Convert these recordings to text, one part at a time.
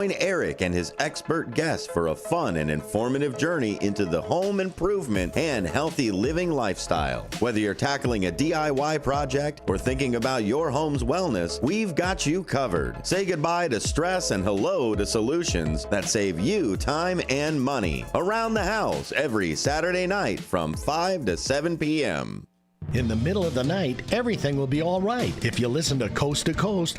Join Eric and his expert guests for a fun and informative journey into the home improvement and healthy living lifestyle. Whether you're tackling a DIY project or thinking about your home's wellness, we've got you covered. Say goodbye to stress and hello to solutions that save you time and money. Around the House every Saturday night from 5 to 7 p.m. In the middle of the night, everything will be all right if you listen to Coast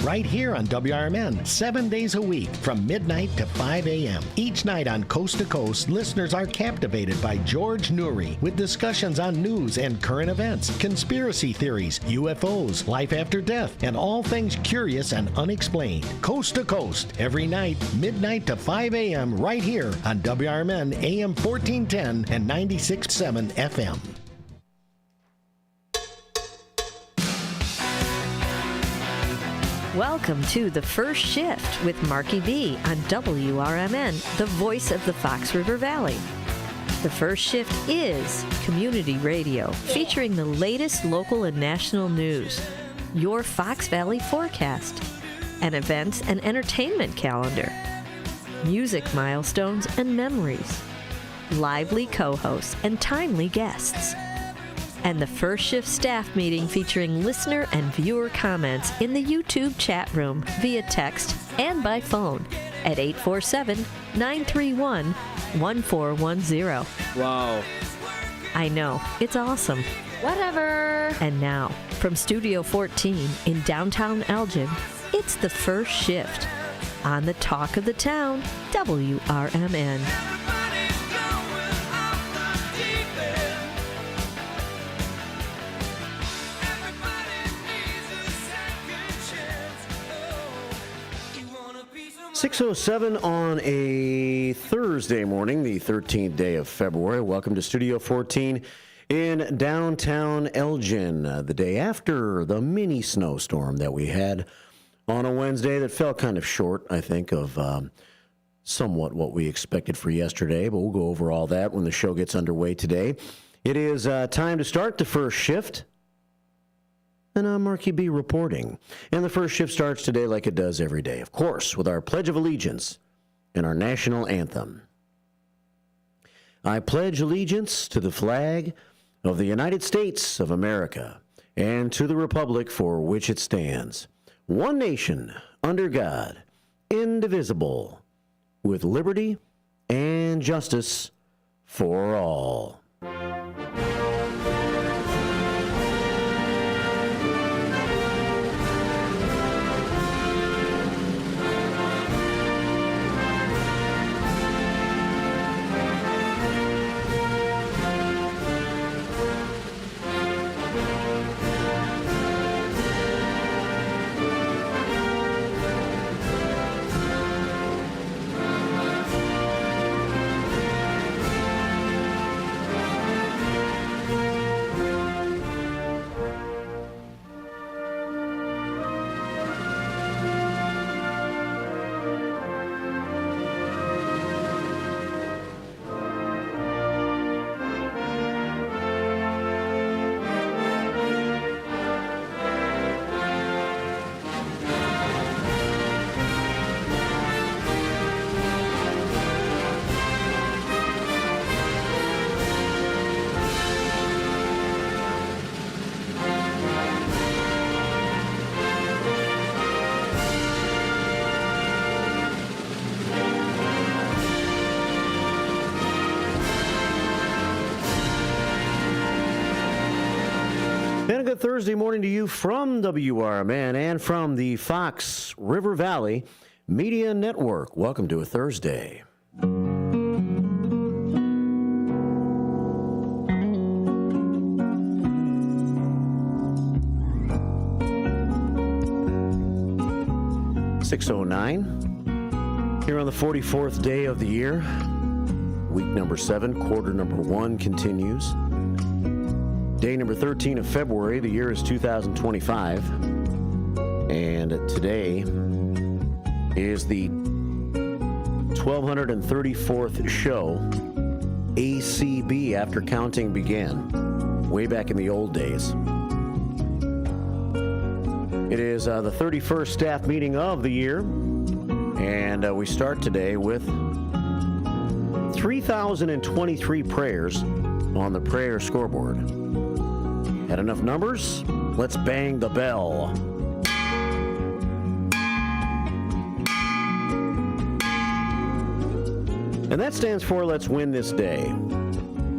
right here on WRMN, 7 days a week from midnight to 5 a.m. Each night on Coast to Coast, listeners are captivated by George Noory with discussions on news and current events, conspiracy theories, UFOs, life after death, and all things curious and unexplained. Coast to Coast, every night, midnight to 5 a.m. right here on WRMN AM 1410 and 96.7 FM. Welcome to The First Shift with Marky B on WRMN, the voice of the Fox River Valley. The First Shift is community radio featuring the latest local and national news, your Fox Valley forecast, an events and entertainment calendar, music milestones and memories, lively co-hosts and timely guests, and the First Shift staff meeting featuring listener and viewer comments in the YouTube chat room via text and by phone at 847-931-1410. Wow. I know, it's awesome. Whatever. And now, from Studio 14 in downtown Elgin, it's the First Shift on the Talk of the Town, WRMN. 6:07 on a Thursday morning, the 13th day of February. Welcome to Studio 14 in downtown Elgin, the day after the mini snowstorm that we had on a Wednesday that fell kind of short, I think, of somewhat what we expected for yesterday, but we'll go over all that when the show gets underway today. It is time to start the First Shift. And I'm Marky B reporting. And the First Shift starts today like it does every day, of course, with our Pledge of Allegiance and our national anthem. I pledge allegiance to the flag of the United States of America and to the republic for which it stands, one nation, under God, indivisible, with liberty and justice for all. And a good Thursday morning to you from WRMN and from the Fox River Valley Media Network. Welcome to a Thursday. (6:09) here on the 44th day of the year. Week number 7, quarter number 1 continues. Day number 13 of February, the year is 2025, and today is the 1234th show. ACB, after counting began, way back in the old days. It is the 31st staff meeting of the year, And we start today with 3,023 prayers on the prayer scoreboard. Had enough numbers? Let's bang the bell. And that stands for Let's Win This Day.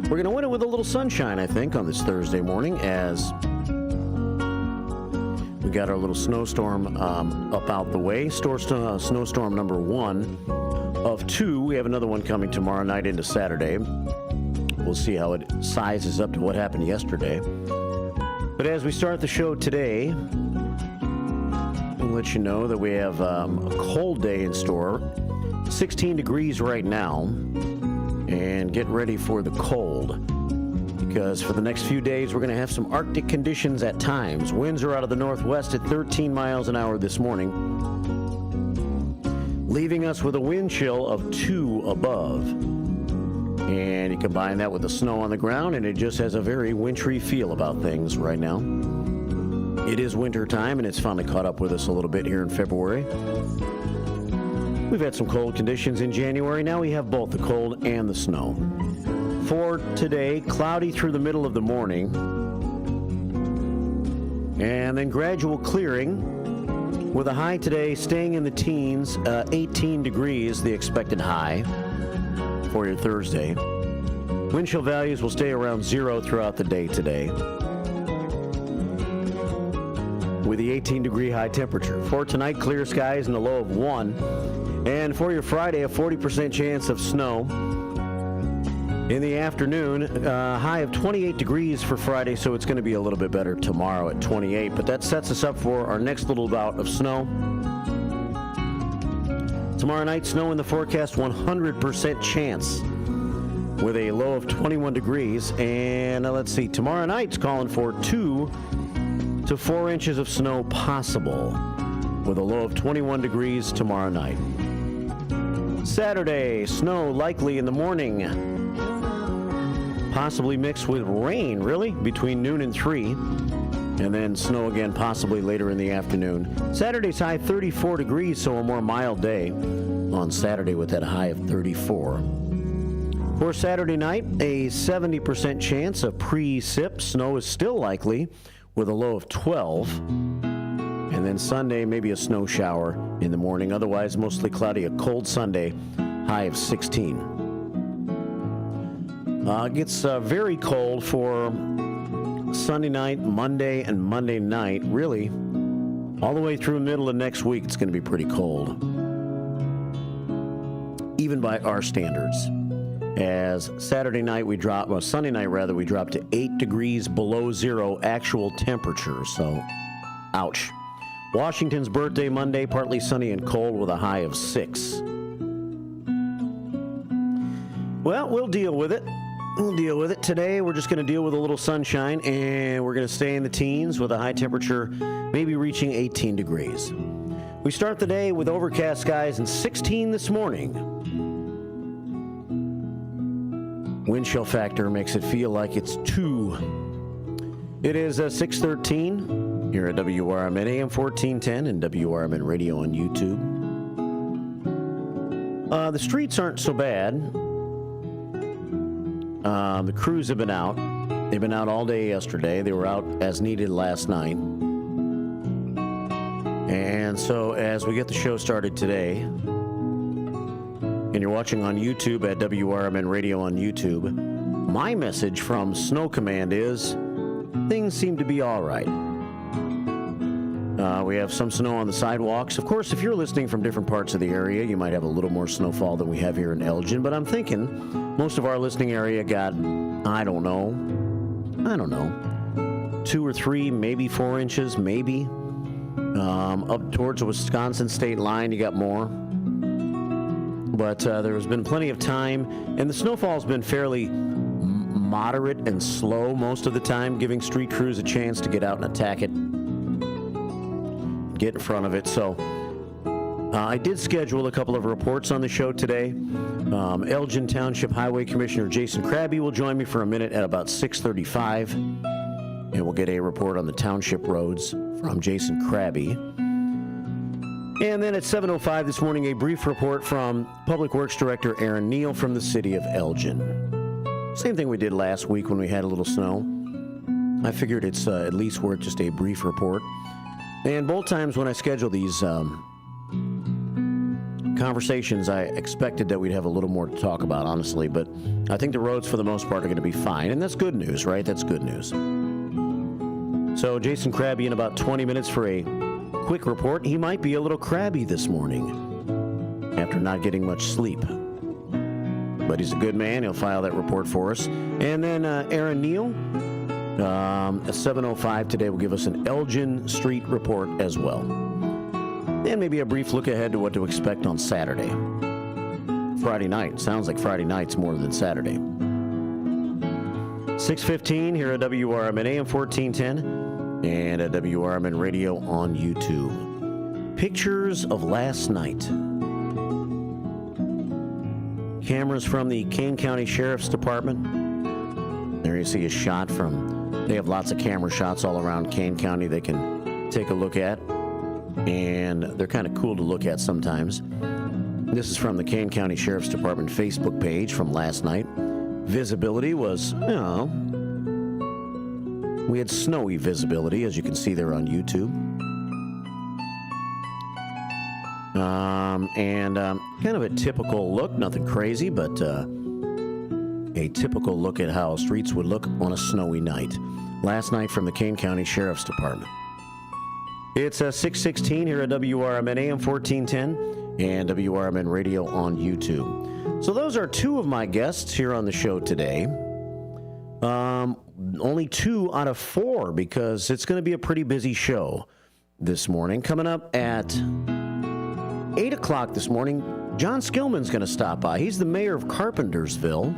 We're going to win it with a little sunshine, I think, on this Thursday morning, as we got our little snowstorm up out the way. Snowstorm number 1 of 2. We have another one coming tomorrow night into Saturday. We'll see how it sizes up to what happened yesterday. But as we start the show today, I'll let you know that we have a cold day in store. 16 degrees right now. And get ready for the cold, because for the next few days we're going to have some Arctic conditions at times. Winds are out of the northwest at 13 miles an hour this morning, leaving us with a wind chill of 2 above. And you combine that with the snow on the ground, and it just has a very wintry feel about things right now. It is winter time, and it's finally caught up with us a little bit here in February. We've had some cold conditions in January. Now we have both the cold and the snow. For today, cloudy through the middle of the morning, and then gradual clearing, with a high today staying in the teens. 18 degrees, the expected high for your Thursday. Wind chill values will stay around 0 throughout the day today, with the 18-degree high temperature. For tonight, clear skies and a low of 1. And for your Friday, a 40% chance of snow. In the afternoon, high of 28 degrees for Friday, so it's going to be a little bit better tomorrow at 28. But that sets us up for our next little bout of snow. Tomorrow night, snow in the forecast, 100% chance, with a low of 21 degrees. And let's see, tomorrow night's calling for 2 to 4 inches of snow possible, with a low of 21 degrees tomorrow night. Saturday, snow likely in the morning, possibly mixed with rain, really, between noon and 3, and then snow again possibly later in the afternoon. Saturday's high 34 degrees, so a more mild day on Saturday with that high of 34. For Saturday night, a 70% chance of precip. Snow is still likely with a low of 12. And then Sunday, maybe a snow shower in the morning. Otherwise, mostly cloudy. A cold Sunday, high of 16. It gets very cold for Sunday night, Monday, and Monday night. Really, all the way through the middle of next week, it's going to be pretty cold, even by our standards. As Saturday night Sunday night rather, we dropped to 8 degrees below 0 actual temperature. So, ouch. Washington's birthday Monday, partly sunny and cold with a high of 6. Well, we'll deal with it. Today, we're just going to deal with a little sunshine, and we're going to stay in the teens with a high temperature, maybe reaching 18 degrees. We start the day with overcast skies and 16 this morning. Wind chill factor makes it feel like it's 2. It is 6:13. Here at WRMN AM 1410 and WRMN Radio on YouTube. The streets aren't so bad. The crews have been out. They've been out all day yesterday. They were out as needed last night. And so as we get the show started today, and you're watching on YouTube at WRMN Radio on YouTube, my message from Snow Command is things seem to be all right. We have some snow on the sidewalks. Of course, if you're listening from different parts of the area, you might have a little more snowfall than we have here in Elgin. But I'm thinking most of our listening area got, I don't know, 2 or 3, maybe 4 inches, maybe. Up towards the Wisconsin state line, you got more. But there has been plenty of time, and the snowfall has been fairly moderate and slow most of the time, giving street crews a chance to get out and attack it, get in front of it. So I did schedule a couple of reports on the show today. Elgin Township Highway Commissioner Jason Krabbe will join me for a minute at about 6:35, and we'll get a report on the township roads from Jason Krabbe. And then at 7:05 this morning, a brief report from Public Works Director Aaron Neal from the city of Elgin. Same thing we did last week when we had a little snow. I figured it's at least worth just a brief report. And both times when I schedule these conversations, I expected that we'd have a little more to talk about, honestly. But I think the roads, for the most part, are going to be fine. And that's good news, right? That's good news. So Jason Krabby in about 20 minutes for a quick report. He might be a little crabby this morning after not getting much sleep. But he's a good man. He'll file that report for us. And then Aaron Neal, at 7:05 today, will give us an Elgin Street report as well. And maybe a brief look ahead to what to expect on Saturday. Friday night. Sounds like Friday night's more than Saturday. 6:15 here at WRMN AM 1410 and at WRMN Radio on YouTube. Pictures of last night. Cameras from the Kane County Sheriff's Department. There you see a shot from, they have lots of camera shots all around Kane County they can take a look at. And they're kind of cool to look at sometimes. This is from the Kane County Sheriff's Department Facebook page from last night. Visibility was, we had snowy visibility, as you can see there on YouTube. Kind of a typical look, nothing crazy, but a typical look at how streets would look on a snowy night. Last night from the Kane County Sheriff's Department. It's 6:16 here at WRMN AM 1410 and WRMN Radio on YouTube. So those are two of my guests here on the show today. Only 2 out of 4 because it's going to be a pretty busy show this morning. Coming up at 8 o'clock this morning, John Skillman's going to stop by. He's the mayor of Carpentersville.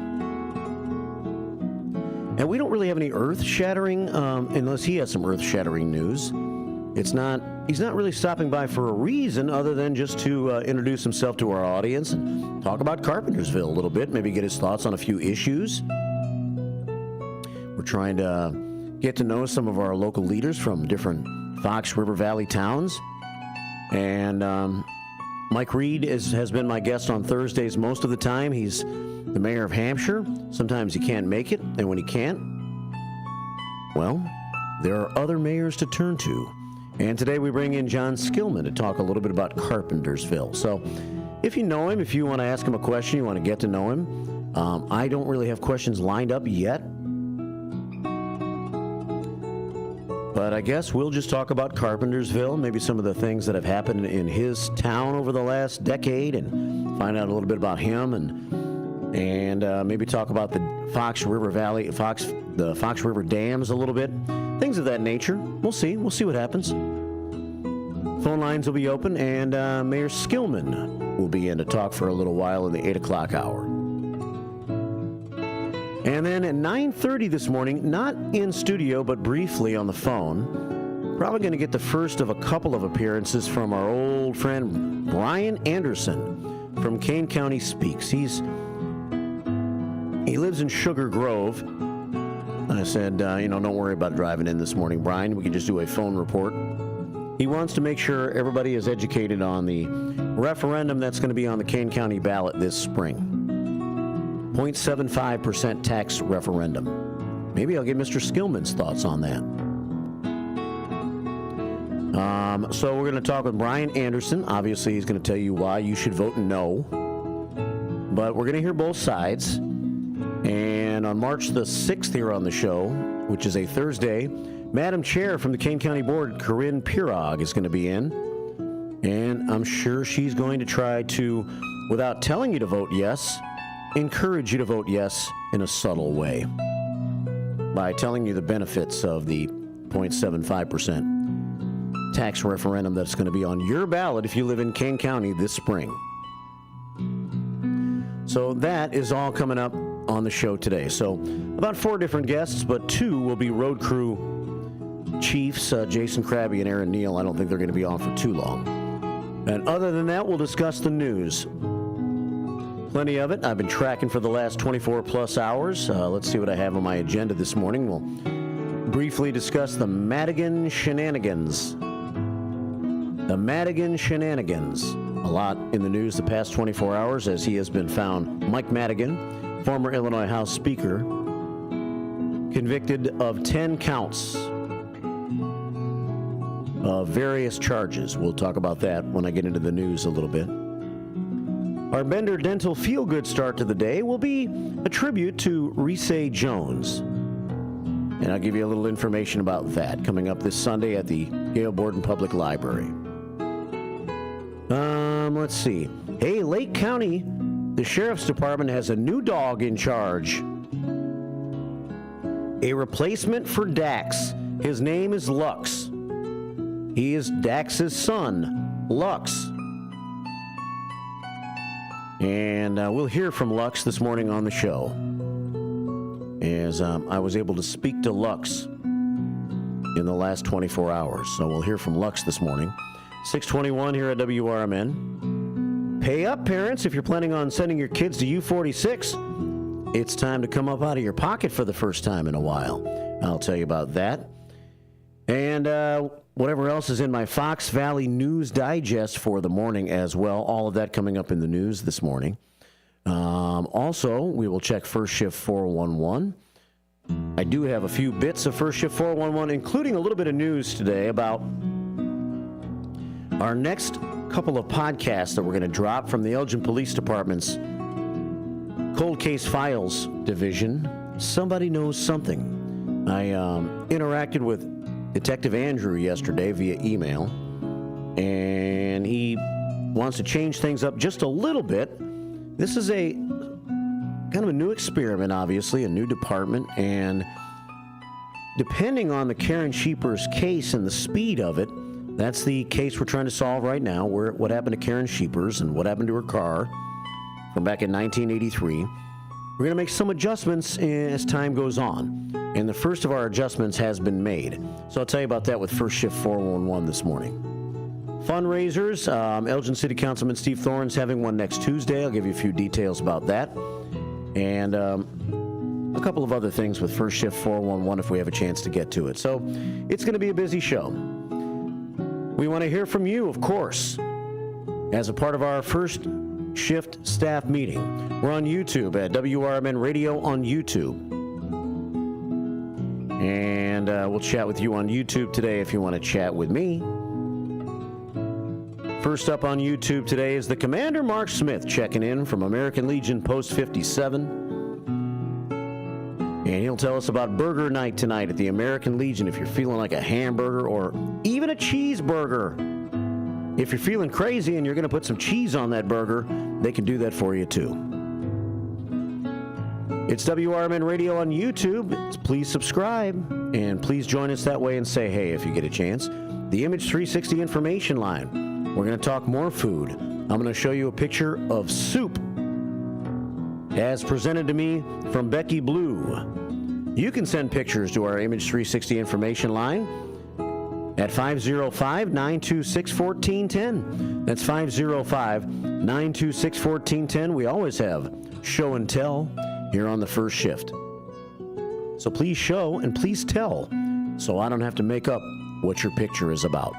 And we don't really have any earth-shattering, unless he has some earth-shattering news. He's not really stopping by for a reason other than just to introduce himself to our audience and talk about Carpentersville a little bit, maybe get his thoughts on a few issues. We're trying to get to know some of our local leaders from different Fox River Valley towns. And Mike Reed has been my guest on Thursdays most of the time. He's the mayor of Hampshire. Sometimes he can't make it, and when he can't, well, there are other mayors to turn to. And today we bring in John Skillman to talk a little bit about Carpentersville. So if you know him, if you want to ask him a question, you want to get to know him, I don't really have questions lined up yet. But I guess we'll just talk about Carpentersville, maybe some of the things that have happened in his town over the last decade and find out a little bit about him and maybe talk about the Fox River Valley, the Fox River dams a little bit. Things of that nature. We'll see. We'll see what happens. Phone lines will be open, and Mayor Skillman will be in to talk for a little while in the 8 o'clock hour. And then at 9:30 this morning, not in studio, but briefly on the phone, probably going to get the first of a couple of appearances from our old friend Brian Anderson from Kane County Speaks. He lives in Sugar Grove. I said, don't worry about driving in this morning, Brian. We can just do a phone report. He wants to make sure everybody is educated on the referendum that's going to be on the Kane County ballot this spring. 0.75% tax referendum. Maybe I'll get Mr. Skillman's thoughts on that. So we're going to talk with Brian Anderson. Obviously, he's going to tell you why you should vote no. But we're going to hear both sides. And on March the 6th here on the show, which is a Thursday, Madam Chair from the Kane County Board, Corinne Pirog, is going to be in. And I'm sure she's going to try to, without telling you to vote yes, encourage you to vote yes in a subtle way by telling you the benefits of the 0.75% tax referendum that's going to be on your ballot if you live in Kane County this spring. So that is all coming up on the show today. So about 4 different guests, but 2 will be road crew chiefs, Jason Krabby and Aaron Neal. I don't think they're going to be on for too long. And other than that, we'll discuss the news. Plenty of it. I've been tracking for the last 24 plus hours. Let's see what I have on my agenda this morning. We'll briefly discuss the Madigan shenanigans. The Madigan shenanigans. A lot in the news the past 24 hours as he has been found. Mike Madigan, former Illinois House Speaker, convicted of 10 counts of various charges. We'll talk about that when I get into the news a little bit. Our Bender Dental feel-good start to the day will be a tribute to Reese Jones. And I'll give you a little information about that coming up this Sunday at the Gail Borden Public Library. Let's see. Hey, Lake County, the Sheriff's Department has a new dog in charge. A replacement for Dax. His name is Lux. He is Dax's son, Lux. And we'll hear from Lux this morning on the show, as I was able to speak to Lux in the last 24 hours. So we'll hear from Lux this morning. 6:21 here at WRMN. Pay up, parents, if you're planning on sending your kids to U46. It's time to come up out of your pocket for the first time in a while. I'll tell you about that. And whatever else is in my Fox Valley News Digest for the morning as well. All of that coming up in the news this morning. Also, we will check First Shift 411. I do have a few bits of First Shift 411, including a little bit of news today about our next couple of podcasts that we're going to drop from the Elgin Police Department's Cold Case Files Division. Somebody Knows Something. I interacted with Detective Andrew yesterday via email, and he wants to change things up just a little bit. This is a kind of a new experiment, obviously, a new department, and depending on the Karen Sheepers case and the speed of it, that's the case we're trying to solve right now, where what happened to Karen Sheepers and what happened to her car from back in 1983. We're going to make some adjustments as time goes on, and the first of our adjustments has been made. So I'll tell you about that with First Shift 411 this morning. Fundraisers, Elgin City Councilman Steve Thorne's having one next Tuesday. I'll give you a few details about that. And a couple of other things with First Shift 411 if we have a chance to get to it. So it's going to be a busy show. We want to hear from you, of course, as a part of our First Shift staff meeting. We're on YouTube at WRMN Radio on YouTube. And we'll chat with you on YouTube today if you want to chat with me. First up on YouTube today is the Commander Mark Smith checking in from American Legion Post 57. And he'll tell us about burger night tonight at the American Legion if you're feeling like a hamburger or even a cheeseburger. If you're feeling crazy and you're going to put some cheese on that burger, they can do that for you too. It's WRMN Radio on YouTube. Please subscribe and please join us that way and say hey if you get a chance. The Image 360 information line. We're going to talk more food. I'm going to show you a picture of soup as presented to me from Becky Blue. You can send pictures to our Image 360 information line at 505-926-1410. That's 505-926-1410. We always have show and tell here on the First Shift. So please show and please tell so I don't have to make up what your picture is about.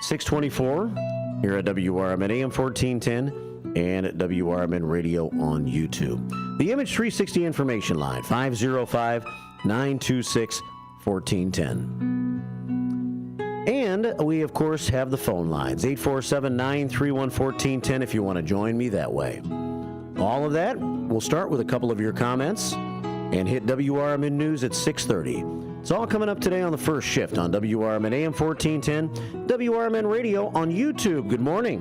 624 here at WRMN AM 1410 and at WRMN Radio on YouTube. The Image 360 information line, 505-926-1410. And we, of course, have the phone lines, 847-931-1410 if you want to join me that way. All of that, we'll start with a couple of your comments and hit WRMN News at 6:30. It's all coming up today on the First Shift on WRMN AM 1410, WRMN Radio on YouTube. Good morning.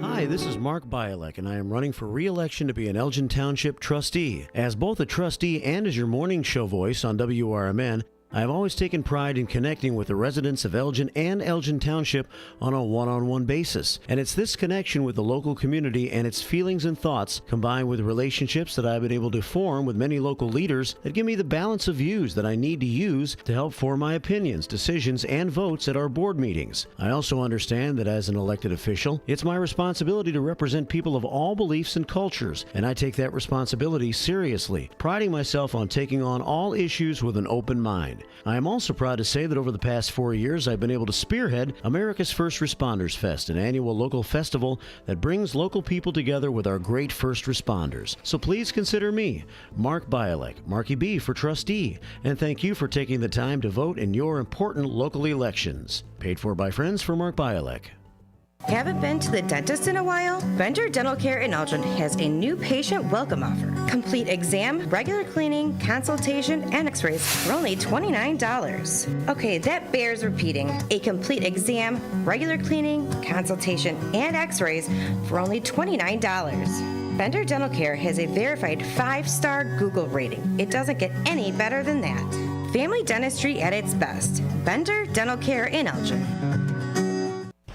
Hi, this is Mark Bialek, and I am running for re-election to be an Elgin Township trustee. As both a trustee and as your morning show voice on WRMN, I have always taken pride in connecting with the residents of Elgin and Elgin Township on a one-on-one basis. And it's this connection with the local community and its feelings and thoughts, combined with relationships that I've been able to form with many local leaders, that give me the balance of views that I need to use to help form my opinions, decisions, and votes at our board meetings. I also understand that as an elected official, it's my responsibility to represent people of all beliefs and cultures, and I take that responsibility seriously, priding myself on taking on all issues with an open mind. I am also proud to say that over the past 4 years, I've been able to spearhead America's First Responders Fest, an annual local festival that brings local people together with our great first responders. So please consider me, Mark Bialek, Marky B for trustee, and thank you for taking the time to vote in your important local elections. Paid for by friends for Mark Bialek. Haven't been to the dentist in a while? Bender Dental Care in Elgin has a new patient welcome offer. Complete exam, regular cleaning, consultation, and x-rays for only $29. Okay, that bears repeating. A complete exam, regular cleaning, consultation, and x-rays for only $29. Bender Dental Care has a verified 5-star Google rating. It doesn't get any better than that. Family dentistry at its best. Bender Dental Care in Elgin.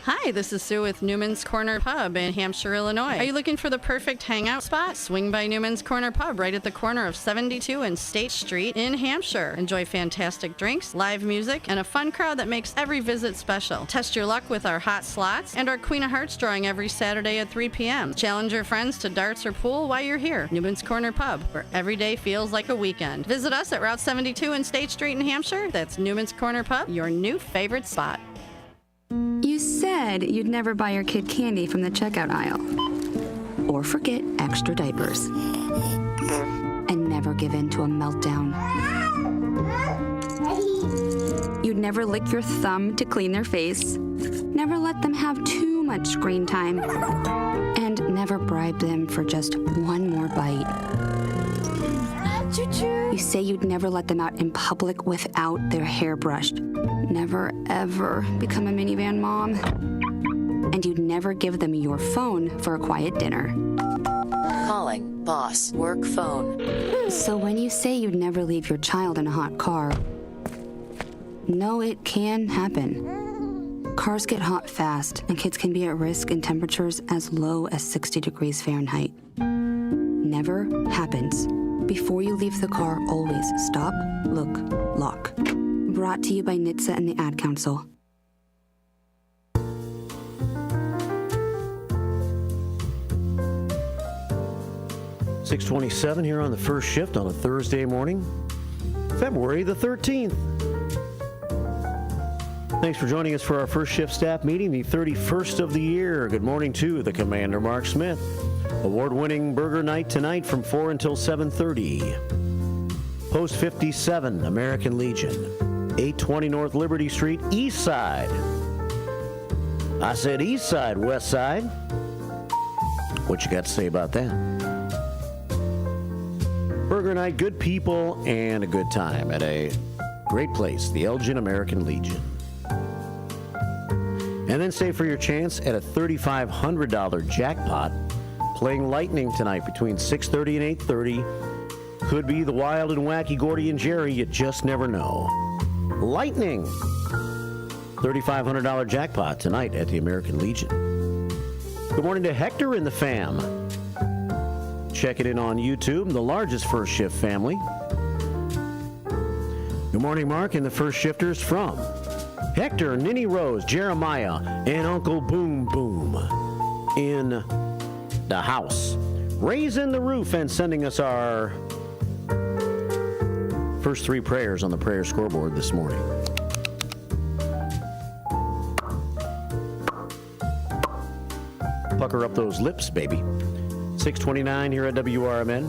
Hi, this is Sue with Newman's Corner Pub in Hampshire, Illinois. Are you looking for the perfect hangout spot? Swing by Newman's Corner Pub right at the corner of 72 and State Street in Hampshire. Enjoy fantastic drinks, live music, and a fun crowd that makes every visit special. Test your luck with our hot slots and our Queen of Hearts drawing every Saturday at 3 p.m. Challenge your friends to darts or pool while you're here. Newman's Corner Pub, where every day feels like a weekend. Visit us at Route 72 and State Street in Hampshire. That's Newman's Corner Pub, your new favorite spot. You said you'd never buy your kid candy from the checkout aisle. Or forget extra diapers. And never give in to a meltdown. You'd never lick your thumb to clean their face. Never let them have too much screen time. And never bribe them for just one more bite. You say you'd never let them out in public without their hair brushed. Never, ever become a minivan mom. And you'd never give them your phone for a quiet dinner. Calling boss work phone. So when you say you'd never leave your child in a hot car, no, it can happen. Cars get hot fast, and kids can be at risk in temperatures as low as 60 degrees Fahrenheit. Never happens. Before you leave the car, always stop, look, lock. Brought to you by NHTSA and the Ad Council. .627 here on the first shift on a Thursday morning, February the 13th. Thanks for joining us for our first shift staff meeting, the 31st of the year. Good morning to the Commander, Mark Smith. Award-winning burger night tonight from 4 until 7:30. Post 57, American Legion, 820 North Liberty Street, East Side. I said East Side, West Side. What you got to say about that? Burger night, good people, and a good time at a great place, the Elgin American Legion. And then save for your chance at a $3,500 jackpot. Playing Lightning tonight between 6:30 and 8:30. Could be the wild and wacky Gordy and Jerry. You just never know. Lightning. $3,500 jackpot tonight at the American Legion. Good morning to Hector and the fam. Check it in on YouTube, the largest first shift family. Good morning, Mark, and the first shifters from Hector, Ninny Rose, Jeremiah, and Uncle Boom Boom in the house, raising the roof and sending us our first 3 prayers on the prayer scoreboard this morning. Pucker up those lips, baby. 629 here at WRMN.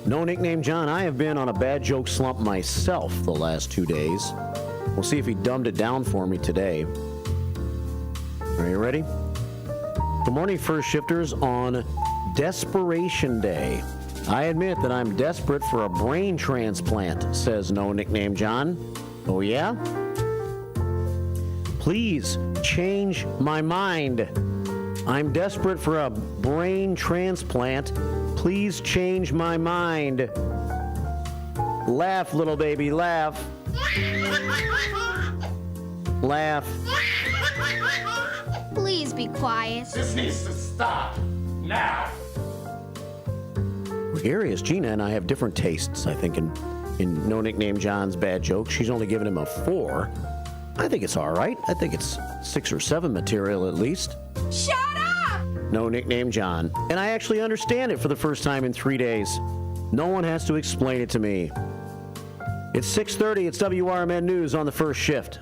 No nickname John. I have been on a bad joke slump myself the last 2 days. We'll see if he dumbed it down for me today. Are you ready? Good morning, first shifters, on Desperation Day. I admit that I'm desperate for a brain transplant, says No Nickname John. Oh, yeah? Please change my mind. I'm desperate for a brain transplant. Please change my mind. Laugh, little baby, laugh. Laugh. Please be quiet. This needs to stop now. Gregarious Gina and I have different tastes, I think, in No Nickname John's bad joke. She's only given him a 4. I think it's all right. I think it's 6 or 7 material at least. Shut up! No Nickname John. And I actually understand it for the first time in 3 days. No one has to explain it to me. It's 6:30. It's WRMN News on the first shift.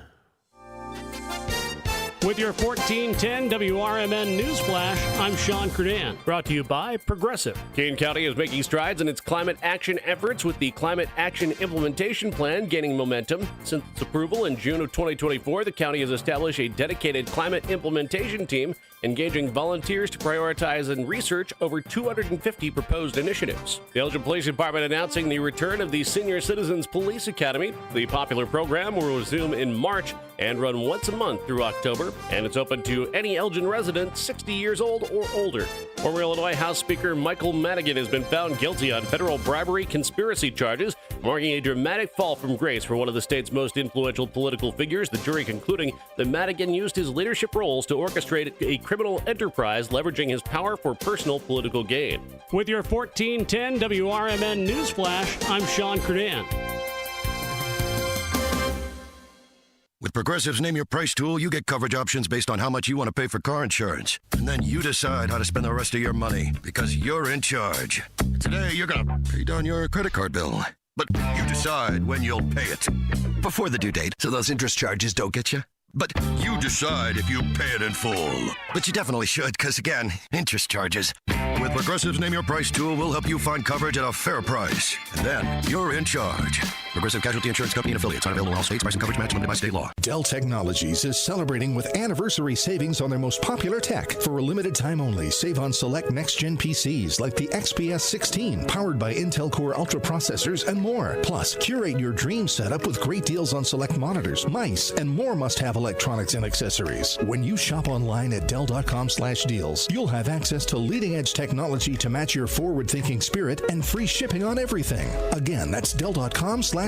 With your 1410 WRMN News Flash, I'm Sean Kernan. Brought to you by Progressive. Kane County is making strides in its climate action efforts with the Climate Action Implementation Plan gaining momentum. Since its approval in June of 2024, the county has established a dedicated climate implementation team, engaging volunteers to prioritize and research over 250 proposed initiatives. The Elgin Police Department announcing the return of the Senior Citizens Police Academy. The popular program will resume in March and run once a month through October, and it's open to any Elgin resident 60 years old or older. Former Illinois House Speaker Michael Madigan has been found guilty on federal bribery conspiracy charges, marking a dramatic fall from grace for one of the state's most influential political figures, the jury concluding that Madigan used his leadership roles to orchestrate a criminal enterprise, leveraging his power for personal political gain. With your 1410 WRMN News Flash, I'm Sean Kernan. With Progressive's Name Your Price tool, you get coverage options based on how much you want to pay for car insurance. And then you decide how to spend the rest of your money, because you're in charge. Today, you're going to pay down your credit card bill. But you decide when you'll pay it. Before the due date, so those interest charges don't get you. But you decide if you pay it in full. But you definitely should, because again, interest charges. With Progressive's Name Your Price tool, we'll help you find coverage at a fair price. And then you're in charge. Progressive Casualty Insurance Company and affiliates. Not available in all states. Price and coverage match limited by state law. Dell Technologies is celebrating with anniversary savings on their most popular tech. For a limited time only, save on select next-gen PCs like the XPS 16, powered by Intel Core Ultra processors and more. Plus, curate your dream setup with great deals on select monitors, mice, and more must-have electronics and accessories. When you shop online at Dell.com/deals, you'll have access to leading-edge technology to match your forward-thinking spirit and free shipping on everything. Again, that's Dell.com/deals.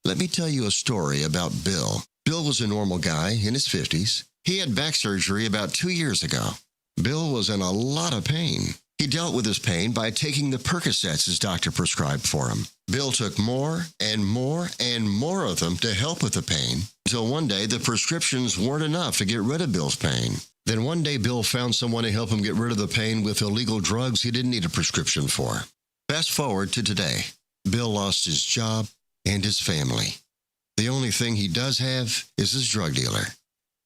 Let me tell you a story about Bill. Bill was a normal guy in his 50s. He had back surgery about 2 years ago. Bill was in a lot of pain. He dealt with his pain by taking the Percocets his doctor prescribed for him. Bill took more and more and more of them to help with the pain, until one day the prescriptions weren't enough to get rid of Bill's pain. Then one day Bill found someone to help him get rid of the pain with illegal drugs he didn't need a prescription for. Fast forward to today. Bill lost his job and his family. The only thing he does have is his drug dealer.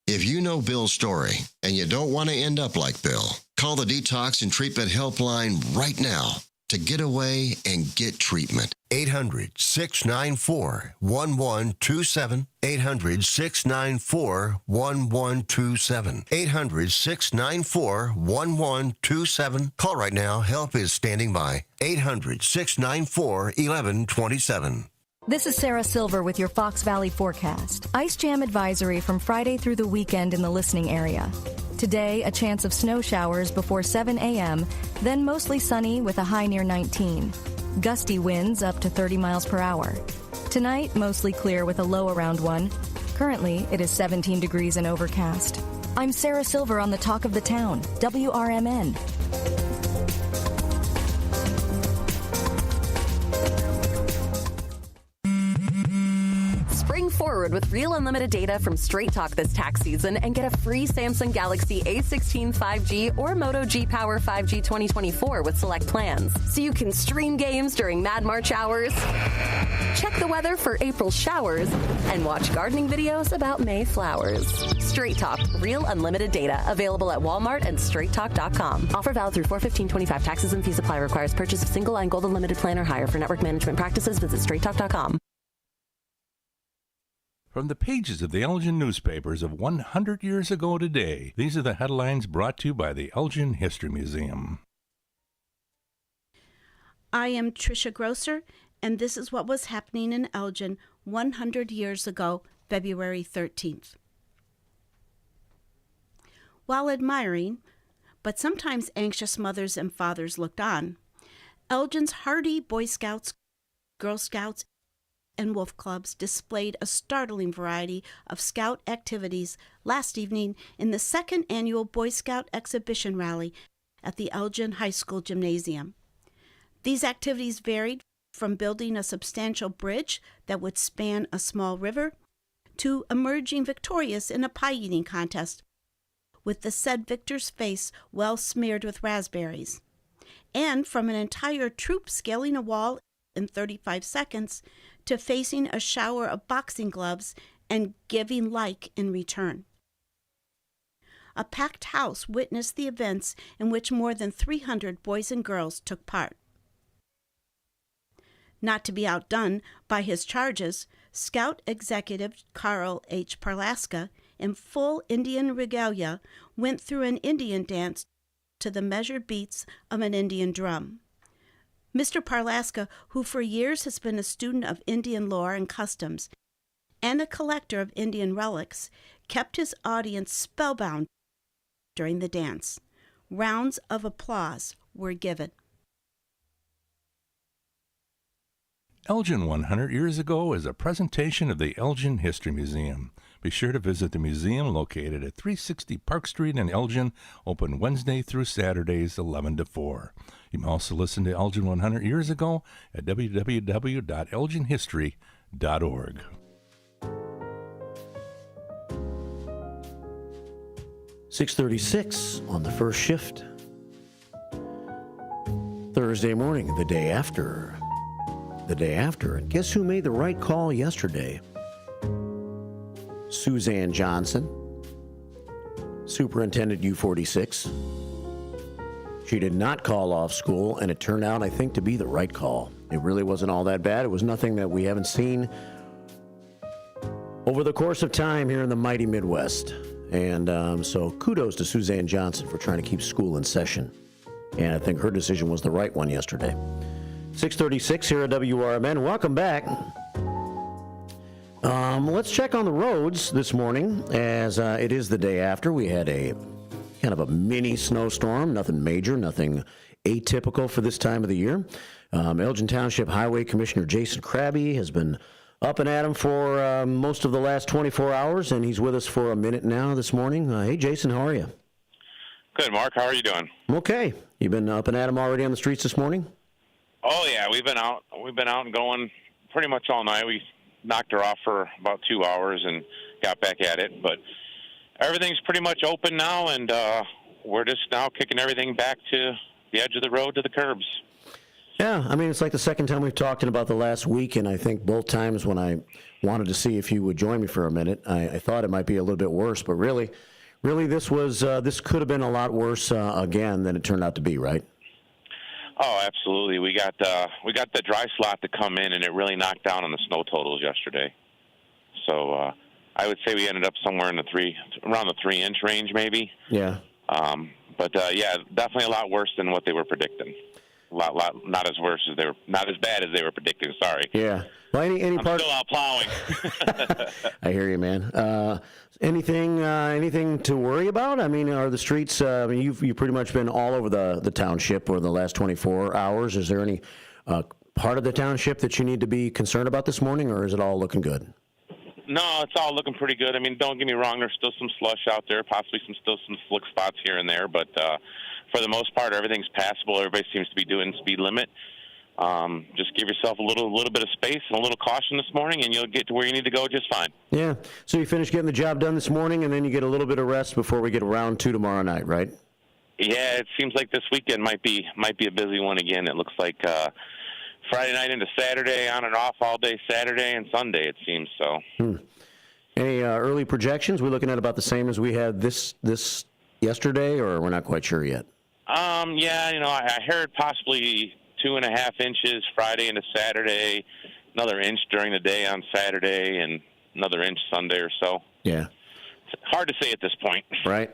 If you know Bill's story and you don't want to end up like Bill, call the Detox and Treatment Helpline right now to get away and get treatment. 800-694-1127. 800-694-1127. 800-694-1127. Call right now. Help is standing by. 800-694-1127. This is Sarah Silver with your Fox Valley forecast. Ice jam advisory from Friday through the weekend in the listening area. Today, a chance of snow showers before 7 a.m., then mostly sunny with a high near 19. Gusty winds up to 30 miles per hour. Tonight, mostly clear with a low around 1. Currently, it is 17 degrees and overcast. I'm Sarah Silver on the Talk of the Town, WRMN. Spring forward with real unlimited data from Straight Talk this tax season and get a free Samsung Galaxy A16 5G or Moto G Power 5G 2024 with select plans. So you can stream games during Mad March hours, check the weather for April showers, and watch gardening videos about May flowers. Straight Talk, real unlimited data. Available at Walmart and StraightTalk.com. Offer valid through 4/15/25. Taxes and fees apply. Requires purchase of single line gold unlimited plan or higher. For network management practices, visit StraightTalk.com. From the pages of the Elgin newspapers of 100 years ago today, these are the headlines brought to you by the Elgin History Museum. I am Tricia Grosser, and this is what was happening in Elgin 100 years ago, February 13th. While admiring, but sometimes anxious mothers and fathers looked on, Elgin's hardy Boy Scouts, Girl Scouts, and Wolf Clubs displayed a startling variety of Scout activities last evening in the second annual Boy Scout Exhibition Rally at the Elgin High School Gymnasium. These activities varied from building a substantial bridge that would span a small river to emerging victorious in a pie-eating contest with the said victor's face well smeared with raspberries, and from an entire troop scaling a wall in 35 seconds to facing a shower of boxing gloves and giving like in return. A packed house witnessed the events in which more than 300 boys and girls took part. Not to be outdone by his charges, Scout Executive Carl H. Parlaska, in full Indian regalia, went through an Indian dance to the measured beats of an Indian drum. Mr. Parlaska, who for years has been a student of Indian lore and customs and a collector of Indian relics, kept his audience spellbound during the dance. Rounds of applause were given. Elgin 100 Years Ago is a presentation of the Elgin History Museum. Be sure to visit the museum located at 360 Park Street in Elgin, open Wednesday through Saturdays 11 to 4. You can also listen to Elgin 100 Years Ago at www.elginhistory.org. .36 on the first shift. Thursday morning, the day after. And guess who made the right call yesterday? Suzanne Johnson, Superintendent U46. She did not call off school, and it turned out, I think, to be the right call. It really wasn't all that bad. It was nothing that we haven't seen over the course of time here in the mighty Midwest. And so kudos to Suzanne Johnson for trying to keep school in session. And I think her decision was the right one yesterday. 6:36 here at WRMN. Welcome back. Let's check on the roads this morning, as it is the day after. We had a kind of a mini snowstorm, nothing major, nothing atypical for this time of the year. Elgin Township Highway Commissioner Jason Krabbe has been up and at him for most of the last 24 hours, and he's with us for a minute now this morning. Hey, Jason, how are you? Good, Mark. How are you doing? I'm okay. You been up and at him already on the streets this morning? Oh yeah, we've been out and going pretty much all night. We knocked her off for about 2 hours and got back at it, but everything's pretty much open now, and we're just now kicking everything back to the edge of the road to the curbs. Yeah, I mean, it's like the second time we've talked in about the last week, and I think both times when I wanted to see if you would join me for a minute, I thought it might be a little bit worse, but really this could have been a lot worse again than it turned out to be, right? Oh, absolutely. We got the dry slot to come in, and it really knocked down on the snow totals yesterday. So I would say we ended up somewhere in around the 3-inch range, maybe. Yeah. But yeah, definitely a lot worse than what they were predicting. Not as bad as they were predicting. Sorry. Yeah. Well, I'm still out plowing. I hear you, man. Anything to worry about? I mean, are the streets? You've pretty much been all over the township over the last 24 hours. Is there any part of the township that you need to be concerned about this morning, or is it all looking good? No, it's all looking pretty good. I mean, don't get me wrong. There's still some slush out there, possibly some slick spots here and there, but for the most part, everything's passable. Everybody seems to be doing speed limit. Just give yourself a little bit of space and a little caution this morning, and you'll get to where you need to go just fine. Yeah. So you finish getting the job done this morning, and then you get a little bit of rest before we get round 2 tomorrow night, right? Yeah, it seems like this weekend might be a busy one again. It looks like Friday night into Saturday, on and off all day Saturday and Sunday, it seems so. Any early projections? We're looking at about the same as we had this yesterday, or we're not quite sure yet? Yeah, I heard possibly 2.5 inches Friday into Saturday, another inch during the day on Saturday, and another inch Sunday or so. Yeah. It's hard to say at this point. Right.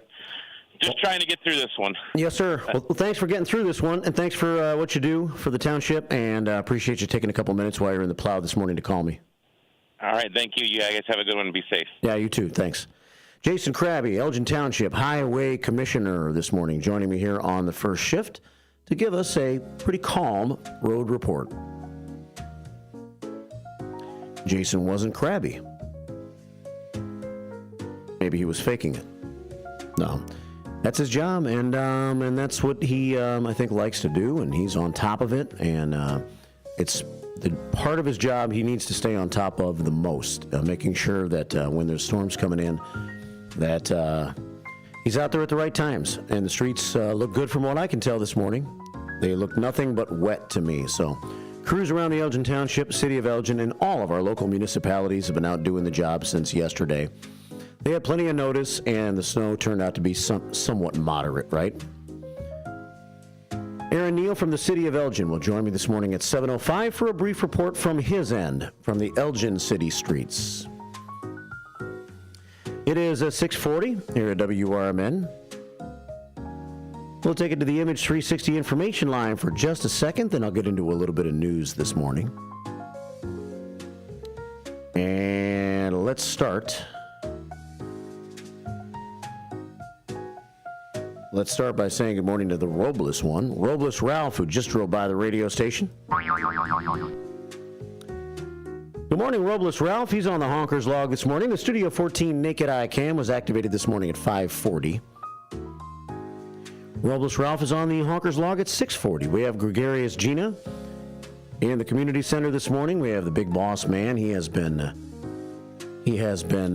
Just trying to get through this one. Yes, sir. Well, thanks for getting through this one, and thanks for what you do for the township, and appreciate you taking a couple minutes while you're in the plow this morning to call me. All right, thank you. You guys have a good one and be safe. Yeah, you too. Thanks. Jason Krabbe, Elgin Township Highway Commissioner this morning, joining me here on the first shift to give us a pretty calm road report. Jason wasn't crabby. Maybe he was faking it. No. That's his job, and that's what he, I think, likes to do, and he's on top of it, and it's the part of his job he needs to stay on top of the most, making sure that when there's storms coming in, that he's out there at the right times. And the streets look good from what I can tell this morning. They look nothing but wet to me, so Crews around the Elgin Township, City of Elgin, and all of our local municipalities have been out doing the job since yesterday. They had plenty of notice, and the snow turned out to be somewhat moderate, right? Aaron Neal from the City of Elgin will join me this morning at 7:05 for a brief report from his end, from the Elgin city streets. It is 6:40 here at WRMN. We'll take it to the Image 360 information line for just a second, then I'll get into a little bit of news this morning. And let's start. Let's start by saying good morning to the Robles one, Robles Ralph, who just drove by the radio station. Good morning, Robles Ralph. He's on the Honkers log this morning. The Studio 14 Naked Eye Cam was activated this morning at 5:40. Robles Ralph is on the Honkers log at 6:40. We have Gregarious Gina in the community center this morning. We have the big boss man. He has been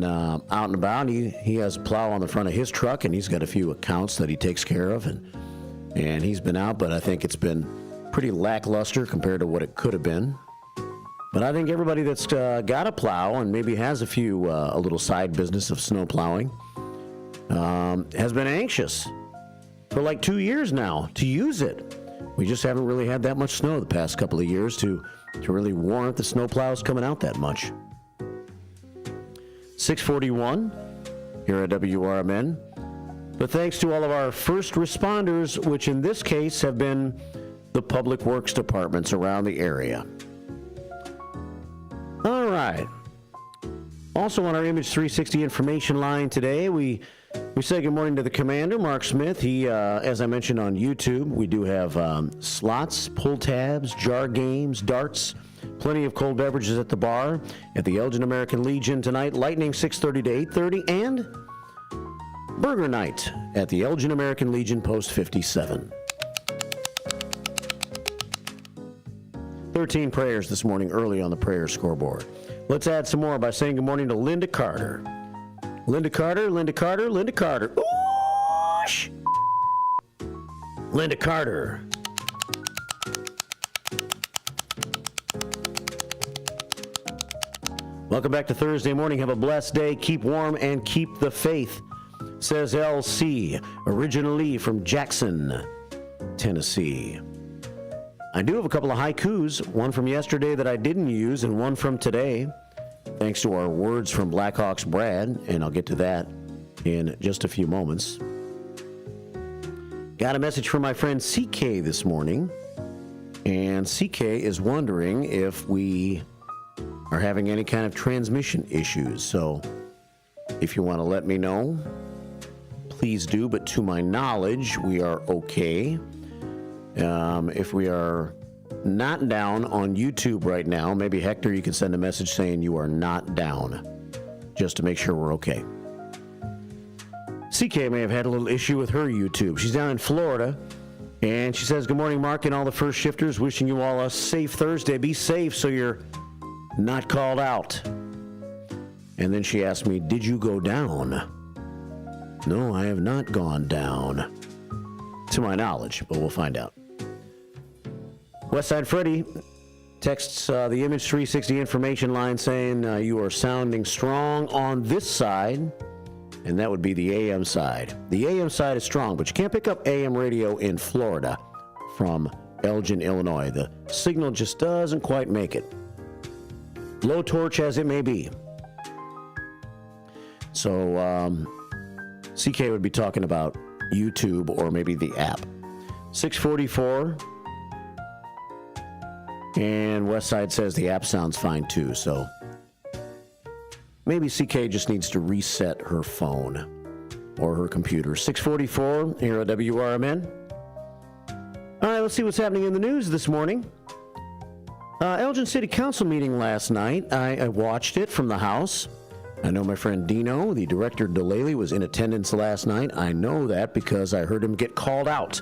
out and about. He has a plow on the front of his truck, and he's got a few accounts that he takes care of, and he's been out, but I think it's been pretty lackluster compared to what it could have been. But I think everybody that's got a plow and maybe has a little side business of snow plowing has been anxious for like 2 years now to use it. We just haven't really had that much snow the past couple of years to really warrant the snow plows coming out that much. 6:41 here at WRMN. But thanks to all of our first responders, which in this case have been the public works departments around the area. All right. Also on our Image 360 information line today, we say good morning to the commander, Mark Smith. He, as I mentioned on YouTube, we do have slots, pull tabs, jar games, darts, plenty of cold beverages at the bar at the Elgin American Legion tonight, Lightning 6:30 to 8:30, and Burger Night at the Elgin American Legion, Post 57. 13 prayers this morning early on the prayer scoreboard. Let's add some more by saying good morning to Linda Carter. Linda Carter, Linda Carter, Linda Carter. Oosh! Linda Carter. Welcome back to Thursday morning. Have a blessed day. Keep warm and keep the faith, says LC, originally from Jackson, Tennessee. I do have a couple of haikus, one from yesterday that I didn't use and one from today, thanks to our words from Blackhawks Brad, and I'll get to that in just a few moments. Got a message from my friend CK this morning, and CK is wondering if we are having any kind of transmission issues. So if you want to let me know, please do, but to my knowledge, we are okay. If we are not down on YouTube right now, maybe Hector, you can send a message saying you are not down, just to make sure we're okay. CK may have had a little issue with her YouTube. She's down in Florida, and she says, good morning, Mark, and all the first shifters. Wishing you all a safe Thursday. Be safe so you're not called out. And then she asked me, did you go down? No, I have not gone down, to my knowledge, but we'll find out. Westside Freddy texts the Image 360 information line saying you are sounding strong on this side, and that would be the AM side. The AM side is strong, but you can't pick up AM radio in Florida from Elgin, Illinois. The signal just doesn't quite make it. Low torch as it may be. So CK would be talking about YouTube or maybe the app. 6:44. And Westside says the app sounds fine too, so maybe CK just needs to reset her phone or her computer. 6:44 here at WRMN. All right, let's see what's happening in the news this morning. Elgin City Council meeting last night. I watched it from the house. I know my friend Dino, the director Delaley, was in attendance last night. I know that because I heard him get called out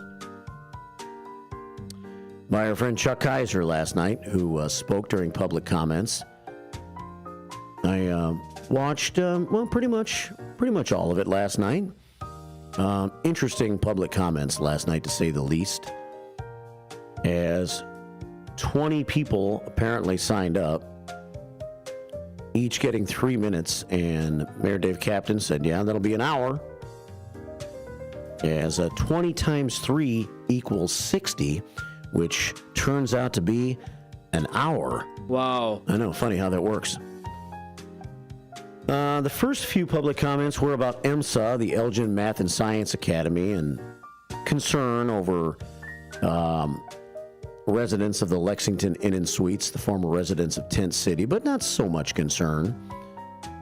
by our friend Chuck Kaiser last night, who spoke during public comments. I watched, pretty much all of it last night. Interesting public comments last night, to say the least, as 20 people apparently signed up, each getting 3 minutes, and Mayor Dave Captain said, yeah, that'll be an hour. As 20 times 3 equals 60, which turns out to be an hour. Wow. I know, funny how that works. The first few public comments were about EMSA, the Elgin Math and Science Academy, and concern over residents of the Lexington Inn and Suites, the former residents of Tent City, but not so much concern.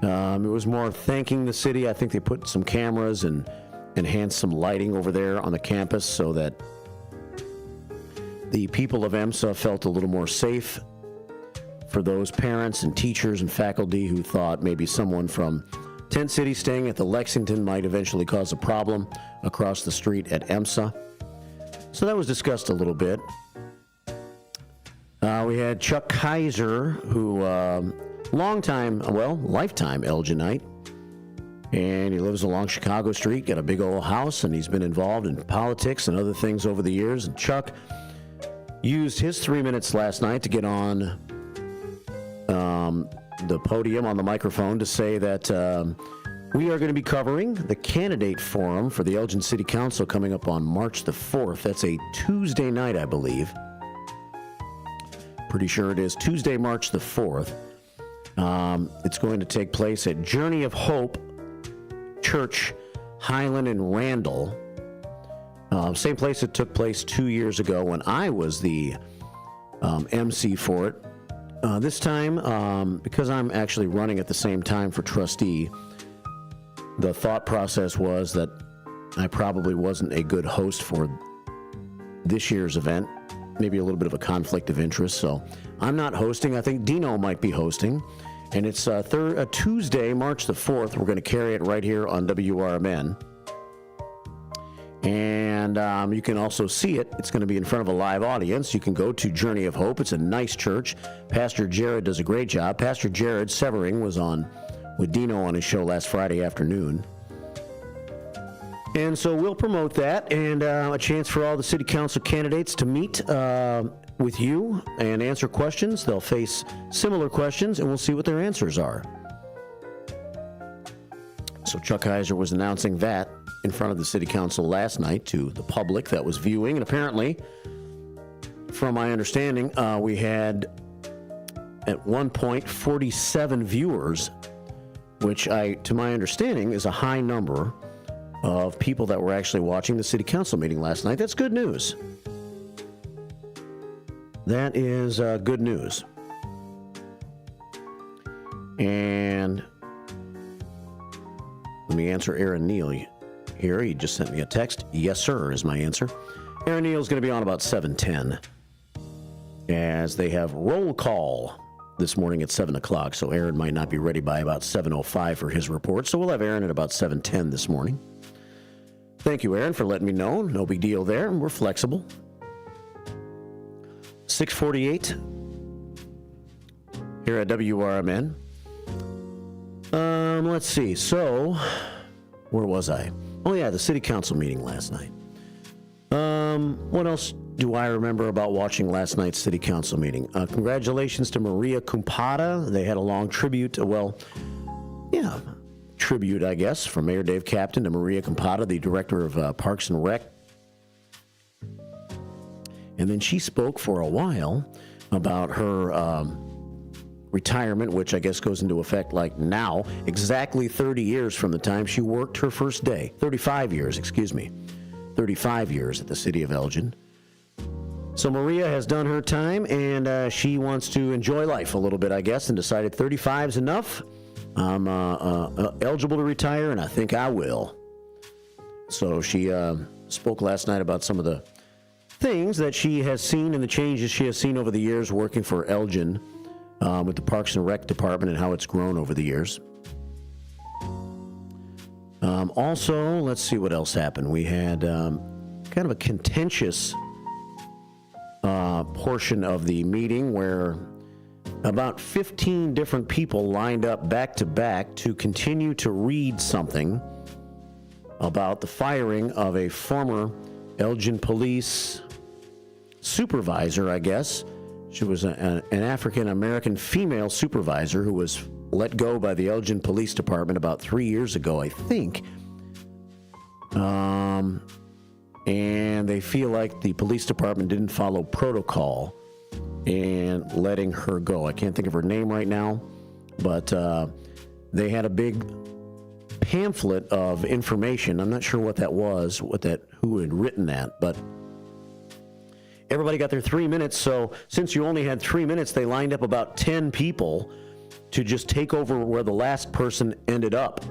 It was more thanking the city. I think they put some cameras and enhanced some lighting over there on the campus so that the people of EMSA felt a little more safe for those parents and teachers and faculty who thought maybe someone from Tent City staying at the Lexington might eventually cause a problem across the street at EMSA. So that was discussed a little bit. We had Chuck Kaiser, who, lifetime Elginite, and he lives along Chicago Street, got a big old house, and he's been involved in politics and other things over the years. And Chuck used his 3 minutes last night to get on the podium on the microphone to say that we are going to be covering the candidate forum for the Elgin City Council coming up on March the 4th. That's a Tuesday night, I believe. Pretty sure it is Tuesday, March the 4th. It's going to take place at Journey of Hope Church, Highland and Randall. Same place it took place 2 years ago when I was the MC for it. This time, because I'm actually running at the same time for trustee, the thought process was that I probably wasn't a good host for this year's event. Maybe a little bit of a conflict of interest, so I'm not hosting. I think Dino might be hosting, and it's Tuesday, March the 4th. We're going to carry it right here on WRMN. And you can also see it. It's going to be in front of a live audience. You can go to Journey of Hope. It's a nice church. Pastor Jared does a great job. Pastor Jared Severing was on with Dino on his show last Friday afternoon. And so we'll promote that, and a chance for all the city council candidates to meet with you and answer questions. They'll face similar questions, and we'll see what their answers are. So Chuck Kaiser was announcing that in front of the city council last night to the public that was viewing. And apparently, from my understanding, we had at one point 47 viewers, which to my understanding is a high number of people that were actually watching the city council meeting last night. That's good news. That is good news. And let me answer Aaron Neal here. He just sent me a text. Yes, sir, is my answer. Aaron Neal's going to be on about 7:10, as they have roll call this morning at 7 o'clock, so Aaron might not be ready by about 7:05 for his report, so we'll have Aaron at about 7:10 this morning. Thank you, Aaron, for letting me know. No big deal there. We're flexible. 6:48 here at WRMN. Let's see. So, where was I? Oh, yeah, the city council meeting last night. What else do I remember about watching last night's city council meeting? Congratulations to Maria Kumpada. They had a long tribute. Tribute, I guess, from Mayor Dave Captain to Maria Kumpada, the director of Parks and Rec. And then she spoke for a while about her retirement, which I guess goes into effect like now, exactly 30 years from the time she worked her first day. 35 years at the city of Elgin. So Maria has done her time, and she wants to enjoy life a little bit, I guess, and decided 35 is enough. I'm eligible to retire, and I think I will. So she spoke last night about some of the things that she has seen and the changes she has seen over the years working for Elgin with the Parks and Rec Department and how it's grown over the years. Also, let's see what else happened. We had kind of a contentious portion of the meeting where about 15 different people lined up back to back to continue to read something about the firing of a former Elgin police supervisor, I guess. She was an African-American female supervisor who was let go by the Elgin Police Department about 3 years ago, I think. And they feel like the police department didn't follow protocol in letting her go. I can't think of her name right now, but they had a big pamphlet of information. I'm not sure what that was, who had written that, but everybody got their 3 minutes. So since you only had 3 minutes, they lined up about 10 people to just take over where the last person ended up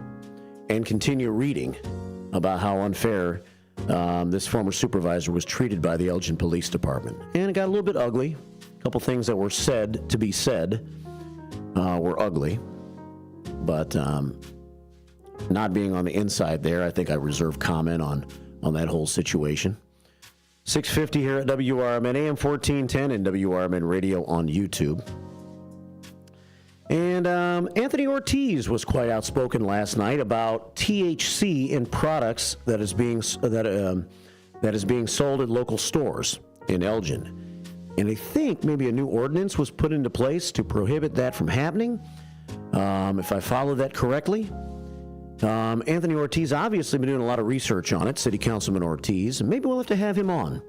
and continue reading about how unfair this former supervisor was treated by the Elgin Police Department. And it got a little bit ugly. A couple things that were said to be said were ugly. But not being on the inside there, I think I reserve comment on that whole situation. 6:50 here at WRMN, AM 1410 and WRMN Radio on YouTube. And Anthony Ortiz was quite outspoken last night about THC in products that is being sold at local stores in Elgin. And I think maybe a new ordinance was put into place to prohibit that from happening, if I followed that correctly. Anthony Ortiz obviously been doing a lot of research on it, City Councilman Ortiz, and maybe we'll have to have him on.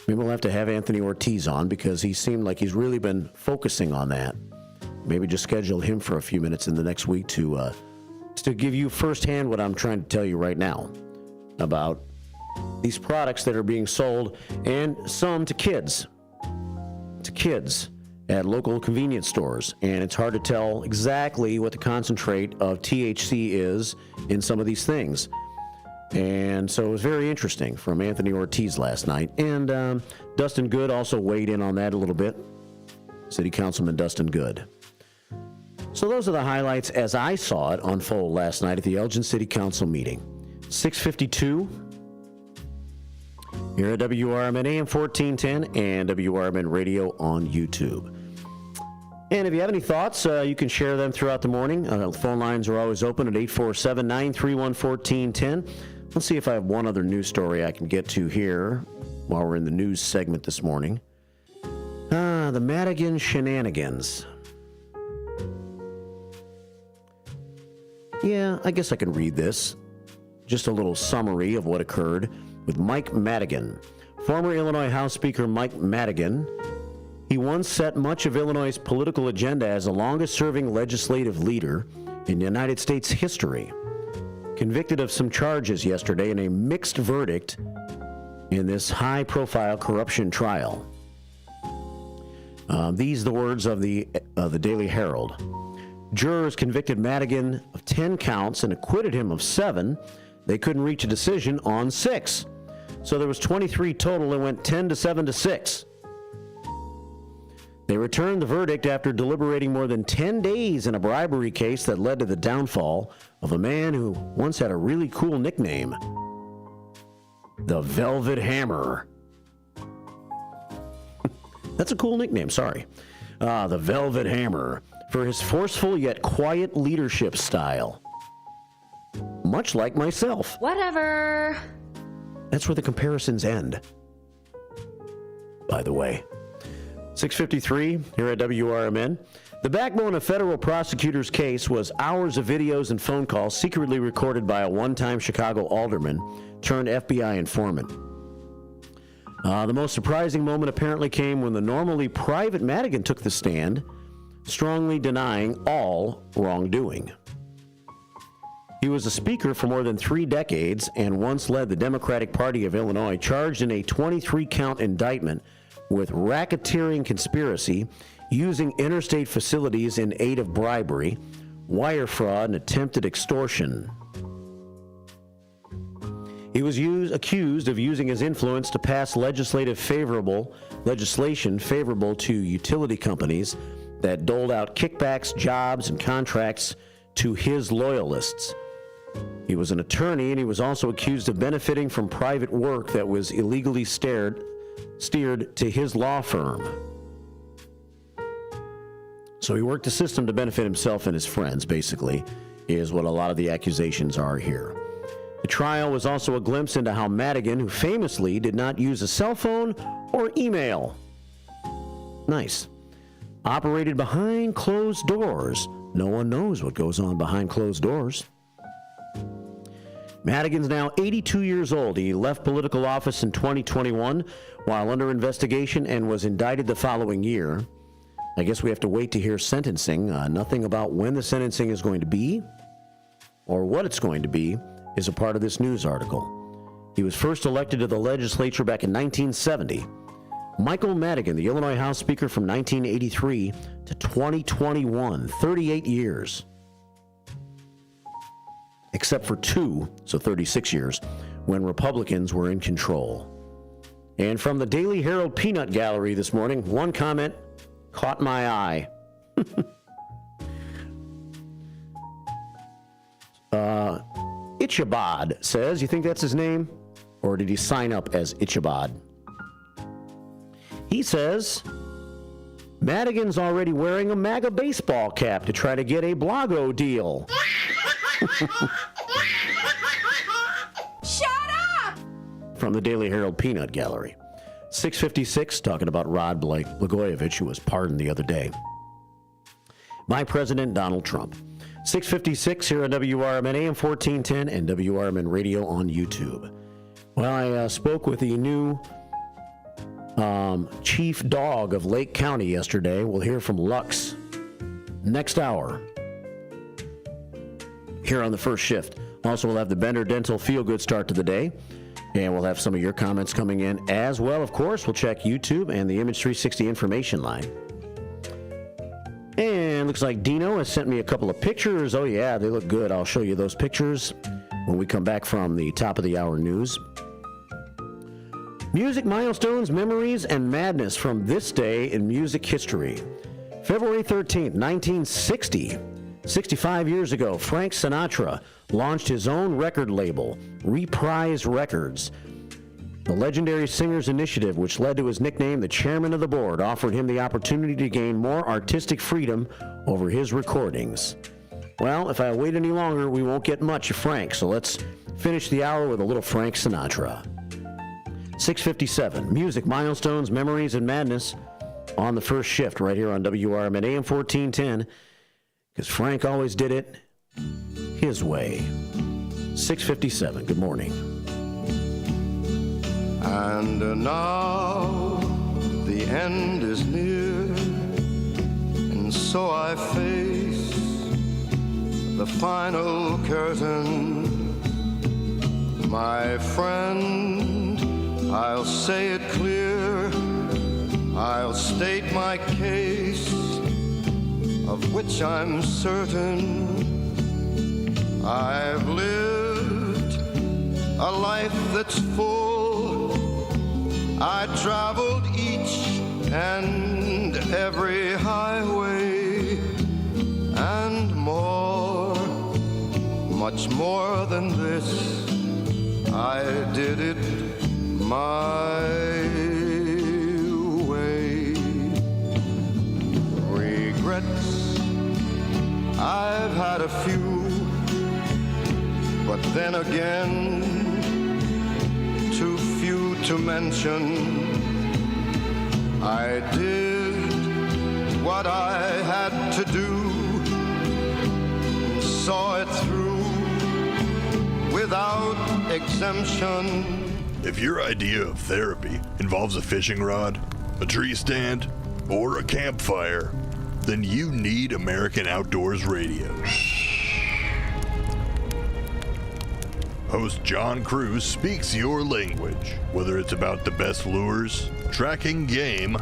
Maybe we'll have to have Anthony Ortiz on because he seemed like he's really been focusing on that. Maybe just schedule him for a few minutes in the next week to give you firsthand what I'm trying to tell you right now about these products that are being sold, and some to kids at local convenience stores. And it's hard to tell exactly what the concentrate of THC is in some of these things. And so it was very interesting from Anthony Ortiz last night. And Dustin Good also weighed in on that a little bit. City Councilman Dustin Good. So those are the highlights as I saw it unfold last night at the Elgin City Council meeting. 6:52 here at WRMN AM 1410 and WRMN Radio on YouTube. And if you have any thoughts, you can share them throughout the morning. The phone lines are always open at 847-931-1410. Let's see if I have one other news story I can get to here while we're in the news segment this morning. The Madigan shenanigans. Yeah, I guess I can read this. Just a little summary of what occurred with Mike Madigan. Former Illinois House Speaker Mike Madigan. He once set much of Illinois' political agenda as the longest-serving legislative leader in United States history. Convicted of some charges yesterday in a mixed verdict in this high-profile corruption trial. These are the words of the Daily Herald. Jurors convicted Madigan of 10 counts and acquitted him of 7. They couldn't reach a decision on 6. So there was 23 total and went 10 to 7 to 6. They returned the verdict after deliberating more than 10 days in a bribery case that led to the downfall of a man who once had a really cool nickname, the Velvet Hammer. That's a cool nickname, sorry. The Velvet Hammer, for his forceful yet quiet leadership style. Much like myself. Whatever. That's where the comparisons end, by the way. 6:53 here at WRMN. The backbone of federal prosecutors' case was hours of videos and phone calls secretly recorded by a one-time Chicago alderman turned FBI informant. The most surprising moment apparently came when the normally private Madigan took the stand, strongly denying all wrongdoing. He was a speaker for more than 3 decades and once led the Democratic Party of Illinois, charged in a 23-count indictment with racketeering conspiracy, using interstate facilities in aid of bribery, wire fraud, and attempted extortion. He was accused of using his influence to pass legislation favorable to utility companies that doled out kickbacks, jobs, and contracts to his loyalists. He was an attorney, and he was also accused of benefiting from private work that was illegally steered to his law firm. So he worked the system to benefit himself and his friends, basically, is what a lot of the accusations are here. The trial was also a glimpse into how Madigan, who famously did not use a cell phone or email. Nice. Operated behind closed doors. No one knows what goes on behind closed doors. Madigan's now 82 years old. He left political office in 2021 while under investigation and was indicted the following year. I guess we have to wait to hear sentencing. Nothing about when the sentencing is going to be or what it's going to be is a part of this news article. He was first elected to the legislature back in 1970. Michael Madigan, the Illinois House Speaker from 1983 to 2021, 38 years. Except for 2, so 36 years, when Republicans were in control. And from the Daily Herald Peanut Gallery this morning, one comment caught my eye. Ichabod says, you think that's his name? Or did he sign up as Ichabod? He says, Madigan's already wearing a MAGA baseball cap to try to get a Blago deal. Shut up! From the Daily Herald Peanut Gallery. 656, talking about Rod Blagojevich, who was pardoned the other day by President Donald Trump. 656 here on WRMN AM 1410 and WRMN Radio on YouTube. Well, I spoke with the new chief dog of Lake County yesterday. We'll hear from Lux next hour here on the first shift. Also, we'll have the Bender Dental feel-good start to the day, and we'll have some of your comments coming in as well. Of course, we'll check YouTube and the Image 360 information line. And looks like Dino has sent me a couple of pictures. Oh yeah, they look good. I'll show you those pictures when we come back from the top of the hour news. Music milestones, memories, and madness from this day in music history. February 13th, 1960. 65 years ago, Frank Sinatra launched his own record label, Reprise Records. The legendary Singers Initiative, which led to his nickname, the chairman of the board, offered him the opportunity to gain more artistic freedom over his recordings. Well, if I wait any longer, we won't get much of Frank, so let's finish the hour with a little Frank Sinatra. 657, music, milestones, memories, and madness on the first shift right here on WRMN AM 1410, because Frank always did it his way. 657, good morning. And now the end is near, and so I face the final curtain. My friend, I'll say it clear, I'll state my case, of which I'm certain. I've lived a life that's full. I traveled each and every highway, and more, much more than this, I did it my way. Regrets, I've had a few, but then again, too few to mention. I did what I had to do, and saw it through without exemption. If your idea of therapy involves a fishing rod, a tree stand, or a campfire, then you need American Outdoors Radio. Host John Cruz speaks your language, whether it's about the best lures, tracking game,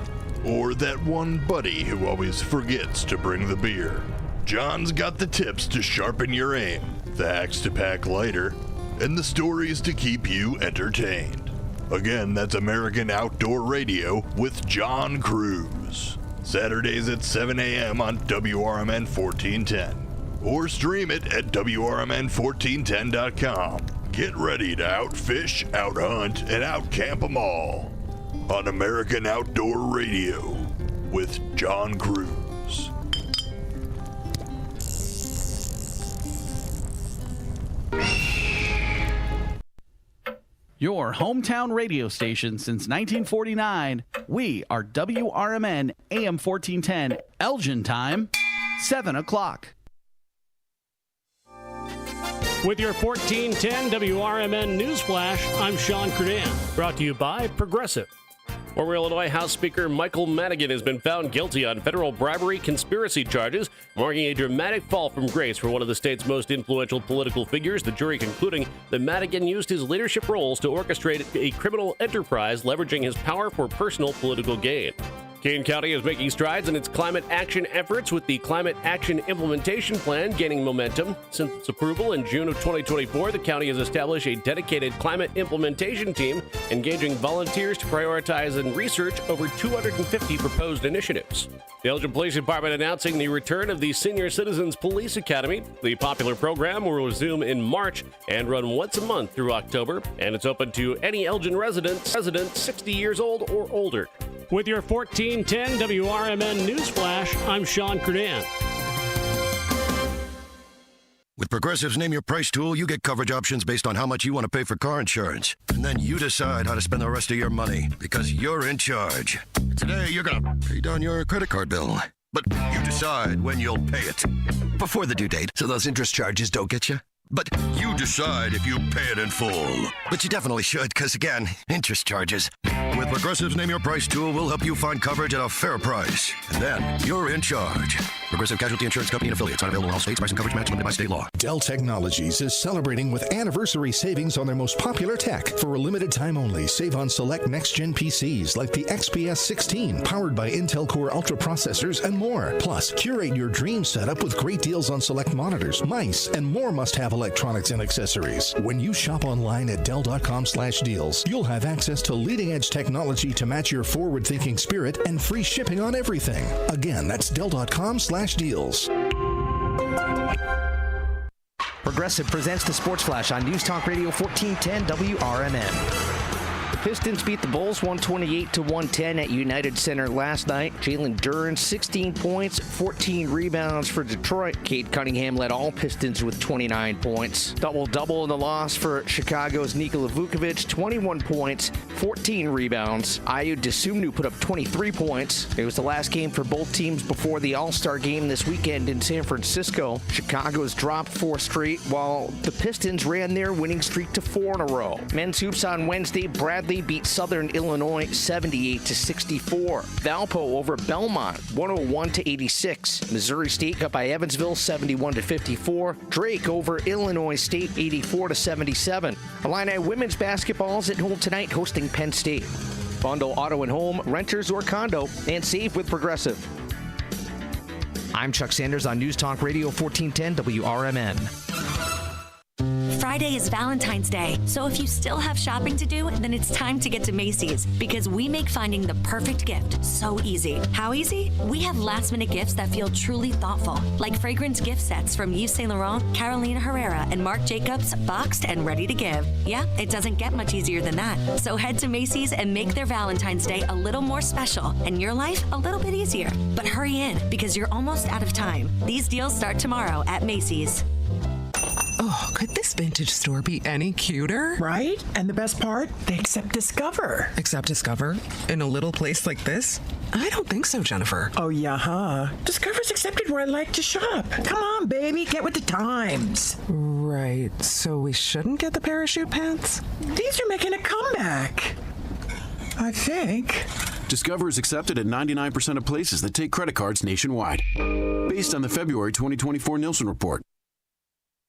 or that one buddy who always forgets to bring the beer. John's got the tips to sharpen your aim, the hacks to pack lighter, and the stories to keep you entertained. Again, that's American Outdoor Radio with John Cruz. Saturdays at 7 a.m. on WRMN 1410. Or stream it at WRMN1410.com. Get ready to outfish, outhunt, and outcamp them all on American Outdoor Radio with John Cruz. Your hometown radio station since 1949. We are WRMN AM 1410, Elgin time, 7 o'clock. With your 1410 WRMN News Flash, I'm Sean Curdan. Brought to you by Progressive. Former Illinois House Speaker Michael Madigan has been found guilty on federal bribery conspiracy charges, marking a dramatic fall from grace for one of the state's most influential political figures, the jury concluding that Madigan used his leadership roles to orchestrate a criminal enterprise, leveraging his power for personal political gain. Kane County is making strides in its climate action efforts, with the Climate Action Implementation Plan gaining momentum. Since its approval in June of 2024, the county has established a dedicated climate implementation team, engaging volunteers to prioritize and research over 250 proposed initiatives. The Elgin Police Department announcing the return of the Senior Citizens Police Academy. The popular program will resume in March and run once a month through October, and it's open to any Elgin resident 60 years old or older. With your 1410 WRMN News Flash, I'm Sean Curdan. With Progressive's Name Your Price tool, you get coverage options based on how much you want to pay for car insurance. And then you decide how to spend the rest of your money, because you're in charge. Today, you're going to pay down your credit card bill. But you decide when you'll pay it. Before the due date, so those interest charges don't get you. But you decide if you pay it in full. But you definitely should, because again, interest charges. With Progressive's Name Your Price tool, we'll help you find coverage at a fair price. And then you're in charge. Progressive Casualty Insurance Company and affiliates. Not available in all states. Price and coverage match limited by state law. Dell Technologies is celebrating with anniversary savings on their most popular tech. For a limited time only, save on select next-gen PCs like the XPS 16, powered by Intel Core Ultra processors and more. Plus, curate your dream setup with great deals on select monitors, mice, and more must-have electronics and accessories. When you shop online at Dell.com/deals, you'll have access to leading-edge technology to match your forward-thinking spirit and free shipping on everything. Again, that's Dell.com/deals. Progressive presents the Sports Flash on News Talk Radio 1410 WRMN. The Pistons beat the Bulls 128-110 at United Center last night. Jalen Duren, 16 points, 14 rebounds for Detroit. Cade Cunningham led all Pistons with 29 points. Double-double in the loss for Chicago's Nikola Vukovic, 21 points, 14 rebounds. Ayu Dosunmu put up 23 points. It was the last game for both teams before the All-Star game this weekend in San Francisco. Chicago's dropped 4 straight, while the Pistons ran their winning streak to 4 in a row. Men's hoops on Wednesday, Bradley beat Southern Illinois 78-64. Valpo over Belmont 101-86. Missouri State got by Evansville 71-54. Drake over Illinois State 84-77. Illini women's basketball is at home tonight hosting Penn State. Bundle auto and home, renters or condo, and save with Progressive. I'm Chuck Sanders on News Talk Radio 1410 WRMN. Friday is Valentine's Day, so if you still have shopping to do, then it's time to get to Macy's, because we make finding the perfect gift so easy. How easy? We have last-minute gifts that feel truly thoughtful, like fragrance gift sets from Yves Saint Laurent, Carolina Herrera, and Marc Jacobs, boxed and ready to give. Yeah, it doesn't get much easier than that. So head to Macy's and make their Valentine's Day a little more special, and your life a little bit easier. But hurry in, because you're almost out of time. These deals start tomorrow at Macy's. Oh, could this vintage store be any cuter? Right? And the best part? They accept Discover. Accept Discover? In a little place like this? I don't think so, Jennifer. Oh, yeah, huh? Discover's accepted where I like to shop. Come on, baby, get with the times. Right, so we shouldn't get the parachute pants? These are making a comeback. I think. Discover is accepted at 99% of places that take credit cards nationwide. Based on the February 2024 Nielsen report.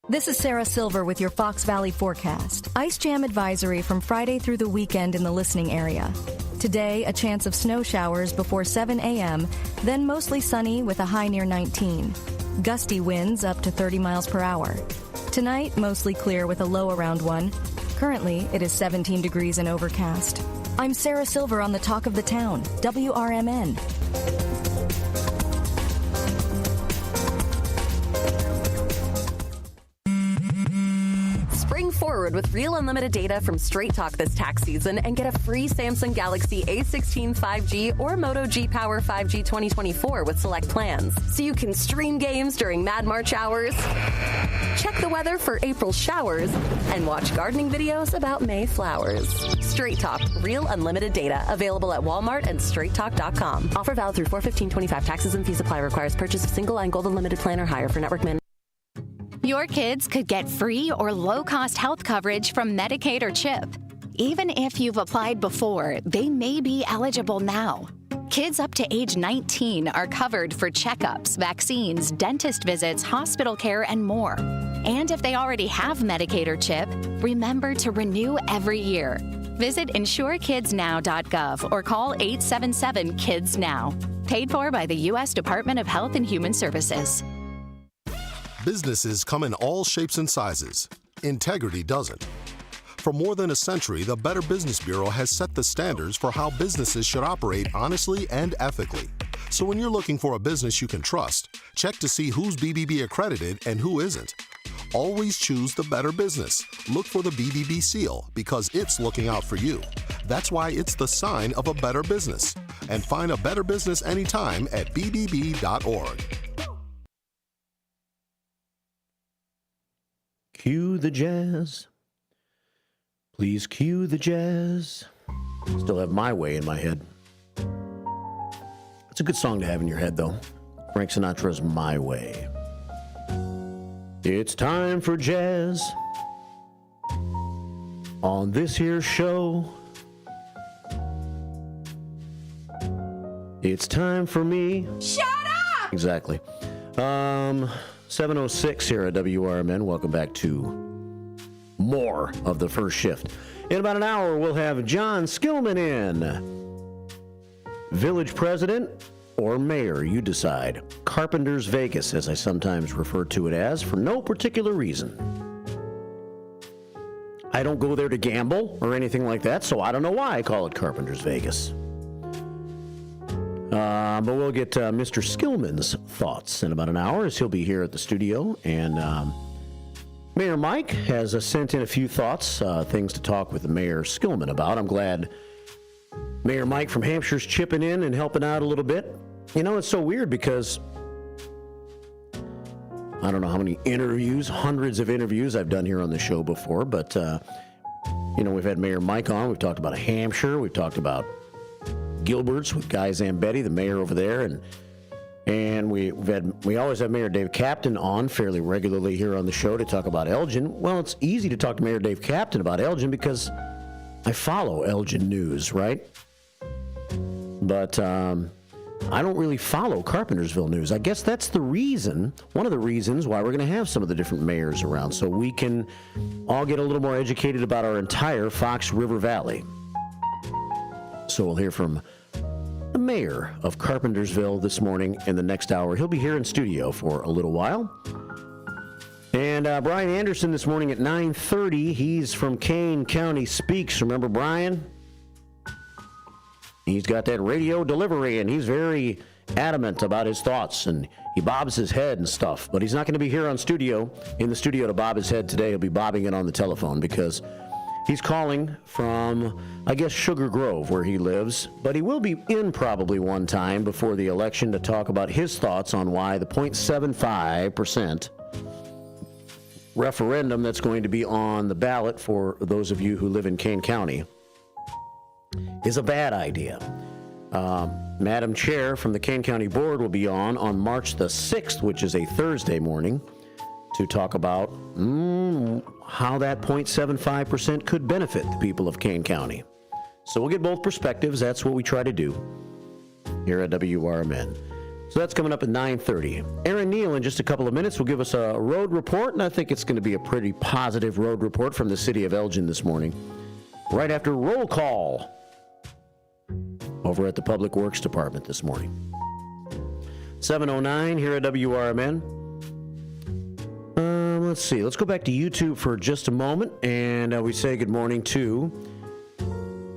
This is Sarah Silver with your Fox Valley forecast. Ice jam advisory from Friday through the weekend in the listening area. Today, a chance of snow showers before 7 a.m., then mostly sunny with a high near 19. Gusty winds up to 30 miles per hour. Tonight, mostly clear with a low around 1. Currently, it is 17 degrees and overcast. I'm Sarah Silver on the Talk of the Town, WRMN. Spring forward with real unlimited data from Straight Talk this tax season and get a free Samsung Galaxy A16 5G or Moto G Power 5G 2024 with select plans. So you can stream games during Mad March hours, check the weather for April showers, and watch gardening videos about May flowers. Straight Talk, real unlimited data. Available at Walmart and straighttalk.com. Offer valid through 4/15/25. Taxes and fees apply. Requires purchase of single line gold unlimited plan or higher for network min. Your kids could get free or low-cost health coverage from Medicaid or CHIP. Even if you've applied before, they may be eligible now. Kids up to age 19 are covered for checkups, vaccines, dentist visits, hospital care, and more. And if they already have Medicaid or CHIP, remember to renew every year. Visit insurekidsnow.gov or call 877-KIDS-NOW. Paid for by the U.S. Department of Health and Human Services. Businesses come in all shapes and sizes. Integrity doesn't. For more than a century, the Better Business Bureau has set the standards for how businesses should operate honestly and ethically. So when you're looking for a business you can trust, check to see who's BBB accredited and who isn't. Always choose the Better Business. Look for the BBB seal because it's looking out for you. That's why it's the sign of a better business. And find a better business anytime at bbb.org. Cue the jazz. Please cue the jazz. Still have My Way in my head. It's a good song to have in your head, though. Frank Sinatra's My Way. It's time for jazz on this here show. It's time for me. Shut up! Exactly. 7:06 here at WRMN. Welcome back to more of the first shift. In about an hour, we'll have John Skillman in. Village president or mayor, you decide. Carpenter's Vegas, as I sometimes refer to it as, for no particular reason. I don't go there to gamble or anything like that, so I don't know why I call it Carpenter's Vegas. But we'll get Mr. Skillman's thoughts in about an hour, as he'll be here at the studio. And Mayor Mike has sent in a few thoughts, things to talk with Mayor Skillman about. I'm glad Mayor Mike from Hampshire's chipping in and helping out a little bit. You know, it's so weird because I don't know how many interviews, hundreds of interviews I've done here on the show before, but, you know, we've had Mayor Mike on. We've talked about Hampshire. We've talked about Gilbert's with Guy Zambetti, the mayor over there, and we always have Mayor Dave Captain on fairly regularly here on the show to talk about Elgin. Well, it's easy to talk to Mayor Dave Captain about Elgin because I follow Elgin news, right? But I don't really follow Carpentersville news. I guess that's the reason, one of the reasons why we're going to have some of the different mayors around, so we can all get a little more educated about our entire Fox River Valley. So we'll hear from the mayor of Carpentersville this morning in the next hour. He'll be here in studio for a little while. And Brian Anderson this morning at 9:30. He's from Kane County Speaks. Remember Brian? He's got that radio delivery, and he's very adamant about his thoughts, and he bobs his head and stuff. But he's not going to be here in the studio to bob his head today. He'll be bobbing it on the telephone because he's calling from, I guess, Sugar Grove, where he lives, but he will be in probably one time before the election to talk about his thoughts on why the 0.75% referendum that's going to be on the ballot for those of you who live in Kane County is a bad idea. Madam Chair from the Kane County Board will be on March the 6th, which is a Thursday morning, to talk about how that 0.75% could benefit the people of Kane County. So we'll get both perspectives. That's what we try to do here at WRMN. So that's coming up at 9:30. Aaron Neal in just a couple of minutes will give us a road report, and I think it's going to be a pretty positive road report from the city of Elgin this morning, right after roll call over at the Public Works Department this morning. 7:09 here at WRMN. Let's see. Let's go back to YouTube for just a moment, and we say good morning to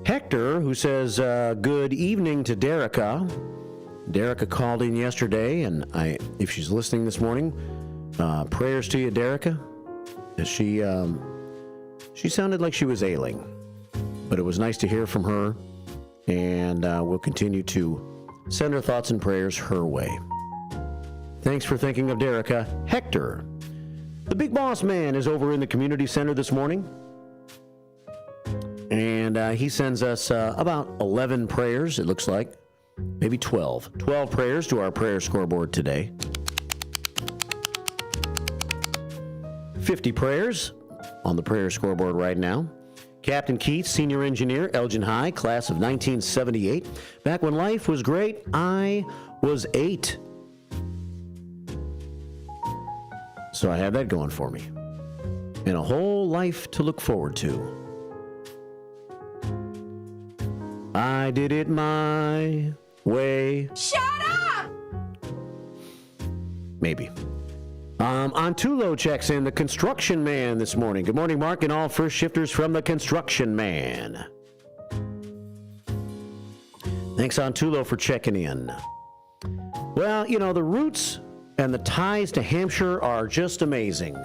Hector, who says good evening to Derica. Derica called in yesterday, and if she's listening this morning, prayers to you, Derica, as she She sounded like she was ailing, but it was nice to hear from her, and we'll continue to send our thoughts and prayers her way. Thanks for thinking of Derica. Hector, the big boss man, is over in the community center this morning, and he sends us about 11 prayers, it looks like. Maybe 12. 12 prayers to our prayer scoreboard today. 50 prayers on the prayer scoreboard right now. Captain Keith, senior engineer, Elgin High, class of 1978. Back when life was great, I was 8. So I had that going for me. And a whole life to look forward to. I did it my way. Shut up! Maybe. Antulo checks in, the construction man, this morning. Good morning, Mark, and all first shifters from the construction man. Thanks, Antulo, for checking in. Well, you know, the roots and the ties to Hampshire are just amazing.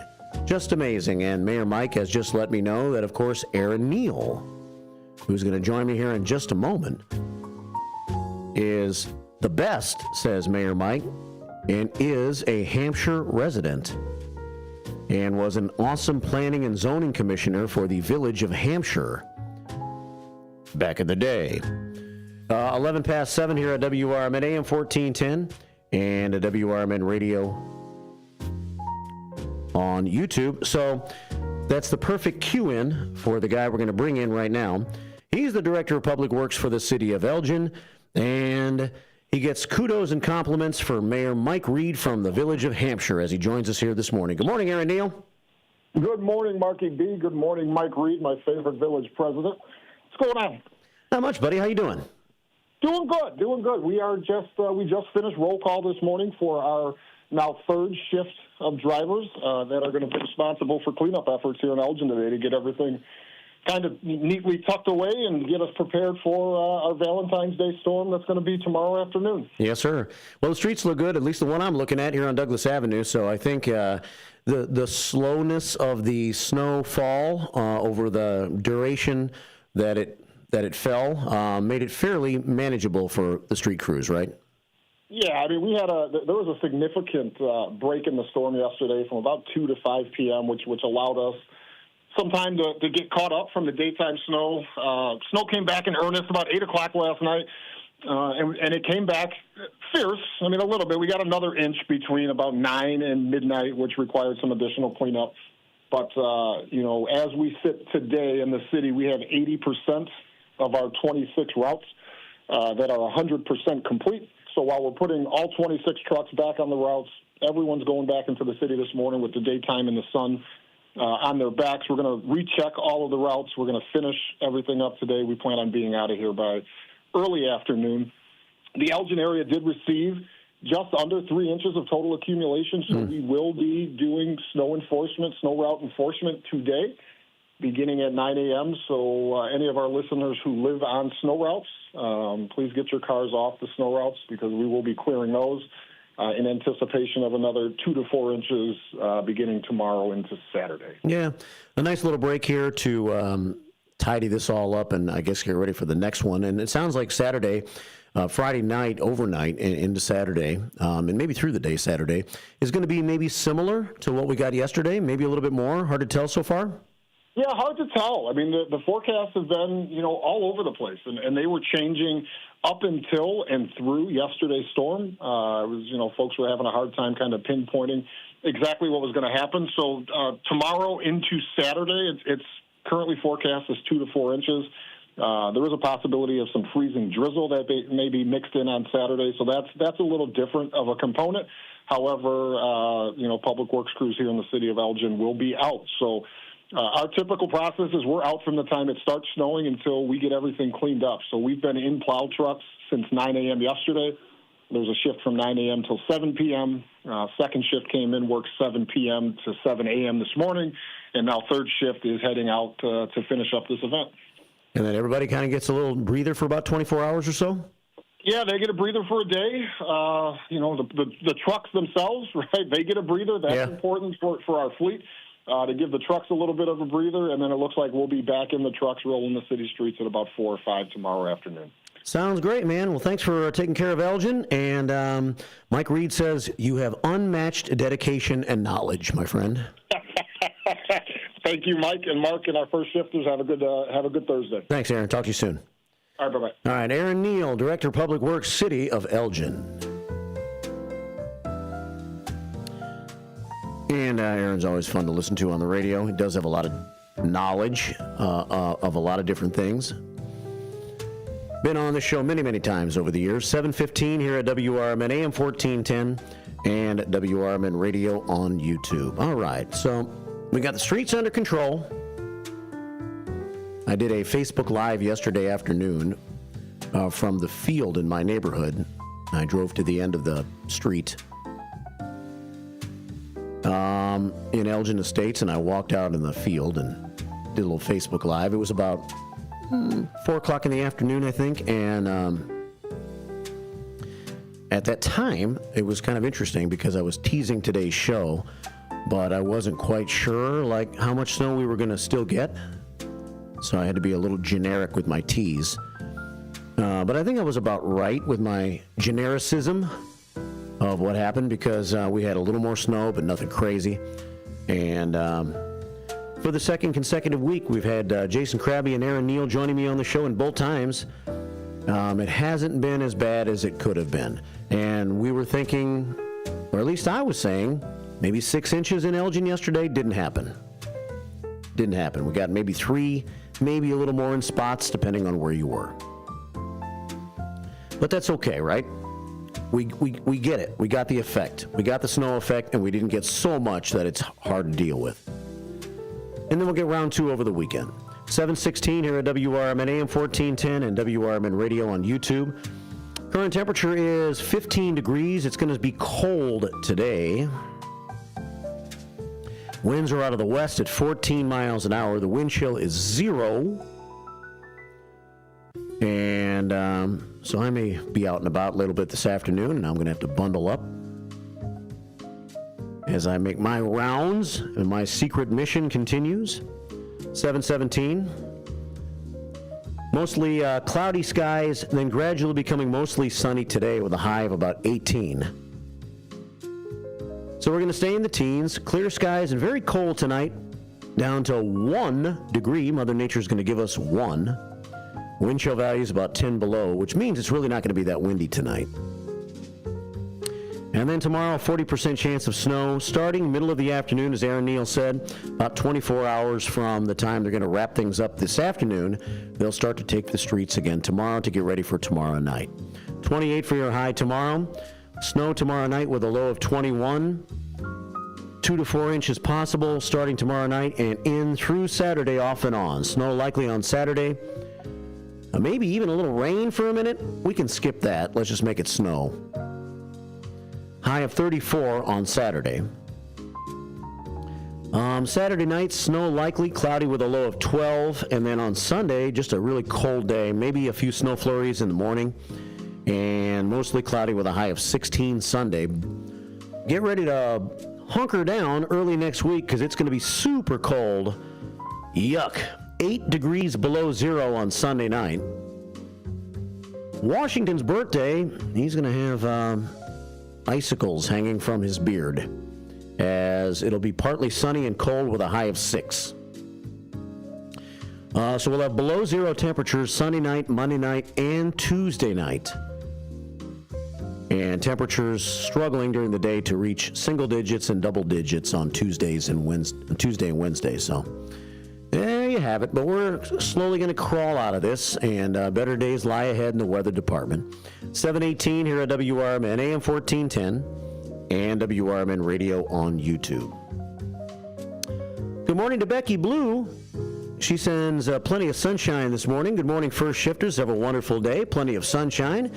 Just amazing. And Mayor Mike has just let me know that, of course, Aaron Neal, who's going to join me here in just a moment, is the best, says Mayor Mike, and is a Hampshire resident, and was an awesome planning and zoning commissioner for the village of Hampshire back in the day. 11 past 7 here at WRMN AM 1410 and at WRMN Radio on YouTube. So that's the perfect cue-in for the guy we're going to bring in right now. He's the Director of Public Works for the city of Elgin, and he gets kudos and compliments for Mayor Mike Reed from the village of Hampshire as he joins us here this morning. Good morning, Aaron Neal. Good morning, Marky B. Good morning, Mike Reed, my favorite village president. What's going on? Not much, buddy. How you doing? Doing good, doing good. We just finished roll call this morning for our now third shift of drivers that are going to be responsible for cleanup efforts here in Elgin today to get everything kind of neatly tucked away and get us prepared for our Valentine's Day storm that's going to be tomorrow afternoon. Yes, sir. Well, the streets look good, at least the one I'm looking at here on Douglas Avenue. So I think the slowness of the snowfall over the duration that it fell made it fairly manageable for the street crews, right? Yeah, I mean, there was a significant break in the storm yesterday from about 2 to 5 p.m., which allowed us some time to get caught up from the daytime snow. Snow came back in earnest about 8 o'clock last night, and it came back fierce. I mean, a little bit. We got another inch between about 9 and midnight, which required some additional cleanup. But, as we sit today in the city, we have 80% of our 26 routes that are 100% complete. So while we're putting all 26 trucks back on the routes, everyone's going back into the city this morning with the daytime and the sun on their backs. We're going to recheck all of the routes. We're going to finish everything up today. We plan on being out of here by early afternoon. The Elgin area did receive just under 3 inches of total accumulation, so we will be doing snow route enforcement today, beginning at 9 a.m. So any of our listeners who live on snow routes, please get your cars off the snow routes because we will be clearing those in anticipation of another 2 to 4 inches beginning tomorrow into Saturday. Yeah, a nice little break here to tidy this all up and I guess get ready for the next one. And it sounds like Saturday, Friday night, overnight, and into Saturday, and maybe through the day Saturday, is going to be maybe similar to what we got yesterday, maybe a little bit more. Hard to tell so far? Yeah, hard to tell. I mean, the forecasts have been, all over the place, and they were changing up until and through yesterday's storm. It was, folks were having a hard time kind of pinpointing exactly what was going to happen. So tomorrow into Saturday, it's currently forecast as 2 to 4 inches. There is a possibility of some freezing drizzle that may be mixed in on Saturday, so that's a little different of a component. However, public works crews here in the city of Elgin will be out. So our typical process is we're out from the time it starts snowing until we get everything cleaned up. So we've been in plow trucks since 9 a.m. yesterday. There was a shift from 9 a.m. till 7 p.m. Second shift came in, worked 7 p.m. to 7 a.m. this morning, and now third shift is heading out to finish up this event. And then everybody kind of gets a little breather for about 24 hours or so? Yeah, they get a breather for a day. The trucks themselves, right, they get a breather. That's important for our fleet. to give the trucks a little bit of a breather, and then it looks like we'll be back in the trucks rolling the city streets at about 4 or 5 tomorrow afternoon. Sounds great, man. Well, thanks for taking care of Elgin. And Mike Reed says you have unmatched dedication and knowledge, my friend. Thank you, Mike and Mark, and our first shifters. Have a good Thursday. Thanks, Aaron. Talk to you soon. All right, bye-bye. All right, Aaron Neal, Director of Public Works, City of Elgin. And Aaron's always fun to listen to on the radio. He does have a lot of knowledge of a lot of different things. Been on the show many, many times over the years. 7:15 here at WRMN AM 1410 and WRMN Radio on YouTube. All right, so we got the streets under control. I did a Facebook Live yesterday afternoon from the field in my neighborhood. I drove to the end of the street in Elgin Estates, and I walked out in the field and did a little Facebook Live. It was about 4 o'clock in the afternoon, I think, and at that time, it was kind of interesting because I was teasing today's show, but I wasn't quite sure, like, how much snow we were going to still get, so I had to be a little generic with my tease. But I think I was about right with my genericism of what happened because we had a little more snow, but nothing crazy, and for the second consecutive week, we've had Jason Krabby and Aaron Neal joining me on the show, and both times it hasn't been as bad as it could have been. And we were thinking, or at least I was saying, maybe 6 inches in Elgin yesterday. Didn't happen. Didn't happen. We got maybe 3, maybe a little more in spots, depending on where you were. But that's okay, right? We get it. We got the effect. We got the snow effect, and we didn't get so much that it's hard to deal with. And then we'll get round 2 over the weekend. 7:16 here at WRMN AM 1410 and WRMN Radio on YouTube. Current temperature is 15 degrees. It's going to be cold today. Winds are out of the west at 14 miles an hour. The wind chill is 0. And so I may be out and about a little bit this afternoon, and I'm going to have to bundle up as I make my rounds and my secret mission continues. 7:17. Mostly cloudy skies, and then gradually becoming mostly sunny today with a high of about 18. So we're going to stay in the teens. Clear skies and very cold tonight, down to 1 degree. Mother Nature's going to give us 1. Wind chill value is about 10 below, which means it's really not going to be that windy tonight. And then tomorrow, 40% chance of snow starting middle of the afternoon, as Aaron Neal said, about 24 hours from the time they're going to wrap things up this afternoon. They'll start to take the streets again tomorrow to get ready for tomorrow night. 28 for your high tomorrow. Snow tomorrow night with a low of 21. 2 to 4 inches possible starting tomorrow night and in through Saturday off and on. Snow likely on Saturday. Maybe even a little rain for a minute. We can skip that. Let's just make it snow. High of 34 on Saturday. Saturday night, snow likely, cloudy with a low of 12. And then on Sunday, just a really cold day. Maybe a few snow flurries in the morning. And mostly cloudy with a high of 16 Sunday. Get ready to hunker down early next week because it's going to be super cold. Yuck. 8 degrees below 0 on Sunday night. Washington's birthday, he's going to have icicles hanging from his beard, as it'll be partly sunny and cold with a high of 6. So we'll have below 0 temperatures Sunday night, Monday night, and Tuesday night. And temperatures struggling during the day to reach single digits and double digits on Tuesday and Wednesday. So there you have it. But we're slowly going to crawl out of this, and better days lie ahead in the weather department. 7:18 here at WRMN AM 1410 and WRMN Radio on YouTube. Good morning to Becky Blue. She sends plenty of sunshine this morning. Good morning, first shifters. Have a wonderful day. Plenty of sunshine.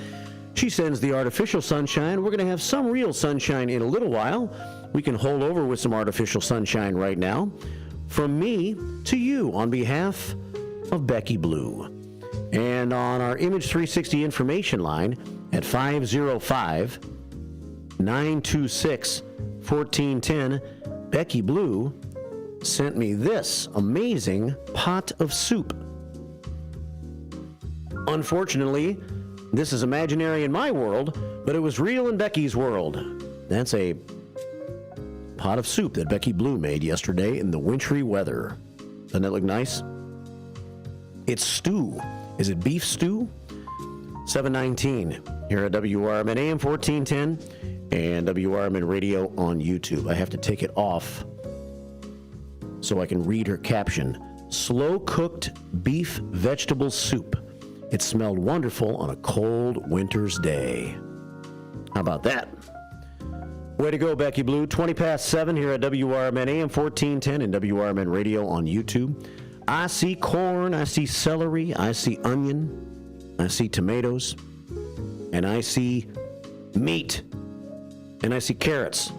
She sends the artificial sunshine. We're going to have some real sunshine in a little while. We can hold over with some artificial sunshine right now. From me to you on behalf of Becky Blue. And on our Image 360 information line at 505-926-1410, Becky Blue sent me this amazing pot of soup. Unfortunately, this is imaginary in my world, but it was real in Becky's world. That's a pot of soup that Becky Blue made yesterday in the wintry weather. Doesn't that look nice? It's stew. Is it beef stew? 7:19 here at WRMN AM 1410 and WRMN Radio on YouTube. I have to take it off so I can read her caption. Slow-cooked beef vegetable soup. It smelled wonderful on a cold winter's day. How about that? Way to go, Becky Blue. 20 past 7 here at WRMN AM 1410 and WRMN Radio on YouTube. I see corn, I see celery, I see onion, I see tomatoes, and I see meat, and I see carrots.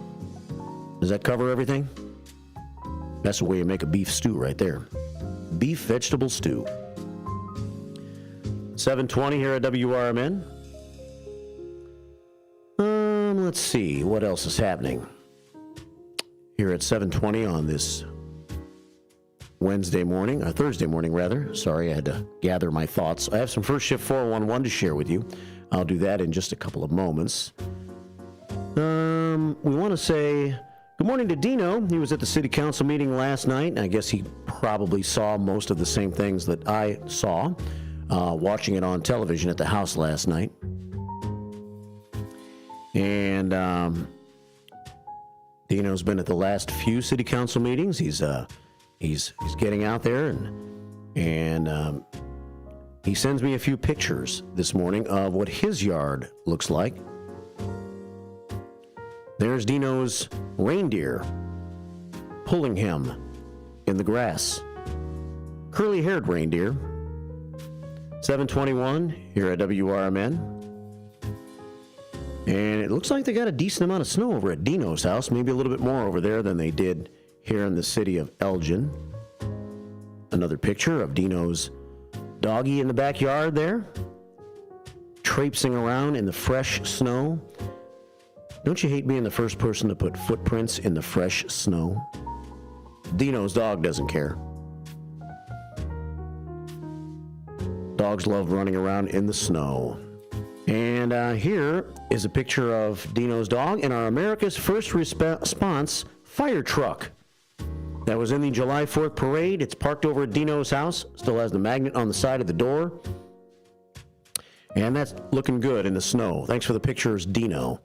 Does that cover everything? That's the way you make a beef stew right there. Beef vegetable stew. 7:20 here at WRMN. Let's see, what else is happening here at 7:20 on this Thursday morning rather. Sorry, I had to gather my thoughts. I have some First Shift 411 to share with you. I'll do that in just a couple of moments. We want to say good morning to Dino. He was at the city council meeting last night, and I guess he probably saw most of the same things that I saw, watching it on television at the house last night. And Dino's been at the last few city council meetings. He's getting out there, and he sends me a few pictures this morning of what his yard looks like. There's Dino's reindeer pulling him in the grass. Curly-haired reindeer. 7:21 here at WRMN. And it looks like they got a decent amount of snow over at Dino's house, maybe a little bit more over there than they did here in the city of Elgin. Another picture of Dino's doggy in the backyard there, traipsing around in the fresh snow. Don't you hate being the first person to put footprints in the fresh snow? Dino's dog doesn't care. Dogs love running around in the snow. And here is a picture of Dino's dog in our America's First Response fire truck that was in the July 4th parade. It's parked over at Dino's house, still has the magnet on the side of the door. And that's looking good in the snow. Thanks for the pictures, Dino.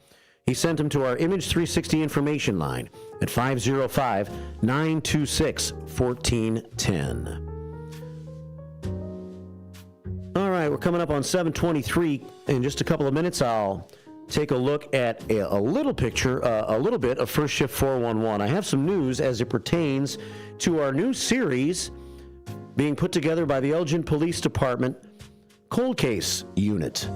He sent them to our Image 360 information line at 505-926-1410. All right, we're coming up on 7:23. In just a couple of minutes, I'll take a look at a little bit of First Shift 411. I have some news as it pertains to our new series being put together by the Elgin Police Department Cold Case Unit.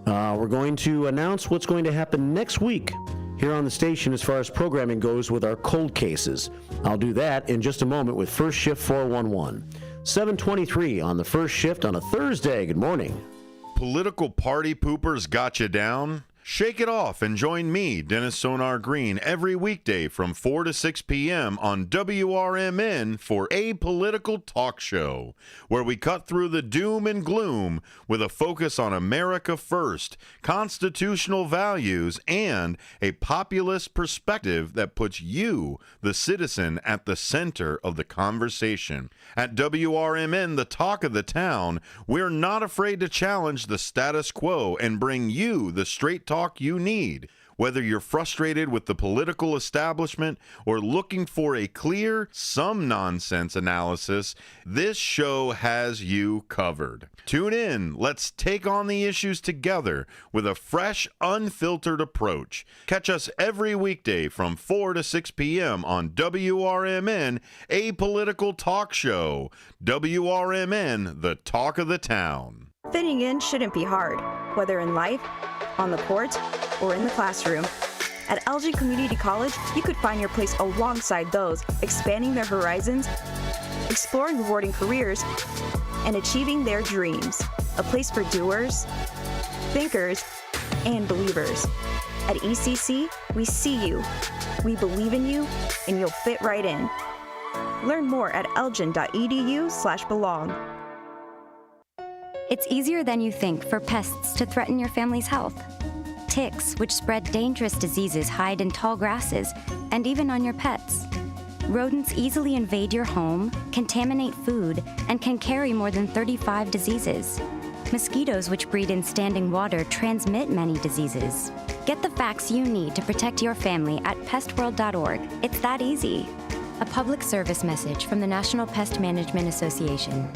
We're going to announce what's going to happen next week here on the station as far as programming goes with our cold cases. I'll do that in just a moment with First Shift 411. 7:23 on the First Shift on a Thursday. Good morning. Political party poopers got you down? Shake it off and join me, Dennis Sonar Green, every weekday from 4 to 6 p.m. on WRMN for A Political Talk Show, where we cut through the doom and gloom with a focus on America first, constitutional values, and a populist perspective that puts you, the citizen, at the center of the conversation. At WRMN, the talk of the town, we're not afraid to challenge the status quo and bring you the straight talk you need. Whether you're frustrated with the political establishment or looking for a clear, some nonsense analysis, this show has you covered. Tune in. Let's take on the issues together with a fresh, unfiltered approach. Catch us every weekday from 4 to 6 p.m. on WRMN, A Political Talk Show. WRMN, the talk of the town. Fitting in shouldn't be hard, whether in life, on the court, or in the classroom. At Elgin Community College, you could find your place alongside those expanding their horizons, exploring rewarding careers, and achieving their dreams. A place for doers, thinkers, and believers. At ECC, we see you, we believe in you, and you'll fit right in. Learn more at elgin.edu/belong. It's easier than you think for pests to threaten your family's health. Ticks, which spread dangerous diseases, hide in tall grasses and even on your pets. Rodents easily invade your home, contaminate food, and can carry more than 35 diseases. Mosquitoes, which breed in standing water, transmit many diseases. Get the facts you need to protect your family at pestworld.org. It's that easy. A public service message from the National Pest Management Association.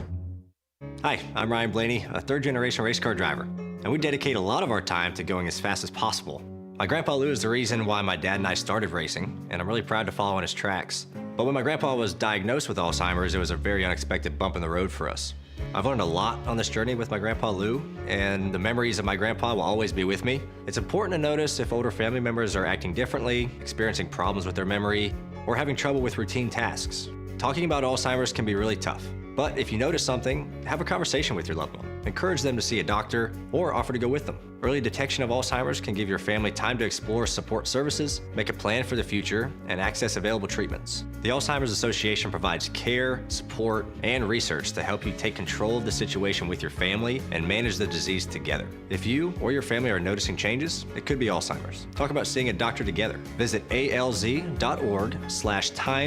Hi, I'm Ryan Blaney, a third-generation race car driver, and we dedicate a lot of our time to going as fast as possible. My grandpa Lou is the reason why my dad and I started racing, and I'm really proud to follow in his tracks. But when my grandpa was diagnosed with Alzheimer's, it was a very unexpected bump in the road for us. I've learned a lot on this journey with my grandpa Lou, and the memories of my grandpa will always be with me. It's important to notice if older family members are acting differently, experiencing problems with their memory, or having trouble with routine tasks. Talking about Alzheimer's can be really tough. But if you notice something, have a conversation with your loved one. Encourage them to see a doctor or offer to go with them. Early detection of Alzheimer's can give your family time to explore support services, make a plan for the future, and access available treatments. The Alzheimer's Association provides care, support, and research to help you take control of the situation with your family and manage the disease together. If you or your family are noticing changes, it could be Alzheimer's. Talk about seeing a doctor together. Visit alz.org/time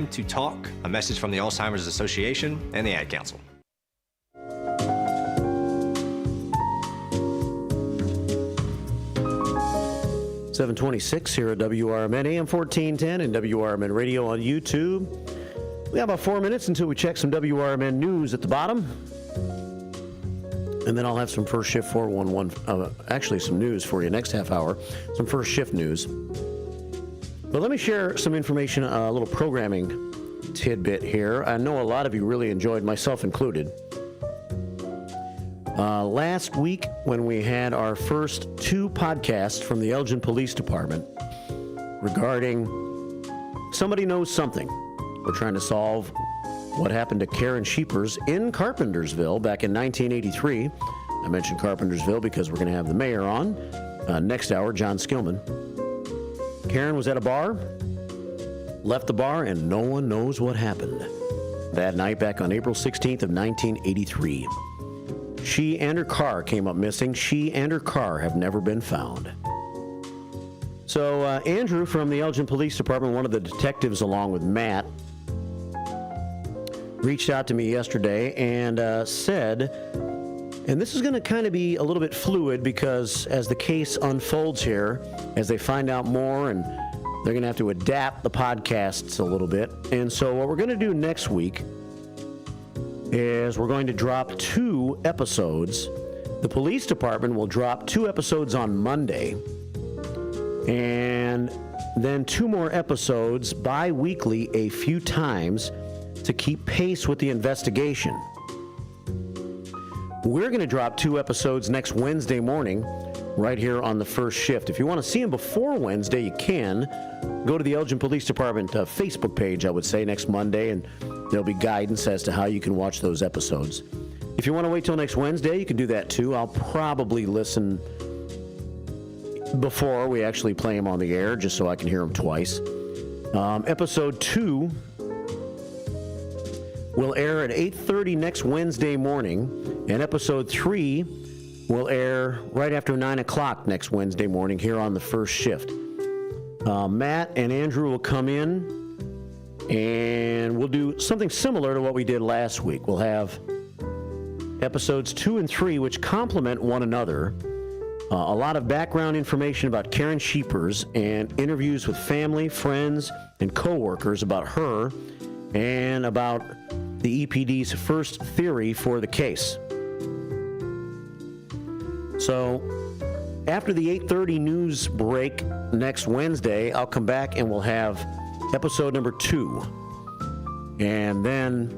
to talk. A message from the Alzheimer's Association and the Ad Council. .726 here at WRMN, AM 1410 and WRMN Radio on YouTube. We have about 4 minutes until we check some WRMN news at the bottom. And then I'll have some first shift 411, actually some news for you next half hour, some first shift news. But let me share some information, a little programming tidbit here. I know a lot of you really enjoyed, myself included. Last week, when we had our first 2 podcasts from the Elgin Police Department regarding Somebody Knows Something. We're trying to solve what happened to Karen Sheepers in Carpentersville back in 1983. I mentioned Carpentersville because we're going to have the mayor on next hour, John Skillman. Karen was at a bar, left the bar, and no one knows what happened that night back on April 16th of 1983. She and her car came up missing. She and her car have never been found. So Andrew from the Elgin Police Department, one of the detectives along with Matt, reached out to me yesterday and said, and this is going to kind of be a little bit fluid because as the case unfolds here, as they find out more, and they're going to have to adapt the podcasts a little bit. And so what we're going to do next week is we're going to drop 2 episodes. The police department will drop 2 episodes on Monday, and then 2 more episodes bi-weekly a few times to keep pace with the investigation. We're going to drop 2 episodes next Wednesday morning right here on the first shift. If you want to see them before Wednesday, you can. Go to the Elgin Police Department Facebook page, I would say, next Monday, and there'll be guidance as to how you can watch those episodes. If you want to wait till next Wednesday, you can do that too. I'll probably listen before we actually play them on the air, just so I can hear them twice. Episode 2 will air at 8:30 next Wednesday morning, and episode 3 will air right after 9 o'clock next Wednesday morning here on the first shift. Matt and Andrew will come in, and we'll do something similar to what we did last week. We'll have episodes 2 and 3, which complement one another. A lot of background information about Karen Sheepers and interviews with family, friends, and coworkers about her and about the EPD's first theory for the case. So after the 8:30 news break next Wednesday, I'll come back and we'll have episode number 2. And then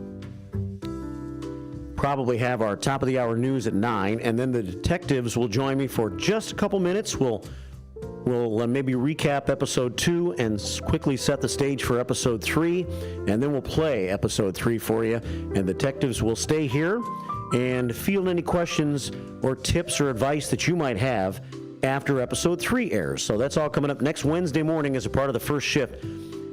probably have our top of the hour news at 9. And then the detectives will join me for just a couple minutes. We'll maybe recap episode 2 and quickly set the stage for episode 3. And then we'll play episode 3 for you. And detectives will stay here and field any questions or tips or advice that you might have after episode 3 airs. So that's all coming up next Wednesday morning as a part of the first shift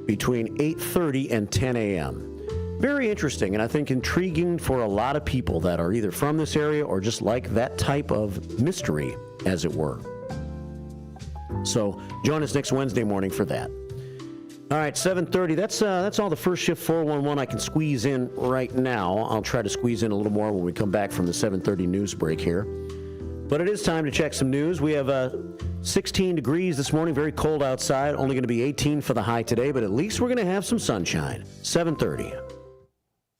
between 8:30 and 10 a.m. Very interesting, and I think intriguing for a lot of people that are either from this area or just like that type of mystery, as it were. So join us next Wednesday morning for that. All right, 7:30. That's all the first shift 411 I can squeeze in right now. I'll try to squeeze in a little more when we come back from the 7:30 news break here. But it is time to check some news. We have 16 degrees this morning, very cold outside. Only going to be 18 for the high today, but at least we're going to have some sunshine. 7:30.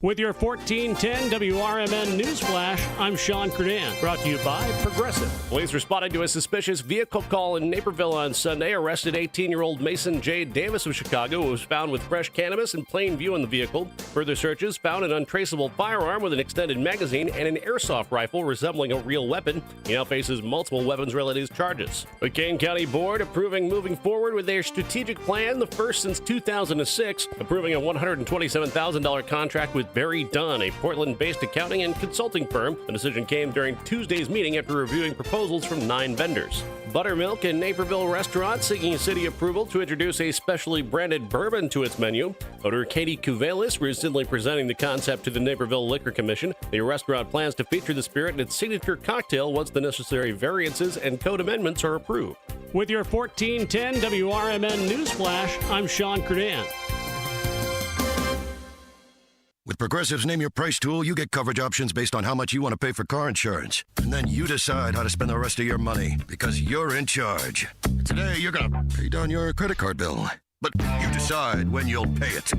With your 1410 WRMN News Flash, I'm Sean Kernan. Brought to you by Progressive. Police responded to a suspicious vehicle call in Naperville on Sunday. Arrested 18-year-old Mason J. Davis of Chicago, who was found with fresh cannabis in plain view in the vehicle. Further searches found an untraceable firearm with an extended magazine and an airsoft rifle resembling a real weapon. He now faces multiple weapons-related charges. The Kane County Board approving moving forward with their strategic plan, the first since 2006, approving a $127,000 contract with Barry Dunn, a Portland-based accounting and consulting firm. The decision came during Tuesday's meeting after reviewing proposals from 9 vendors. Buttermilk and Naperville restaurant seeking city approval to introduce a specially branded bourbon to its menu. Owner Katie Kuvelis recently presenting the concept to the Naperville Liquor Commission. The restaurant plans to feature the spirit in its signature cocktail once the necessary variances and code amendments are approved. With your 1410 WRMN News Flash, I'm Sean Kernan. With Progressive's Name Your Price tool, you get coverage options based on how much you want to pay for car insurance. And then you decide how to spend the rest of your money, because you're in charge. Today, you're going to pay down your credit card bill. But you decide when you'll pay it.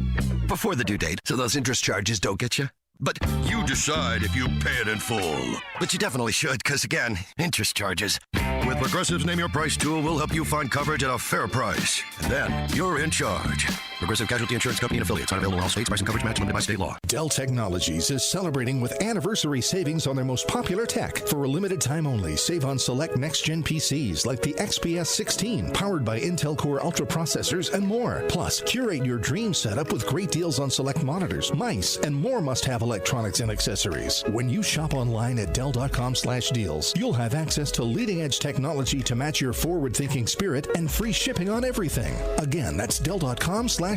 Before the due date, so those interest charges don't get you. But you decide if you pay it in full. But you definitely should, because again, interest charges. With Progressive's Name Your Price tool, we'll help you find coverage at a fair price. And then you're in charge. Progressive Casualty Insurance Company and affiliates. Not available in all states. Price and coverage match limited by state law. Dell Technologies is celebrating with anniversary savings on their most popular tech. For a limited time only, save on select next-gen PCs like the XPS 16, powered by Intel Core Ultra processors and more. Plus, curate your dream setup with great deals on select monitors, mice, and more must-have electronics and accessories. When you shop online at Dell.com/deals, you'll have access to leading-edge technology to match your forward-thinking spirit and free shipping on everything. Again, that's Dell.com/deals.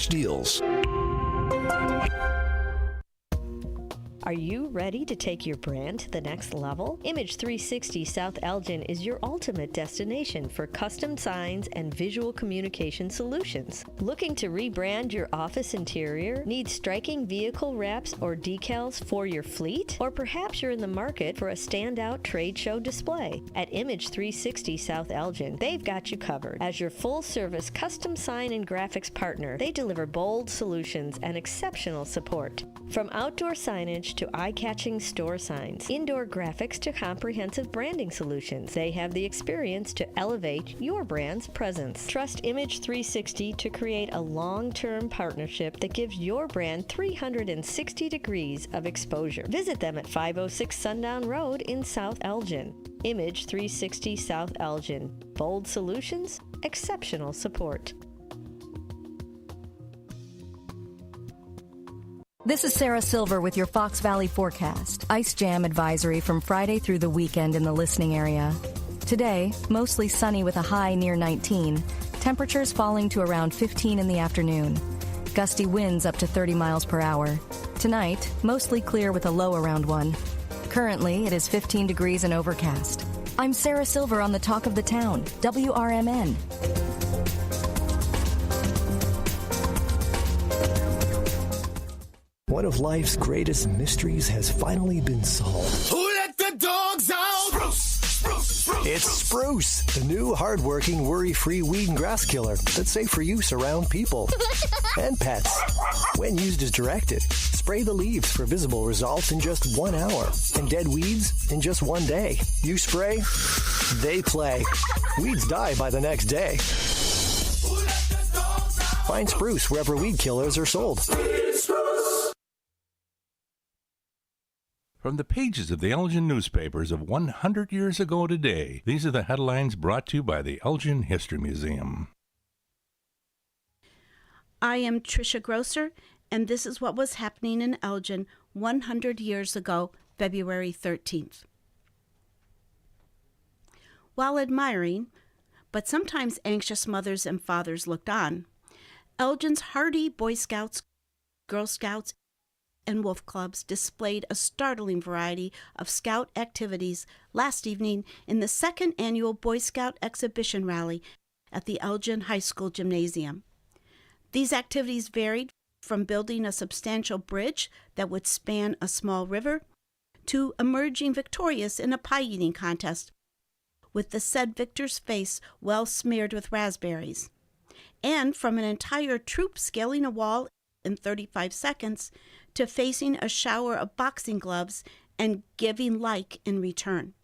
Are you ready to take your brand to the next level? Image 360 South Elgin is your ultimate destination for custom signs and visual communication solutions. Looking to rebrand your office interior? Need striking vehicle wraps or decals for your fleet? Or perhaps you're in the market for a standout trade show display. At Image 360 South Elgin, they've got you covered. As your full-service custom sign and graphics partner, they deliver bold solutions and exceptional support. From outdoor signage to eye-catching store signs, indoor graphics to comprehensive branding solutions, they have the experience to elevate your brand's presence. Trust Image 360 to create a long-term partnership that gives your brand 360 degrees of exposure. Visit them at 506 Sundown Road in South Elgin. Image 360 South Elgin. Bold solutions, exceptional support. This is Sarah Silver with your Fox Valley forecast. Ice jam advisory from Friday through the weekend in the listening area. Today, mostly sunny with a high near 19. Temperatures falling to around 15 in the afternoon. Gusty winds up to 30 miles per hour. Tonight, mostly clear with a low around 1. Currently, it is 15 degrees and overcast. I'm Sarah Silver on the Talk of the Town, WRMN. One of life's greatest mysteries has finally been solved. Who let the dogs out? Spruce. It's Spruce, the new hard-working, worry-free weed and grass killer that's safe for use around people and pets. When used as directed, spray the leaves for visible results in just 1 hour and dead weeds in just 1 day. You spray, they play. Weeds die by the next day. Find Spruce wherever weed killers are sold. From the pages of the Elgin newspapers of 100 years ago today, these are the headlines brought to you by the Elgin History Museum. I am Tricia Grosser, and this is what was happening in Elgin 100 years ago, February 13th. While admiring, but sometimes anxious mothers and fathers looked on, Elgin's hardy Boy Scouts, Girl Scouts, and Wolf Clubs displayed a startling variety of Scout activities last evening in the second annual Boy Scout exhibition rally at the Elgin High School Gymnasium. These activities varied from building a substantial bridge that would span a small river to emerging victorious in a pie-eating contest with the said victor's face well smeared with raspberries, and from an entire troop scaling a wall in 35 seconds to facing a shower of boxing gloves and giving like in return.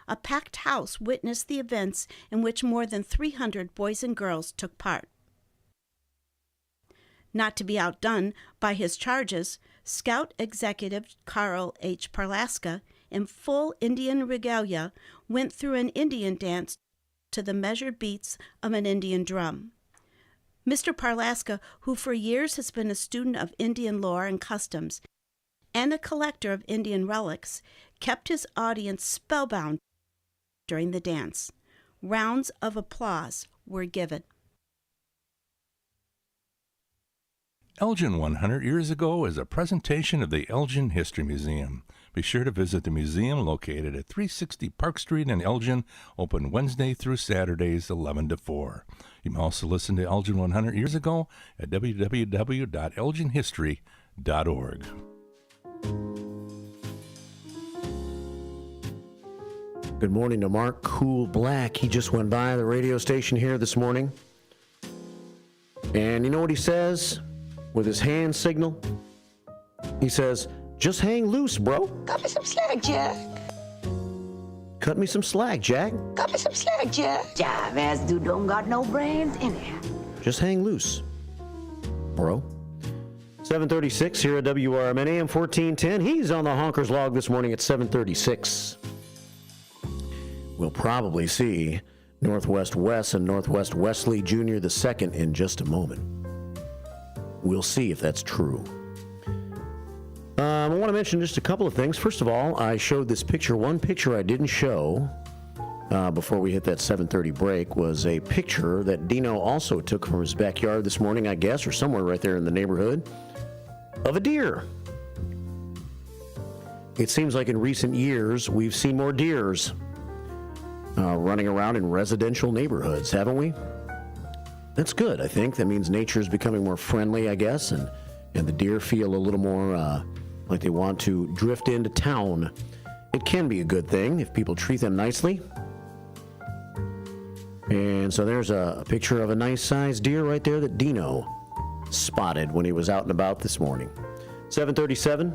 A packed house witnessed the events in which more than 300 boys and girls took part. Not to be outdone by his charges, Scout Executive Carl H. Parlaska, in full Indian regalia, went through an Indian dance to the measured beats of an Indian drum. Mr. Parlaska, who for years has been a student of Indian lore and customs and a collector of Indian relics, kept his audience spellbound during the dance. Rounds of applause were given. Elgin 100 Years Ago is a presentation of the Elgin History Museum. Be sure to visit the museum located at 360 Park Street in Elgin, open Wednesday through Saturdays 11 to 4. You can also listen to Elgin 100 Years Ago at www.elginhistory.org. Good morning to Mark Cool Black. He just went by the radio station here this morning. And you know what he says with his hand signal? He says, "Just hang loose, bro. Cut me some slack, Jack. Cut me some slack, Jack. Cut me some slack, Jack. Jive ass dude don't got no brains in it. Just hang loose, bro." 7:36 here at WRMN AM 1410. He's on the Honkers log this morning at 7:36. We'll probably see Northwest Wes and Northwest Wesley Jr. II in just a moment. We'll see if that's true. I want to mention just a couple of things. First of all, I showed this picture. One picture I didn't show before we hit that 7:30 break was a picture that Dino also took from his backyard this morning, I guess, or somewhere right there in the neighborhood, of a deer. It seems like in recent years we've seen more deers running around in residential neighborhoods, haven't we? That's good, I think. That means nature is becoming more friendly, I guess, and the deer feel a little more like they want to drift into town. It can be a good thing if people treat them nicely. And so there's a picture of a nice-sized deer right there that Dino spotted when he was out and about this morning. 7:37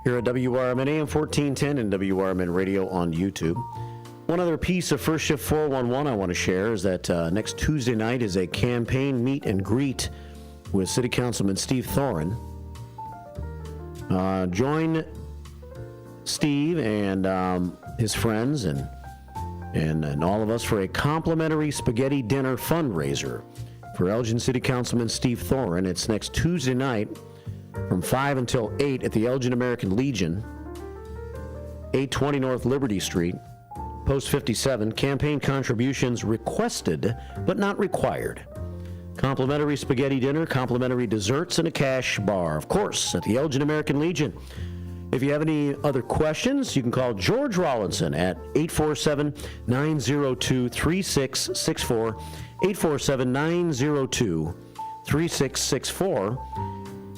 here at WRMN AM 1410 and WRMN Radio on YouTube. One other piece of First Shift 411 I want to share is that next Tuesday night is a campaign meet and greet with City Councilman Steve Thoren. Join Steve and his friends and all of us for a complimentary spaghetti dinner fundraiser for Elgin City Councilman Steve Thoren. It's next Tuesday night from 5 until 8 at the Elgin American Legion, 820 North Liberty Street, Post 57. Campaign contributions requested but not required. Complimentary spaghetti dinner, complimentary desserts, and a cash bar, of course, at the Elgin American Legion. If you have any other questions, you can call George Rawlinson at 847-902-3664, 847-902-3664,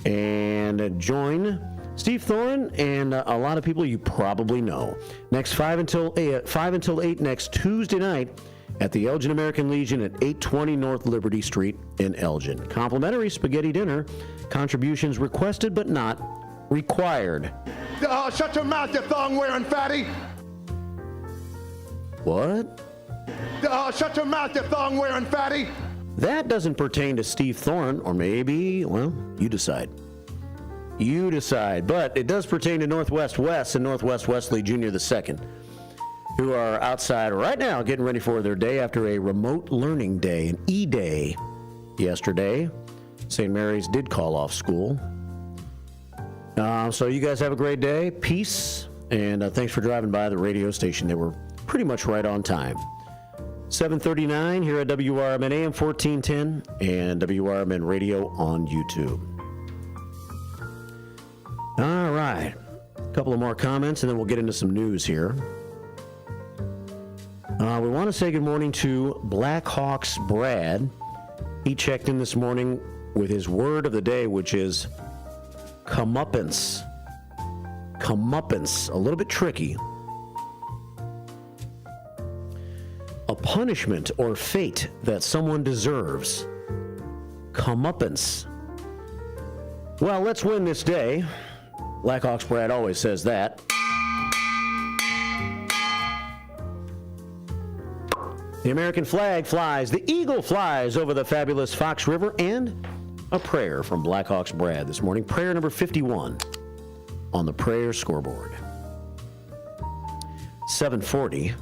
and join Steve Thoren and a lot of people you probably know. Next 5 until 8 next Tuesday night at the Elgin American Legion at 820 North Liberty Street in Elgin. Complimentary spaghetti dinner, contributions requested but not required. Shut your mouth, you thong-wearing fatty. What? Shut your mouth, you thong-wearing fatty. That doesn't pertain to Steve Thoren, or maybe, well, you decide. You decide. But it does pertain to Northwest Wes and Northwest Wesley Jr. II, who are outside right now getting ready for their day after a remote learning day, an E-Day yesterday. St. Mary's did call off school. So you guys have a great day. Peace. And thanks for driving by the radio station. They were pretty much right on time. 7:39 here at WRMN AM 1410 and WRMN Radio on YouTube. All right. A couple of more comments, and then we'll get into some news here. We want to say good morning to Blackhawks Brad. He checked in this morning with his word of the day, which is comeuppance. Comeuppance. A little bit tricky. A punishment or fate that someone deserves. Comeuppance. Well, let's win this day. Blackhawks Brad always says that. The American flag flies, the eagle flies over the fabulous Fox River, and a prayer from Blackhawks Brad this morning. Prayer number 51 on the prayer scoreboard. 740.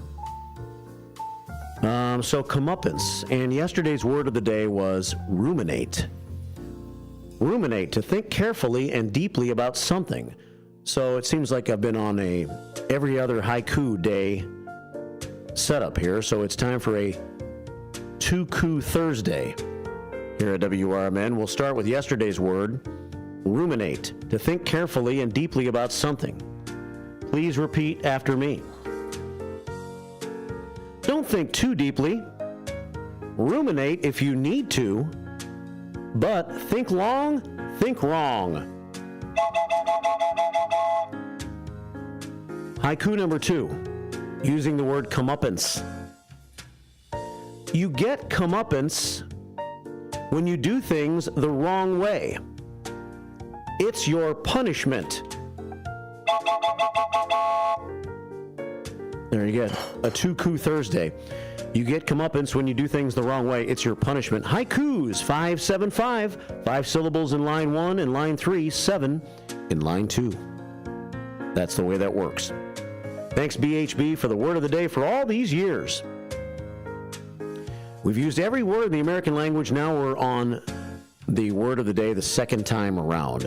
So comeuppance. And yesterday's word of the day was ruminate. Ruminate, to think carefully and deeply about something. So it seems like I've been on a every other haiku day setup here, so it's time for a 2-coup Thursday here at WRMN. We'll start with yesterday's word, ruminate, to think carefully and deeply about something. Please repeat after me. Don't think too deeply. Ruminate if you need to, but think long, think wrong. Haiku number 2. Using the word comeuppance. You get comeuppance when you do things the wrong way. It's your punishment. There you go. A 2-coup Thursday. You get comeuppance when you do things the wrong way. It's your punishment. Haikus, 575. 5 syllables in line 1, and line 3, 7 in line 2. That's the way that works. Thanks, BHB, for the word of the day for all these years. We've used every word in the American language. Now we're on the word of the day the second time around.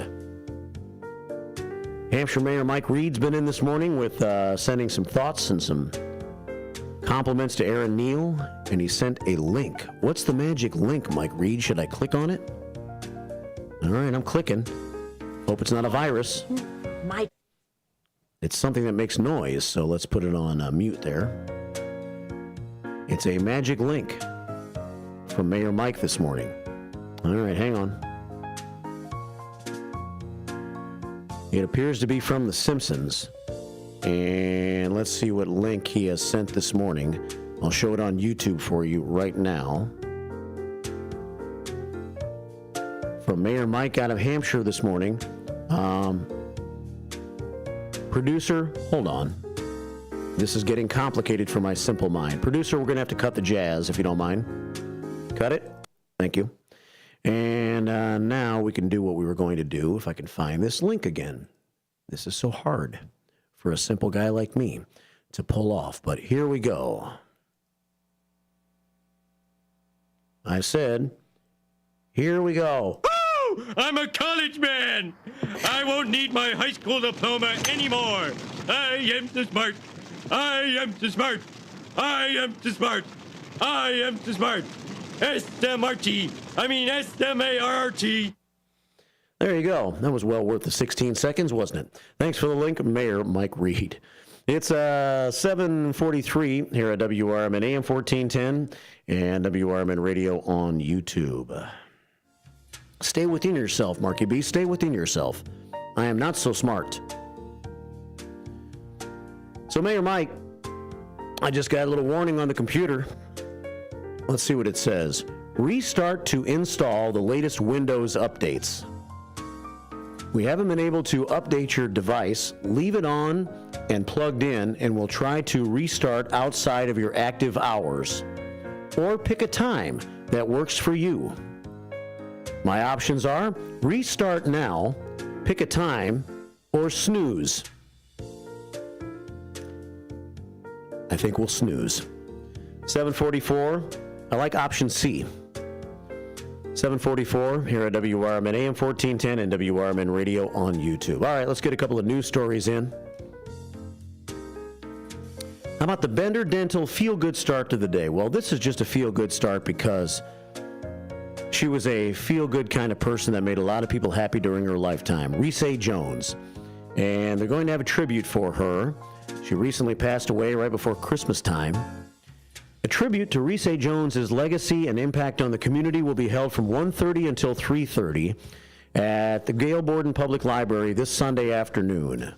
Hampshire Mayor Mike Reed's been in this morning with sending some thoughts and some compliments to Aaron Neal, and he sent a link. What's the magic link, Mike Reed? Should I click on it? All right, I'm clicking. Hope it's not a virus. Mike. It's something that makes noise, so let's put it on mute there. It's a magic link from Mayor Mike this morning. All right, hang on. It appears to be from The Simpsons. And let's see what link he has sent this morning. I'll show it on YouTube for you right now. From Mayor Mike out of Hampshire this morning. Producer, hold on. This is getting complicated for my simple mind. Producer, we're going to have to cut the jazz, if you don't mind. Cut it. Thank you. And now we can do what we were going to do, if I can find this link again. This is so hard for a simple guy like me to pull off, but here we go. I said, here we go. I'm a college man. I won't need my high school diploma anymore. I am too smart. I am too smart. I am too smart. I am too smart. S-M-R-T. I mean S-M-A-R-T. There you go. That was well worth the 16 seconds, wasn't it? Thanks for the link, Mayor Mike Reed. It's 7:43 here at WRMN AM 1410 and WRMN Radio on YouTube. Stay within yourself, Marky B. Stay within yourself. I am not so smart. So, Mayor Mike, I just got a little warning on the computer. Let's see what it says. Restart to install the latest Windows updates. We haven't been able to update your device. Leave it on and plugged in, and we'll try to restart outside of your active hours. Or pick a time that works for you. My options are restart now, pick a time, or snooze. I think we'll snooze. 7:44. I like option C. 7:44 here at WRMN AM 1410 and WRMN Radio on YouTube. All right, let's get a couple of news stories in. How about the Bender Dental feel-good start to the day? Well, this is just a feel-good start because she was a feel-good kind of person that made a lot of people happy during her lifetime. Reese Jones. and they're going to have a tribute for her. She recently passed away right before Christmas time. A tribute to Reese Jones's legacy and impact on the community will be held from 1:30 until 3:30 at the Gail Borden Public Library this Sunday afternoon.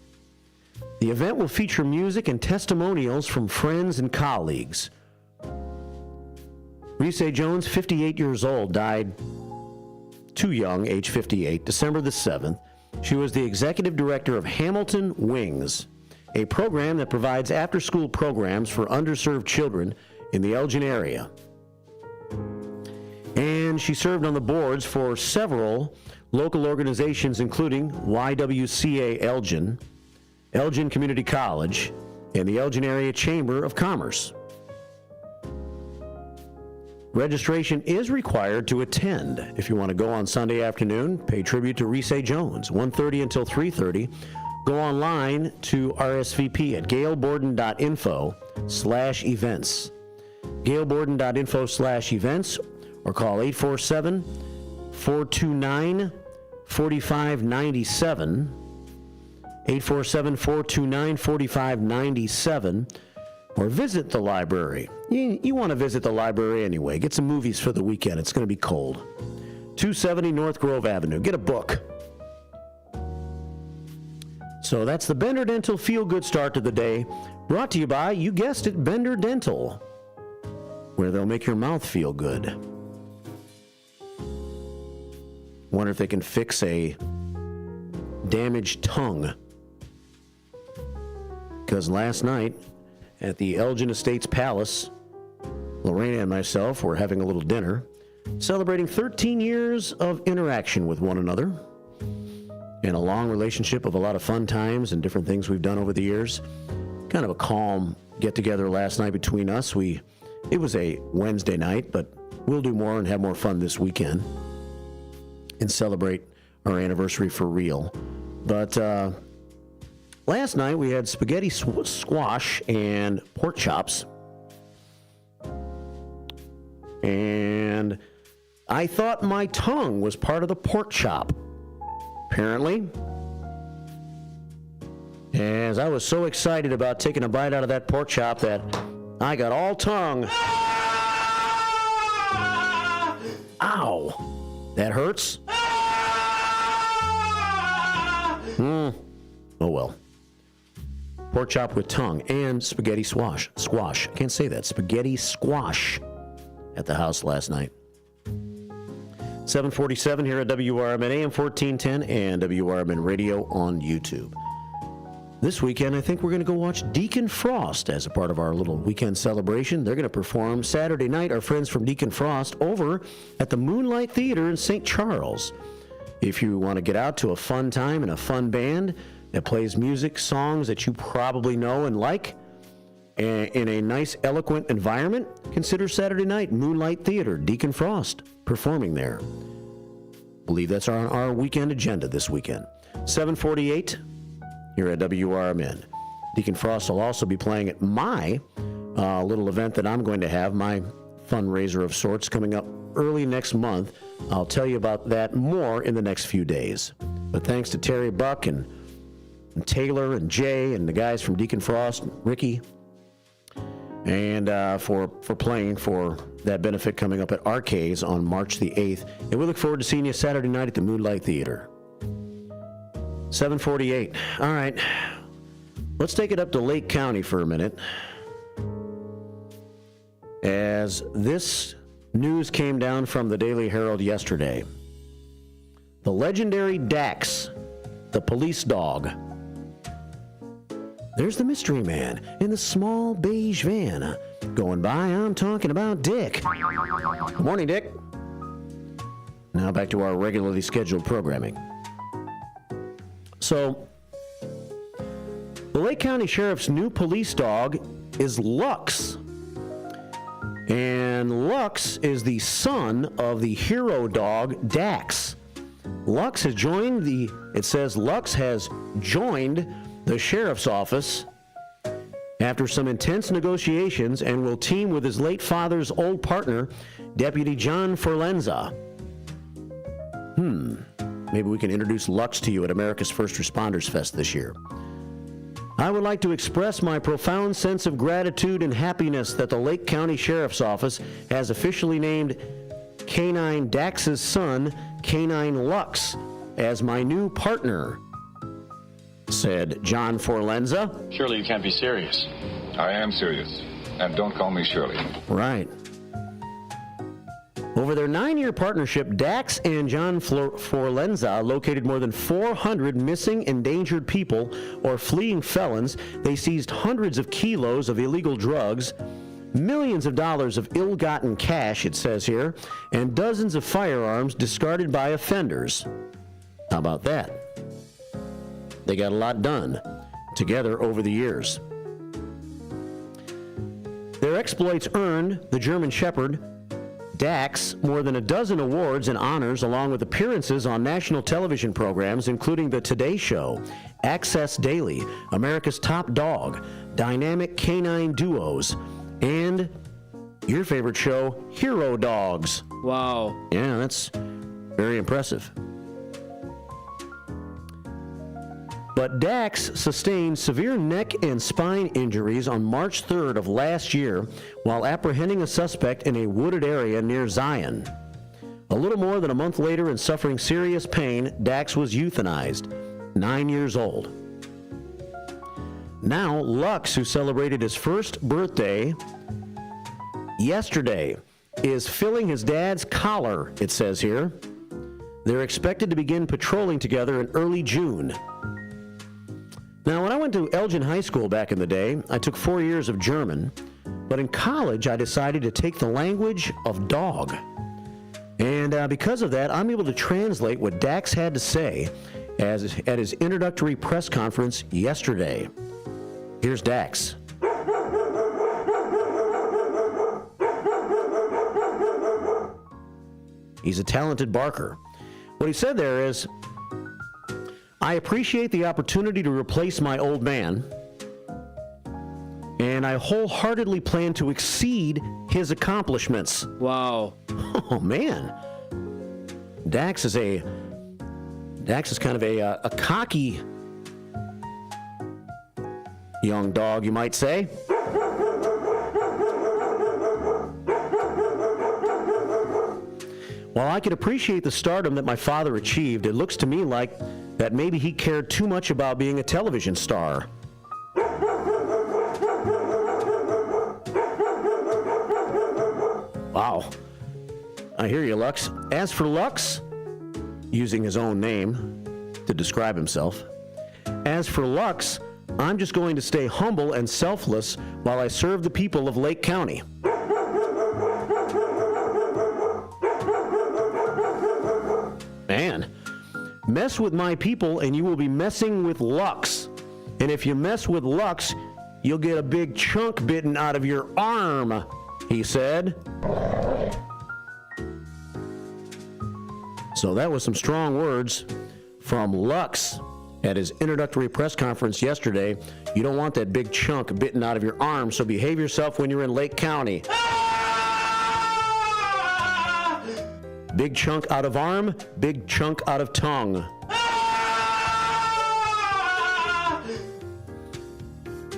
The event will feature music and testimonials from friends and colleagues. Reese Jones, 58 years old, died too young, age 58, December the 7th. She was the executive director of Hamilton Wings, a program that provides after-school programs for underserved children in the Elgin area. And she served on the boards for several local organizations, including YWCA Elgin, Elgin Community College, and the Elgin Area Chamber of Commerce. Registration is required to attend. If you want to go on Sunday afternoon, pay tribute to Reese Jones, 1:30 until 3:30. Go online to RSVP at gailborden.info/events. gailborden.info/events, or call 847-429-4597, 847-429-4597, or visit the library. You want to visit the library anyway. Get some movies for the weekend. It's going to be cold. 270 North Grove Avenue. Get a book. So that's the Bender Dental Feel Good start to the day. Brought to you by, you guessed it, Bender Dental, where they'll make your mouth feel good. Wonder if they can fix a damaged tongue. Because last night at the Elgin Estates Palace, Lorena and myself were having a little dinner, celebrating 13 years of interaction with one another and a long relationship of a lot of fun times and different things we've done over the years. Kind of a calm get-together last night between us. It was a Wednesday night, but we'll do more and have more fun this weekend and celebrate our anniversary for real. But last night we had spaghetti squash and pork chops. And I thought my tongue was part of the pork chop. Apparently, as I was so excited about taking a bite out of that pork chop that I got all tongue. Ow! That hurts? Oh well. Pork chop with tongue and spaghetti squash. I can't say that. Spaghetti squash at the house last night. 747 here at WRMN AM 1410 and WRMN Radio on YouTube. This weekend, I think we're going to go watch Deacon Frost as a part of our little weekend celebration. They're going to perform Saturday night, our friends from Deacon Frost, over at the Moonlight Theater in St. Charles. If you want to get out to a fun time and a fun band that plays music, songs that you probably know and like, in a nice, eloquent environment, consider Saturday night, Moonlight Theater, Deacon Frost, performing there. I believe that's on our weekend agenda this weekend. 748 here at WRMN. Deacon Frost will also be playing at my little event that I'm going to have, my fundraiser of sorts, coming up early next month. I'll tell you about that more in the next few days. But thanks to Terry Buck and Taylor and Jay and the guys from Deacon Frost, Ricky, and for playing for that benefit coming up at Arcades on March the 8th. And we look forward to seeing you Saturday night at the Moonlight Theater. 748. All right. Let's take it up to Lake County for a minute. As this news came down from the Daily Herald yesterday. The legendary Dax, the police dog. There's the mystery man in the small beige van. Going by, I'm talking about Dick. Good morning, Dick. Now back to our regularly scheduled programming. So, the Lake County Sheriff's new police dog is Lux. And Lux is the son of the hero dog, Dax. Lux has joined Lux has joined the sheriff's office after some intense negotiations and will team with his late father's old partner, Deputy John Forlenza. Maybe we can introduce Lux to you at America's First Responders Fest this year. I would like to express my profound sense of gratitude and happiness that the Lake County Sheriff's Office has officially named Canine Dax's son, Canine Lux, as my new partner, said John Forlenza. Surely you can't be serious. I am serious. And don't call me Shirley. Right. Over their 9-year partnership, Dax and John Forlenza located more than 400 missing, endangered people or fleeing felons. They seized hundreds of kilos of illegal drugs, millions of dollars of ill-gotten cash, it says here, and dozens of firearms discarded by offenders. How about that? They got a lot done together over the years. Their exploits earned the German Shepherd Dax more than a dozen awards and honors, along with appearances on national television programs, including The Today Show, Access Daily, America's Top Dog, Dynamic Canine Duos, and your favorite show, Hero Dogs. Wow. Yeah, that's very impressive. But Dax sustained severe neck and spine injuries on March 3rd of last year while apprehending a suspect in a wooded area near Zion. A little more than a month later and suffering serious pain, Dax was euthanized, 9 years old. Now, Lux, who celebrated his first birthday yesterday, is filling his dad's collar, it says here. They're expected to begin patrolling together in early June. Now, when I went to Elgin High School back in the day, I took 4 years of German, but in college I decided to take the language of dog. And because of that, I'm able to translate what Dax had to say at his introductory press conference yesterday. Here's Dax. He's a talented barker. What he said there is, I appreciate the opportunity to replace my old man, and I wholeheartedly plan to exceed his accomplishments. Wow. Oh, man. Dax is kind of a cocky young dog, you might say. While I can appreciate the stardom that my father achieved, it looks to me like that maybe he cared too much about being a television star. Wow. I hear you, Lux. As for Lux, using his own name to describe himself, as for Lux, I'm just going to stay humble and selfless while I serve the people of Lake County. Man, mess with my people and you will be messing with Lux. And if you mess with Lux, you'll get a big chunk bitten out of your arm, he said. So that was some strong words from Lux at his introductory press conference yesterday. You don't want that big chunk bitten out of your arm, so behave yourself when you're in Lake County. Big chunk out of arm, big chunk out of tongue.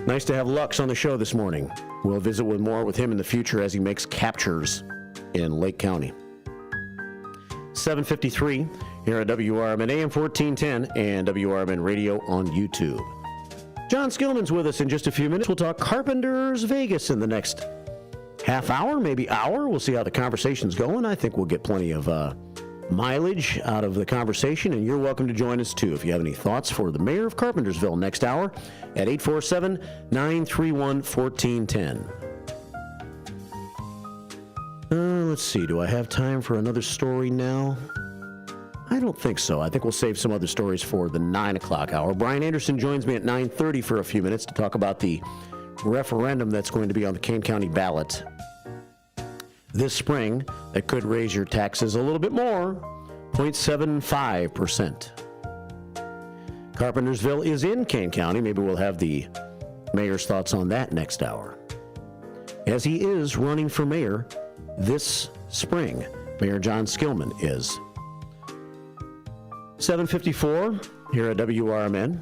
Nice to have Lux on the show this morning. We'll visit with more with him in the future as he makes captures in Lake County. 7:53 here at WRMN AM 1410 and WRMN Radio on YouTube. John Skillman's with us in just a few minutes. We'll talk Carpenters Vegas in the next half hour, maybe hour. We'll see how the conversation's going. I think we'll get plenty of mileage out of the conversation, and you're welcome to join us too if you have any thoughts for the mayor of Carpentersville next hour at 847-931-1410. Let's see, do I have time for another story now? I don't think so. I think we'll save some other stories for the 9 o'clock hour. Brian Anderson joins me at 9:30 for a few minutes to talk about the referendum that's going to be on the Kane County ballot this spring that could raise your taxes a little bit more, 0.75%. Carpentersville is in Kane County. Maybe we'll have the mayor's thoughts on that next hour, as he is running for mayor this spring. Mayor John Skillman is. 7:54 here at WRMN.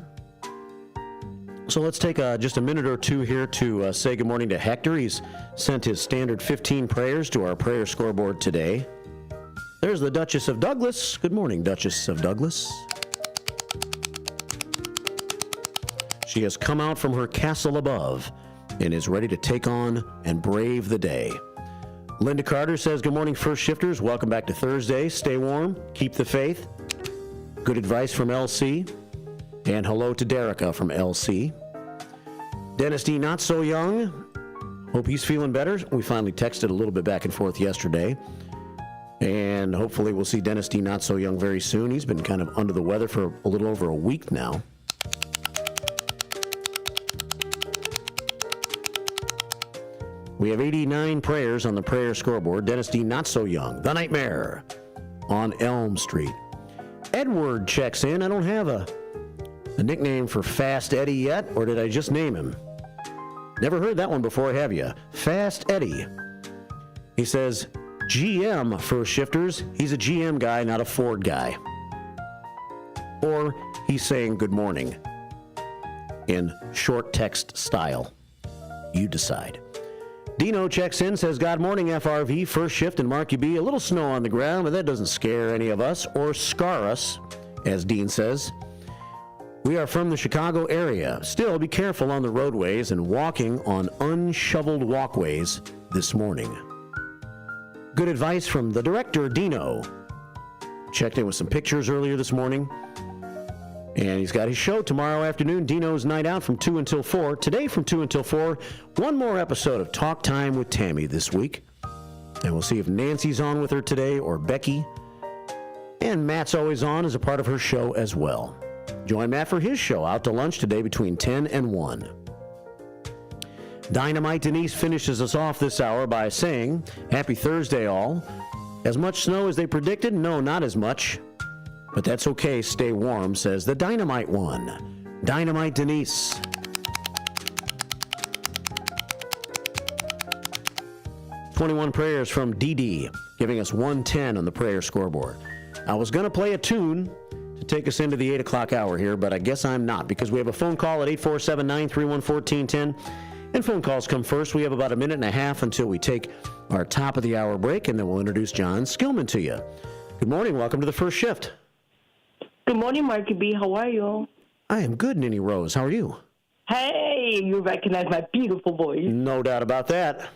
So let's take just a minute or two here to say good morning to Hector. He's sent his standard 15 prayers to our prayer scoreboard today. There's the Duchess of Douglas. Good morning, Duchess of Douglas. She has come out from her castle above and is ready to take on and brave the day. Linda Carter says, good morning, First Shifters. Welcome back to Thursday. Stay warm. Keep the faith. Good advice from LC. And hello to Derica from LC. Dennis D. Not So Young. Hope he's feeling better. We finally texted a little bit back and forth yesterday. And hopefully we'll see Dennis D. Not So Young very soon. He's been kind of under the weather for a little over a week now. We have 89 prayers on the prayer scoreboard. Dennis D. Not So Young. The Nightmare on Elm Street. Edward checks in. I don't have a nickname for Fast Eddie yet, or did I just name him? Never heard that one before, have you? Fast Eddie. He says, GM First Shifters. He's a GM guy, not a Ford guy. Or he's saying good morning in short text style. You decide. Dino checks in, says, God morning, FRV, First Shift, and Marky B. A little snow on the ground, but that doesn't scare any of us or scar us, as Dean says. We are from the Chicago area. Still, be careful on the roadways and walking on unshoveled walkways this morning. Good advice from the director, Dino. Checked in with some pictures earlier this morning. And he's got his show tomorrow afternoon, Dino's Night Out from 2 until 4. Today from 2 until 4, one more episode of Talk Time with Tammy this week. And we'll see if Nancy's on with her today or Becky. And Matt's always on as a part of her show as well. Join Matt for his show out to lunch today between 10 and 1. Dynamite Denise finishes us off this hour by saying, Happy Thursday all. As much snow as they predicted? No, not as much. But that's okay, stay warm, says the Dynamite one. Dynamite Denise. "21 prayers from Dee, giving us 110 on the prayer scoreboard. I was going to play a tune to take us into the 8 o'clock hour here, but I guess I'm not, because we have a phone call at 847-931-1410, and phone calls come first. We have about a minute and a half until we take our top of the hour break, and then we'll introduce John Skillman to you. Good morning. Welcome to the First Shift. Good morning, Marky B. How are you? I am good, Ninny Rose. How are you? Hey, you recognize my beautiful voice. No doubt about that.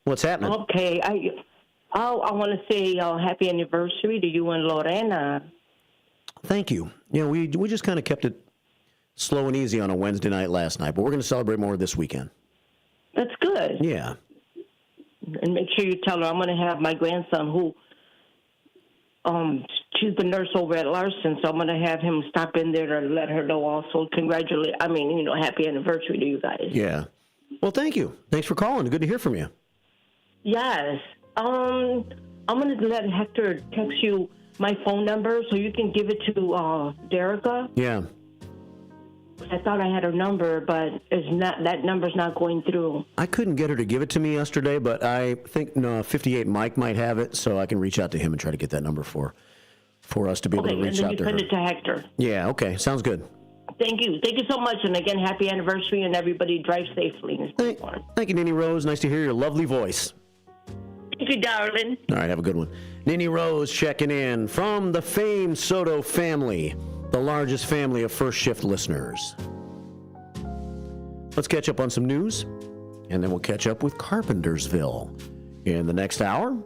What's happening? Okay. I want to say happy anniversary to you and Lorena. Thank you. You know, we just kind of kept it slow and easy on a Wednesday night last night, but we're going to celebrate more this weekend. That's good. Yeah. And make sure you tell her I'm going to have my grandson who, she's the nurse over at Larson, so I'm going to have him stop in there to let her know also. Happy anniversary to you guys. Yeah. Well, thank you. Thanks for calling. Good to hear from you. Yes. I'm going to let Hector text you my phone number so you can give it to Derica. Yeah. I thought I had her number, but that number's not going through. I couldn't get her to give it to me yesterday, but I think 58 Mike might have it, so I can reach out to him and try to get that number for us to be able to reach out to her. Okay, and then you send it to Hector. Yeah, okay. Sounds good. Thank you. Thank you so much. And again, happy anniversary, and everybody drive safely. Thank you, Ninny Rose. Nice to hear your lovely voice. Thank you, darling. All right, have a good one. Ninny Rose checking in from the famed Soto family, the largest family of First Shift listeners. Let's catch up on some news, and then we'll catch up with Carpentersville in the next hour.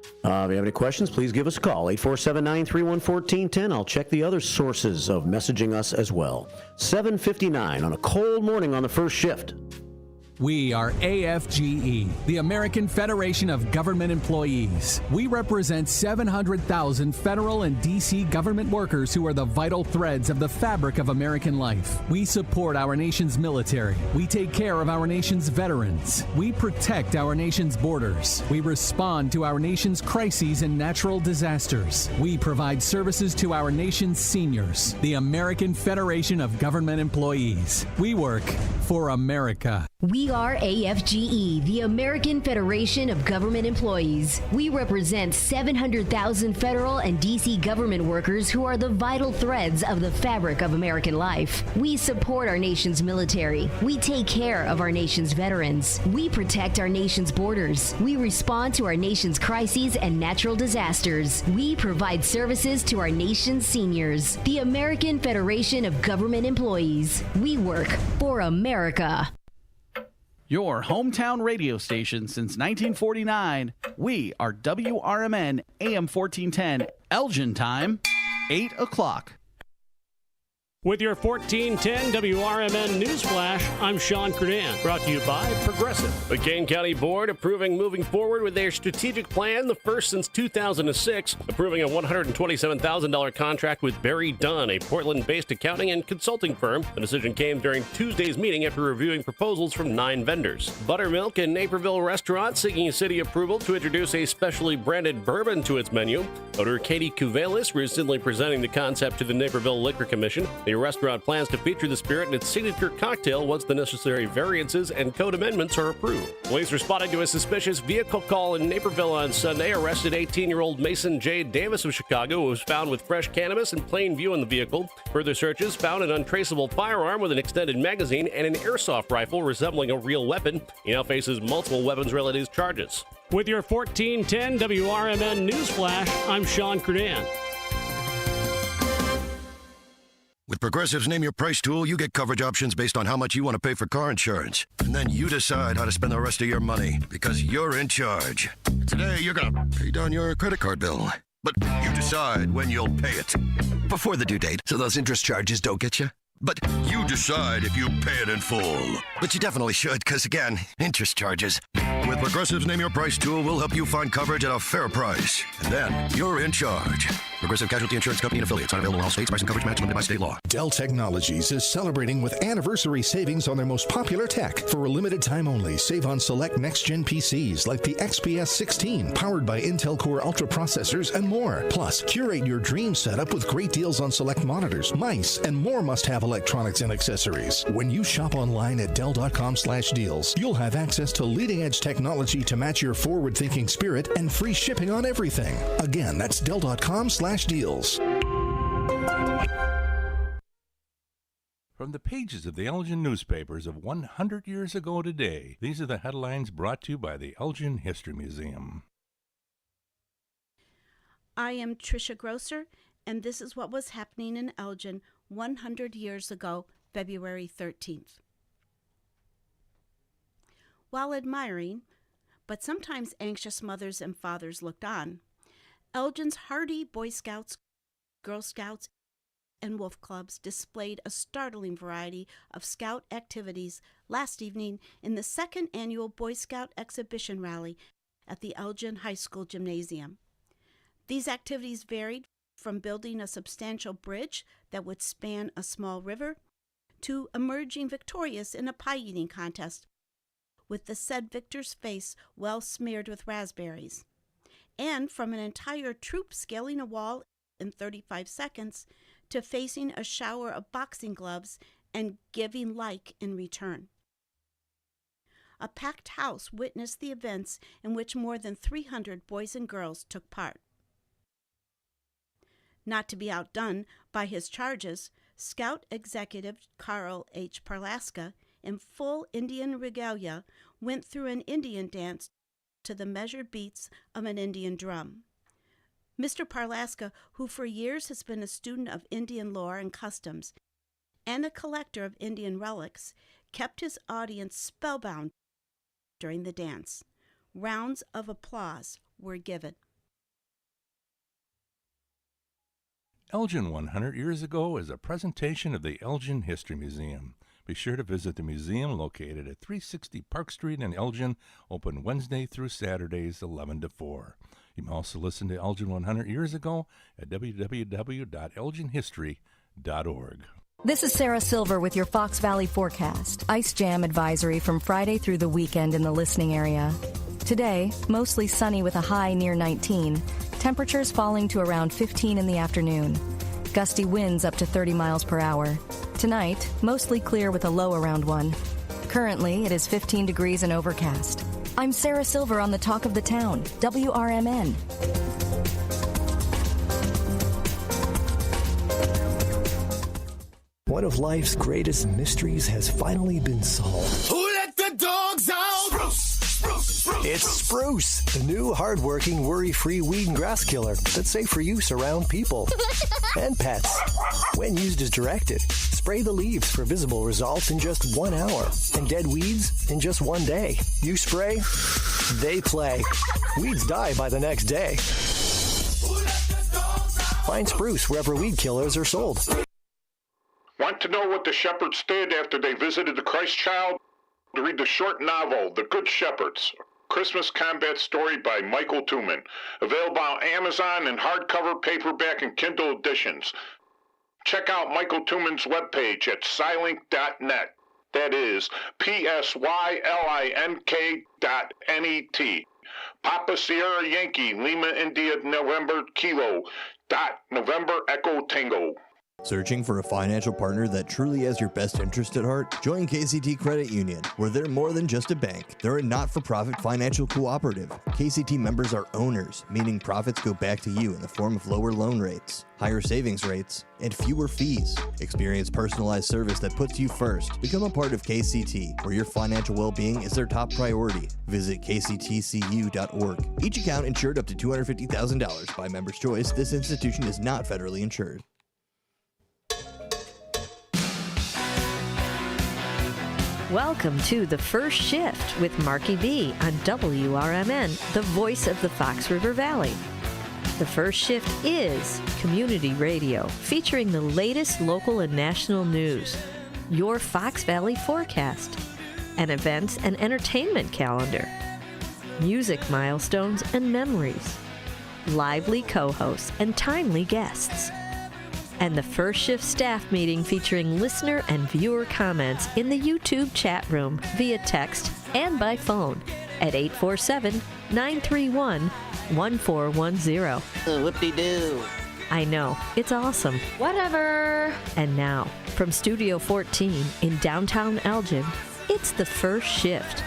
If you have any questions, please give us a call, 847-931-1410. I'll check the other sources of messaging us as well. 7:59 on a cold morning on the First Shift. We are AFGE, the American Federation of Government Employees. We represent 700,000 federal and D.C. government workers who are the vital threads of the fabric of American life. We support our nation's military. We take care of our nation's veterans. We protect our nation's borders. We respond to our nation's crises and natural disasters. We provide services to our nation's seniors. The American Federation of Government Employees. We work for America. We are AFGE, the American Federation of Government Employees. We represent 700,000 federal and D.C. government workers who are the vital threads of the fabric of American life. We support our nation's military. We take care of our nation's veterans. We protect our nation's borders. We respond to our nation's crises and natural disasters. We provide services to our nation's seniors. The American Federation of Government Employees. We work for America. Your hometown radio station since 1949. We are WRMN AM 1410, Elgin time, 8 o'clock. With your 1410 WRMN News Flash, I'm Sean Credan. Brought to you by Progressive. The Kane County Board approving moving forward with their strategic plan, the first since 2006, approving a $127,000 contract with Barry Dunn, a Portland-based accounting and consulting firm. The decision came during Tuesday's meeting after reviewing proposals from 9 vendors. Buttermilk and Naperville Restaurant seeking city approval to introduce a specially branded bourbon to its menu. Owner Katie Kuvelis recently presenting the concept to the Naperville Liquor Commission. The restaurant plans to feature the spirit in its signature cocktail once the necessary variances and code amendments are approved. Police responded to a suspicious vehicle call in Naperville on Sunday, arrested 18-year-old Mason J. Davis of Chicago, who was found with fresh cannabis in plain view in the vehicle. Further searches found an untraceable firearm with an extended magazine and an airsoft rifle resembling a real weapon. He now faces multiple weapons-related charges. With your 1410 WRMN News Flash, I'm Sean Credan. With Progressive's Name Your Price tool, you get coverage options based on how much you want to pay for car insurance. And then you decide how to spend the rest of your money, because you're in charge. Today, you're going to pay down your credit card bill. But you decide when you'll pay it. Before the due date, so those interest charges don't get you. But you decide if you pay it in full. But you definitely should, because again, interest charges. With Progressive's Name Your Price tool, we'll help you find coverage at a fair price. And then you're in charge. Progressive Casualty Insurance Company and affiliates. Not available in all states. Price and coverage match limited by state law. Dell Technologies is celebrating with anniversary savings on their most popular tech. For a limited time only, save on select next-gen PCs like the XPS 16, powered by Intel Core Ultra processors and more. Plus, curate your dream setup with great deals on select monitors, mice, and more must-have electronics and accessories. When you shop online at Dell.com/deals, you'll have access to leading-edge technology to match your forward-thinking spirit and free shipping on everything. Again, that's Dell.com/deals. From the pages of the Elgin newspapers of 100 years ago today, these are the headlines brought to you by the Elgin History Museum. I am Tricia Grosser, and this is what was happening in Elgin 100 years ago, February 13th. While admiring, but sometimes anxious mothers and fathers looked on, Elgin's hardy Boy Scouts, Girl Scouts, and Wolf Clubs displayed a startling variety of Scout activities last evening in the second annual Boy Scout exhibition rally at the Elgin High School Gymnasium. These activities varied from building a substantial bridge that would span a small river to emerging victorious in a pie-eating contest with the said victor's face well smeared with raspberries, and from an entire troop scaling a wall in 35 seconds to facing a shower of boxing gloves and giving like in return. A packed house witnessed the events in which more than 300 boys and girls took part. Not to be outdone by his charges, Scout Executive Carl H. Parlaska, in full Indian regalia, went through an Indian dance to the measured beats of an Indian drum. Mr. Parlaska, who for years has been a student of Indian lore and customs and a collector of Indian relics, kept his audience spellbound during the dance. Rounds of applause were given. Elgin 100 years ago is a presentation of the Elgin History Museum. Be sure to visit the museum located at 360 Park Street in Elgin, open Wednesday through Saturdays 11 to 4. You can also listen to Elgin 100 years ago at www.elginhistory.org. This is Sarah Silver with your Fox Valley forecast. Ice jam advisory from Friday through the weekend in the listening area. Today, mostly sunny with a high near 19. Temperatures falling to around 15 in the afternoon. Gusty winds up to 30 miles per hour. Tonight, mostly clear with a low around 1. Currently, it is 15 degrees and overcast. I'm Sarah Silver on the Talk of the Town, WRMN. One of life's greatest mysteries has finally been solved. Who let the dogs out? It's Spruce, the new hard-working, worry-free weed and grass killer that's safe for use around people and pets. When used as directed, spray the leaves for visible results in just 1 hour and dead weeds in just 1 day. You spray, they play. Weeds die by the next day. Find Spruce wherever weed killers are sold. Want to know what the shepherds did after they visited the Christ child? Read the short novel, The Good Shepherds, a Christmas combat story by Michael Tooman. Available on Amazon in hardcover, paperback, and Kindle editions. Check out Michael Tooman's webpage at Scilink.net. That is PSYLINK.net. Papa Sierra Yankee, Lima India November Kilo, November Echo Tango. Searching for a financial partner that truly has your best interest at heart? Join KCT Credit Union, where they're more than just a bank. They're a not-for-profit financial cooperative. KCT members are owners, meaning profits go back to you in the form of lower loan rates, higher savings rates, and fewer fees. Experience personalized service that puts you first. Become a part of KCT, where your financial well-being is their top priority. Visit kctcu.org. Each account insured up to $250,000 by Member's Choice. This institution is not federally insured. Welcome to The First Shift with Marky B on WRMN, the voice of the Fox River Valley. The First Shift is community radio featuring the latest local and national news, your Fox Valley forecast, an events and entertainment calendar, music milestones and memories, lively co-hosts and timely guests, and the First Shift staff meeting featuring listener and viewer comments in the YouTube chat room via text and by phone at 847-931-1410. Whoop-de-doo. I know, it's awesome. Whatever. And now, from Studio 14 in downtown Elgin, it's the First Shift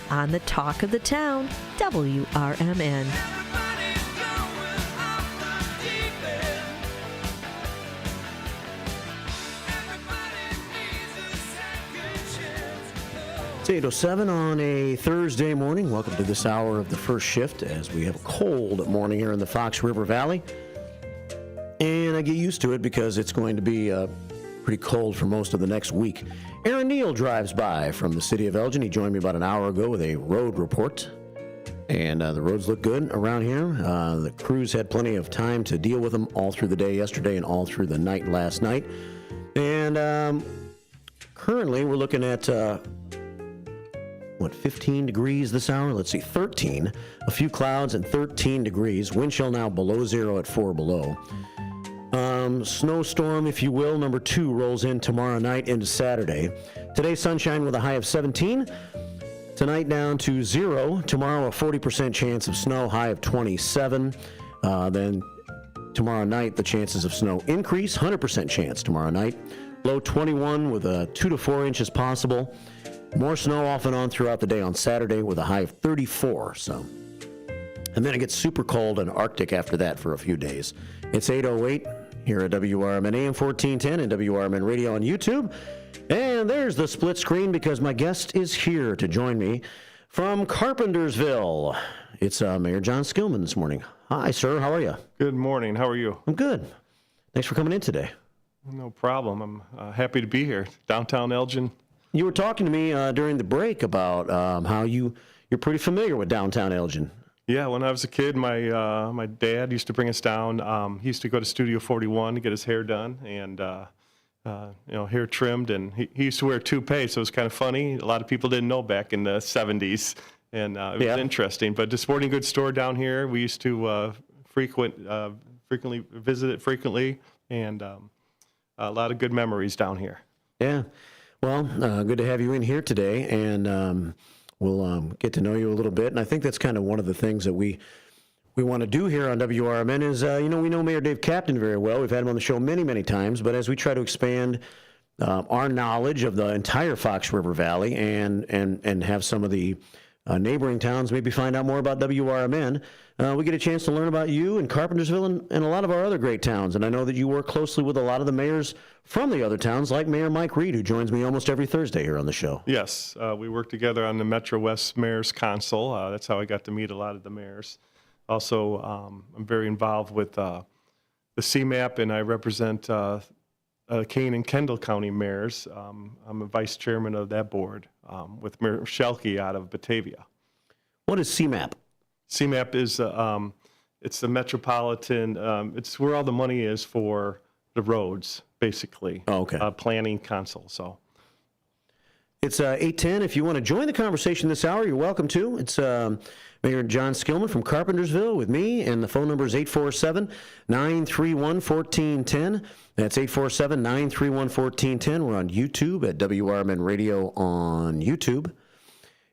on the Talk of the Town, WRMN. It's 8:07 on a Thursday morning. Welcome to this hour of the First Shift as we have a cold morning here in the Fox River Valley. And I get used to it because it's going to be pretty cold for most of the next week. Aaron Neal drives by from the city of Elgin. He joined me about an hour ago with a road report. And the roads look good around here. The crews had plenty of time to deal with them all through the day yesterday and all through the night last night. And currently we're looking at 15 degrees this hour? Let's see, 13. A few clouds and 13 degrees. Wind chill now below zero at 4 below. Snowstorm, if you will, number 2 rolls in tomorrow night into Saturday. Today, sunshine with a high of 17. Tonight down to 0. Tomorrow, a 40% chance of snow, high of 27. Then tomorrow night, the chances of snow increase, 100% chance tomorrow night. Low 21 with 2 to 4 inches possible. More snow off and on throughout the day on Saturday with a high of 34. And then it gets super cold and Arctic after that for a few days. It's 8:08 here at WRMN AM 1410 and WRMN Radio on YouTube. And there's the split screen because my guest is here to join me from Carpentersville. It's Mayor John Skillman this morning. Hi, sir. How are you? Good morning. How are you? I'm good. Thanks for coming in today. No problem. I'm happy to be here. Downtown Elgin. You were talking to me during the break about how you're pretty familiar with downtown Elgin. Yeah, when I was a kid, my dad used to bring us down. He used to go to Studio 41 to get his hair done and hair trimmed, and he used to wear a toupee, so it was kind of funny. A lot of people didn't know back in the 70s, and it was interesting. But the sporting goods store down here, we used to frequently visit it frequently, and a lot of good memories down here. Yeah. Well, good to have you in here today, and we'll get to know you a little bit. And I think that's kind of one of the things that we want to do here on WRMN is, we know Mayor Dave Captain very well. We've had him on the show many, many times. But as we try to expand our knowledge of the entire Fox River Valley and have some of the neighboring towns maybe find out more about WRMN. We get a chance to learn about you and Carpentersville and a lot of our other great towns. And I know that you work closely with a lot of the mayors from the other towns, like Mayor Mike Reed, who joins me almost every Thursday here on the show. Yes, we work together on the Metro West Mayor's Council. That's how I got to meet a lot of the mayors. Also, I'm very involved with the CMAP, and I represent Kane and Kendall County mayors. I'm a vice chairman of that board with Mayor Schelke out of Batavia. What is CMAP? CMAP is it's the metropolitan. It's where all the money is for the roads, basically. Oh, okay. Planning council. So it's 8:10. If you want to join the conversation this hour, you're welcome to. It's Mayor John Skillman from Carpentersville with me, and the phone number is 847-931-1410. That's 847-931-1410. We're on YouTube at WRMN Radio on YouTube.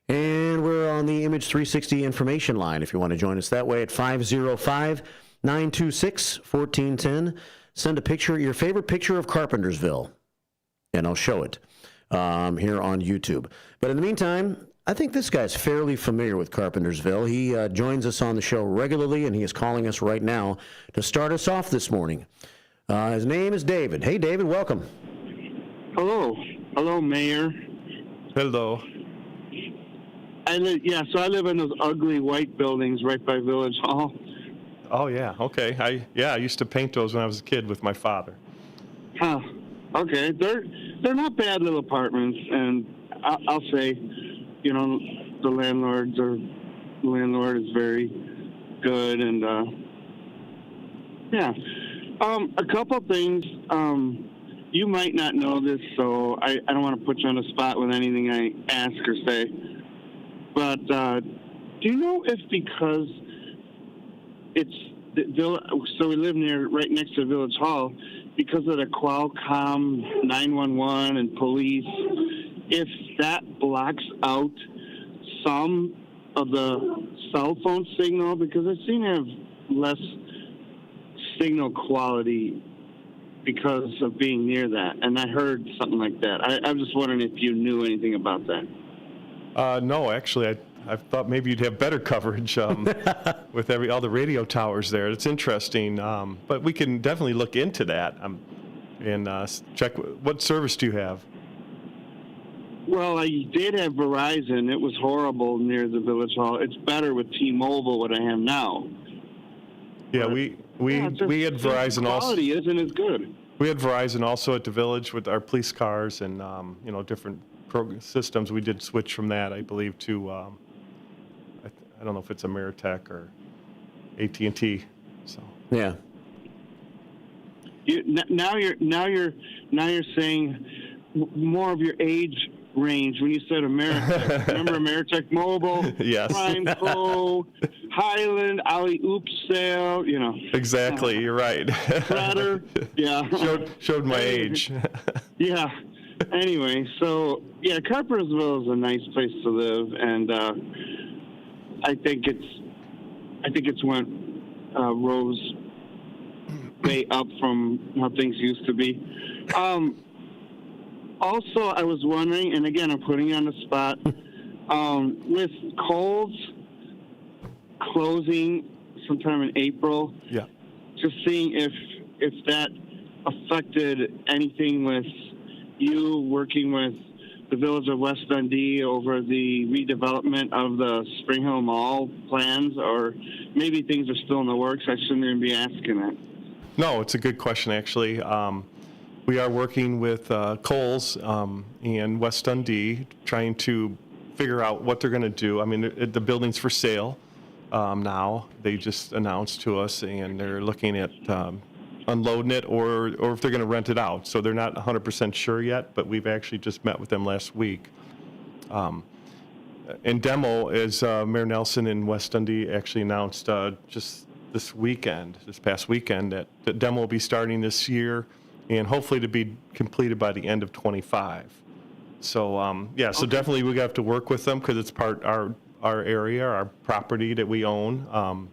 And we're on the Image 360 information line if you want to join us that way at 505-926-1410. Send a picture, your favorite picture of Carpentersville, and I'll show it here on YouTube. But in the meantime, I think this guy's fairly familiar with Carpentersville. He joins us on the show regularly, and he is calling us right now to start us off this morning. His name is David. Hey, David, welcome. Hello. Hello, Mayor. Hello. I live in those ugly white buildings right by Village Hall. Oh, yeah. Okay. I used to paint those when I was a kid with my father. Huh. Okay. They're not bad little apartments, and I'll say, the landlord is very good, and a couple things. You might not know this, so I don't want to put you on the spot with anything I ask or say. But do you know if because so we live right next to Village Hall, because of the Qualcomm 911 and police, if that blocks out some of the cell phone signal, because I seem to have less signal quality because of being near that, and I heard something like that. I'm just wondering if you knew anything about that. No, actually, I thought maybe you'd have better coverage with all the radio towers there. It's interesting, but we can definitely look into that and check. What service do you have? Well, I did have Verizon. It was horrible near the Village Hall. It's better with T-Mobile, what I have now. Yeah, we had Verizon also. Quality isn't as good. We had Verizon also at the Village with our police cars and different systems. We did switch from that, I believe, to I don't know if it's Ameritech or AT&T. So yeah. Now you're saying more of your age range when you said Ameritech. Remember Ameritech Mobile? Yes. Prime Pro, Highland, Alley Oops Sale. Exactly. You're right. Shredder. Yeah. Showed my age. Yeah. Anyway, so Carpentersville is a nice place to live, and I think it's went rose way up from how things used to be. Also, I was wondering, and again, I'm putting you on the spot, with Kohl's closing sometime in April. Yeah. Just seeing if that affected anything with you working with the Village of West Dundee over the redevelopment of the Spring Hill Mall plans, or maybe things are still in the works. I shouldn't even be asking that. No, it's a good question, actually. We are working with Kohl's and West Dundee, trying to figure out what they're going to do. I mean, the building's for sale now. They just announced to us, and they're looking at unloading it or if they're going to rent it out. So they're not 100% sure yet, but we've actually just met with them last week. And demo, as Mayor Nelson in West Dundee actually announced just this past weekend, that the demo will be starting this year and hopefully to be completed by the end of 25. So, so definitely we have to work with them because it's part our area, our property that we own,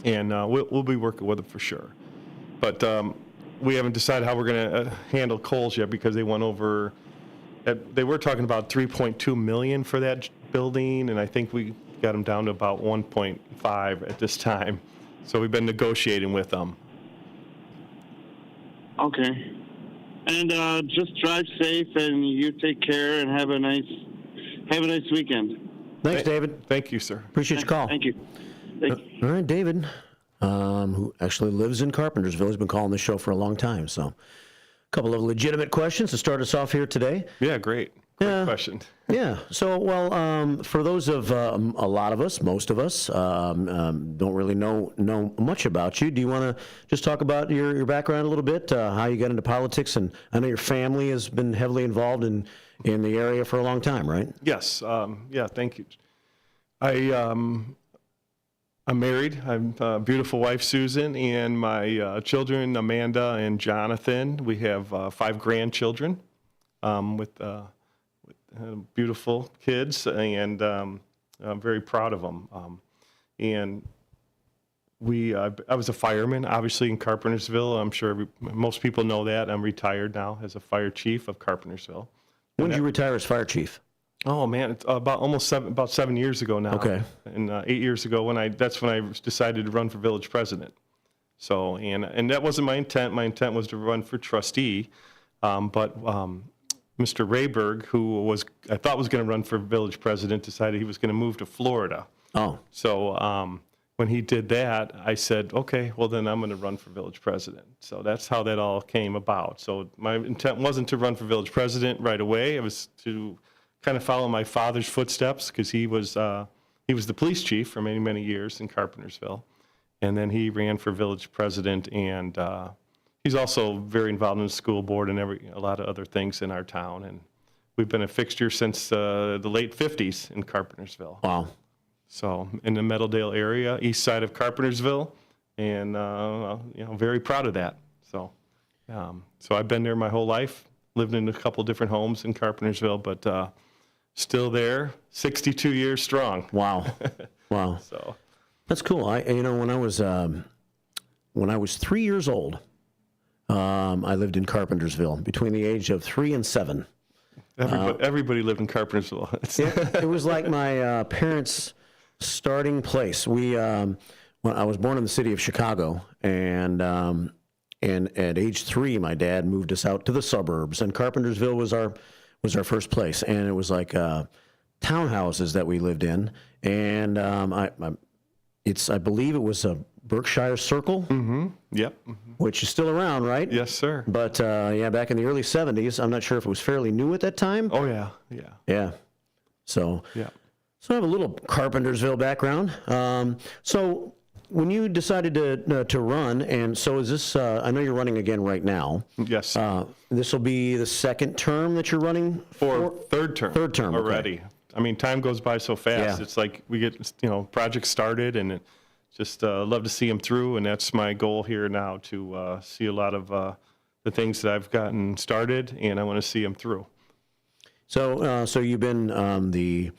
and we'll be working with them for sure. But we haven't decided how we're going to handle Kohl's yet because they went over. They were talking about $3.2 million for that building, and I think we got them down to about 1.5 at this time. So we've been negotiating with them. Okay. And just drive safe, and you take care, and have a nice weekend. Thanks, David. Thank you, sir. Appreciate your call. Thank you. All right, David, who actually lives in Carpentersville. He's been calling this show for a long time. So a couple of legitimate questions to start us off here today. Yeah, great. Great question. Yeah. So, well, for those of a lot of us, most of us, don't really know much about you. Do you want to just talk about your background a little bit, how you got into politics? And I know your family has been heavily involved in the area for a long time, right? Yes. Yeah. Thank you. I'm married. I'm a beautiful wife, Susan, and my children, Amanda and Jonathan. We have 5 grandchildren with beautiful kids, and I'm very proud of them. And I was a fireman, obviously, in Carpentersville. I'm sure most people know that. I'm retired now as a fire chief of Carpentersville. When did you retire as fire chief? Oh man, it's about 7 years ago now. Okay. And 8 years ago, that's when I decided to run for village president. So and that wasn't my intent. My intent was to run for trustee, but Mr. Rayberg, who I thought was going to run for village president, decided he was going to move to Florida. Oh. So when he did that, I said, okay, well then I'm going to run for village president. So that's how that all came about. So my intent wasn't to run for village president right away. It was to kind of follow my father's footsteps, because he was the police chief for many, many years in Carpentersville. And then he ran for village president, and he's also very involved in the school board and a lot of other things in our town. And we've been a fixture since the late 50s in Carpentersville. Wow. So in the Meadowdale area, east side of Carpentersville, and very proud of that. So I've been there my whole life, lived in a couple different homes in Carpentersville, but still there, 62 years strong. Wow. Wow. So that's cool. When I was 3 years old, I lived in Carpentersville between the age of 3 and 7. Everybody lived in Carpentersville. It was like my parents' starting place. When I was born in the city of Chicago, and at age 3, my dad moved us out to the suburbs, and Carpentersville was our first place, and it was like townhouses that we lived in, and I believe it was a Berkshire Circle. Mm-hmm. Yep. Mm-hmm. Which is still around, right? Yes, sir. But back in the early 70s, I'm not sure if it was fairly new at that time. Oh yeah. Yeah. So yeah. So I have a little Carpentersville background. So when you decided to run, and so is this? I know you're running again right now. Yes. This will be the second term that you're running for. Third term. Third term already. Okay. I mean, time goes by so fast. Yeah. It's like we get projects started, and just love to see them through. And that's my goal here now, to see a lot of the things that I've gotten started, and I want to see them through. So you've been the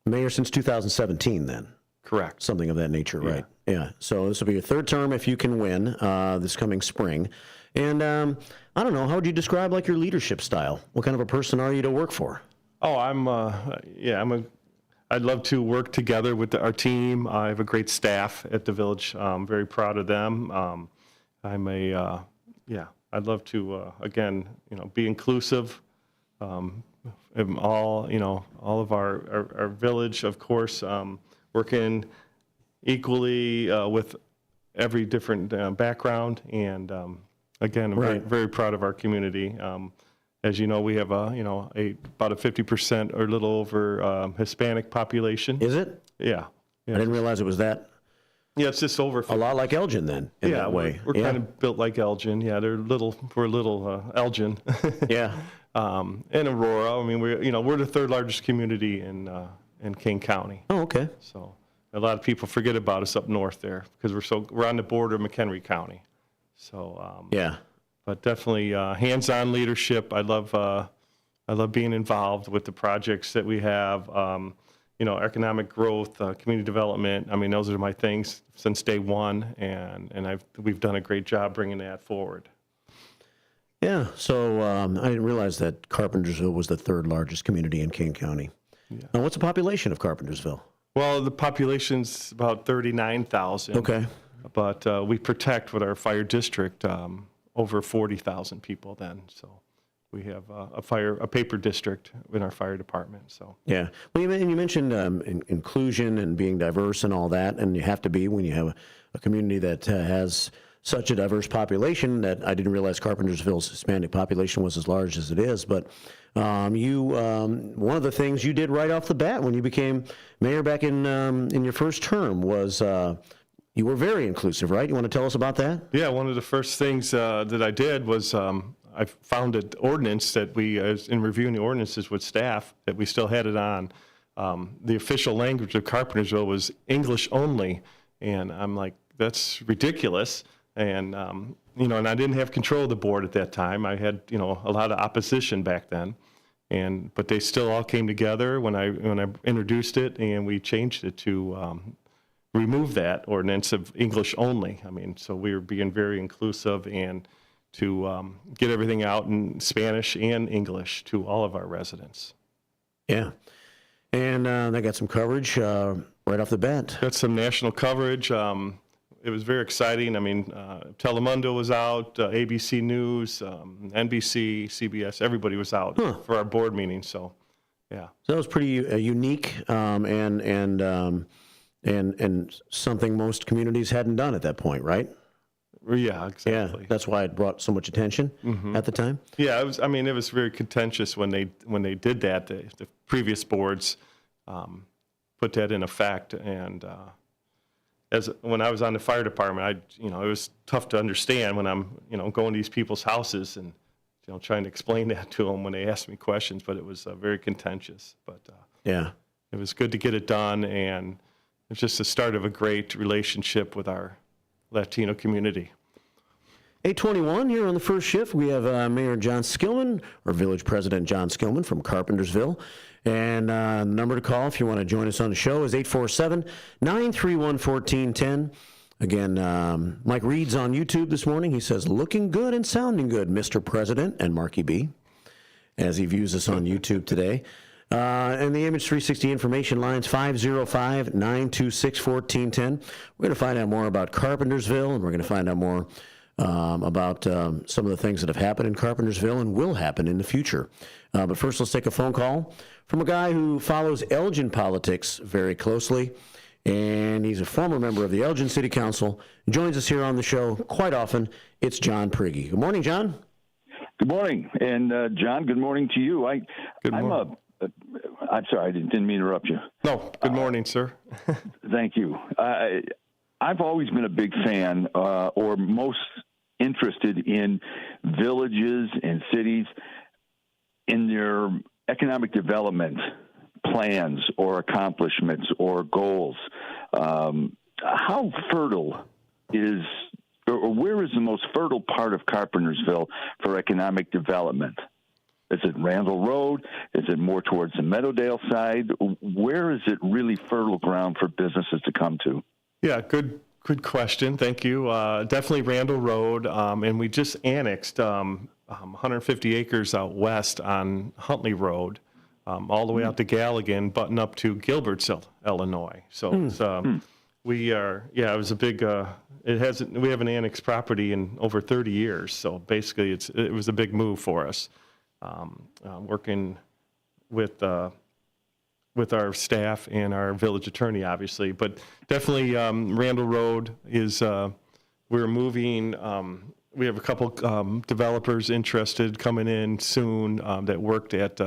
mayor since 2017, then? Correct. Something of that nature, right? Yeah. So this will be your third term if you can win this coming spring. And I don't know, how would you describe like your leadership style? What kind of a person are you to work for? Oh, I'd love to work together with our team. I have a great staff at the village. I'm very proud of them. I'd love to, again, be inclusive. All of our village, of course, working equally with every different background. And again, I'm very, very proud of our community. As you know, we have about a 50% or a little over Hispanic population. Is it? Yeah. I didn't realize it was that. Yeah, it's just over 50. A lot like Elgin then, in that way. We're kind of built like Elgin. Yeah, we're a little Elgin. Yeah. And Aurora. I mean, we're the third largest community in King County. Oh, okay. So a lot of people forget about us up north there because we're on the border of McHenry County. So yeah. But definitely hands-on leadership. I love being involved with the projects that we have. economic growth, community development. I mean, those are my things since day one, and we've done a great job bringing that forward. Yeah, so I didn't realize that Carpentersville was the third largest community in Kane County. Yeah. Now, what's the population of Carpentersville? Well, the population's about 39,000. Okay. But we protect with our fire district over 40,000 people then. So we have a paper district in our fire department. So yeah. Well, you mentioned inclusion and being diverse and all that, and you have to be when you have a community that has such a diverse population. That I didn't realize Carpentersville's Hispanic population was as large as it is. But one of the things you did right off the bat when you became mayor back in your first term was you were very inclusive, right? You want to tell us about that? Yeah, one of the first things that I did was I found an ordinance that in reviewing the ordinances with staff, that we still had it on. The official language of Carpentersville was English only, and I'm like, that's ridiculous. And and I didn't have control of the board at that time. I had a lot of opposition back then, but they still all came together when I introduced it, and we changed it to remove that ordinance of English only. I mean, so we were being very inclusive and to get everything out in Spanish and English to all of our residents. Yeah, and they got some coverage right off the bat. Got some national coverage. It was very exciting. I mean, Telemundo was out, ABC News, NBC, CBS, everybody was out for our board meeting. So, yeah. So that was pretty unique and something most communities hadn't done at that point, right? Yeah, exactly. Yeah, that's why it brought so much attention at the time. Yeah, it was. I mean, it was very contentious when they did that. The previous boards put that in effect, and when I was on the fire department, it was tough to understand when I'm going to these people's houses and trying to explain that to them when they asked me questions. But it was very contentious. But yeah, it was good to get it done, and it's just the start of a great relationship with our Latino community. 8:21 here on the first shift. We have Mayor John Skillman, or Village President John Skillman from Carpentersville. And the number to call if you want to join us on the show is 847-931-1410. Again, Mike Reed's on YouTube this morning. He says, looking good and sounding good, Mr. President, and Marky B, as he views us on YouTube today. And the Image 360 information lines, 505-926-1410. We're going to find out more about Carpentersville, and we're going to find out more about some of the things that have happened in Carpentersville and will happen in the future. But first, let's take a phone call from a guy who follows Elgin politics very closely, and he's a former member of the Elgin City Council. He joins us here on the show quite often. It's John Prigge. Good morning, John. Good morning, and John, good morning to you. Good morning. I'm sorry, I didn't mean to interrupt you. No, good morning, sir. Thank you. I've always been a big fan, or most interested in villages and cities in their economic development plans or accomplishments or goals. How fertile is, or where is the most fertile part of Carpentersville for economic development? Is it Randall Road? Is it more towards the Meadowdale side? Where is it really fertile ground for businesses to come to? Yeah, good question. Thank you. Definitely Randall Road, and we just annexed 150 acres out west on Huntley Road, all the way out to Galligan, button up to Gilbertsville, Illinois. So it's, we are, it was a big. We haven't annexed property in over 30 years. So basically, it was a big move for us. Working with our staff and our village attorney, obviously, but definitely Randall Road is, we're moving, we have a couple developers interested coming in soon that worked at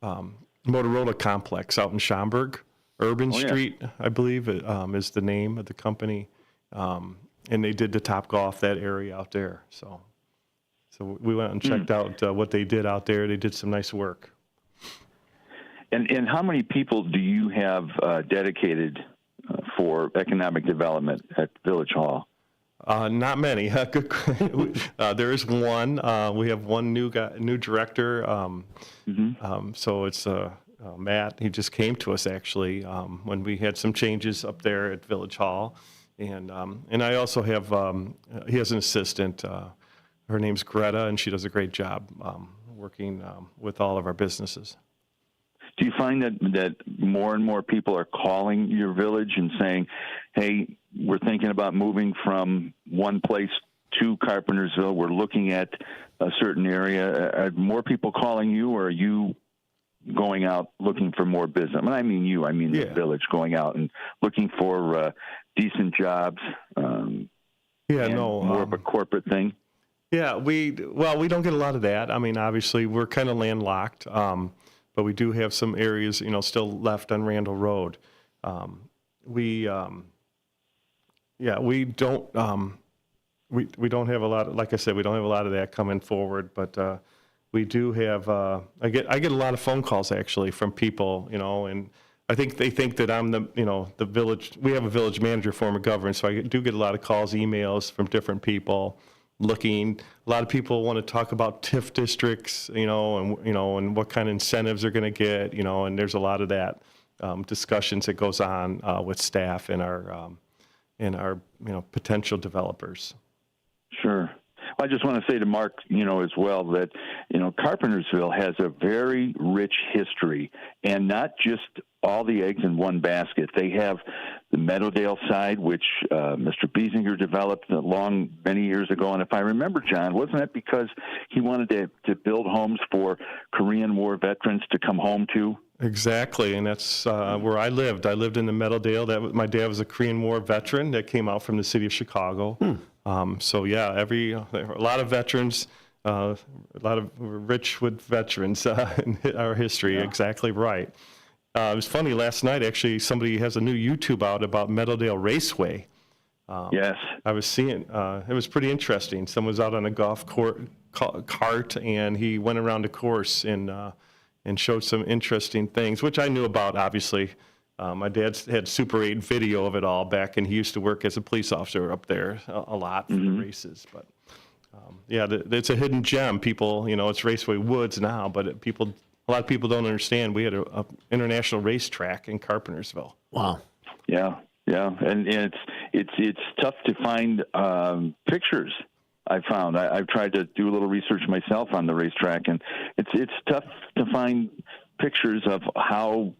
Motorola Complex out in Schaumburg. Urban Street, I believe, is the name of the company, and they did the Topgolf, that area out there. So we went and checked out what they did out there. They did some nice work. And how many people do you have dedicated for economic development at Village Hall? Not many. There is one. We have one new director. So it's Matt. He just came to us actually when we had some changes up there at Village Hall, and I also have he has an assistant. Her name's Greta, and she does a great job working with all of our businesses. Do you find that more and more people are calling your village and saying, "Hey, we're thinking about moving from one place to Carpentersville. We're looking at a certain area." Are more people calling you, or are you going out looking for more business? I mean you. I mean the village going out and looking for decent jobs. More of a corporate thing. Yeah, we don't get a lot of that. I mean, obviously, we're kind of landlocked, but we do have some areas, still left on Randall Road. We don't we don't have a lot of, like I said, we don't have a lot of that coming forward, but we do have. I get a lot of phone calls actually from people, and I think they think that I'm the village. We have a village manager form of government, so I do get a lot of calls, emails from different people. A lot of people want to talk about TIF districts, and what kind of incentives they're going to get, and there's a lot of that discussions that goes on with staff and our potential developers. Sure. I just want to say to Mark, as well that, Carpentersville has a very rich history, and not just all the eggs in one basket. They have the Meadowdale side, which Mr. Biesinger developed many years ago. And if I remember, John, wasn't that because he wanted to build homes for Korean War veterans to come home to? Exactly, and that's where I lived. I lived in the Meadowdale. My dad was a Korean War veteran that came out from the city of Chicago. So yeah, a lot of veterans, a lot of rich with veterans in our history. Yeah. Exactly right. It was funny last night. Actually, somebody has a new YouTube out about Meadowdale Raceway. Yes, I was seeing. It was pretty interesting. Someone was out on a golf cart, and he went around the course and showed some interesting things, which I knew about, obviously. My dad had Super 8 video of it all back, and he used to work as a police officer up there a lot for the races. But it's a hidden gem. People, it's Raceway Woods now, but a lot of people don't understand. We had a international racetrack in Carpentersville. Wow. Yeah, and it's tough to find pictures. I've tried to do a little research myself on the racetrack, and it's tough to find pictures of how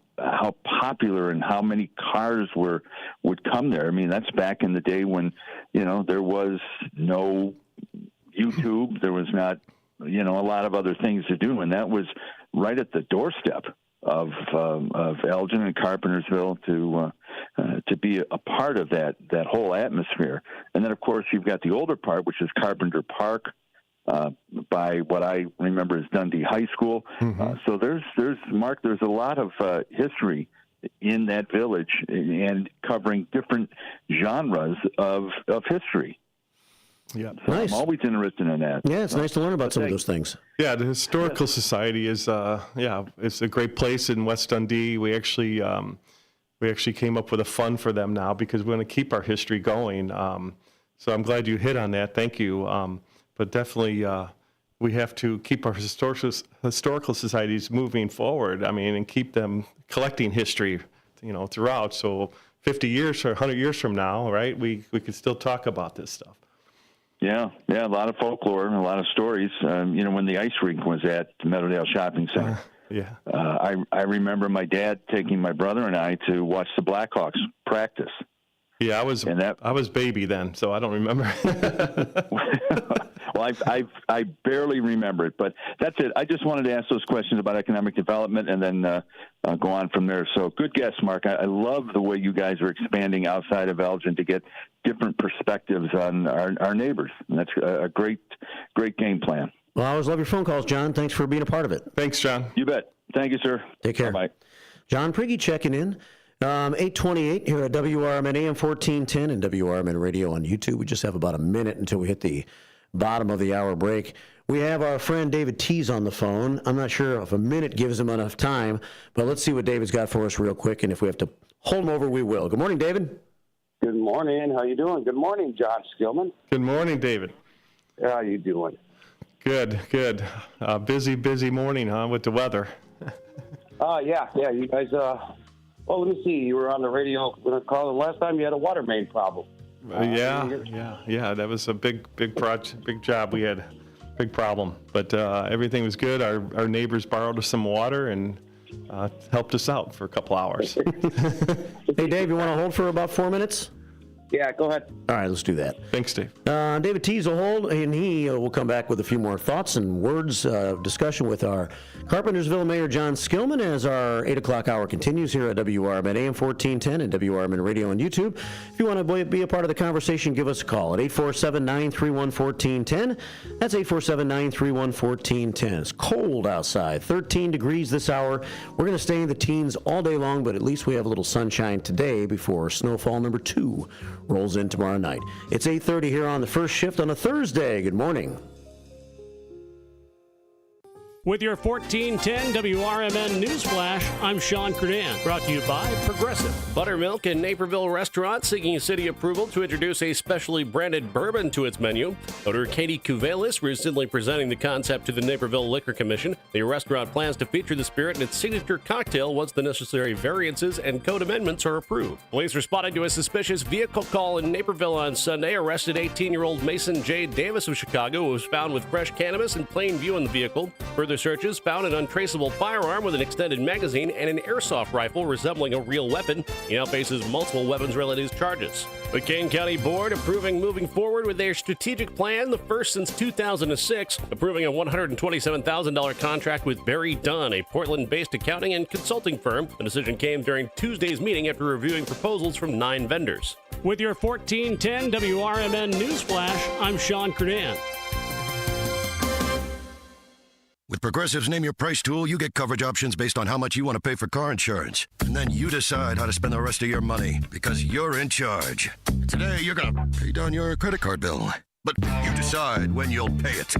popular and how many cars would come there. I mean, that's back in the day when there was no YouTube, there was not a lot of other things to do, and that was right at the doorstep of Elgin and Carpentersville to be a part of that whole atmosphere. And then, of course, you've got the older part, which is Carpenter Park, by what I remember as Dundee High School. So there's a lot of history in that village and covering different genres of history. Yeah, so nice. I'm always interested in that. Yeah, it's nice to learn about some of those things. Yeah, the Historical Society is it's a great place in West Dundee. We actually came up with a fund for them now because we want to keep our history going. So I'm glad you hit on that. Thank you. But definitely, we have to keep our historical societies moving forward. I mean, and keep them collecting history, throughout. So 50 years or 100 years from now, right? We could still talk about this stuff. Yeah, a lot of folklore and a lot of stories. When the ice rink was at the Meadowdale Shopping Center. I remember my dad taking my brother and I to watch the Blackhawks practice. Yeah, I was baby then, so I don't remember. Well, I barely remember it, but that's it. I just wanted to ask those questions about economic development and then go on from there. So good guess, Mark. I love the way you guys are expanding outside of Elgin to get different perspectives on our neighbors. And that's a great game plan. Well, I always love your phone calls, John. Thanks for being a part of it. Thanks, John. You bet. Thank you, sir. Take care. Bye-bye. John Prigge checking in. 8:28 here at WRMN AM 1410 and WRMN Radio on YouTube. We just have about a minute until we hit the bottom of the hour break. We have our friend David Tees on the phone. I'm not sure if a minute gives him enough time, but let's see what David's got for us real quick, and if we have to hold him over, we will. Good morning, David. Good morning. How you doing? Good morning, John Skillman. Good morning, David. How you doing? Good. Busy morning, huh, with the weather. Yeah, you guys, let me see. You were on the radio when I called, last time you had a water main problem. Yeah, that was a big project, big job. We had big problem, but everything was good. Our neighbors borrowed us some water and helped us out for a couple hours. Hey, Dave, you want to hold for about 4 minutes? Yeah, go ahead. All right, let's do that. Thanks, Dave. David T's will hold, and he will come back with a few more thoughts and words of discussion with our Carpentersville Mayor John Skillman as our 8 o'clock hour continues here at WRMN AM 1410 and WRMN Radio on YouTube. If you want to be a part of the conversation, give us a call at 847-931-1410. That's 847-931-1410. It's cold outside, 13 degrees this hour. We're going to stay in the teens all day long, but at least we have a little sunshine today before snowfall number 2 rolls in tomorrow night. It's 8:30 here on the first shift on a Thursday. Good morning. With your 1410 WRMN News Flash, I'm Sean Credan. Brought to you by Progressive. Buttermilk in Naperville Restaurant seeking city approval to introduce a specially branded bourbon to its menu. Owner Katie Kuvelis recently presenting the concept to the Naperville Liquor Commission. The restaurant plans to feature the spirit in its signature cocktail once the necessary variances and code amendments are approved. Police responded to a suspicious vehicle call in Naperville on Sunday. Arrested 18-year-old Mason J. Davis of Chicago, who was found with fresh cannabis in plain view in the vehicle. Further searches found an untraceable firearm with an extended magazine and an airsoft rifle resembling a real weapon. He now faces multiple weapons-related charges. The Kane County Board approving moving forward with their strategic plan, the first since 2006, approving a $127,000 contract with Barry Dunn, a Portland-based accounting and consulting firm. The decision came during Tuesday's meeting after reviewing proposals from 9 vendors. With your 1410 WRMN News Flash, I'm Sean Credan. With Progressive's Name Your Price tool, you get coverage options based on how much you want to pay for car insurance. And then you decide how to spend the rest of your money, because you're in charge. Today, you're going to pay down your credit card bill. But you decide when you'll pay it.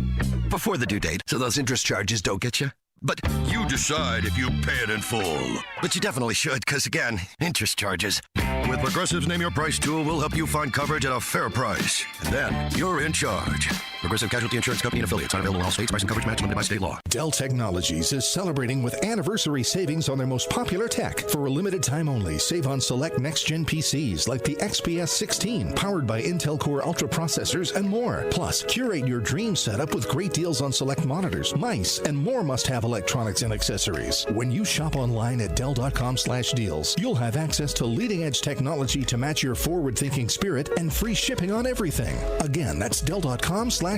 Before the due date, so those interest charges don't get you. But you decide if you pay it in full. But you definitely should, because again, interest charges. With Progressive's Name Your Price tool, we'll help you find coverage at a fair price. And then you're in charge. Progressive Casualty Insurance Company and affiliates. Not available in all states. Price and coverage match limited by state law. Dell Technologies is celebrating with anniversary savings on their most popular tech. For a limited time only, save on select next-gen PCs like the XPS 16, powered by Intel Core Ultra processors and more. Plus, curate your dream setup with great deals on select monitors, mice, and more must-have electronics and accessories. When you shop online at Dell.com/deals, you'll have access to leading-edge technology to match your forward-thinking spirit and free shipping on everything. Again, that's Dell.com/deals.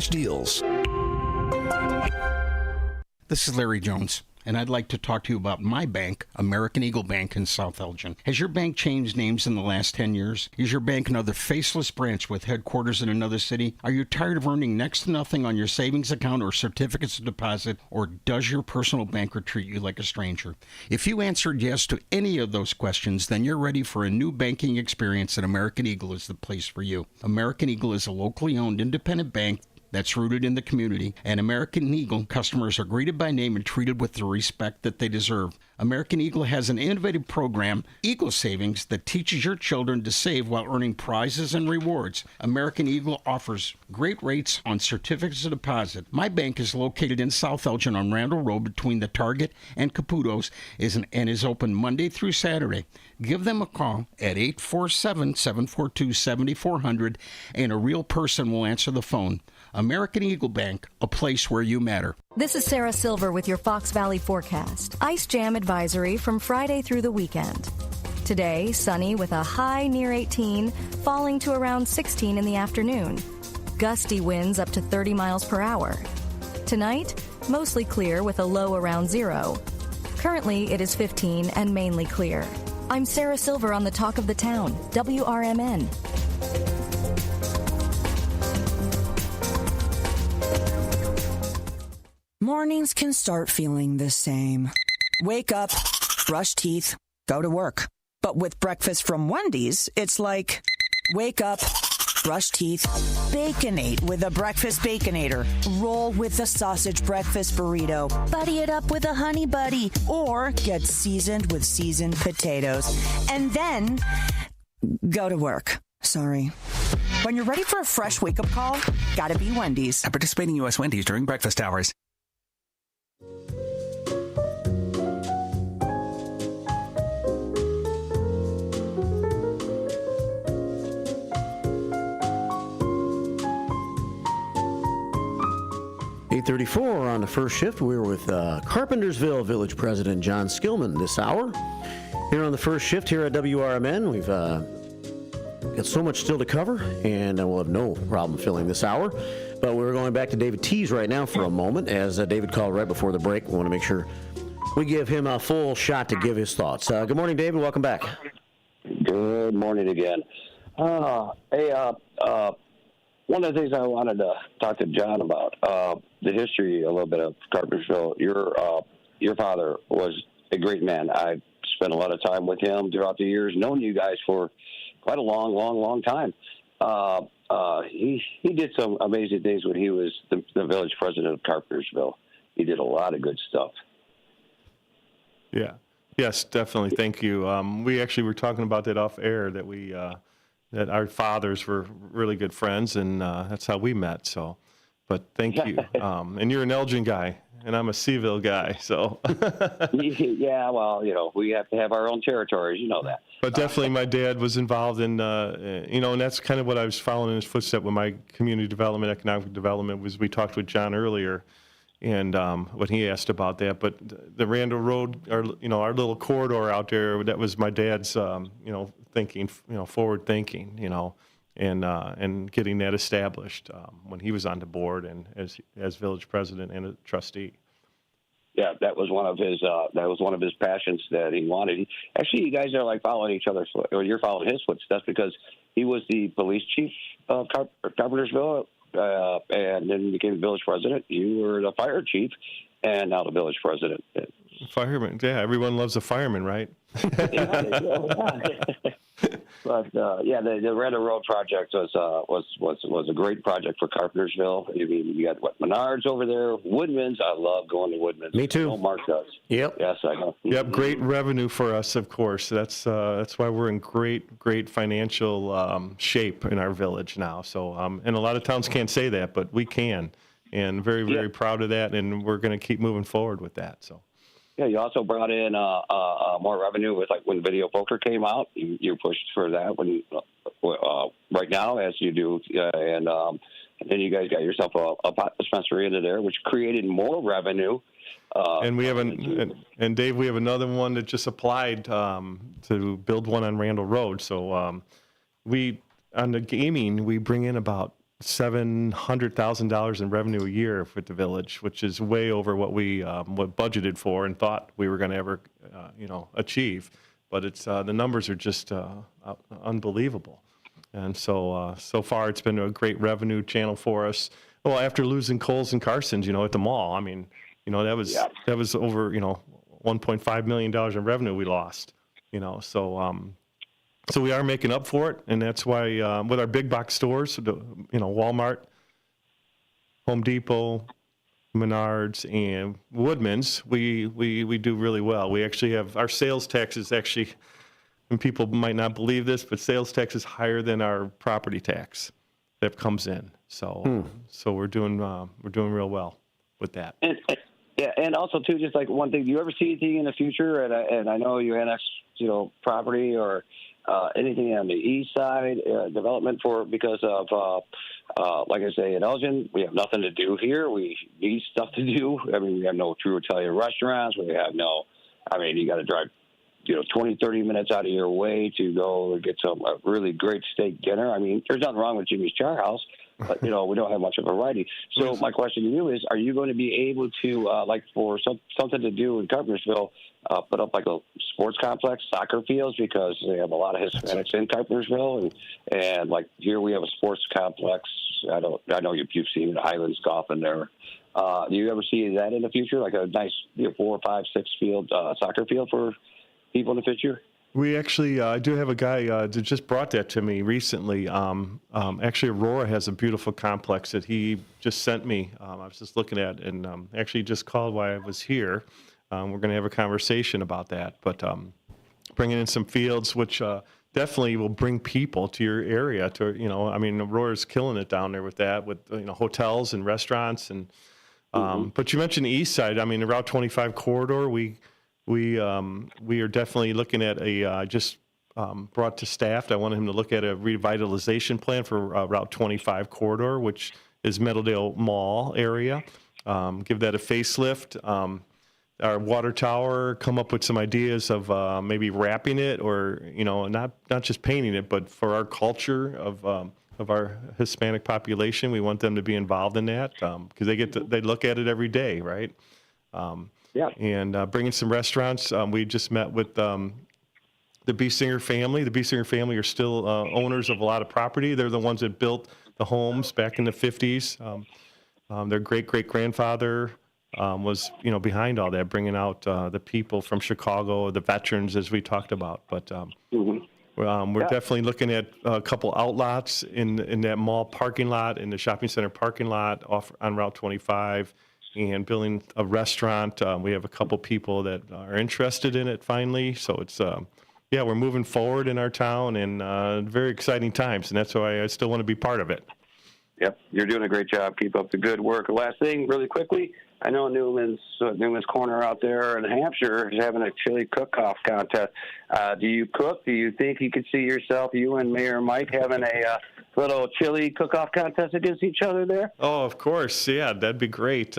This is Larry Jones, and I'd like to talk to you about my bank, American Eagle Bank in South Elgin. Has your bank changed names in the last 10 years? Is your bank another faceless branch with headquarters in another city? Are you tired of earning next to nothing on your savings account or certificates of deposit, or does your personal banker treat you like a stranger? If you answered yes to any of those questions, then you're ready for a new banking experience, and American Eagle is the place for you. American Eagle is a locally owned independent bank that's rooted in the community, and American Eagle customers are greeted by name and treated with the respect that they deserve. American Eagle has an innovative program, Eagle Savings, that teaches your children to save while earning prizes and rewards. American Eagle offers great rates on certificates of deposit. My bank is located in South Elgin on Randall Road between the Target and Caputo's and is open Monday through Saturday. Give them a call at 847-742-7400, and a real person will answer the phone. American Eagle Bank, a place where you matter. This is Sarah Silver with your Fox Valley forecast. Ice jam advisory from Friday through the weekend. Today, sunny with a high near 18, falling to around 16 in the afternoon. Gusty winds up to 30 miles per hour. Tonight, mostly clear with a low around 0. Currently, it is 15 and mainly clear. I'm Sarah Silver on the Talk of the Town, WRMN. Mornings can start feeling the same. Wake up, brush teeth, go to work. But with breakfast from Wendy's, it's like, wake up, brush teeth, Baconate with a breakfast Baconator. Roll with a sausage breakfast burrito. Buddy it up with a honey buddy. Or get seasoned with seasoned potatoes. And then go to work. Sorry. When you're ready for a fresh wake-up call, gotta be Wendy's. At participating U.S. Wendy's during breakfast hours. 8:34 on the first shift. We're with Carpentersville Village President John Skillman this hour. Here on the first shift here at WRMN, we've got so much still to cover, and we'll have no problem filling this hour. But we're going back to David Tees right now for a moment, as David called right before the break. We want to make sure we give him a full shot to give his thoughts. Good morning, David. Welcome back. Good morning again. One of the things I wanted to talk to John about, the history a little bit of Carpentersville. Your father was a great man. I spent a lot of time with him throughout the years, known you guys for quite a long time. He did some amazing things when he was the village president of Carpentersville. He did a lot of good stuff. Yeah. Yes, definitely. Thank you. We actually were talking about that off air, that we that our fathers were really good friends, and that's how we met. So, but thank you. And you're an Elgin guy, and I'm a Seaville guy. So. Yeah, well, we have to have our own territories. You know that. But definitely, my dad was involved in, and that's kind of what I was following in his footsteps with my community development, economic development. Was we talked with John earlier, and when he asked about that. But the Randall Road, our little corridor out there, that was my dad's, thinking, forward thinking, and getting that established when he was on the board and as village president and a trustee. Yeah, that was one of his passions that he wanted. Actually, you guys are like following each other's, or you're following his footsteps, because he was the police chief of Carpentersville, and then became village president. You were the fire chief, and now the village president. Fireman, yeah, everyone loves a fireman, right? But the Randall Road project was a great project for Carpentersville. I mean, you got Menards over there, Woodman's. I love going to Woodman's. Me too. Mark does. Yep. Yes, I know. Yep. Great revenue for us, of course. That's why we're in great financial shape in our village now. So, and a lot of towns can't say that, but we can, and very proud of that. And we're going to keep moving forward with that. So. Yeah, you also brought in more revenue with, like, when video poker came out. You pushed for that right now, as you do, and then you guys got yourself a pot dispensary into there, which created more revenue. And we have and Dave, we have another one that just applied to build one on Randall Road. So we on the gaming, we bring in about $700,000 in revenue a year with the village, which is way over what we what budgeted for and thought we were going to ever achieve. But it's the numbers are just unbelievable, and so far it's been a great revenue channel for us. Well, after losing Coles and Carson's, at the mall, I mean, that was over $1.5 million in revenue we lost. So we are making up for it, and that's why with our big box stores, Walmart, Home Depot, Menards, and Woodman's, we do really well. We actually have our sales tax is actually, and people might not believe this, but sales tax is higher than our property tax that comes in. So so we're doing real well with that. And also too, just like one thing, do you ever see anything in the future? And I know you annex property or anything on the east side development because of like I say, in Elgin, we have nothing to do here. We need stuff to do. I mean, we have no true Italian restaurants. We have you got to drive 20, 30 minutes out of your way to go get some really great steak dinner. I mean, there's nothing wrong with Jimmy's Char House, but we don't have much of a variety. So my question to you is, are you going to be able to, like for something to do in Carpentersville, put up like a sports complex, soccer fields, because they have a lot of Hispanics in Carpentersville, and like here we have a sports complex. I know you've seen the Highlands Golf in there. Do you ever see that in the future, like a nice 4, 5, 6 field soccer field for people in the future? We actually, I do have a guy that just brought that to me recently. Actually, Aurora has a beautiful complex that he just sent me. I was just looking at, and actually just called while I was here. We're going to have a conversation about that. But bringing in some fields, which definitely will bring people to your area. Aurora's killing it down there with that, with hotels and restaurants. And but you mentioned the east side. I mean, the Route 25 corridor. We are definitely looking at I just brought to staff. I wanted him to look at a revitalization plan for Route 25 corridor, which is Meadowdale Mall area. give that a facelift. Our water tower, come up with some ideas of maybe wrapping it, or not just painting it, but for our culture of our Hispanic population, we want them to be involved in that because they look at it every day, right? And bringing some restaurants. We just met with the Biesinger family. The Biesinger family are still owners of a lot of property. They're the ones that built the homes back in the 50s. Their great-great-grandfather was, behind all that, bringing out the people from Chicago, the veterans, as we talked about. But we're definitely looking at a couple outlots in that mall parking lot, in the shopping center parking lot off on Route 25, and building a restaurant. We have a couple people that are interested in it finally. So it's, we're moving forward in our town, and very exciting times. And that's why I still want to be part of it. Yep, you're doing a great job. Keep up the good work. Last thing, really quickly, I know Newman's Corner out there in Hampshire is having a chili cook-off contest. Do you cook? Do you think you could see yourself, you and Mayor Mike, having a little chili cook-off contest against each other there? Oh, of course. Yeah, that'd be great.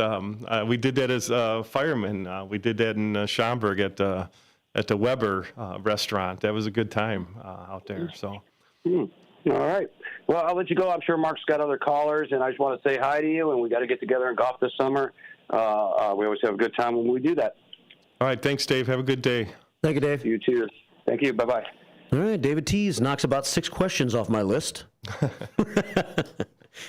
We did that as firemen. We did that in Schaumburg at the Weber restaurant. That was a good time out there. So. All right. Well, I'll let you go. I'm sure Mark's got other callers, and I just want to say hi to you, and we got to get together and golf this summer. We always have a good time when we do that. All right. Thanks, Dave. Have a good day. Thank you, Dave. You too. Thank you. Bye-bye. All right. David Tees knocks about 6 questions off my list.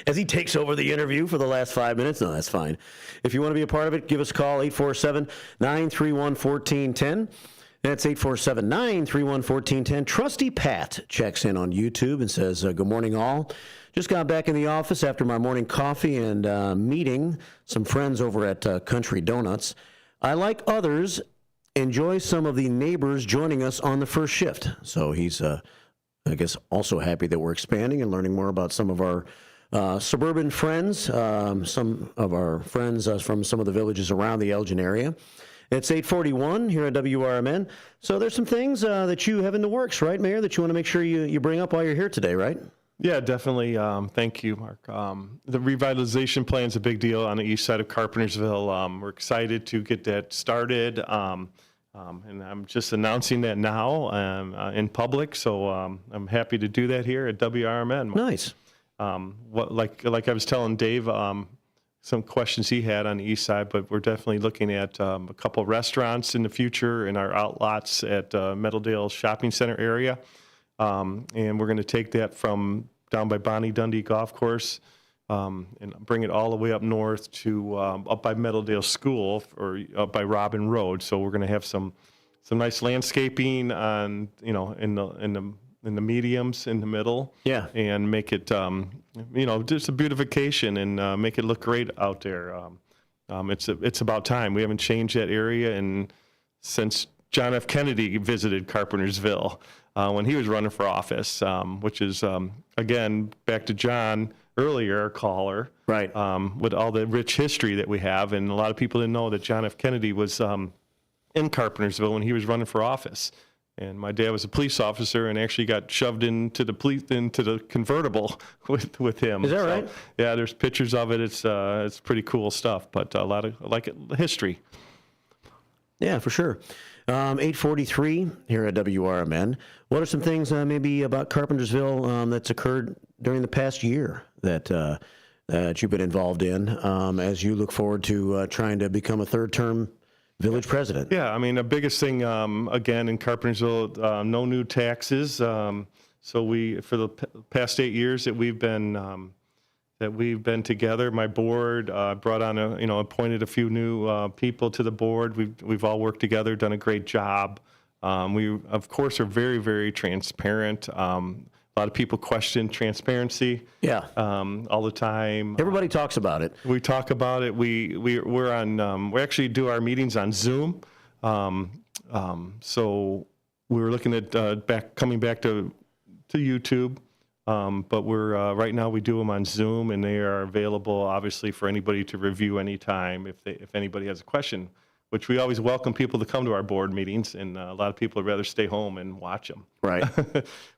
As he takes over the interview for the last 5 minutes. No, that's fine. If you want to be a part of it, give us a call, 847-931-1410. That's 847-931-1410. Trusty Pat checks in on YouTube and says, good morning, all. Just got back in the office after my morning coffee and meeting some friends over at Country Donuts. I, like others, enjoy some of the neighbors joining us on the first shift. So he's, I guess, also happy that we're expanding and learning more about some of our suburban friends, some of our friends from some of the villages around the Elgin area. It's 8:41 here at WRMN. So there's some things that you have in the works, right, Mayor, that you want to make sure you bring up while you're here today, right? Yeah, definitely. Thank you, Mark. The revitalization plan is a big deal on the east side of Carpentersville. We're excited to get that started. And I'm just announcing that now in public. So I'm happy to do that here at WRMN. Nice. Like I was telling Dave, some questions he had on the east side, but we're definitely looking at a couple restaurants in the future in our outlots at Meadowdale Shopping Center area. And we're going to take that from down by Bonnie Dundee Golf Course and bring it all the way up north to up by Meadowdale School or up by Robin Road. So we're going to have some nice landscaping on, in the mediums in the middle. Yeah. And make it, just a beautification and make it look great out there. It's about time. We haven't changed that area since John F. Kennedy visited Carpentersville when he was running for office, which is, again, back to John earlier, our caller, right? With all the rich history that we have. And a lot of people didn't know that John F. Kennedy was in Carpentersville when he was running for office. And my dad was a police officer and actually got shoved into the convertible with him. Is that right? Yeah, there's pictures of it. It's pretty cool stuff, but a lot of history. Yeah, for sure. 8:43 here at WRMN. What are some things maybe about Carpentersville that's occurred during the past year that you've been involved in as you look forward to trying to become a third-term village president? Yeah, I mean, the biggest thing, again, in Carpentersville, no new taxes. So for the past 8 years that we've been together, my board brought on appointed a few new people to the board. We've all worked together, done a great job. We, of course, are very, very transparent. A lot of people question transparency. Yeah. All the time. Everybody talks about it. We talk about it. We're on. We actually do our meetings on Zoom. So we were looking at coming back to YouTube. But we're right now we do them on Zoom, and they are available obviously for anybody to review anytime if anybody has a question. Which we always welcome people to come to our board meetings, and a lot of people would rather stay home and watch them. Right.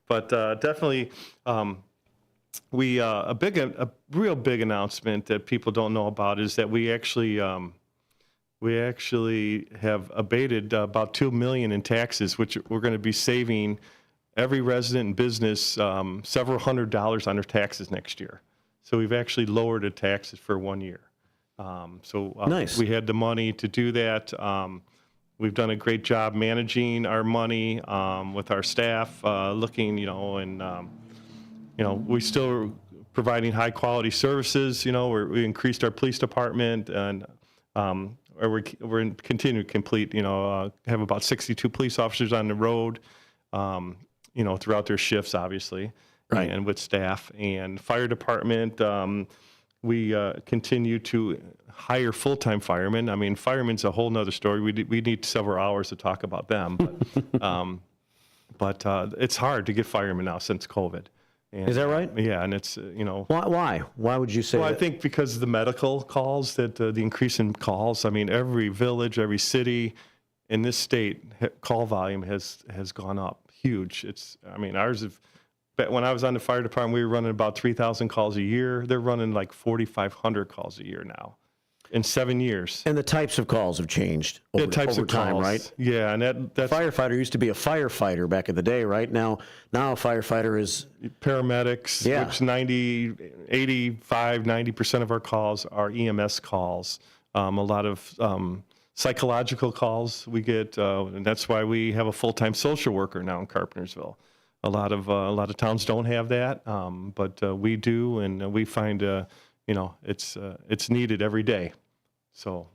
But definitely, a real big announcement that people don't know about is that we actually have abated about $2 million in taxes, which we're going to be saving every resident and business several $100s on their taxes next year. So we've actually lowered the taxes for 1 year. Nice. We had the money to do that. We've done a great job managing our money with our staff, looking, we still are providing high quality services. We increased our police department, and we're continuing to complete. Have about 62 police officers on the road. Throughout their shifts, obviously, right, and with staff and fire department. We continue to hire full-time firemen. I mean, firemen's a whole nother story. We need several hours to talk about them, but it's hard to get firemen now since COVID. And, is that right? Yeah, and it's Why? Why would you say Well, that? I think because of the medical calls, that the increase in calls. I mean, every village, every city in this state, call volume has gone up huge. Ours have. But when I was on the fire department, we were running about 3,000 calls a year. They're running like 4,500 calls a year now, in 7 years. And the types of calls have changed over time, calls. right? Yeah, and that's firefighter used to be a firefighter back in the day, right? Now a firefighter is paramedics. Yeah. Which 90% of our calls are EMS calls. A lot of psychological calls we get, and that's why we have a full-time social worker now in Carpentersville. A lot of towns don't have that, but we do, and we find it's needed every day. So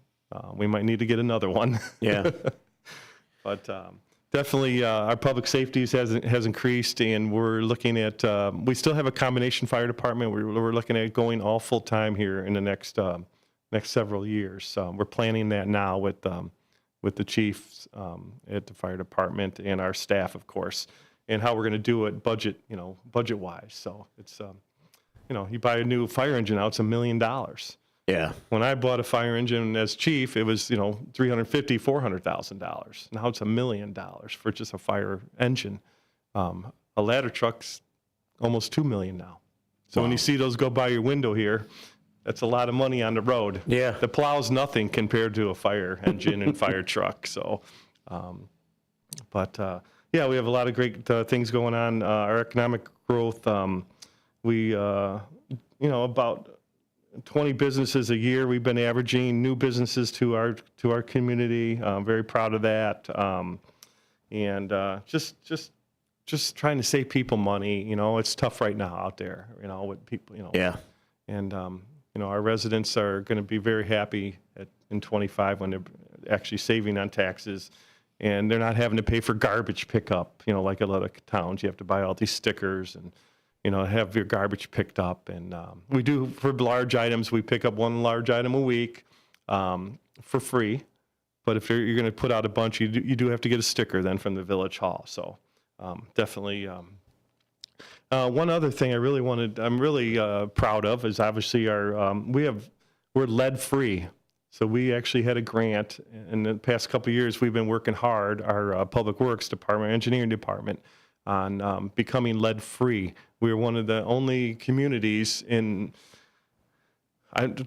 we might need to get another one. Yeah. But definitely our public safety has increased, and we're looking at. We still have a combination fire department. We're looking at going all full time here in the next several years. We're planning that now with the chiefs at the fire department and our staff, of course. And how we're going to do it budget-wise. So it's, you buy a new fire engine now, it's $1 million. Yeah. When I bought a fire engine as chief, it was, $350,000, $400,000. Now it's $1 million for just a fire engine. A ladder truck's almost $2 million now. So when you see those go by your window here, that's a lot of money on the road. Yeah. The plow's nothing compared to a fire engine and fire truck. So, yeah, we have a lot of great things going on. Our economic growth, about 20 businesses a year we've been averaging, new businesses to our community. I'm very proud of that. And just trying to save people money. It's tough right now out there, with people, Yeah. And, our residents are going to be very happy in 25 when they're actually saving on taxes. And they're not having to pay for garbage pickup, like a lot of towns. You have to buy all these stickers and, have your garbage picked up. And we do, for large items, we pick up one large item a week for free. But if you're going to put out a bunch, you do have to get a sticker then from the village hall. So definitely. One other thing I'm really proud of is obviously we're lead free. So we actually had a grant in the past couple of years. We've been working hard, our public works department, engineering department, on becoming lead free. We're one of the only communities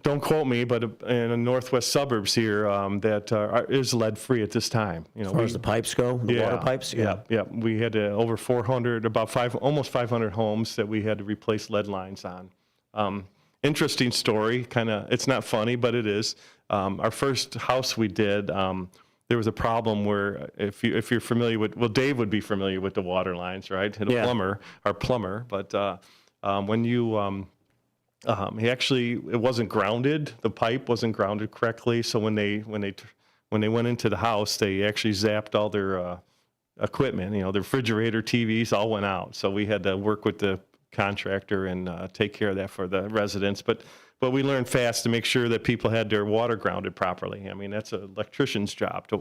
don't quote me, but in the northwest suburbs here that is lead free at this time. As far as the pipes go, the water pipes. Yeah. We had over 400, almost 500 homes that we had to replace lead lines on. Interesting story, it's not funny, but it is. Our first house we did, there was a problem where if you're familiar with, Dave would be familiar with the water lines, right? Our plumber, but when you, it wasn't grounded, the pipe wasn't grounded correctly, so when they went into the house, they actually zapped all their equipment, the refrigerator, TVs, all went out. So we had to work with the contractor and take care of that for the residents. But we learned fast to make sure that people had their water grounded properly. I mean, that's an electrician's job to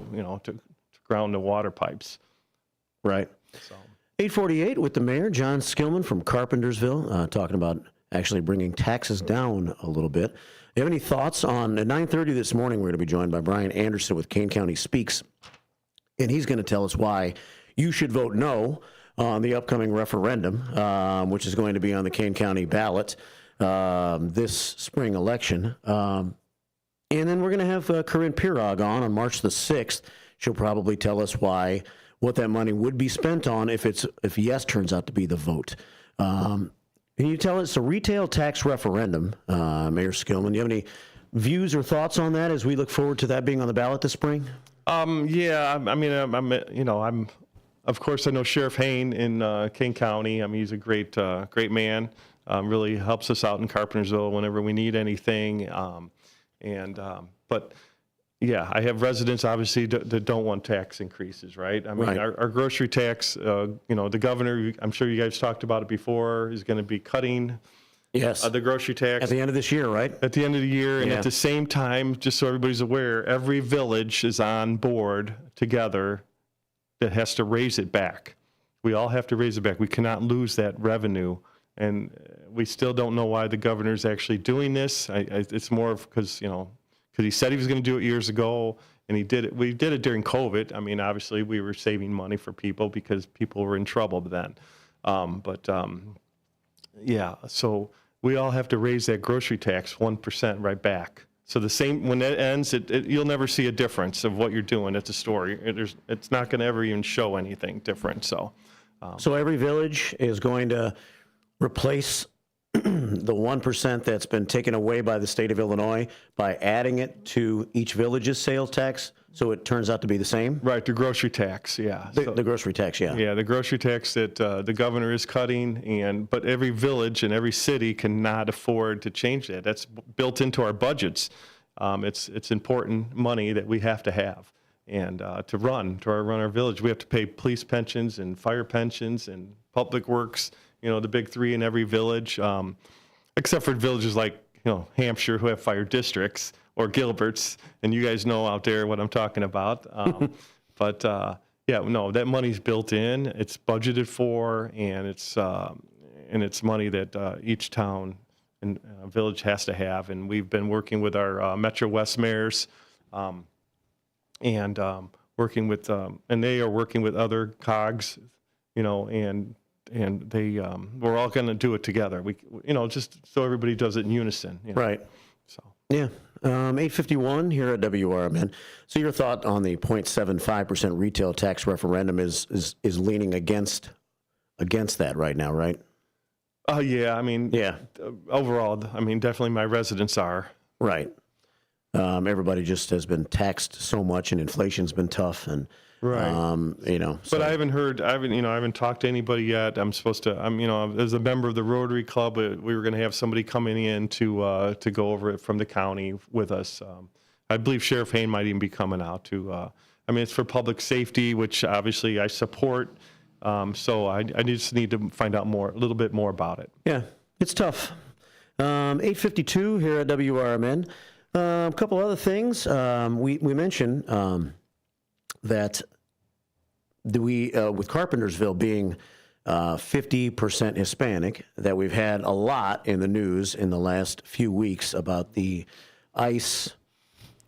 ground the water pipes. Right. So 8:48 with the mayor, John Skillman from Carpentersville, talking about actually bringing taxes down a little bit. You have any thoughts on, at 9:30 this morning, we're going to be joined by Brian Anderson with Kane County Speaks, and he's going to tell us why you should vote no on the upcoming referendum, which is going to be on the Kane County ballot this spring election. And then we're going to have Corinne Pirog on March the 6th. She'll probably tell us what that money would be spent on if yes turns out to be the vote. Can you tell us, it's a retail tax referendum, Mayor Skillman? Do you have any views or thoughts on that as we look forward to that being on the ballot this spring? Yeah, I'm of course I know Sheriff Hain in King County. I mean, he's a great man. Really helps us out in Carpentersville whenever we need anything. But yeah, I have residents obviously that don't want tax increases, right? I mean, Right. Our grocery tax, the governor, I'm sure you guys talked about it before, is going to be cutting the grocery tax. At the end of this year, right? At the end of the year, and Yeah. at the same time, just so everybody's aware, every village is on board together that has to raise it back. We all have to raise it back. We cannot lose that revenue, and we still don't know why the governor's actually doing this. It's more of because he said he was going to do it years ago, and he did it. We did it during COVID. I mean, obviously, we were saving money for people because people were in trouble then. Yeah, so we all have to raise that grocery tax 1% right back. So the same, when that ends, you'll never see a difference of what you're doing at the store. It's not going to ever even show anything different. So every village is going to replace the 1% that's been taken away by the state of Illinois by adding it to each village's sales tax, so it turns out to be the same? Right, the grocery tax, yeah. The grocery tax, yeah. Yeah, the grocery tax that the governor is cutting, but every village and every city cannot afford to change that. That's built into our budgets. It's important money that we have to have. And to run our village, we have to pay police pensions and fire pensions and public works, the big three in every village, except for villages like, Hampshire who have fire districts, or Gilbert's, and you guys know out there what I'm talking about. That money's built in, it's budgeted for, and it's money that each town and village has to have. And we've been working with our Metro West mayors, working with, and they are working with other COGs, and they we're all going to do it together. We just so everybody does it in unison. Right. So yeah, 8:51 here at WRMN. So your thought on the 0.75% retail tax referendum is leaning against that right now, right? Yeah. I mean, overall, definitely my residents are right. Everybody just has been taxed so much, and inflation's been tough, and right. But I haven't talked to anybody yet. I'm supposed to. As a member of the Rotary Club, we were going to have somebody coming in to go over it from the county with us. I believe Sheriff Hain might even be coming out to. It's for public safety, which obviously I support. So I just need to find out a little bit more about it. Yeah, it's tough. 8:52 here at WRMN. A couple other things. We mentioned that with Carpentersville being 50% Hispanic, that we've had a lot in the news in the last few weeks about the ICE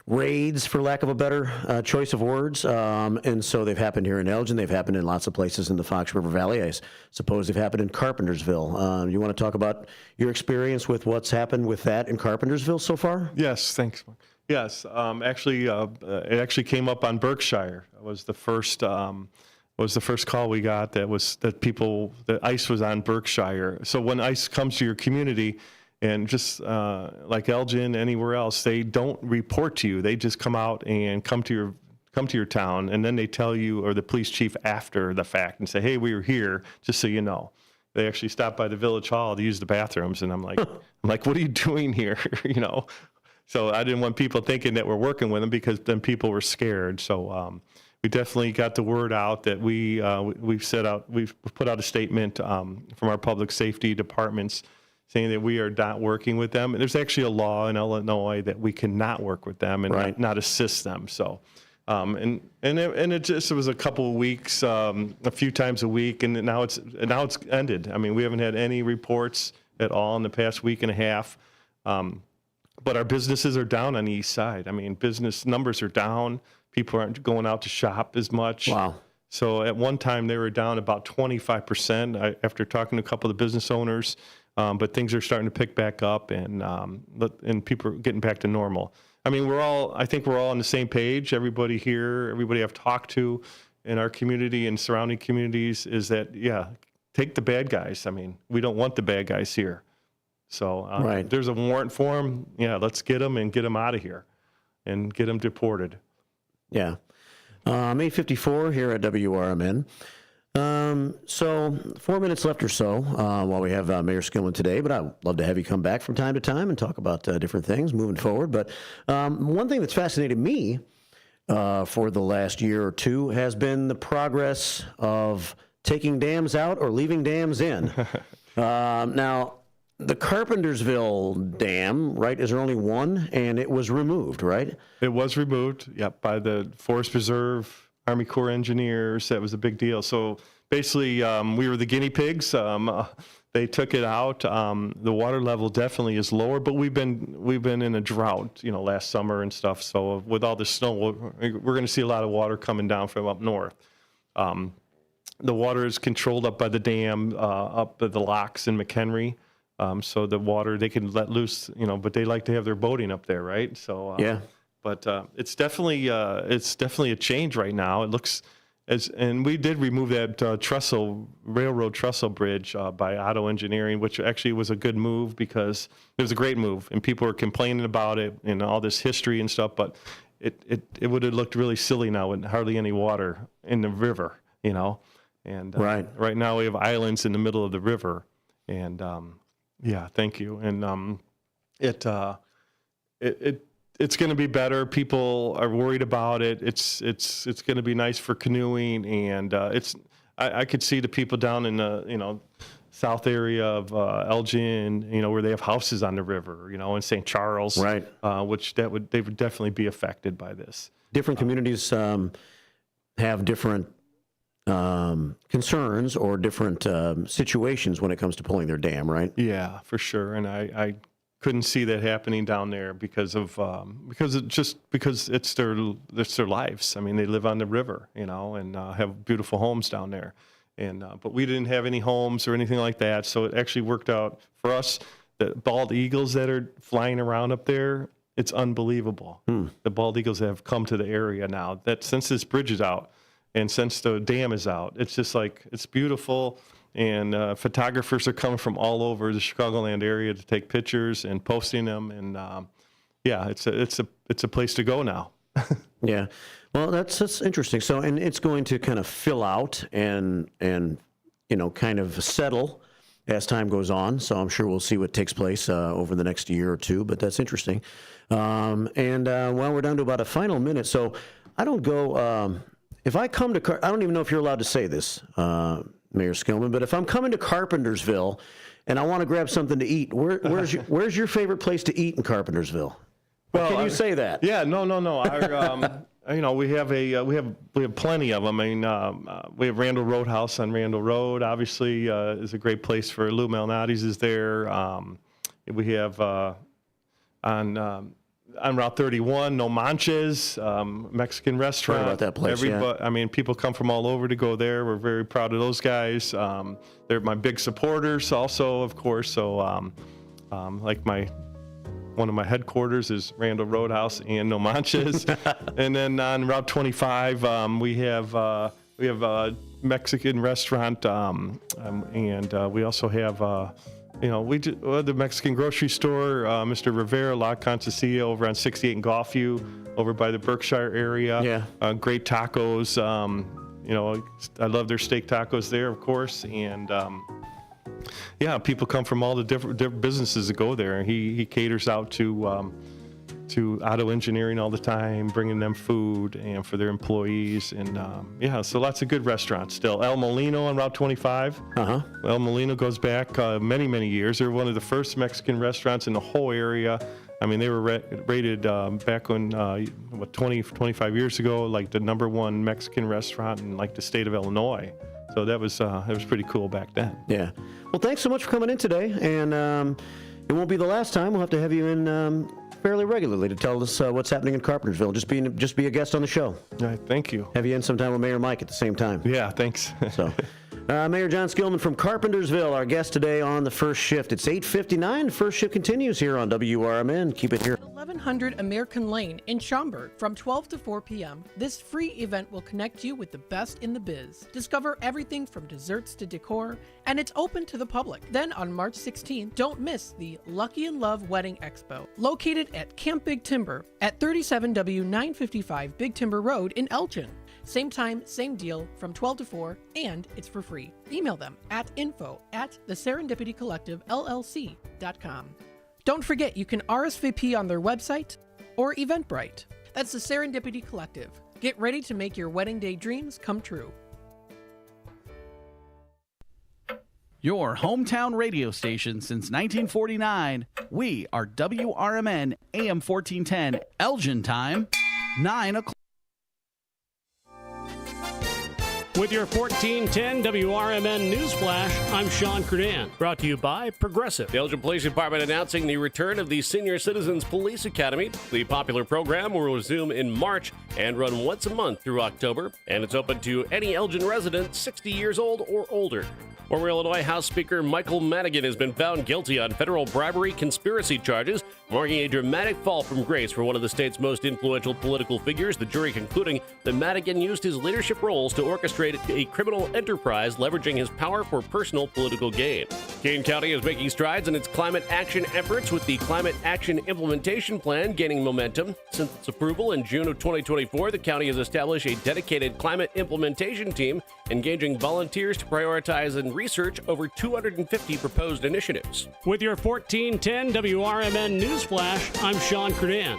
raids, for lack of a better choice of words. And so they've happened here in Elgin. They've happened in lots of places in the Fox River Valley. I suppose they've happened in Carpentersville. You want to talk about your experience with what's happened with that in Carpentersville so far? Yes, thanks. Yes, it actually came up on Berkshire. It was the first call we got that ICE was on Berkshire. So when ICE comes to your community, and just like Elgin, anywhere else, they don't report to you. They just come out and come to your town, and then they tell you, or the police chief after the fact, and say, "Hey, we were here, just so you know." They actually stopped by the village hall to use the bathrooms, and I'm like, "What are you doing here?" So I didn't want people thinking that we're working with them, because then people were scared. So we definitely got the word out that we've put out a statement from our public safety departments saying that we are not working with them. And there's actually a law in Illinois that we cannot work with them and not assist them. So, it was a couple of weeks, a few times a week, and now it's ended. We haven't had any reports at all in the past week and a half. But our businesses are down on the east side. Business numbers are down. People aren't going out to shop as much. Wow. So at one time they were down about 25% after talking to a couple of the business owners, but things are starting to pick back up, and people are getting back to normal. I mean, I think we're all on the same page. Everybody here, everybody I've talked to in our community and surrounding communities is that, yeah, take the bad guys. I mean, we don't want the bad guys here. So Right. There's a warrant for them. Yeah, let's get them and get them out of here and get them deported. Yeah. 8:54 here at WRMN. So 4 minutes left or so while we have Mayor Skillman today, but I'd love to have you come back from time to time and talk about different things moving forward. But one thing that's fascinated me for the last year or two has been the progress of taking dams out or leaving dams in. Now, the Carpentersville Dam, right, is there only one, and it was removed, right? It was removed, yep, by the Forest Preserve, Army Corps engineers. That was a big deal. So basically, we were the guinea pigs. They took it out. The water level definitely is lower, but we've been in a drought, last summer and stuff. So with all the snow, we're going to see a lot of water coming down from up north. The water is controlled up by the dam, up at the locks in McHenry. So the water they can let loose, but they like to have their boating up there, right? So yeah. But it's definitely a change right now. It looks and we did remove that railroad trestle bridge by Auto Engineering, which actually was a good move because it was a great move, and people were complaining about it and all this history and stuff. But it would have looked really silly now with hardly any water in the river, And right now we have islands in the middle of the river, and yeah, thank you. And it's going to be better. People are worried about it. It's going to be nice for canoeing, and I could see the people down in the south area of Elgin, where they have houses on the river, in St. Charles, right? Which they would definitely be affected by this. Different communities have different concerns or different situations when it comes to pulling their dam, right? Yeah, for sure. And I couldn't see that happening down there because it's their lives. I mean, they live on the river, and have beautiful homes down there. And but we didn't have any homes or anything like that, so it actually worked out for us. The bald eagles that are flying around up there, it's unbelievable. The bald eagles have come to the area now. That since this bridge is out. And since the dam is out, it's just it's beautiful. And photographers are coming from all over the Chicagoland area to take pictures and posting them. And yeah, it's a place to go now. Yeah, well, that's interesting. So, and it's going to kind of fill out and kind of settle as time goes on. So I'm sure we'll see what takes place over the next year or two. But that's interesting. Well, we're down to about a final minute. So I don't go. If I come to, I don't even know if you're allowed to say this, Mayor Skillman, but if I'm coming to Carpentersville and I want to grab something to eat, where's your favorite place to eat in Carpentersville? Well, can you say that? Yeah, no. We have plenty of them. I mean, we have Randall Roadhouse on Randall Road. Obviously, is a great place for Lou Malnati's is there. We have on Route 31, No Manches, Mexican restaurant. Heard about that place, yeah. I mean, people come from all over to go there. We're very proud of those guys. They're my big supporters also, of course. So, one of my headquarters is Randall Roadhouse and No Manches. And then on Route 25, we have a Mexican restaurant, and we also have the Mexican grocery store, Mr. Rivera La Concecia over on 68 in Gulfview, over by the Berkshire area. Yeah. Great tacos. I love their steak tacos there, of course. And people come from all the different businesses that go there. He caters out to Auto Engineering all the time, bringing them food and for their employees. And so lots of good restaurants still. El Molino on Route 25. El Molino goes back many, many years. They're one of the first Mexican restaurants in the whole area. I mean, they were rated back when 25 years ago, like the #1 Mexican restaurant in the state of Illinois. So that was pretty cool back then. Yeah. Well, thanks so much for coming in today. And it won't be the last time. We'll have to have you in fairly regularly to tell us what's happening in Carpentersville. Just be a guest on the show. All right, thank you. Have you in sometime with Mayor Mike at the same time. Yeah, thanks. So, Mayor John Skillman from Carpentersville, our guest today on the first shift. It's 8:59. First shift continues here on WRMN. Keep it here. 1100 American Lane in Schaumburg from 12 to 4 p.m. This free event will connect you with the best in the biz. Discover everything from desserts to decor, and it's open to the public. Then on March 16th, don't miss the Lucky in Love Wedding Expo, located at Camp Big Timber at 37W 955 Big Timber Road in Elgin. Same time, same deal from 12 to 4, and it's for free. Email them at info@theserendipitycollectivellc.com. Don't forget, you can RSVP on their website or Eventbrite. That's the Serendipity Collective. Get ready to make your wedding day dreams come true. Your hometown radio station since 1949. We are WRMN AM 1410, Elgin time, 9 o'clock. With your 1410 WRMN News Flash, I'm Sean Kernan. Brought to you by Progressive. The Elgin Police Department announcing the return of the Senior Citizens Police Academy. The popular program will resume in March and run once a month through October, and it's open to any Elgin resident 60 years old or older. Former Illinois House Speaker Michael Madigan has been found guilty on federal bribery conspiracy charges, marking a dramatic fall from grace for one of the state's most influential political figures, the jury concluding that Madigan used his leadership roles to orchestrate a criminal enterprise leveraging his power for personal political gain. Kane County is making strides in its climate action efforts, with the Climate Action Implementation Plan gaining momentum. Since its approval in June of 2024, the county has established a dedicated climate implementation team, engaging volunteers to prioritize and research over 250 proposed initiatives. With your 1410 WRMN News Flash, I'm Sean Kernan.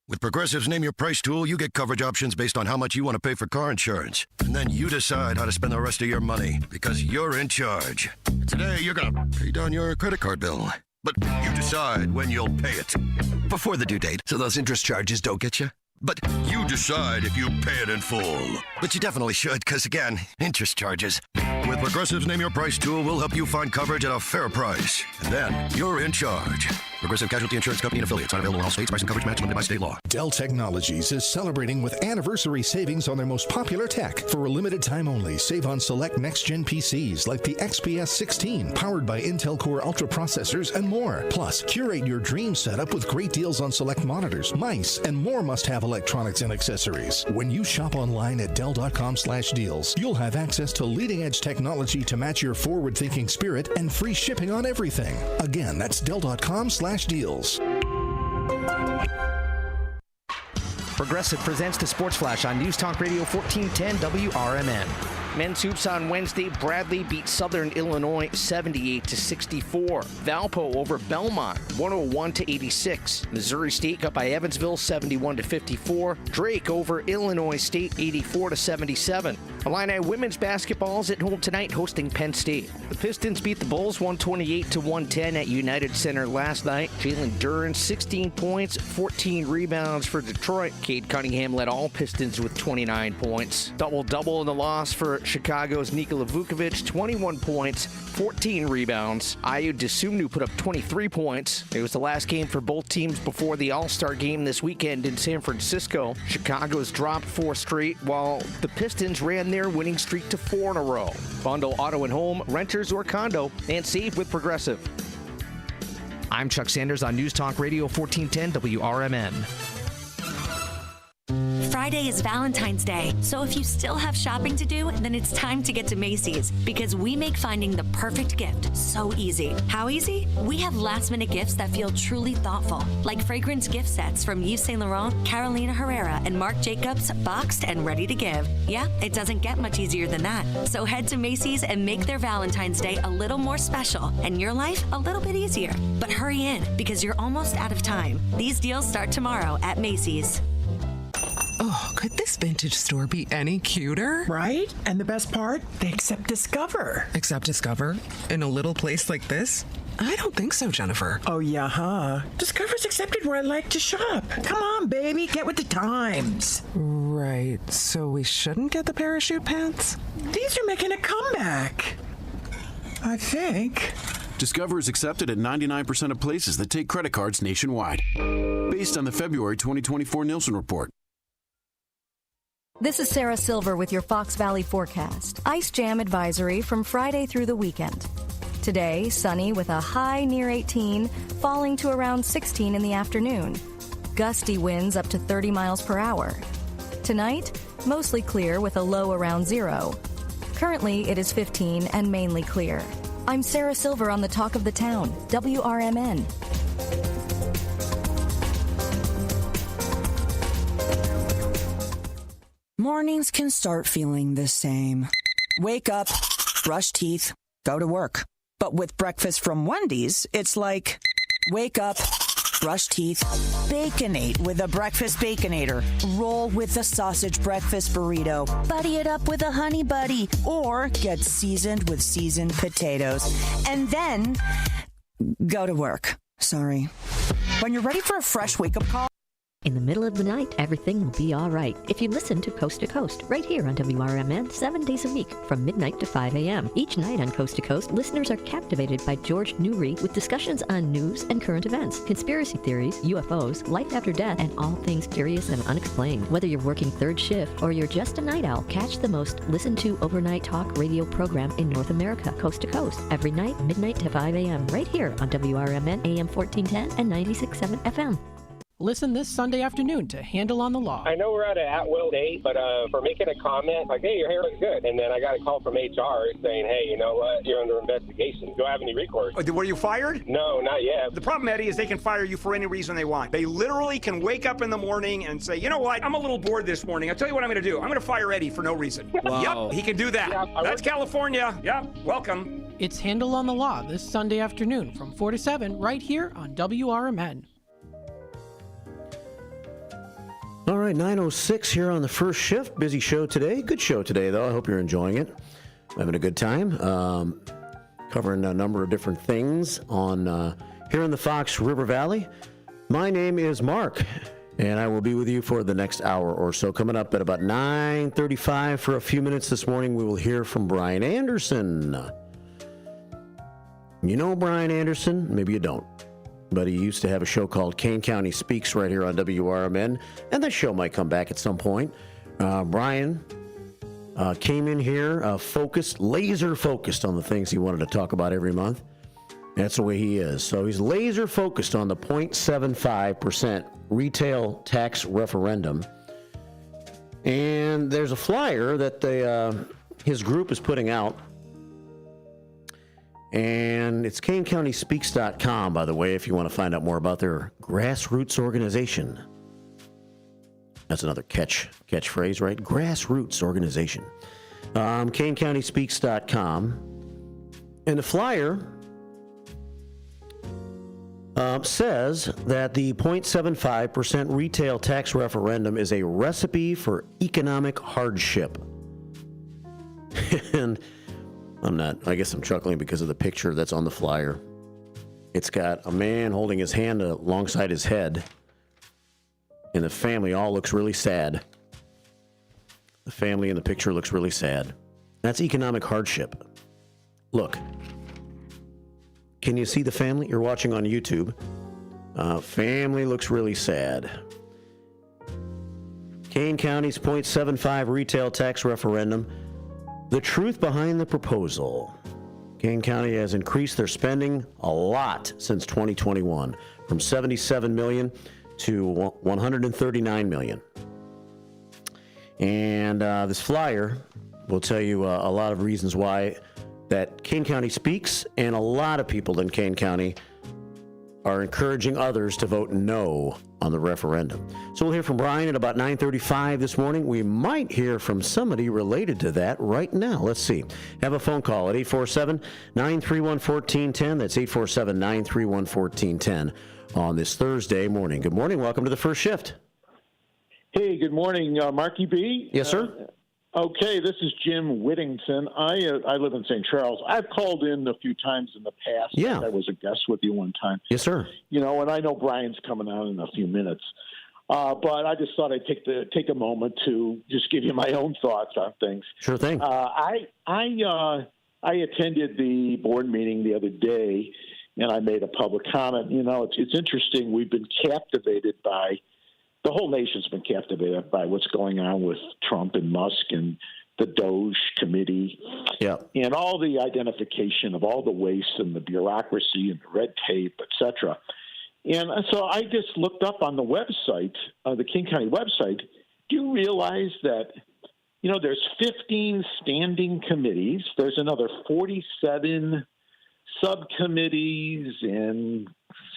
With Progressive's Name Your Price tool, you get coverage options based on how much you want to pay for car insurance. And then you decide how to spend the rest of your money, because you're in charge. Today, you're going to pay down your credit card bill. But you decide when you'll pay it. Before the due date, so those interest charges don't get you. But you decide if you pay it in full. But you definitely should, because again, interest charges. With Progressive's Name Your Price tool, we'll help you find coverage at a fair price. And then you're in charge. Progressive Casualty Insurance Company and affiliates. Not available in all states. Price and coverage match limited by state law. Dell Technologies is celebrating with anniversary savings on their most popular tech. For a limited time only, save on select next-gen PCs like the XPS 16, powered by Intel Core Ultra processors and more. Plus, curate your dream setup with great deals on select monitors, mice, and more must-have electronics and accessories. When you shop online at Dell.com/deals, you'll have access to leading-edge technology to match your forward-thinking spirit and free shipping on everything. Again, that's Dell.com/deals. Progressive presents the Sports Flash on News Talk Radio 1410 WRMN. Men's hoops on Wednesday, Bradley beat Southern Illinois 78-64. Valpo over Belmont 101-86. Missouri State got by Evansville 71-54. Drake over Illinois State 84-77. Illini women's basketball is at home tonight hosting Penn State. The Pistons beat the Bulls 128-110 at United Center last night. Jalen Duren 16 points, 14 rebounds for Detroit. Cade Cunningham led all Pistons with 29 points. Double-double in the loss for Chicago's Nikola Vukovic, 21 points, 14 rebounds. Ayu Dosunmu put up 23 points. It was the last game for both teams before the All-Star game this weekend in San Francisco. Chicago's dropped 4 straight, while the Pistons ran their winning streak to 4 in a row. Bundle auto and home, renters or condo, and save with Progressive. I'm Chuck Sanders on News Talk Radio 1410 WRMN. Friday is Valentine's Day, so if you still have shopping to do, then it's time to get to Macy's, because we make finding the perfect gift so easy. How easy? We have last-minute gifts that feel truly thoughtful, like fragrance gift sets from Yves Saint Laurent, Carolina Herrera, and Marc Jacobs, boxed and ready to give. Yeah, it doesn't get much easier than that. So head to Macy's and make their Valentine's Day a little more special, and your life a little bit easier. But hurry in, because you're almost out of time. These deals start tomorrow at Macy's. Oh, could this vintage store be any cuter? Right? And the best part? They accept Discover. Accept Discover? In a little place like this? I don't think so, Jennifer. Oh, yeah, huh? Discover's accepted where I like to shop. Come on, baby, get with the times. Right, so we shouldn't get the parachute pants? These are making a comeback. I think. Discover is accepted at 99% of places that take credit cards nationwide. Based on the February 2024 Nielsen Report. This is Sarah Silver with your Fox Valley forecast. Ice jam advisory from Friday through the weekend. Today, sunny with a high near 18, falling to around 16 in the afternoon. Gusty winds up to 30 miles per hour. Tonight, mostly clear with a low around 0. Currently, it is 15 and mainly clear. I'm Sarah Silver on the Talk of the Town, WRMN. Mornings can start feeling the same. Wake up, brush teeth, go to work. But with breakfast from Wendy's, it's like, wake up, brush teeth, Baconate with a breakfast Baconator. Roll with a sausage breakfast burrito. Buddy it up with a honey buddy. Or get seasoned with seasoned potatoes. And then go to work. Sorry. When you're ready for a fresh wake-up call, In the middle of the night, everything will be all right if you listen to Coast, right here on WRMN 7 days a week from midnight to 5 a.m. Each night on Coast to Coast, listeners are captivated by George Newry with discussions on news and current events, conspiracy theories, UFOs, life after death, and all things curious and unexplained. Whether you're working third shift or you're just a night owl, catch the most listened to overnight talk radio program in North America, Coast to Coast, every night, midnight to 5 a.m. right here on WRMN AM 1410 and 96.7 FM. Listen this Sunday afternoon to Handle on the Law. I know we're at an at-will date, but for making a comment, like, hey, your hair looks good. And then I got a call from HR saying, hey, you know what? You're under investigation. Do I have any recourse? Were you fired? No, not yet. The problem, Eddie, is they can fire you for any reason they want. They literally can wake up in the morning and say, you know what? I'm a little bored this morning. I'll tell you what I'm going to do. I'm going to fire Eddie for no reason. Wow. Yep, he can do that. Yeah, That's California. Yep, welcome. It's Handle on the Law this Sunday afternoon from 4 to 7 right here on WRMN. All right, 9:06 here on the first shift. Busy show today. Good show today, though. I hope you're enjoying it. Having a good time. Covering a number of different things on here in the Fox River Valley. My name is Mark, and I will be with you for the next hour or so. Coming up at about 9:35 for a few minutes this morning, we will hear from Brian Anderson. You know Brian Anderson? Maybe you don't. But he used to have a show called Kane County Speaks right here on WRMN, and that show might come back at some point. Brian came in here laser focused on the things he wanted to talk about every month. That's the way he is. So he's laser focused on the 0.75% retail tax referendum. And there's a flyer that his group is putting out. And it's CaneCountySpeaks.com, by the way, if you want to find out more about their grassroots organization. That's another catchphrase, right? Grassroots organization. CaneCountySpeaks.com. And the flyer says that the 0.75% retail tax referendum is a recipe for economic hardship. And I guess I'm chuckling because of the picture that's on the flyer. It's got a man holding his hand alongside his head, and the family all looks really sad. The family in the picture looks really sad. That's economic hardship. Look. Can you see the family? You're watching on YouTube. Family looks really sad. Kane County's 0.75 retail tax referendum. The truth behind the proposal. Kane County has increased their spending a lot since 2021, from $77 million to $139 million. And this flyer will tell you a lot of reasons why that Kane County speaks, and a lot of people in Kane County are encouraging others to vote no on the referendum. So we'll hear from Brian at about 9:35 this morning. We might hear from somebody related to that right now. Let's see. Have a phone call at 847-931-1410. That's 847-931-1410 on this Thursday morning. Good morning. Welcome to the first shift. Hey, good morning, Marky B. Yes, sir. Okay, this is Jim Whittington. I live in St. Charles. I've called in a few times in the past. Yeah. I was a guest with you one time. Yes, sir. You know, and I know Brian's coming on in a few minutes. But I just thought I'd take a moment to just give you my own thoughts on things. Sure thing. I attended the board meeting the other day, and I made a public comment. You know, it's interesting. We've been captivated by, the whole nation's been captivated by what's going on with Trump and Musk and the Doge committee, and all the identification of all the waste and the bureaucracy and the red tape, et cetera. And so I just looked up on the website, the King County website. Do you realize that, you know, there's 15 standing committees. There's another 47 subcommittees and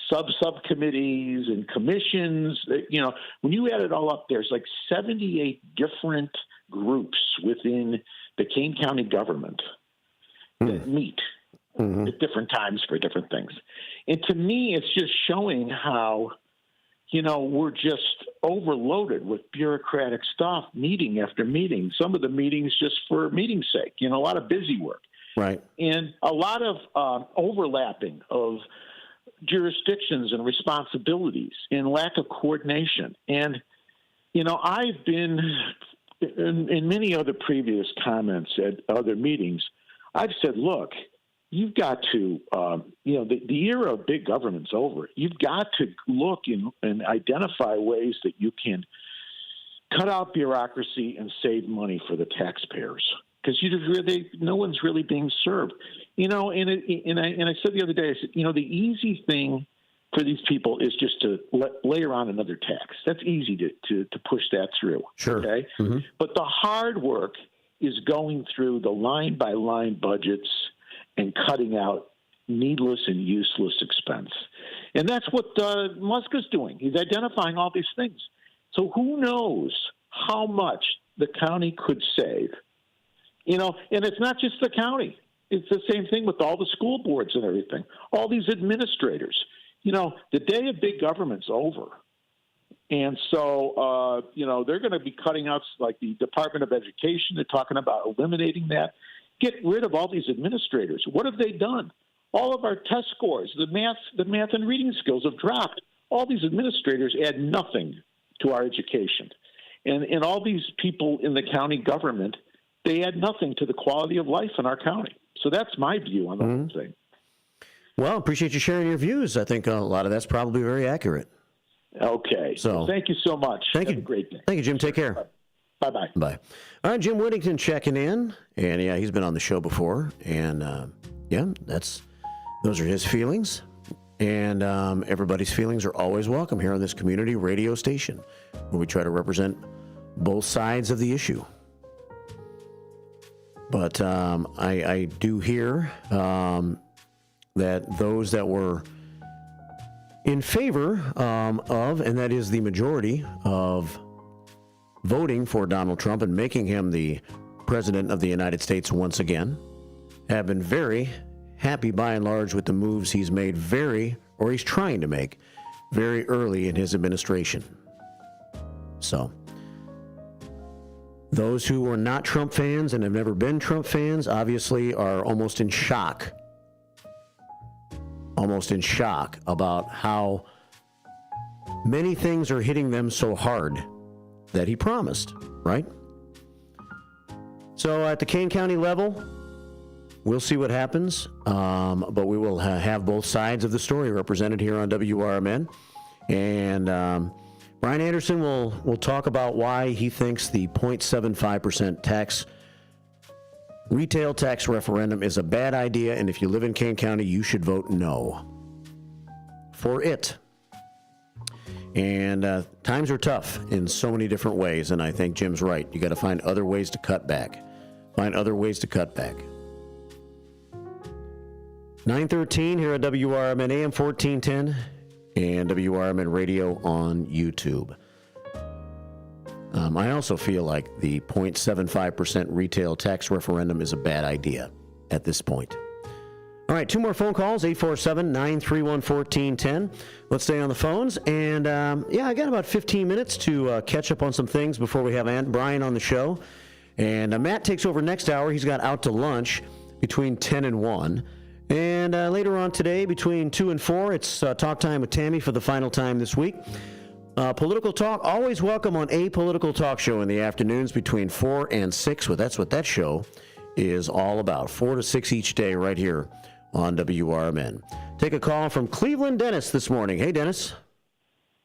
sub-subcommittees and commissions. You know, when you add it all up, there's like 78 different groups within the Kane County government that meet at different times for different things. And to me, it's just showing how, you know, we're just overloaded with bureaucratic stuff, meeting after meeting. Some of the meetings just for meeting's sake, you know, a lot of busy work. Right. And a lot of overlapping of jurisdictions and responsibilities and lack of coordination. And, you know, I've been, in many other previous comments at other meetings, I've said, look, you've got to, you know, the era of big government's over. You've got to look and identify ways that you can cut out bureaucracy and save money for the taxpayers, because no one's really being served. You know, and I said the other day, I said, you know, the easy thing for these people is just to layer on another tax. That's easy to push that through. Sure. Okay. But the hard work is going through the line by line budgets and cutting out needless and useless expense. And that's what Musk is doing. He's identifying all these things. So who knows how much the county could save? You know, and it's not just the county. It's the same thing with all the school boards and everything. All these administrators. You know, the day of big government's over. And so, you know, they're going to be cutting out, like the Department of Education. They're talking about eliminating that. Get rid of all these administrators. What have they done? All of our test scores, the math and reading skills have dropped. All these administrators add nothing to our education. And all these people in the county government, they add nothing to the quality of life in our county. So that's my view on the whole thing. Well, appreciate you sharing your views. I think a lot of that's probably very accurate. Okay. So well, thank you so much. Thank you. Have a great day. Thank you, Jim. Take care. Bye-bye. Bye. All right, Jim Whittington checking in. And, yeah, he's been on the show before. And, yeah, those are his feelings. And everybody's feelings are always welcome here on this community radio station, where we try to represent both sides of the issue. But I do hear that those that were in favor of, and that is the majority of voting for Donald Trump and making him the president of the United States once again, have been very happy by and large with the moves he's made he's trying to make very early in his administration. So those who are not Trump fans and have never been Trump fans obviously are almost in shock about how many things are hitting them so hard that he promised, right? So at the Kane County level, we'll see what happens, but we will have both sides of the story represented here on WRMN. And Brian Anderson will talk about why he thinks the 0.75% retail tax referendum is a bad idea, and if you live in Kane County, you should vote no for it. And times are tough in so many different ways, and I think Jim's right. You got to find other ways to cut back. 9:13 here at WRMN AM 1410 and WRMN Radio on YouTube. I also feel like the 0.75% retail tax referendum is a bad idea at this point. All right, two more phone calls, 847-931-1410. Let's stay on the phones. And, I got about 15 minutes to catch up on some things before we have Brian on the show. And Matt takes over next hour. He's got out to lunch between 10 and 1. And later on today, between 2 and 4, it's Talk Time with Tammy for the final time this week. Political talk, always welcome on A Political Talk Show in the afternoons between 4 and 6. Well, that's what that show is all about. 4 to 6 each day right here on WRMN. Take a call from Cleveland Dennis this morning. Hey, Dennis.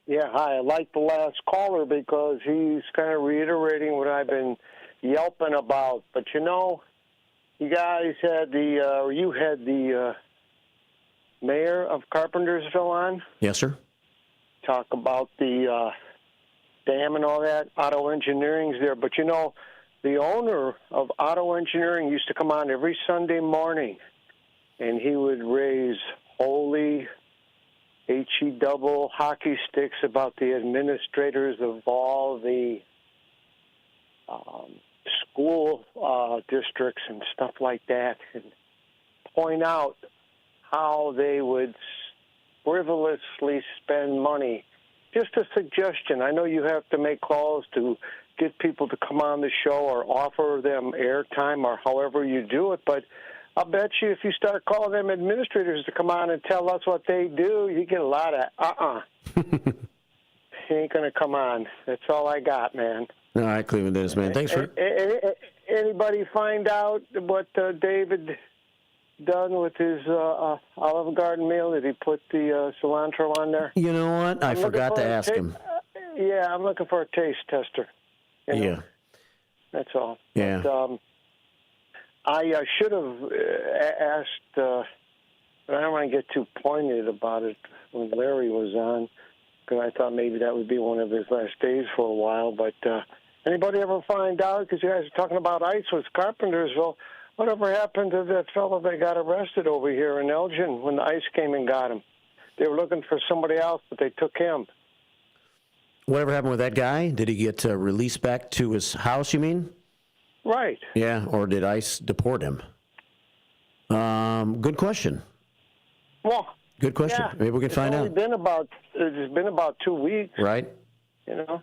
Yeah, hi. I like the last caller because he's kind of reiterating what I've been yelping about. But, you guys had you had the mayor of Carpentersville on. Yes, sir. Talk about the dam and all that. Auto Engineering's there. But, the owner of Auto Engineering used to come on every Sunday morning, and he would raise holy He-double hockey sticks about the administrators of all the school districts and stuff like that, and point out how they would frivolously spend money. Just a suggestion. I know you have to make calls to get people to come on the show or offer them airtime or however you do it, but I'll bet you if you start calling them administrators to come on and tell us what they do, you get a lot of He ain't going to come on. That's all I got, man. All right, Cleveland Dennis, man. Thanks for... Anybody find out what David done with his Olive Garden meal? Did he put the cilantro on there? You know what? I forgot to ask him. Yeah, I'm looking for a taste tester. Yeah. That's all. Yeah. But, I should have asked, but I don't want to get too pointed about it when Larry was on, because I thought maybe that would be one of his last days for a while. But anybody ever find out, because you guys are talking about ICE with Carpentersville, whatever happened to that fellow that got arrested over here in Elgin when the ICE came and got him? They were looking for somebody else, but they took him. Whatever happened with that guy? Did he get released back to his house, you mean? Right. Yeah, or did ICE deport him? Good question. Well, good question. Yeah, Maybe we can find out. It's been about 2 weeks. Right. Yeah.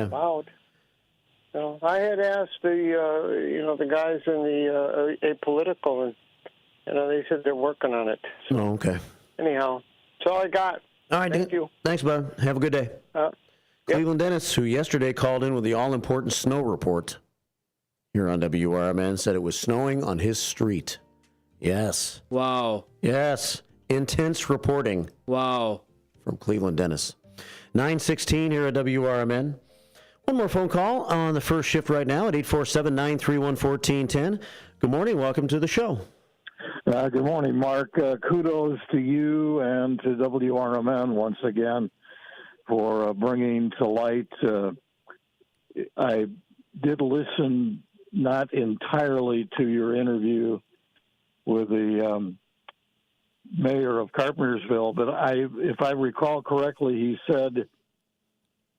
About. I had asked the guys in the Apolitical, and they said they're working on it. So, oh, okay. Anyhow, that's all I got. All right. Thank you. Thanks, bud. Have a good day. Cleveland Dennis, who yesterday called in with the all-important snow report here on WRMN, said it was snowing on his street. Yes. Wow. Yes. Intense reporting. Wow. From Cleveland Dennis. 9:16 here at WRMN. One more phone call on the first shift right now at 847-931-1410. Good morning. Welcome to the show. Good morning, Mark. Kudos to you and to WRMN once again for bringing to light. I did listen not entirely to your interview with the mayor of Carpentersville, but if I recall correctly, he said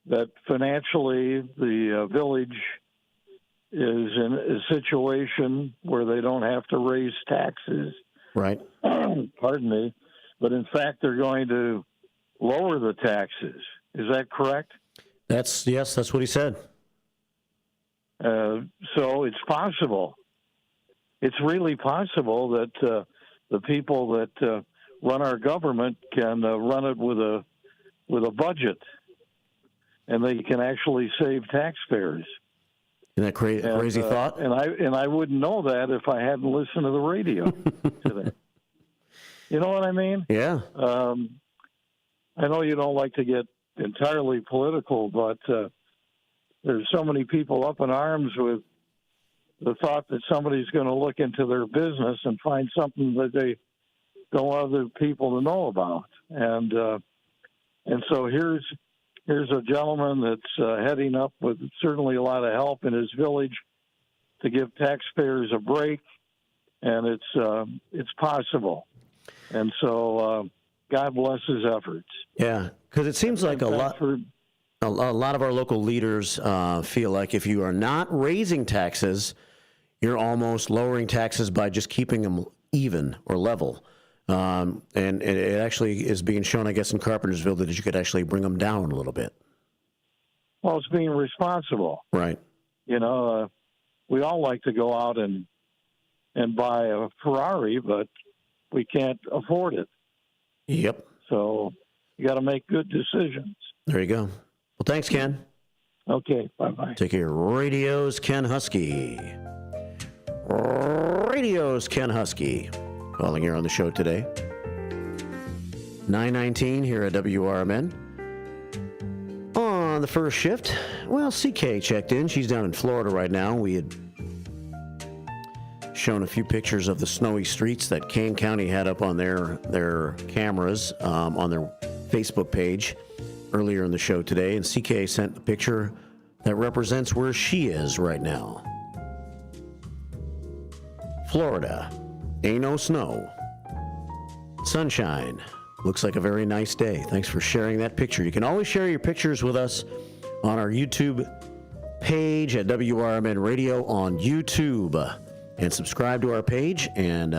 that financially the village is in a situation where they don't have to raise taxes. Right. Pardon me. But in fact, they're going to lower the taxes. Is that correct? That's what he said. So it's possible. It's really possible that the people that run our government can run it with a budget, and they can actually save taxpayers. Isn't that crazy thought? And I wouldn't know that if I hadn't listened to the radio today. You know what I mean? Yeah. I know you don't like to get entirely political, but there's so many people up in arms with the thought that somebody's going to look into their business and find something that they don't want other people to know about. And so here's a gentleman that's heading up with certainly a lot of help in his village to give taxpayers a break, and it's possible. And so God bless his efforts. Yeah, because it seems like a lot of our local leaders feel like if you are not raising taxes, you're almost lowering taxes by just keeping them even or level. And it actually is being shown, I guess, in Carpentersville that you could actually bring them down a little bit. Well, it's being responsible. Right. We all like to go out and buy a Ferrari, but we can't afford it. Yep. So you got to make good decisions. There you go. Well, thanks, Ken. Okay, bye-bye. Take care. Radio's Ken Husky. Radio's Ken Husky calling here on the show today. 9:19 here at WRMN. On the first shift, well, CK checked in. She's down in Florida right now. We had shown a few pictures of the snowy streets that Kane County had up on their cameras on their Facebook page earlier in the show today, and CK sent a picture that represents where she is right now. Florida, ain't no snow. Sunshine. Looks like a very nice day. Thanks for sharing that picture. You can always share your pictures with us on our YouTube page at WRMN Radio on YouTube. And subscribe to our page and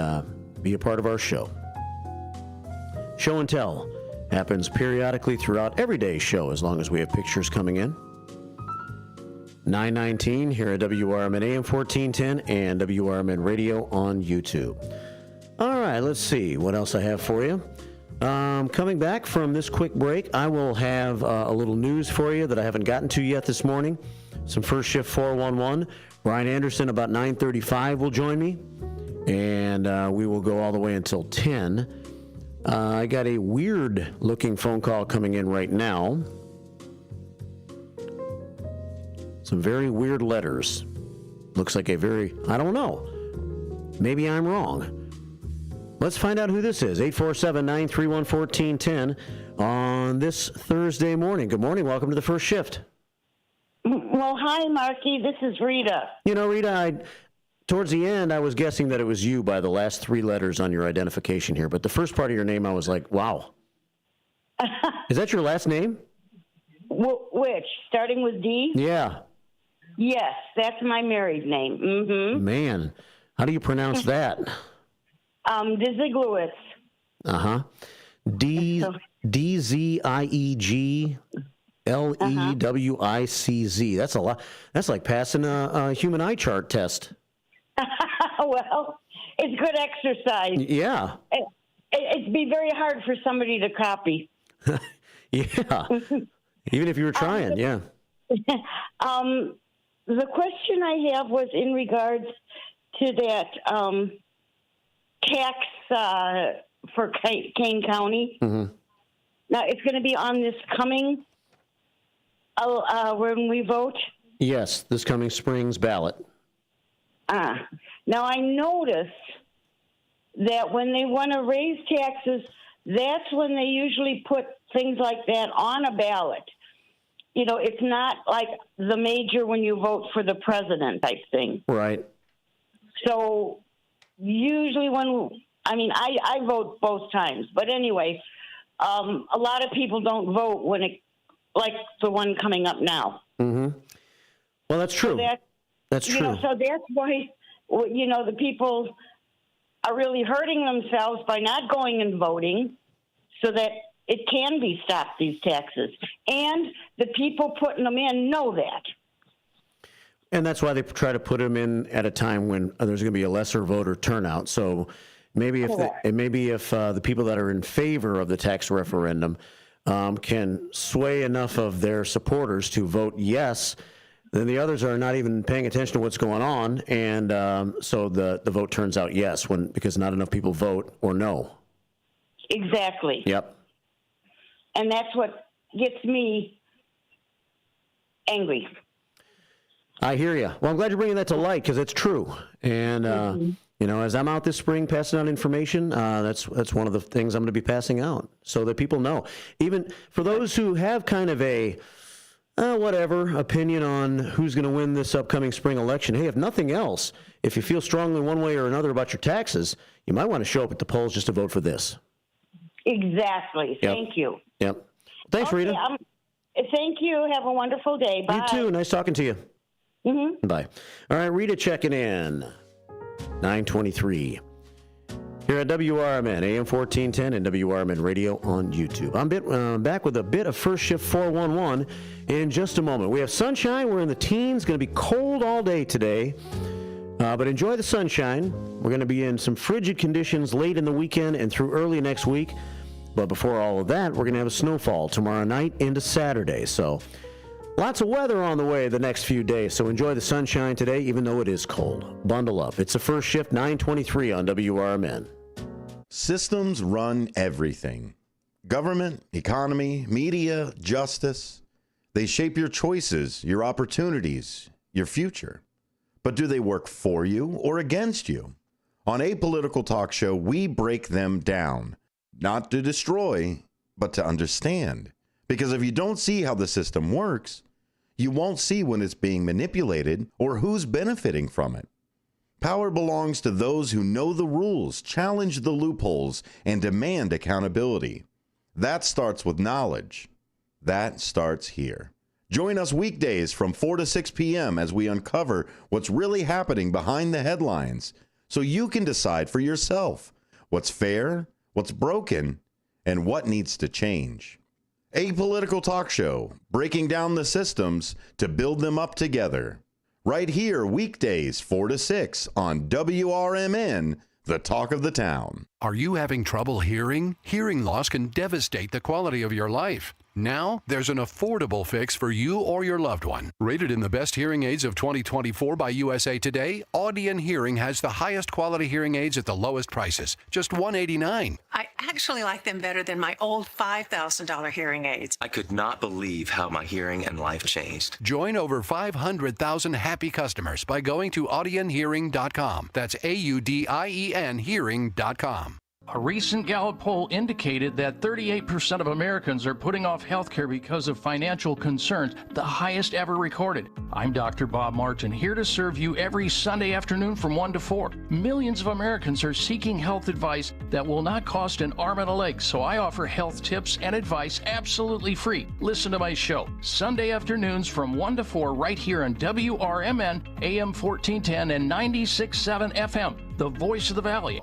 be a part of our show. Show and Tell happens periodically throughout every day's show as long as we have pictures coming in. 9:19 here at WRMN AM 1410 and WRMN Radio on YouTube. All right, let's see what else I have for you. Coming back from this quick break, I will have a little news for you that I haven't gotten to yet this morning. Some first shift 411. Brian Anderson about 9:35 will join me, and we will go all the way until 10. I got a weird-looking phone call coming in right now. Some very weird letters. Looks like I don't know. Maybe I'm wrong. Let's find out who this is. 847-931-1410 on this Thursday morning. Good morning. Welcome to the first shift. Well, hi, Marky. This is Rita. You know, Rita, towards the end, I was guessing that it was you by the last three letters on your identification here. But the first part of your name, I was like, wow. Is that your last name? Which? Starting with D? Yeah. Yes, that's my married name. Mm-hmm. Man, how do you pronounce that? Dziglewicz. Uh-huh. DZIEGLEWICZ. That's a lot. That's like passing a human eye chart test. Well, it's good exercise. Yeah. It'd be very hard for somebody to copy. Yeah. Even if you were trying, yeah. The question I have was in regards to that tax for Kane County. Mm-hmm. Now, it's going to be on this coming, when we vote? Yes, this coming spring's ballot. Now, I noticed that when they want to raise taxes, that's when they usually put things like that on a ballot. You know, it's not like the major when you vote for the president type thing. Right. So usually I vote both times. But anyway, a lot of people don't vote when like the one coming up now. Mm-hmm. Well, that's true. So that's true. So that's why, the people are really hurting themselves by not going and voting so that it can be stopped, these taxes. And the people putting them in know that. And that's why they try to put them in at a time when there's going to be a lesser voter turnout. So maybe if the people that are in favor of the tax referendum can sway enough of their supporters to vote yes, then the others are not even paying attention to what's going on, and so the vote turns out yes because not enough people vote or no. Exactly. Yep. And that's what gets me angry. I hear you. Well, I'm glad you're bringing that to light because it's true. And, as I'm out this spring passing out information, that's one of the things I'm going to be passing out so that people know. Even for those who have kind of a opinion on who's going to win this upcoming spring election, hey, if nothing else, if you feel strongly one way or another about your taxes, you might want to show up at the polls just to vote for this. Exactly. Yep. Thank you. Yep. Thanks, Rita. Thank you. Have a wonderful day. Bye. You too. Nice talking to you. Mm-hmm. Bye. All right, Rita checking in. 9:23. Here at WRMN, AM 1410 and WRMN Radio on YouTube. I'm back with a bit of First Shift 411 in just a moment. We have sunshine. We're in the teens. Going to be cold all day today. But enjoy the sunshine. We're going to be in some frigid conditions late in the weekend and through early next week. But before all of that, we're going to have a snowfall tomorrow night into Saturday. So Lots of weather on the way the next few days, so enjoy the sunshine today, even though it is cold. Bundle up. It's the first shift, 9:23 on WRMN. Systems run everything. Government, economy, media, justice. They shape your choices, your opportunities, your future. But do they work for you or against you? On Apolitical Talk Show, we break them down, not to destroy, but to understand. Because if you don't see how the system works, you won't see when it's being manipulated or who's benefiting from it. Power belongs to those who know the rules, challenge the loopholes, and demand accountability. That starts with knowledge. That starts here. Join us weekdays from 4 to 6 p.m. as we uncover what's really happening behind the headlines so you can decide for yourself what's fair, what's broken, and what needs to change. Apolitical Talk Show, breaking down the systems to build them up together. Right here, weekdays 4 to 6 on WRMN, the talk of the town. Are you having trouble hearing? Hearing loss can devastate the quality of your life. Now, there's an affordable fix for you or your loved one. Rated in the best hearing aids of 2024 by USA Today, Audion Hearing has the highest quality hearing aids at the lowest prices, just $189. I actually like them better than my old $5,000 hearing aids. I could not believe how my hearing and life changed. Join over 500,000 happy customers by going to audionhearing.com. That's AUDIEN hearing.com. A recent Gallup poll indicated that 38% of Americans are putting off health care because of financial concerns, the highest ever recorded. I'm Dr. Bob Martin, here to serve you every Sunday afternoon from 1 to 4. Millions of Americans are seeking health advice that will not cost an arm and a leg, so I offer health tips and advice absolutely free. Listen to my show, Sunday afternoons from 1 to 4 right here on WRMN, AM 1410 and 96.7 FM, the voice of the Valley.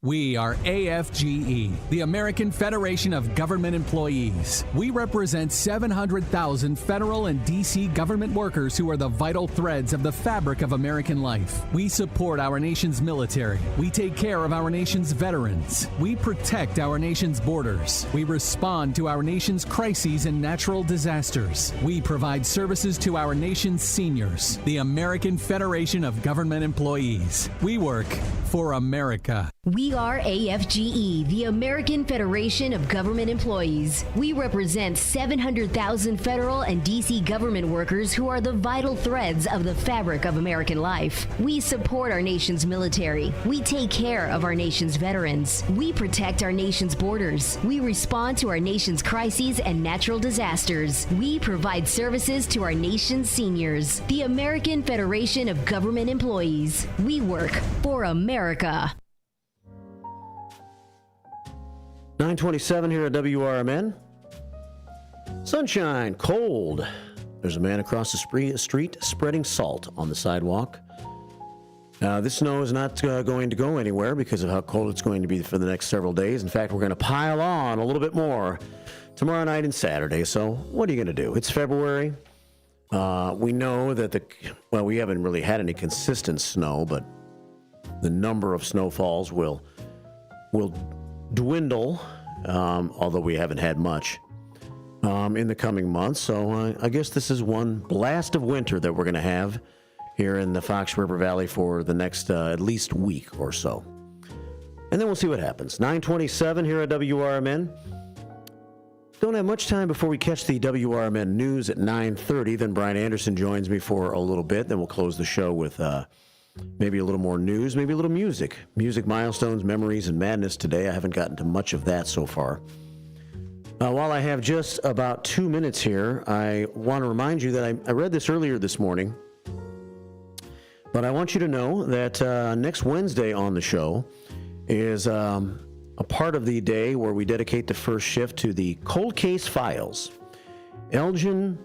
We are AFGE, the American Federation of Government Employees. We represent 700,000 federal and D.C. government workers who are the vital threads of the fabric of American life. We support our nation's military. We take care of our nation's veterans. We protect our nation's borders. We respond to our nation's crises and natural disasters. We provide services to our nation's seniors. The American Federation of Government Employees. We work for America. We are AFGE, the American Federation of Government Employees. We represent 700,000 federal and D.C. government workers who are the vital threads of the fabric of American life. We support our nation's military. We take care of our nation's veterans. We protect our nation's borders. We respond to our nation's crises and natural disasters. We provide services to our nation's seniors. The American Federation of Government Employees. We work for America. 9:27 here at WRMN. Sunshine, cold. There's a man across the street spreading salt on the sidewalk. This snow is not going to go anywhere because of how cold it's going to be for the next several days. In fact, we're going to pile on a little bit more tomorrow night and Saturday. So what are you going to do? It's February. We know that we haven't really had any consistent snow, but the number of snowfalls will dwindle, although we haven't had much in the coming months. So I guess this is one blast of winter that we're going to have here in the Fox River Valley for the next at least week or so. And then we'll see what happens. 9:27 here at WRMN. Don't have much time before we catch the WRMN news at 9:30. Then Brian Anderson joins me for a little bit. Then we'll close the show with maybe a little more news, maybe a little music. Music milestones, memories, and madness today. I haven't gotten to much of that so far. While I have just about 2 minutes here, I want to remind you that I read this earlier this morning, but I want you to know that next Wednesday on the show is a part of the day where we dedicate the first shift to the Cold Case Files. Elgin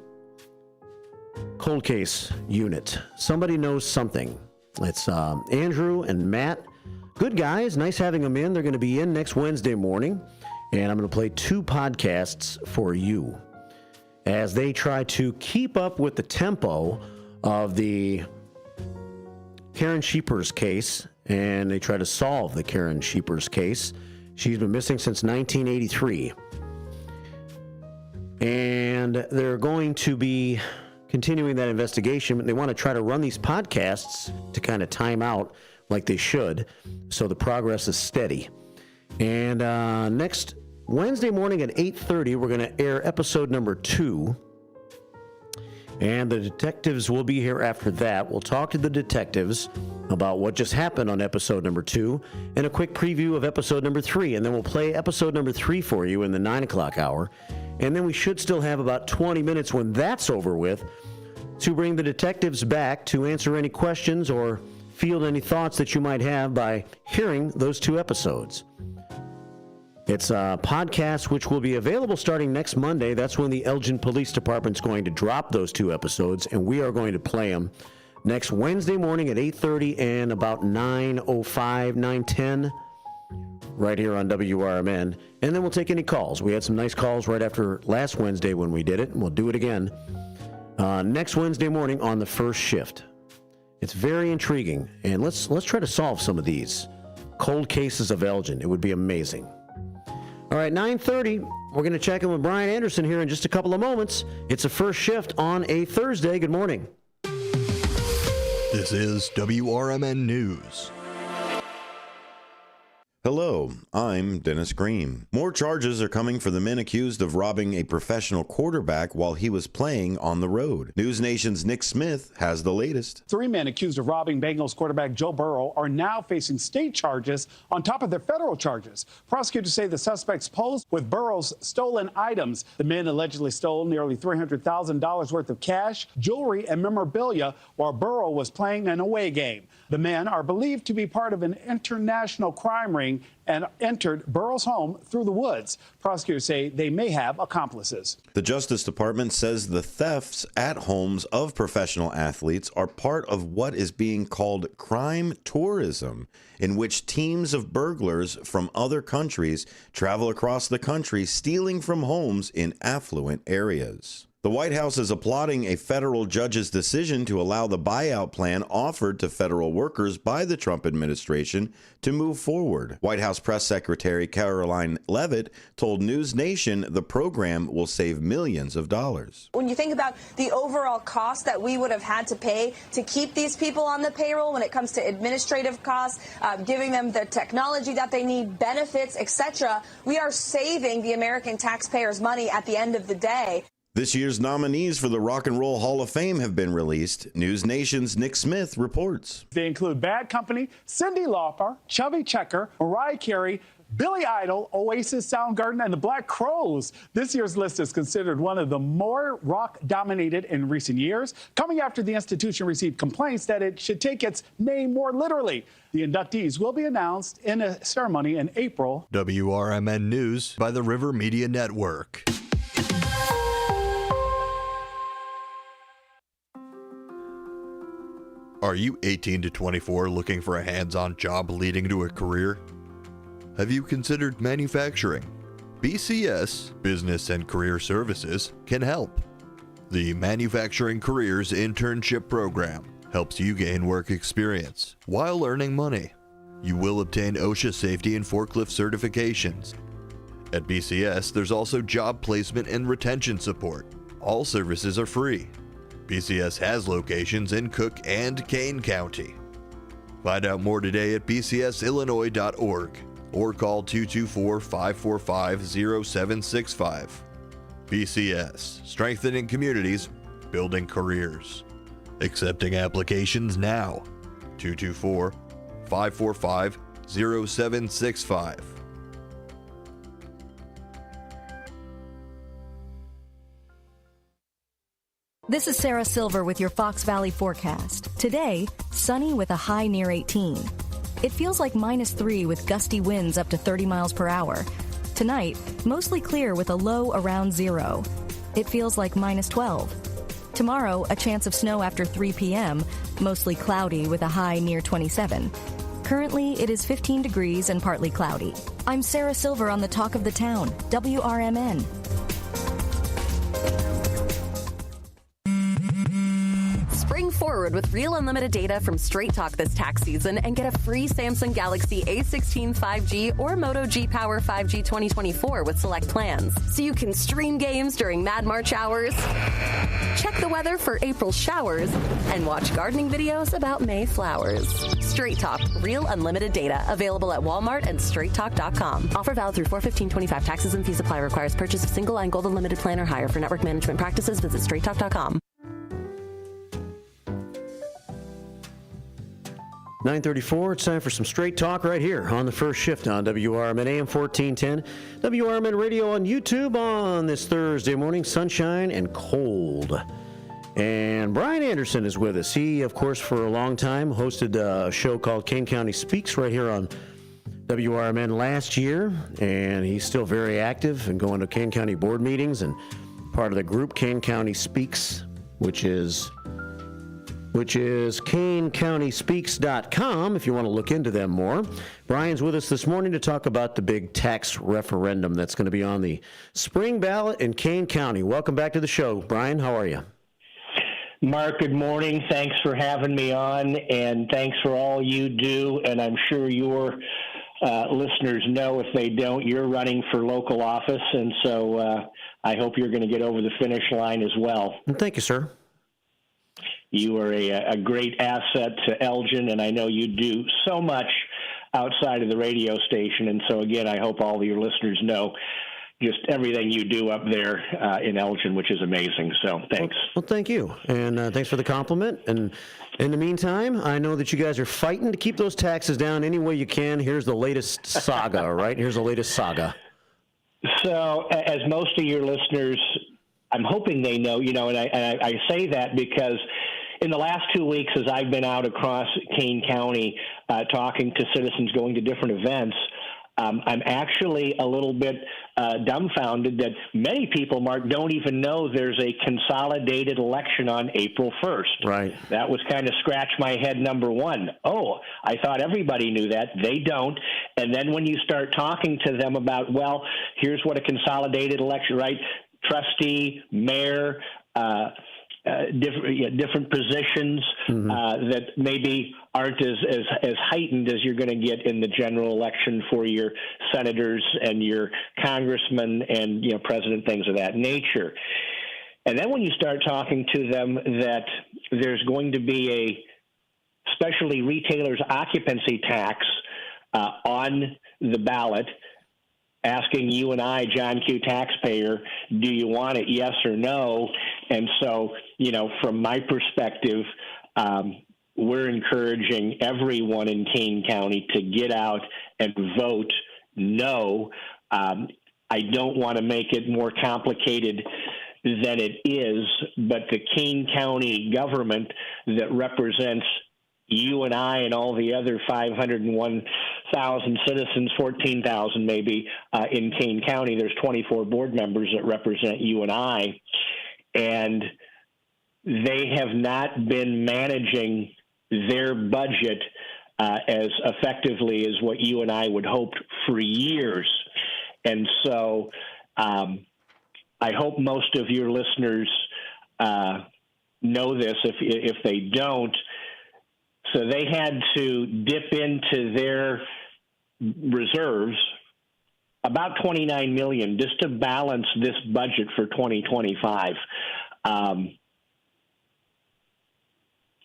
Cold Case Unit. Somebody knows something. It's Andrew and Matt. Good guys. Nice having them in. They're going to be in next Wednesday morning. And I'm going to play 2 podcasts for you as they try to keep up with the tempo of the Karen Sheepers case. And they try to solve the Karen Sheepers case. She's been missing since 1983. And they're going to be continuing that investigation. They want to try to run these podcasts to kind of time out like they should, so the progress is steady. And next Wednesday morning at 8:30, we're going to air episode number 2. And the detectives will be here after that. We'll talk to the detectives about what just happened on episode number 2 and a quick preview of episode number 3. And then we'll play episode number 3 for you in the 9 o'clock hour. And then we should still have about 20 minutes when that's over with to bring the detectives back to answer any questions or field any thoughts that you might have by hearing those 2 episodes. It's a podcast which will be available starting next Monday. That's when the Elgin Police Department's going to drop those 2 episodes, and we are going to play them next Wednesday morning at 8:30 and about 9:05, 9:10, right here on WRMN. And then we'll take any calls. We had some nice calls right after last Wednesday when we did it, and we'll do it again next Wednesday morning on the first shift. It's very intriguing, and let's try to solve some of these cold cases of Elgin. It would be amazing. All right, 9:30, we're going to check in with Brian Anderson here in just a couple of moments. It's a first shift on a Thursday. Good morning. This is WRMN News. Hello, I'm Dennis Green. More charges are coming for the men accused of robbing a professional quarterback while he was playing on the road. News Nation's Nick Smith has the latest. 3 men accused of robbing Bengals quarterback Joe Burrow are now facing state charges on top of their federal charges. Prosecutors say the suspects posed with Burrow's stolen items. The men allegedly stole nearly $300,000 worth of cash, jewelry, and memorabilia while Burrow was playing an away game. The men are believed to be part of an international crime ring and entered Burrow's home through the woods. Prosecutors say they may have accomplices. The Justice Department says the thefts at homes of professional athletes are part of what is being called crime tourism, in which teams of burglars from other countries travel across the country stealing from homes in affluent areas. The White House is applauding a federal judge's decision to allow the buyout plan offered to federal workers by the Trump administration to move forward. White House Press Secretary Caroline Leavitt told News Nation the program will save millions of dollars. When you think about the overall cost that we would have had to pay to keep these people on the payroll when it comes to administrative costs, giving them the technology that they need, benefits, etc., we are saving the American taxpayers money at the end of the day. This year's nominees for the Rock and Roll Hall of Fame have been released. News Nation's Nick Smith reports. They include Bad Company, Cyndi Lauper, Chubby Checker, Mariah Carey, Billy Idol, Oasis, Soundgarden, and the Black Crowes. This year's list is considered one of the more rock-dominated in recent years, coming after the institution received complaints that it should take its name more literally. The inductees will be announced in a ceremony in April. WRMN News by the River Media Network. Are you 18 to 24 looking for a hands-on job leading to a career? Have you considered manufacturing? BCS, Business and Career Services, can help. The Manufacturing Careers Internship Program helps you gain work experience while earning money. You will obtain OSHA safety and forklift certifications. At BCS, there's also job placement and retention support. All services are free. BCS has locations in Cook and Kane County. Find out more today at bcsillinois.org or call 224-545-0765. BCS, strengthening communities, building careers. Accepting applications now. 224-545-0765. This is Sarah Silver with your Fox Valley forecast. Today, sunny with a high near 18. It feels like -3 with gusty winds up to 30 miles per hour. Tonight, mostly clear with a low around 0. It feels like -12. Tomorrow, a chance of snow after 3 p.m., mostly cloudy with a high near 27. Currently, it is 15 degrees and partly cloudy. I'm Sarah Silver on the Talk of the Town, WRMN. Spring forward with real unlimited data from Straight Talk this tax season and get a free Samsung Galaxy A16 5G or Moto G Power 5G 2024 with select plans. So you can stream games during Mad March hours, check the weather for April showers, and watch gardening videos about May flowers. Straight Talk, real unlimited data. Available at Walmart and straighttalk.com. Offer valid through 4/15/25. Taxes and fees apply. Requires purchase of single line gold unlimited plan or higher. For network management practices, visit straighttalk.com. 9:34. It's time for some Straight Talk right here on the first shift on WRMN AM 1410, WRMN Radio on YouTube on this Thursday morning, sunshine and cold. And Brian Anderson is with us. He, of course, for a long time hosted a show called Kane County Speaks right here on WRMN last year, and he's still very active and going to Kane County board meetings and part of the group Kane County Speaks, which is KaneCountySpeaks.com if you want to look into them more. Brian's with us this morning to talk about the big tax referendum that's going to be on the spring ballot in Kane County. Welcome back to the show, Brian. How are you? Mark, good morning. Thanks for having me on, and thanks for all you do. And I'm sure your listeners know, if they don't, you're running for local office, and so I hope you're going to get over the finish line as well. Thank you, sir. You are a great asset to Elgin, and I know you do so much outside of the radio station. And so, again, I hope all of your listeners know just everything you do up there in Elgin, which is amazing. So thanks. Well, thank you. And thanks for the compliment. And in the meantime, I know that you guys are fighting to keep those taxes down any way you can. Here's the latest saga, all right? Here's the latest saga. So as most of your listeners, I'm hoping they know, and I say that because in the last 2 weeks, as I've been out across Kane County talking to citizens, going to different events, I'm actually a little bit dumbfounded that many people, Mark, don't even know there's a consolidated election on April 1st. Right. That was kind of scratch my head number one. Oh, I thought everybody knew that. They don't. And then when you start talking to them about, well, here's what a consolidated election, right? Trustee, mayor, different positions that maybe aren't as heightened as you're going to get in the general election for your senators and your congressmen and president, things of that nature. And then when you start talking to them that there's going to be a especially retailers' occupancy tax on the ballot, asking you and I, John Q. taxpayer, do you want it, yes or no? And so, from my perspective, we're encouraging everyone in Kane County to get out and vote no. I don't want to make it more complicated than it is, but the Kane County government that represents you and I and all the other 501,000 citizens, 14,000 maybe, in Kane County. There's 24 board members that represent you and I, and they have not been managing their budget as effectively as what you and I would hope for years. And so I hope most of your listeners know this. If they don't, so they had to dip into their reserves about $29 million just to balance this budget for 2025.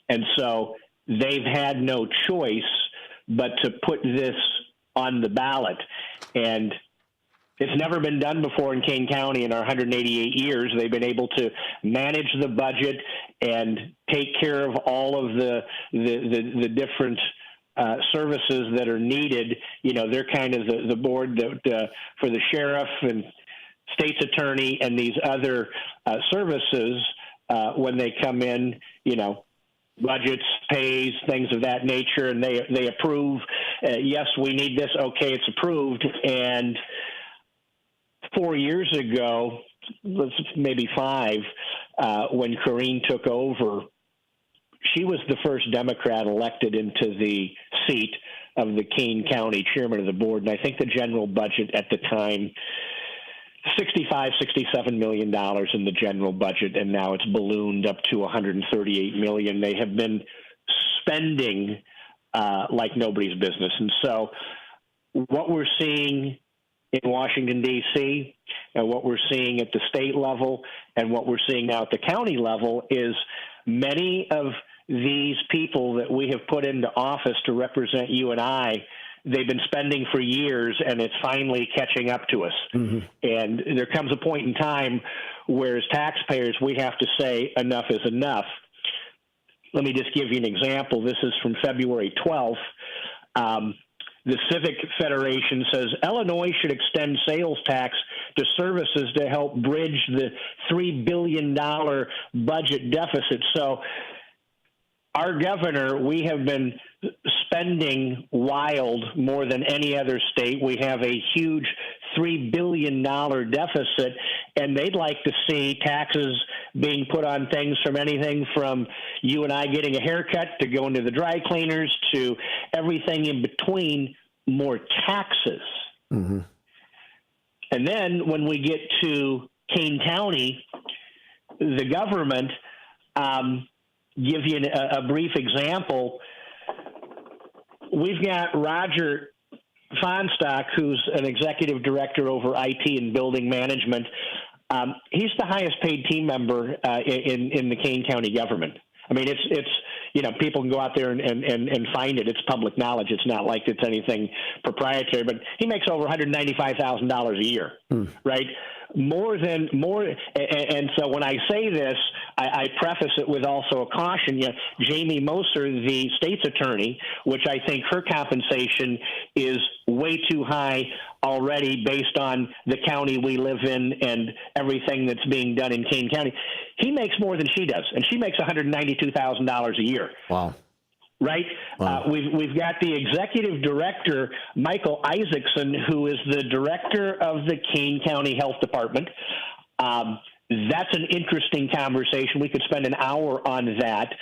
And so they've had no choice but to put this on the ballot. And it's never been done before in Kane County in our 188 years. They've been able to manage the budget and take care of all of the different services that are needed. They're kind of the board that for the sheriff and state's attorney and these other services when they come in, budgets, pays, things of that nature, and they approve. Yes, we need this. Okay, it's approved. And 4 years ago, maybe 5, when Corrine took over, she was the first Democrat elected into the seat of the Kane County chairman of the board. And I think the general budget at the time $67 million in the general budget, and now it's ballooned up to $138 million. They have been spending like nobody's business. And so what we're seeing in Washington, D.C., and what we're seeing at the state level and what we're seeing now at the county level is many of these people that we have put into office to represent you and I, they've been spending for years, and it's finally catching up to us. Mm-hmm. And there comes a point in time where, as taxpayers, we have to say enough is enough. Let me just give you an example. This is from February 12th. The Civic Federation says Illinois should extend sales tax to services to help bridge the $3 billion budget deficit. So our governor, we have been spending wild more than any other state. We have a huge $3 billion deficit, and they'd like to see taxes being put on things from anything from you and I getting a haircut to going to the dry cleaners to everything in between, more taxes. Mm-hmm. And then when we get to Kane County, the government, give you a brief example. We've got Roger Fonstock, who's an executive director over IT and building management. He's the highest paid team member in the Kane County government. I mean, it's people can go out there and find it. It's public knowledge. It's not like it's anything proprietary, but he makes over $195,000 a year, right? And so when I say this, I preface it with also a caution. Jamie Moser, the state's attorney, which I think her compensation is way too high already based on the county we live in and everything that's being done in Kane County. He makes more than she does, and she makes $192,000 a year. Wow. Right? Wow. We've got the executive director, Michael Isaacson, who is the director of the Kane County Health Department. That's an interesting conversation. We could spend an hour on that.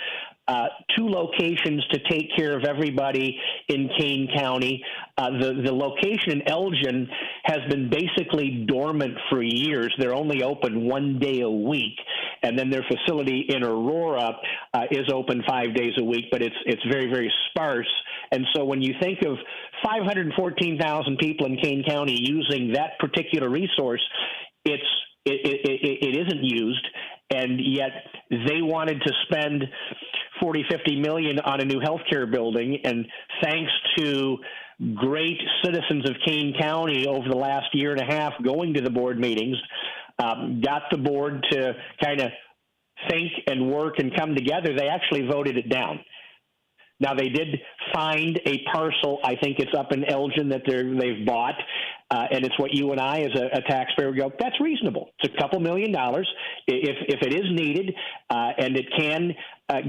2 locations to take care of everybody in Kane County. The location in Elgin has been basically dormant for years. They're only open 1 day a week. And then their facility in Aurora is open 5 days a week, but it's very, very sparse. And so when you think of 514,000 people in Kane County using that particular resource, it isn't used, and yet they wanted to spend $40-50 million on a new healthcare building, and thanks to great citizens of Kane County over the last year and a half going to the board meetings, got the board to kind of think and work and come together. They actually voted it down. Now, they did find a parcel, I think it's up in Elgin, that they've bought, and it's what you and I as a taxpayer go, that's reasonable. It's a couple $1 million if it is needed, and it can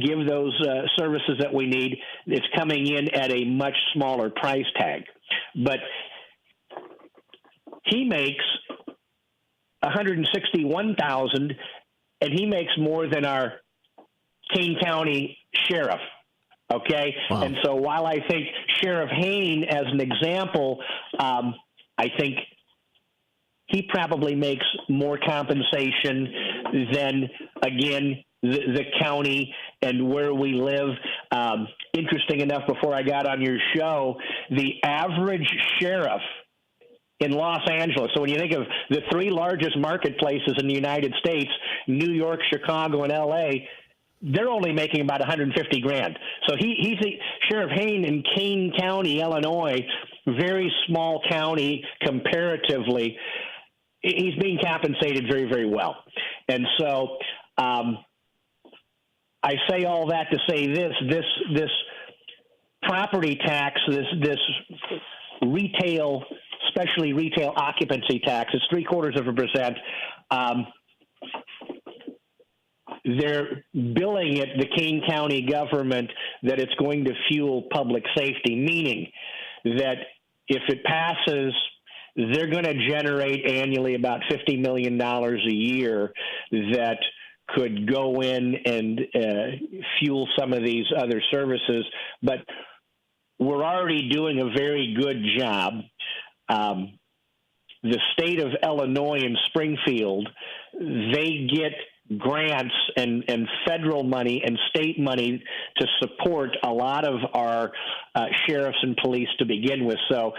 give those services that we need. It's coming in at a much smaller price tag. But he makes $161,000, and he makes more than our Kane County sheriff. Okay. Wow. And so while I think Sheriff Hain, as an example, I think he probably makes more compensation than, again, the county and where we live. Interesting enough, before I got on your show, the average sheriff in Los Angeles, so when you think of the 3 largest marketplaces in the United States, New York, Chicago, and L.A., they're only making about $150,000. So he's Sheriff Hain in Kane County, Illinois, very small county comparatively. He's being compensated very, very well. And so I say all that to say this property tax, this retail, especially retail occupancy tax, is 0.75%. They're billing it, the Kane County government, that it's going to fuel public safety, meaning that if it passes, they're going to generate annually about $50 million a year that could go in and fuel some of these other services. But we're already doing a very good job. the state of Illinois and Springfield, they get grants and federal money and state money to support a lot of our sheriffs and police to begin with. So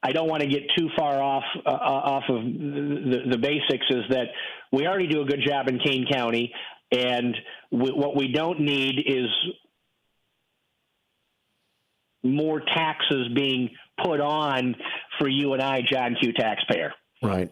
I don't want to get too far off of the basics, is that we already do a good job in Kane County, and what we don't need is more taxes being put on for you and I, John Q. taxpayer. Right.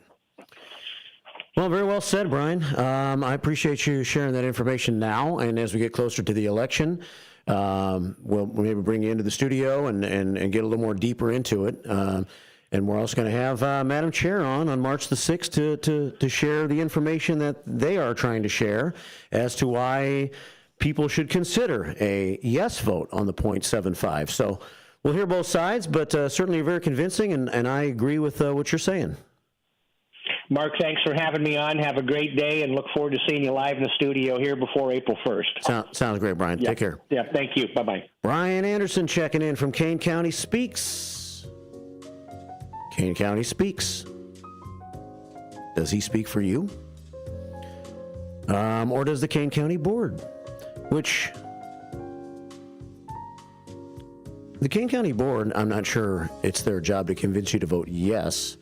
Well, very well said, Brian. I appreciate you sharing that information now. And as we get closer to the election, we'll maybe bring you into the studio and get a little more deeper into it. And we're also going to have Madam Chair on March the 6th to share the information that they are trying to share as to why people should consider a yes vote on the 0.75. So we'll hear both sides, but certainly very convincing, and I agree with what you're saying. Mark, thanks for having me on. Have a great day, and look forward to seeing you live in the studio here before April 1st. Sounds great, Brian. Yeah. Take care. Yeah, thank you. Bye-bye. Brian Anderson checking in from Kane County Speaks. Kane County Speaks. Does he speak for you? Or does the Kane County Board? Which the Kane County Board, I'm not sure it's their job to convince you to vote yes.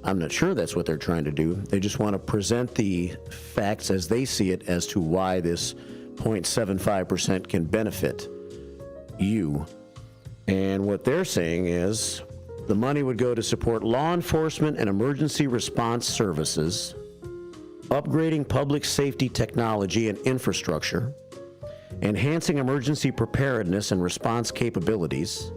I'm not sure that's what they're trying to do. They just want to present the facts as they see it as to why this 0.75% can benefit you. And what they're saying is the money would go to support law enforcement and emergency response services, upgrading public safety technology and infrastructure, enhancing emergency preparedness and response capabilities,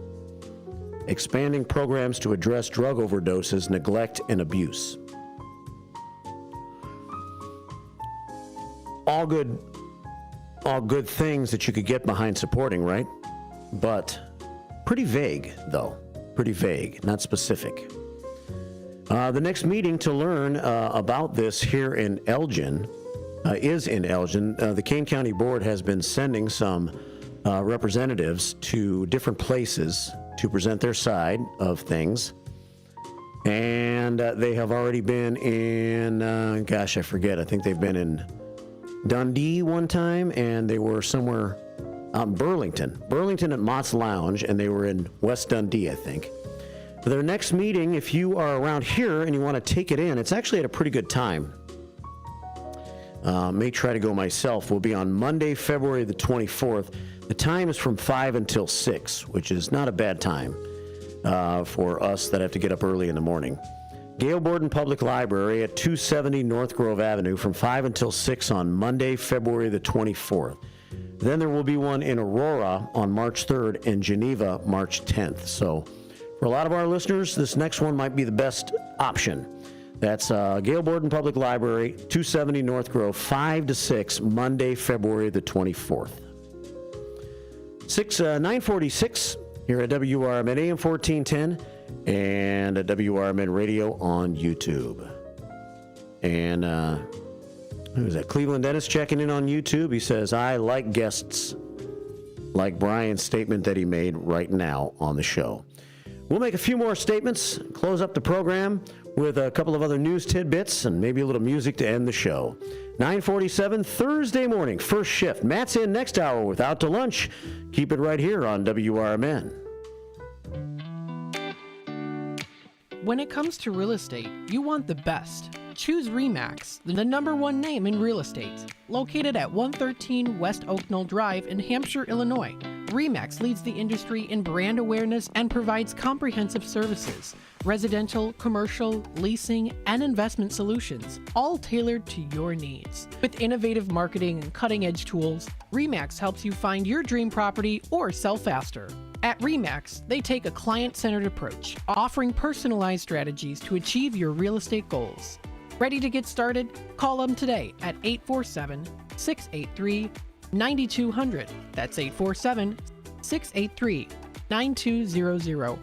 expanding programs to address drug overdoses, neglect, and abuse. All good things that you could get behind supporting, right? But pretty vague, though. Pretty vague, not specific. The next meeting to learn about this here in Elgin is in Elgin. The Kane County Board has been sending some representatives to different places to present their side of things. And they have already been in, I forget, I think they've been in Dundee one time, and they were somewhere out in Burlington at Mott's Lounge, and they were in West Dundee, I think. For their next meeting, if you are around here and you want to take it in, it's actually at a pretty good time. May try to go myself. We'll be on Monday, February the 24th. The time is from 5 until 6, which is not a bad time for us that have to get up early in the morning. Gail Borden Public Library at 270 North Grove Avenue from 5 until 6 on Monday, February the 24th. Then there will be one in Aurora on March 3rd and Geneva March 10th. So for a lot of our listeners, this next one might be the best option. That's Gail Borden Public Library, 270 North Grove, 5 to 6, Monday, February the 24th. 946 here at WRMN AM 1410 and at WRMN Radio on YouTube. And who is that? Cleveland Dennis checking in on YouTube. He says, I like guests like Brian's statement that he made right now on the show. We'll make a few more statements, close up the program with a couple of other news tidbits and maybe a little music to end the show. 9:47 Thursday morning, first shift. Matt's in next hour with Out to Lunch. Keep it right here on WRMN. When it comes to real estate, you want the best. Choose RE/MAX, the #1 name in real estate. Located at 113 West Oaknell Drive in Hampshire, Illinois, RE/MAX leads the industry in brand awareness and provides comprehensive services, residential, commercial, leasing, and investment solutions, all tailored to your needs. With innovative marketing and cutting-edge tools, RE/MAX helps you find your dream property or sell faster. At RE/MAX, they take a client-centered approach, offering personalized strategies to achieve your real estate goals. Ready to get started? Call them today at 847-683-9200. That's 847-683-9200.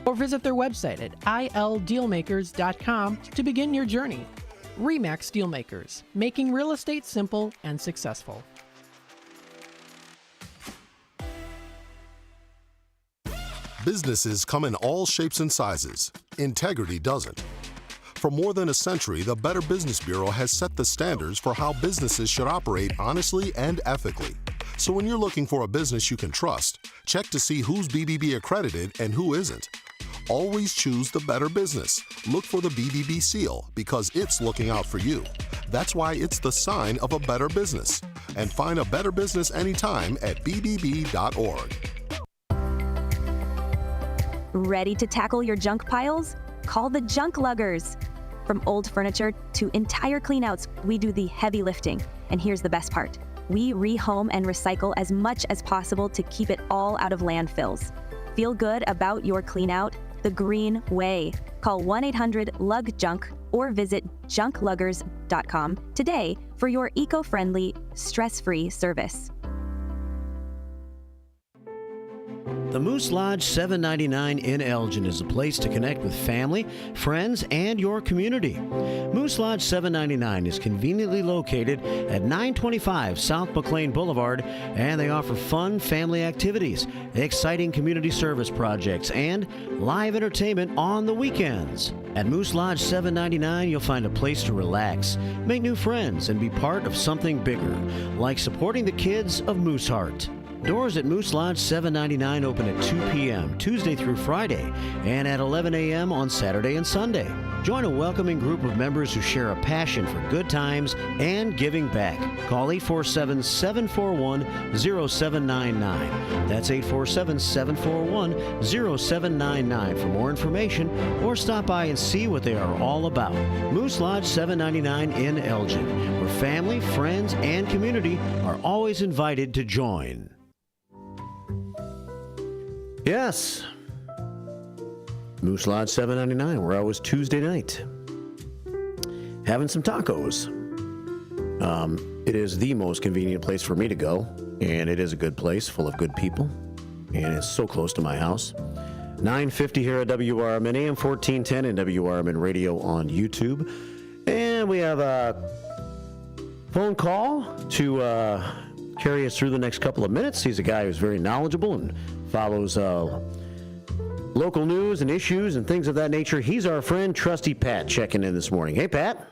Or visit their website at ildealmakers.com to begin your journey. RE/MAX Dealmakers, making real estate simple and successful. Businesses come in all shapes and sizes. Integrity doesn't. For more than a century, the Better Business Bureau has set the standards for how businesses should operate honestly and ethically. So when you're looking for a business you can trust, check to see who's BBB accredited and who isn't. Always choose the better business. Look for the BBB seal because it's looking out for you. That's why it's the sign of a better business. And find a better business anytime at bbb.org. Ready to tackle your junk piles? Call the Junk Luggers. From old furniture to entire cleanouts, we do the heavy lifting. And here's the best part. We rehome and recycle as much as possible to keep it all out of landfills. Feel good about your cleanout the green way. Call 1-800-LUG-JUNK or visit junkluggers.com today for your eco-friendly, stress-free service. The Moose Lodge 799 in Elgin is a place to connect with family, friends, and your community. Moose Lodge 799 is conveniently located at 925 South McLean Boulevard, and they offer fun family activities, exciting community service projects, and live entertainment on the weekends. At Moose Lodge 799, you'll find a place to relax, make new friends, and be part of something bigger, like supporting the kids of Moose Heart. Doors at Moose Lodge 799 open at 2 p.m. Tuesday through Friday and at 11 a.m. on Saturday and Sunday. Join a welcoming group of members who share a passion for good times and giving back. Call 847-741-0799. That's 847-741-0799 for more information or stop by and see what they are all about. Moose Lodge 799 in Elgin, where family, friends, and community are always invited to join. Yes, Moose Lodge 799, where I was Tuesday night, having some tacos. It is the most convenient place for me to go, and it is a good place full of good people, and it's so close to my house. 950 here at WRMN, AM 1410, and WRMN Radio on YouTube. And we have a phone call to carry us through the next couple of minutes. He's a guy who's very knowledgeable and follows local news and issues and things of that nature. He's our friend, Trusty Pat, checking in this morning. Hey, Pat.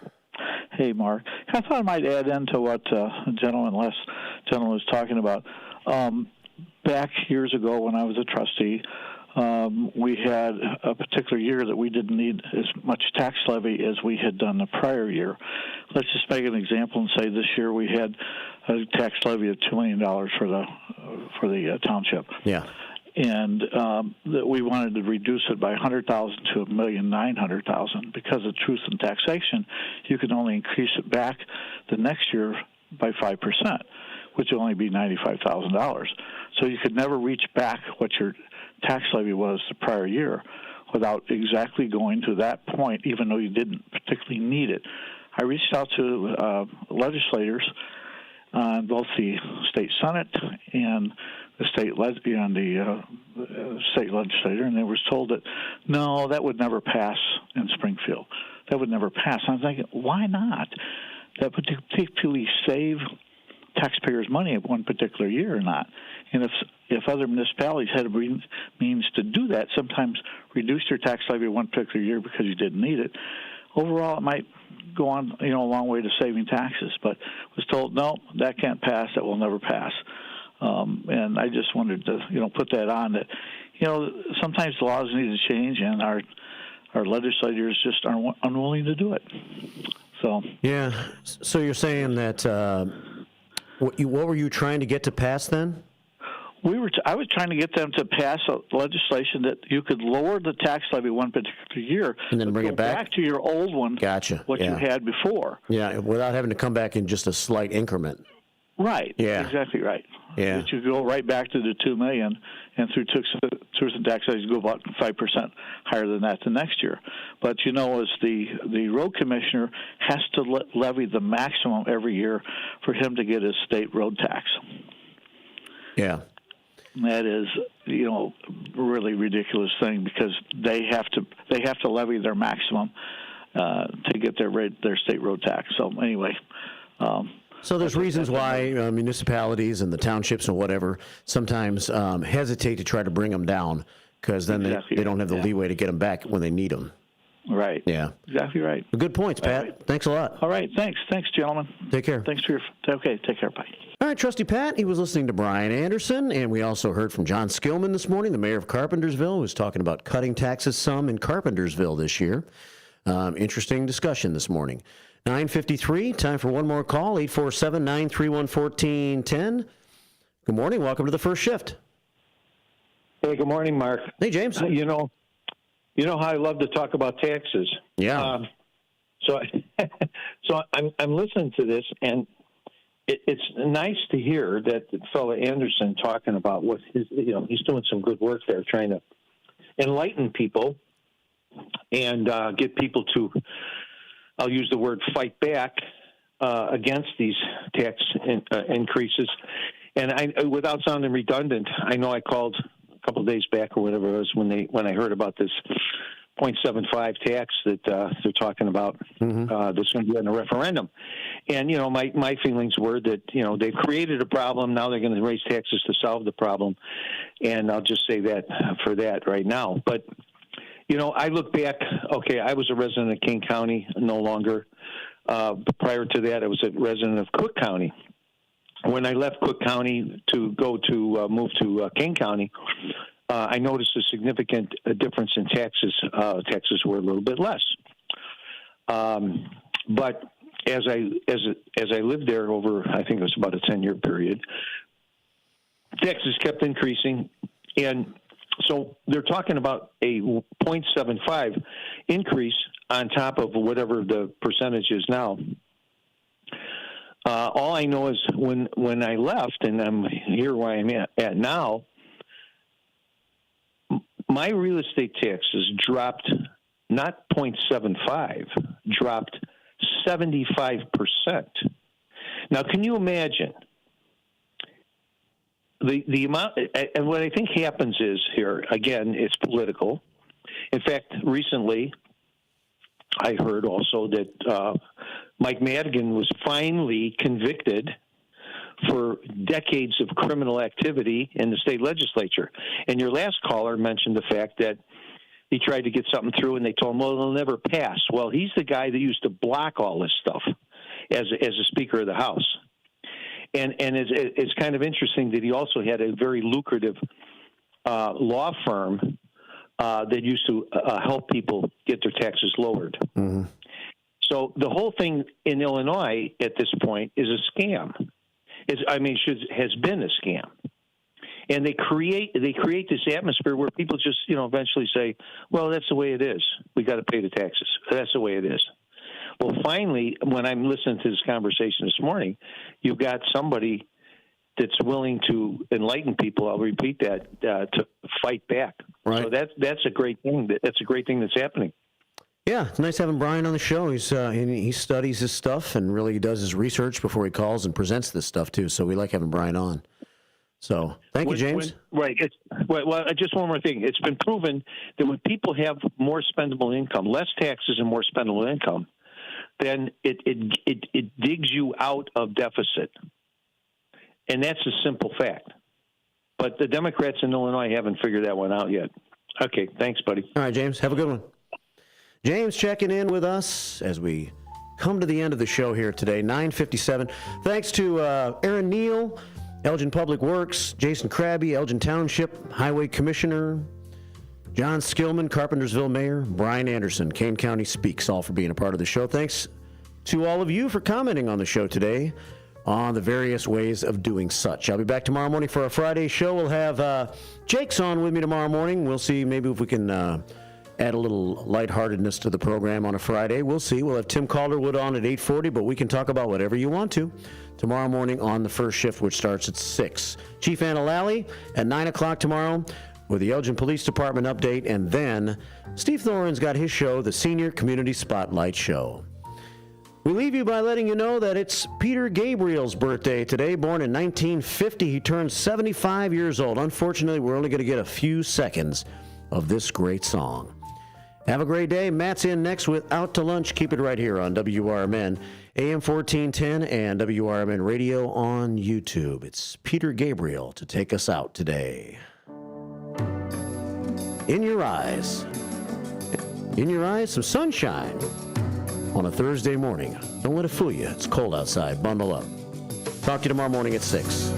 Hey, Mark. I thought I might add into what the gentleman was talking about. Back years ago when I was a trustee, we had a particular year that we didn't need as much tax levy as we had done the prior year. Let's just make an example and say this year we had a tax levy of $2 million for the township. Yeah. And that we wanted to reduce it by $100,000 to $1,900,000. Because of truth in taxation, you can only increase it back the next year by 5%, which will only be $95,000. So you could never reach back what your tax levy was the prior year without exactly going to that point, even though you didn't particularly need it. I reached out to legislators on both the state senate and the state state legislator, and they were told that no, that would never pass in Springfield. That would never pass. I'm thinking, why not? That would particularly save taxpayers' money at one particular year or not. And if other municipalities had a means to do that, sometimes reduce your tax levy one particular year because you didn't need it. Overall, it might go on, a long way to saving taxes. But was told, no, that can't pass. That will never pass. And I just wanted to, put that on that, sometimes the laws need to change, and our legislators just are unwilling to do it. So yeah. So you're saying that what were you trying to get to pass then? I was trying to get them to pass legislation that you could lower the tax levy one particular year and then bring it back to your old one. Gotcha. What you had before. Yeah, without having to come back in just a slight increment. Right. Yeah. Exactly right. Yeah. That you go right back to the $2 million, and through truth and taxation, you go about 5% higher than that the next year. But as the road commissioner has to levy the maximum every year for him to get his state road tax. Yeah. That is, really ridiculous thing because they have to levy their maximum to get their state road tax. So anyway. So there's reasons why municipalities and the townships and whatever sometimes hesitate to try to bring them down because then they don't have the leeway to get them back when they need them. Right. Yeah. Exactly right. Good points, Pat. Right. Thanks a lot. All right. Thanks, gentlemen. Take care. Thanks for your. Okay. Take care. Bye. All right, Trusty Pat, he was listening to Brian Anderson, and we also heard from John Skillman this morning, the mayor of Carpentersville, who was talking about cutting taxes some in Carpentersville this year. Interesting discussion this morning. 9:53, time for one more call, 847-931-1410. Good morning, welcome to the First Shift. Hey, good morning, Mark. Hey, James. You know how I love to talk about taxes. Yeah. So I'm listening to this, and it's nice to hear that fellow Anderson talking about what he's doing some good work there, trying to enlighten people and get people to, I'll use the word, fight back against these tax increases. And without sounding redundant, I know I called a couple of days back or whatever it was when I heard about this 0.75 tax that they're talking about that's going to be in a referendum. And, my feelings were that, they've created a problem. Now they're going to raise taxes to solve the problem. And I'll just say that for that right now. But, I look back, okay, I was a resident of King County, no longer. Prior to that, I was a resident of Cook County. When I left Cook County to go to move to King County, I noticed a significant difference in taxes. Taxes were a little bit less, but as I lived there over, I think it was about a 10-year period, taxes kept increasing, and so they're talking about a 0.75 increase on top of whatever the percentage is now. All I know is when I left, and I'm here where I'm at now, my real estate taxes dropped not 0.75, dropped 75%. Now, can you imagine the amount? And what I think happens is here, again, it's political. In fact, recently, I heard also that Mike Madigan was finally convicted for decades of criminal activity in the state legislature. And your last caller mentioned the fact that he tried to get something through and they told him, well, it'll never pass. Well, he's the guy that used to block all this stuff as a Speaker of the House. And it's kind of interesting that he also had a very lucrative law firm that used to help people get their taxes lowered. Mm-hmm. So the whole thing in Illinois at this point is a scam. Has been a scam, and they create this atmosphere where people just eventually say, well, that's the way it is. We got to pay the taxes. That's the way it is. Well, finally, when I'm listening to this conversation this morning, you've got somebody that's willing to enlighten people. I'll repeat that, to fight back. Right. So that's a great thing. That's a great thing that's happening. Yeah, it's nice having Brian on the show. He studies his stuff and really does his research before he calls and presents this stuff too. So we like having Brian on. So thank you, James. Right. Well, just one more thing. It's been proven that when people have more spendable income, less taxes and more spendable income, then it digs you out of deficit. And that's a simple fact. But the Democrats in Illinois haven't figured that one out yet. Okay, thanks, buddy. All right, James, have a good one. James checking in with us as we come to the end of the show here today, 9:57. Thanks to Aaron Neal, Elgin Public Works, Jason Krabby, Elgin Township Highway Commissioner, John Skillman, Carpentersville Mayor, Brian Anderson, Kane County Speaks, all for being a part of the show. Thanks to all of you for commenting on the show today on the various ways of doing such. I'll be back tomorrow morning for our Friday show. We'll have Jake's on with me tomorrow morning. We'll see maybe if we can add a little lightheartedness to the program on a Friday. We'll see. We'll have Tim Calderwood on at 8:40, but we can talk about whatever you want to tomorrow morning on the First Shift, which starts at 6. Chief Anna Lally at 9 o'clock tomorrow with the Elgin Police Department update, and then Steve Thoren's got his show, the Senior Community Spotlight Show. We leave you by letting you know that it's Peter Gabriel's birthday today. Born in 1950, he turns 75 years old. Unfortunately, we're only going to get a few seconds of this great song. Have a great day. Matt's in next with Out to Lunch. Keep it right here on WRMN, AM 1410, and WRMN Radio on YouTube. It's Peter Gabriel to take us out today. In Your Eyes. In your eyes, some sunshine on a Thursday morning. Don't let it fool you. It's cold outside. Bundle up. Talk to you tomorrow morning at 6.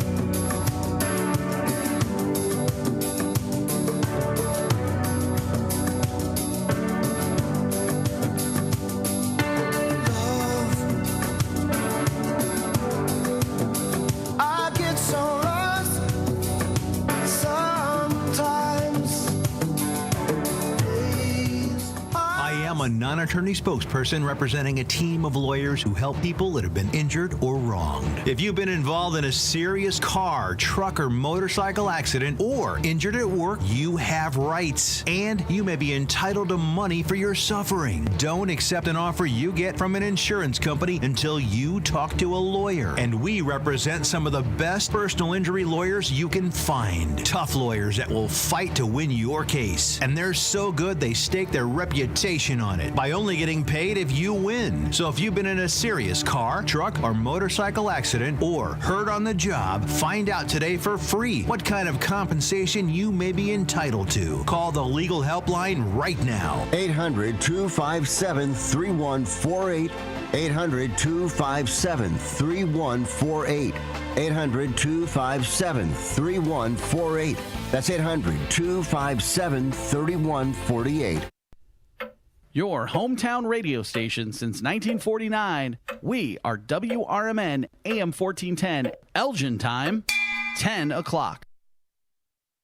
A non-attorney spokesperson representing a team of lawyers who help people that have been injured or wronged. If you've been involved in a serious car, truck, or motorcycle accident or injured at work, you have rights, and you may be entitled to money for your suffering. Don't accept an offer you get from an insurance company until you talk to a lawyer. And we represent some of the best personal injury lawyers you can find. Tough lawyers that will fight to win your case. And they're so good they stake their reputation on it by only getting paid if you win. So if you've been in a serious car, truck, or motorcycle accident or hurt on the job, find out today for free what kind of compensation you may be entitled to. Call the legal helpline right now. 800-257-3148. 800-257-3148. 800-257-3148. That's 800-257-3148. Your hometown radio station since 1949. We are WRMN AM 1410, Elgin time, 10 o'clock.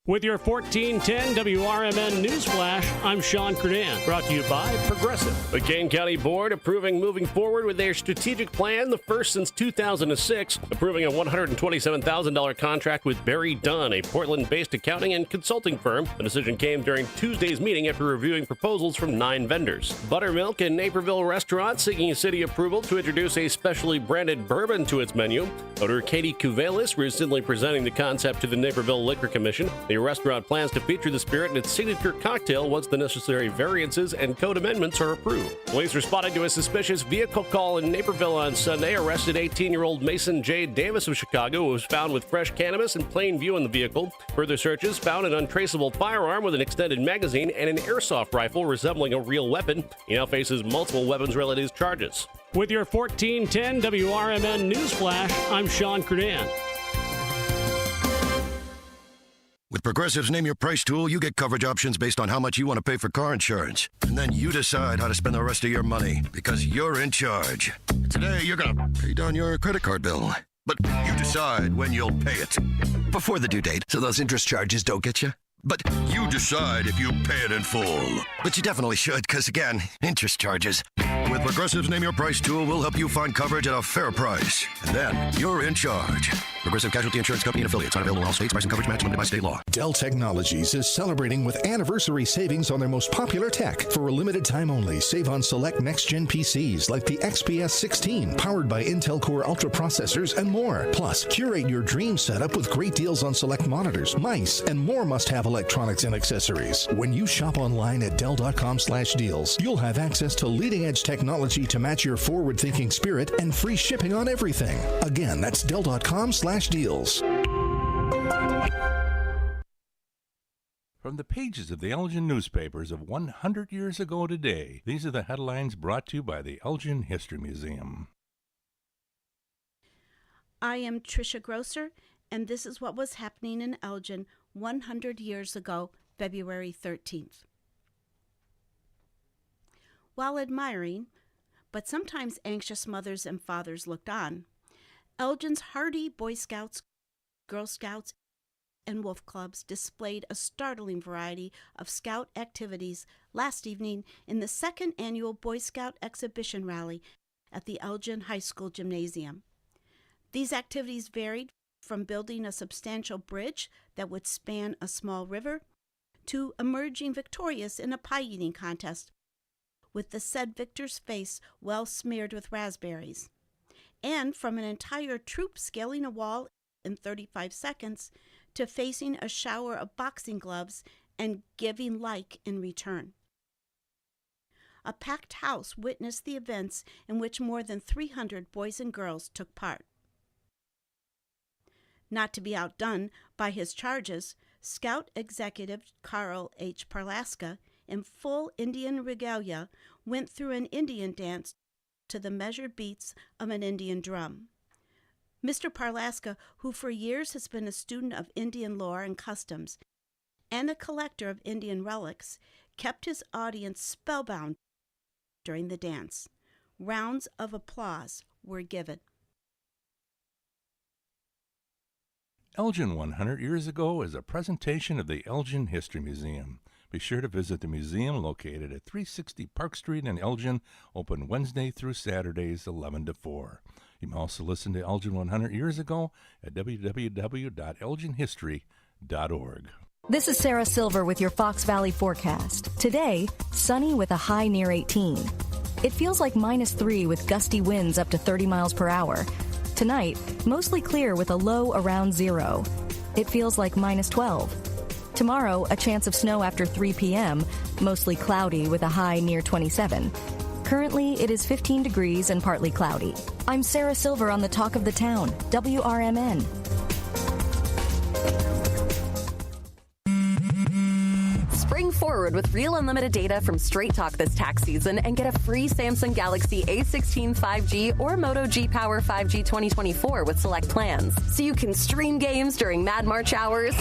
With your 1410 WRMN Newsflash, I'm Sean Kernan. Brought to you by Progressive. The Kane County Board approving moving forward with their strategic plan, the first since 2006, approving a $127,000 contract with Barry Dunn, a Portland-based accounting and consulting firm. The decision came during Tuesday's meeting after reviewing proposals from 9 vendors. Buttermilk and Naperville Restaurant seeking city approval to introduce a specially branded bourbon to its menu. Owner Katie Kuvelis recently presenting the concept to the Naperville Liquor Commission. The restaurant plans to feature the spirit in its signature cocktail once the necessary variances and code amendments are approved. Police responding to a suspicious vehicle call in Naperville on Sunday arrested 18-year-old Mason J. Davis of Chicago, who was found with fresh cannabis in plain view in the vehicle. Further searches found an untraceable firearm with an extended magazine and an airsoft rifle resembling a real weapon. He now faces multiple weapons-related charges. With your 1410 WRMN Newsflash, I'm Sean Kernan. With Progressive's Name Your Price tool, you get coverage options based on how much you want to pay for car insurance. And then you decide how to spend the rest of your money, because you're in charge. Today, you're going to pay down your credit card bill. But you decide when you'll pay it. Before the due date, so those interest charges don't get you. But you decide if you pay it in full. But you definitely should, because again, interest charges. With Progressive's Name Your Price tool, we'll help you find coverage at a fair price. And then you're in charge. Progressive Casualty Insurance Company and affiliates. Not available in all states. Price and coverage match limited by state law. Dell Technologies is celebrating with anniversary savings on their most popular tech. For a limited time only, save on select next-gen PCs like the XPS 16, powered by Intel Core Ultra processors and more. Plus, curate your dream setup with great deals on select monitors, mice, and more must-have electronics and accessories. When you shop online at Dell.com/deals, you'll have access to leading-edge technology to match your forward-thinking spirit and free shipping on everything. Again, that's Dell.com/deals. From the pages of the Elgin newspapers of 100 years ago today, these are the headlines brought to you by the Elgin History Museum. I am Tricia Grosser, and this is what was happening in Elgin 100 years ago, February 13th. While admiring, but sometimes anxious mothers and fathers looked on, Elgin's hardy Boy Scouts, Girl Scouts, and Wolf Clubs displayed a startling variety of scout activities last evening in the second annual Boy Scout exhibition rally at the Elgin High School Gymnasium. These activities varied from building a substantial bridge that would span a small river to emerging victorious in a pie-eating contest with the said victor's face well smeared with raspberries, and from an entire troop scaling a wall in 35 seconds to facing a shower of boxing gloves and giving like in return. A packed house witnessed the events in which more than 300 boys and girls took part. Not to be outdone by his charges, Scout Executive Carl H. Parlaska in full Indian regalia went through an Indian dance to the measured beats of an Indian drum. Mr. Parlaska, who for years has been a student of Indian lore and customs and a collector of Indian relics, kept his audience spellbound during the dance. Rounds of applause were given. Elgin 100 Years Ago is a presentation of the Elgin History Museum. Be sure to visit the museum located at 360 Park Street in Elgin, open Wednesday through Saturdays 11 to 4. You can also listen to Elgin 100 Years Ago at www.elginhistory.org. This is Sarah Silver with your Fox Valley forecast. Today, sunny with a high near 18. It feels like -3 with gusty winds up to 30 miles per hour. Tonight, mostly clear with a low around 0. It feels like -12. Tomorrow, a chance of snow after 3 p.m., mostly cloudy with a high near 27. Currently, it is 15 degrees and partly cloudy. I'm Sarah Silver on the Talk of the Town, WRMN. Spring forward with real unlimited data from Straight Talk this tax season and get a free Samsung Galaxy A16 5G or Moto G Power 5G 2024 with select plans. So you can stream games during Mad March hours,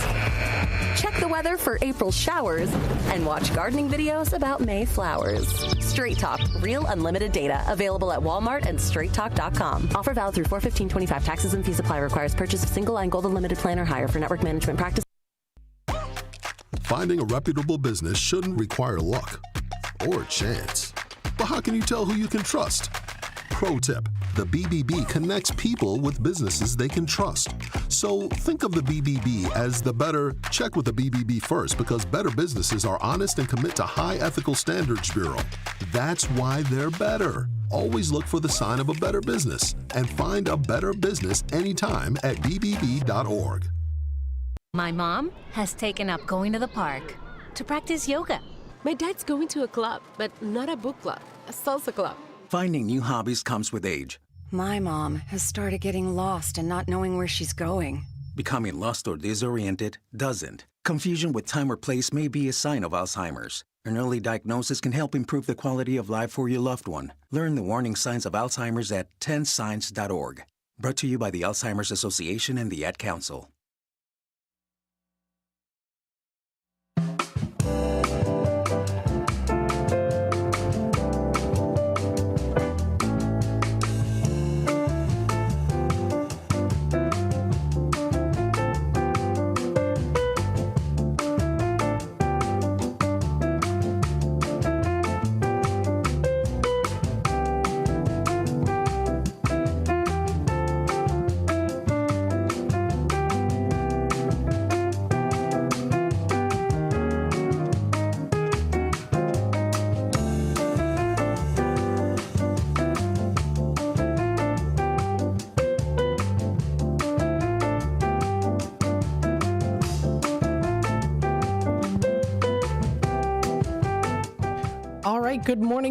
check the weather for April showers, and watch gardening videos about May flowers. Straight Talk, real unlimited data, available at Walmart and straighttalk.com. Offer valid through 4/15/25. Taxes and fees apply. Requires purchase of single line gold unlimited plan or higher for network management practice. Finding a reputable business shouldn't require luck or chance. But how can you tell who you can trust? Pro tip, the BBB connects people with businesses they can trust. So think of the BBB as the better, check with the BBB first, because better businesses are honest and commit to high ethical standards bureau. That's why they're better. Always look for the sign of a better business and find a better business anytime at bbb.org. My mom has taken up going to the park to practice yoga. My dad's going to a club, but not a book club, a salsa club. Finding new hobbies comes with age. My mom has started getting lost and not knowing where she's going. Becoming lost or disoriented doesn't. Confusion with time or place may be a sign of Alzheimer's. An early diagnosis can help improve the quality of life for your loved one. Learn the warning signs of Alzheimer's at 10signs.org. Brought to you by the Alzheimer's Association and the Ad Council.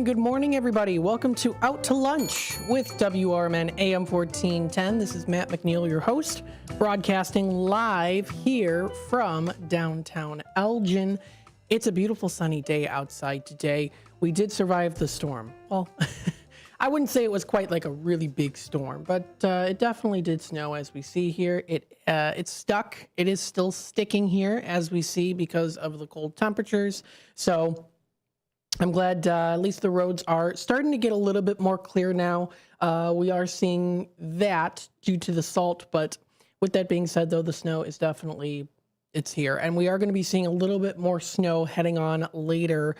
Good morning, everybody. Welcome to Out to Lunch with WRMN AM 1410. This is Matt McNeil, your host, broadcasting live here from downtown Elgin. It's a beautiful sunny day outside today. We did survive the storm. Well, I wouldn't say it was quite like a really big storm, but it definitely did snow, as we see here. It's stuck. It is still sticking here, as we see, because of the cold temperatures. So I'm glad at least the roads are starting to get a little bit more clear now. We are seeing that due to the salt, but with that being said, though, the snow is definitely, it's here. And we are going to be seeing a little bit more snow heading on later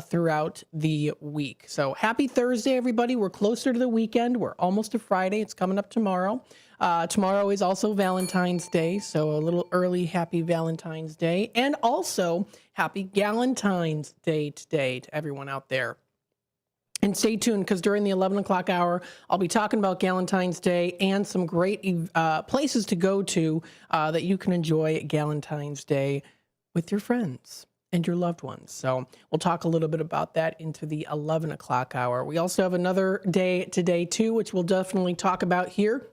throughout the week. So happy Thursday, everybody. We're closer to the weekend. We're almost to Friday. It's coming up tomorrow. Tomorrow is also Valentine's Day, so a little early happy Valentine's Day. And also happy Galentine's Day today to everyone out there. And stay tuned, because during the 11 o'clock hour, I'll be talking about Galentine's Day and some great places to go to that you can enjoy Galentine's Day with your friends and your loved ones. So we'll talk a little bit about that into the 11 o'clock hour. We also have another day today, too, which we'll definitely talk about here.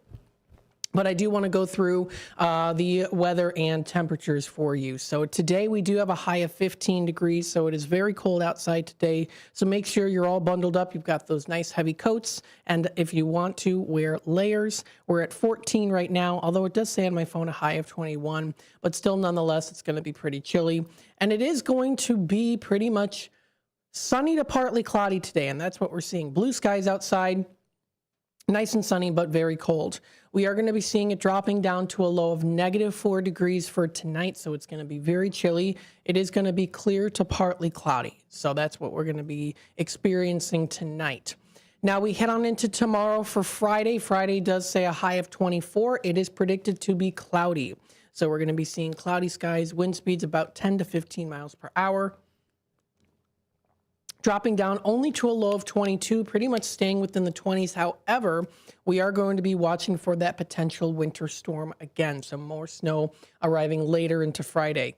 But I do want to go through the weather and temperatures for you. So today we do have a high of 15 degrees, so it is very cold outside today. So make sure you're all bundled up. You've got those nice heavy coats, and if you want to, wear layers. We're at 14 right now, although it does say on my phone a high of 21, but still nonetheless, it's going to be pretty chilly. And it is going to be pretty much sunny to partly cloudy today, and that's what we're seeing. Blue skies outside. Nice and sunny, but very cold. We are going to be seeing it dropping down to a low of -4 degrees for tonight, so it's going to be very chilly. It is going to be clear to partly cloudy, so that's what we're going to be experiencing tonight. Now we head on into tomorrow for Friday. Friday does say a high of 24. It is predicted to be cloudy, so we're going to be seeing cloudy skies, wind speeds about 10 to 15 miles per hour. Dropping down only to a low of 22, pretty much staying within the 20s. However, we are going to be watching for that potential winter storm again. So more snow arriving later into Friday.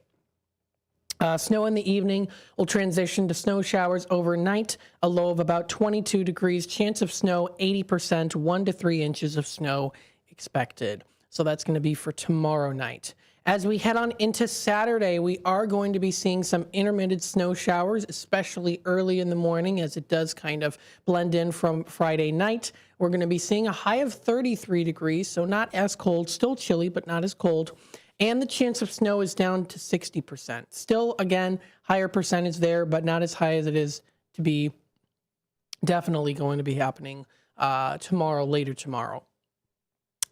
Snow in the evening will transition to snow showers overnight, a low of about 22 degrees. Chance of snow, 80%, 1 to 3 inches of snow expected. So that's going to be for tomorrow night. As we head on into Saturday, we are going to be seeing some intermittent snow showers, especially early in the morning, as it does kind of blend in from Friday night. We're going to be seeing a high of 33 degrees, so not as cold, still chilly, but not as cold. And the chance of snow is down to 60%. Still, again, higher percentage there, but not as high as it is to be definitely going to be happening tomorrow, later tomorrow.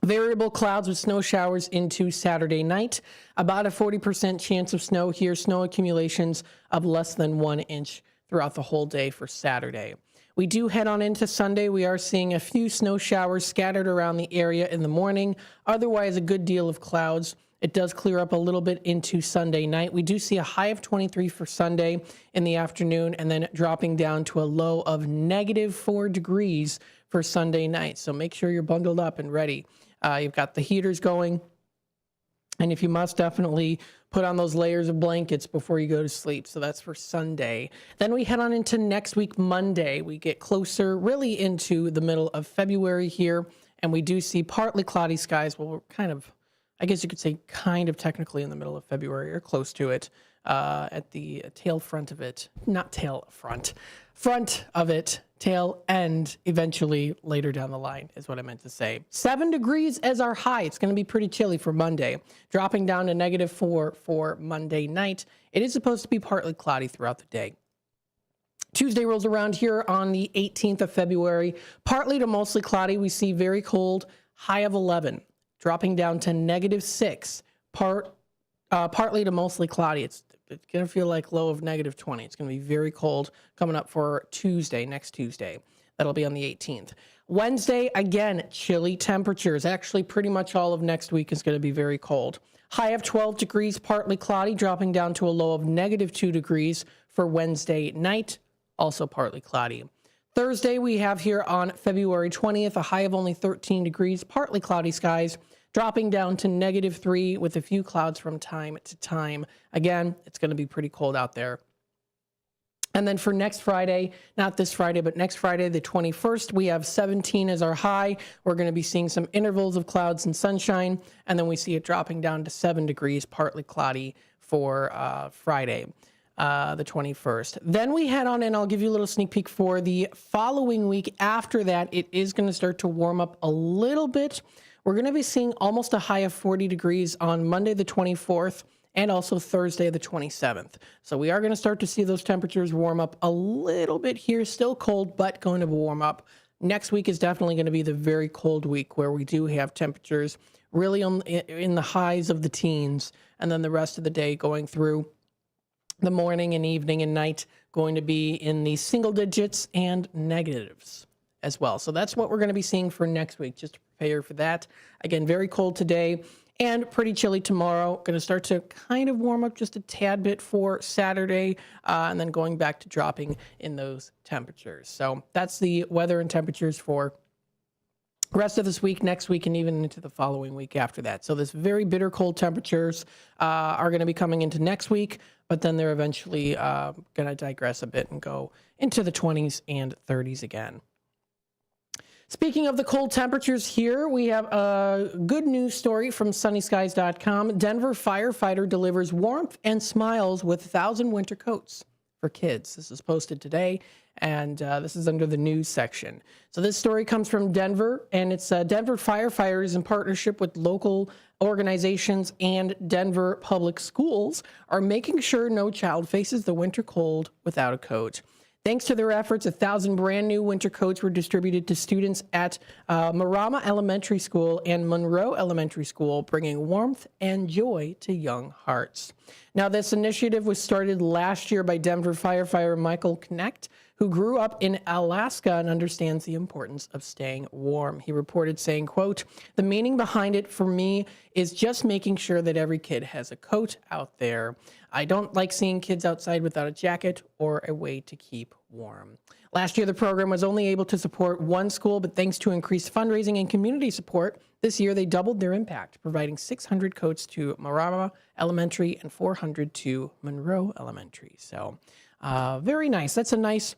Variable clouds with snow showers into Saturday night. About a 40% chance of snow here. Snow accumulations of less than 1 inch throughout the whole day for Saturday. We do head on into Sunday. We are seeing a few snow showers scattered around the area in the morning. Otherwise, a good deal of clouds. It does clear up a little bit into Sunday night. We do see a high of 23 for Sunday in the afternoon, and then dropping down to a low of -4 degrees for Sunday night. So make sure you're bundled up and ready. You've got the heaters going, and if you must, definitely put on those layers of blankets before you go to sleep. So that's for Sunday. Then we head on into next week, Monday. We get closer really into the middle of February here, and we do see partly cloudy skies. Well, we're kind of, I guess you could say kind of technically in the middle of February or close to it, at the tail front of it. Not tail front. Front of it, tail end, eventually later down the line is what I meant to say. 7 degrees as our high. It's going to be pretty chilly for Monday, dropping down to -4 for Monday night. It is supposed to be partly cloudy throughout the day. Tuesday rolls around here on the 18th of February. Partly to mostly cloudy. We see very cold, high of 11, dropping down to -6. Partly to mostly cloudy. It's going to feel like low of -20. It's going to be very cold coming up for Tuesday, next Tuesday. That'll be on the 18th. Wednesday, again, chilly temperatures. Actually, pretty much all of next week is going to be very cold. High of 12 degrees, partly cloudy, dropping down to a low of -2 degrees for Wednesday night, also partly cloudy. Thursday, we have here on February 20th, a high of only 13 degrees, partly cloudy skies, dropping down to -3 with a few clouds from time to time. Again, it's going to be pretty cold out there. And then for next Friday, not this Friday, but next Friday, the 21st, we have 17 as our high. We're going to be seeing some intervals of clouds and sunshine, and then we see it dropping down to 7 degrees, partly cloudy for Friday, the 21st. Then we head on, and I'll give you a little sneak peek for the following week. After that, it is going to start to warm up a little bit. We're going to be seeing almost a high of 40 degrees on Monday, the 24th, and also Thursday, the 27th. So we are going to start to see those temperatures warm up a little bit here. Still cold, but going to warm up. Next week is definitely going to be the very cold week where we do have temperatures really in the highs of the teens, and then the rest of the day going through the morning and evening and night going to be in the single digits and negatives as well. So that's what we're going to be seeing for next week, just to prepare for that. Again, very cold today and pretty chilly tomorrow. Going to start to kind of warm up just a tad bit for Saturday, and then going back to dropping in those temperatures. So that's the weather and temperatures for the rest of this week, next week, and even into the following week after that. So this very bitter cold temperatures are going to be coming into next week, but then they're eventually going to digress a bit and go into the 20s and 30s again. Speaking of the cold temperatures here, we have a good news story from sunnyskies.com. Denver firefighter delivers warmth and smiles with 1,000 winter coats for kids. This is posted today, and this is under the news section. So this story comes from Denver, and it's Denver firefighters in partnership with local organizations and Denver public schools are making sure no child faces the winter cold without a coat. Thanks to their efforts, 1,000 brand new winter coats were distributed to students at Marama Elementary School and Monroe Elementary School, bringing warmth and joy to young hearts. Now, this initiative was started last year by Denver firefighter Michael Knecht, who grew up in Alaska and understands the importance of staying warm. He reported saying, quote, "The meaning behind it for me is just making sure that every kid has a coat out there. I don't like seeing kids outside without a jacket or a way to keep warm." Last year, the program was only able to support one school, but thanks to increased fundraising and community support, this year they doubled their impact, providing 600 coats to Marama Elementary and 400 to Monroe Elementary. So very nice. That's a nice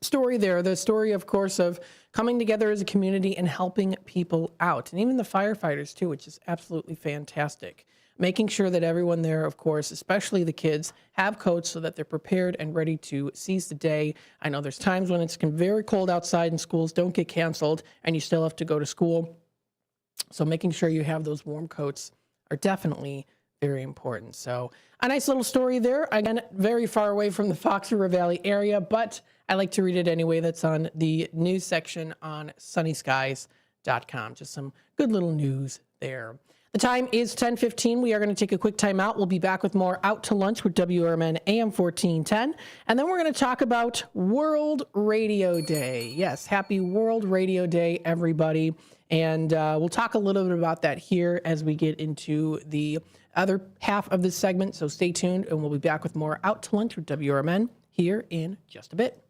story there. The story, of course, of coming together as a community and helping people out. And even the firefighters, too, which is absolutely fantastic. Making sure that everyone there, of course, especially the kids, have coats so that they're prepared and ready to seize the day. I know there's times when it's very cold outside and schools don't get canceled and you still have to go to school. So making sure you have those warm coats are definitely very important. So a nice little story there. Again, very far away from the Fox River Valley area, but I like to read it anyway. That's on the news section on sunnyskies.com. Just some good little news there. The time is 10:15. We are going to take a quick time out. We'll be back with more Out to Lunch with WRMN AM 1410. And then we're going to talk about World Radio Day. Yes, happy World Radio Day, everybody. And we'll talk a little bit about that here as we get into the other half of this segment. So stay tuned, and we'll be back with more Out to Lunch with WRMN here in just a bit.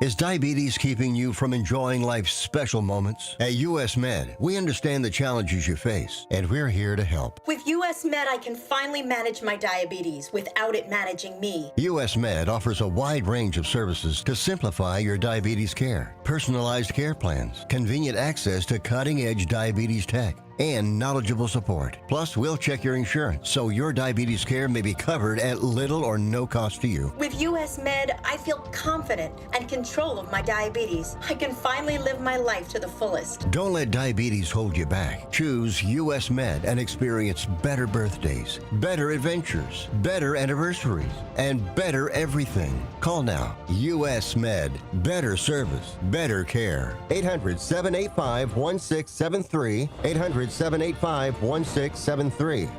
Is diabetes keeping you from enjoying life's special moments? At US Med, we understand the challenges you face, and we're here to help. With US Med, I can finally manage my diabetes without it managing me. US Med offers a wide range of services to simplify your diabetes care. Personalized care plans, convenient access to cutting-edge diabetes tech, and knowledgeable support. Plus, we'll check your insurance so your diabetes care may be covered at little or no cost to you. With US Med, I feel confident and control of my diabetes. I can finally live my life to the fullest. Don't let diabetes hold you back. Choose US Med and experience better birthdays, better adventures, better anniversaries, and better everything. Call now. US Med. Better service, better care. 800-785-1673. 800-785-1673.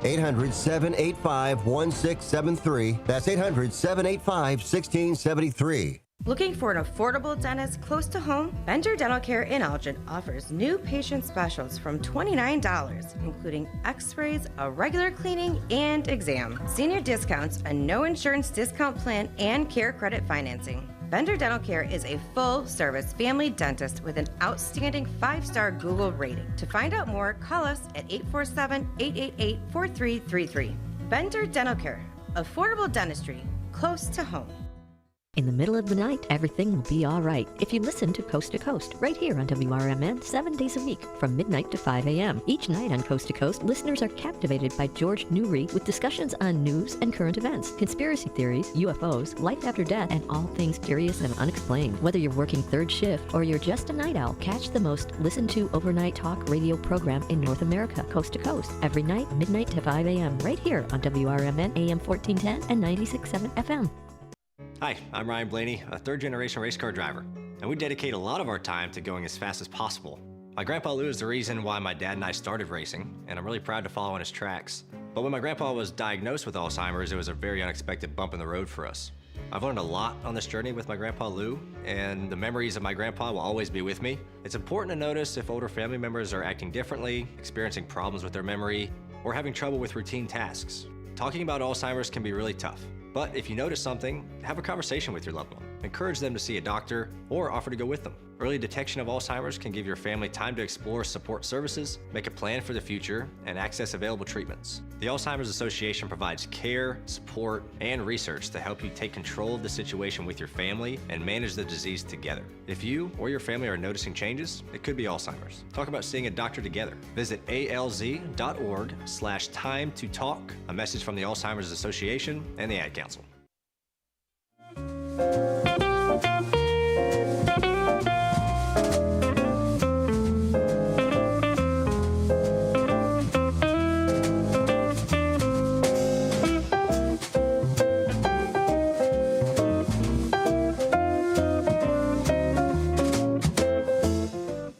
800-785-1673. That's 800-785-1673. Looking for an affordable dentist close to home? Bender Dental Care in Elgin offers new patient specials from $29, including x-rays, a regular cleaning, and exam. Senior discounts, a no insurance discount plan, and care credit financing. Bender Dental Care is a full-service family dentist with an outstanding 5-star Google rating. To find out more, call us at 847-888-4333. Bender Dental Care, affordable dentistry, close to home. In the middle of the night, everything will be all right if you listen to Coast to Coast right here on WRMN 7 days a week from midnight to 5 a.m. Each night on Coast to Coast, listeners are captivated by George Newry with discussions on news and current events, conspiracy theories, UFOs, life after death, and all things curious and unexplained. Whether you're working third shift or you're just a night owl, catch the most listened to overnight talk radio program in North America, Coast to Coast, every night, midnight to 5 a.m. right here on WRMN AM 1410 and 96.7 FM. Hi, I'm Ryan Blaney, a third-generation race car driver, and we dedicate a lot of our time to going as fast as possible. My Grandpa Lou is the reason why my dad and I started racing, and I'm really proud to follow in his tracks. But when my grandpa was diagnosed with Alzheimer's, it was a very unexpected bump in the road for us. I've learned a lot on this journey with my Grandpa Lou, and the memories of my grandpa will always be with me. It's important to notice if older family members are acting differently, experiencing problems with their memory, or having trouble with routine tasks. Talking about Alzheimer's can be really tough. But if you notice something, have a conversation with your loved one. encourage them to see a doctor, or offer to go with them. Early detection of Alzheimer's can give your family time to explore support services, make a plan for the future, and access available treatments. The Alzheimer's Association provides care, support, and research to help you take control of the situation with your family and manage the disease together. If you or your family are noticing changes, it could be Alzheimer's. Talk about seeing a doctor together. Visit alz.org/time-to-talk. A message from the Alzheimer's Association and the Ad Council.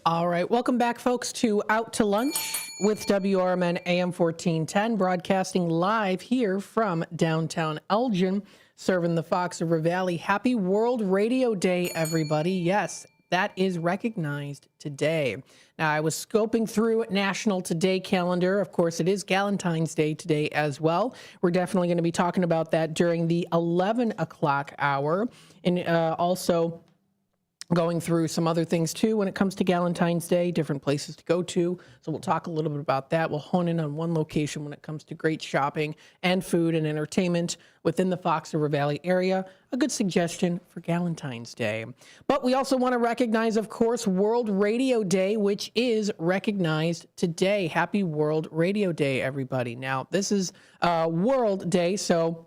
All right, welcome back, folks, to Out to Lunch with WRMN AM 1410, broadcasting live here from downtown Elgin, serving the Fox River Valley. Happy World Radio Day, everybody. Yes, that is recognized today. Now, I was scoping through National Today calendar. Of course, it is Galentine's Day today as well. We're definitely going to be talking about that during the 11 o'clock hour. And also going through some other things too when it comes to Galentine's Day, different places to go to. So we'll talk a little bit about that. We'll hone in on one location when it comes to great shopping and food and entertainment within the Fox River Valley area. A good suggestion for Galentine's Day. But we also want to recognize, of course, World Radio Day, which is recognized today. Happy World Radio Day, everybody. Now, this is World Day, so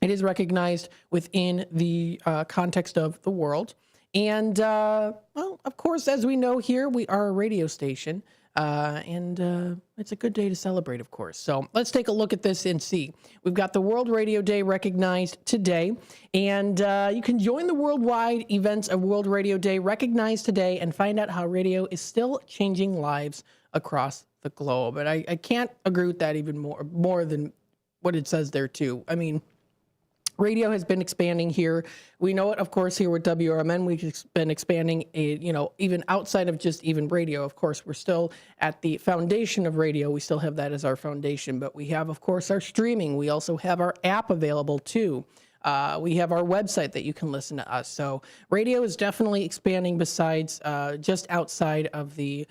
it is recognized within the context of the world. And, well, of course, as we know here, we are a radio station, and it's a good day to celebrate, of course. So let's take a look at this and see. We've got the World Radio Day recognized today, and you can join the worldwide events of World Radio Day recognized today and find out how radio is still changing lives across the globe. And I can't agree with that even more than what it says there, too. I mean, radio has been expanding here. We know it, of course, here with WRMN. We've been expanding, even outside of just even radio. Of course, we're still at the foundation of radio. We still have that as our foundation. But we have, of course, our streaming. We also have our app available, too. We have our website that you can listen to us. So radio is definitely expanding besides just outside of the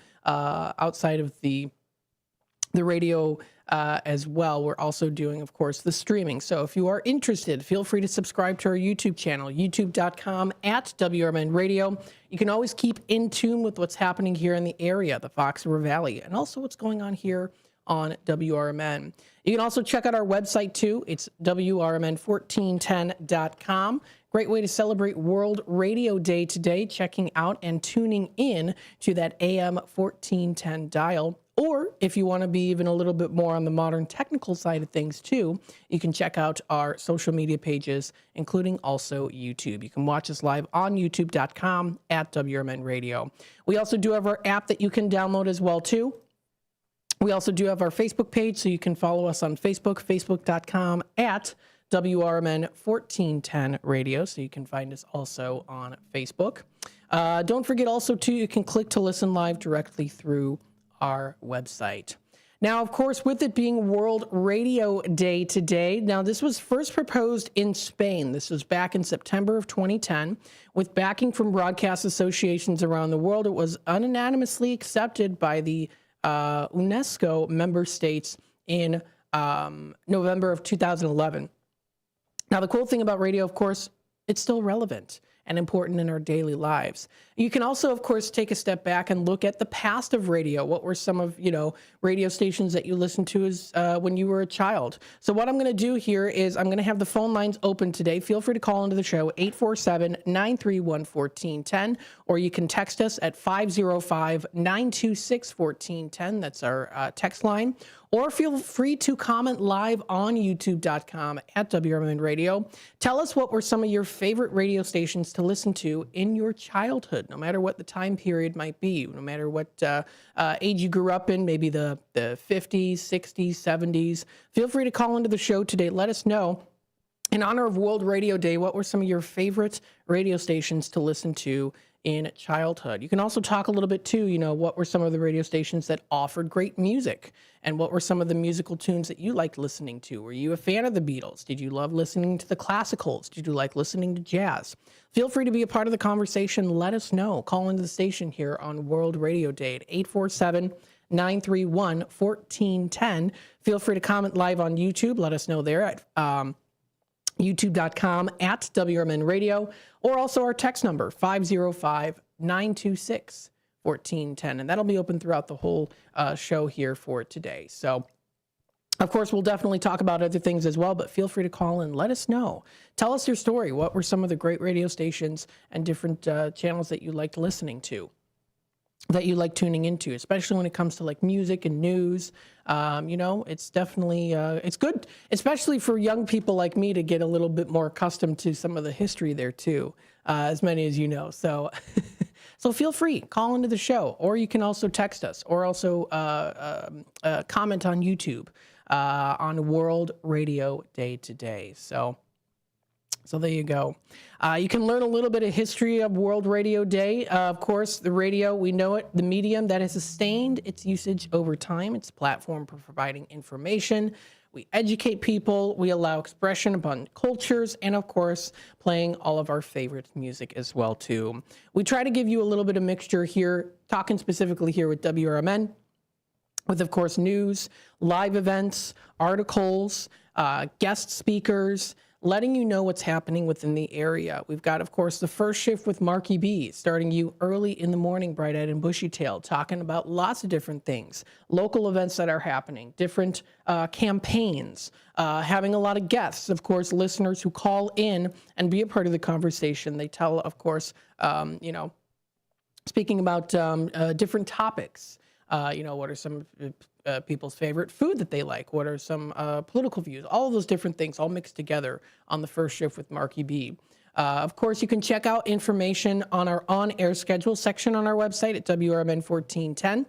radio as well. We're also doing, of course, the streaming. So if you are interested, feel free to subscribe to our YouTube channel, youtube.com/WRMN Radio. You can always keep in tune with what's happening here in the area, the Fox River Valley, and also what's going on here on WRMN. You can also check out our website, too. It's WRMN1410.com. Great way to celebrate World Radio Day today, checking out and tuning in to that AM 1410 dial. Or if you want to be even a little bit more on the modern technical side of things too, you can check out our social media pages, including also YouTube. You can watch us live on youtube.com/WRMN Radio. We also do have our app that you can download as well too. We also do have our Facebook page, so you can follow us on Facebook, facebook.com/WRMN 1410 Radio. So you can find us also on Facebook. Don't forget also too, you can click to listen live directly through our website. Now, of course, with it being World Radio Day today, now this was first proposed in Spain. This was back in September of 2010. With backing from broadcast associations around the world, it was unanimously accepted by the UNESCO member states in November of 2011. Now, the cool thing about radio, of course, it's still relevant and important in our daily lives. You can also, of course, take a step back and look at the past of radio. What were some of, radio stations that you listened to as when you were a child? So what I'm going to do here is I'm going to have the phone lines open today. Feel free to call into the show, 847-931-1410, or you can text us at 505-926-1410. That's our text line. Or feel free to comment live on youtube.com/WRMN Radio. Tell us what were some of your favorite radio stations to listen to in your childhood, no matter what the time period might be, no matter what age you grew up in, maybe the 50s, 60s, 70s. Feel free to call into the show today. Let us know. In honor of World Radio Day, what were some of your favorite radio stations to listen to in childhood. You can also talk a little bit too, what were some of the radio stations that offered great music, and what were some of the musical tunes that you liked listening to? Were you a fan of the Beatles? Did you love listening to the classicals? Did you like listening to jazz? Feel free to be a part of the conversation. Let us know. Call into the station here on World Radio Day at 847-931-1410. Feel free to comment live on YouTube. Let us know there at youtube.com at WRMN Radio, or also our text number 505-926-1410. And that'll be open throughout the whole show here for today. So, of course, we'll definitely talk about other things as well, but feel free to call and let us know. Tell us your story. What were some of the great radio stations and different channels that you liked listening to, that you like tuning into, especially when it comes to like music and news? It's definitely, it's good, especially for young people like me, to get a little bit more accustomed to some of the history there too, as many as you know. So, so feel free, call into the show, or you can also text us, or also comment on YouTube on World Radio Day today. So there you go. You can learn a little bit of history of World Radio Day. Of course, the radio, we know it, the medium that has sustained its usage over time. It's a platform for providing information. We educate people. We allow expression upon cultures, and of course, playing all of our favorite music as well, too. We try to give you a little bit of mixture here, talking specifically here with WRMN, with, of course, news, live events, articles, guest speakers, letting you know what's happening within the area. We've got, of course, the first shift with Marky B, starting you early in the morning, bright-eyed and bushy-tailed, talking about lots of different things, local events that are happening, different campaigns, having a lot of guests, of course, listeners who call in and be a part of the conversation. They tell, of course, speaking about different topics. What are some people's favorite food that they like? What are some political views? All of those different things all mixed together on the first shift with Marky B. Of course, you can check out information on our on-air schedule section on our website at WRMN 1410.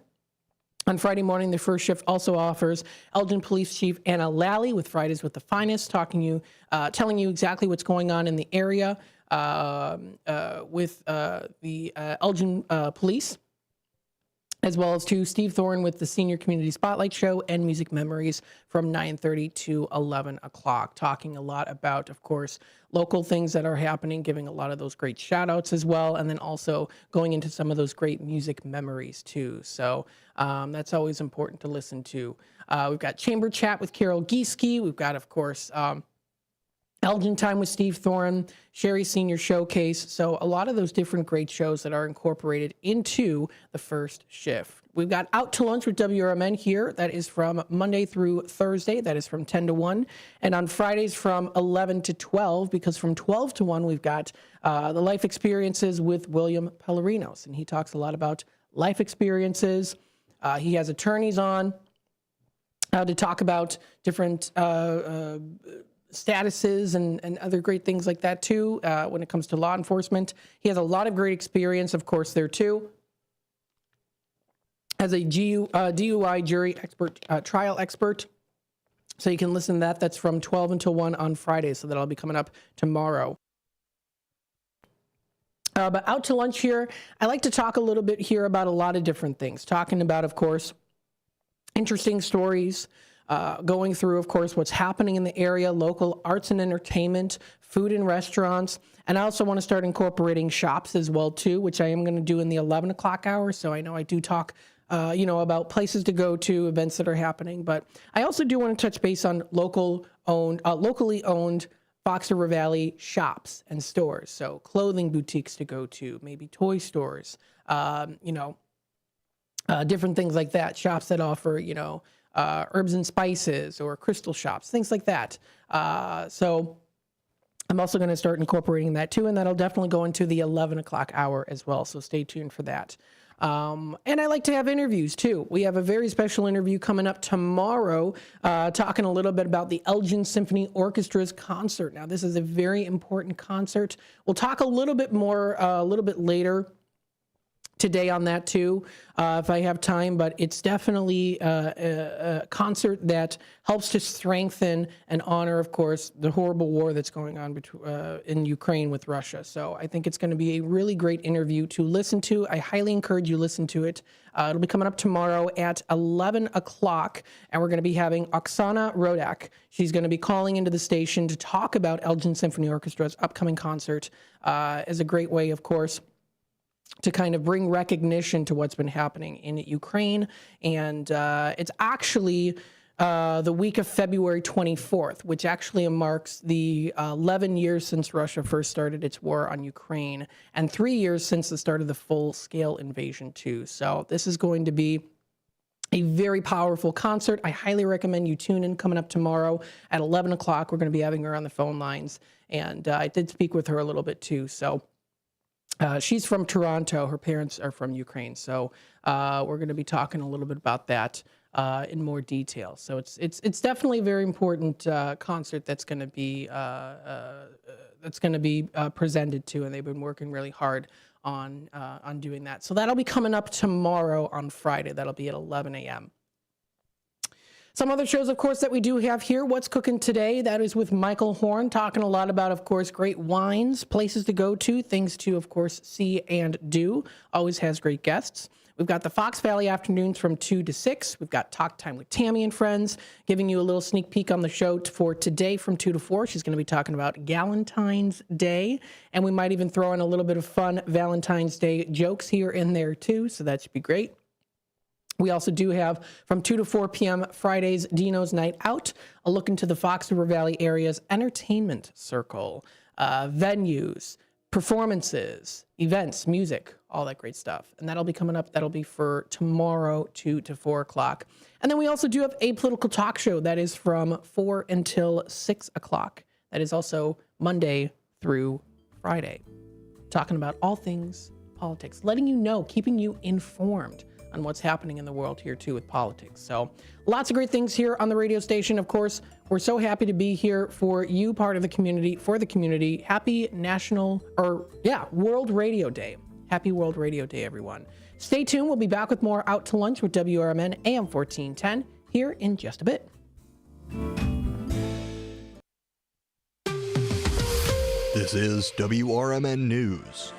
On Friday morning, the first shift also offers Elgin Police Chief Anna Lally with Fridays with the Finest, telling you exactly what's going on in the area with the Elgin Police, as well as to Steve Thorne with the Senior Community Spotlight Show and Music Memories from 9:30 to 11 o'clock, talking a lot about, of course, local things that are happening, giving a lot of those great shout outs as well, and then also going into some of those great music memories too. So that's always important to listen to. We've got Chamber Chat with Carol Gieske. We've got, of course, Elgin Time with Steve Thorne, Sherry Senior Showcase. So a lot of those different great shows that are incorporated into the first shift. We've got Out to Lunch with WRMN here. That is from Monday through Thursday. That is from 10 to 1. And on Fridays from 11 to 12, because from 12 to 1, we've got the Life Experiences with William Pellerinos. And he talks a lot about life experiences. He has attorneys on to talk about different statuses and other great things like that too when it comes to law enforcement. He has a lot of great experience, of course, there too, as a DUI jury expert, trial expert. So you can listen to that. That's from 12 until 1 on Friday, so that'll be coming up tomorrow. But Out to Lunch here, I like to talk a little bit here about a lot of different things, talking about, of course, interesting stories, going through, of course, what's happening in the area, local arts and entertainment, food and restaurants. And I also want to start incorporating shops as well, too, which I am going to do in the 11 o'clock hour. So I know I do talk, about places to go to, events that are happening. But I also do want to touch base on locally owned Fox River Valley shops and stores. So clothing boutiques to go to, maybe toy stores, different things like that. Shops that offer, herbs and spices or crystal shops, things like that. So I'm also going to start incorporating that too, and that'll definitely go into the 11 o'clock hour as well. So stay tuned for that. And I like to have interviews too. We have a very special interview coming up tomorrow, talking a little bit about the Elgin Symphony Orchestra's concert. Now, this is a very important concert. We'll talk a little bit more, a little bit later today on that too, if I have time, but it's definitely a concert that helps to strengthen and honor, of course, the horrible war that's going on in Ukraine with Russia. So I think it's going to be a really great interview to listen to. I highly encourage you listen to it. It'll be coming up tomorrow at 11 o'clock, and we're going to be having Oksana Rodak. She's going to be calling into the station to talk about Elgin Symphony Orchestra's upcoming concert as a great way, of course, to kind of bring recognition to what's been happening in Ukraine. And it's actually the week of February 24th, which actually marks the 11 years since Russia first started its war on Ukraine, and 3 years since the start of the full-scale invasion, too. So this is going to be a very powerful concert. I highly recommend you tune in coming up tomorrow at 11 o'clock. We're going to be having her on the phone lines, and I did speak with her a little bit, too. So she's from Toronto. Her parents are from Ukraine. So we're going to be talking a little bit about that in more detail. So it's definitely a very important concert that's going to be presented to, and they've been working really hard on doing that. So that'll be coming up tomorrow on Friday. That'll be at 11 a.m. Some other shows, of course, that we do have here. What's Cooking Today? That is with Michael Horn, talking a lot about, of course, great wines, places to go to, things to, of course, see and do. Always has great guests. We've got the Fox Valley afternoons from 2 to 6. We've got Talk Time with Tammy and Friends, giving you a little sneak peek on the show for today from 2 to 4. She's going to be talking about Valentine's Day, and we might even throw in a little bit of fun Valentine's Day jokes here and there, too, so that should be great. We also do have from 2 to 4 p.m. Fridays, Dino's Night Out, a look into the Fox River Valley area's entertainment circle, venues, performances, events, music, all that great stuff. And that'll be coming up. That'll be for tomorrow, 2 to 4 o'clock. And then we also do have a political talk show that is from 4 until 6 o'clock. That is also Monday through Friday, talking about all things politics, letting you know, keeping you informed on what's happening in the world here too with politics. So lots of great things here on the radio station. Of course, we're so happy to be here for you, part of the community, for the community. Happy World Radio Day. Happy World Radio Day, everyone. Stay tuned. We'll be back with more Out to Lunch with WRMN AM 1410 here in just a bit. This is WRMN News.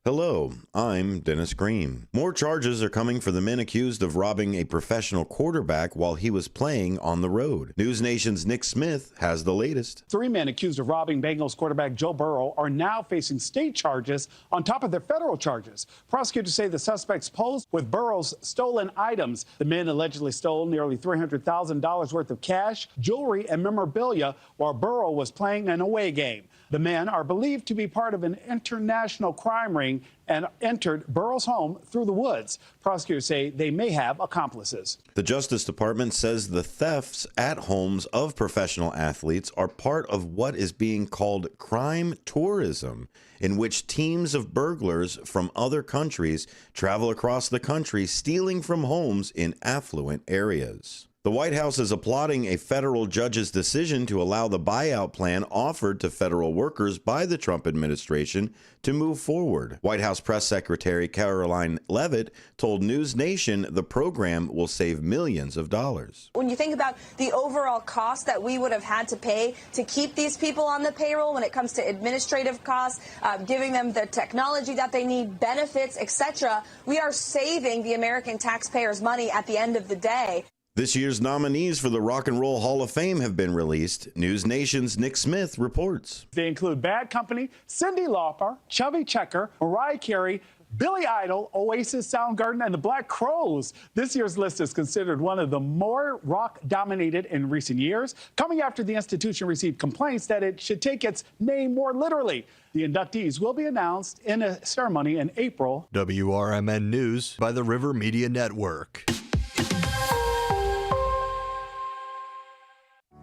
Hello, I'm Dennis Green. More charges are coming for the men accused of robbing a professional quarterback while he was playing on the road. News Nation's Nick Smith has the latest. 3 men accused of robbing Bengals quarterback Joe Burrow are now facing state charges on top of their federal charges. Prosecutors say the suspects posed with Burrow's stolen items. The men allegedly stole nearly $300,000 worth of cash, jewelry, and memorabilia while Burrow was playing an away game. The men are believed to be part of an international crime ring and entered Burrow's home through the woods. Prosecutors say they may have accomplices. The Justice Department says the thefts at homes of professional athletes are part of what is being called crime tourism, in which teams of burglars from other countries travel across the country stealing from homes in affluent areas. The White House is applauding a federal judge's decision to allow the buyout plan offered to federal workers by the Trump administration to move forward. White House Press Secretary Caroline Leavitt told News Nation the program will save millions of dollars. When you think about the overall cost that we would have had to pay to keep these people on the payroll when it comes to administrative costs, giving them the technology that they need, benefits, etc., we are saving the American taxpayers money at the end of the day. This year's nominees for the Rock and Roll Hall of Fame have been released. News Nation's Nick Smith reports. They include Bad Company, Cyndi Lauper, Chubby Checker, Mariah Carey, Billy Idol, Oasis, Soundgarden, and the Black Crowes. This year's list is considered one of the more rock-dominated in recent years, coming after the institution received complaints that it should take its name more literally. The inductees will be announced in a ceremony in April. WRMN News by the River Media Network.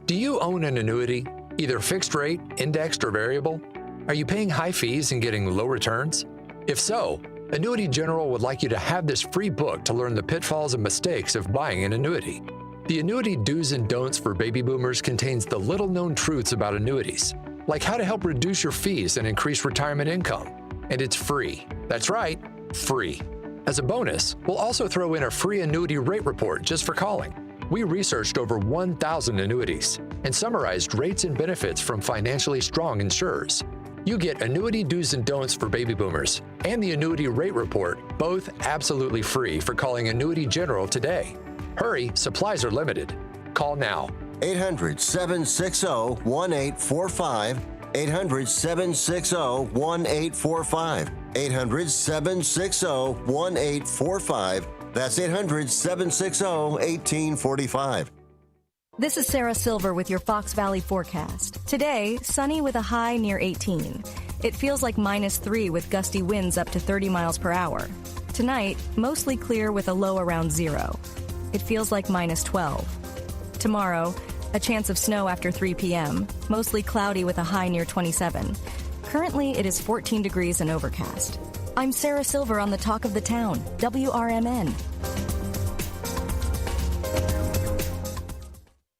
Do you own an annuity, either fixed rate, indexed, or variable? Are you paying high fees and getting low returns? If so, Annuity General would like you to have this free book to learn the pitfalls and mistakes of buying an annuity. The Annuity Do's and Don'ts for Baby Boomers contains the little-known truths about annuities, like how to help reduce your fees and increase retirement income, and it's free. That's right, free. As a bonus, we'll also throw in a free annuity rate report just for calling. We researched over 1,000 annuities and summarized rates and benefits from financially strong insurers. You get annuity do's and don'ts for baby boomers and the annuity rate report, both absolutely free for calling Annuity General today. Hurry, supplies are limited. Call now. 800-760-1845. 800-760-1845. 800-760-1845. That's 800-760-1845. This is Sarah Silver with your Fox Valley forecast. Today, sunny with a high near 18. It feels like -3 with gusty winds up to 30 miles per hour. Tonight, mostly clear with a low around 0. It feels like -12. Tomorrow, a chance of snow after 3 p.m., mostly cloudy with a high near 27. Currently, it is 14 degrees and overcast. I'm Sarah Silver on the Talk of the Town, WRMN.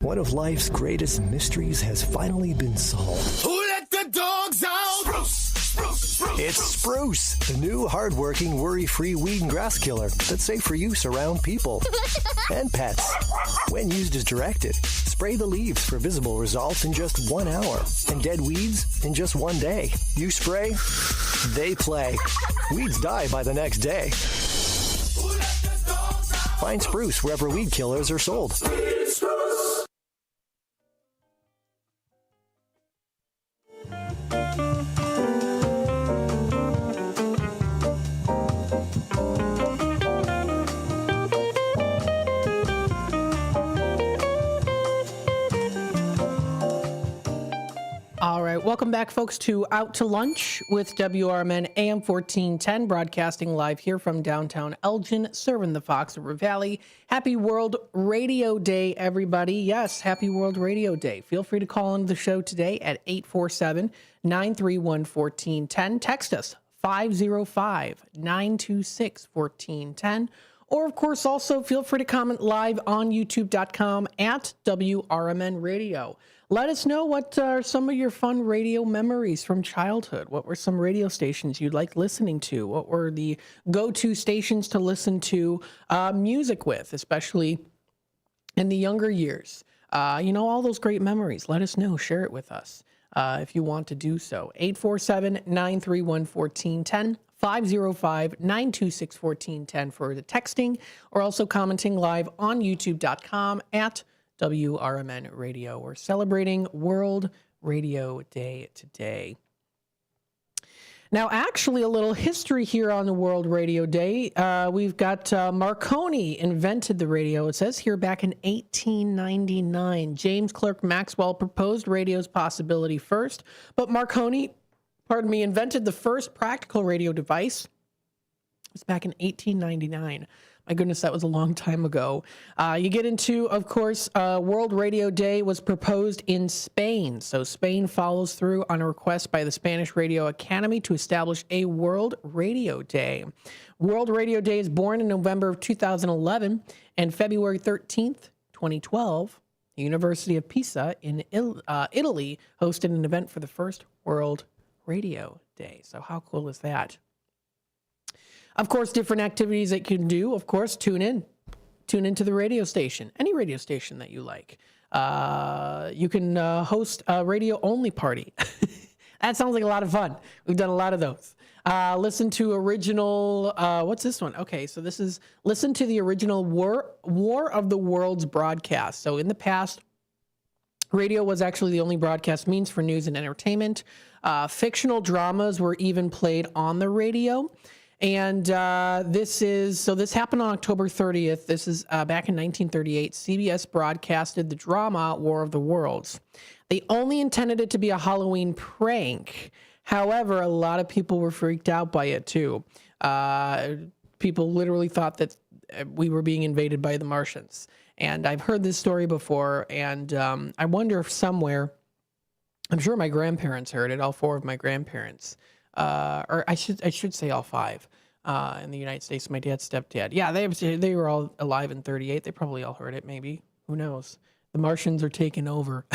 One of life's greatest mysteries has finally been solved. Who let the dogs out? Spruce, spruce, spruce. It's Spruce, the new hard-working, worry-free weed and grass killer that's safe for use around people and pets. When used as directed, spray the leaves for visible results in just 1 hour and dead weeds in just 1 day. You spray, they play. Weeds die by the next day. Find Spruce wherever weed killers are sold. All right, welcome back, folks, to Out to Lunch with WRMN AM 1410, broadcasting live here from downtown Elgin, serving the Fox River Valley. Happy World Radio Day, everybody. Yes, happy World Radio Day. Feel free to call into the show today at 847-931-1410. Text us 505-926-1410. Or, of course, also feel free to comment live on youtube.com at WRMN Radio. Let us know what are some of your fun radio memories from childhood. What were some radio stations you'd like listening to? What were the go-to stations to listen to music with, especially in the younger years? All those great memories. Let us know. Share it with us if you want to do so. 847-931-1410. 505-926-1410 for the texting, or also commenting live on youtube.com at WRMN Radio. We're celebrating World Radio Day today. Now, actually, a little history here on the World Radio Day. We've got Marconi invented the radio. It says here back in 1899. James Clerk Maxwell proposed radio's possibility first, but Marconi, invented the first practical radio device. It was back in 1899. My goodness, that was a long time ago. You get into, of course, World Radio Day was proposed in Spain. So Spain follows through on a request by the Spanish Radio Academy to establish a World Radio Day. World Radio Day is born in November of 2011, and February 13th, 2012, the University of Pisa in Italy hosted an event for the first World Radio Day. So how cool is that? Of course, different activities that you can do. Of course, tune into the radio station, any radio station that you like. You can host a radio-only party. That sounds like a lot of fun. We've done a lot of those. Listen to original, what's this one? Okay, so this is listen to the original War of the Worlds broadcast. So in the past, radio was actually the only broadcast means for news and entertainment. Fictional dramas were even played on the radio. And this happened on October 30th. This is back in 1938. CBS broadcasted the drama War of the Worlds. They only intended it to be a Halloween prank. However, a lot of people were freaked out by it too. People literally thought that we were being invaded by the Martians. And I've heard this story before, and I wonder if somewhere, I'm sure my grandparents heard it, all four of my grandparents. Or I should say all five, in the United States. My dad's stepdad. Yeah, they were all alive in 38. They probably all heard it, maybe. Who knows? The Martians are taking over.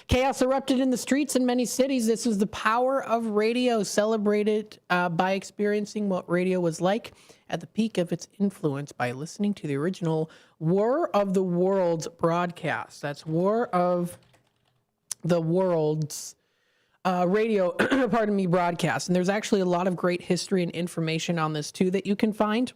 Chaos erupted in the streets in many cities. This was the power of radio, celebrated by experiencing what radio was like at the peak of its influence by listening to the original War of the Worlds broadcast. That's War of the Worlds radio, broadcast. And there's actually a lot of great history and information on this too that you can find.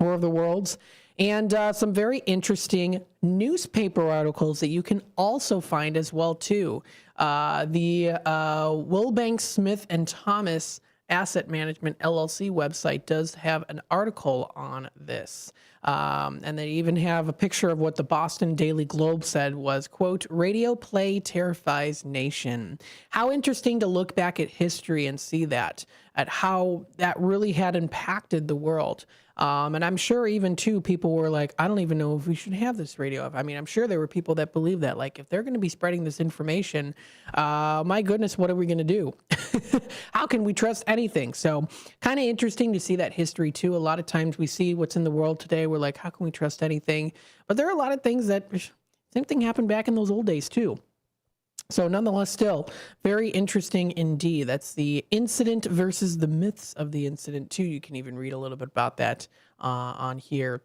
War of the Worlds. And some very interesting newspaper articles that you can also find as well, too. The Wilbanks, Smith & Thomas Asset Management LLC website does have an article on this. And they even have a picture of what the Boston Daily Globe said was, quote, radio play terrifies nation. How interesting to look back at history and see that, at how that really had impacted the world. And I'm sure even too, people were like, I don't even know if we should have this radio. I mean, I'm sure there were people that believe that, like, if they're going to be spreading this information, my goodness, what are we going to do? How can we trust anything? So kind of interesting to see that history too. A lot of times we see what's in the world today. We're like, how can we trust anything? But there are a lot of things that same thing happened back in those old days too. So nonetheless, still very interesting indeed. That's the incident versus the myths of the incident too. You can even read a little bit about that on here.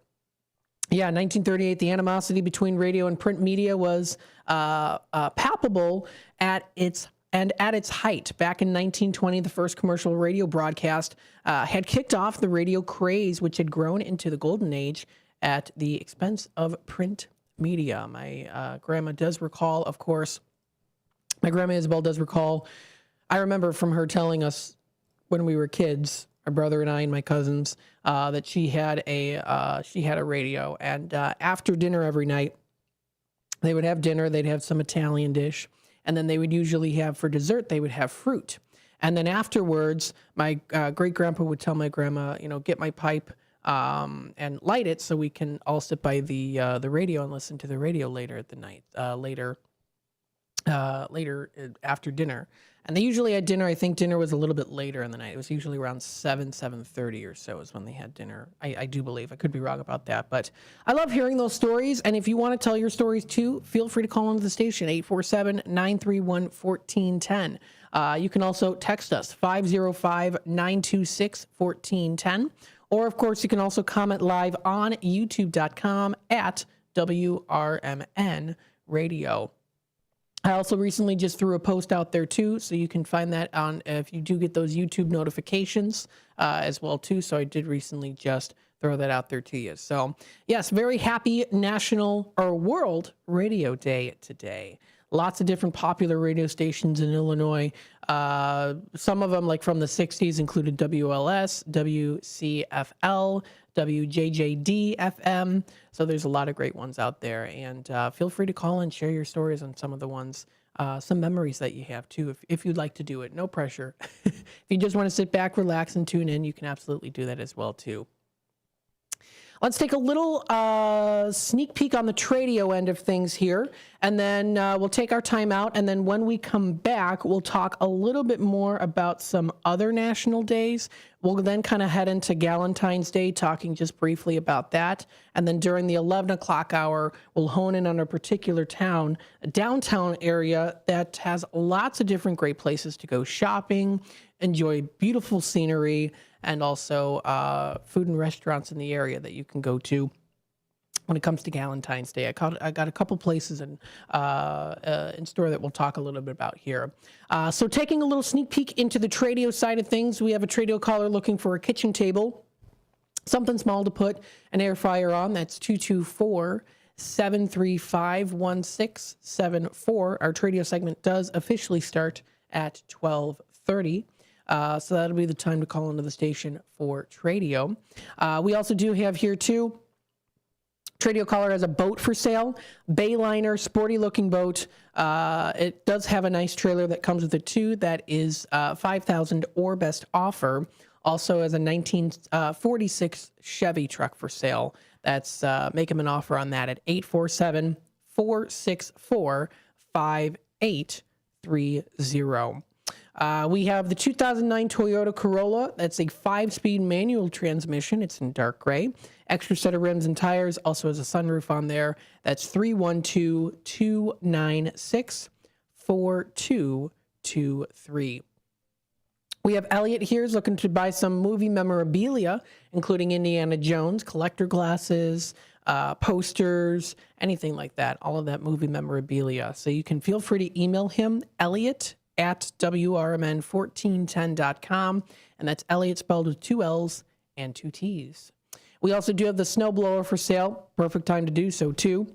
Yeah, 1938, the animosity between radio and print media was palpable at its height. Back in 1920, the first commercial radio broadcast had kicked off the radio craze, which had grown into the golden age at the expense of print media. My grandma does recall, of course. My grandma Isabel does recall, I remember from her telling us when we were kids, my brother and I and my cousins, that she had a radio. And after dinner every night, they would have dinner. They'd have some Italian dish. And then they would usually have, for dessert, they would have fruit. And then afterwards, my great-grandpa would tell my grandma, get my pipe and light it so we can all sit by the radio and listen to the radio later at the night, later after dinner. And they usually had dinner. I think dinner was a little bit later in the night. It was usually around 7:30 or so is when they had dinner. I do believe. I could be wrong about that. But I love hearing those stories. And if you want to tell your stories too, feel free to call into the station, 847-931-1410. You can also text us, 505-926-1410. Or, of course, you can also comment live on youtube.com at WRMN Radio. I also recently just threw a post out there too, so you can find that on if you do get those YouTube notifications as well too. So I did recently just throw that out there to you. So yes, very happy National or World Radio Day today. Lots of different popular radio stations in Illinois. Some of them, like from the 60s, included WLS, WCFL, WJJD FM. So there's a lot of great ones out there. And feel free to call and share your stories on some of the ones, some memories that you have too, if you'd like to do it. No pressure. If you just want to sit back, relax, and tune in, you can absolutely do that as well too. Let's take a little sneak peek on the Tradio end of things here, and then we'll take our time out, and then when we come back, we'll talk a little bit more about some other national days. We'll then kind of head into Galentine's Day, talking just briefly about that, and then during the 11 o'clock hour, we'll hone in on a particular town, a downtown area that has lots of different great places to go shopping, enjoy beautiful scenery, and also food and restaurants in the area that you can go to when it comes to Galentine's Day. I got a couple places in store that we'll talk a little bit about here. So taking a little sneak peek into the Tradio side of things, we have a Tradio caller looking for a kitchen table, something small to put an air fryer on. That's 224-735-1674. Our Tradio segment does officially start at 12:30. So that'll be the time to call into the station for Tradio. We also do have here too, Tradio caller has a boat for sale, Bayliner, sporty looking boat. It does have a nice trailer that comes with it too. That is $5,000 or best offer. Also has a 1946 Chevy truck for sale. That's make him an offer on that at 847-464-5830. We have the 2009 Toyota Corolla. That's a 5-speed manual transmission. It's in dark gray. Extra set of rims and tires. Also has a sunroof on there. That's 312-296-4223. We have Elliot here is looking to buy some movie memorabilia, including Indiana Jones, collector glasses, posters, anything like that. All of that movie memorabilia. So you can feel free to email him, Elliot at WRMN1410.com. And that's Elliot spelled with 2 L's and 2 T's. We also do have the snowblower for sale. Perfect time to do so, too.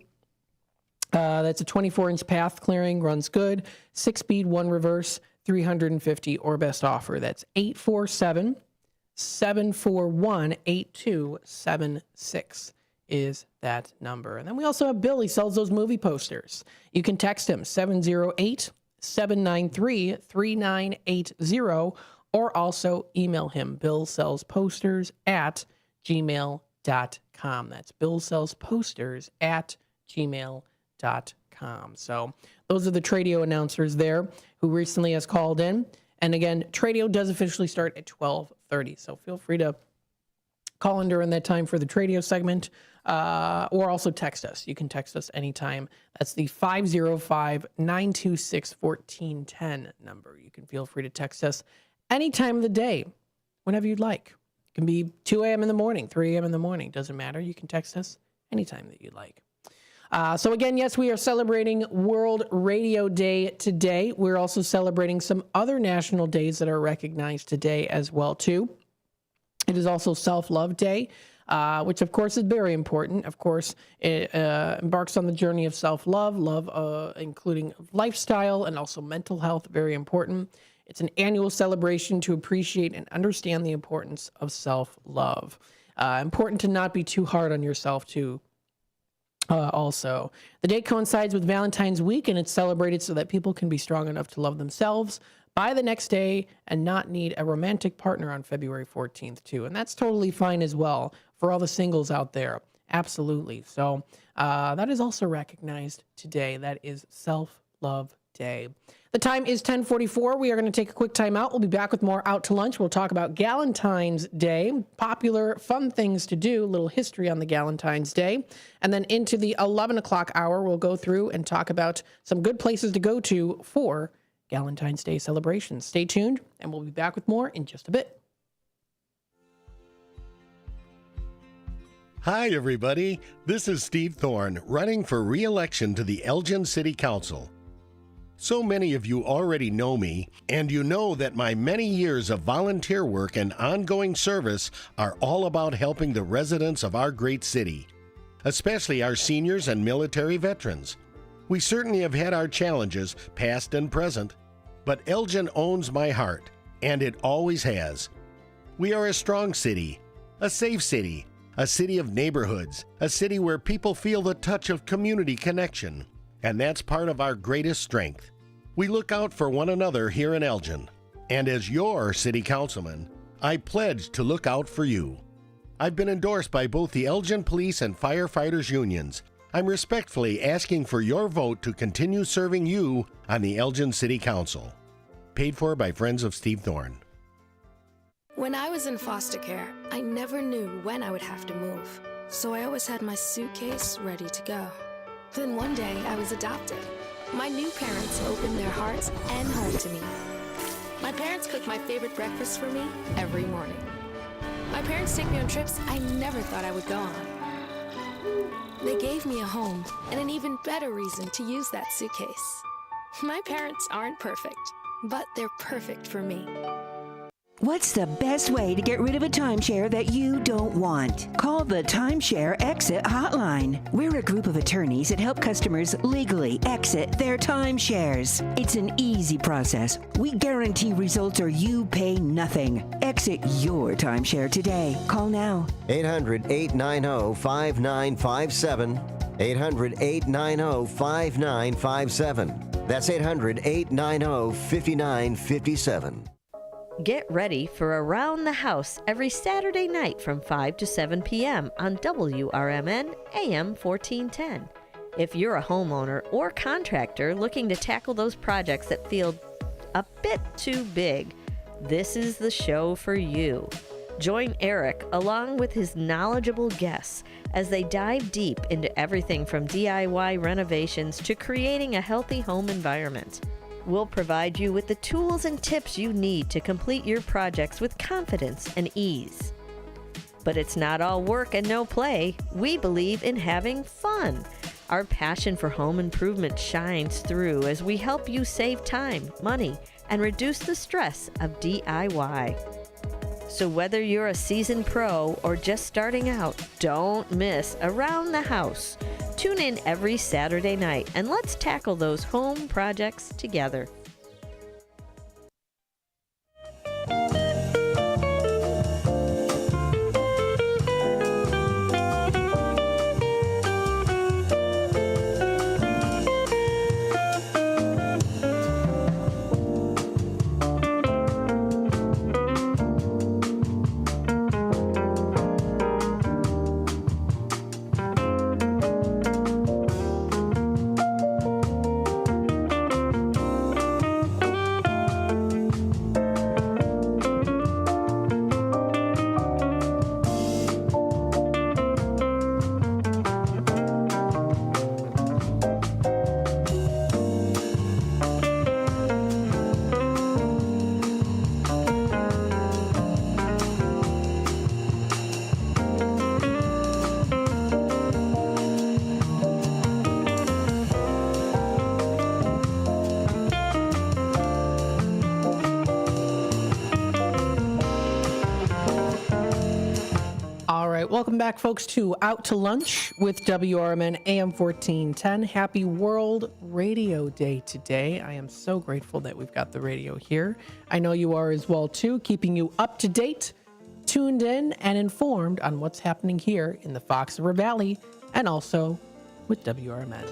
That's a 24-inch path clearing, runs good, 6-speed, 1 reverse, 350 or best offer. That's 847-741-8276 is that number. And then we also have Bill. He sells those movie posters. You can text him 708-793-3980 or also email him, billsellsposters@gmail.com. That's billsellsposters@gmail.com. So those are the Tradio announcers there who recently has called in. And again, Tradio does officially start at 12:30. So feel free to call in during that time for the Tradio segment or also text us. You can text us anytime. That's the 505-926-1410 number. You can feel free to text us any time of the day, whenever you'd like. It can be 2 a.m. in the morning, 3 a.m. in the morning. Doesn't matter. You can text us anytime that you'd like. So again, yes, we are celebrating World Radio Day today. We're also celebrating some other national days that are recognized today as well, too. It is also Self-Love Day, which, of course, is very important. Of course, it embarks on the journey of self-love, including lifestyle and also mental health, very important. It's an annual celebration to appreciate and understand the importance of self-love. Important to not be too hard on yourself, too. Also, the day coincides with Valentine's Week, and it's celebrated so that people can be strong enough to love themselves by the next day and not need a romantic partner on February 14th, too. And that's totally fine as well for all the singles out there. Absolutely. So that is also recognized today. That is Self-Love Day. The time is 10:44. We are going to take a quick time out. We'll be back with more Out to Lunch. We'll talk about Galentine's Day, popular fun things to do, a little history on the Galentine's Day. And then into the 11 o'clock hour, we'll go through and talk about some good places to go to for Galentine's Day celebrations. Stay tuned, and we'll be back with more in just a bit. Hi, everybody. This is Steve Thorne, running for re-election to the Elgin City Council. So many of you already know me, and you know that my many years of volunteer work and ongoing service are all about helping the residents of our great city, especially our seniors and military veterans. We certainly have had our challenges, past and present, but Elgin owns my heart, and it always has. We are a strong city, a safe city, a city of neighborhoods, a city where people feel the touch of community connection. And that's part of our greatest strength. We look out for one another here in Elgin. And as your city councilman, I pledge to look out for you. I've been endorsed by both the Elgin Police and Firefighters Unions. I'm respectfully asking for your vote to continue serving you on the Elgin City Council. Paid for by Friends of Steve Thorne. When I was in foster care, I never knew when I would have to move. So I always had my suitcase ready to go. Then one day, I was adopted. My new parents opened their hearts and home to me. My parents cook my favorite breakfast for me every morning. My parents take me on trips I never thought I would go on. They gave me a home and an even better reason to use that suitcase. My parents aren't perfect, but they're perfect for me. What's the best way to get rid of a timeshare that you don't want? Call the Timeshare Exit Hotline. We're a group of attorneys that help customers legally exit their timeshares. It's an easy process. We guarantee results or you pay nothing. Exit your timeshare today. Call now. 800-890-5957. 800-890-5957. That's 800-890-5957. Get ready for Around the House every Saturday night from 5 to 7 p.m. on WRMN AM 1410. If you're a homeowner or contractor looking to tackle those projects that feel a bit too big, this is the show for you. Join Eric along with his knowledgeable guests as they dive deep into everything from DIY renovations to creating a healthy home environment. We'll provide you with the tools and tips you need to complete your projects with confidence and ease. But it's not all work and no play. We believe in having fun. Our passion for home improvement shines through as we help you save time, money, and reduce the stress of DIY. So whether you're a seasoned pro or just starting out, don't miss Around the House. Tune in every Saturday night and let's tackle those home projects together. Welcome back, folks, to Out to Lunch with WRMN AM 1410. Happy World Radio Day today. I am so grateful that we've got the radio here. I know you are as well, too, keeping you up to date, tuned in, and informed on what's happening here in the Fox River Valley and also with WRMN.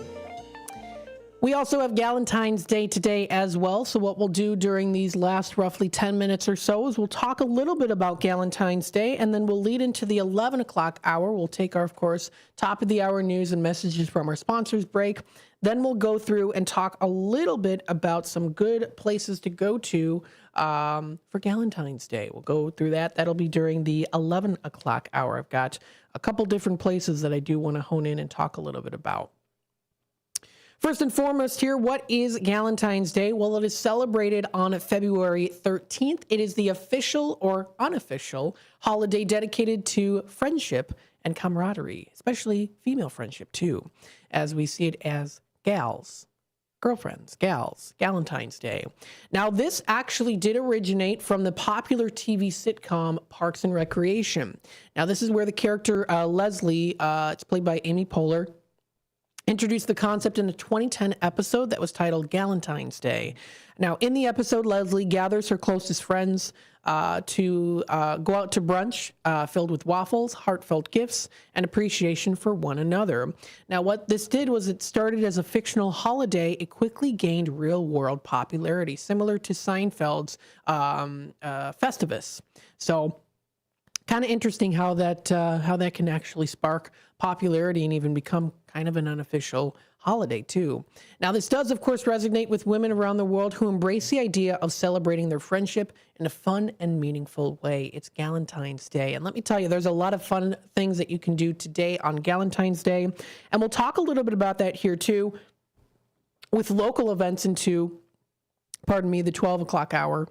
We also have Galentine's Day today as well. So what we'll do during these last roughly 10 minutes or so is we'll talk a little bit about Galentine's Day, and then we'll lead into the 11 o'clock hour. We'll take our, of course, top of the hour news and messages from our sponsors break. Then we'll go through and talk a little bit about some good places to go to for Galentine's Day. We'll go through that. That'll be during the 11 o'clock hour. I've got a couple different places that I do want to hone in and talk a little bit about. First and foremost here, what is Galentine's Day? Well, it is celebrated on February 13th. It is the official or unofficial holiday dedicated to friendship and camaraderie, especially female friendship too, as we see it as gals, girlfriends, gals, Galentine's Day. Now, this actually did originate from the popular TV sitcom Parks and Recreation. Now, this is where the character Leslie, it's played by Amy Poehler, introduced the concept in a 2010 episode that was titled Galentine's Day. Now, in the episode, Leslie gathers her closest friends to go out to brunch filled with waffles, heartfelt gifts, and appreciation for one another. Now, what this did was it started as a fictional holiday. It quickly gained real-world popularity, similar to Seinfeld's Festivus. So, kind of interesting how that can actually spark popularity and even become kind of an unofficial holiday too. Now, this does, of course, resonate with women around the world who embrace the idea of celebrating their friendship in a fun and meaningful way. It's Galentine's Day. And let me tell you, there's a lot of fun things that you can do today on Galentine's Day. And we'll talk a little bit about that here too, with local events into, the 12 o'clock hour.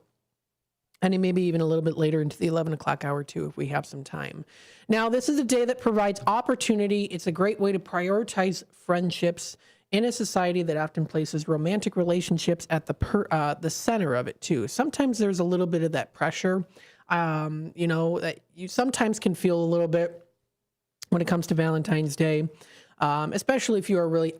And maybe even a little bit later into the 11 o'clock hour, too, if we have some time. Now, this is a day that provides opportunity. It's a great way to prioritize friendships in a society that often places romantic relationships at the center of it, too. Sometimes there's a little bit of that pressure, that you sometimes can feel a little bit when it comes to Valentine's Day. Especially if you are really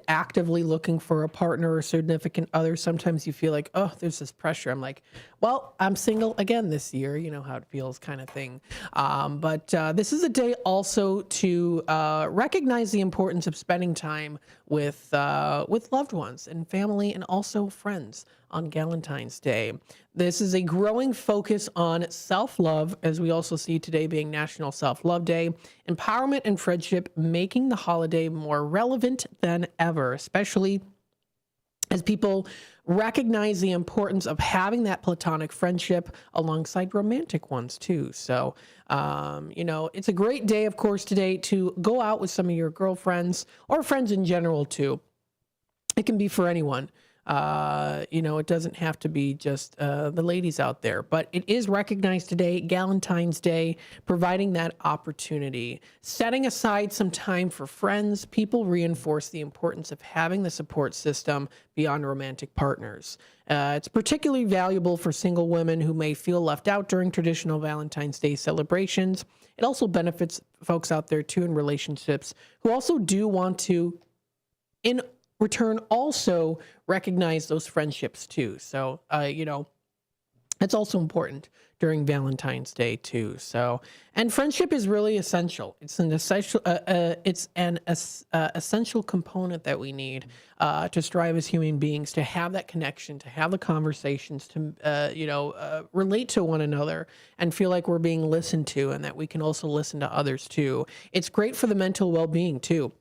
actively looking for a partner or significant other. Sometimes you feel like, oh, there's this pressure. I'm like, well, I'm single again this year. You know how it feels, kind of thing. But this is a day also to recognize the importance of spending time with loved ones and family and also friends on Galentine's Day. This is a growing focus on self-love, as we also see today being National Self-Love Day, empowerment and friendship, making the holiday more relevant than ever, especially as people recognize the importance of having that platonic friendship alongside romantic ones too. So, it's a great day, of course, today to go out with some of your girlfriends or friends in general too. It can be for anyone. It doesn't have to be just the ladies out there, but it is recognized today, Galentine's Day, providing that opportunity. Setting aside some time for friends, people reinforce the importance of having the support system beyond romantic partners. It's particularly valuable for single women who may feel left out during traditional Valentine's Day celebrations. It also benefits folks out there too in relationships who also do want to, in return, also recognize those friendships too. So, it's also important during Valentine's Day too. So, and friendship is really essential. It's an essential component that we need to strive as human beings, to have that connection, to have the conversations, to relate to one another and feel like we're being listened to, and that we can also listen to others too. It's great for the mental well-being too.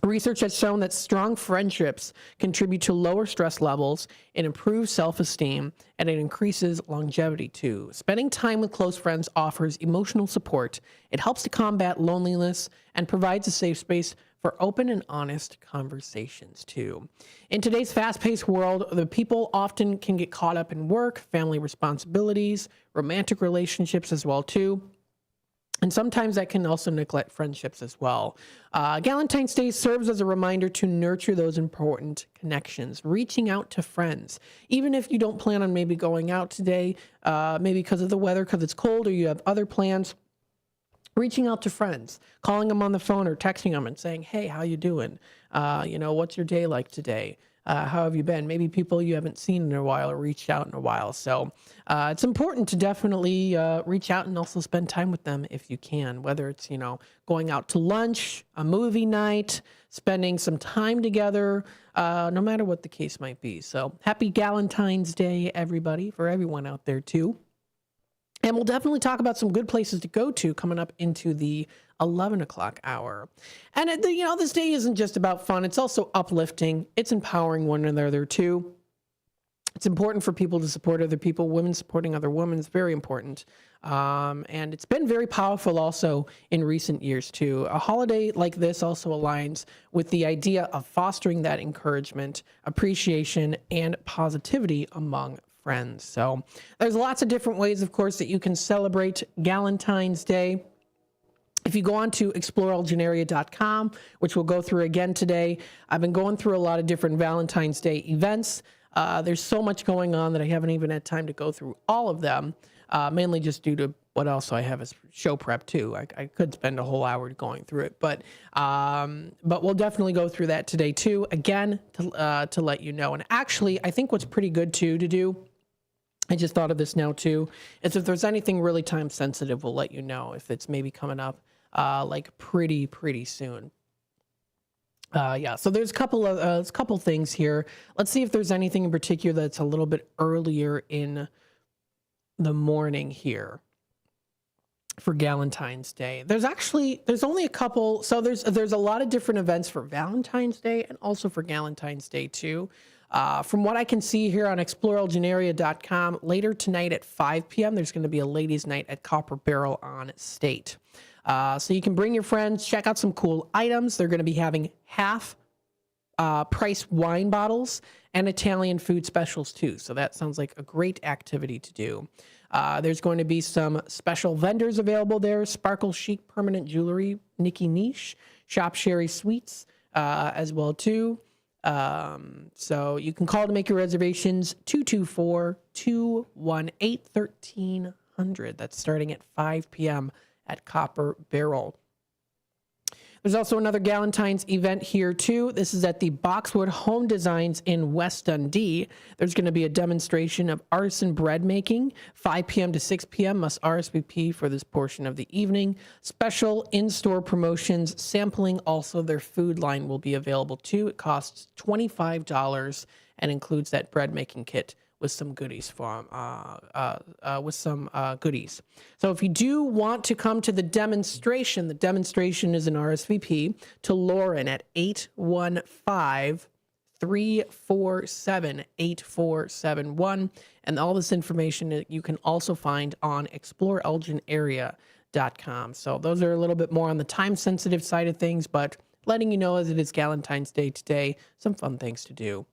Research has shown that strong friendships contribute to lower stress levels, it improves self-esteem, and it increases longevity too. Spending time with close friends offers emotional support. It helps to combat loneliness and provides a safe space for open and honest conversations too. In today's fast-paced world, the people often can get caught up in work, family responsibilities, romantic relationships as well too. And sometimes that can also neglect friendships as well. Galentine's Day serves as a reminder to nurture those important connections, reaching out to friends. Even if you don't plan on maybe going out today, maybe because of the weather, because it's cold, or you have other plans, reaching out to friends, calling them on the phone or texting them and saying, hey, how you doing? What's your day like today? How have you been? Maybe people you haven't seen in a while or reached out in a while. So it's important to definitely reach out and also spend time with them if you can, whether it's, going out to lunch, a movie night, spending some time together, no matter what the case might be. So happy Galentine's Day, everybody, for everyone out there too. And we'll definitely talk about some good places to go to coming up into the 11 o'clock hour. And, this day isn't just about fun. It's also uplifting. It's empowering one another, too. It's important for people to support other people. Women supporting other women is very important. And it's been very powerful also in recent years, too. A holiday like this also aligns with the idea of fostering that encouragement, appreciation, and positivity among friends. So there's lots of different ways, of course, that you can celebrate Galentine's Day. If you go on to exploreelginaria.com, which we'll go through again today, I've been going through a lot of different Valentine's Day events. There's so much going on that I haven't even had time to go through all of them, mainly just due to what else I have as show prep too. I could spend a whole hour going through it, but we'll definitely go through that today too, again, to let you know. And actually, I think what's pretty good too to do, I just thought of this now too, is if there's anything really time sensitive, we'll let you know if it's maybe coming up pretty soon. So there's a couple things here. Let's see if there's anything in particular that's a little bit earlier in the morning here for Galentine's Day. There's only a couple. So there's a lot of different events for Valentine's Day and also for Galentine's Day too. From what I can see here on exploreelginaria.com, later tonight at 5 p.m., there's going to be a ladies' night at Copper Barrel on State. So you can bring your friends, check out some cool items. They're going to be having half price wine bottles and Italian food specials too. So that sounds like a great activity to do. There's going to be some special vendors available there. Sparkle Chic Permanent Jewelry, Nikki Niche, Shop Sherry Sweets as well too. So you can call to make your reservations, 224-218-1300. That's starting at 5 p.m. at Copper Barrel. There's also another Galentine's event here too. This is at the Boxwood Home Designs in West Dundee. There's going to be a demonstration of artisan bread making, 5 p.m. to 6 p.m. Must RSVP for this portion of the evening. Special in-store promotions, sampling also their food line will be available too. It costs $25 and includes that bread making kit with some goodies goodies. So if you do want to come to the demonstration is an RSVP to Lauren at 815-386-8255. 347-8471. And all this information you can also find on exploreelginarea.com. So those are a little bit more on the time-sensitive side of things, but letting you know as it is Galentine's Day today, some fun things to do.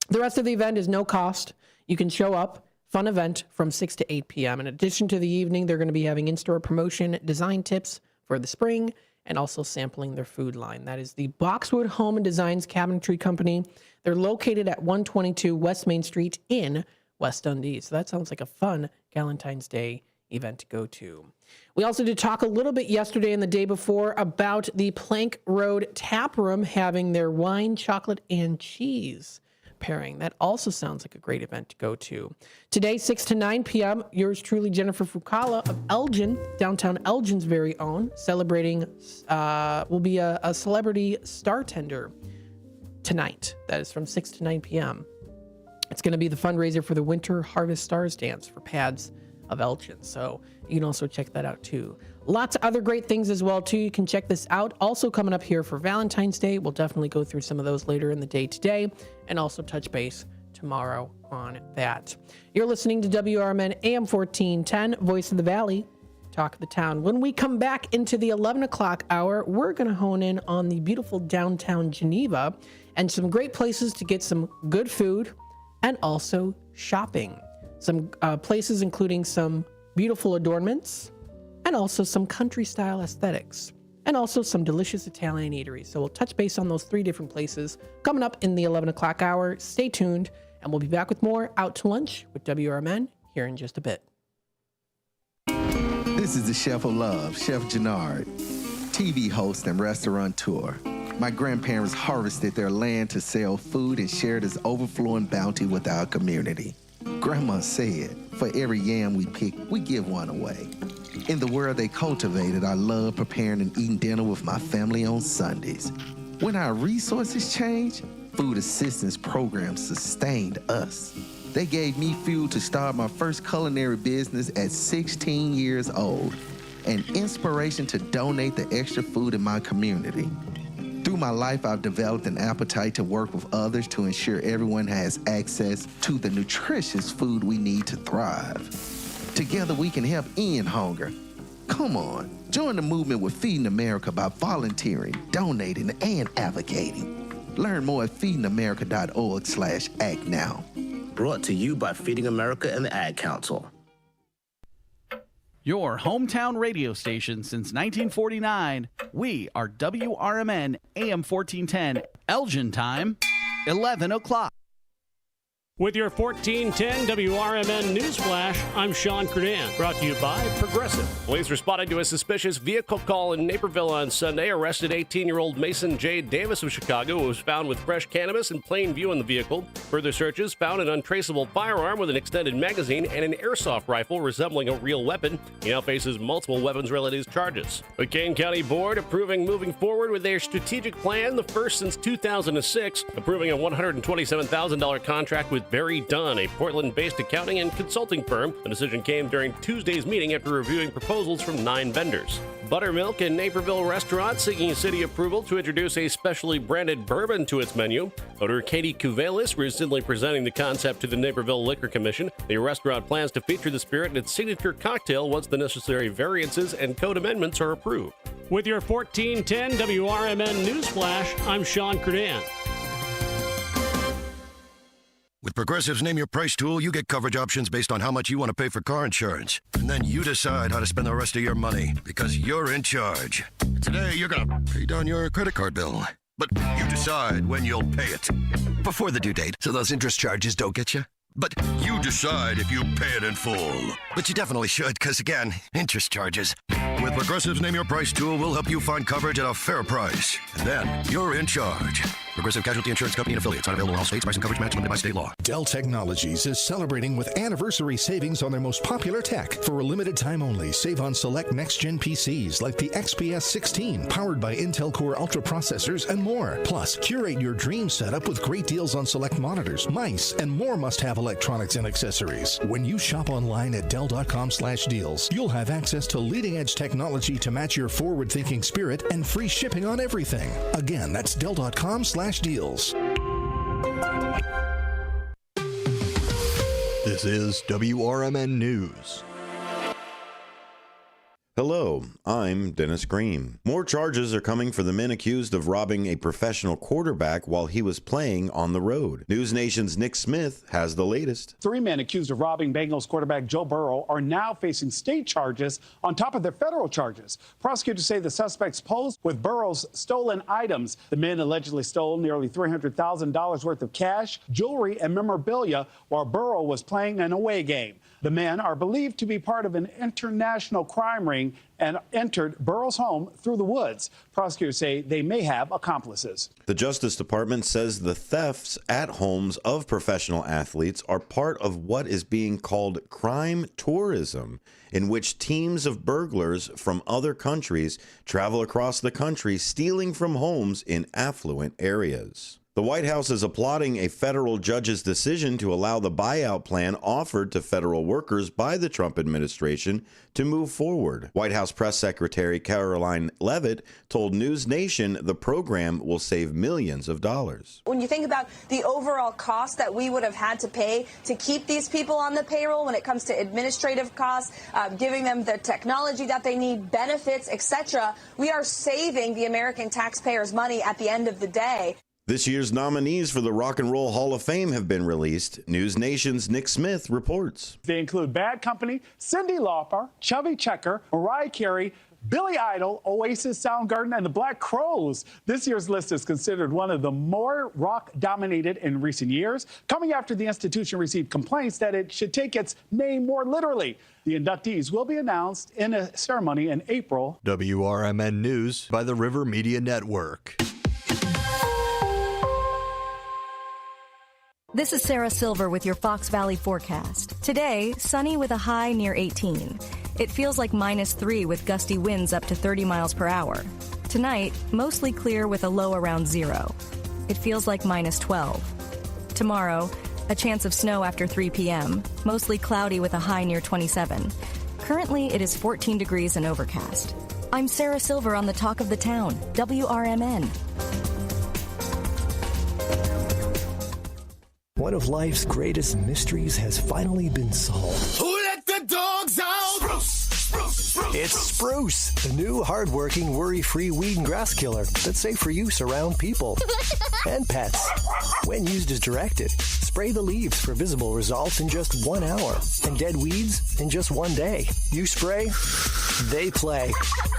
The rest of the event is no cost. You can show up. Fun event from 6 to 8 p.m. In addition to the evening, they're going to be having in-store promotion, design tips for the spring, and also sampling their food line. That is the Boxwood Home and Designs Cabinetry Company. They're located at 122 West Main Street in West Dundee. So that sounds like a fun Galentine's Day event to go to. We also did talk a little bit yesterday and the day before about the Plank Road Tap Room having their wine, chocolate, and cheese pairing. That also sounds like a great event to go to. Today, 6 to 9 p.m., yours truly, Jennifer Fukala of Elgin, downtown Elgin's very own, celebrating, will be a celebrity star tender tonight. That is from 6 to 9 p.m. It's going to be the fundraiser for the Winter Harvest Stars Dance for Pads of Elgin. So you can also check that out too. Lots of other great things as well too. You can check this out. Also coming up here for Valentine's Day. We'll definitely go through some of those later in the day today and also touch base tomorrow on that. You're listening to WRMN AM 1410, Voice of the Valley, Talk of the Town. When we come back into the 11 o'clock hour, we're going to hone in on the beautiful downtown Geneva and some great places to get some good food and also shopping. Some places including some beautiful adornments and also some country style aesthetics and also some delicious Italian eateries. So we'll touch base on those 3 different places coming up in the 11 o'clock hour. Stay tuned and we'll be back with more Out to Lunch with WRMN here in just a bit. This is the Chef of Love, Chef Jannard, TV host and restaurateur. My grandparents harvested their land to sell food and share this overflowing bounty with our community. Grandma said, for every yam we pick, we give one away. In the world they cultivated, I love preparing and eating dinner with my family on Sundays. When our resources changed, food assistance programs sustained us. They gave me fuel to start my first culinary business at 16 years old, and inspiration to donate the extra food in my community. Through my life, I've developed an appetite to work with others to ensure everyone has access to the nutritious food we need to thrive. Together, we can help end hunger. Come on, join the movement with Feeding America by volunteering, donating, and advocating. Learn more at feedingamerica.org/act now. Brought to you by Feeding America and the Ad Council. Your hometown radio station since 1949. We are WRMN AM 1410, Elgin time, 11 o'clock. With your 1410 WRMN News Flash, I'm Sean Credan. Brought to you by Progressive. Police responded to a suspicious vehicle call in Naperville on Sunday. Arrested 18-year-old Mason J. Davis of Chicago, who was found with fresh cannabis in plain view in the vehicle. Further searches found an untraceable firearm with an extended magazine and an airsoft rifle resembling a real weapon. He now faces multiple weapons-related charges. The Kane County Board approving moving forward with their strategic plan, the first since 2006, approving a $127,000 contract with Barry Dunn, a Portland-based accounting and consulting firm. The decision came during Tuesday's meeting after reviewing proposals from 9 vendors. Buttermilk and Naperville restaurant seeking city approval to introduce a specially branded bourbon to its menu. Owner Katie Kuvelis recently presenting the concept to the Naperville Liquor Commission. The restaurant plans to feature the spirit in its signature cocktail once the necessary variances and code amendments are approved. With your 1410 WRMN News Flash, I'm Sean Credan. With Progressive's Name Your Price tool, you get coverage options based on how much you want to pay for car insurance. And then you decide how to spend the rest of your money, because you're in charge. Today, you're going to pay down your credit card bill. But you decide when you'll pay it. Before the due date, so those interest charges don't get you. But you decide if you pay it in full. But you definitely should, because again, interest charges. With Progressive's Name Your Price tool, we'll help you find coverage at a fair price. And then you're in charge. Progressive Casualty Insurance Company and affiliates. Not available in all states. Price and coverage match limited by state law. Dell Technologies is celebrating with anniversary savings on their most popular tech. For a limited time only, save on select next-gen PCs like the XPS 16, powered by Intel Core Ultra processors and more. Plus, curate your dream setup with great deals on select monitors, mice, and more must-have electronics and accessories. When you shop online at Dell.com/deals, you'll have access to leading-edge technology to match your forward-thinking spirit and free shipping on everything. Again, that's Dell.com/deals. This is WRMN News. Hello, I'm Dennis Green. More charges are coming for the men accused of robbing a professional quarterback while he was playing on the road. News Nation's Nick Smith has the latest. 3 men accused of robbing Bengals quarterback Joe Burrow are now facing state charges on top of their federal charges. Prosecutors say the suspects posed with Burrow's stolen items. The men allegedly stole nearly $300,000 worth of cash, jewelry, and memorabilia while Burrow was playing an away game. The men are believed to be part of an international crime ring and entered Burrow's home through the woods. Prosecutors say they may have accomplices. The Justice Department says the thefts at homes of professional athletes are part of what is being called crime tourism, in which teams of burglars from other countries travel across the country stealing from homes in affluent areas. The White House is applauding a federal judge's decision to allow the buyout plan offered to federal workers by the Trump administration to move forward. White House Press Secretary Caroline Leavitt told News Nation the program will save millions of dollars. When you think about the overall cost that we would have had to pay to keep these people on the payroll when it comes to administrative costs, giving them the technology that they need, benefits, etc., we are saving the American taxpayers money at the end of the day. This year's nominees for the Rock and Roll Hall of Fame have been released. News Nation's Nick Smith reports. They include Bad Company, Cyndi Lauper, Chubby Checker, Mariah Carey, Billy Idol, Oasis, Soundgarden, and the Black Crowes. This year's list is considered one of the more rock-dominated in recent years, coming after the institution received complaints that it should take its name more literally. The inductees will be announced in a ceremony in April. WRMN News by the River Media Network. This is Sarah Silver with your Fox Valley forecast. Today, sunny with a high near 18. It feels like -3 with gusty winds up to 30 miles per hour. Tonight, mostly clear with a low around 0. It feels like -12. Tomorrow, a chance of snow after 3 p.m., mostly cloudy with a high near 27. Currently, it is 14 degrees and overcast. I'm Sarah Silver on the Talk of the Town, WRMN. One of life's greatest mysteries has finally been solved. Who let the dogs out? Spruce, spruce, spruce. It's Spruce, the new hard-working, worry-free weed and grass killer that's safe for use around people and pets. When used as directed, spray the leaves for visible results in just 1 hour and dead weeds in just 1 day. You spray, they play.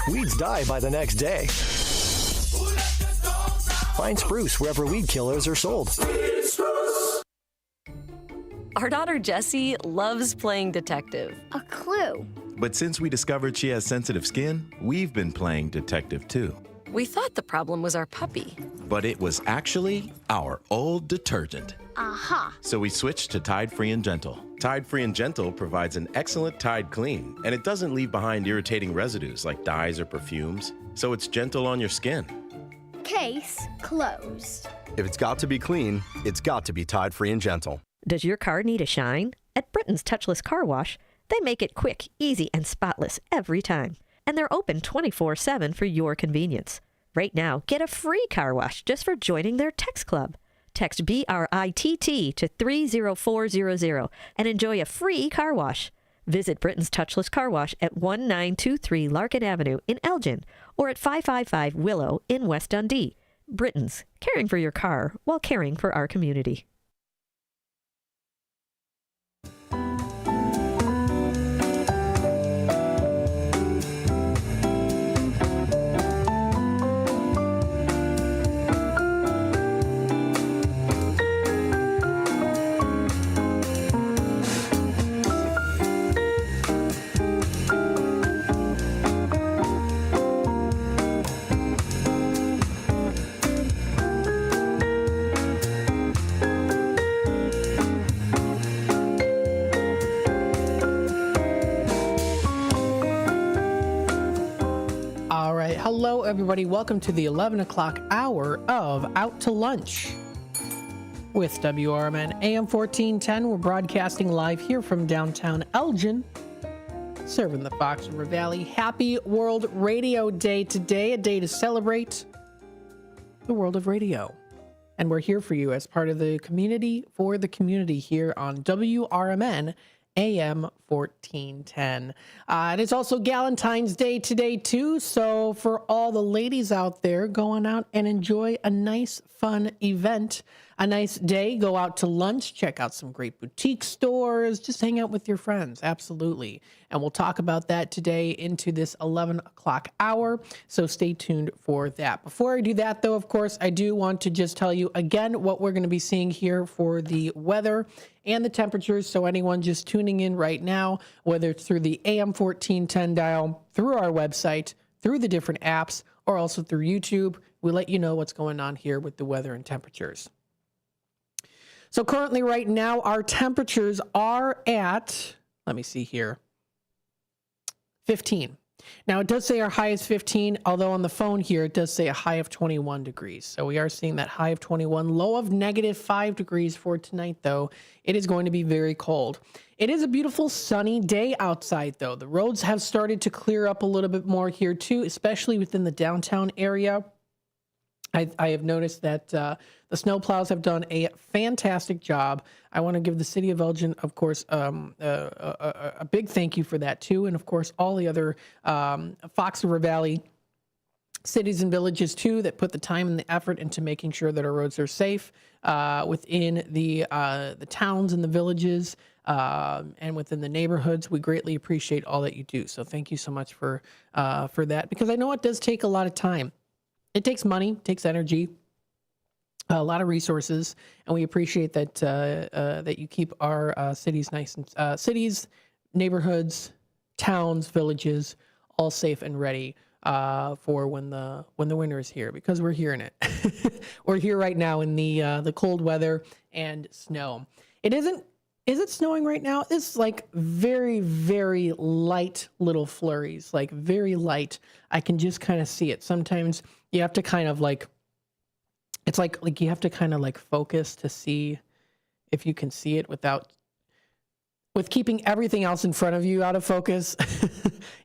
Weeds die by the next day. Find Spruce wherever weed killers are sold. Our daughter Jessie loves playing detective. A clue. But since we discovered she has sensitive skin, we've been playing detective too. We thought the problem was our puppy. But it was actually our old detergent. Aha. So we switched to Tide Free and Gentle. Tide Free and Gentle provides an excellent Tide clean, and it doesn't leave behind irritating residues like dyes or perfumes, so it's gentle on your skin. Case closed. If it's got to be clean, it's got to be Tide Free and Gentle. Does your car need a shine? At Britain's Touchless Car Wash, they make it quick, easy, and spotless every time. And they're open 24/7 for your convenience. Right now, get a free car wash just for joining their text club. Text BRITT to 30400 and enjoy a free car wash. Visit Britain's Touchless Car Wash at 1923 Larkin Avenue in Elgin or at 555 Willow in West Dundee. Britain's, caring for your car while caring for our community. Hello, everybody. Welcome to the 11 o'clock hour of Out to Lunch with WRMN AM 1410. We're broadcasting live here from downtown Elgin, serving the Fox River Valley. Happy World Radio Day today, a day to celebrate the world of radio. And we're here for you as part of the community for the community here on WRMN AM 1410. And it's also Galentine's Day today, too. So for all the ladies out there, going out and enjoy a nice, fun event, a nice day. Go out to lunch, check out some great boutique stores, just hang out with your friends. Absolutely. And we'll talk about that today into this 11 o'clock hour. So stay tuned for that. Before I do that, though, of course, I do want to just tell you again what we're going to be seeing here for the weather and the temperatures. So anyone just tuning in right now, whether it's through the AM 1410 dial, through our website, through the different apps, or also through YouTube, we'll let you know what's going on here with the weather and temperatures. So currently right now, our temperatures are at, let me see here, 15. Now it does say our high is 15, although on the phone here, it does say a high of 21 degrees. So we are seeing that high of 21, low of -5 degrees for tonight, though. It is going to be very cold. It is a beautiful sunny day outside, though. The roads have started to clear up a little bit more here, too, especially within the downtown area. I have noticed that the snowplows have done a fantastic job. I want to give the city of Elgin, of course, a big thank you for that, too. And, of course, all the other Fox River Valley cities and villages, too, that put the time and the effort into making sure that our roads are safe within the towns and the villages and within the neighborhoods. We greatly appreciate all that you do. So thank you so much for that, because I know it does take a lot of time. It takes money, takes energy, a lot of resources, and we appreciate that that you keep our cities nice and cities, neighborhoods, towns, villages all safe and ready for when the winter is here, because we're here in it. We're here right now in the cold weather and snow. Is it snowing right now? It's like very, very light little flurries, like very light. I can just kind of see it. Sometimes you have to kind of like, it's like you have to kind of like focus to see if you can see it with keeping everything else in front of you out of focus.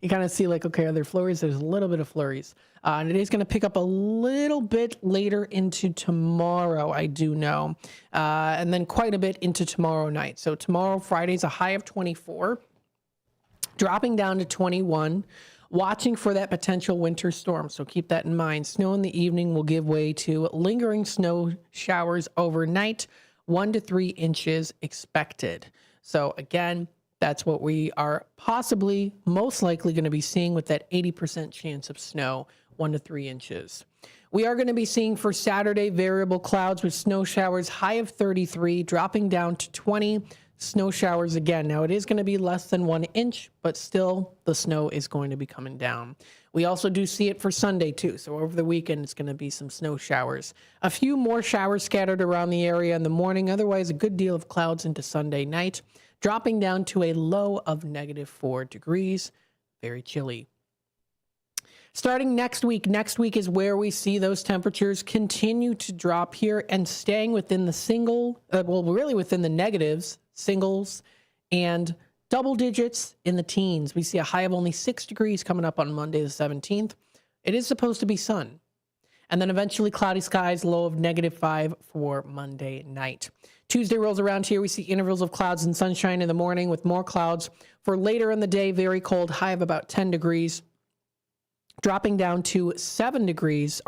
You kind of see like, okay, are there flurries? There's a little bit of flurries. And it is going to pick up a little bit later into tomorrow, I do know. And then quite a bit into tomorrow night. So tomorrow, Friday's a high of 24, dropping down to 21, watching for that potential winter storm. So keep that in mind. Snow in the evening will give way to lingering snow showers overnight, 1 to 3 inches expected. So again, that's what we are possibly most likely going to be seeing with that 80% chance of snow, 1 to 3 inches. We are going to be seeing for Saturday variable clouds with snow showers, high of 33, dropping down to 20. Snow showers again. Now it is going to be less than 1 inch, but still the snow is going to be coming down. We also do see it for Sunday too. So over the weekend, it's going to be some snow showers. A few more showers scattered around the area in the morning. Otherwise, a good deal of clouds into Sunday night, dropping down to a low of -4 degrees. Very chilly. Starting next week is where we see those temperatures continue to drop here and staying within the really within the negatives, singles, and double digits in the teens. We see a high of only 6 degrees coming up on Monday the 17th. It is supposed to be sun. And then eventually cloudy skies, low of -5 for Monday night. Tuesday rolls around here. We see intervals of clouds and sunshine in the morning with more clouds. For later in the day, very cold, high of about 10 degrees. Dropping down to -7 degrees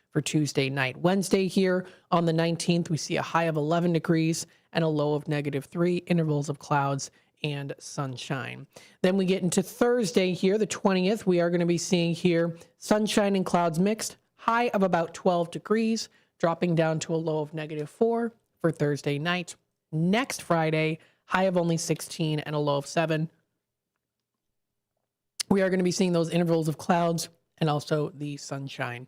for Tuesday night. Wednesday here on the 19th, we see a high of 11 degrees and a low of -3, intervals of clouds and sunshine. Then we get into Thursday here, the 20th. We are going to be seeing here sunshine and clouds mixed, high of about 12 degrees, dropping down to a low of -4 for Thursday night. Next Friday, high of only 16 and a low of 7. We are going to be seeing those intervals of clouds and also the sunshine.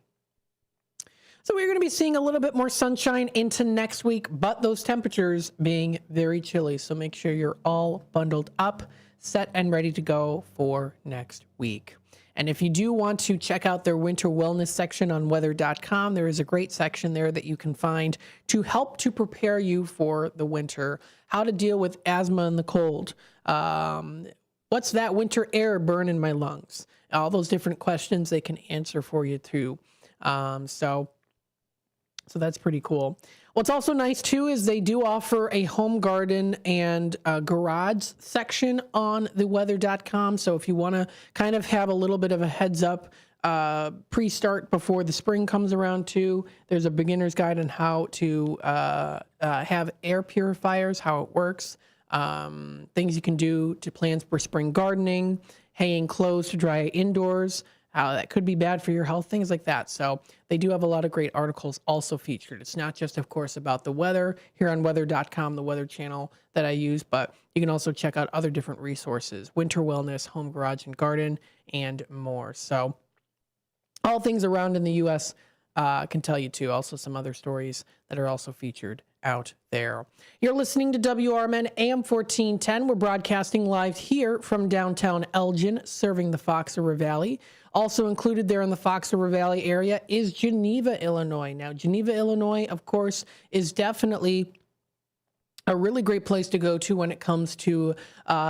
So we're going to be seeing a little bit more sunshine into next week, but those temperatures being very chilly. So make sure you're all bundled up, set and ready to go for next week. And if you do want to check out their winter wellness section on weather.com, there is a great section there that you can find to help to prepare you for the winter, how to deal with asthma in the cold. What's that winter air burn in my lungs? All those different questions they can answer for you too. So So that's pretty cool. What's also nice, too, is they do offer a home garden and garage section on the weather.com. So if you want to kind of have a little bit of a heads up pre-start before the spring comes around, too, there's a beginner's guide on how to have air purifiers, how it works, things you can do to plan for spring gardening, hanging clothes to dry indoors, how that could be bad for your health, things like that. So they do have a lot of great articles also featured. It's not just, of course, about the weather here on weather.com, the weather channel that I use, but you can also check out other different resources, winter wellness, home garage and garden, and more. So all things around in the U.S. Can tell you, too. Also some other stories that are also featured out there. You're listening to WRMN AM 1410. We're broadcasting live here from downtown Elgin, serving the Fox River Valley. Also included there in the Fox River Valley area is Geneva, Illinois. Now, Geneva, Illinois, of course, is definitely a really great place to go to when it comes to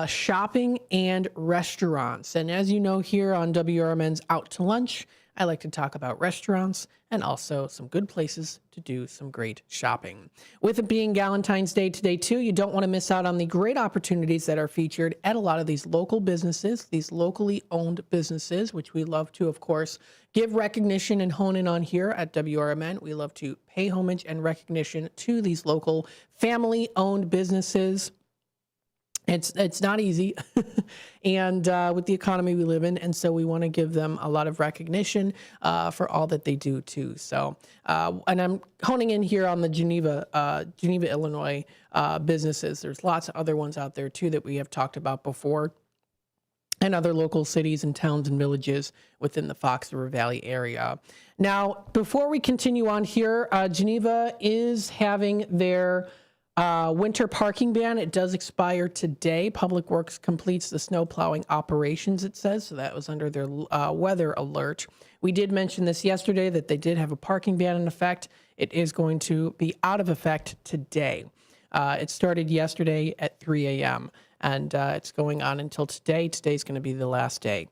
shopping and restaurants. And as you know, here on WRMN's Out to Lunch, I like to talk about restaurants and also some good places to do some great shopping. With it being Valentine's Day today, too, you don't want to miss out on the great opportunities that are featured at a lot of these local businesses, these locally owned businesses, which we love to, of course, give recognition and hone in on here at WRMN. We love to pay homage and recognition to these local family-owned businesses. It's not easy, and with the economy we live in, and so we want to give them a lot of recognition for all that they do too. So, and I'm honing in here on the Geneva, Illinois businesses. There's lots of other ones out there too that we have talked about before, and other local cities and towns and villages within the Fox River Valley area. Now, before we continue on here, Geneva is having their winter parking ban. It does expire today. Public Works completes the snow plowing operations, it says. So that was under their weather alert. We did mention this yesterday that they did have a parking ban in effect. It is going to be out of effect today. It started yesterday at 3 a.m. and it's going on until today. Today's going to be the last day.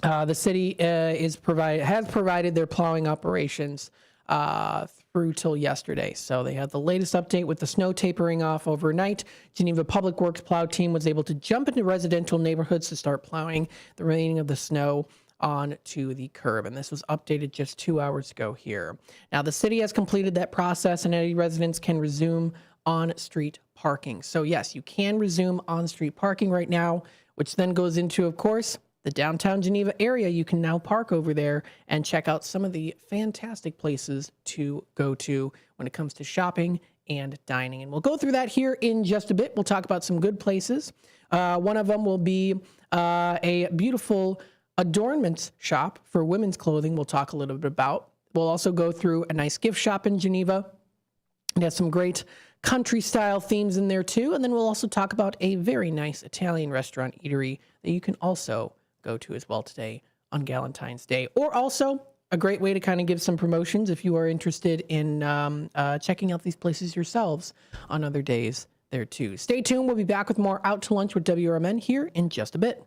The city has provided their plowing operations through till yesterday. So they had the latest update with the snow tapering off overnight. Geneva Public Works plow team was able to jump into residential neighborhoods to start plowing the remaining of the snow onto the curb. And this was updated just 2 hours ago here. Now the city has completed that process and any residents can resume on-street parking. So yes, you can resume on-street parking right now, which then goes into, of course, the downtown Geneva area. You can now park over there and check out some of the fantastic places to go to when it comes to shopping and dining. And we'll go through that here in just a bit. We'll talk about some good places. One of them will be a beautiful adornments shop for women's clothing we'll talk a little bit about. We'll also go through a nice gift shop in Geneva. It has some great country style themes in there too. And then we'll also talk about a very nice Italian restaurant eatery that you can also go to as well today on Valentine's Day. Or also a great way to kind of give some promotions if you are interested in checking out these places yourselves on other days there too. Stay tuned. We'll be back with more Out to Lunch with WRMN here in just a bit.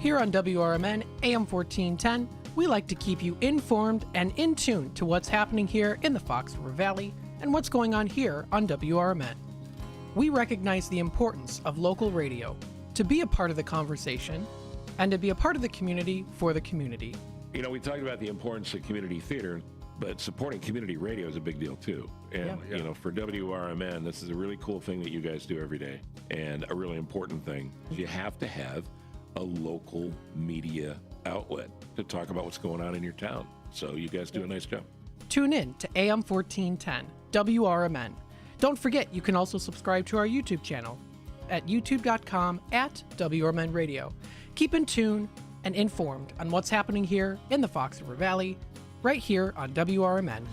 Here on WRMN AM 1410, we like to keep you informed and in tune to what's happening here in the Fox River Valley and what's going on here on WRMN. We recognize the importance of local radio to be a part of the conversation and to be a part of the community for the community. You know, we talked about the importance of community theater, but supporting community radio is a big deal too. And, you know, for WRMN, this is a really cool thing that you guys do every day and a really important thing. You have to have a local media outlet to talk about what's going on in your town. So you guys do a nice job. Tune in to AM 1410, WRMN. Don't forget, you can also subscribe to our YouTube channel at youtube.com/WRMN Radio. Keep in tune and informed on what's happening here in the Fox River Valley, right here on WRMN.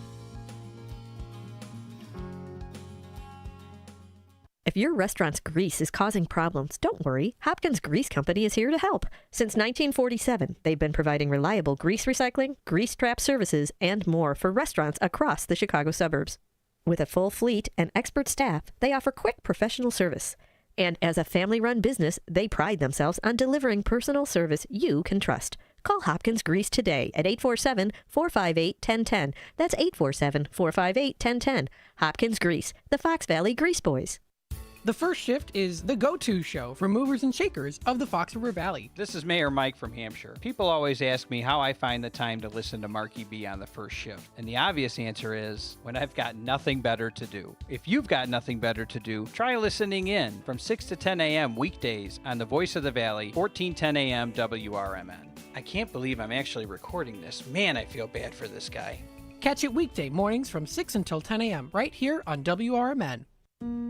If your restaurant's grease is causing problems, don't worry. Hopkins Grease Company is here to help. Since 1947, they've been providing reliable grease recycling, grease trap services, and more for restaurants across the Chicago suburbs. With a full fleet and expert staff, they offer quick professional service. And as a family-run business, they pride themselves on delivering personal service you can trust. Call Hopkins Grease today at 847-458-1010. That's 847-458-1010. Hopkins Grease, the Fox Valley Grease Boys. The first shift is the go-to show for movers and shakers of the Fox River Valley. This is Mayor Mike from Hampshire. People always ask me how I find the time to listen to Marky B on the first shift. And the obvious answer is when I've got nothing better to do. If you've got nothing better to do, try listening in from 6 to 10 a.m. weekdays on the Voice of the Valley, 1410 a.m. WRMN. I can't believe I'm actually recording this. Man, I feel bad for this guy. Catch it weekday mornings from 6 until 10 a.m. right here on WRMN.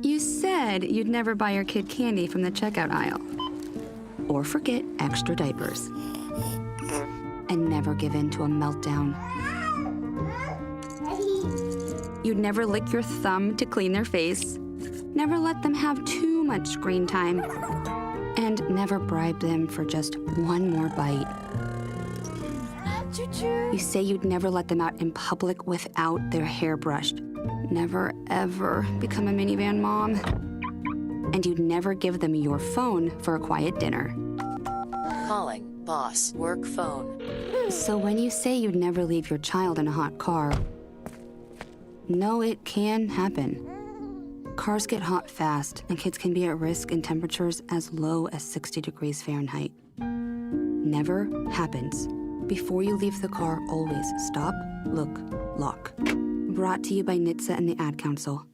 You said you'd never buy your kid candy from the checkout aisle. Or forget extra diapers. And never give in to a meltdown. You'd never lick your thumb to clean their face. Never let them have too much screen time. And never bribe them for just one more bite. You say you'd never let them out in public without their hair brushed. Never, ever become a minivan mom. And you'd never give them your phone for a quiet dinner. Calling boss work phone. So when you say you'd never leave your child in a hot car, no, it can happen. Cars get hot fast, and kids can be at risk in temperatures as low as 60 degrees Fahrenheit. Never happens. Before you leave the car, always stop, look, lock. Brought to you by NHTSA and the Ad Council.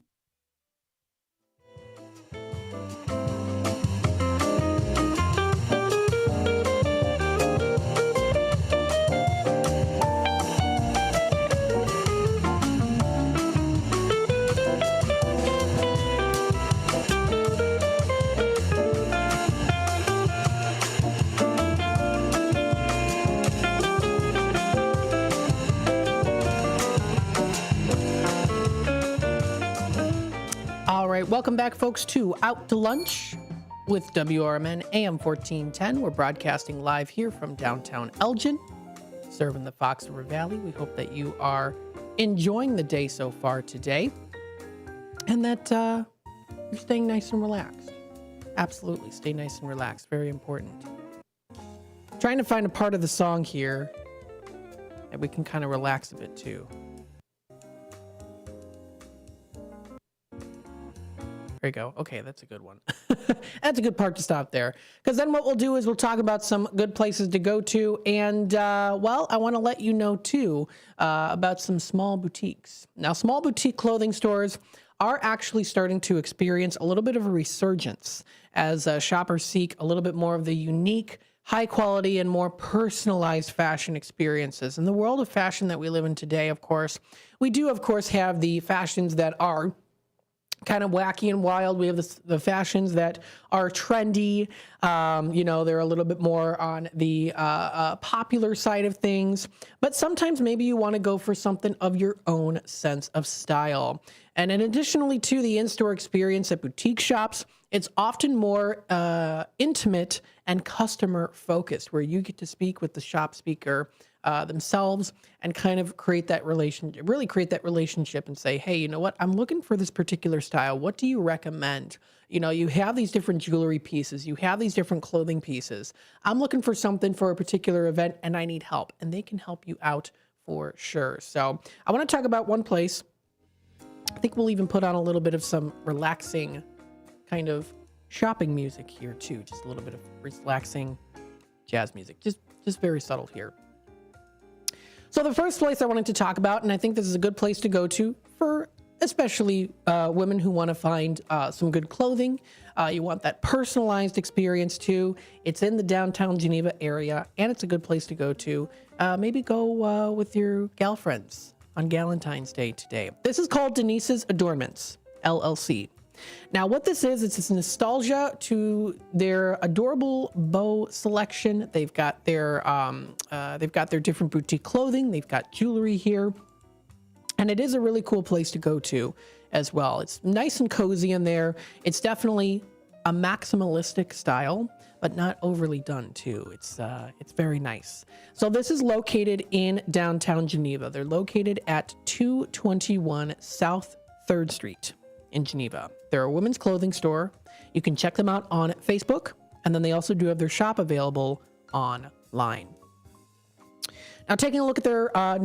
All right, welcome back, folks, to Out to Lunch with WRMN AM 1410. We're broadcasting live here from downtown Elgin, serving the Fox River Valley. We hope that you are enjoying the day so far today and that you're staying nice and relaxed. Absolutely, stay nice and relaxed. Very important. Trying to find a part of the song here that we can kind of relax a bit too. There you go. Okay, that's a good one. That's a good part to stop there. Because then what we'll do is we'll talk about some good places to go to. And, well, I want to let you know, too, about some small boutiques. Now, small boutique clothing stores are actually starting to experience a little bit of a resurgence as shoppers seek a little bit more of the unique, high quality, and more personalized fashion experiences. In the world of fashion that we live in today, of course, we do, of course, have the fashions that are kind of wacky and wild. We have the fashions that are trendy. They're a little bit more on the popular side of things. But sometimes maybe you want to go for something of your own sense of style. And in additionally to the in-store experience at boutique shops, it's often more intimate and customer focused, where you get to speak with the shop speaker themselves and kind of create that relationship and say, hey, you know what? I'm looking for this particular style. What do you recommend? You know, you have these different jewelry pieces. You have these different clothing pieces. I'm looking for something for a particular event and I need help, and they can help you out for sure. So I want to talk about one place. I think we'll even put on a little bit of some relaxing kind of shopping music here too. Just a little bit of relaxing jazz music. Just very subtle here. So the first place I wanted to talk about, and I think this is a good place to go to for especially women who want to find some good clothing. You want that personalized experience too. It's in the downtown Geneva area, and it's a good place to go to. Maybe go with your gal friends on Galentine's Day today. This is called Denise's Adornments, LLC. Now, what this is, it's nostalgia to their adorable bow selection. They've got their different boutique clothing. They've got jewelry here, and it is a really cool place to go to as well. It's nice and cozy in there. It's definitely a maximalistic style, but not overly done too. It's very nice. So this is located in downtown Geneva. They're located at 221 South 3rd Street. In Geneva. They're a women's clothing store. You can check them out on Facebook, and then they also do have their shop available online. Now, taking a look at their main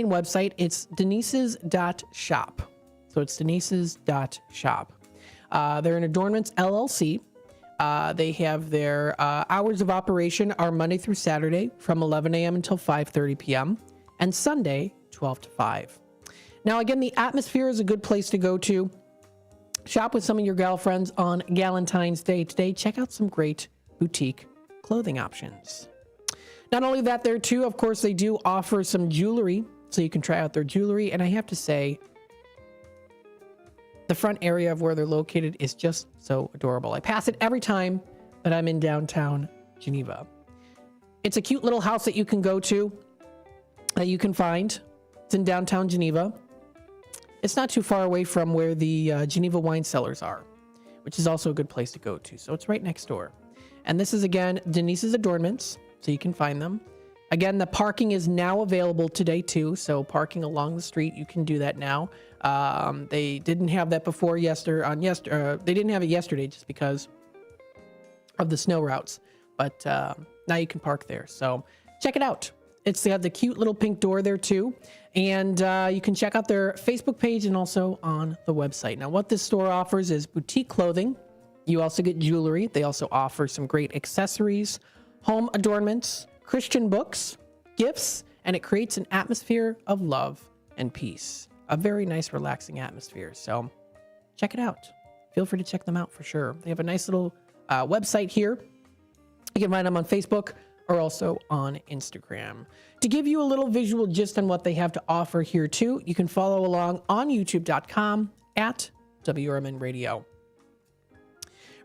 website, it's Denise's.shop. So it's Denise's.shop. They're an Adornments LLC. They have their hours of operation are Monday through Saturday from 11 a.m. until 5:30 p.m. and Sunday 12 to 5. Now, again, the atmosphere is a good place to go to. Shop with some of your gal friends on Galentine's Day today. Check out some great boutique clothing options. Not only that, there too, of course, they do offer some jewelry, so you can try out their jewelry. And I have to say, the front area of where they're located is just so adorable. I pass it every time that I'm in downtown Geneva. It's a cute little house that you can go to, that you can find. It's in downtown Geneva. It's not too far away from where the Geneva wine cellars are, which is also a good place to go to. So it's right next door. And this is, again, Denise's Adornments, so you can find them. Again, the parking is now available today, too. So parking along the street, you can do that now. They didn't have that before they didn't have it yesterday just because of the snow routes. But now you can park there. So check it out. They have the cute little pink door there, too. And you can check out their Facebook page and also on the website. Now, what this store offers is boutique clothing. You also get jewelry. They also offer some great accessories, home adornments, Christian books, gifts, and it creates an atmosphere of love and peace. A very nice, relaxing atmosphere. So check it out. Feel free to check them out for sure. They have a nice little website here. You can find them on Facebook or also on Instagram. To give you a little visual gist on what they have to offer here too, you can follow along on youtube.com at WRMN Radio.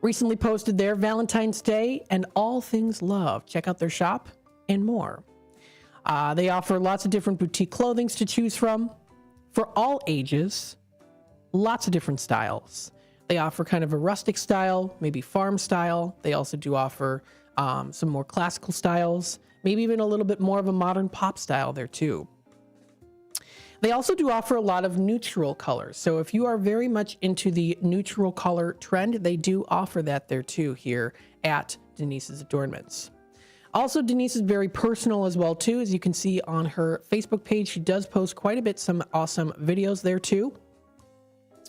Recently posted their Valentine's Day and all things love. Check out their shop and more. They offer lots of different boutique clothings to choose from for all ages, lots of different styles. They offer kind of a rustic style, maybe farm style. They also do offer some more classical styles, maybe even a little bit more of a modern pop style there too. They also do offer a lot of neutral colors. So if you are very much into the neutral color trend, they do offer that there too here at Denise's Adornments. Also, Denise is very personal as well too. As you can see on her Facebook page, she does post quite a bit, some awesome videos there too.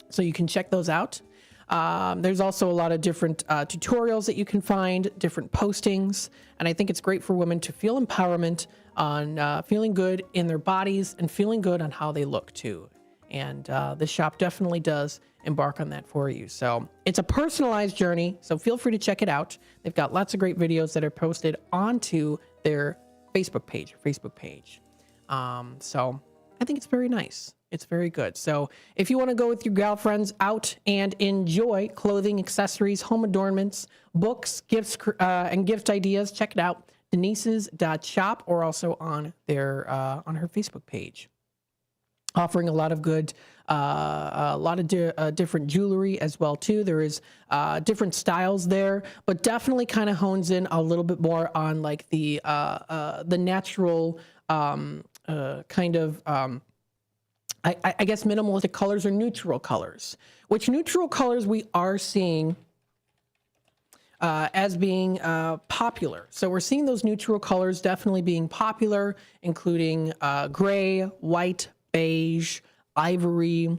So you can check those out. There's also a lot of different tutorials that you can find, different postings. And I think it's great for women to feel empowerment on feeling good in their bodies and feeling good on how they look too. And the shop definitely does embark on that for you. So it's a personalized journey. So feel free to check it out. They've got lots of great videos that are posted onto their Facebook page. So I think it's very nice. It's very good. So if you want to go with your gal friends out and enjoy clothing, accessories, home adornments, books, gifts, and gift ideas, check it out. Denise's.shop or also on their on her Facebook page. Offering a lot of good, different jewelry as well too. There is different styles there, but definitely kind of hones in a little bit more on like the natural kind of. I guess minimalistic colors or neutral colors, which neutral colors we are seeing as being popular. So we're seeing those neutral colors definitely being popular, including gray, white, beige, ivory.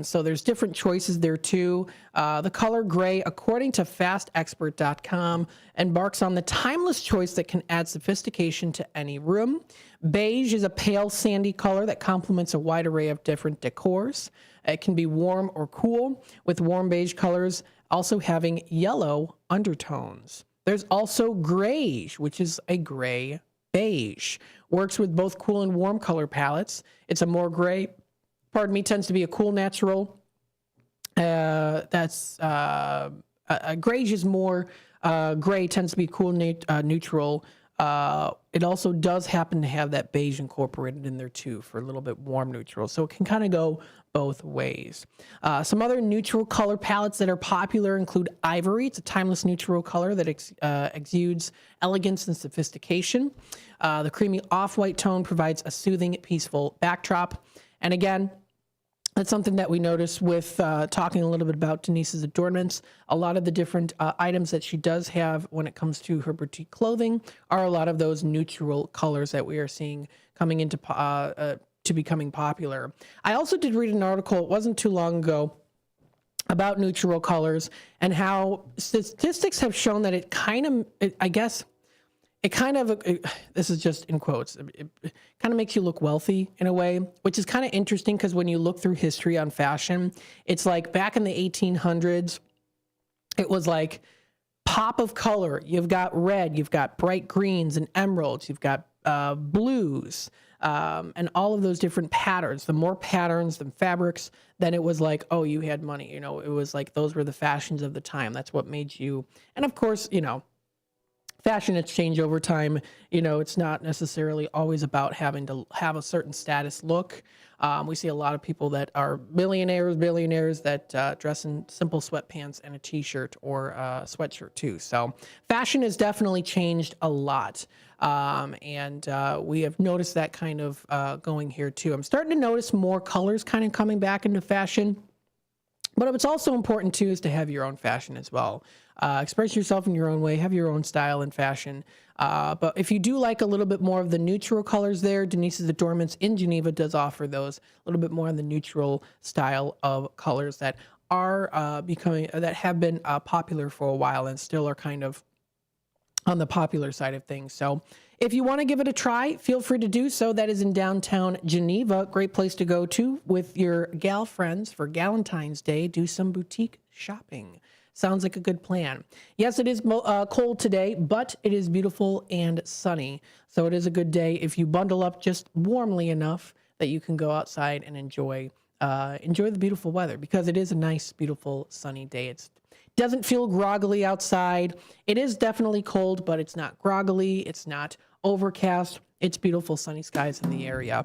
So there's different choices there too. The color gray, according to fastexpert.com, embarks on the timeless choice that can add sophistication to any room. Beige is a pale sandy color that complements a wide array of different decors. It can be warm or cool, with warm beige colors also having yellow undertones. There's also grayish, which is a gray beige. Works with both cool and warm color palettes. It's a more gray, tends to be a cool natural. Grayish is more gray, tends to be cool neutral. It also does happen to have that beige incorporated in there too for a little bit warm neutral. So it can kind of go both ways. Some other neutral color palettes that are popular include ivory. It's a timeless neutral color that exudes elegance and sophistication. The creamy off-white tone provides a soothing, peaceful backdrop. And again, That's something that we noticed with talking a little bit about Denise's adornments. A lot of the different items that she does have when it comes to her boutique clothing are a lot of those neutral colors that we are seeing coming into to becoming popular. I also did read an article, it wasn't too long ago, about neutral colors and how statistics have shown that it kind of, this is just in quotes, it kind of makes you look wealthy in a way, which is kind of interesting because when you look through history on fashion, it's like back in the 1800s, it was like pop of color. You've got red, you've got bright greens and emeralds, you've got blues, and all of those different patterns. The more patterns and fabrics, then it was like, oh, you had money. You know, it was like those were the fashions of the time. That's what made you. And of course, you know, fashion has changed over time. You know, it's not necessarily always about having to have a certain status look. We see a lot of people that are billionaires that dress in simple sweatpants and a t-shirt or a sweatshirt too. So fashion has definitely changed a lot. And we have noticed that kind of going here too. I'm starting to notice more colors kind of coming back into fashion. But what's also important too is to have your own fashion as well. Express yourself in your own way, have your own style and fashion. But if you do like a little bit more of the neutral colors there, Denise's Adornments in Geneva does offer those a little bit more in the neutral style of colors that are that have been popular for a while and still are kind of on the popular side of things. So if you want to give it a try, feel free to do so. That is in downtown Geneva. Great place to go to with your gal friends for Galentine's Day. Do some boutique shopping. Sounds like a good plan. Yes, it is cold today, but it is beautiful and sunny. So it is a good day if you bundle up just warmly enough that you can go outside and enjoy the beautiful weather, because it is a nice, beautiful, sunny day. It doesn't feel groggily outside. It is definitely cold, but it's not groggily. It's not overcast. It's beautiful, sunny skies in the area.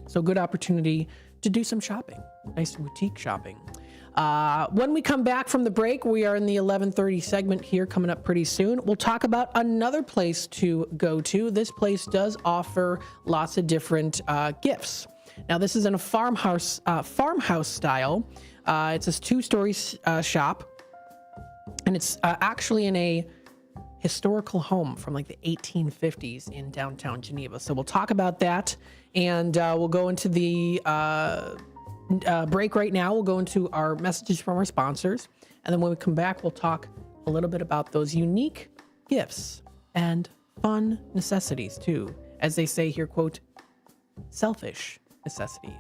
So good opportunity to do some shopping, nice boutique shopping. When we come back from the break, we are in the 11:30 segment here coming up pretty soon. We'll talk about another place to go to. This place does offer lots of different gifts. Now, this is in a farmhouse style. It's a 2-story shop, and it's actually in a historical home from like the 1850s in downtown Geneva. So we'll talk about that, and we'll go into the break right now. We'll go into our messages from our sponsors, and then when we come back, we'll talk a little bit about those unique gifts and fun necessities too. As they say here, quote, selfish necessities.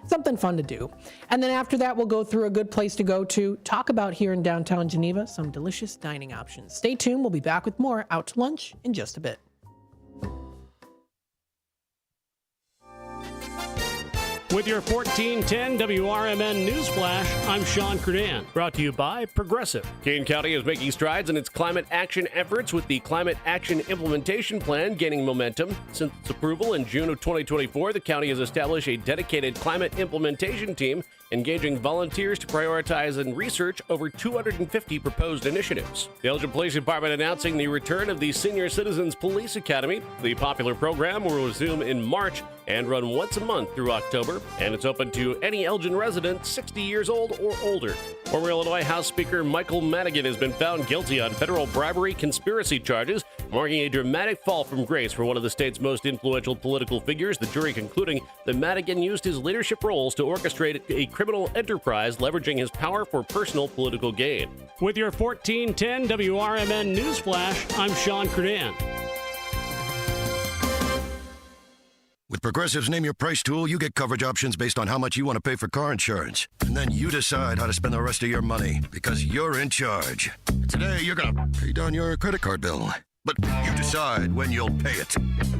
Something fun to do. And then after that, we'll go through a good place to go to, talk about here in downtown Geneva, some delicious dining options. Stay tuned. We'll be back with more Out to Lunch in just a bit. With your 1410 WRMN News Flash, I'm Sean Kernan. Brought to you by Progressive. Kane County is making strides in its climate action efforts, with the Climate Action Implementation Plan gaining momentum. Since its approval in June of 2024, the county has established a dedicated climate implementation team, engaging volunteers to prioritize and research over 250 proposed initiatives. The Elgin Police Department announcing the return of the Senior Citizens Police Academy. The popular program will resume in March and run once a month through October, and it's open to any Elgin resident 60 years old or older. Former Illinois House Speaker Michael Madigan has been found guilty on federal bribery conspiracy charges, marking a dramatic fall from grace for one of the state's most influential political figures, the jury concluding that Madigan used his leadership roles to orchestrate a criminal enterprise, leveraging his power for personal political gain. With your 1410 WRMN News Flash, I'm Sean Kernan. With Progressive's Name Your Price tool, you get coverage options based on how much you want to pay for car insurance. And then you decide how to spend the rest of your money, because you're in charge. Today, you're going to pay down your credit card bill. But you decide when you'll pay it.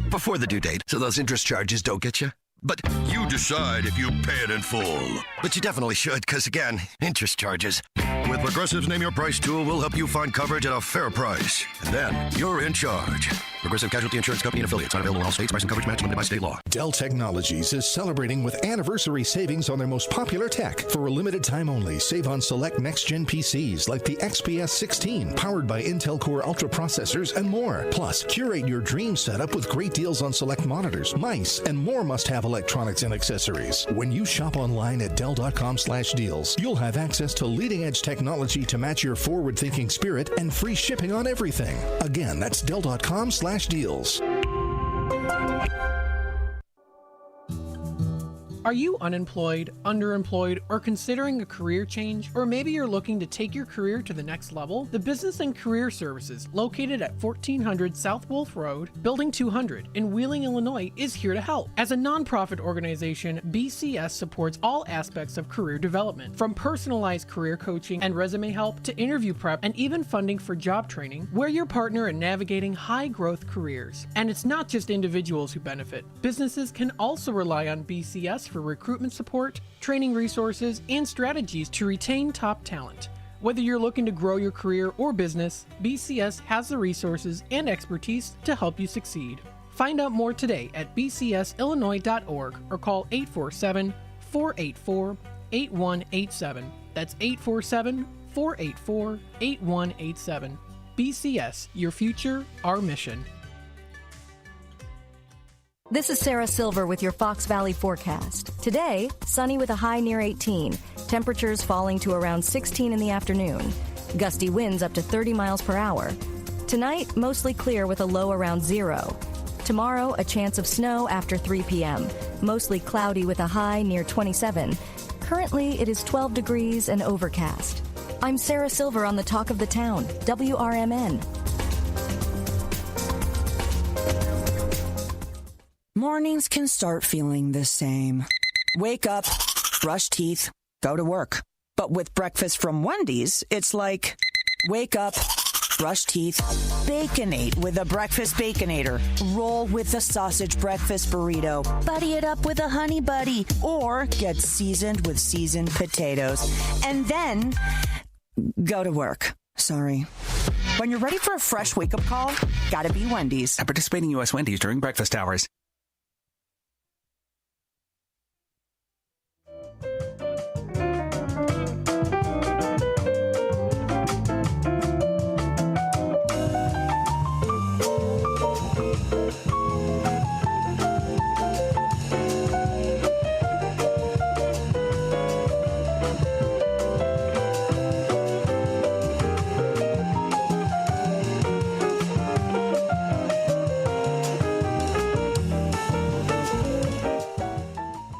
Before the due date, so those interest charges don't get you. But you decide if you pay it in full. But you definitely should, because again, interest charges. With Progressive's Name Your Price tool, we'll help you find coverage at a fair price. And then you're in charge. Progressive Casualty Insurance Company and affiliates. Not available in all states. Price and coverage match limited by state law. Dell Technologies is celebrating with anniversary savings on their most popular tech. For a limited time only, save on select next-gen PCs like the XPS 16, powered by Intel Core Ultra processors and more. Plus, curate your dream setup with great deals on select monitors, mice, and more must-have electronics and accessories. When you shop online at Dell.com/deals, you'll have access to leading-edge technology to match your forward-thinking spirit and free shipping on everything. Again, that's Dell.com/deals. Are you unemployed, underemployed, or considering a career change? Or maybe you're looking to take your career to the next level? The Business and Career Services, located at 1400 South Wolf Road, Building 200 in Wheeling, Illinois, is here to help. As a nonprofit organization, BCS supports all aspects of career development, from personalized career coaching and resume help to interview prep and even funding for job training. We're your partner in navigating high-growth careers. And it's not just individuals who benefit. Businesses can also rely on BCS for recruitment support, training resources, and strategies to retain top talent. Whether you're looking to grow your career or business, BCS has the resources and expertise to help you succeed. Find out more today at bcsillinois.org or call 847-484-8187. That's 847-484-8187. BCS, your future, our mission. This is Sarah Silver with your Fox Valley forecast. Today, sunny with a high near 18. Temperatures falling to around 16 in the afternoon. Gusty winds up to 30 miles per hour. Tonight, mostly clear with a low around 0. Tomorrow, a chance of snow after 3 p.m. Mostly cloudy with a high near 27. Currently, it is 12 degrees and overcast. I'm Sarah Silver on the Talk of the Town, WRMN. Mornings can start feeling the same. Wake up, brush teeth, go to work. But with breakfast from Wendy's, it's like, wake up, brush teeth, Baconate with a breakfast Baconator. Roll with a sausage breakfast burrito. Buddy it up with a Honey Buddy. Or get seasoned with seasoned potatoes. And then go to work. Sorry. When you're ready for a fresh wake-up call, gotta be Wendy's. At participating U.S. Wendy's during breakfast hours.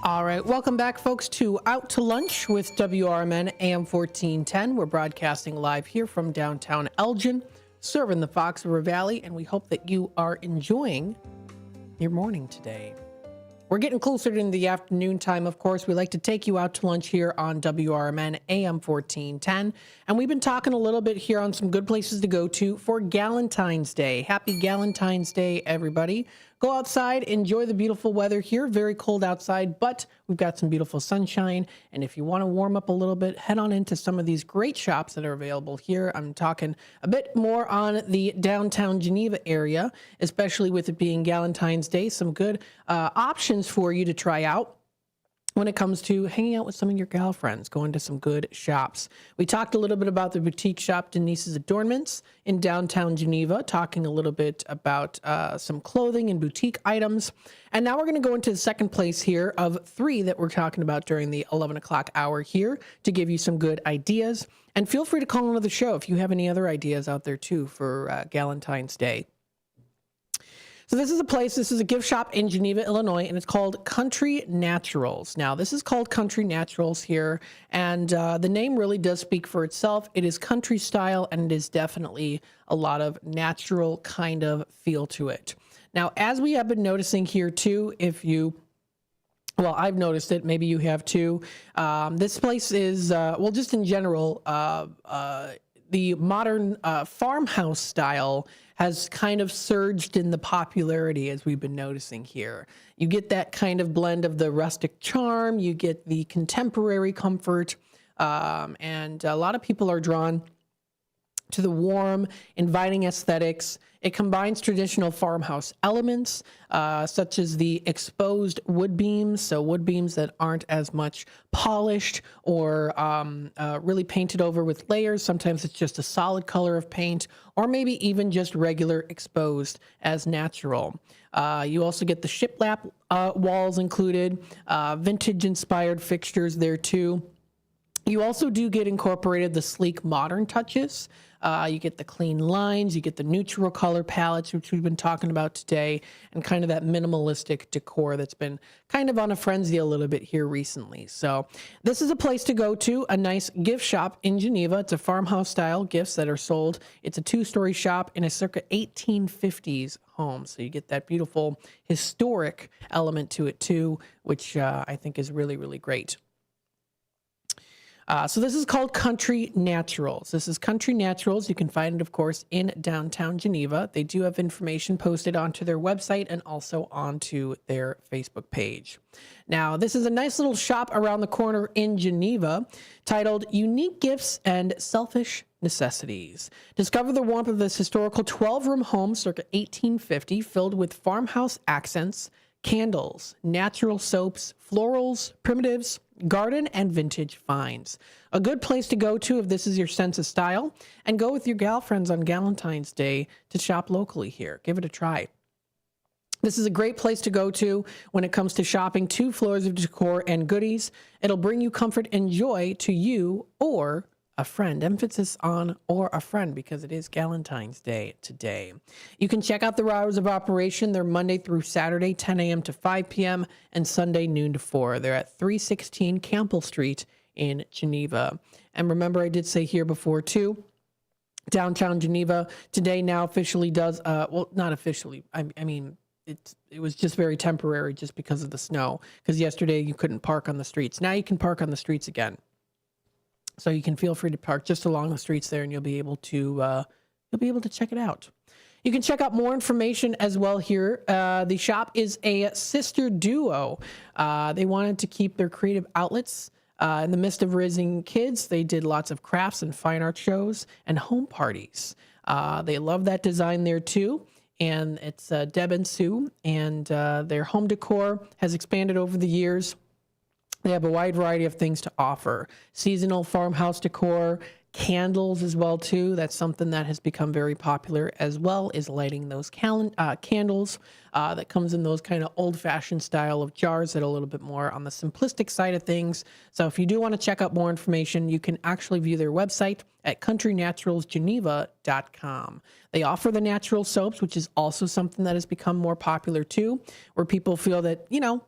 All right, welcome back, folks, to Out to Lunch with WRMN AM 1410. We're broadcasting live here from downtown Elgin, serving the Fox River Valley, and we hope that you are enjoying your morning today. We're getting closer to the afternoon time, of course. We like to take you out to lunch here on WRMN AM 1410. And we've been talking a little bit here on some good places to go to for Galentine's Day. Happy Galentine's Day, everybody. Go outside, enjoy the beautiful weather here. Very cold outside, but we've got some beautiful sunshine. And if you want to warm up a little bit, head on into some of these great shops that are available here. I'm talking a bit more on the downtown Geneva area, especially with it being Galentine's Day. Some good options for you to try out when it comes to hanging out with some of your gal friends, going to some good shops. We talked a little bit about the boutique shop Denise's Adornments in downtown Geneva, talking a little bit about some clothing and boutique items. And now we're going to go into the second place here of 3 that we're talking about during the 11 o'clock hour here to give you some good ideas. And feel free to call into the show if you have any other ideas out there too for Galentine's Day. So this is a gift shop in Geneva, Illinois, and it's called Country Naturals. Now, this is called Country Naturals here, and the name really does speak for itself. It is country style, and it is definitely a lot of natural kind of feel to it. Now, as we have been noticing here too, I've noticed it, maybe you have too, this place is, just in general, the modern farmhouse style has kind of surged in the popularity as we've been noticing here. You get that kind of blend of the rustic charm, you get the contemporary comfort, and a lot of people are drawn to the warm, inviting aesthetics. It combines traditional farmhouse elements, such as the exposed wood beams, so wood beams that aren't as much polished or really painted over with layers. Sometimes it's just a solid color of paint, or maybe even just regular exposed as natural. You also get the shiplap walls included, vintage-inspired fixtures there too. You also do get incorporated the sleek modern touches. You get the clean lines, you get the neutral color palettes, which we've been talking about today, and kind of that minimalistic decor that's been kind of on a frenzy a little bit here recently. So this is a place to go to, a nice gift shop in Geneva. It's a farmhouse style gifts that are sold. It's a 2-story shop in a circa 1850s home. So you get that beautiful historic element to it too, which I think is really, really great. So this is called Country Naturals. This is Country Naturals. You can find it, of course, in downtown Geneva. They do have information posted onto their website and also onto their Facebook page. Now, this is a nice little shop around the corner in Geneva titled Unique Gifts and Selfish Necessities. Discover the warmth of this historical 12-room home circa 1850 filled with farmhouse accents, candles, natural soaps, florals, primitives, garden, and vintage finds. A good place to go to if this is your sense of style, and go with your gal friends on Valentine's Day to shop locally here. Give it a try. This is a great place to go to when it comes to shopping 2 floors of decor and goodies. It'll bring you comfort and joy to you or a friend. Emphasis on or a friend because it is Valentine's Day today. You can check out their hours of operation. They're Monday through Saturday, 10 a.m. to 5 p.m. and Sunday, noon to 4. They're at 316 Campbell Street in Geneva. And remember, I did say here before too, downtown Geneva today now officially does, well, not officially. I mean, it was just very temporary just because of the snow. Because yesterday you couldn't park on the streets. Now you can park on the streets again. So you can feel free to park just along the streets there, and you'll be able to check it out. You can check out more information as well here. The shop is a sister duo. They wanted to keep their creative outlets in the midst of raising kids. They did lots of crafts and fine art shows and home parties. They love that design there too. And it's Deb and Sue, and their home decor has expanded over the years. They have a wide variety of things to offer. Seasonal farmhouse decor, candles as well too. That's something that has become very popular, as well as lighting those candles that comes in those kind of old-fashioned style of jars that are a little bit more on the simplistic side of things. So if you do want to check out more information, you can actually view their website at countrynaturalsgeneva.com. They offer the natural soaps, which is also something that has become more popular too, where people feel that, you know,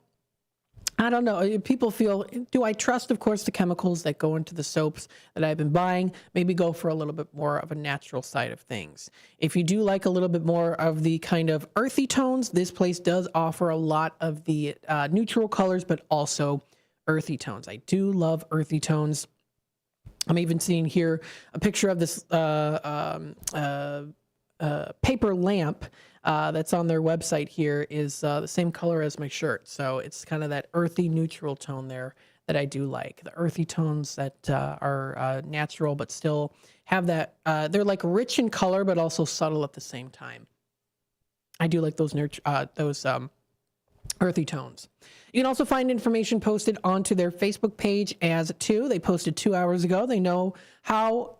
I don't know. People feel, do I trust, of course, the chemicals that go into the soaps that I've been buying? Maybe go for a little bit more of a natural side of things. If you do like a little bit more of the kind of earthy tones, this place does offer a lot of the neutral colors, but also earthy tones. I do love earthy tones. I'm even seeing here a picture of this paper lamp that's on their website here is the same color as my shirt. So it's kind of that earthy neutral tone there that I do like. The earthy tones that are natural but still have that, they're like rich in color but also subtle at the same time. I do like those earthy tones. You can also find information posted onto their Facebook page as too. They posted 2 hours ago. They know how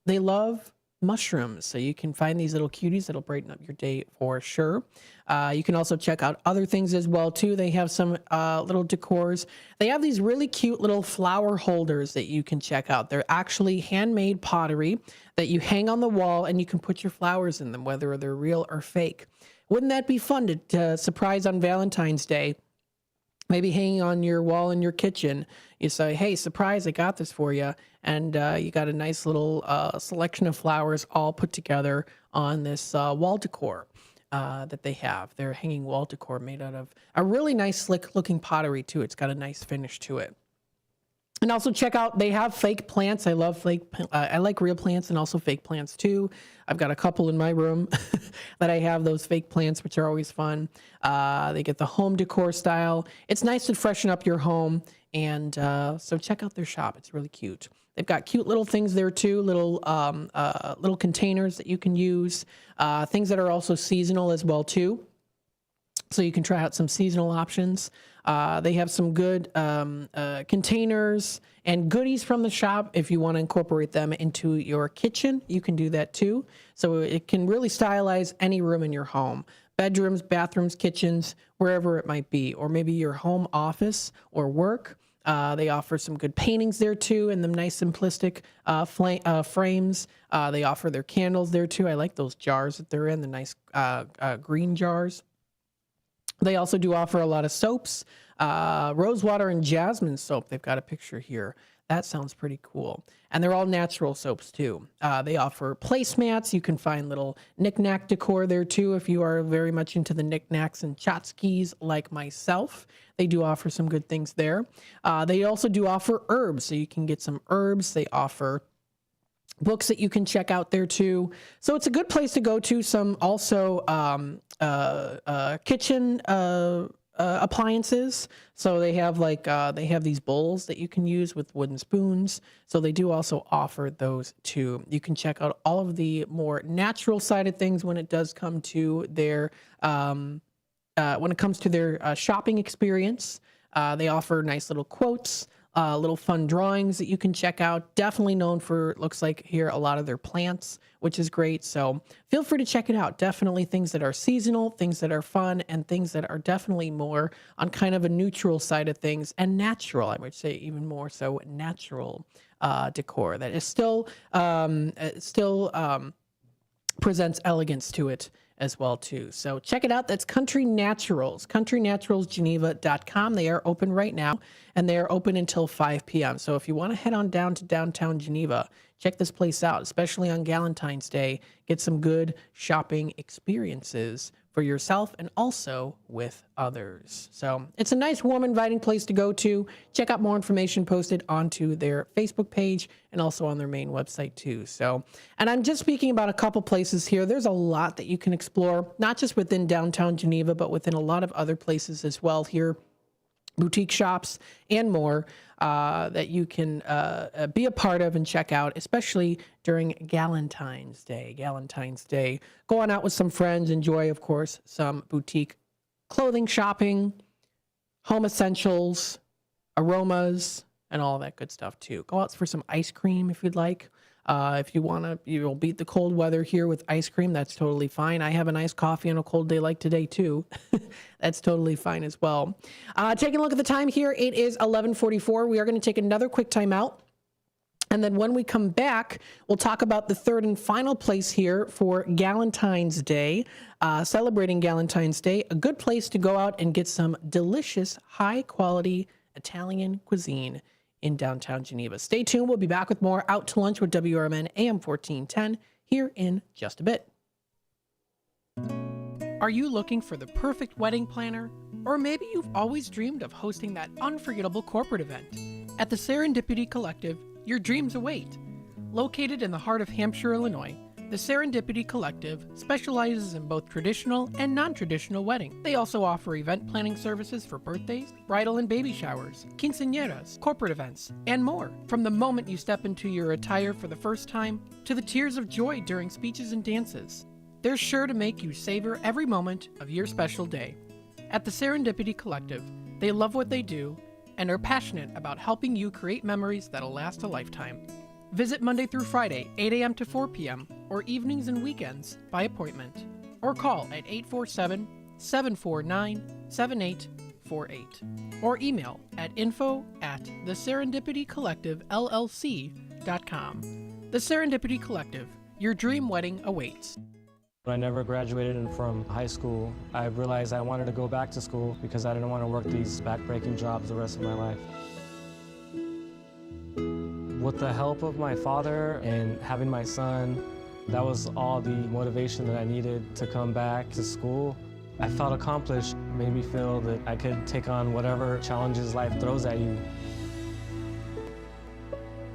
they love mushrooms, so you can find these little cuties that'll brighten up your day for sure. You can also check out other things as well too. They have some little decors. They have these really cute little flower holders that you can check out. They're actually handmade pottery that you hang on the wall, and you can put your flowers in them, whether they're real or fake. Wouldn't that be fun to surprise on Valentine's Day? Maybe hanging on your wall in your kitchen, you say, hey, surprise, I got this for you. And you got a nice little selection of flowers all put together on this wall decor that they have. They're hanging wall decor made out of a really nice, slick looking pottery too. It's got a nice finish to it. And also check out, they have fake plants. I love I like real plants and also fake plants too. I've got a couple in my room that I have those fake plants, which are always fun. They get the home decor style. It's nice to freshen up your home. And so check out their shop. It's really cute. They've got cute little things there too, little containers that you can use, things that are also seasonal as well too. So you can try out some seasonal options. They have some good containers and goodies from the shop. If you want to incorporate them into your kitchen, you can do that too. So it can really stylize any room in your home. Bedrooms, bathrooms, kitchens, wherever it might be, or maybe your home office or work. They offer some good paintings there too, and them nice simplistic frames. They offer their candles there too. I like those jars that they're in, the nice green jars. They also do offer a lot of soaps, rosewater and jasmine soap. They've got a picture here. That sounds pretty cool. And they're all natural soaps too. They offer placemats. You can find little knick-knack decor there too if you are very much into the knick-knacks and tchotchkes like myself. They do offer some good things there. They also do offer herbs, so you can get some herbs. They offer books that you can check out there too. So it's a good place to go to. Some also kitchen appliances. So they have they have these bowls that you can use with wooden spoons. So they do also offer those too. You can check out all of the more natural side of things when it does come to their shopping experience. They offer nice little quotes. Little fun drawings that you can check out. Definitely known for, looks like here, a lot of their plants, which is great. So feel free to check it out. Definitely things that are seasonal, things that are fun, and things that are definitely more on kind of a neutral side of things, and natural, I would say even more so natural decor that is still presents elegance to it as well too. So check it out. That's Country Naturals, countrynaturalsgeneva.com. They are open right now, and they are open until 5 p.m. So if you want to head on down to downtown Geneva, check this place out, especially on Galentine's Day. Get some good shopping experiences for yourself and also with others. So it's a nice, warm, inviting place to go to. Check out more information posted onto their Facebook page and also on their main website too. So, and I'm just speaking about a couple places here. There's a lot that you can explore, not just within downtown Geneva, but within a lot of other places as well here. Boutique shops and more that you can be a part of and check out, especially during Galentine's Day. Galentine's Day, go on out with some friends, enjoy, of course, some boutique clothing shopping, home essentials, aromas, and all that good stuff too. Go out for some ice cream if you'd like. If you want to, you'll beat the cold weather here with ice cream. That's totally fine. I have a nice coffee on a cold day like today too. That's totally fine as well. Taking a look at the time here, it is 11:44. We are going to take another quick time out. And then when we come back, we'll talk about the third and final place here for Galentine's Day, celebrating Galentine's Day. A good place to go out and get some delicious, high-quality Italian cuisine in downtown Geneva. Stay tuned. We'll be back with more Out to Lunch with WRMN AM 1410 here in just a bit. Are you looking for the perfect wedding planner? Or maybe you've always dreamed of hosting that unforgettable corporate event. At the Serendipity Collective, your dreams await. Located in the heart of Hampshire, Illinois, the Serendipity Collective specializes in both traditional and non-traditional weddings. They also offer event planning services for birthdays, bridal and baby showers, quinceañeras, corporate events, and more. From the moment you step into your attire for the first time, to the tears of joy during speeches and dances, they're sure to make you savor every moment of your special day. At the Serendipity Collective, they love what they do and are passionate about helping you create memories that'll last a lifetime. Visit Monday through Friday, 8 a.m. to 4 p.m., or evenings and weekends by appointment, or call at 847-749-7848, or email at info@theserendipitycollectivellc.com. The Serendipity Collective, your dream wedding awaits. When I never graduated from high school, I realized I wanted to go back to school because I didn't want to work these back-breaking jobs the rest of my life. With the help of my father and having my son, that was all the motivation that I needed to come back to school. I felt accomplished, made me feel that I could take on whatever challenges life throws at you.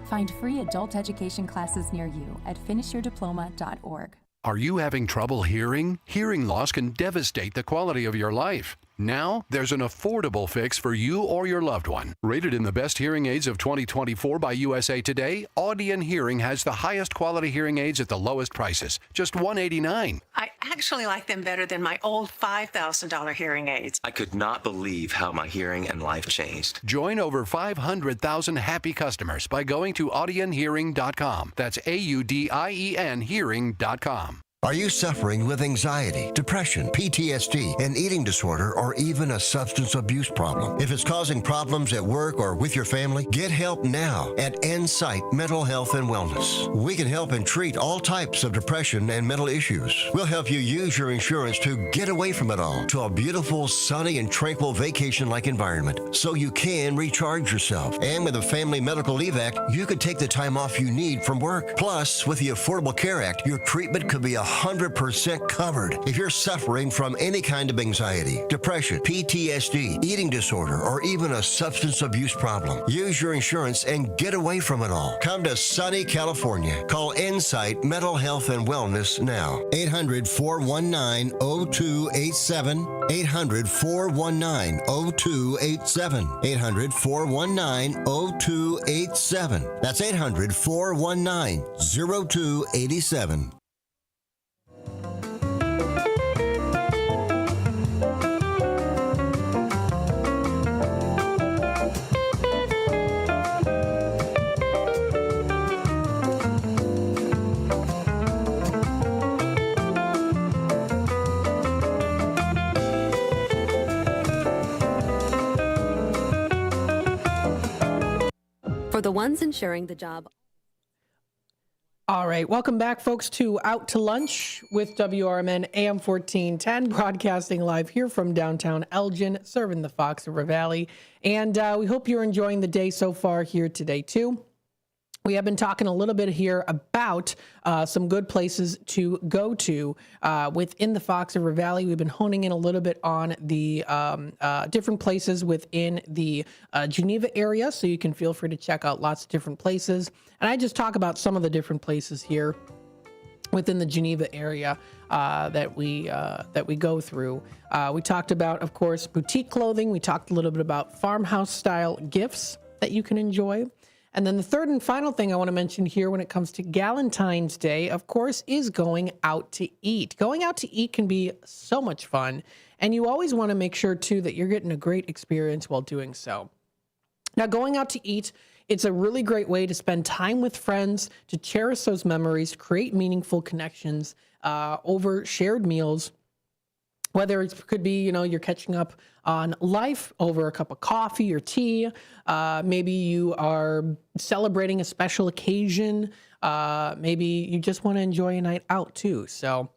Find free adult education classes near you at finishyourdiploma.org. Are you having trouble hearing? Hearing loss can devastate the quality of your life. Now, there's an affordable fix for you or your loved one. Rated in the best hearing aids of 2024 by USA Today, Audion Hearing has the highest quality hearing aids at the lowest prices, just $189. I actually like them better than my old $5,000 hearing aids. I could not believe how my hearing and life changed. Join over 500,000 happy customers by going to audionhearing.com. That's AUDIEN hearing.com. Are you suffering with anxiety, depression, PTSD, an eating disorder, or even a substance abuse problem? If it's causing problems at work or with your family, get help now at Insight Mental Health and Wellness. We can help and treat all types of depression and mental issues. We'll help you use your insurance to get away from it all to a beautiful, sunny, and tranquil vacation-like environment so you can recharge yourself. And with the Family Medical Leave Act, you could take the time off you need from work. Plus, with the Affordable Care Act, your treatment could be 100% covered. If you're suffering from any kind of anxiety, depression, PTSD, eating disorder, or even a substance abuse problem, use your insurance and get away from it all. Come to sunny California. Call Insight Mental Health and Wellness now. 800-419-0287. 800-419-0287. 800-419-0287. That's 800-419-0287. For the ones ensuring the job. All right, welcome back, folks, to Out to Lunch with WRMN AM 1410, broadcasting live here from downtown Elgin, serving the Fox River Valley. And we hope you're enjoying the day so far here today, too. We have been talking a little bit here about some good places to go to within the Fox River Valley. We've been honing in a little bit on the different places within the Geneva area, so you can feel free to check out lots of different places. And I just talk about some of the different places here within the Geneva area that we go through. We talked about, of course, boutique clothing. We talked a little bit about farmhouse-style gifts that you can enjoy. And then the third and final thing I want to mention here when it comes to Galentine's Day, of course, is going out to eat. Going out to eat can be so much fun, and you always want to make sure, too, that you're getting a great experience while doing so. Now, going out to eat, it's a really great way to spend time with friends, to cherish those memories, create meaningful connections over shared meals. Whether it could be, you're catching up on life over a cup of coffee or tea. Maybe you are celebrating a special occasion. Maybe you just want to enjoy a night out too. So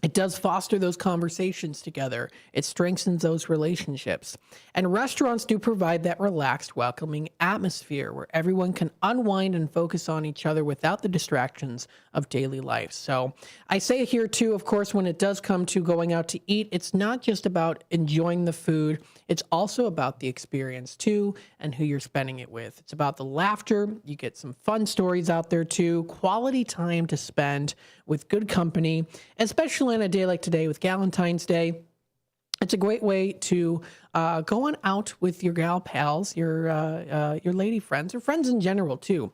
it does foster those conversations together. It strengthens those relationships. And restaurants do provide that relaxed, welcoming atmosphere where everyone can unwind and focus on each other without the distractions of daily life. So I say here too, of course, when it does come to going out to eat, it's not just about enjoying the food. It's also about the experience too and who you're spending it with. It's about the laughter. You get some fun stories out there too, quality time to spend with good company, especially on a day like today with Galentine's Day. It's a great way to go on out with your gal pals, your lady friends, or friends in general too,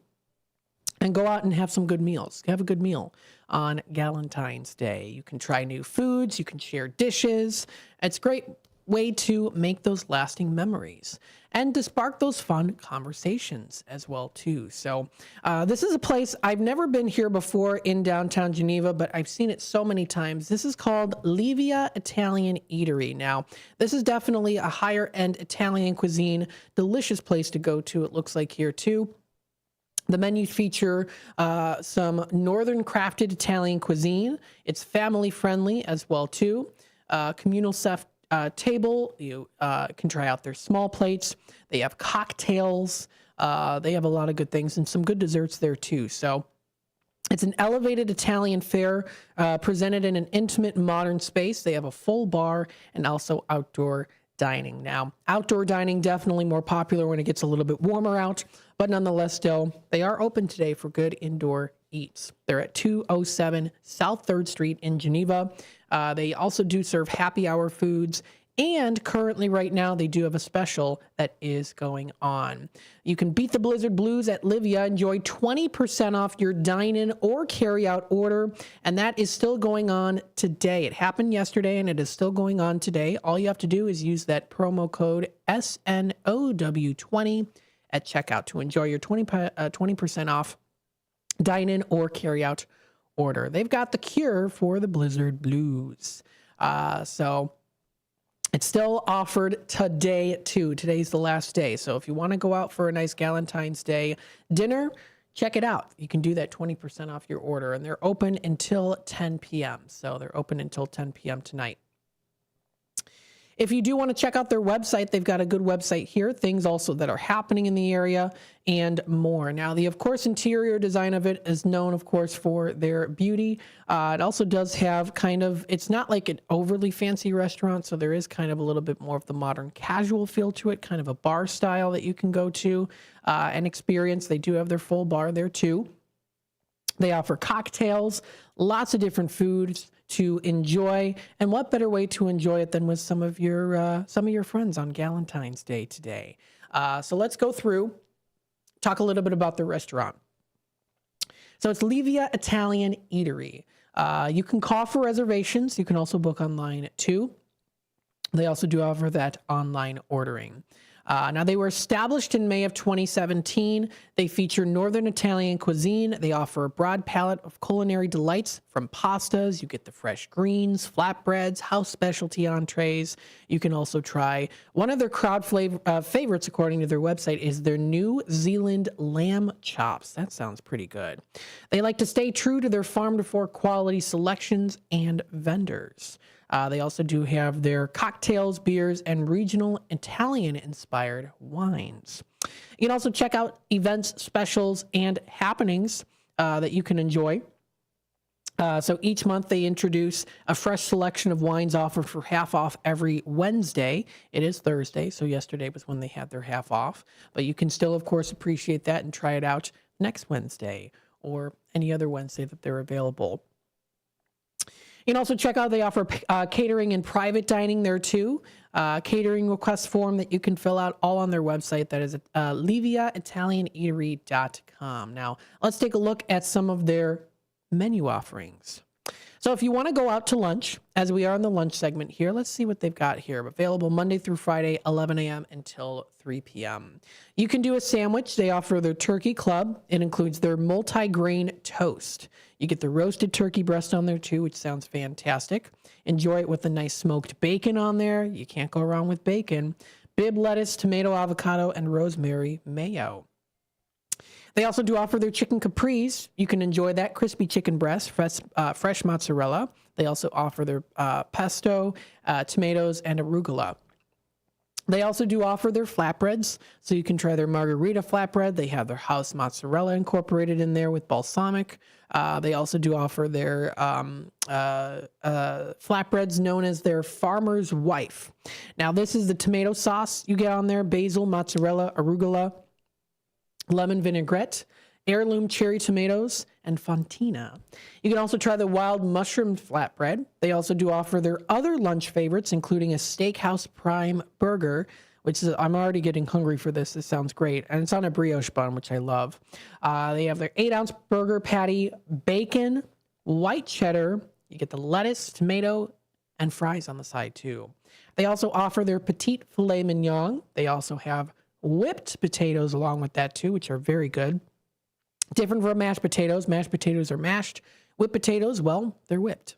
and go out and have some good meals. Have a good meal on Galentine's Day. You can try new foods. You can share dishes. It's a great way to make those lasting memories and to spark those fun conversations as well too. So this is a place I've never been here before in downtown Geneva, but I've seen it so many times. This is called Livia Italian Eatery. Now, this is definitely a higher end Italian cuisine, delicious place to go to. It looks like here too. The menus feature some northern crafted Italian cuisine. It's family friendly as well too. Communal table. You can try out their small plates. They have cocktails. They have a lot of good things and some good desserts there too. So it's an elevated Italian fare presented in an intimate modern space. They have a full bar and also outdoor dining. Now, outdoor dining definitely more popular when it gets a little bit warmer out, but nonetheless still, they are open today for good indoor eats. They're at 207 South 3rd Street in Geneva. They also do serve happy hour foods And currently right now, they do have a special that is going on. You can beat the Blizzard Blues at Livia. Enjoy 20% off your dine-in or carry-out order. And that is still going on today. It happened yesterday and it is still going on today. All you have to do is use that promo code SNOW20 at checkout to enjoy your 20% off dine-in or carry-out order. They've got the cure for the Blizzard Blues. So it's still offered today, too. Today's the last day. So if you want to go out for a nice Valentine's Day dinner, check it out. You can do that 20% off your order. And they're open until 10 p.m. So they're open until 10 p.m. tonight. If you do want to check out their website, they've got a good website here, things also that are happening in the area and more. Now, the, of course, interior design of it is known, of course, for their beauty. It also does have kind of, it's not like an overly fancy restaurant, so there is kind of a little bit more of the modern casual feel to it, kind of a bar style that you can go to and experience. They do have their full bar there, too. They offer cocktails, lots of different foods to enjoy, and what better way to enjoy it than with some of your friends on Valentine's Day today. So let's go through, talk a little bit about the restaurant. So it's Livia Italian Eatery. You can call for reservations. You can also book online too. They also do offer that online ordering. Now, they were established in May of 2017. They feature Northern Italian cuisine. They offer a broad palette of culinary delights from pastas. You get the fresh greens, flatbreads, house specialty entrees. You can also try one of their crowd favorites, according to their website, is their New Zealand lamb chops. That sounds pretty good. They like to stay true to their farm-to-fork quality selections and vendors. They also do have their cocktails, beers, and regional Italian-inspired wines. You can also check out events, specials, and happenings that you can enjoy. So each month they introduce a fresh selection of wines offered for half off every Wednesday. It is Thursday, so yesterday was when they had their half off. But you can still, of course, appreciate that and try it out next Wednesday or any other Wednesday that they're available. You can also check out, they offer catering and private dining there too. Catering request form that you can fill out all on their website. That is liviaitalianeatery.com. Now, let's take a look at some of their menu offerings. So if you want to go out to lunch, as we are in the lunch segment here, let's see what they've got here. Available Monday through Friday, 11 a.m. until 3 p.m. You can do a sandwich. They offer their turkey club. It includes their multi-grain toast. You get the roasted turkey breast on there too, which sounds fantastic. Enjoy it with a nice smoked bacon on there. You can't go wrong with bacon. Bib lettuce, tomato, avocado, and rosemary mayo. They also do offer their chicken capris. You can enjoy that crispy chicken breast, fresh mozzarella. They also offer their pesto, tomatoes, and arugula. They also do offer their flatbreads, so you can try their margarita flatbread. They have their house mozzarella incorporated in there with balsamic. They also do offer their flatbreads known as their farmer's wife. Now, this is the tomato sauce you get on there, basil, mozzarella, arugula, lemon vinaigrette, heirloom cherry tomatoes, and fontina. You can also try the wild mushroom flatbread. They also do offer their other lunch favorites, including a steakhouse prime burger, which is, I'm already getting hungry for this. This sounds great. And it's on a brioche bun, which I love. They have their 8-ounce burger patty, bacon, white cheddar. You get the lettuce, tomato, and fries on the side too. They also offer their petite filet mignon. They also have whipped potatoes along with that too, which are very good. Different from mashed potatoes. Mashed potatoes are mashed. Whipped potatoes, well, they're whipped.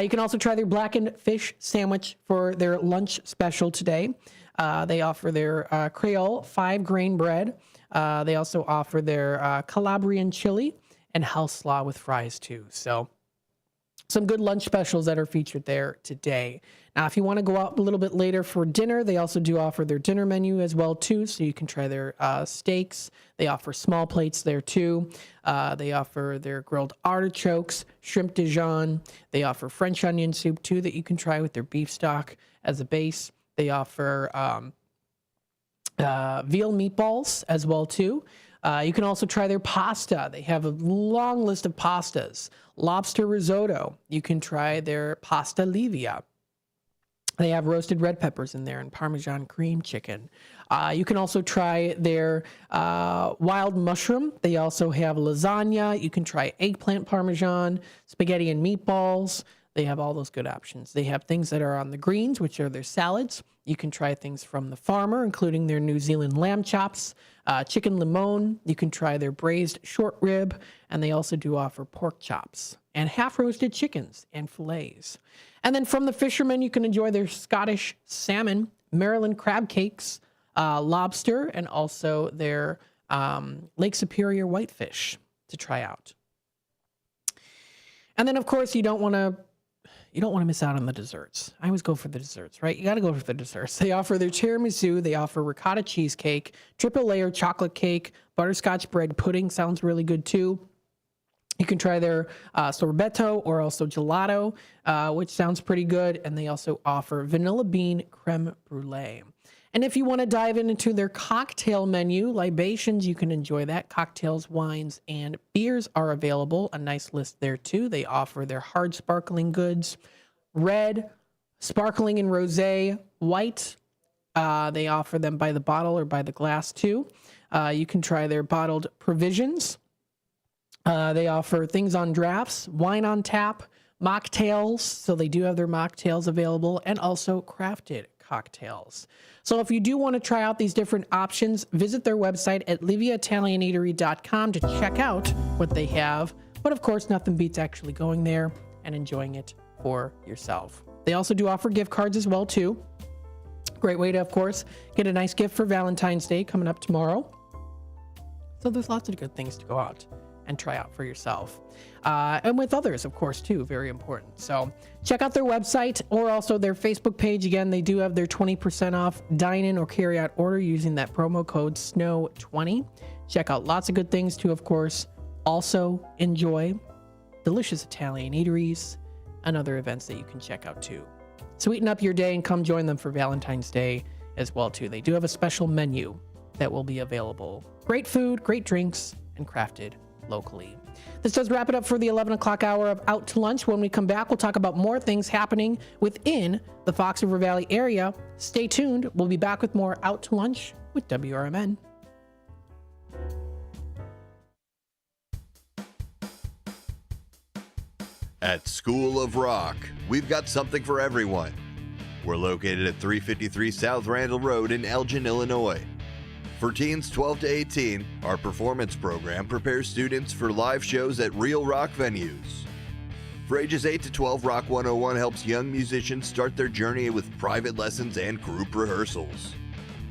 You can also try their blackened fish sandwich for their lunch special today. They offer their Creole 5-grain bread. They also offer their Calabrian chili and house slaw with fries too. So some good lunch specials that are featured there today. Now, if you want to go out a little bit later for dinner, they also do offer their dinner menu as well too. So you can try their steaks. They offer small plates there too. They offer their grilled artichokes, shrimp Dijon. They offer French onion soup too that you can try with their beef stock as a base. They offer veal meatballs as well too. You can also try their pasta. They have a long list of pastas. Lobster risotto. You can try their pasta Livia. They have roasted red peppers in there and Parmesan cream chicken. You can also try their wild mushroom. They also have lasagna. You can try eggplant Parmesan, spaghetti and meatballs. They have all those good options. They have things that are on the greens, which are their salads. You can try things from the farmer, including their New Zealand lamb chops, chicken limon. You can try their braised short rib, and they also do offer pork chops and half-roasted chickens and fillets. And then from the fishermen, you can enjoy their Scottish salmon, Maryland crab cakes, lobster, and also their Lake Superior whitefish to try out. And then, of course, you don't want to miss out on the desserts. I always go for the desserts, right? You got to go for the desserts. They offer their tiramisu. They offer ricotta cheesecake, triple layer chocolate cake, butterscotch bread pudding. Sounds really good too. You can try their sorbetto or also gelato, which sounds pretty good. And they also offer vanilla bean creme brulee. And if you want to dive into their cocktail menu, libations, you can enjoy that. Cocktails, wines, and beers are available. A nice list there too. They offer their hard sparkling goods, red, sparkling and rosé, white. They offer them by the bottle or by the glass too. You can try their bottled provisions. They offer things on drafts, wine on tap, mocktails. So they do have their mocktails available, and also crafted cocktails. So if you do want to try out these different options, visit their website at liviaitalianeatery.com to check out what they have. But of course, nothing beats actually going there and enjoying it for yourself. They also do offer gift cards as well too. Great way to, of course, get a nice gift for Valentine's Day coming up tomorrow. So there's lots of good things to go out and try out for yourself. And with others, of course, too, very important. So check out their website or also their Facebook page. Again, they do have their 20% off dine-in or carry-out order using that promo code SNOW20. Check out lots of good things too, of course. Also enjoy delicious Italian eateries and other events that you can check out too. Sweeten up your day and come join them for Valentine's Day as well too. They do have a special menu that will be available. Great food, great drinks, and crafted locally. This does wrap it up for the 11 o'clock hour of Out to Lunch. When we come back, we'll talk about more things happening within the Fox River Valley area. Stay tuned. We'll be back with more Out to Lunch with WRMN. At School of Rock, we've got something for everyone. We're located at 353 South Randall Road in Elgin, Illinois. For teens 12 to 18, our performance program prepares students for live shows at real rock venues. For ages 8 to 12, Rock 101 helps young musicians start their journey with private lessons and group rehearsals.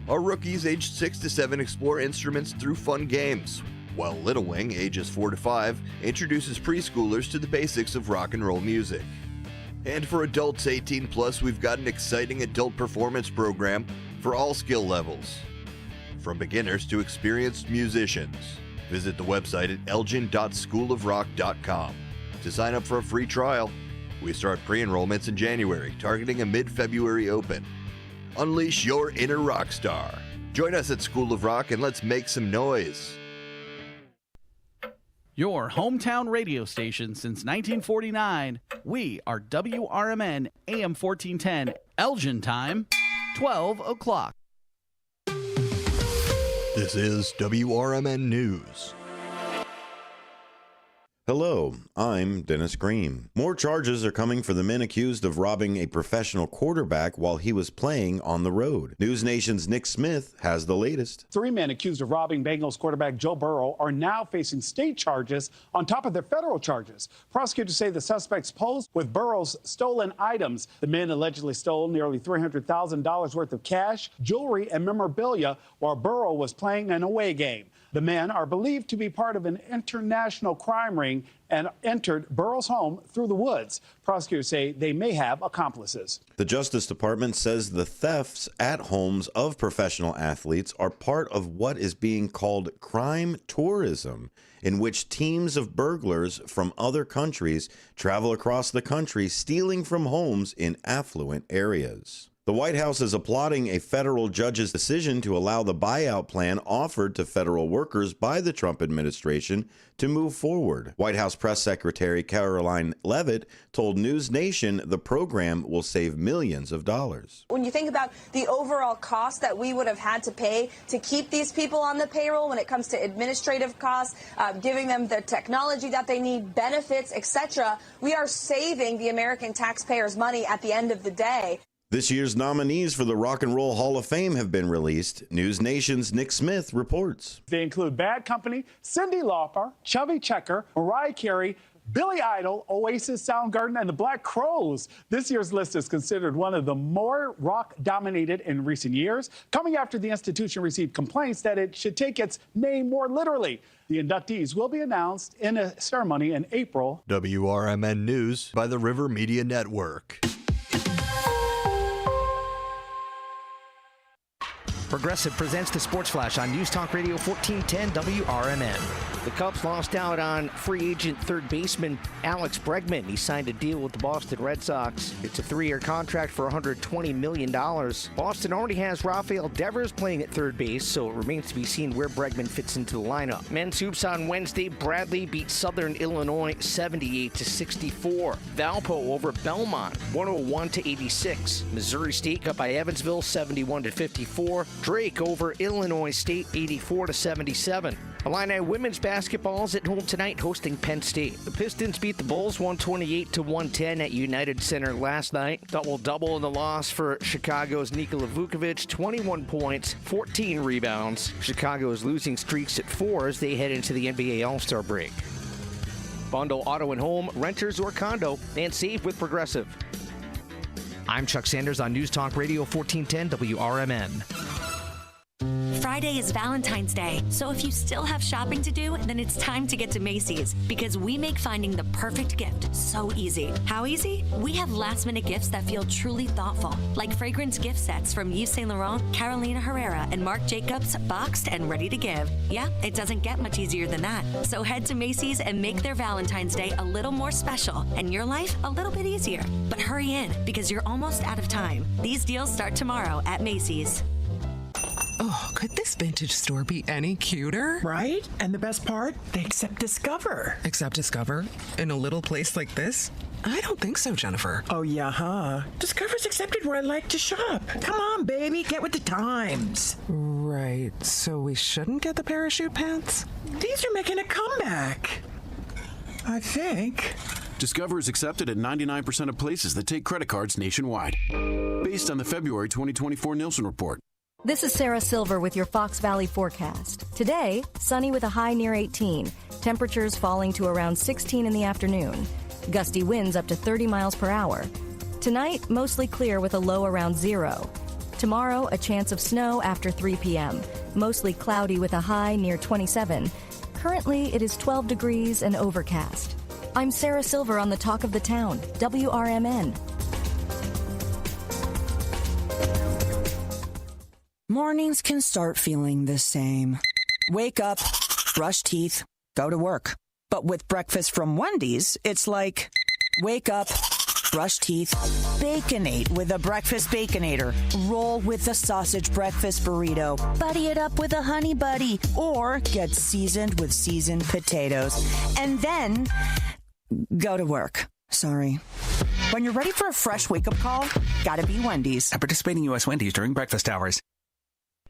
Our rookies aged 6 to 7 explore instruments through fun games, while Little Wing, ages 4 to 5, introduces preschoolers to the basics of rock and roll music. And for adults 18 plus, we've got an exciting adult performance program for all skill levels, from beginners to experienced musicians. Visit the website at elgin.schoolofrock.com to sign up for a free trial. We start pre-enrollments in January, targeting a mid-February open. Unleash your inner rock star. Join us at School of Rock and let's make some noise. Your hometown radio station since 1949. We are WRMN AM 1410, Elgin time, 12 o'clock. This is WRMN News. Hello, I'm Dennis Green. More charges are coming for the men accused of robbing a professional quarterback while he was playing on the road. News Nation's Nick Smith has the latest. 3 men accused of robbing Bengals quarterback Joe Burrow are now facing state charges on top of their federal charges. Prosecutors say the suspects posed with Burrow's stolen items. The men allegedly stole nearly $300,000 worth of cash, jewelry, and memorabilia while Burrow was playing an away game. The men are believed to be part of an international crime ring and entered Burrow's home through the woods. Prosecutors say they may have accomplices. The Justice Department says the thefts at homes of professional athletes are part of what is being called crime tourism, in which teams of burglars from other countries travel across the country stealing from homes in affluent areas. The White House is applauding a federal judge's decision to allow the buyout plan offered to federal workers by the Trump administration to move forward. White House Press Secretary Caroline Leavitt told News Nation the program will save millions of dollars. When you think about the overall cost that we would have had to pay to keep these people on the payroll when it comes to administrative costs, giving them the technology that they need, benefits, etc., we are saving the American taxpayers money at the end of the day. This year's nominees for the Rock and Roll Hall of Fame have been released. News Nation's Nick Smith reports. They include Bad Company, Cyndi Lauper, Chubby Checker, Mariah Carey, Billy Idol, Oasis, Soundgarden, and the Black Crowes. This year's list is considered one of the more rock-dominated in recent years, coming after the institution received complaints that it should take its name more literally. The inductees will be announced in a ceremony in April. WRMN News by the River Media Network. Progressive presents the Sports Flash on News Talk Radio 1410 WRMN. The Cubs lost out on free agent third baseman Alex Bregman. He signed a deal with the Boston Red Sox. It's a 3-year contract for $120 million. Boston already has Rafael Devers playing at third base, so it remains to be seen where Bregman fits into the lineup. Men's hoops on Wednesday, Bradley beat Southern Illinois 78-64. Valpo over Belmont 101-86. Missouri State got by Evansville 71-54. Drake over Illinois State 84-77. Illini women's basketball is at home tonight hosting Penn State. The Pistons beat the Bulls 128-110 at United Center last night. Double-double in the loss for Chicago's Nikola Vukovic, 21 points, 14 rebounds. Chicago's losing streaks at 4 as they head into the NBA All-Star break. Bundle auto and home, renters or condo, and save with Progressive. I'm Chuck Sanders on News Talk Radio 1410 WRMN. Friday is Valentine's Day, so if you still have shopping to do, then it's time to get to Macy's, because we make finding the perfect gift so easy. How easy? We have last-minute gifts that feel truly thoughtful, like fragrance gift sets from Yves Saint Laurent, Carolina Herrera, and Marc Jacobs, boxed and ready to give. Yeah, it doesn't get much easier than that. So head to Macy's and make their Valentine's Day a little more special, and your life a little bit easier. But hurry in, because you're almost out of time. These deals start tomorrow at Macy's. Oh, could this vintage store be any cuter? Right? And the best part? They accept Discover. Accept Discover? In a little place like this? I don't think so, Jennifer. Oh, yeah, huh? Discover's accepted where I like to shop. Come on, baby, get with the times. Right, so we shouldn't get the parachute pants? These are making a comeback. I think. Discover is accepted at 99% of places that take credit cards nationwide. Based on the February 2024 Nielsen Report. This is Sarah Silver with your Fox Valley forecast. Today, sunny with a high near 18. Temperatures falling to around 16 in the afternoon. Gusty winds up to 30 miles per hour. Tonight, mostly clear with a low around 0. Tomorrow, a chance of snow after 3 p.m. Mostly cloudy with a high near 27. Currently, it is 12 degrees and overcast. I'm Sarah Silver on the Talk of the Town, WRMN. Mornings can start feeling the same. Wake up, brush teeth, go to work. But with breakfast from Wendy's, it's like, wake up, brush teeth, Baconate with a breakfast Baconator. Roll with a sausage breakfast burrito. Buddy it up with a Honey Buddy. Or get seasoned with seasoned potatoes. And then go to work. Sorry. When you're ready for a fresh wake-up call, gotta be Wendy's. At participating U.S. Wendy's during breakfast hours.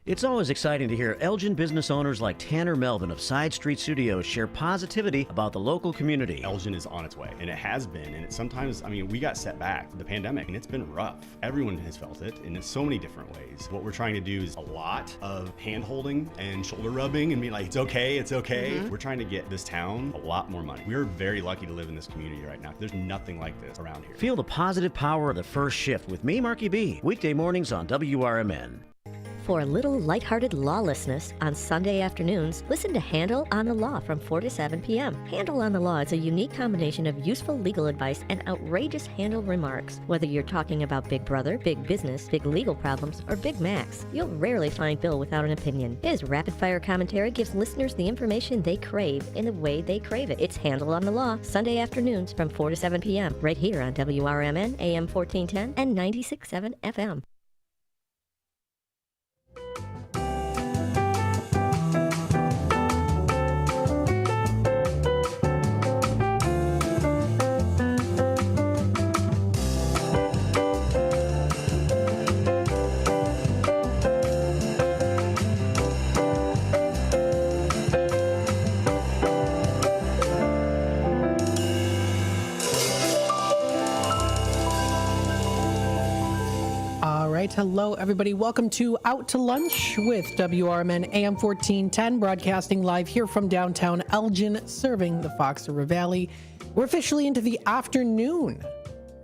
It's always exciting to hear Elgin business owners like Tanner Melvin of Side Street Studios share positivity about the local community. Elgin is on its way, and it has been, and sometimes, we got set back, the pandemic, and it's been rough. Everyone has felt it, and in so many different ways. What we're trying to do is a lot of hand-holding and shoulder rubbing and being like, it's okay, it's okay. Mm-hmm. We're trying to get this town a lot more money. We're very lucky to live in this community right now. There's nothing like this around here. Feel the positive power of the first shift with me, Marky B, weekday mornings on WRMN. For a little lighthearted lawlessness on Sunday afternoons, listen to Handle on the Law from 4 to 7 p.m. Handle on the Law is a unique combination of useful legal advice and outrageous handle remarks. Whether you're talking about Big Brother, big business, big legal problems, or Big Macs, you'll rarely find Bill without an opinion. His rapid-fire commentary gives listeners the information they crave in the way they crave it. It's Handle on the Law, Sunday afternoons from 4 to 7 p.m. right here on WRMN, AM 1410 and 96.7 FM. right. Hello, everybody. Welcome to Out to Lunch with WRMN AM 1410, broadcasting live here from downtown Elgin, serving the Fox River Valley. We're officially into the afternoon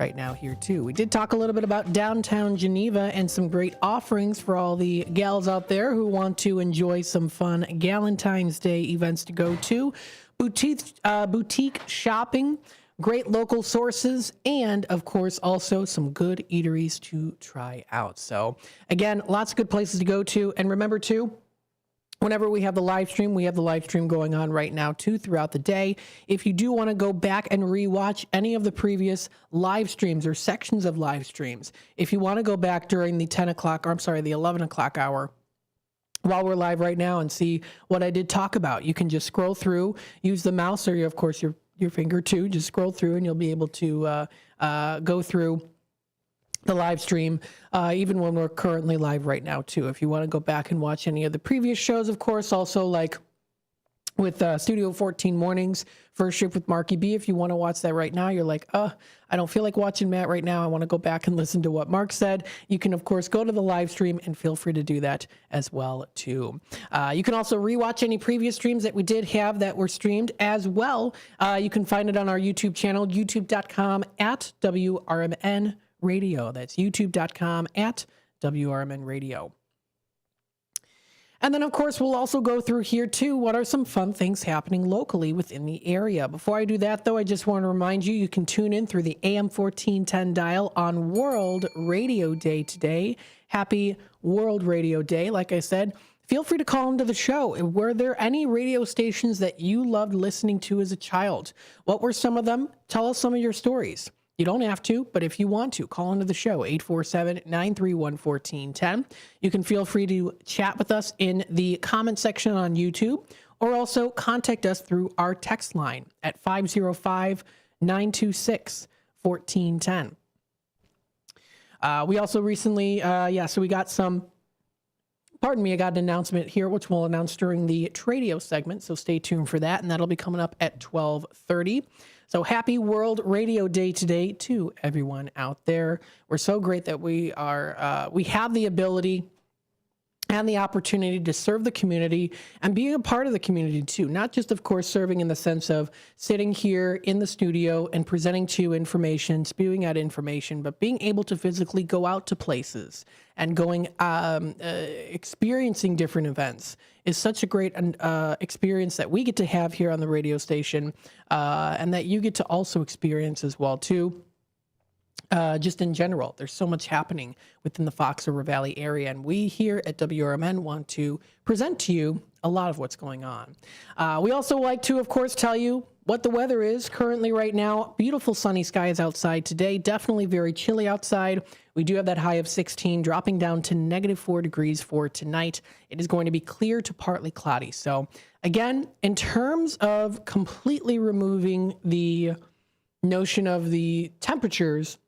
right now here, too. We did talk a little bit about downtown Geneva and some great offerings for all the gals out there who want to enjoy some fun Galentine's Day events to go to. Boutique shopping, great local sources, and of course also some good eateries to try out. So again, lots of good places to go to. And remember too, whenever we have the live stream going on right now too throughout the day. If you do want to go back and rewatch any of the previous live streams or sections of live streams, if you want to go back during the 11 o'clock hour, while we're live right now, and see what I did talk about, you can just scroll through, use the mouse or, of course, your finger too. Just scroll through and you'll be able to go through the live stream, even when we're currently live right now too. If you want to go back and watch any of the previous shows, of course, also like with Studio 14 Mornings, First Shift with Marky B. If you want to watch that right now, you're like, I don't feel like watching Matt right now. I want to go back and listen to what Mark said. You can, of course, go to the live stream and feel free to do that as well, too. You can also rewatch any previous streams that we did have that were streamed as well. You can find it on our YouTube channel, youtube.com/WRMN Radio. That's youtube.com/WRMN Radio. And then, of course, we'll also go through here, too, what are some fun things happening locally within the area. Before I do that, though, I just want to remind you, you can tune in through the AM 1410 dial on World Radio Day today. Happy World Radio Day. Like I said, feel free to call into the show. Were there any radio stations that you loved listening to as a child? What were some of them? Tell us some of your stories. You don't have to, but if you want to, call into the show, 847-931-1410. You can feel free to chat with us in the comment section on YouTube, or also contact us through our text line at 505-926-1410. We also recently, so we got I got an announcement here, which we'll announce during the Tradio segment, so stay tuned for that, and that'll be coming up at 12:30. So happy World Radio Day today to everyone out there. We're so great that we have the ability and the opportunity to serve the community and being a part of the community too. Not just, of course, serving in the sense of sitting here in the studio and presenting to you information, spewing out information, but being able to physically go out to places and going, experiencing different events is such a great experience that we get to have here on the radio station, and that you get to also experience as well too. Just in general, there's so much happening within the Fox River Valley area, and we here at WRMN want to present to you a lot of what's going on. We also like to, of course, tell you what the weather is currently right now. Beautiful sunny skies outside today. Definitely very chilly outside. We do have that high of 16, dropping down to -4 degrees for tonight. It is going to be clear to partly cloudy. So again, in terms of completely removing the notion of the temperatures,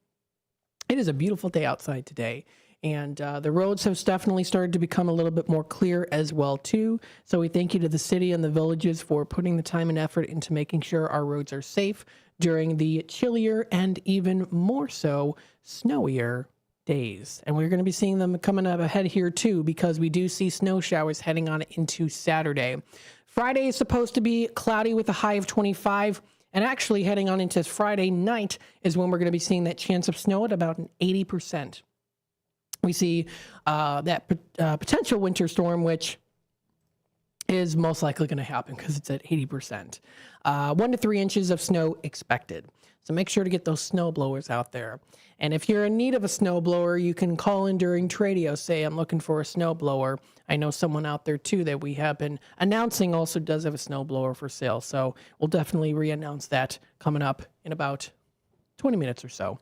it is a beautiful day outside today. And the roads have definitely started to become a little bit more clear as well, too. So we thank you to the city and the villages for putting the time and effort into making sure our roads are safe during the chillier and even more so snowier days. And we're going to be seeing them coming up ahead here, too, because we do see snow showers heading on into Saturday. Friday is supposed to be cloudy with a high of 25. And actually heading on into Friday night is when we're going to be seeing that chance of snow at about an 80%. We see that potential winter storm, which is most likely going to happen because it's at 80%. 1 to 3 inches of snow expected. So make sure to get those snow blowers out there. And if you're in need of a snow blower, you can call in during Tradio, say, I'm looking for a snow blower. I know someone out there, too, that we have been announcing also does have a snow blower for sale. So we'll definitely re-announce that coming up in about 20 minutes or so.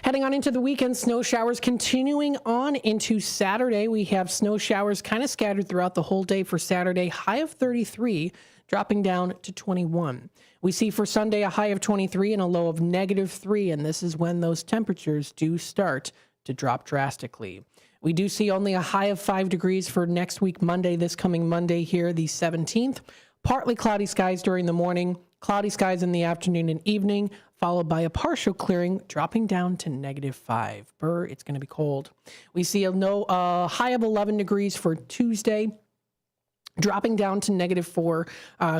Heading on into the weekend, snow showers continuing on into Saturday. We have snow showers kind of scattered throughout the whole day for Saturday, high of 33, dropping down to 21. We see for Sunday a high of 23 and a low of -3, and this is when those temperatures do start to drop drastically. We do see only a high of 5 degrees for next week, Monday, this coming Monday here, the 17th. Partly cloudy skies during the morning, Cloudy skies in the afternoon and evening, followed by a partial clearing, dropping down to -5. It's going to be cold. We see a high of 11 degrees for Tuesday, dropping down to -4.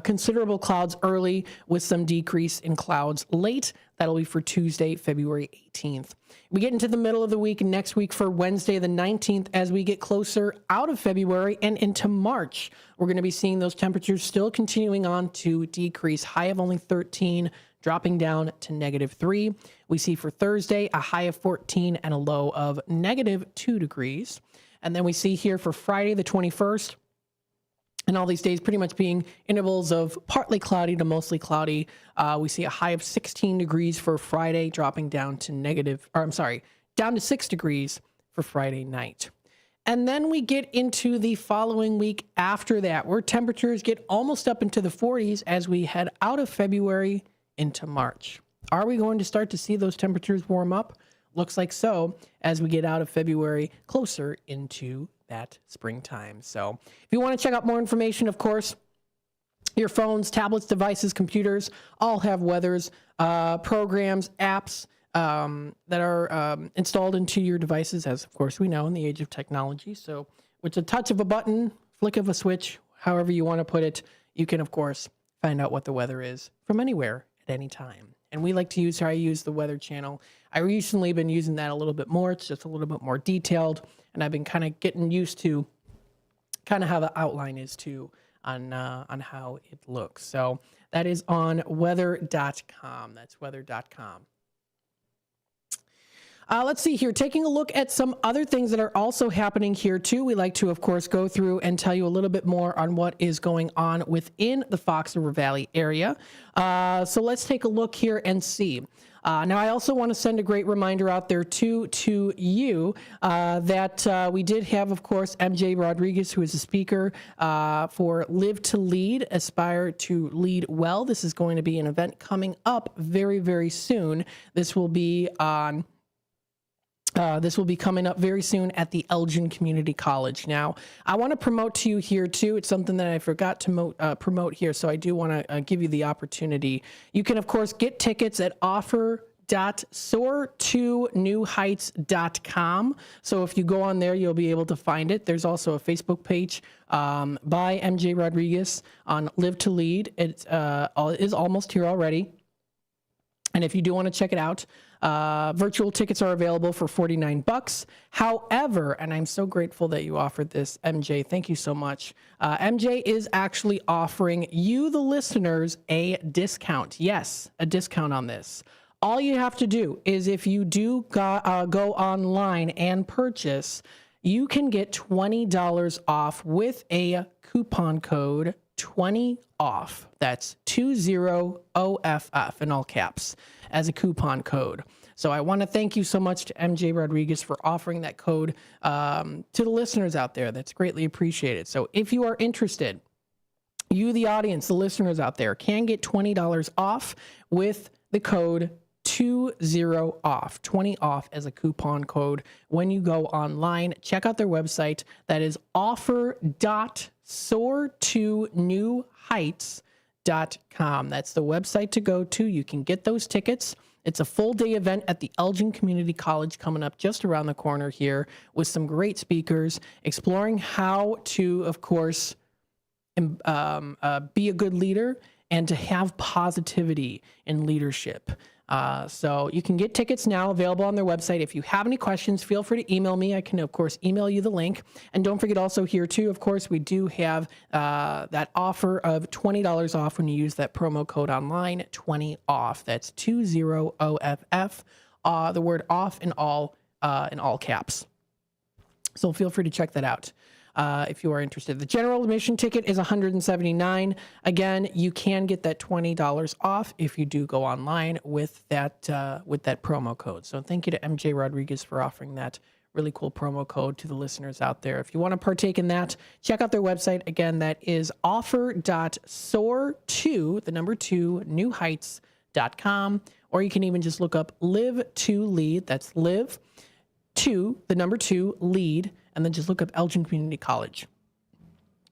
Considerable clouds early with some decrease in clouds late. That'll be for Tuesday, February 18th. We get into the middle of the week next week for Wednesday, the 19th, as we get closer out of February and into March. We're going to be seeing those temperatures still continuing on to decrease. High of only 13, dropping down to -3. We see for Thursday a high of 14 and a low of -2 degrees. And then we see here for Friday, the 21st, and all these days pretty much being intervals of partly cloudy to mostly cloudy. We see a high of 16 degrees for Friday, dropping down to down to 6 degrees for Friday night. And then we get into the following week after that, where temperatures get almost up into the 40s as we head out of February into March. Are we going to start to see those temperatures warm up? Looks like so as we get out of February closer into that springtime. So if you want to check out more information, of course, your phones, tablets, devices, computers all have weathers, programs, apps that are installed into your devices, as of course we know in the age of technology. So with a touch of a button, flick of a switch, however you want to put it, you can of course find out what the weather is from anywhere at any time. And we like to use the Weather Channel. I recently been using that a little bit more. It's just a little bit more detailed. And I've been kind of getting used to kind of how the outline is too on how it looks. So that is on weather.com. That's weather.com. Let's see here, taking a look at some other things that are also happening here too. We like to, of course, go through and tell you a little bit more on what is going on within the Fox River Valley area. So let's take a look here and see. Now, I also want to send a great reminder out there to you that we did have, of course, MJ Rodriguez, who is a speaker for Live to Lead, Aspire to Lead Well. This is going to be an event coming up very, very soon. This will be on... This will be coming up very soon at the Elgin Community College. Now, I want to promote to you here, too. It's something that I forgot to promote here, so I do want to give you the opportunity. You can, of course, get tickets at offer.soar2newheights.com. So if you go on there, you'll be able to find it. There's also a Facebook page by MJ Rodriguez on Live to Lead. It is almost here already. And if you do want to check it out, virtual tickets are available for $49. However, and I'm so grateful that you offered this, MJ. Thank you so much. MJ is actually offering you, the listeners, a discount. Yes, a discount on this. All you have to do is if you do go online and purchase, you can get $20 off with a coupon code 20 off. That's 20OFF in all caps as a coupon code. So I want to thank you so much to MJ Rodriguez for offering that code to the listeners out there. That's greatly appreciated. So if you are interested, you, the audience, the listeners out there, can get $20 off with the code 20OFF, 20 off as a coupon code when you go online. Check out their website. That is offer.soar2newheights.com. That's the website to go to. You can get those tickets. It's a full day event at the Elgin Community College coming up just around the corner here with some great speakers exploring how to, of course, be a good leader and to have positivity in leadership. So you can get tickets now available on their website. If you have any questions, feel free to email me. I can, of course, email you the link. And don't forget also here, too, of course, we do have that offer of $20 off when you use that promo code online, 20 off. That's 20OFF, the word off in all caps. So feel free to check that out. If you are interested. The general admission ticket is $179. Again, you can get that $20 off if you do go online with that promo code. So thank you to MJ Rodriguez for offering that really cool promo code to the listeners out there. If you want to partake in that, check out their website. Again, that is offer.soar2newheights.com, or you can even just look up Live to Lead. That's Live to Lead. And then just look up Elgin Community College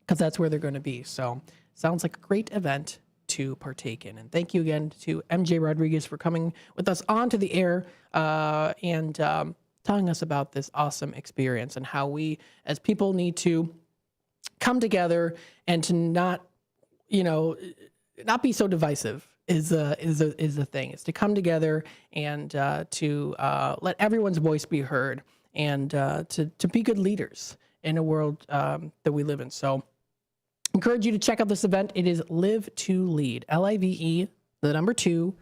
because that's where they're going to be. So sounds like a great event to partake in. And thank you again to MJ Rodriguez for coming with us onto the air and telling us about this awesome experience and how we as people need to come together and to not be so divisive is the thing. It's to come together and to let everyone's voice be heard and to be good leaders in a world that we live in. So encourage you to check out this event. It is Live to Lead, LIVE, the number 2,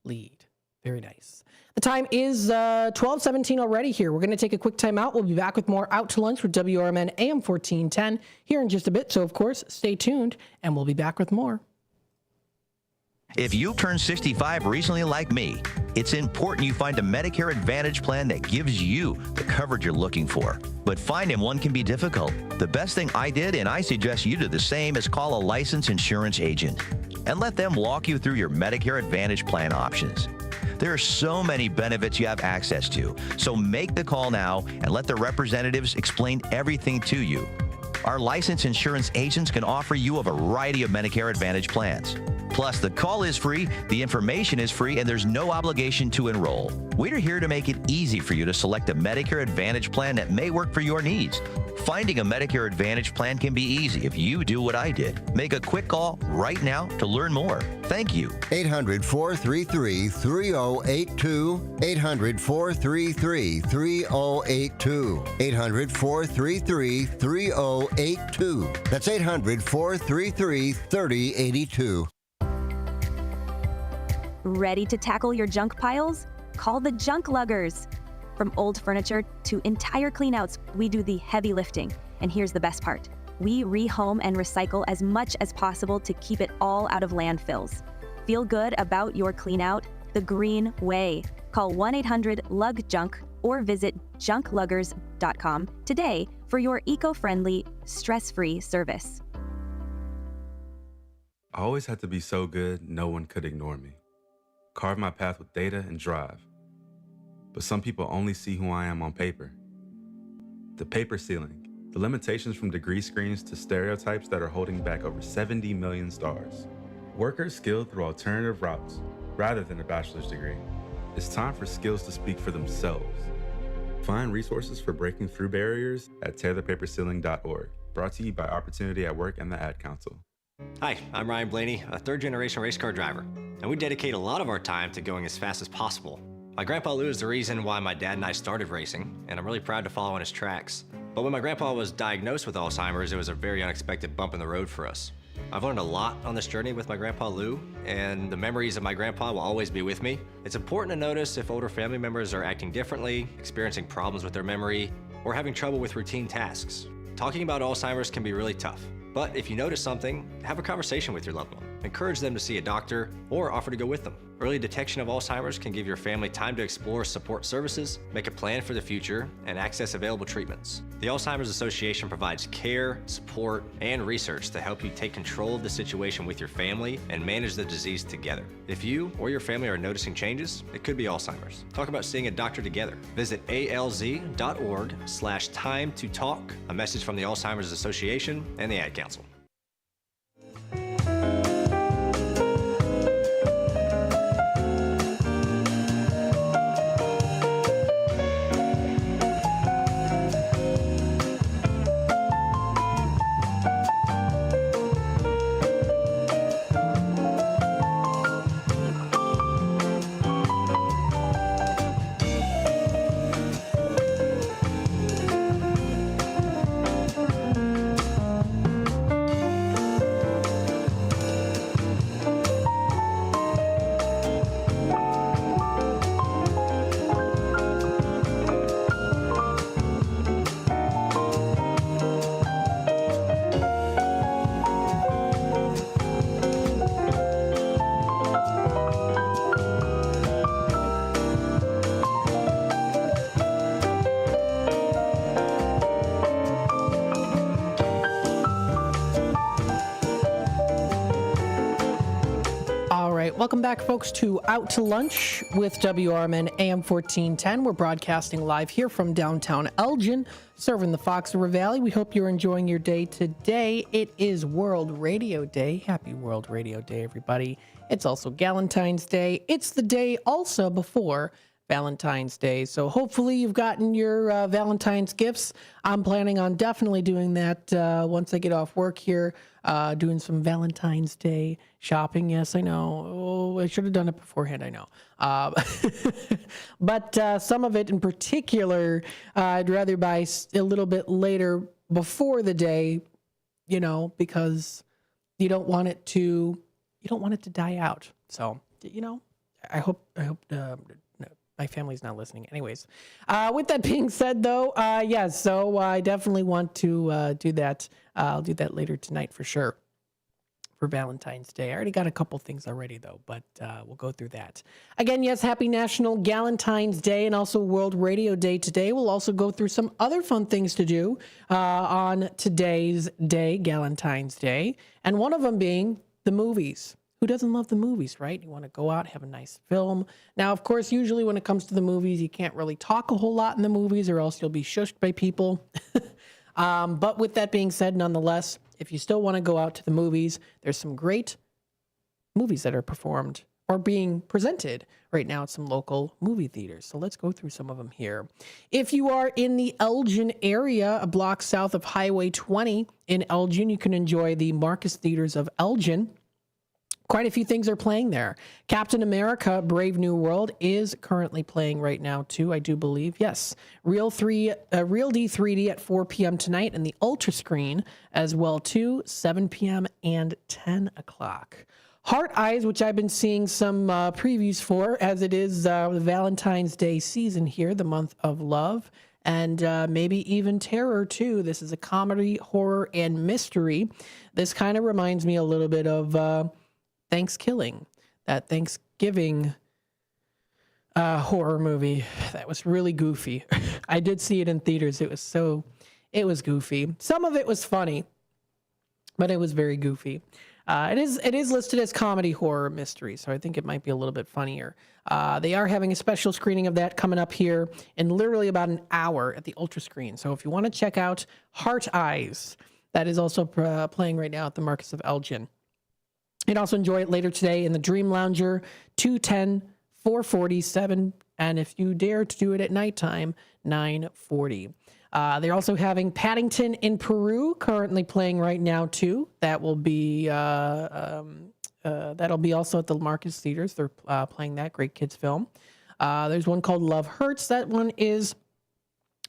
lead. Very nice. The time is 12:17 already here. We're going to take a quick time out. We'll be back with more Out to Lunch with WRMN AM 1410 here in just a bit. So, of course, stay tuned, and we'll be back with more. If you turned 65 recently like me, it's important you find a Medicare Advantage plan that gives you the coverage you're looking for. But finding one can be difficult. The best thing I did, and I suggest you do the same, is call a licensed insurance agent and let them walk you through your Medicare Advantage plan options. There are so many benefits you have access to, so make the call now and let the representatives explain everything to you. Our licensed insurance agents can offer you a variety of Medicare Advantage plans. Plus, the call is free, the information is free, and there's no obligation to enroll. We're here to make it easy for you to select a Medicare Advantage plan that may work for your needs. Finding a Medicare Advantage plan can be easy if you do what I did. Make a quick call right now to learn more. Thank you. 800-433-3082. 800-433-3082. 800-433-3082. That's 800-433-3082. Ready to tackle your junk piles? Call the Junk Luggers. From old furniture to entire cleanouts, we do the heavy lifting. And here's the best part. We rehome and recycle as much as possible to keep it all out of landfills. Feel good about your cleanout the green way. Call 1-800-LUG-JUNK or visit junkluggers.com today for your eco-friendly, stress-free service. I always had to be so good, no one could ignore me. Carve my path with data and drive. But some people only see who I am on paper. The paper ceiling, the limitations from degree screens to stereotypes that are holding back over 70 million stars. Workers skilled through alternative routes, rather than a bachelor's degree. It's time for skills to speak for themselves. Find resources for breaking through barriers at tearthepaperceiling.org. Brought to you by Opportunity at Work and the Ad Council. Hi, I'm Ryan Blaney, a third-generation race car driver, and we dedicate a lot of our time to going as fast as possible. My grandpa Lou is the reason why my dad and I started racing, and I'm really proud to follow in his tracks. But when my grandpa was diagnosed with Alzheimer's, it was a very unexpected bump in the road for us. I've learned a lot on this journey with my grandpa Lou, and the memories of my grandpa will always be with me. It's important to notice if older family members are acting differently, experiencing problems with their memory, or having trouble with routine tasks. Talking about Alzheimer's can be really tough. But if you notice something, have a conversation with your loved one. Encourage them to see a doctor or offer to go with them. Early detection of Alzheimer's can give your family time to explore support services, make a plan for the future, and access available treatments. The Alzheimer's Association provides care, support, and research to help you take control of the situation with your family and manage the disease together. If you or your family are noticing changes, it could be Alzheimer's. Talk about seeing a doctor together. Visit alz.org/time to talk. A message from the Alzheimer's Association and the Ad Council. Welcome back, folks, to Out to Lunch with WRMN AM 1410. We're broadcasting live here from downtown Elgin, serving the Fox River Valley. We hope you're enjoying your day today. It is World Radio Day. Happy World Radio Day, everybody. It's also Galentine's Day. It's the day also before Valentine's Day. So hopefully you've gotten your Valentine's gifts. I'm planning on definitely doing that once I get off work here, doing some Valentine's Day shopping. Yes, I know. Oh, I should have done it beforehand, I know. But some of it in particular, I'd rather buy a little bit later before the day, you know, because you don't want it to die out. So, you know, I hope my family's not listening. Anyways, with that being said, though, yes, so I definitely want to do that. I'll do that later tonight for sure for Valentine's Day. I already got a couple things already, though, but we'll go through that. Again, yes, happy National Galentine's Day and also World Radio Day today. We'll also go through some other fun things to do on today's day, Galentine's Day, and one of them being the movies. Who doesn't love the movies, right? You want to go out, have a nice film. Now, of course, usually when it comes to the movies, you can't really talk a whole lot in the movies or else you'll be shushed by people. But with that being said, nonetheless, if you still want to go out to the movies, there's some great movies that are performed or being presented right now at some local movie theaters. So let's go through some of them here. If you are in the Elgin area, a block south of Highway 20 in Elgin, you can enjoy the Marcus Theaters of Elgin. Quite a few things are playing there. Captain America: Brave New World is currently playing right now, too, I do believe. Yes. Real D 3D at 4 p.m. tonight, and the Ultra Screen as well, too, 7 p.m. and 10 o'clock. Heart Eyes, which I've been seeing some previews for, as it is the Valentine's Day season here, the month of love, and maybe even terror, too. This is a comedy, horror, and mystery. This kind of reminds me a little bit of Thanksgiving, that Thanksgiving horror movie that was really goofy. I did see it in theaters. It was goofy. Some of it was funny, but it was very goofy. It is listed as comedy, horror, mystery, so I think it might be a little bit funnier. They are having a special screening of that coming up here in literally about an hour at the Ultra Screen. So if you want to check out Heart Eyes, that is also playing right now at the Marcus of Elgin. You can also enjoy it later today in the Dream Lounger, 210, 447, and if you dare to do it at nighttime, 940. They're also having Paddington in Peru currently playing right now too. That will be that'll be also at the Marcus Theaters. They're playing that great kids film. There's one called Love Hurts. That one is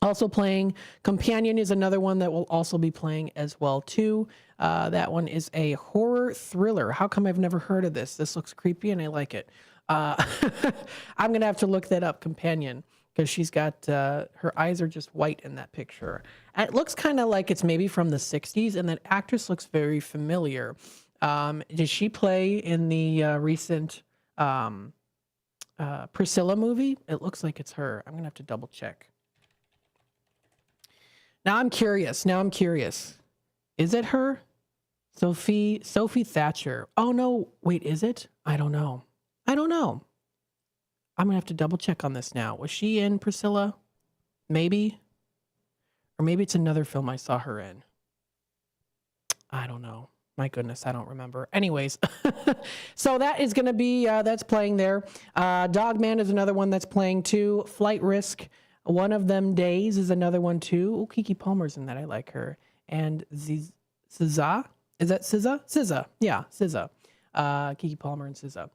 also playing. Companion is another one that will also be playing as well too. That one is a horror thriller. How come I've never heard of this? This looks creepy and I like it. I'm going to have to look that up, Companion, because she's got, her eyes are just white in that picture. And it looks kind of like it's maybe from the 60s, and that actress looks very familiar. Did she play in the recent Priscilla movie? It looks like it's her. I'm going to have to double check. Now I'm curious. Is it her? Sophie Thatcher. Oh, no. Wait, is it? I don't know. I'm going to have to double check on this now. Was she in Priscilla? Maybe. Or maybe it's another film I saw her in. I don't know. My goodness, I don't remember. Anyways, so that is going to be, that's playing there. Dogman is another one that's playing too. Flight Risk, One of Them Days is another one too. Oh, Keke Palmer's in that. I like her. And SZA? Is that SZA? SZA. Yeah, SZA. Keke Palmer and SZA.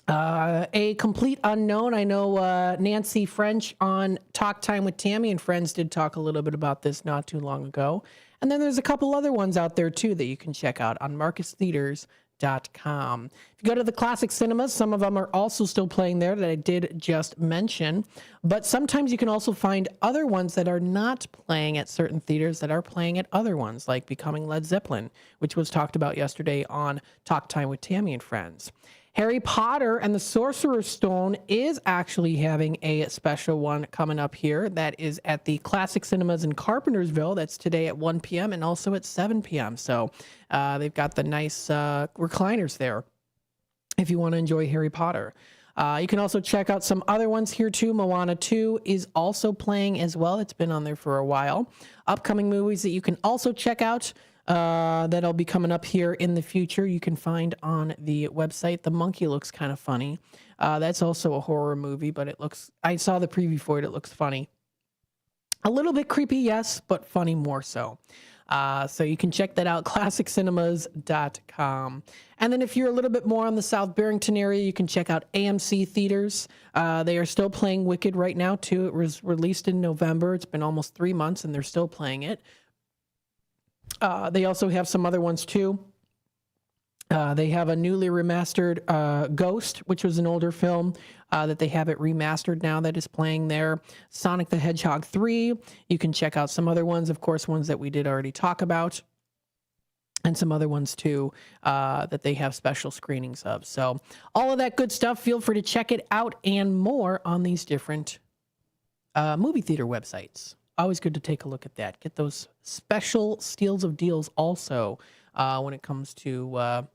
A Complete Unknown. I know Nancy French on Talk Time with Tammy and Friends did talk a little bit about this not too long ago. And then there's a couple other ones out there too that you can check out on marcustheaters.com. If you go to the classic cinemas, some of them are also still playing there that I did just mention. But sometimes you can also find other ones that are not playing at certain theaters that are playing at other ones, like Becoming Led Zeppelin, which was talked about yesterday on Talk Time with Tammy and Friends. Harry Potter and the Sorcerer's Stone is actually having a special one coming up here. That is at the Classic Cinemas in Carpentersville. That's today at 1 p.m. and also at 7 p.m. So they've got the nice recliners there. if you want to enjoy Harry Potter. You can also check out some other ones here too. Moana 2 is also playing as well. It's been on there for a while. Upcoming movies that you can also check out that'll be coming up here in the future. You can find on the website. The monkey looks kind of funny. That's also a horror movie, but I saw the preview for it. It looks funny. A little bit creepy, yes, but funny more so. So you can check that out, classiccinemas.com. And then if you're a little bit more on the South Barrington area, you can check out AMC Theaters. They are still playing Wicked right now, too. It was released in November. It's been almost 3 months, and they're still playing it. They also have some other ones, too. They have a newly remastered Ghost, which was an older film that they have it remastered now that is playing there. Sonic the Hedgehog 3. You can check out some other ones, of course, ones that we did already talk about. And some other ones, too, that they have special screenings of. So all of that good stuff, feel free to check it out and more on these different movie theater websites. Always good to take a look at that. Get those special steals of deals also when it comes to all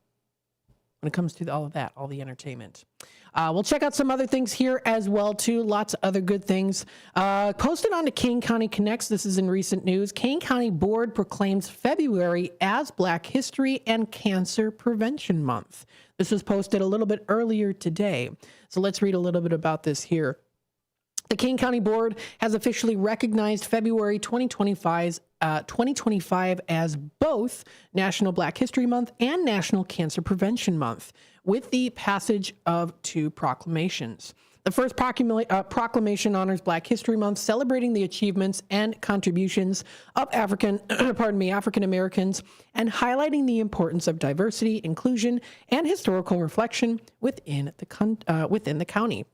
of that, all the entertainment. We'll check out some other things here as well, too. Lots of other good things. Posted on to Kane County Connects. This is in recent news. Kane County Board proclaims February as Black History and Cancer Prevention Month. This was posted a little bit earlier today. So let's read a little bit about this here. The Kane County Board has officially recognized February 2025 as both National Black History Month and National Cancer Prevention Month, with the passage of 2 proclamations. The first proclamation honors Black History Month, celebrating the achievements and contributions of African Americans, and highlighting the importance of diversity, inclusion, and historical reflection within the county.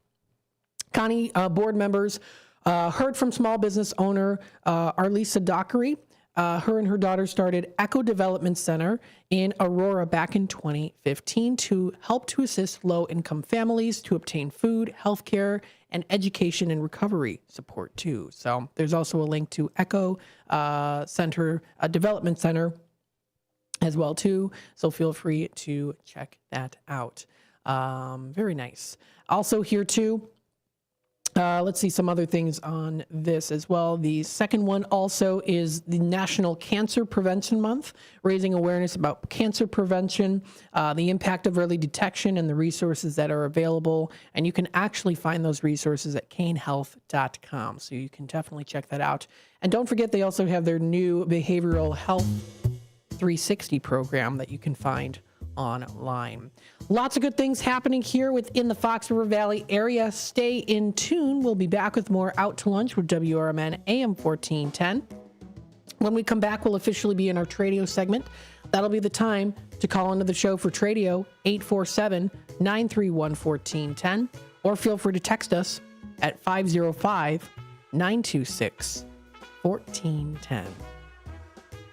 County board members heard from small business owner Arlisa Dockery. Her and her daughter started Echo Development Center in Aurora back in 2015 to help to assist low-income families to obtain food, healthcare, and education and recovery support too. So there's also a link to Echo Center, Development Center as well too. So feel free to check that out. Very nice. Also here too, let's see some other things on this as well. The second one also is the National Cancer Prevention Month, raising awareness about cancer prevention, the impact of early detection, and the resources that are available. And you can actually find those resources at canehealth.com. So you can definitely check that out. And don't forget, they also have their new Behavioral Health 360 program that you can find online. Lots of good things happening here within the Fox River Valley area. Stay in tune. We'll be back with more Out to Lunch with WRMN AM 1410. When we come back, we'll officially be in our Tradio segment. That'll be the time to call into the show for Tradio, 847-931-1410, or feel free to text us at 505-926-1410.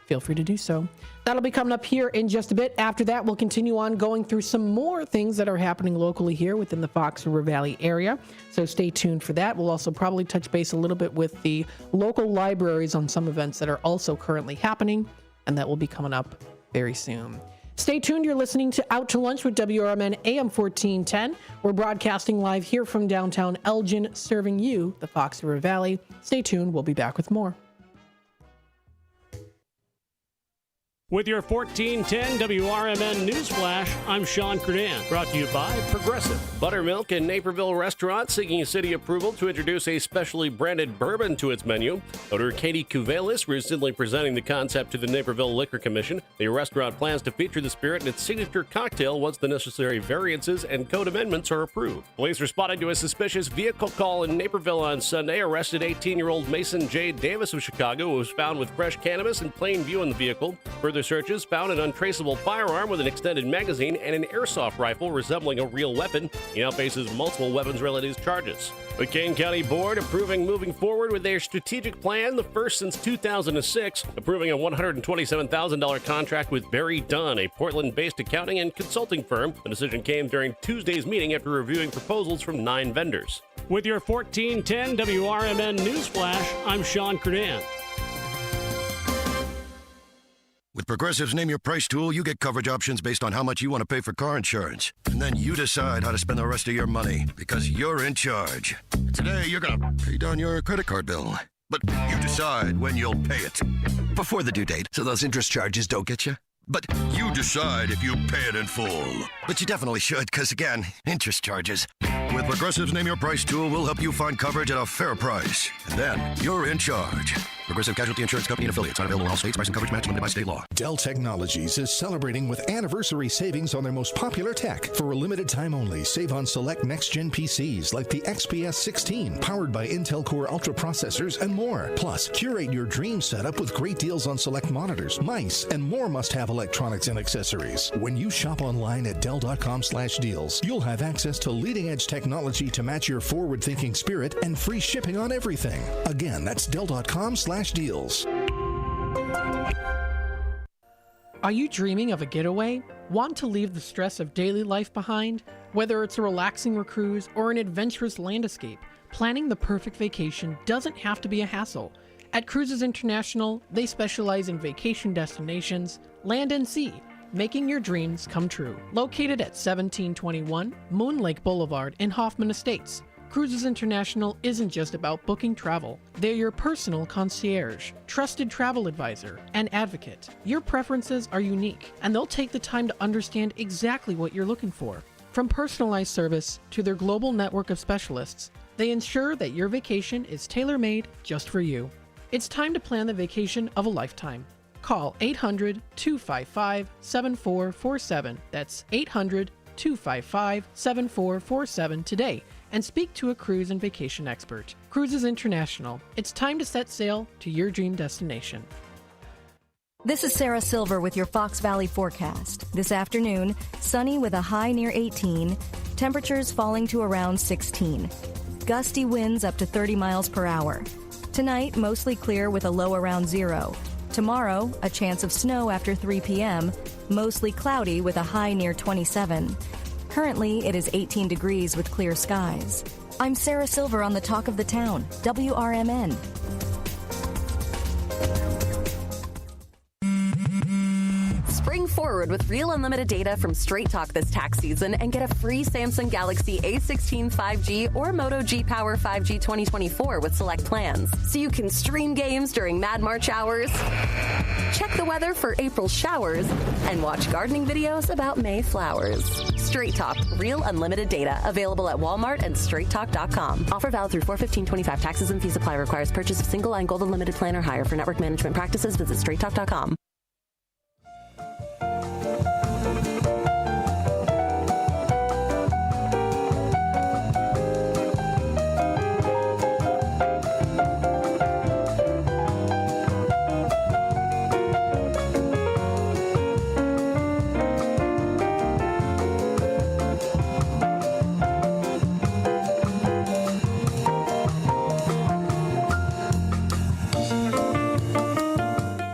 Feel free to do so. That'll be coming up here in just a bit. After that, we'll continue on going through some more things that are happening locally here within the Fox River Valley area. So stay tuned for that. We'll also probably touch base a little bit with the local libraries on some events that are also currently happening, and that will be coming up very soon. Stay tuned. You're listening to Out to Lunch with WRMN AM 1410. We're broadcasting live here from downtown Elgin, serving you, the Fox River Valley. Stay tuned. We'll be back with more. With your 1410 WRMN News Flash, I'm Sean Credan. Brought to you by Progressive. Buttermilk in Naperville Restaurant seeking city approval to introduce a specially branded bourbon to its menu. Owner Katie Kuvelis recently presenting the concept to the Naperville Liquor Commission. The restaurant plans to feature the spirit in its signature cocktail once the necessary variances and code amendments are approved. Police responded to a suspicious vehicle call in Naperville on Sunday, arrested 18-year-old Mason J. Davis of Chicago, who was found with fresh cannabis in plain view in the vehicle. Further searches found an untraceable firearm with an extended magazine and an airsoft rifle resembling a real weapon. He now faces multiple weapons-related charges. The Kane County Board approving moving forward with their strategic plan, the first since 2006, approving a $127,000 contract with Barry Dunn, a Portland-based accounting and consulting firm. The decision came during Tuesday's meeting after reviewing proposals from 9 vendors. With your 1410 WRMN News Flash, I'm Sean Credan. With Progressive's Name Your Price tool, you get coverage options based on how much you want to pay for car insurance. And then you decide how to spend the rest of your money, because you're in charge. Today, you're going to pay down your credit card bill. But you decide when you'll pay it. Before the due date, so those interest charges don't get you. But you decide if you pay it in full. But you definitely should, because again, interest charges. With Progressive's Name Your Price tool, we'll help you find coverage at a fair price. And then you're in charge. Progressive Casualty Insurance Company and affiliates. Not available in all states. Price and coverage match limited by state law. Dell Technologies is celebrating with anniversary savings on their most popular tech. For a limited time only, save on select next-gen PCs like the XPS 16, powered by Intel Core Ultra processors and more. Plus, curate your dream setup with great deals on select monitors, mice, and more must-have electronics and accessories. When you shop online at Dell.com/deals, you'll have access to leading-edge technology to match your forward-thinking spirit and free shipping on everything. Again, that's Dell.com/deals. Are you dreaming of a getaway? Want to leave the stress of daily life behind? Whether it's a relaxing cruise or an adventurous land escape, planning the perfect vacation doesn't have to be a hassle. At Cruises International, they specialize in vacation destinations, land and sea, making your dreams come true. Located at 1721 Moon Lake Boulevard in Hoffman Estates, Cruises International isn't just about booking travel. They're your personal concierge, trusted travel advisor, and advocate. Your preferences are unique, and they'll take the time to understand exactly what you're looking for. From personalized service to their global network of specialists, they ensure that your vacation is tailor-made just for you. It's time to plan the vacation of a lifetime. Call 800-255-7447. That's 800-255-7447 today and speak to a cruise and vacation expert. Cruises International. It's time to set sail to your dream destination. This is Sarah Silver with your Fox Valley forecast. This afternoon, sunny with a high near 18, temperatures falling to around 16. Gusty winds up to 30 miles per hour. Tonight, mostly clear with a low around 0. Tomorrow, a chance of snow after 3 p.m., mostly cloudy with a high near 27. Currently, it is 18 degrees with clear skies. I'm Sarah Silver on the Talk of the Town, WRMN. Spring forward with real unlimited data from Straight Talk this tax season and get a free Samsung Galaxy A16 5G or Moto G Power 5G 2024 with select plans. So you can stream games during Mad March hours, check the weather for April showers, and watch gardening videos about May flowers. Straight Talk, real unlimited data. Available at Walmart and straighttalk.com. Offer valid through 4/15/25. Taxes and fees apply. Requires purchase of single line gold unlimited plan or higher. For network management practices, visit straighttalk.com.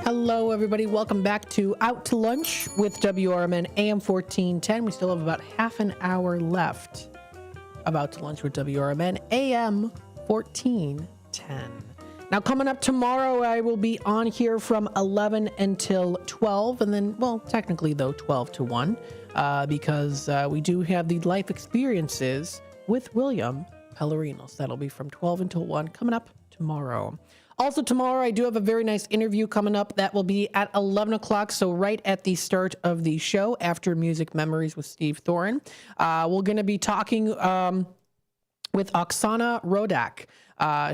Hello, everybody. Welcome back to Out to Lunch with WRMN AM 1410. We still have about half an hour left of Out to Lunch with WRMN AM 1410. Now, coming up tomorrow, I will be on here from 11 until 12, and then, well, technically, though, 12 to 1, because we do have the life experiences with William Pellerinos. That'll be from 12 until 1 coming up tomorrow. Also tomorrow, I do have a very nice interview coming up that will be at 11 o'clock, so right at the start of the show after Music Memories with Steve Thorin. We're going to be talking with Oksana Rodak.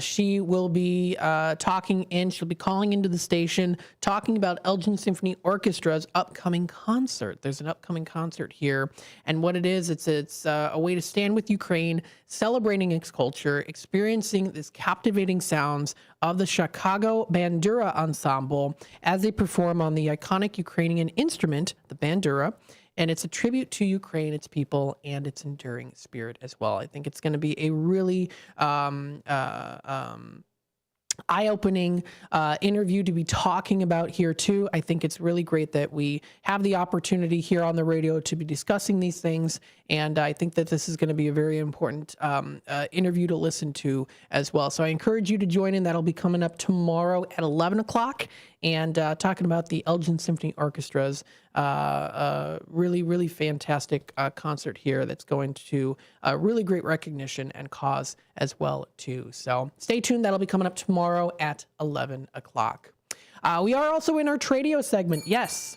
She will be she'll be calling into the station, talking about Elgin Symphony Orchestra's upcoming concert. There's an upcoming concert here, and what it is, it's a way to stand with Ukraine, celebrating its culture, experiencing this captivating sounds of the Chicago Bandura Ensemble as they perform on the iconic Ukrainian instrument, the bandura. And it's a tribute to Ukraine, its people, and its enduring spirit as well. I think it's going to be a really eye-opening interview to be talking about here too. I think it's really great that we have the opportunity here on the radio to be discussing these things, and I think that this is going to be a very important interview to listen to as well. So I encourage you to join in. That'll be coming up tomorrow at 11 o'clock, and talking about the Elgin Symphony Orchestra's really, really fantastic concert here that's going to really great recognition and cause as well too. So stay tuned. That'll be coming up tomorrow at 11 o'clock. We are also in our Tradio segment. Yes.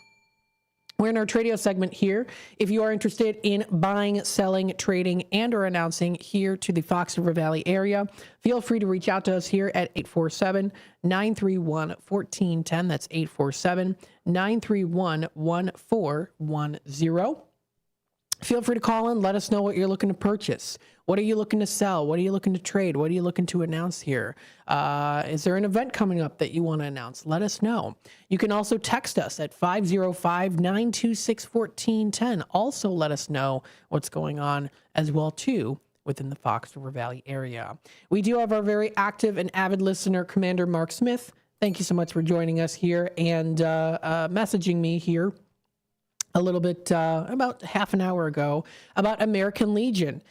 We're in our Tradio segment here. If you are interested in buying, selling, trading, and or announcing here to the Fox River Valley area, feel free to reach out to us here at 847-931-1410. That's 847-931-1410. Feel free to call in. Let us know what you're looking to purchase. What are you looking to sell? What are you looking to trade? What are you looking to announce here? Is there an event coming up that you want to announce? Let us know. You can also text us at 505-926-1410. Also let us know what's going on as well, too, within the Fox River Valley area. We do have our very active and avid listener, Commander Mark Smith. Thank you so much for joining us here and messaging me here a little bit, about half an hour ago, about American Legion.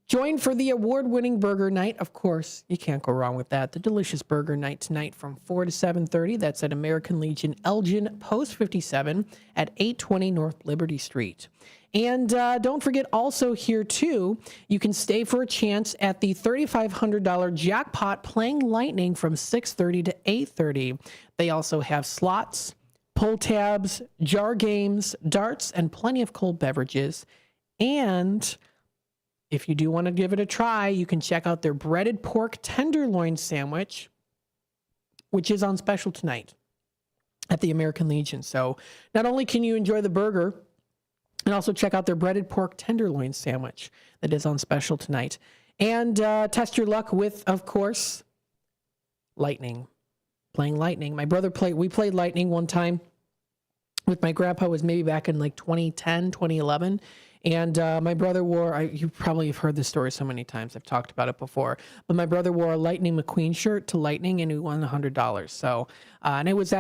Join for the award-winning burger night. Of course, you can't go wrong with that. The delicious burger night tonight from 4 to 7:30. That's at American Legion Elgin, Post 57 at 820 North Liberty Street. And don't forget also here, too, you can stay for a chance at the $3,500 jackpot playing Lightning from 6:30 to 8:30. They also have slots, pull tabs, jar games, darts, and plenty of cold beverages. And if you do want to give it a try, you can check out their breaded pork tenderloin sandwich, which is on special tonight at the American Legion. So not only can you enjoy the burger, and also check out their breaded pork tenderloin sandwich that is on special tonight. And test your luck with, of course, Lightning. Playing Lightning. My brother we played Lightning one time with my grandpa. It was maybe back in like 2010, 2011. And my brother you probably have heard this story so many times. I've talked about it before. But my brother wore a Lightning McQueen shirt to Lightning, and he won $100. So, and it was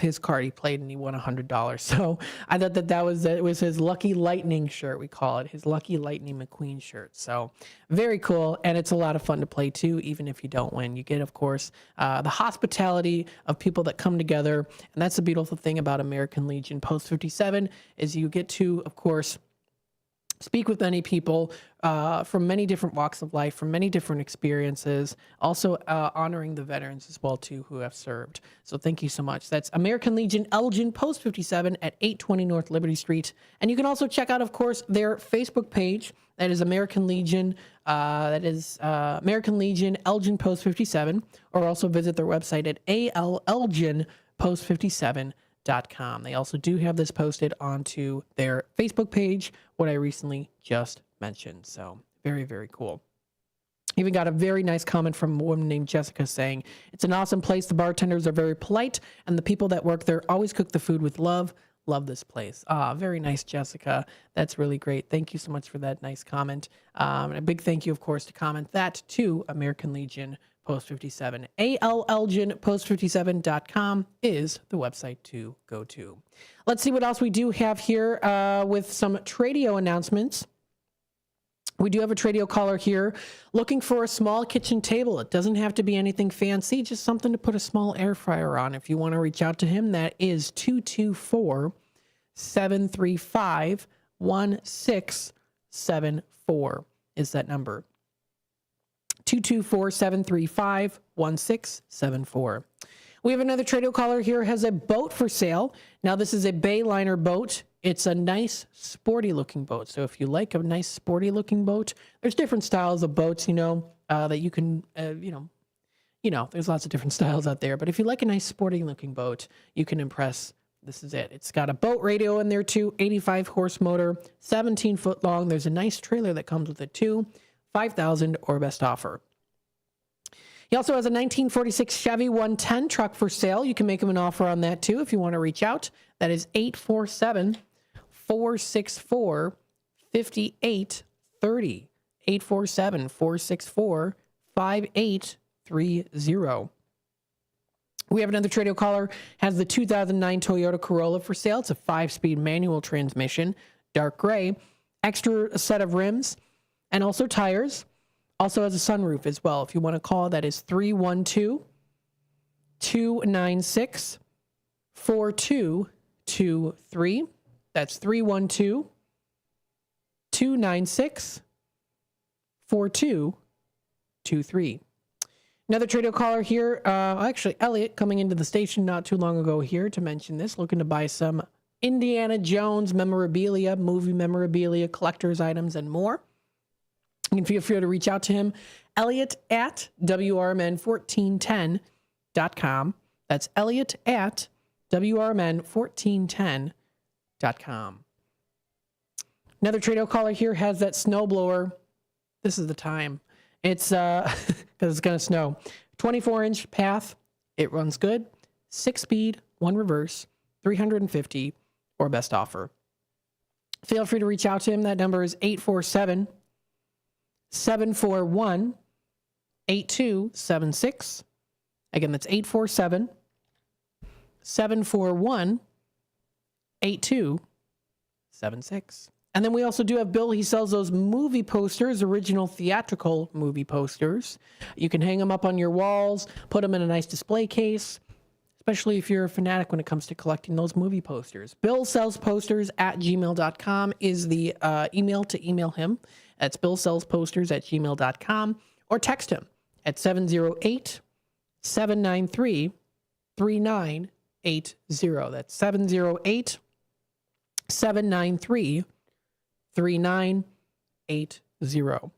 his card. He played, and he won $100. So I thought it was his Lucky Lightning shirt, we call it, his Lucky Lightning McQueen shirt. So very cool, and it's a lot of fun to play too, even if you don't win. You get, of course, the hospitality of people that come together, and that's the beautiful thing about American Legion Post 57 is you get to, of course, speak with many people from many different walks of life, from many different experiences, also honoring the veterans as well, too, who have served. So thank you so much. That's American Legion Elgin, Post 57 at 820 North Liberty Street. And you can also check out, of course, their Facebook page. That is American Legion. American Legion Elgin, Post 57. Or also visit their website at alelginpost57.com. They also do have this posted onto their Facebook page, what I recently just mentioned. So very, very cool. Even got a very nice comment from a woman named Jessica saying, it's an awesome place. The bartenders are very polite, and the people that work there always cook the food with love. Love this place. Very nice, Jessica. That's really great. Thank you so much for that nice comment. And a big thank you, of course, to comment that to American Legion Post 57. alelginpost57.com is the website to go to. Let's see what else we do have here with some Tradio announcements. We do have a Tradio caller here looking for a small kitchen table. It doesn't have to be anything fancy, just something to put a small air fryer on. If you want to reach out to him, that is 224-735-1674 is that number. 224-735-1674. We have another Tradio caller here, has a boat for sale. Now, this is a Bayliner boat. It's a nice, sporty-looking boat. So if you like a nice, sporty-looking boat, there's different styles of boats, that you can, there's lots of different styles out there. But if you like a nice, sporty-looking boat, you can impress. This is it. It's got a boat radio in there, too, 85-horse motor, 17-foot long. There's a nice trailer that comes with it, too. $5,000 or best offer. He also has a 1946 Chevy 110 truck for sale. You can make him an offer on that too if you want to reach out. That is 847-464-5830. 847-464-5830. We have another Tradio caller, has the 2009 Toyota Corolla for sale. It's a 5-speed manual transmission, dark gray, extra set of rims, and also tires. Also has a sunroof as well. If you want to call, that is 312-296-4223. That's 312-296-4223. Another Tradio caller here, actually Elliot, coming into the station not too long ago here to mention this, looking to buy some Indiana Jones memorabilia, movie memorabilia, collector's items, and more. You can feel free to reach out to him, Elliot at WRMN1410.com. That's Elliot at WRMN1410.com. Another Tradio caller here has that snowblower. This is the time. It's because it's going to snow. 24-inch path. It runs good. 6-speed, 1 reverse, 350, or best offer. Feel free to reach out to him. That number is 847-741-8276. Again, that's 847-741-8276. And then we also do have Bill. He sells those movie posters, original theatrical movie posters. You can hang them up on your walls, put them in a nice display case, especially if you're a fanatic when it comes to collecting those movie posters. Bill sells posters at gmail.com is the email to email him. That's billsellsposters@gmail.com, or text him at 708-793-3980. That's 708-793-3980.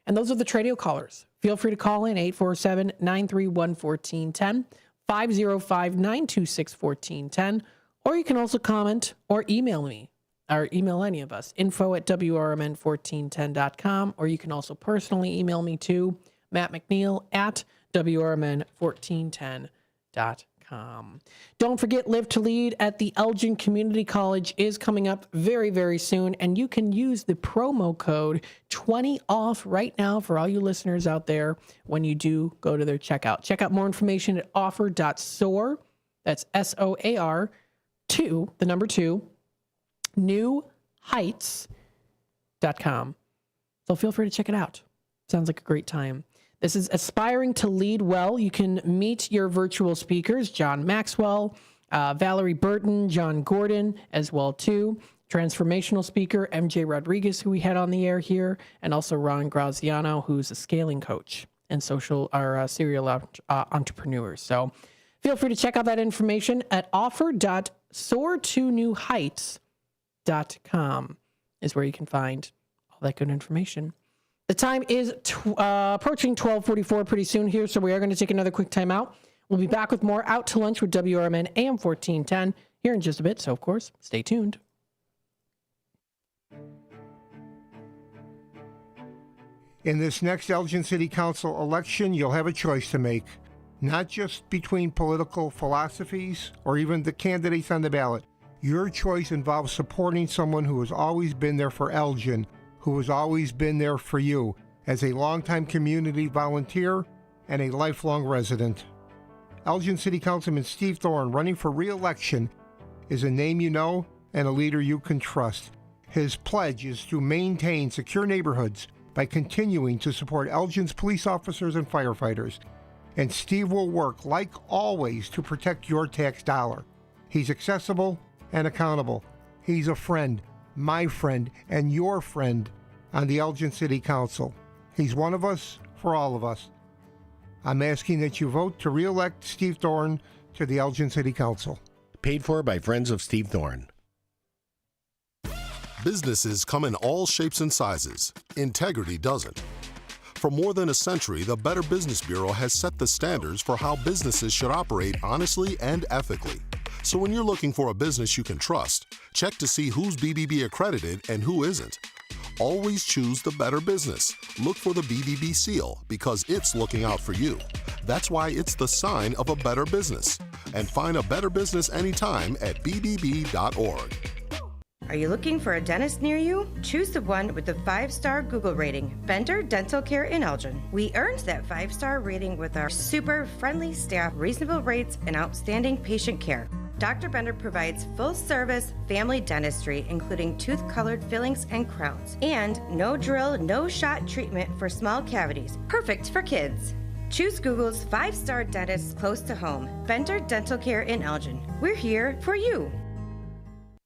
And those are the Tradio callers. Feel free to call in 847-931-1410, 505-926-1410, or you can also comment or email me, or email any of us, info@WRMN1410.com, or you can also personally email me to Matt McNeil at WRMN1410.com. Don't forget, Live to Lead at the Elgin Community College is coming up very, very soon, and you can use the promo code 20 off right now for all you listeners out there when you do go to their checkout. Check out more information at offer.soar. That's SOAR 2, the number 2, newheights.com. So feel free to check it out. Sounds like a great time. This is Aspiring to Lead Well. You can meet your virtual speakers, John Maxwell, Valerie Burton, John Gordon, as well too. Transformational speaker, MJ Rodriguez, who we had on the air here, and also Ron Graziano, who's a scaling coach and serial entrepreneur. So feel free to check out that information at offer.soar2newheights.com is where you can find all that good information. The time is approaching 12:44 pretty soon here, so we are going to take another quick time out. We'll be back with more Out to Lunch with WRMN AM 1410 here in just a bit, so of course, stay tuned. In this next Elgin City Council election, you'll have a choice to make, not just between political philosophies or even the candidates on the ballot. Your choice involves supporting someone who has always been there for Elgin, who has always been there for you as a longtime community volunteer and a lifelong resident. Elgin City Councilman Steve Thorne, running for re-election, is a name you know and a leader you can trust. His pledge is to maintain secure neighborhoods by continuing to support Elgin's police officers and firefighters. And Steve will work, like always, to protect your tax dollar. He's accessible and accountable. He's a friend, my friend, and your friend on the Elgin City Council. He's one of us for all of us. I'm asking that you vote to re-elect Steve Thorne to the Elgin City Council. Paid for by Friends of Steve Thorne. Businesses come in all shapes and sizes. Integrity doesn't. For more than a century, the Better Business Bureau has set the standards for how businesses should operate honestly and ethically. So when you're looking for a business you can trust, check to see who's BBB accredited and who isn't. Always choose the Better Business. Look for the BBB seal because it's looking out for you. That's why it's the sign of a better business. And find a better business anytime at bbb.org. Are you looking for a dentist near you? Choose the one with the 5-star Google rating, Bender Dental Care in Elgin. We earned that 5-star rating with our super friendly staff, reasonable rates, and outstanding patient care. Dr. Bender provides full-service family dentistry, including tooth-colored fillings and crowns, and no drill, no shot treatment for small cavities, perfect for kids. Choose Google's 5-star dentist close to home, Bender Dental Care in Elgin. We're here for you.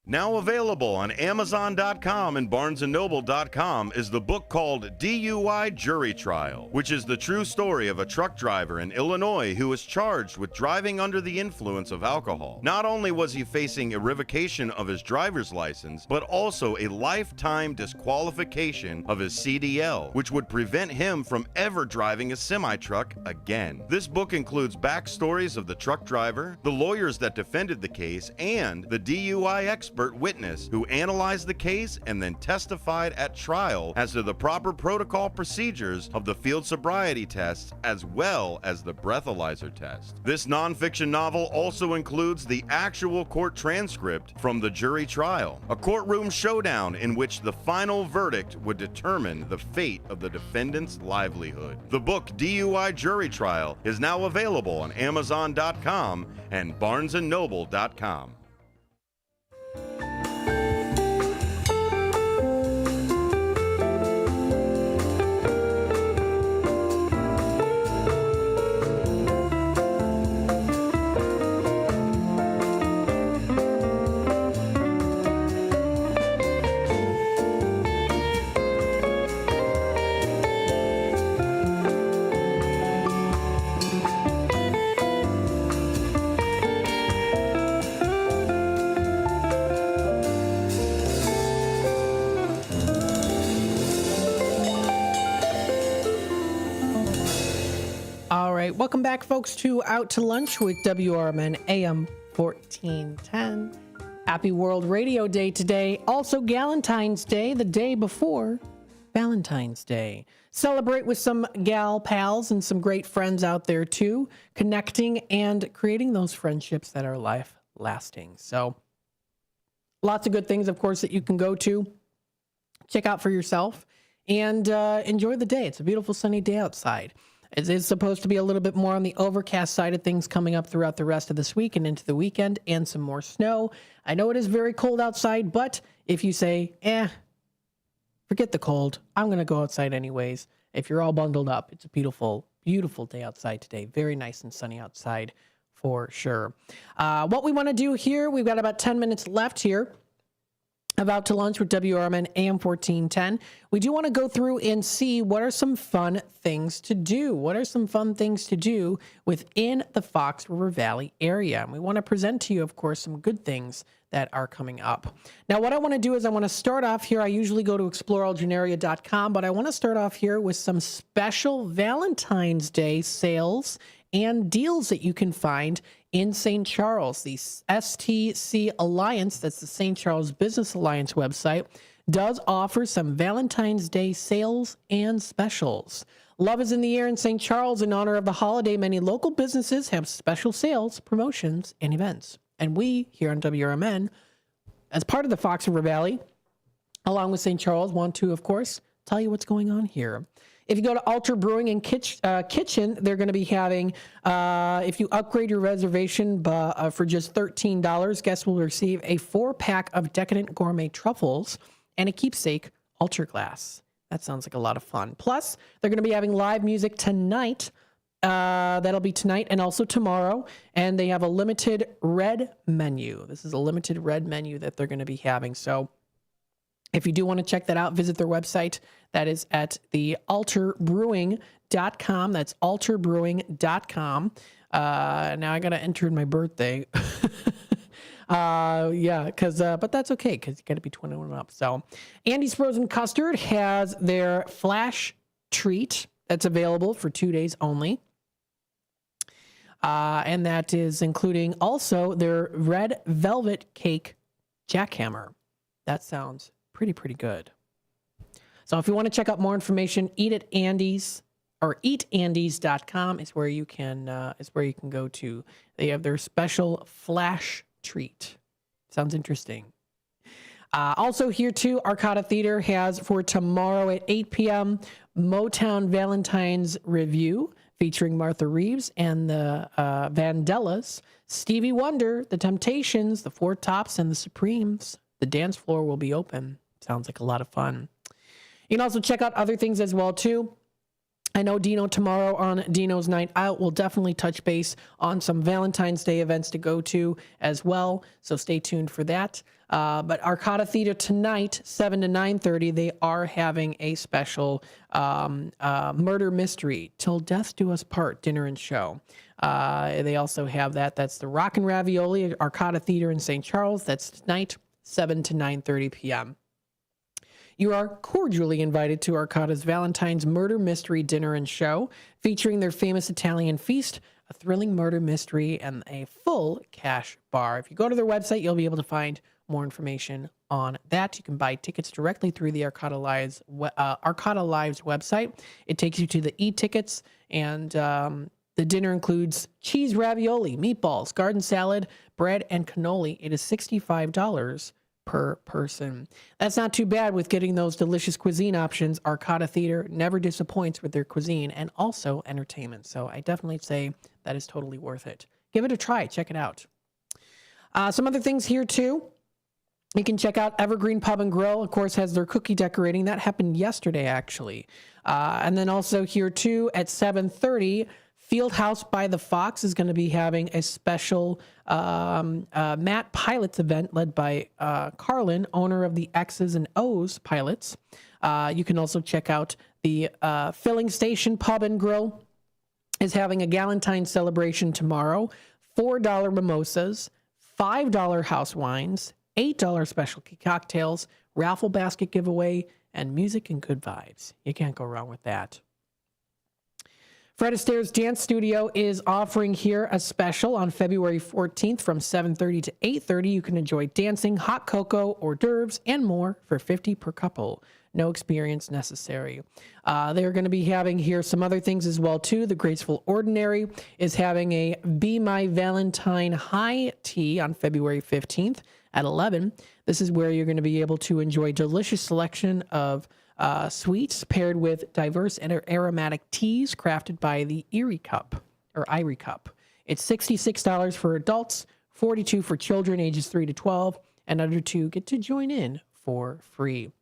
Now available on Amazon.com and BarnesandNoble.com is the book called DUI Jury Trial, which is the true story of a truck driver in Illinois who was charged with driving under the influence of alcohol. Not only was he facing a revocation of his driver's license, but also a lifetime disqualification of his CDL, which would prevent him from ever driving a semi-truck again. This book includes backstories of the truck driver, the lawyers that defended the case, and the DUI expert witness who analyzed the case and then testified at trial as to the proper protocol procedures of the field sobriety tests as well as the breathalyzer test. This nonfiction novel also includes the actual court transcript from the jury trial, a courtroom showdown in which the final verdict would determine the fate of the defendant's livelihood. The book DUI Jury Trial is now available on Amazon.com and BarnesandNoble.com. Welcome back, folks, to Out to Lunch with WRMN AM 1410. Happy World Radio Day today. Also Galentine's Day, the day before Valentine's Day. Celebrate with some gal pals and some great friends out there, too. Connecting and creating those friendships that are life lasting. So lots of good things, of course, that you can go to. Check out for yourself and enjoy the day. It's a beautiful sunny day outside. It is supposed to be a little bit more on the overcast side of things coming up throughout the rest of this week and into the weekend, and some more snow. I know it is very cold outside, but if you say, forget the cold, I'm going to go outside anyways. If you're all bundled up, it's a beautiful, beautiful day outside today. Very nice and sunny outside for sure. What we want to do here, we've got about 10 minutes left here. About to Lunch with WRMN AM 1410. We do want to go through and see what are some fun things to do. What are some fun things to do within the Fox River Valley area? And we want to present to you, of course, some good things that are coming up. Now, what I want to do is I want to start off here. I usually go to exploreelginaria.com, but I want to start off here with some special Valentine's Day sales and deals that you can find in St. Charles. The STC Alliance, that's the St. Charles Business Alliance website, does offer some Valentine's Day sales and specials. Love is in the air in St. Charles. In honor of the holiday, many local businesses have special sales, promotions, and events. And we, here on WRMN, as part of the Fox River Valley, along with St. Charles, want to, of course, tell you what's going on here. If you go to Altar Brewing and Kitchen, they're going to be having, if you upgrade your reservation for just $13, guests will receive a 4-pack of decadent gourmet truffles and a keepsake altar glass. That sounds like a lot of fun. Plus, they're going to be having live music tonight. That'll be tonight and also tomorrow. And they have a limited red menu. This is a limited red menu that they're going to be having. So if you do want to check that out, visit their website. That is at the altarbrewing.com. That's altarbrewing.com. Now I got to enter in my birthday. But that's okay because you got to be 21 and up. So Andy's Frozen Custard has their flash treat that's available for 2 days only. And that is including also their red velvet cake jackhammer. That sounds pretty good. So if you want to check out more information, eatandy's.com is where you can go to. They have their special flash treat. Sounds interesting. Also here too, Arcata Theater has for tomorrow at 8 p.m. Motown Valentine's Review featuring Martha Reeves and the Vandellas, Stevie Wonder, The Temptations, the Four Tops, and the Supremes. The dance floor will be open. Sounds like a lot of fun. You can also check out other things as well too. I know Dino tomorrow on Dino's Night Out will definitely touch base on some Valentine's Day events to go to as well, so stay tuned for that. But Arcata Theater tonight, 7 to 9:30, they are having a special murder mystery, Till Death Do Us Part dinner and show. They also have that. That's the Rock and Ravioli at Arcata Theater in St. Charles. That's tonight, 7 to 9:30 p.m. You are cordially invited to Arcata's Valentine's Murder Mystery Dinner and Show, featuring their famous Italian feast, a thrilling murder mystery, and a full cash bar. If you go to their website, you'll be able to find more information on that. You can buy tickets directly through the Arcata Lives website. It takes you to the e-tickets, and the dinner includes cheese ravioli, meatballs, garden salad, bread, and cannoli. It is $65 per person. That's not too bad with getting those delicious cuisine options. Arcata Theater never disappoints with their cuisine and also entertainment. So I definitely say that is totally worth it. Give it a try. Check it out. Some other things here too. You can check out Evergreen Pub and Grill. Of course, has their cookie decorating. That happened yesterday, actually. And then also here too at 7:30, Fieldhouse by the Fox is going to be having a special Matt Pilots event led by Carlin, owner of the X's and O's Pilots. You can also check out the Filling Station Pub and Grill is having a Galentine's celebration tomorrow. $4 mimosas, $5 house wines, $8 specialty cocktails, raffle basket giveaway, and music and good vibes. You can't go wrong with that. Fred Astaire's Dance Studio is offering here a special on February 14th from 7:30 to 8:30. You can enjoy dancing, hot cocoa, hors d'oeuvres, and more for $50 per couple. No experience necessary. They're going to be having here some other things as well, too. The Graceful Ordinary is having a Be My Valentine High Tea on February 15th at 11. This is where you're going to be able to enjoy delicious selection of sweets paired with diverse and aromatic teas crafted by the Erie Cup. It's $66 for adults, $42 for children ages 3 to 12, and under 2 get to join in for free.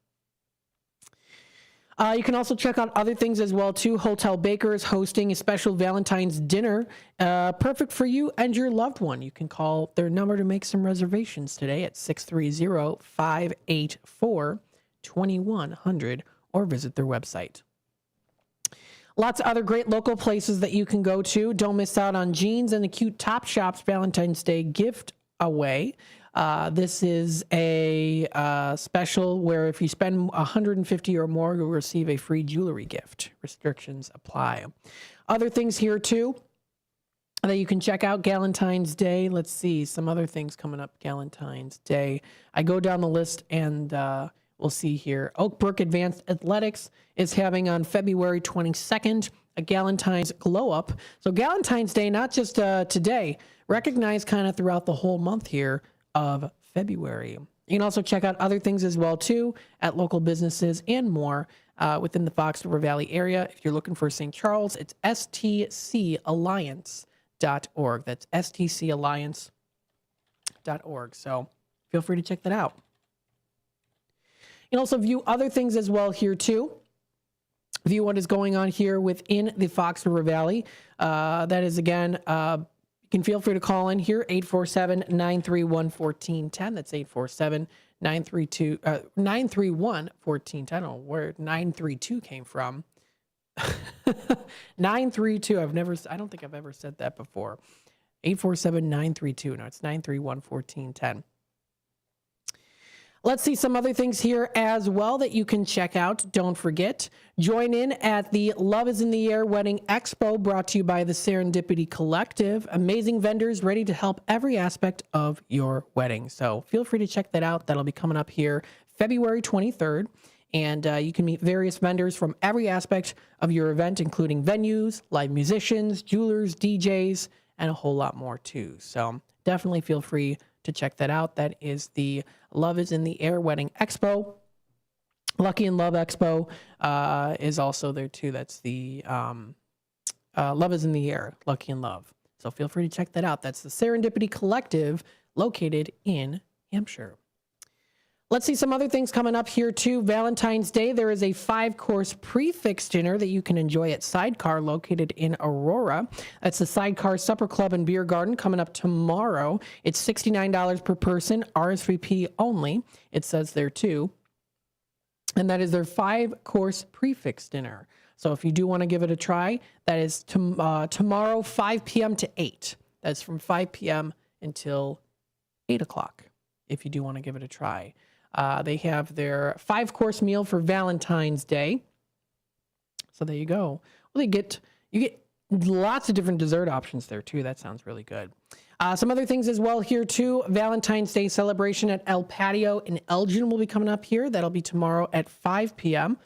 You can also check out other things as well, too. Hotel Baker is hosting a special Valentine's dinner, perfect for you and your loved one. You can call their number to make some reservations today at 630-584-2100 or visit their website. Lots of other great local places that you can go to. Don't miss out on Jeans and the Cute Top Shop's Valentine's Day gift away. This is a special where if you spend $150 or more, you'll receive a free jewelry gift. Restrictions apply. Other things here too that you can check out. Galentine's Day. Let's see some other things coming up. Galentine's Day. I go down the list and we'll see here. Oak Brook Advanced Athletics is having on February 22nd a Galentine's Glow Up. So Galentine's Day, not just today, recognized kind of throughout the whole month here of February. You can also check out other things as well, too, at local businesses and more within the Fox River Valley area. If you're looking for St. Charles, it's stcalliance.org. That's stcalliance.org. So feel free to check that out. You can also view other things as well here, too. View what is going on here within the Fox River Valley. That is, again, you can feel free to call in here, 847-931-1410. That's 847-931-1410. I don't know where 932 came from. 932. I don't think I've ever said that before. 847-932. No, it's 931-1410. Let's see some other things here as well that you can check out. Don't forget, join in at the Love is in the Air Wedding Expo brought to you by the Serendipity Collective. Amazing vendors ready to help every aspect of your wedding. So feel free to check that out. That'll be coming up here February 23rd. And you can meet various vendors from every aspect of your event, including venues, live musicians, jewelers, DJs, and a whole lot more too. So definitely feel free to check that out. That is the Love is in the Air Wedding Expo. Lucky in Love Expo is also there too. That's the Love is in the Air, Lucky in Love. So feel free to check that out. That's the Serendipity Collective located in Hampshire. Let's see some other things coming up here too. Valentine's Day, there is a 5-course prefix dinner that you can enjoy at Sidecar located in Aurora. That's the Sidecar Supper Club and Beer Garden coming up tomorrow. It's $69 per person, RSVP only. It says there too. And that is their 5-course prefix dinner. So if you do want to give it a try, that is tomorrow, 5 p.m. to 8. That's from 5 p.m. until 8 o'clock if you do want to give it a try. They have their 5-course meal for Valentine's Day. So there you go. Well, you get lots of different dessert options there too. That sounds really good. Some other things as well here too. Valentine's Day celebration at El Patio in Elgin will be coming up here. That'll be tomorrow at 5 p.m.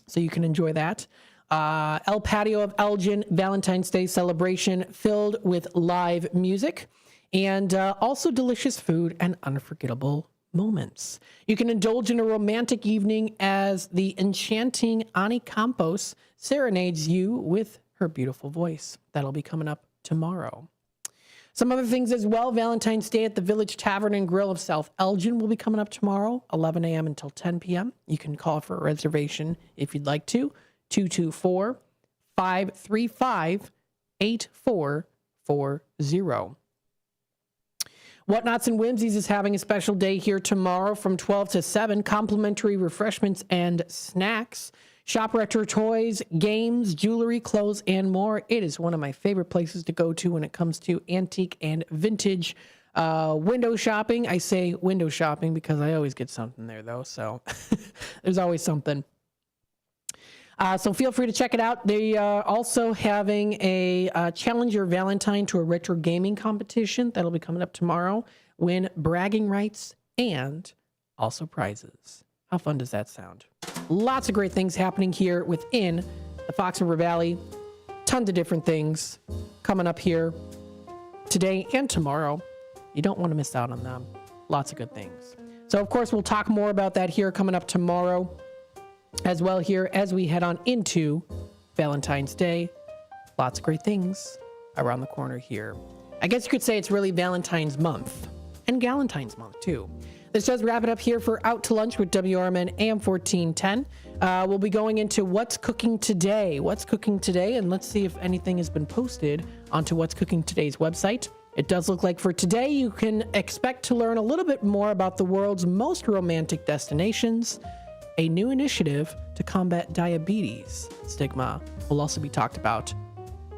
So you can enjoy that. El Patio of Elgin Valentine's Day celebration filled with live music. And also delicious food and unforgettable moments. You can indulge in a romantic evening as the enchanting Ani Campos serenades you with her beautiful voice. That'll be coming up tomorrow. Some other things as well. Valentine's Day at the Village Tavern and Grill of South Elgin will be coming up tomorrow, 11 a.m. until 10 p.m. You can call for a reservation if you'd like to, 224-535-8440. Whatnots and Whimsies is having a special day here tomorrow from 12 to 7. Complimentary refreshments and snacks. Shop retro toys, games, jewelry, clothes, and more. It is one of my favorite places to go to when it comes to antique and vintage window shopping. I say window shopping because I always get something there, though. So there's always something. So feel free to check it out. They are also having a Challenge Your Valentine to a retro gaming competition. That'll be coming up tomorrow. Win bragging rights and also prizes. How fun does that sound? Lots of great things happening here within the Fox River Valley. Tons of different things coming up here today and tomorrow. You don't want to miss out on them. Lots of good things. So, of course, we'll talk more about that here coming up tomorrow as well here as we head on into Valentine's Day. Lots of great things around the corner here. I guess you could say it's really Valentine's month and Galentine's month too. This does wrap it up here for Out to Lunch with WRMN AM 1410. We'll be going into What's Cooking Today. What's Cooking Today? And let's see if anything has been posted onto What's Cooking Today's website. It does look like for today, you can expect to learn a little bit more about the world's most romantic destinations. A new initiative to combat diabetes stigma will also be talked about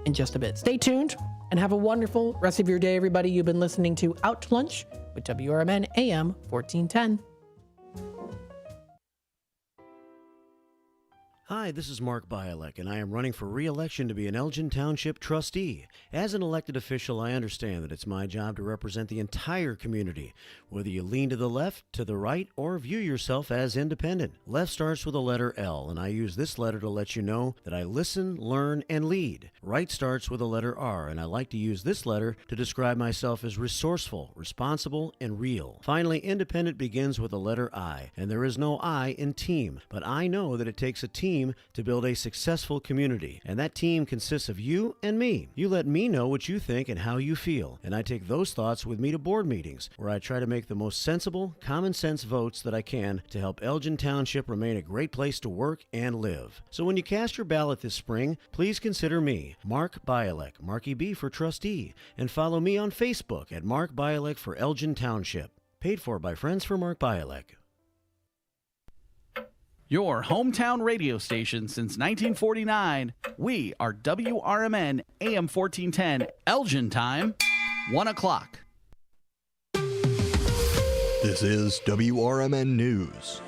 in just a bit. Stay tuned and have a wonderful rest of your day, everybody. You've been listening to Out to Lunch with WRMN AM 1410. Hi, this is Mark Bialek, and I am running for re-election to be an Elgin Township trustee. As an elected official, I understand that it's my job to represent the entire community, whether you lean to the left, to the right, or view yourself as independent. Left starts with the letter L, and I use this letter to let you know that I listen, learn, and lead. Right starts with the letter R, and I like to use this letter to describe myself as resourceful, responsible, and real. Finally, independent begins with the letter I, and there is no I in team, but I know that it takes a team to build a successful community, and that team consists of you and me. You let me know what you think and how you feel, and I take those thoughts with me to board meetings, where I try to make the most sensible, common sense votes that I can to help Elgin Township remain a great place to work and live. So when you cast your ballot this spring, please consider me, Mark Bialek, Marky B for trustee, and follow me on Facebook at Mark Bialek for Elgin Township. Paid for by Friends for Mark Bialek. Your hometown radio station since 1949. We are WRMN AM 1410, Elgin time, 1 o'clock. This is WRMN News.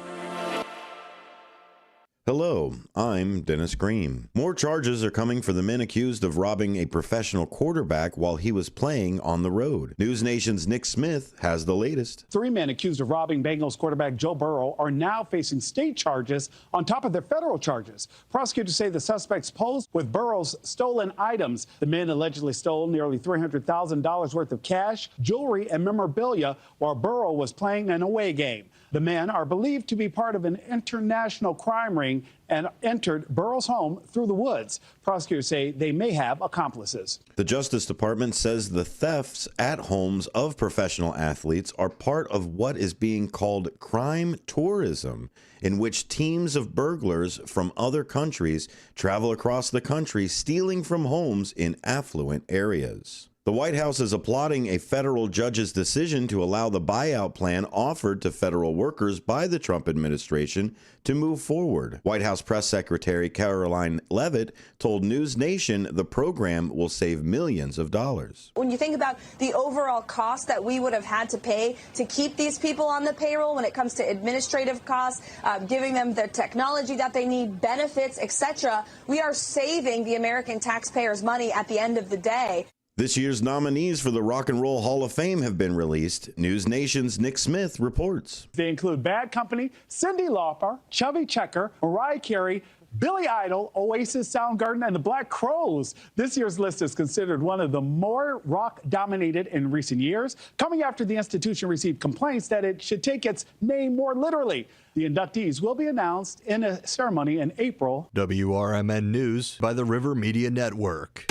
Hello, I'm Dennis Green. More charges are coming for the men accused of robbing a professional quarterback while he was playing on the road. News Nation's Nick Smith has the latest. 3 men accused of robbing Bengals quarterback Joe Burrow are now facing state charges on top of their federal charges. Prosecutors say the suspects posed with Burrow's stolen items. The men allegedly stole nearly $300,000 worth of cash, jewelry, and memorabilia while Burrow was playing an away game. The men are believed to be part of an international crime ring and entered Burrow's home through the woods. Prosecutors say they may have accomplices. The Justice Department says the thefts at homes of professional athletes are part of what is being called crime tourism, in which teams of burglars from other countries travel across the country stealing from homes in affluent areas. The White House is applauding a federal judge's decision to allow the buyout plan offered to federal workers by the Trump administration to move forward. White House Press Secretary Caroline Leavitt told News Nation the program will save millions of dollars. When you think about the overall cost that we would have had to pay to keep these people on the payroll when it comes to administrative costs, giving them the technology that they need, benefits, etc., we are saving the American taxpayers money at the end of the day. This year's nominees for the Rock and Roll Hall of Fame have been released. News Nation's Nick Smith reports. They include Bad Company, Cyndi Lauper, Chubby Checker, Mariah Carey, Billy Idol, Oasis, Soundgarden, and the Black Crowes. This year's list is considered one of the more rock-dominated in recent years, coming after the institution received complaints that it should take its name more literally. The inductees will be announced in a ceremony in April. WRMN News by the River Media Network.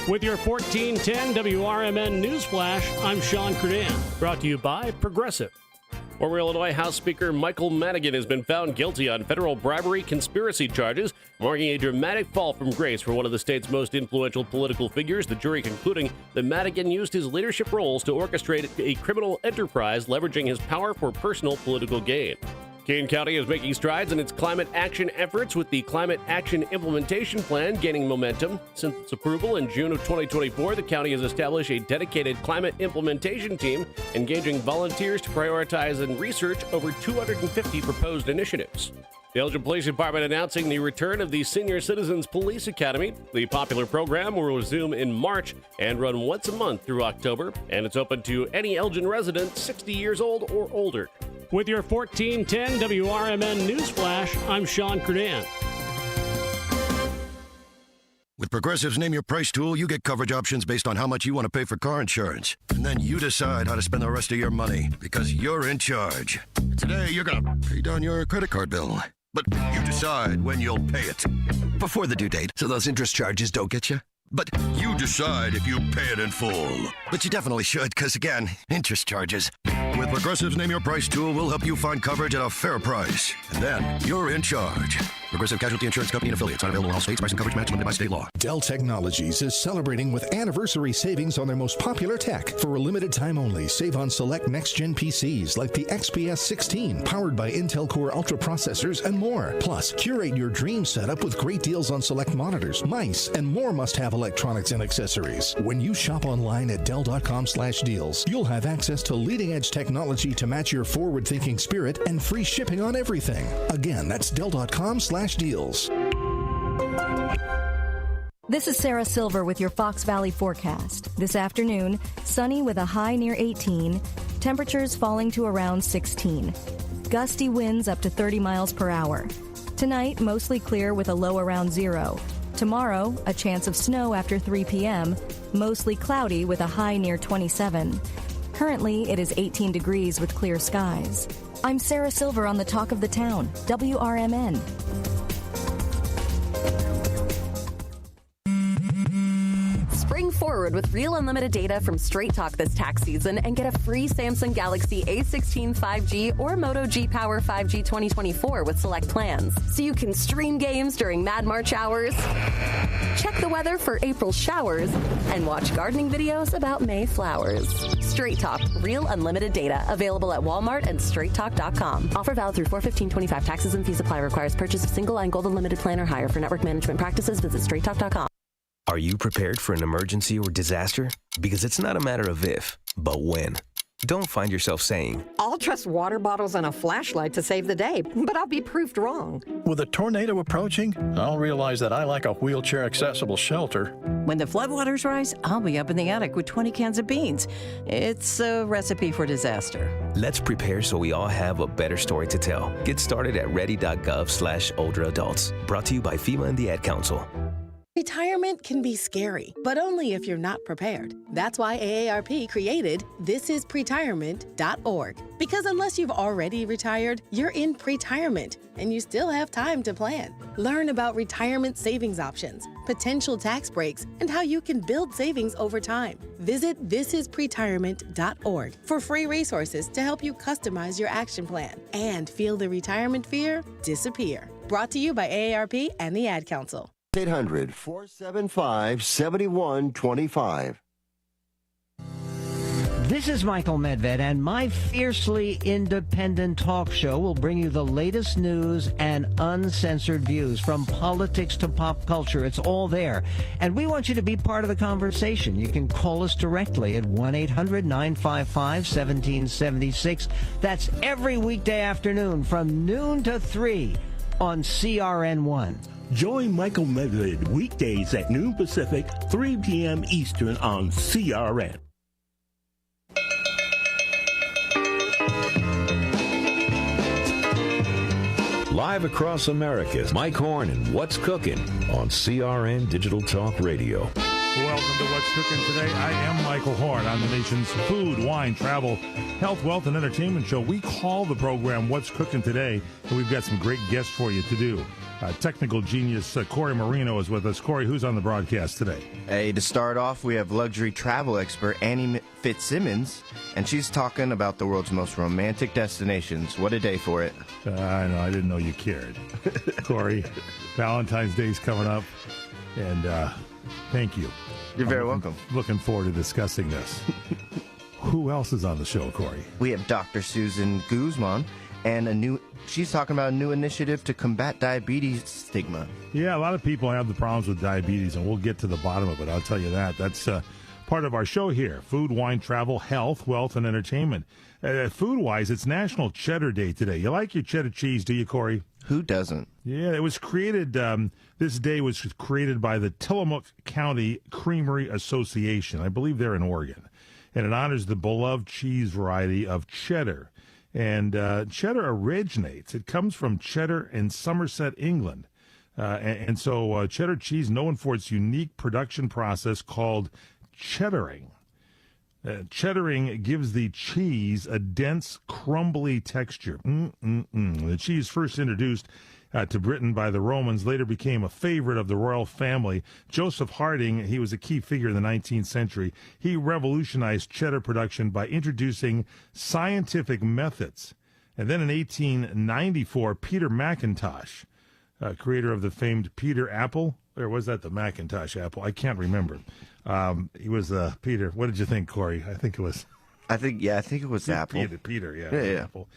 With your 1410 WRMN Newsflash, I'm Sean Curdan, brought to you by Progressive. Former Illinois House Speaker Michael Madigan has been found guilty on federal bribery conspiracy charges, marking a dramatic fall from grace for one of the state's most influential political figures, the jury concluding that Madigan used his leadership roles to orchestrate a criminal enterprise leveraging his power for personal political gain. Kane County is making strides in its climate action efforts, with the Climate Action Implementation Plan gaining momentum. Since its approval in June of 2024, the county has established a dedicated climate implementation team, engaging volunteers to prioritize and research over 250 proposed initiatives. The Elgin Police Department announcing the return of the Senior Citizens Police Academy. The popular program will resume in March and run once a month through October, and it's open to any Elgin resident 60 years old or older. With your 1410 WRMN Newsflash, I'm Sean Curdan. With Progressive's Name Your Price tool, you get coverage options based on how much you want to pay for car insurance. And then you decide how to spend the rest of your money, because you're in charge. Today, you're going to pay down your credit card bill. But you decide when you'll pay it. Before the due date, so those interest charges don't get you. But you decide if you pay it in full. But you definitely should, because again, interest charges. With Progressive's Name Your Price tool, we'll help you find coverage at a fair price. And then you're in charge. Progressive Casualty Insurance Company and affiliates. Not available in all states. Price and coverage match limited by state law. Dell Technologies is celebrating with anniversary savings on their most popular tech. For a limited time only, save on select next-gen PCs like the XPS 16, powered by Intel Core Ultra processors and more. Plus, curate your dream setup with great deals on select monitors, mice, and more must-have electronics and accessories. When you shop online at Dell.com/deals, you'll have access to leading-edge technology to match your forward-thinking spirit and free shipping on everything. Again, that's Dell.com/deals. This is Sarah Silver with your Fox Valley forecast. This afternoon, sunny with a high near 18, temperatures falling to around 16. Gusty winds up to 30 miles per hour. Tonight, mostly clear with a low around 0. Tomorrow, a chance of snow after 3 p.m., mostly cloudy with a high near 27. Currently, it is 18 degrees with clear skies. I'm Sarah Silver on the Talk of the Town, WRMN. Spring forward with real unlimited data from Straight Talk this tax season and get a free Samsung Galaxy A16 5G or Moto G Power 5G 2024 with select plans. So you can stream games during Mad March hours, check the weather for April showers, and watch gardening videos about May flowers. Straight Talk, real unlimited data. Available at Walmart and straighttalk.com. Offer valid through 4/15/25. Taxes and fees apply. Requires purchase of single line gold unlimited plan or higher. For network management practices, visit straighttalk.com. Are you prepared for an emergency or disaster? Because it's not a matter of if, but when. Don't find yourself saying, I'll trust water bottles and a flashlight to save the day, but I'll be proved wrong. With a tornado approaching, I'll realize that I like a wheelchair-accessible shelter. When the floodwaters rise, I'll be up in the attic with 20 cans of beans. It's a recipe for disaster. let's prepare so we all have a better story to tell. Get started at ready.gov/older adults. Brought to you by FEMA and the Ad Council. Retirement can be scary, but only if you're not prepared. That's why AARP created thisispretirement.org. Because unless you've already retired, you're in pretirement, and you still have time to plan. Learn about retirement savings options, potential tax breaks, and how you can build savings over time. Visit thisispretirement.org for free resources to help you customize your action plan and feel the retirement fear disappear. Brought to you by AARP and the Ad Council. 800-475-7125. This is Michael Medved, and my fiercely independent talk show will bring you the latest news and uncensored views, from politics to pop culture. It's all there. And we want you to be part of the conversation. You can call us directly at 1-800-955-1776. That's every weekday afternoon from noon to 3 on CRN1. Join Michael Medved weekdays at noon Pacific, 3 p.m. Eastern on CRN. Live across America, Mike Horn and What's Cooking on CRN Digital Talk Radio. Welcome to What's Cooking today. I am Michael Horn on the nation's food, wine, travel, health, wealth, and entertainment show. We call the program What's Cooking Today, and we've got some great guests for you to do. Technical genius Corey Marino is with us. Corey, who's on the broadcast today? Hey, to start off, we have luxury travel expert Annie Fitzsimmons, and she's talking about the world's most romantic destinations. What a day for it. I know, I didn't know you cared. Corey, Valentine's Day's coming up, and thank you. You're very welcome. Looking forward to discussing this. Who else is on the show, Corey? We have Dr. Susan Guzman, and she's talking about a new initiative to combat diabetes stigma. Yeah, a lot of people have the problems with diabetes, and we'll get to the bottom of it. I'll tell you that. That's part of our show here. Food, wine, travel, health, wealth, and entertainment. Food-wise, it's National Cheddar Day today. You like your cheddar cheese, do you, Corey? Who doesn't? Yeah, it was created, this day was created by the Tillamook County Creamery Association. I believe they're in Oregon. And it honors the beloved cheese variety of cheddar. And cheddar originates. It comes from cheddar in Somerset, England. And so cheddar cheese, known for its unique production process called cheddaring. Cheddaring gives the cheese a dense, crumbly texture. The cheese, first introduced to Britain by the Romans, later became a favorite of the royal family. Joseph Harding, he was a key figure in the 19th century. He revolutionized cheddar production by introducing scientific methods. And then in 1894, Peter McIntosh, creator of the famed Peter apple, or was that the Macintosh apple? I can't remember. He was Peter. What did you think, Corey? I think it was. I think it was apple. Peter, yeah. Apple.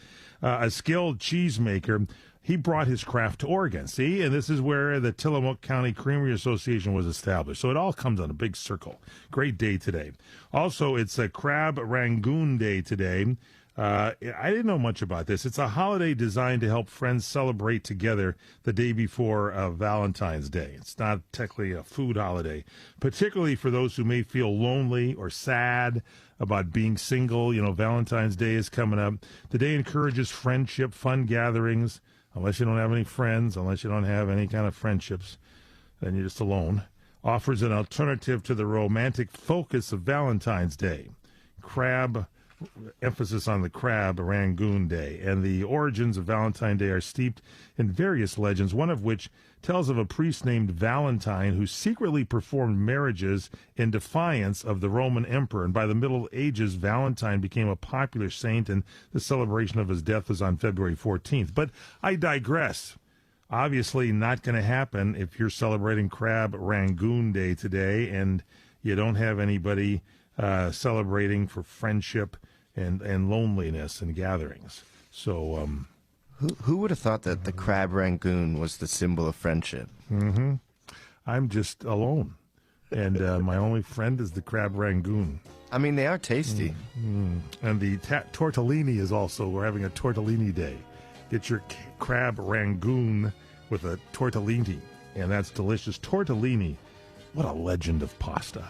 A skilled cheesemaker. He brought his craft to Oregon, see? And this is where the Tillamook County Creamery Association was established. So it all comes on a big circle. Great day today. Also, it's a Crab Rangoon Day today. I didn't know much about this. It's a holiday designed to help friends celebrate together the day before Valentine's Day. It's not technically a food holiday, particularly for those who may feel lonely or sad about being single. You know, Valentine's Day is coming up. The day encourages friendship, fun gatherings. Unless you don't have any friends, unless you don't have any kind of friendships, then you're just alone. Offers an alternative to the romantic focus of Valentine's Day. Emphasis on the Crab Rangoon Day. And the origins of Valentine's Day are steeped in various legends, one of which tells of a priest named Valentine who secretly performed marriages in defiance of the Roman emperor. And by the Middle Ages, Valentine became a popular saint, and the celebration of his death was on February 14th. But I digress. Obviously not going to happen if you're celebrating Crab Rangoon Day today and you don't have anybody celebrating for friendship and loneliness and gatherings. So, who would have thought that the Crab Rangoon was the symbol of friendship? I'm just alone, and my only friend is the Crab Rangoon. I mean, they are tasty. And the tortellini is also, we're having a tortellini day. Get your crab rangoon with a tortellini, and that's delicious. Tortellini, what a legend of pasta.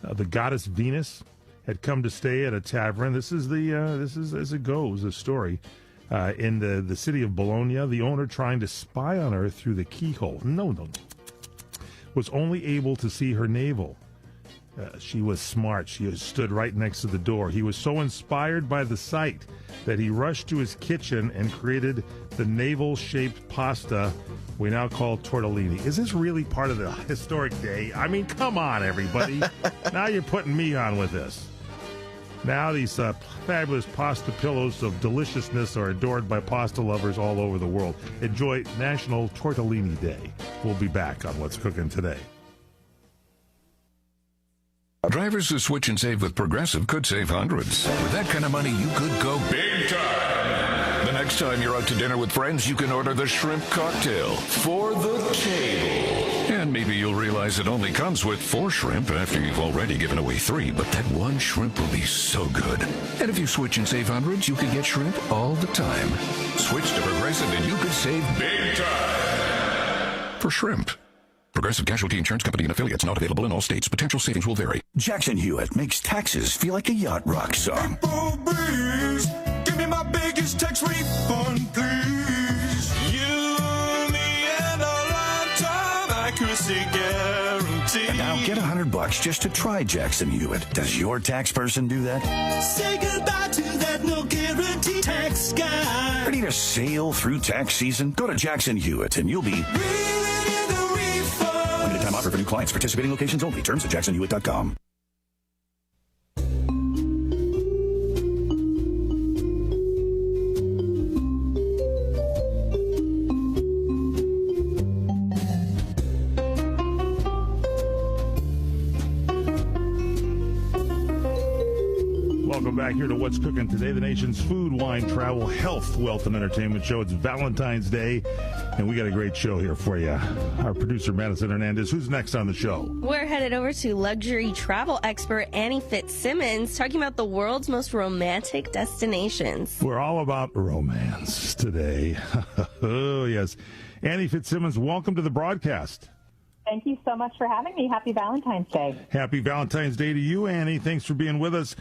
The goddess Venus had come to stay at a tavern. This is as it goes, the story. In the city of Bologna, the owner trying to spy on her through the keyhole. No. Was only able to see her navel. She was smart. She stood right next to the door. He was so inspired by the sight that he rushed to his kitchen and created the navel-shaped pasta we now call tortellini. Is this really part of the historic day? I mean, come on, everybody. Now you're putting me on with this. Now these fabulous pasta pillows of deliciousness are adored by pasta lovers all over the world. Enjoy National Tortellini Day. We'll be back on What's Cooking Today. Drivers who switch and save with Progressive could save hundreds. With that kind of money, you could go big time. The next time you're out to dinner with friends, you can order the shrimp cocktail for the table. And maybe you'll realize it only comes with 4 shrimp after you've already given away 3, but that one shrimp will be so good. And if you switch and save hundreds, you can get shrimp all the time. Switch to Progressive and you could save big time for shrimp. Progressive Casualty Insurance Company and affiliates, not available in all states. Potential savings will vary. Jackson Hewitt makes taxes feel like a yacht rock song. April breeze, give me my biggest tax refund, please. You, me, and a lifetime accuracy guarantee. And now get $100 just to try Jackson Hewitt. Does your tax person do that? Say goodbye to that no guarantee tax guy. Ready to sail through tax season? Go to Jackson Hewitt and you'll be... Limited time offer for new clients. Participating locations only. Terms at jacksonhewitt.com. Welcome back here to What's Cooking Today, the nation's food, wine, travel, health, wealth, and entertainment show. It's Valentine's Day, and we got a great show here for you. Our producer, Madison Hernandez. Who's next on the show? We're headed over to luxury travel expert Annie Fitzsimmons, talking about the world's most romantic destinations. We're all about romance today. Oh, yes. Annie Fitzsimmons, welcome to the broadcast. Thank you so much for having me. Happy Valentine's Day. Happy Valentine's Day to you, Annie. Thanks for being with us.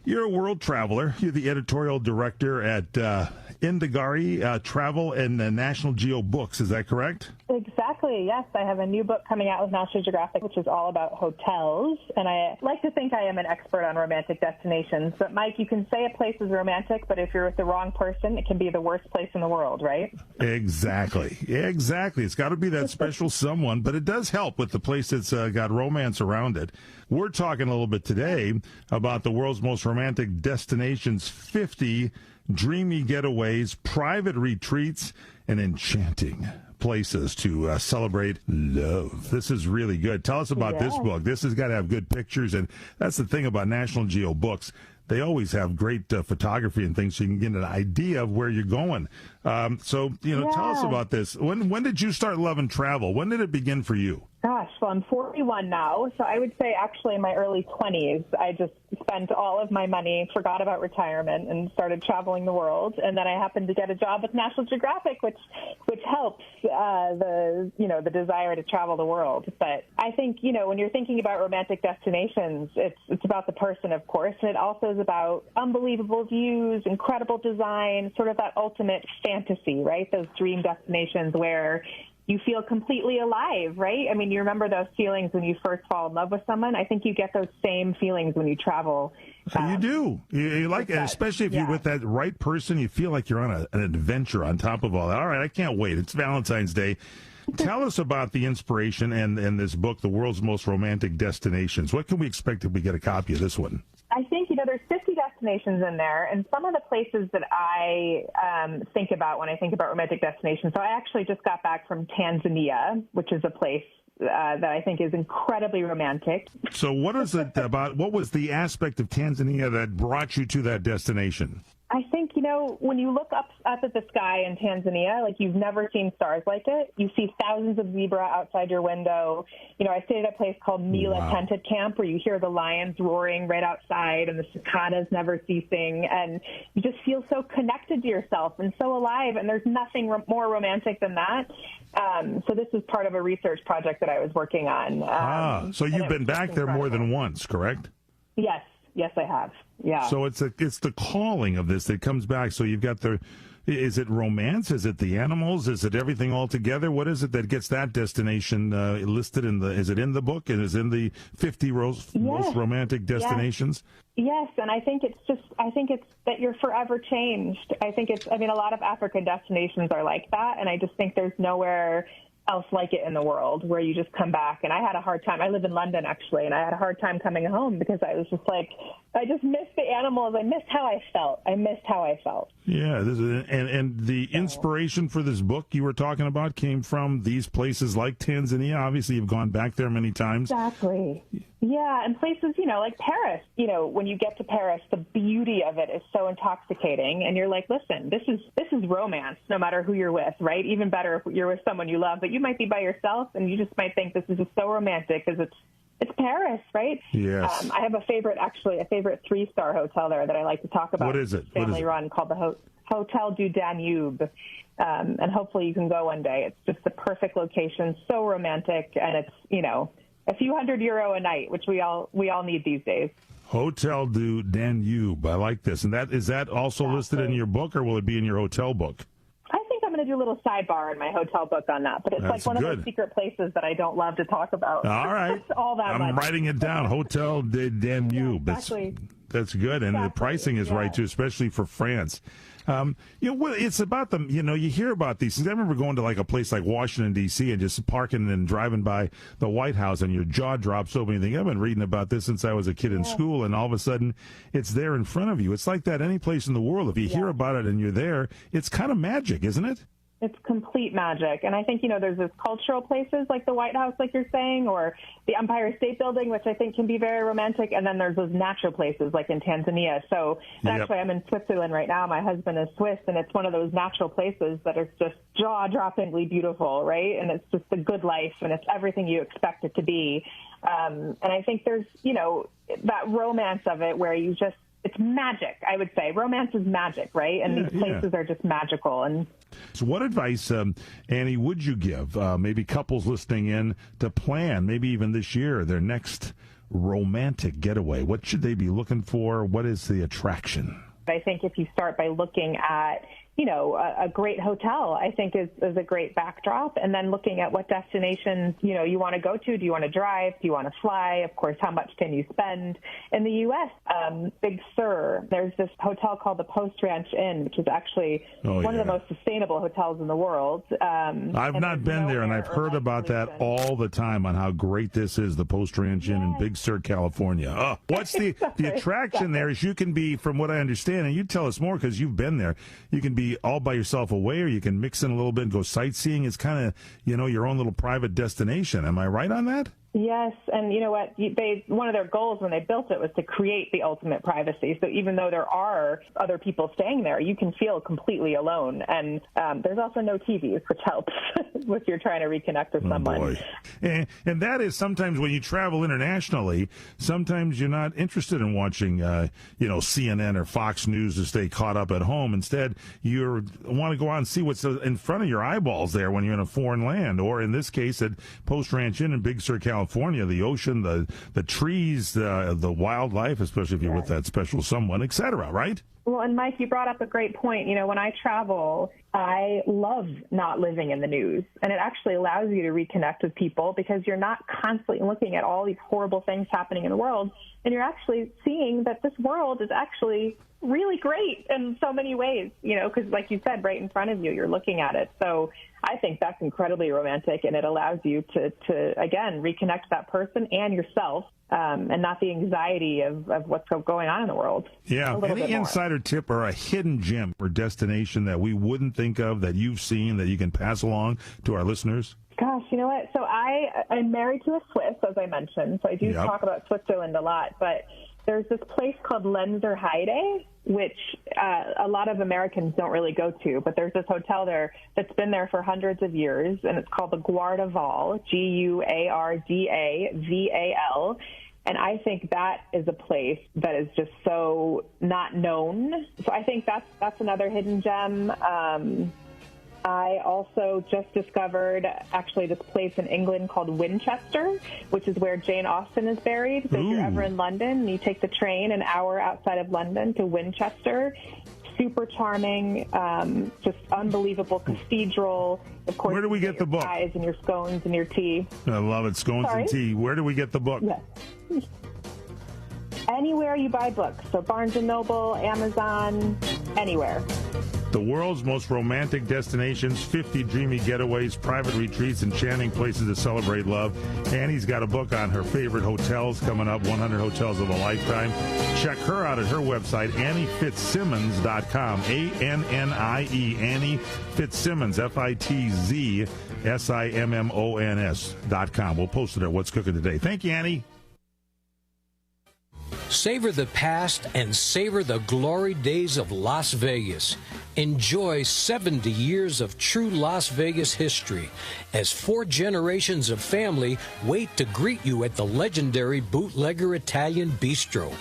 You're a world traveler. You're the editorial director at Indagari Travel and National Geo Books. Is that correct? Exactly, yes. I have a new book coming out with National Geographic, which is all about hotels. And I like to think I am an expert on romantic destinations. But, Mike, you can say a place is romantic, but if you're with the wrong person, it can be the worst place in the world, right? Exactly. It's got to be that special someone. But it does help with the place that's got romance around it. We're talking a little bit today about the world's most romantic destinations, 50 dreamy getaways, private retreats, and enchanting places to celebrate love. This is really good. Tell us about this book. This has got to have good pictures, and that's the thing about National Geo Books. They always have great photography and things so you can get an idea of where you're going. Tell us about this. When did you start loving travel? When did it begin for you? Gosh, well, I'm 41 now, so I would say actually in my early 20s, I just spent all of my money, forgot about retirement, and started traveling the world. And then I happened to get a job with National Geographic, which helps the desire to travel the world. But I think, when you're thinking about romantic destinations, it's about the person, of course, and it also is about unbelievable views, incredible design, sort of that ultimate fantasy, right? Those dream destinations where you feel completely alive, right? I mean, you remember those feelings when you first fall in love with someone. I think you get those same feelings when you travel. You do. You like it, especially if you're with that right person. You feel like you're on an adventure on top of all that. All right, I can't wait. It's Valentine's Day. Tell us about the inspiration and this book, The World's Most Romantic Destinations. What can we expect if we get a copy of this one? I think, there's 50 destinations in there, and some of the places that I think about when I think about romantic destinations. So I actually just got back from Tanzania, which is a place that I think is incredibly romantic. So what is it about? What was the aspect of Tanzania that brought you to that destination? I think, when you look up at the sky in Tanzania, like you've never seen stars like it. You see thousands of zebra outside your window. I stayed at a place called Mila Tented Camp where you hear the lions roaring right outside and the cicadas never ceasing. And you just feel so connected to yourself and so alive. And there's nothing more romantic than that. So this is part of a research project that I was working on. So you've been back there more than once, correct? Yes, I have. Yeah. So it's the calling of this that comes back. So you've got is it romance? Is it the animals? Is it everything all together? What is it that gets that destination listed is it in the book and is in the 50 most romantic destinations? Yes, and I think it's that you're forever changed. A lot of African destinations are like that, and I just think there's nowhere else like it in the world where you just come back. And I had a hard time. I live in London, actually, and I had a hard time coming home because I was just like, I just missed the animals. I missed how I felt. Yeah, and the inspiration for this book you were talking about came from these places like Tanzania. Obviously, you've gone back there many times. Exactly. Yeah, and places, like Paris. When you get to Paris, the beauty of it is so intoxicating, and you're like, listen, this is romance, no matter who you're with, right? Even better if you're with someone you love, but you might be by yourself, and you just might think this is just so romantic because it's Paris, right? Yes. I have a favorite 3-star hotel there that I like to talk about. What is it? Family run, called the Hotel du Danube. And hopefully you can go one day. It's just the perfect location, so romantic, and it's, a few €100 a night, which we all need these days. Hotel du Danube. I like this. And is that also listed in your book, or will it be in your hotel book? I think I'm going to do a little sidebar in my hotel book on that, but it's like one of those secret places that I don't love to talk about. All right. All that I'm writing it down. Hotel du Danube. Yeah, exactly. That's good, and the pricing is right too, especially for France. It's about them. You hear about these things. I remember going to like a place like Washington D.C. and just parking and driving by the White House, and your jaw drops open. You think, I've been reading about this since I was a kid in school, and all of a sudden, it's there in front of you. It's like that any place in the world. If you hear about it and you're there, it's kind of magic, isn't it? It's complete magic. And I think, there's those cultural places like the White House, like you're saying, or the Empire State Building, which I think can be very romantic. And then there's those natural places like in Tanzania. So actually, I'm in Switzerland right now. My husband is Swiss, and it's one of those natural places that is just jaw-droppingly beautiful, right? And it's just the good life, and it's everything you expect it to be. And I think there's, that romance of it where you just, it's magic, I would say. Romance is magic, right? And these places are just magical. And so what advice, Annie, would you give maybe couples listening in to plan, maybe even this year, their next romantic getaway? What should they be looking for? What is the attraction? I think if you start by looking at, a great hotel, I think is a great backdrop. And then looking at what destinations, you want to go to. Do you want to drive? Do you want to fly? Of course, how much can you spend? In the U.S., Big Sur, there's this hotel called the Post Ranch Inn, which is actually one of the most sustainable hotels in the world. I've not been there, and I've heard about that all the time on how great this is, the Post Ranch Inn in Big Sur, California. Oh, what's the attraction there is you can be, from what I understand, and you tell us more because you've been there, you can be all by yourself away, or you can mix in a little bit and go sightseeing. It's kind of, your own little private destination. Am I right on that? Yes, and you know what? One of their goals when they built it was to create the ultimate privacy. So even though there are other people staying there, you can feel completely alone. And there's also no TVs, which helps if you're trying to reconnect with someone. Boy. And that is sometimes when you travel internationally, sometimes you're not interested in watching, CNN or Fox News to stay caught up at home. Instead, you want to go out and see what's in front of your eyeballs there when you're in a foreign land, or in this case at Post Ranch Inn in Big Sur, California, the ocean, the trees, the wildlife, especially if you're with that special someone, etc., right? Well, and Mike, you brought up a great point. When I travel, I love not living in the news, and it actually allows you to reconnect with people because you're not constantly looking at all these horrible things happening in the world, and you're actually seeing that this world is actually really great in so many ways, because like you said, right in front of you, you're looking at it. So I think that's incredibly romantic, and it allows you to again, reconnect that person and yourself, and not the anxiety of what's going on in the world. Yeah. Any insider tip or a hidden gem or destination that we wouldn't think of that you've seen that you can pass along to our listeners? Gosh, you know what? So I'm married to a Swiss, as I mentioned, so I do talk about Switzerland a lot, but There's this place called Lenzer Heide, which a lot of Americans don't really go to, but there's this hotel there that's been there for hundreds of years, and it's called the Guardaval, Guardaval. And I think that is a place that is just so not known. So I think that's another hidden gem. I also just discovered actually this place in England called Winchester, which is where Jane Austen is buried. So if you're ever in London, you take the train an hour outside of London to Winchester. Super charming, just unbelievable cathedral. Of course, where do we get the book? Pies and your scones and your tea. I love it, scones and tea. Where do we get the book? Yes. Anywhere you buy books. So Barnes & Noble, Amazon, anywhere. The world's most romantic destinations, 50 dreamy getaways, private retreats, enchanting places to celebrate love. Annie's got a book on her favorite hotels coming up, 100 Hotels of a Lifetime. Check her out at her website, AnnieFitzsimmons.com, A-N-N-I-E, Annie Fitzsimmons, FitzSimmons.com. We'll post it at What's Cooking Today. Thank you, Annie. Savor the past and savor the glory days of Las Vegas. Enjoy 70 years of true Las Vegas history as 4 generations of family wait to greet you at the legendary Bootlegger Italian Bistro.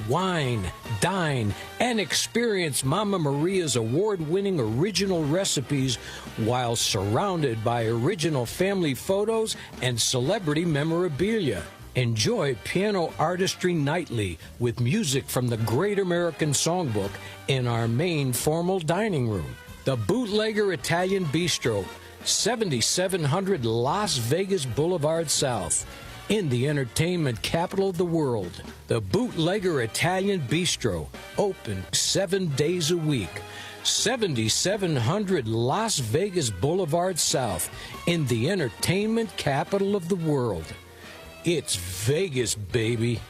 Wine, dine, and experience Mama Maria's award-winning original recipes while surrounded by original family photos and celebrity memorabilia. Enjoy piano artistry nightly with music from the Great American Songbook in our main formal dining room. The Bootlegger Italian Bistro, 7700 Las Vegas Boulevard South, in the entertainment capital of the world. The Bootlegger Italian Bistro, open 7 days a week. 7700 Las Vegas Boulevard South, in the entertainment capital of the world. It's Vegas, baby.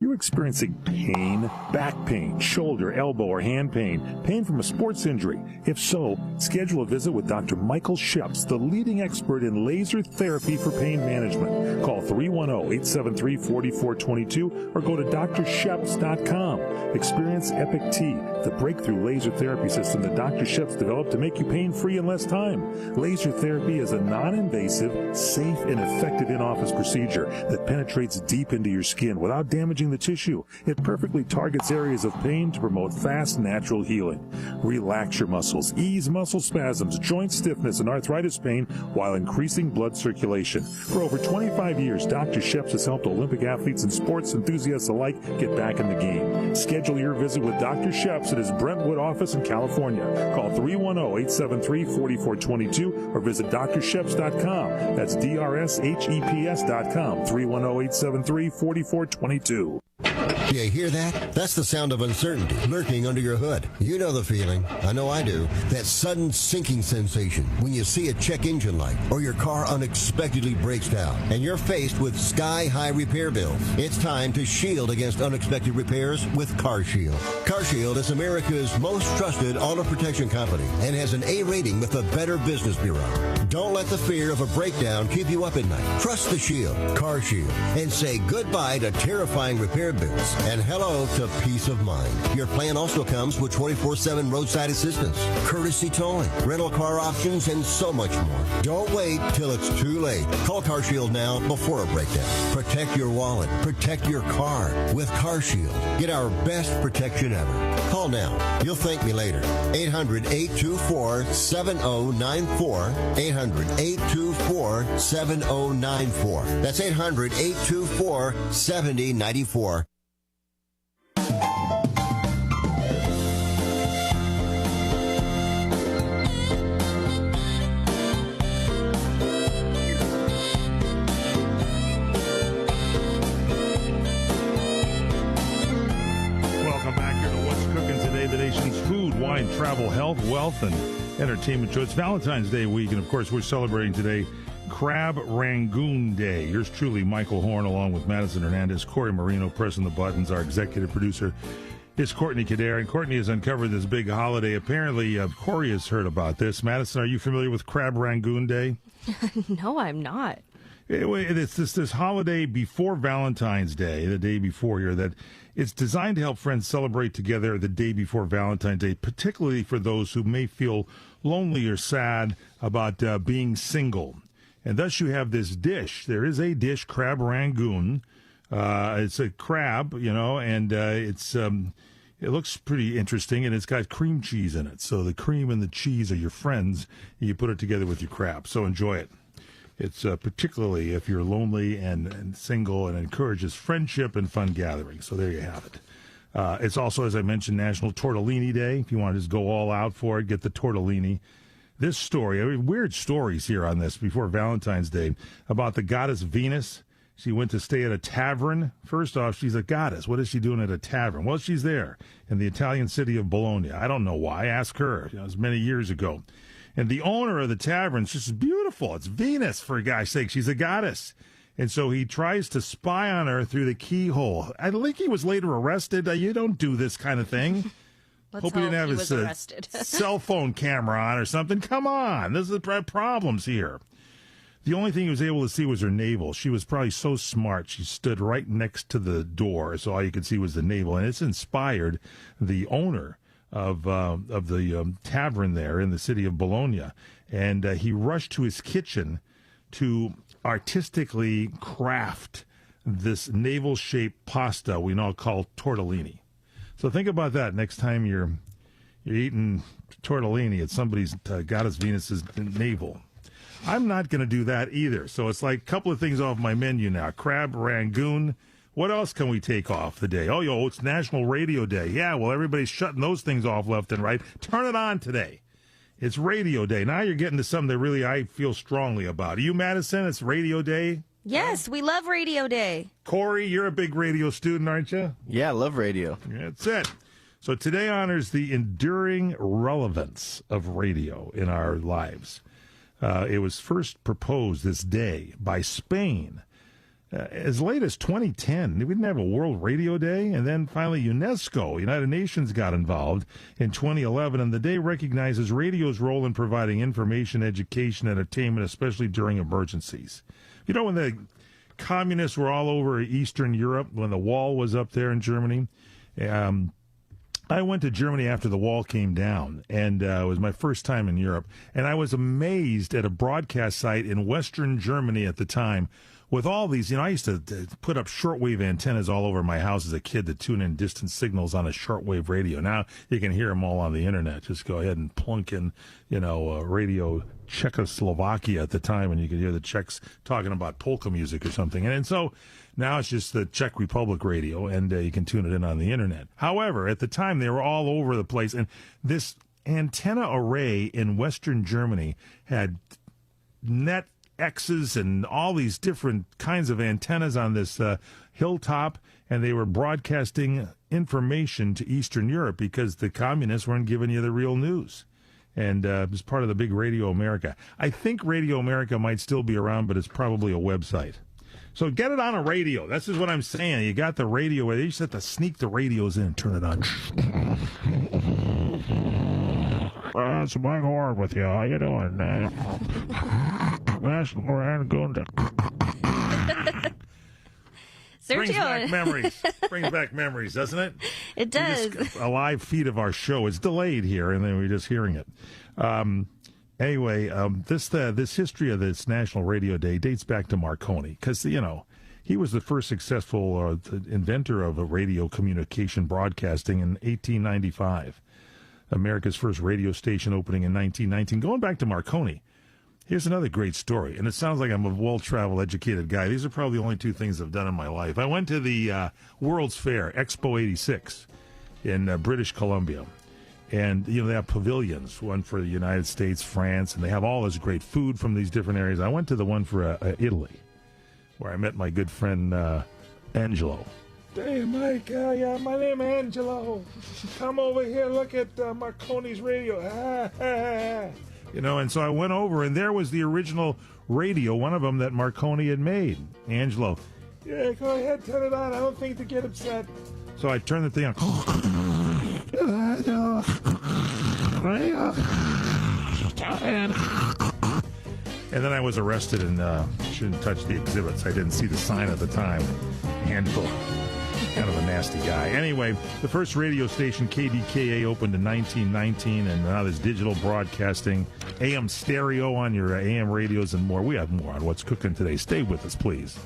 You're experiencing pain, back pain, shoulder, elbow, or hand pain from a sports injury. If so, schedule a visit with Dr. Michael Sheps, the leading expert in laser therapy for pain management. Call 310-873-4422 or go to drsheps.com. Experience Epic T, the breakthrough laser therapy system that Dr. Sheps developed to make you pain-free in less time. Laser therapy is a non-invasive, safe, and effective in-office procedure that penetrates deep into your skin without damaging the tissue. It perfectly targets areas of pain to promote fast, natural healing. Relax your muscles, ease muscle spasms, joint stiffness, and arthritis pain while increasing blood circulation. For over 25 years, Dr. Sheps has helped Olympic athletes and sports enthusiasts alike get back in the game. Schedule your visit with Dr. Sheps at his Brentwood office in California. Call 310-873-4422 or visit drsheps.com. That's DRSHEPS.com. 310-873-4422. You hear that? That's the sound of uncertainty lurking under your hood. You know the feeling. I know I do. That sudden sinking sensation when you see a check engine light or your car unexpectedly breaks down and you're faced with sky-high repair bills. It's time to shield against unexpected repairs with CarShield. CarShield is America's most trusted auto protection company and has an A rating with the Better Business Bureau. Don't let the fear of a breakdown keep you up at night. Trust the Shield, CarShield, and say goodbye to terrifying repair bills and hello to peace of mind. Your plan also comes with 24/7 roadside assistance, courtesy towing, rental car options, and so much more. Don't wait till it's too late. Call CarShield now before a breakdown. Protect your wallet. Protect your car with CarShield. Get our best protection ever. Call now. You'll thank me later. 800-824-7094. 800-824-7094. That's 800-824-7094. Wine, travel, health, wealth, and entertainment show. It's Valentine's Day week, and of course, we're celebrating today Crab Rangoon Day. Yours truly, Michael Horn, along with Madison Hernandez, Corey Marino, pressing the buttons. Our executive producer is Courtney Kader, and Courtney has uncovered this big holiday. Apparently, Corey has heard about this. Madison, are you familiar with Crab Rangoon Day? No, I'm not. It's this holiday before Valentine's Day, the day before here, that it's designed to help friends celebrate together the day before Valentine's Day, particularly for those who may feel lonely or sad about being single. And thus you have this dish. There is a dish, crab rangoon. It's a crab, and it looks pretty interesting, and it's got cream cheese in it. So the cream and the cheese are your friends, and you put it together with your crab. So enjoy it. It's particularly if you're lonely and single, and encourages friendship and fun gatherings. So there you have it. It's also, as I mentioned, National Tortellini Day. If you want to just go all out for it, get the tortellini. This story, weird stories here on this before Valentine's Day about the goddess Venus. She went to stay at a tavern. First off, she's a goddess. What is she doing at a tavern? Well, she's there in the Italian city of Bologna. I don't know why. Ask her. It was many years ago. And the owner of the tavern is just beautiful. It's Venus, for God's sake. She's a goddess. And so he tries to spy on her through the keyhole. I think he was later arrested. You don't do this kind of thing. Hope he didn't have his cell phone camera on or something. Come on. This is problems here. The only thing he was able to see was her navel. She was probably so smart. She stood right next to the door, so all you could see was the navel. And it's inspired the owner of the tavern there in the city of Bologna. And he rushed to his kitchen to artistically craft this navel-shaped pasta we now call tortellini. So think about that next time you're eating tortellini at somebody's goddess Venus's navel. I'm not going to do that either. So it's like a couple of things off my menu now. Crab rangoon. What else can we take off the day? Oh, it's National Radio Day. Yeah, well, everybody's shutting those things off left and right. Turn it on today. It's Radio Day. Now you're getting to something that really I feel strongly about. Are you, Madison? It's Radio Day? Yes, we love Radio Day. Corey, you're a big radio student, aren't you? Yeah, I love radio. That's it. So today honors the enduring relevance of radio in our lives. It was first proposed this day by Spain as late as 2010. We didn't have a World Radio Day, and then finally UNESCO, United Nations, got involved in 2011, and the day recognizes radio's role in providing information, education, entertainment, especially during emergencies. You know, when the communists were all over Eastern Europe, when the wall was up there in Germany, I went to Germany after the wall came down, and it was my first time in Europe. And I was amazed at a broadcast site in Western Germany at the time with all these. I used to put up shortwave antennas all over my house as a kid to tune in distant signals on a shortwave radio. Now you can hear them all on the internet. Just go ahead and plunk in, radio Czechoslovakia at the time, and you could hear the Czechs talking about polka music or something. And so now it's just the Czech Republic radio, and you can tune it in on the internet. However, at the time, they were all over the place. And this antenna array in Western Germany had net X's and all these different kinds of antennas on this hilltop, and they were broadcasting information to Eastern Europe because the communists weren't giving you the real news. And it was part of the big Radio America. I think Radio America might still be around, but it's probably a website. So get it on a radio. This is what I'm saying. You got the radio. You just have to sneak the radios in and turn it on. It's Mike Horn with you. How you doing? National Rangoon. Brings back memories. Brings back memories, doesn't it? It does. A live feed of our show. It's delayed here, and then we're just hearing it. Anyway, this history of this National Radio Day dates back to Marconi, because, he was the first successful inventor of a radio communication broadcasting in 1895. America's first radio station opening in 1919. Going back to Marconi, here's another great story, and it sounds like I'm a well-traveled, educated guy. These are probably the only two things I've done in my life. I went to the World's Fair, Expo 86, in British Columbia. And, they have pavilions, one for the United States, France, and they have all this great food from these different areas. I went to the one for Italy, where I met my good friend Angelo. Hey, Mike, my name is Angelo. Come over here, look at Marconi's radio. And so I went over, and there was the original radio, one of them that Marconi had made. Angelo, yeah, go ahead, turn it on. I don't think to get upset. So I turned the thing on. And then I was arrested and shouldn't touch the exhibits. I didn't see the sign at the time. Handful. Kind of a nasty guy. Anyway, the first radio station, KDKA, opened in 1919, and now there's digital broadcasting, AM stereo on your AM radios, and more. We have more on What's Cooking Today. Stay with us, please.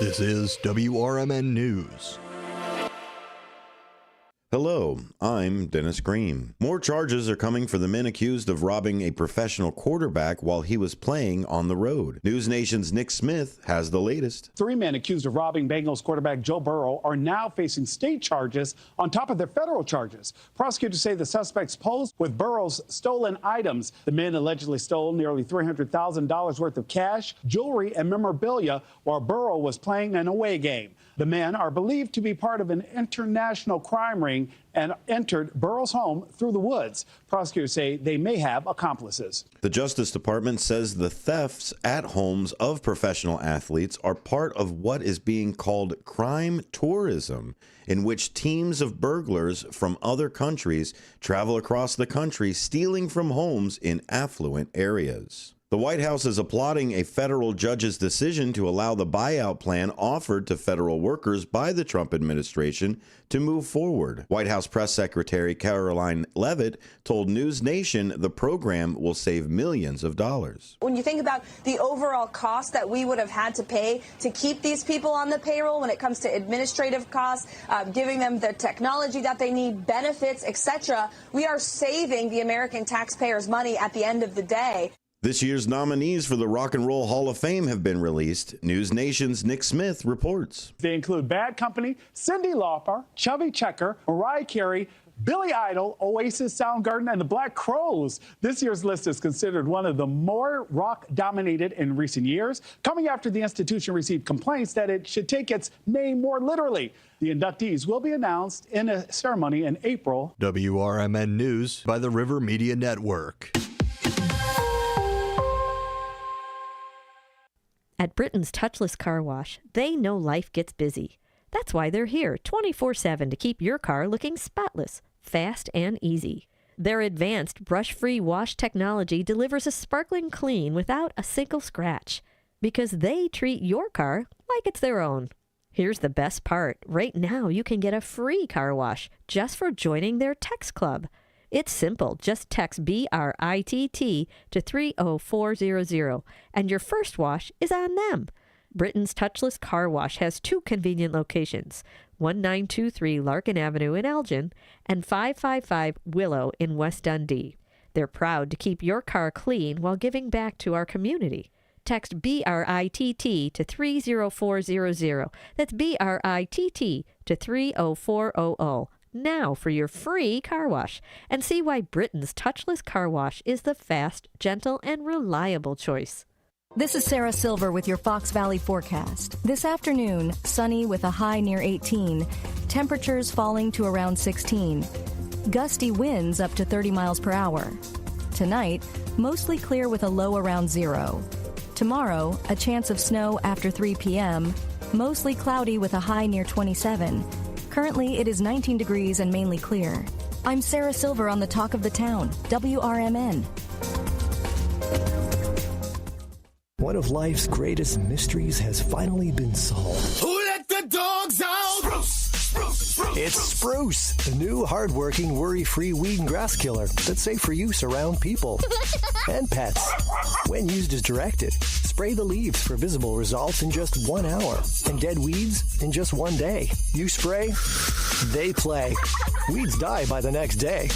This is WRMN News. Hello, I'm Dennis Green. More charges are coming for the men accused of robbing a professional quarterback while he was playing on the road. News Nation's Nick Smith has the latest. 3 men accused of robbing Bengals quarterback Joe Burrow are now facing state charges on top of their federal charges. Prosecutors say the suspects posed with Burrow's stolen items. The men allegedly stole nearly $300,000 worth of cash, jewelry, and memorabilia while Burrow was playing an away game. The men are believed to be part of an international crime ring and entered Burrow's home through the woods. Prosecutors say they may have accomplices. The Justice Department says the thefts at homes of professional athletes are part of what is being called crime tourism, in which teams of burglars from other countries travel across the country stealing from homes in affluent areas. The White House is applauding a federal judge's decision to allow the buyout plan offered to federal workers by the Trump administration to move forward. White House Press Secretary Caroline Leavitt told News Nation the program will save millions of dollars. When you think about the overall cost that we would have had to pay to keep these people on the payroll when it comes to administrative costs, giving them the technology that they need, benefits, etc., we are saving the American taxpayers money at the end of the day. This year's nominees for the Rock and Roll Hall of Fame have been released. News Nation's Nick Smith reports. They include Bad Company, Cyndi Lauper, Chubby Checker, Mariah Carey, Billy Idol, Oasis, Soundgarden, and the Black Crowes. This year's list is considered one of the more rock-dominated in recent years, coming after the institution received complaints that it should take its name more literally. The inductees will be announced in a ceremony in April. WRMN News by the River Media Network. At Britain's Touchless Car Wash, they know life gets busy. That's why they're here 24/7 to keep your car looking spotless, fast, and easy. Their advanced brush-free wash technology delivers a sparkling clean without a single scratch, because they treat your car like it's their own. Here's the best part. Right now, you can get a free car wash just for joining their text club. It's simple. Just text BRITT to 30400, and your first wash is on them. Britain's Touchless Car Wash has 2 convenient locations, 1923 Larkin Avenue in Elgin and 555 Willow in West Dundee. They're proud to keep your car clean while giving back to our community. Text BRITT to 30400. That's BRITT to 30400. Now for your free car wash, and see why Britain's Touchless Car Wash is the fast, gentle, and reliable choice. This is Sarah Silver with your Fox Valley forecast. This afternoon, sunny with a high near 18, temperatures falling to around 16, gusty winds up to 30 miles per hour. Tonight, mostly clear with a low around 0. Tomorrow, a chance of snow after 3 p.m., mostly cloudy with a high near 27. Currently, it is 19 degrees and mainly clear. I'm Sarah Silver on the Talk of the Town, WRMN. One of life's greatest mysteries has finally been solved. Who let the dogs out? Spruce. It's Spruce, the new hard-working, worry-free weed and grass killer that's safe for use around people and pets. When used as directed, spray the leaves for visible results in just 1 hour and dead weeds in just 1 day. You spray, they play. Weeds die by the next day.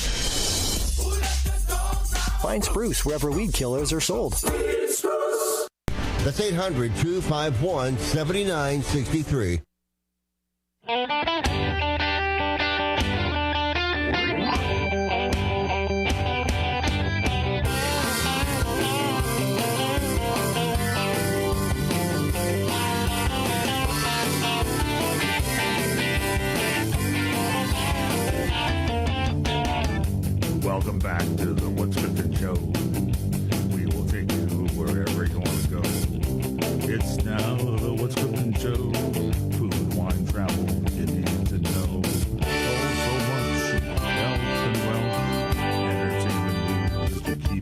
Find Spruce wherever weed killers are sold. That's 800-251-7963. Welcome back to the What's Cooking Show. We will take you wherever you want to go. It's now the What's Cooking Show. Food, wine, travel, you need to know. Oh, so much health and wealth, entertainment news to keep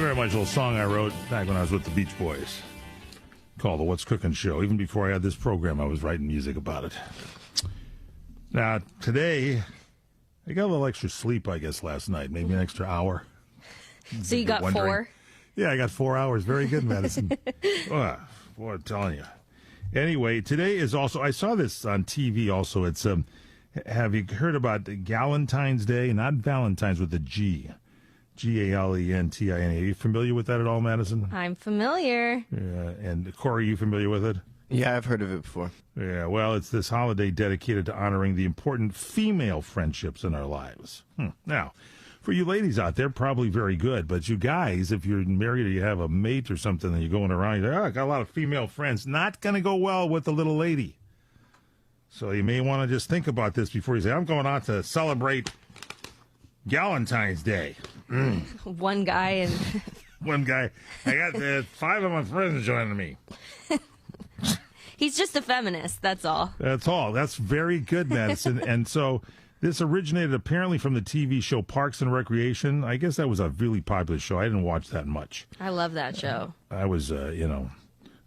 very much a little song I wrote back when I was with the Beach Boys called The What's Cooking Show. Even before I had this program, I was writing music about it. Now, today, I got a little extra sleep, I guess, last night. Maybe an extra hour. So you got 4? Yeah, I got 4 hours. Very good, Madison. Boy, I'm telling you. Anyway, today is also, I saw this on TV also. It's, have you heard about Galentine's Day? Not Valentine's with a G. Galentine. Are you familiar with that at all, Madison? I'm familiar. Yeah, and Corey, you familiar with it? Yeah, I've heard of it before. Yeah, well, it's this holiday dedicated to honoring the important female friendships in our lives. Now, for you ladies out there, probably very good, but you guys, if you're married or you have a mate or something and you're going around, you're like, I got a lot of female friends, not going to go well with the little lady. So you may want to just think about this before you say, I'm going out to celebrate Galentine's Day. One guy and... One guy. I got 5 of my friends joining me. He's just a feminist, that's all. That's all. That's very good, Madison. And so this originated apparently from the TV show Parks and Recreation. I guess that was a really popular show. I didn't watch that much. I love that show. I was, I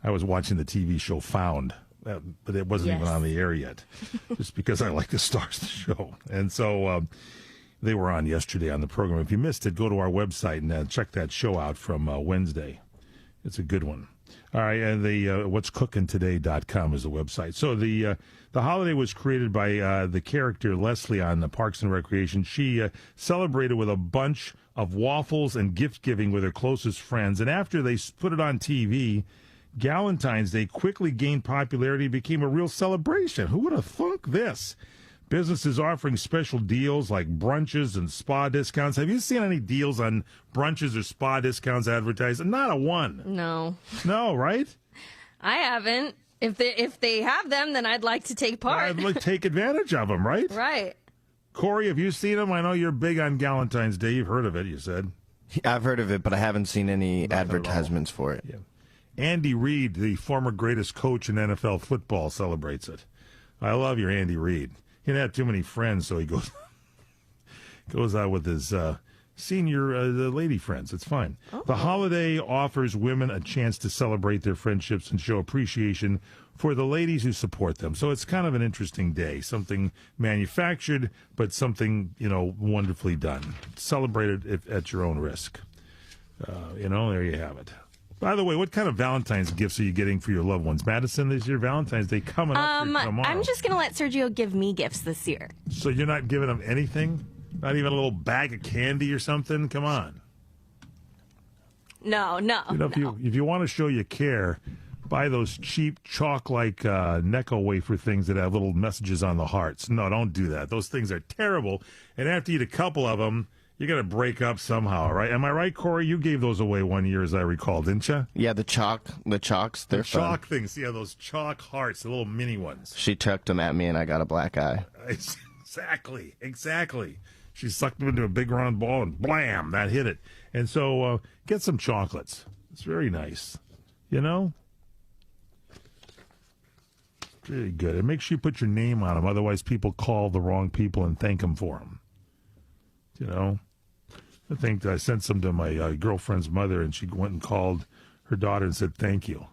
was watching the TV show Found, but it wasn't even on the air yet, just because I like the stars of the show. And so they were on yesterday on the program. If you missed it, go to our website and check that show out from Wednesday. It's a good one. All right, and the what'scookingtoday.com is the website. So the holiday was created by the character Leslie on the Parks and Recreation. She celebrated with a bunch of waffles and gift giving with her closest friends. And after they put it on TV, Galentine's Day quickly gained popularity, became a real celebration. Who would have thunk this? Businesses offering special deals like brunches and spa discounts. Have you seen any deals on brunches or spa discounts advertised? Not a one. No. No, right? I haven't. If they have them, then I'd like to take part. I'd like to take advantage of them, right? Right. Corey, have you seen them? I know you're big on Galentine's Day. You've heard of it, you said. I've heard of it, but I haven't seen any advertisements for it. Yeah. Andy Reid, the former greatest coach in NFL football, celebrates it. I love your Andy Reid. He didn't have too many friends, so he goes out with his senior lady friends. It's fine. Oh. The holiday offers women a chance to celebrate their friendships and show appreciation for the ladies who support them. So it's kind of an interesting day, something manufactured, but something, wonderfully done. Celebrate it at your own risk. There you have it. By the way, what kind of Valentine's gifts are you getting for your loved ones? Madison, this year, Valentine's Day coming up tomorrow. I'm just going to let Sergio give me gifts this year. So you're not giving him anything? Not even a little bag of candy or something? Come on. No. If you want to show you care, buy those cheap chalk-like Necco wafer things that have little messages on the hearts. No, don't do that. Those things are terrible. And after you eat a couple of them, you're going to break up somehow, right? Am I right, Corey? You gave those away one year, as I recall, didn't you? Yeah, the chalks, they're fun. Chalk things, yeah, those chalk hearts, the little mini ones. She chucked them at me, and I got a black eye. Exactly. She sucked them into a big round ball, and blam, that hit it. And so get some chocolates. It's very nice, Very good. And make sure you put your name on them, otherwise people call the wrong people and thank them for them. I think I sent some to my girlfriend's mother, and she went and called her daughter and said, thank you.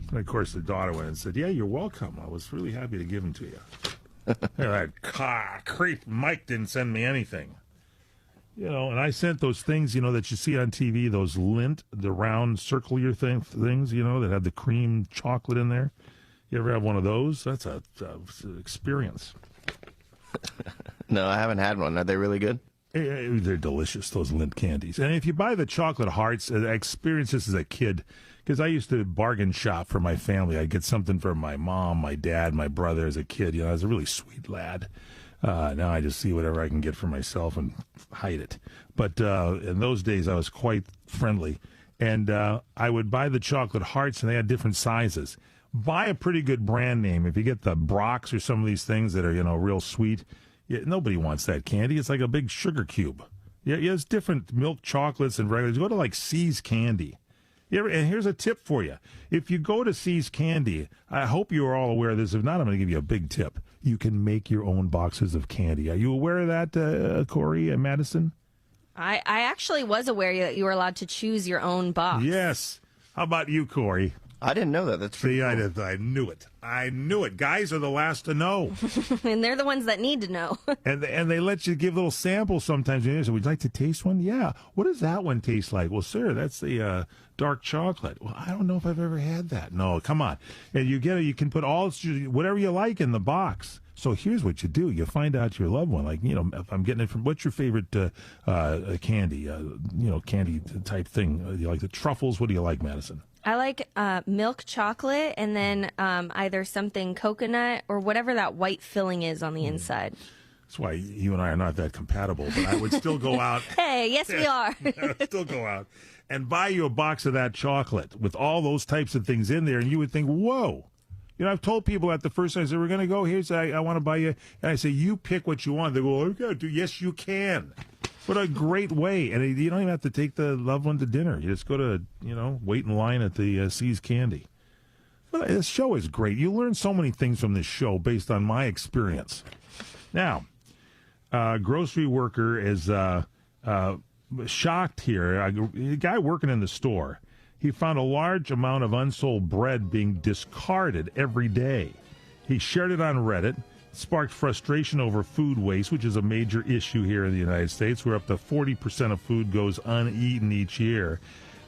And, of course, the daughter went and said, yeah, you're welcome. I was really happy to give them to you. That creep Mike didn't send me anything. And I sent those things, that you see on TV, those Lindt, the round circular things, that have the cream chocolate in there. You ever have one of those? That's an experience. No, I haven't had one. Are they really good? They're delicious, those Lindt candies. And if you buy the chocolate hearts, I experienced this as a kid, because I used to bargain shop for my family. I'd get something for my mom, my dad, my brother as a kid. I was a really sweet lad. Now I just see whatever I can get for myself and hide it. But in those days, I was quite friendly. And I would buy the chocolate hearts, and they had different sizes. Buy a pretty good brand name. If you get the Brock's or some of these things that are, real sweet, nobody wants that candy. It's like a big sugar cube. Yeah, it's different milk chocolates and regulars. Go to like C's Candy. And here's a tip for you. If you go to C's Candy, I hope you are all aware of this. If not, I'm going to give you a big tip. You can make your own boxes of candy. Are you aware of that, Corey and Madison? I actually was aware that you were allowed to choose your own box. Yes. How about you, Corey? I didn't know that. That's pretty cool. I knew it. I knew it. Guys are the last to know. And they're the ones that need to know. and they let you give little samples sometimes. So would you like to taste one? Yeah. What does that one taste like? Well, sir, that's the dark chocolate. Well, I don't know if I've ever had that. No, come on. And you can put whatever you like in the box. So here's what you do. You find out your loved one. Like, if I'm getting it from, what's your favorite candy? Candy type thing. You like the truffles? What do you like, Madison? I like milk chocolate and then either something coconut or whatever that white filling is on the inside. That's why you and I are not that compatible, but I would still go out. Hey, yes, we are. I would still go out and buy you a box of that chocolate with all those types of things in there, and you would think, whoa. I've told people at the first time, I said, we're going to go, I want to buy you, and I say, you pick what you want. They go, okay, yes, you can. What a great way. And you don't even have to take the loved one to dinner. You just go to, wait in line at the See's Candy. But this show is great. You learn so many things from this show based on my experience. Now, grocery worker is shocked here. A guy working in the store. He found a large amount of unsold bread being discarded every day. He shared it on Reddit, sparked frustration over food waste, which is a major issue here in the United States, where up to 40% of food goes uneaten each year.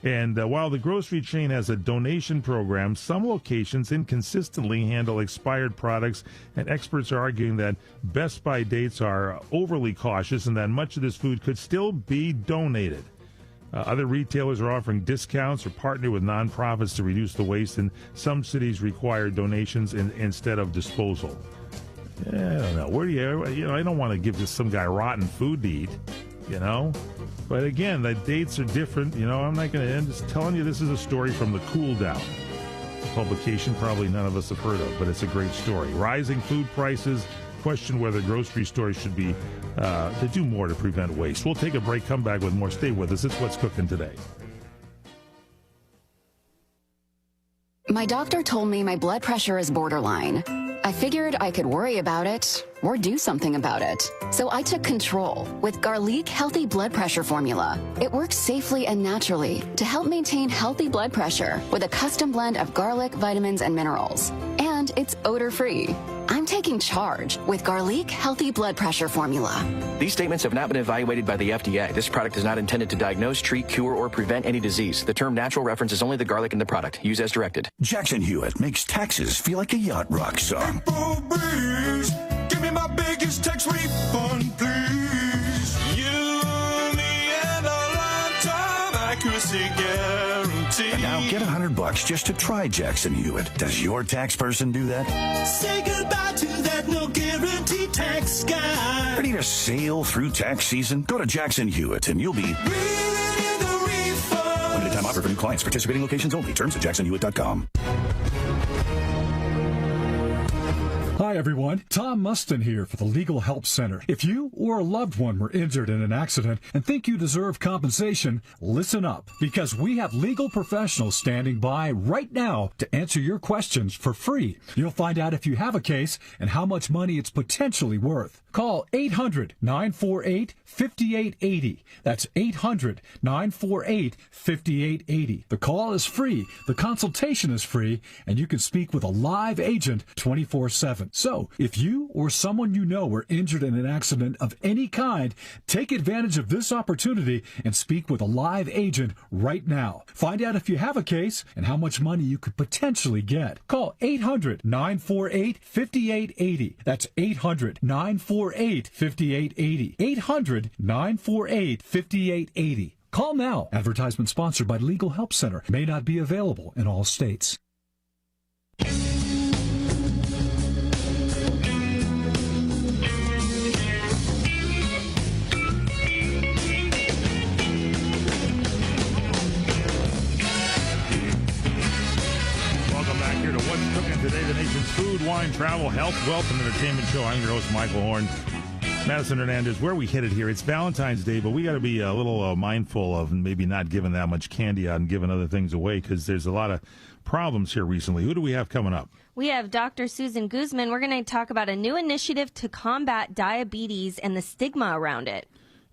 And while the grocery chain has a donation program, some locations inconsistently handle expired products, and experts are arguing that best by dates are overly cautious and that much of this food could still be donated. Other retailers are offering discounts or partner with nonprofits to reduce the waste, and some cities require donations instead of disposal. I don't know. Where do you I don't want to give just some guy rotten food to eat, But again, the dates are different. I'm not going to end just telling you this is a story from the Cool Down publication probably none of us have heard of, but it's a great story. Rising food prices question whether grocery stores should be to do more to prevent waste. We'll take a break, come back with more. Stay with us. It's What's Cooking Today. My doctor told me my blood pressure is borderline. I figured I could worry about it or do something about it. So I took control with Garlic Healthy Blood Pressure Formula. It works safely and naturally to help maintain healthy blood pressure with a custom blend of garlic, vitamins, and minerals. And it's odor-free. I'm taking charge with Garlic Healthy Blood Pressure Formula. These statements have not been evaluated by the FDA. This product is not intended to diagnose, treat, cure, or prevent any disease. The term natural references only the garlic in the product. Use as directed. Jackson Hewitt makes taxes feel like a yacht rock song. Breeze, give me my biggest tax refund, please. You, me, and a lifetime accuracy guarantee. And now get $100 just to try Jackson Hewitt. Does your tax person do that? Say goodbye to that no guarantee tax guy. Ready to sail through tax season? Go to Jackson Hewitt and you'll be limited time offer for new clients. Participating locations only. Terms at jacksonhewitt.com. Hi, everyone. Tom Mustin here for the Legal Help Center. If you or a loved one were injured in an accident and think you deserve compensation, listen up, because we have legal professionals standing by right now to answer your questions for free. You'll find out if you have a case and how much money it's potentially worth. Call 800-948-5880. That's 800-948-5880. The call is free, the consultation is free, and you can speak with a live agent 24/7. So, if you or someone you know were injured in an accident of any kind, take advantage of this opportunity and speak with a live agent right now. Find out if you have a case and how much money you could potentially get. Call 800-948-5880. That's 800-948-5880. 800-948-5880. Call now. Advertisement sponsored by Legal Help Center. May not be available in all states. Today, the nation's food, wine, travel, health, wealth, and entertainment show. I'm your host, Michael Horn. Madison Hernandez, where are we headed here? It's Valentine's Day, but we got to be a little mindful of maybe not giving that much candy out and giving other things away, because there's a lot of problems here recently. Who do we have coming up? We have Dr. Susan Guzman. We're going to talk about a new initiative to combat diabetes and the stigma around it.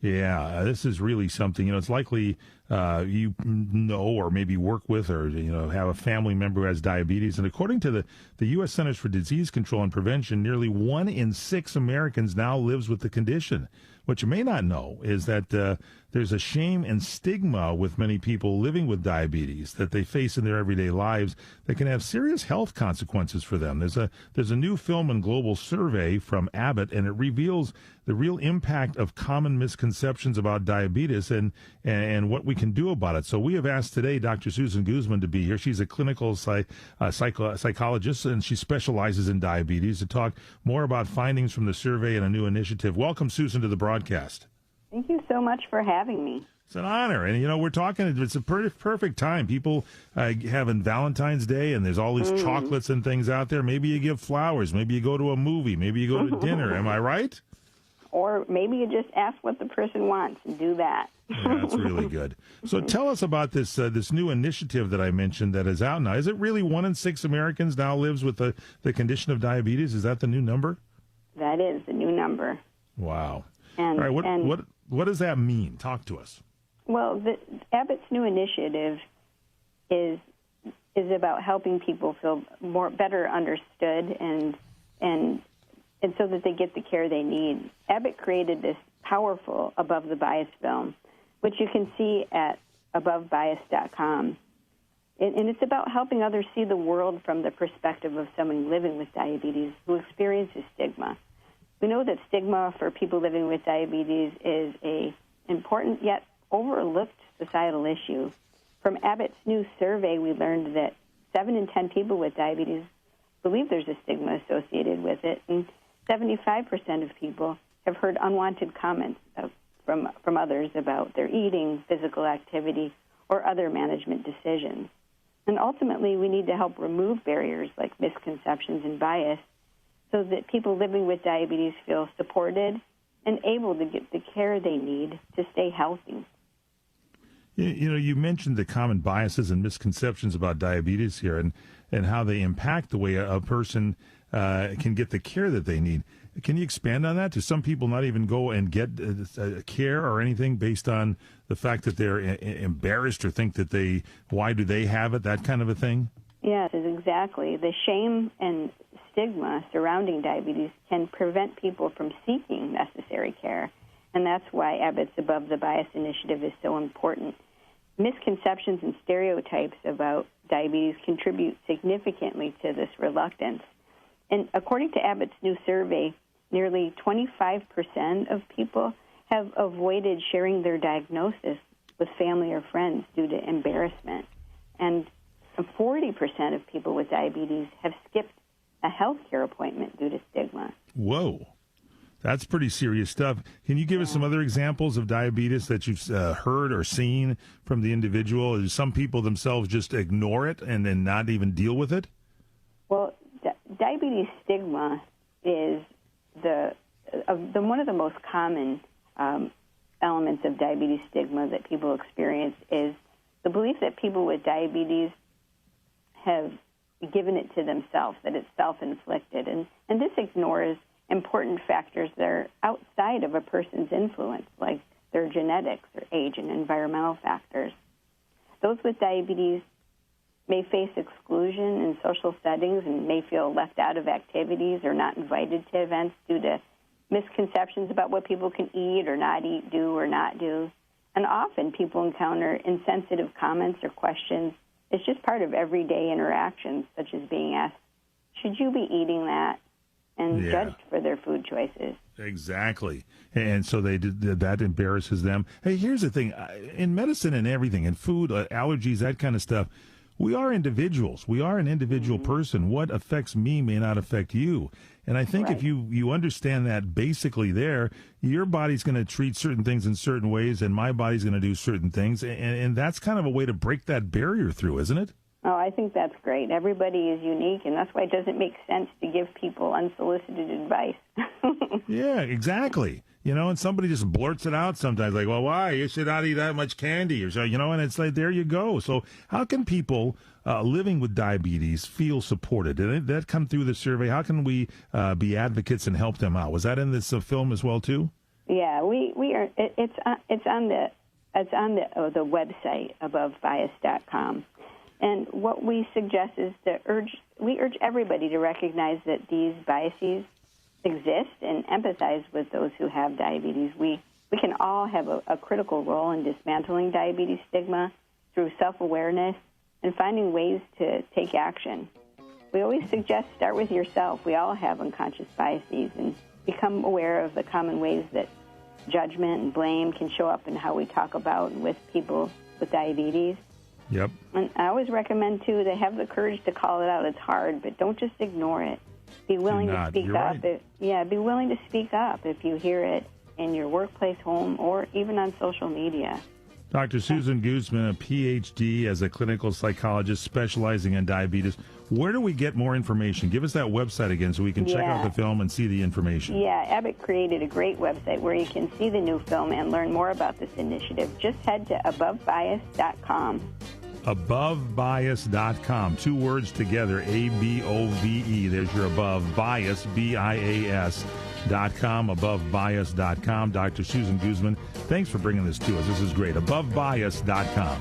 Yeah, this is really something. It's likely you know or maybe work with or have a family member who has diabetes. And according to the U.S. Centers for Disease Control and Prevention, nearly 1 in 6 Americans now lives with the condition. What you may not know is that there's a shame and stigma with many people living with diabetes that they face in their everyday lives that can have serious health consequences for them. There's a new film and global survey from Abbott, and it reveals the real impact of common misconceptions about diabetes and what we can do about it. So we have asked today Dr. Susan Guzman to be here. She's a clinical psychologist, and she specializes in diabetes, to talk more about findings from the survey and a new initiative. Welcome, Susan, to the broadcast. Thank you so much for having me. It's an honor. And, we're talking, it's a perfect time. People having Valentine's Day, and there's all these chocolates and things out there. Maybe you give flowers. Maybe you go to a movie. Maybe you go to dinner. Am I right? Or maybe you just ask what the person wants and do that. Yeah, that's really good. So tell us about this new initiative that I mentioned that is out now. Is it really 1 in 6 Americans now lives with the condition of diabetes? Is that the new number? That is the new number. Wow. And, all right, what does that mean? Talk to us. Well, Abbott's new initiative is about helping people feel better understood and so that they get the care they need. Abbott created this powerful Above the Bias film, which you can see at abovebias.com. And it's about helping others see the world from the perspective of someone living with diabetes who experiences stigma. We know that stigma for people living with diabetes is an important yet overlooked societal issue. From Abbott's new survey, we learned that 7 in 10 people with diabetes believe there's a stigma associated with it, and 75% of people have heard unwanted comments from others about their eating, physical activity, or other management decisions. And ultimately, we need to help remove barriers like misconceptions and bias so that people living with diabetes feel supported and able to get the care they need to stay healthy. You mentioned the common biases and misconceptions about diabetes here and how they impact the way a person can get the care that they need. Can you expand on that? Do some people not even go and get care or anything based on the fact that they're embarrassed or think that why do they have it, that kind of a thing? Yes, exactly. The shame and stigma surrounding diabetes can prevent people from seeking necessary care, and that's why Abbott's Above the Bias initiative is so important. Misconceptions and stereotypes about diabetes contribute significantly to this reluctance. And according to Abbott's new survey, nearly 25% of people have avoided sharing their diagnosis with family or friends due to embarrassment. And 40% of people with diabetes have skipped a health care appointment due to stigma. Whoa. That's pretty serious stuff. Can you give us some other examples of diabetes that you've heard or seen from the individual? Do some people themselves just ignore it and then not even deal with it? Well, diabetes stigma is one of the most common elements of diabetes stigma that people experience is the belief that people with diabetes have given it to themselves, that it's self-inflicted. And this ignores important factors that are outside of a person's influence, like their genetics or age and environmental factors. Those with diabetes may face exclusion in social settings and may feel left out of activities or not invited to events due to misconceptions about what people can eat or not eat, do or not do. And often people encounter insensitive comments or questions. It's just part of everyday interactions, such as being asked, should you be eating that? And judged for their food choices. Exactly. And so that embarrasses them. Hey, here's the thing. In medicine and everything, in food, allergies, that kind of stuff, we are individuals. We are an individual person. What affects me may not affect you. And I think if you understand that basically there, your body's going to treat certain things in certain ways, and my body's going to do certain things. And that's kind of a way to break that barrier through, isn't it? Oh, I think that's great. Everybody is unique, and that's why it doesn't make sense to give people unsolicited advice. Yeah, exactly. And somebody just blurts it out sometimes, like, well, why? You should not eat that much candy. Or so, and it's like, there you go. So how can people living with diabetes feel supported? Did that come through the survey? How can we be advocates and help them out? Was that in this film as well, too? Yeah, we are. It's on the website abovebias.com, and what we suggest is we urge everybody to recognize that these biases exist and empathize with those who have diabetes. We can all have a critical role in dismantling diabetes stigma through self-awareness and finding ways to take action. We always suggest start with yourself. We all have unconscious biases, and become aware of the common ways that judgment and blame can show up in how we talk about and with people with diabetes. Yep. And I always recommend, too, to have the courage to call it out. It's hard, but don't just ignore it. Be willing to speak up. Right. Be willing to speak up if you hear it in your workplace, home, or even on social media. Dr. Susan Guzman, a Ph.D. as a clinical psychologist specializing in diabetes. Where do we get more information? Give us that website again so we can check out the film and see the information. Yeah, Abbott created a great website where you can see the new film and learn more about this initiative. Just head to abovebias.com. Abovebias.com. 2 words together, A-B-O-V-E. There's your Above Bias, B-I-A-S.com, abovebias.com. Dr. Susan Guzman, thanks for bringing this to us. This is great. Abovebias.com.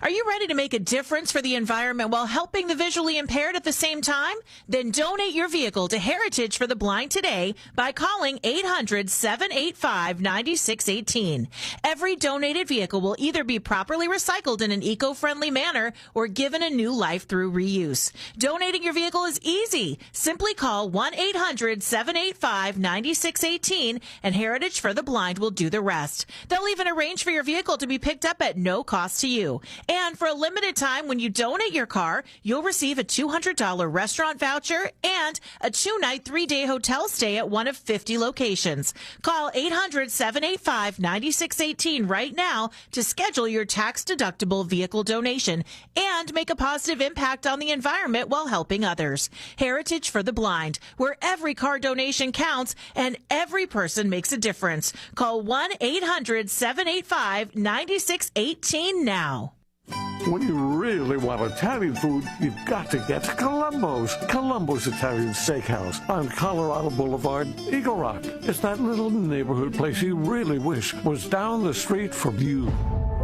Are you ready to make a difference for the environment while helping the visually impaired at the same time? Then donate your vehicle to Heritage for the Blind today by calling 800-785-9618. Every donated vehicle will either be properly recycled in an eco-friendly manner or given a new life through reuse. Donating your vehicle is easy. Simply call 1-800-785-9618 and Heritage for the Blind will do the rest. They'll even arrange for your vehicle to be picked up at no cost to you. And for a limited time, when you donate your car, you'll receive a $200 restaurant voucher and a 2-night, 3-day hotel stay at one of 50 locations. Call 800-785-9618 right now to schedule your tax-deductible vehicle donation and make a positive impact on the environment while helping others. Heritage for the Blind, where every car donation counts and every person makes a difference. Call 1-800-785-9618 now. When you really want Italian food, you've got to get to Columbo's. Columbo's Italian Steakhouse on Colorado Boulevard, Eagle Rock. It's that little neighborhood place you really wish was down the street from you.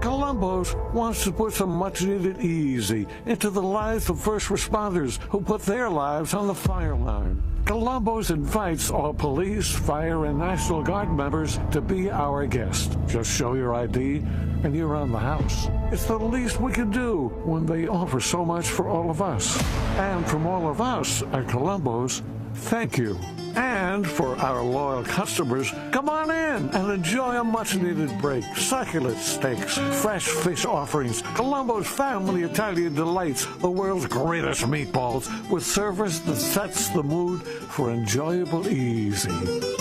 Columbo's wants to put some much-needed easy into the lives of first responders who put their lives on the fire line. Columbo's invites all police, fire, and National Guard members to be our guest. Just show your ID, and you're on the house. It's the least we can do when they offer so much for all of us. And from all of us at Columbo's, thank you. And for our loyal customers, come on in and enjoy a much-needed break. Succulent steaks, fresh fish offerings, Columbo's family Italian delights, the world's greatest meatballs, with service that sets the mood for enjoyable easy.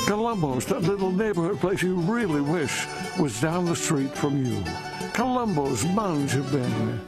Columbo's, that little neighborhood place you really wish was down the street from you. Columbo's Mangia Bene.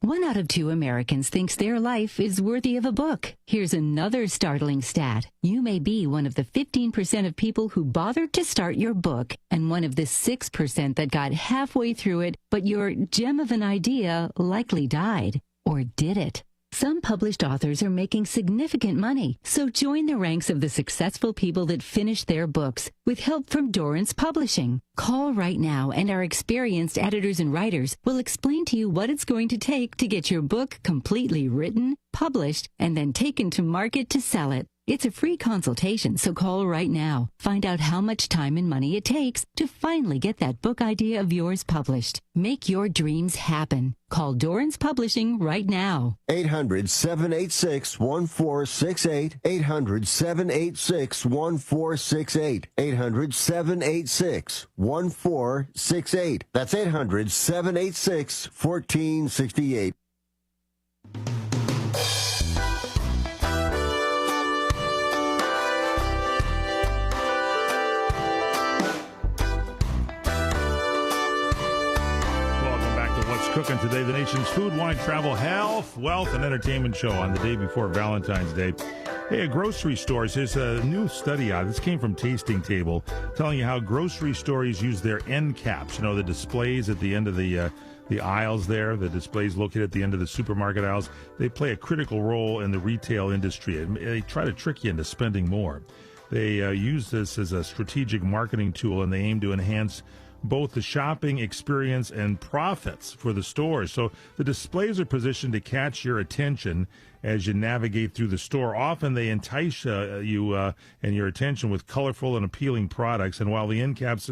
1 out of 2 Americans thinks their life is worthy of a book. Here's another startling stat. You may be one of the 15% of people who bothered to start your book, and one of the 6% that got halfway through it, but your gem of an idea likely died. Or did it? Some published authors are making significant money, so join the ranks of the successful people that finish their books with help from Dorrance Publishing. Call right now, and our experienced editors and writers will explain to you what it's going to take to get your book completely written, published, and then taken to market to sell it. It's a free consultation, so call right now. Find out how much time and money it takes to finally get that book idea of yours published. Make your dreams happen. Call Dorrance Publishing right now. 800-786-1468. 800-786-1468. 800-786-1468. That's 800-786-1468. Cooking today, the nation's food, wine, travel, health, wealth, and entertainment show on the day before Valentine's Day. Hey, at grocery stores, there's a new study out. This came from Tasting Table, telling you how grocery stores use their end caps, the displays at the end of the the aisles there, the displays located at the end of the supermarket aisles, they play a critical role in the retail industry. They try to trick you into spending more. They use this as a strategic marketing tool, and they aim to enhance both the shopping experience and profits for the stores. So the displays are positioned to catch your attention as you navigate through the store. Often they entice you and your attention with colorful and appealing products. And while the end caps,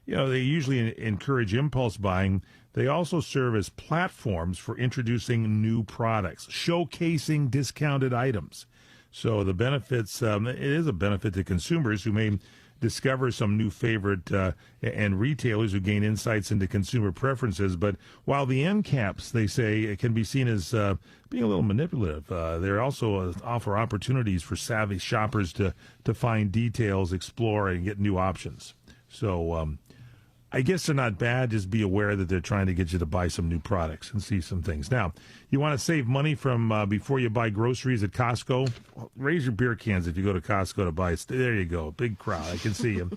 they usually encourage impulse buying, they also serve as platforms for introducing new products, showcasing discounted items. So the benefits, it is a benefit to consumers who may discover some new favorite and retailers who gain insights into consumer preferences. But while the end caps, they say, it can be seen as being a little manipulative, they also offer opportunities for savvy shoppers to find details, explore, and get new options. So I guess they're not bad. Just be aware that they're trying to get you to buy some new products and see some things. Now, you want to save money from before you buy groceries at Costco? Well, raise your beer cans if you go to Costco to buy it. There you go. Big crowd. I can see you.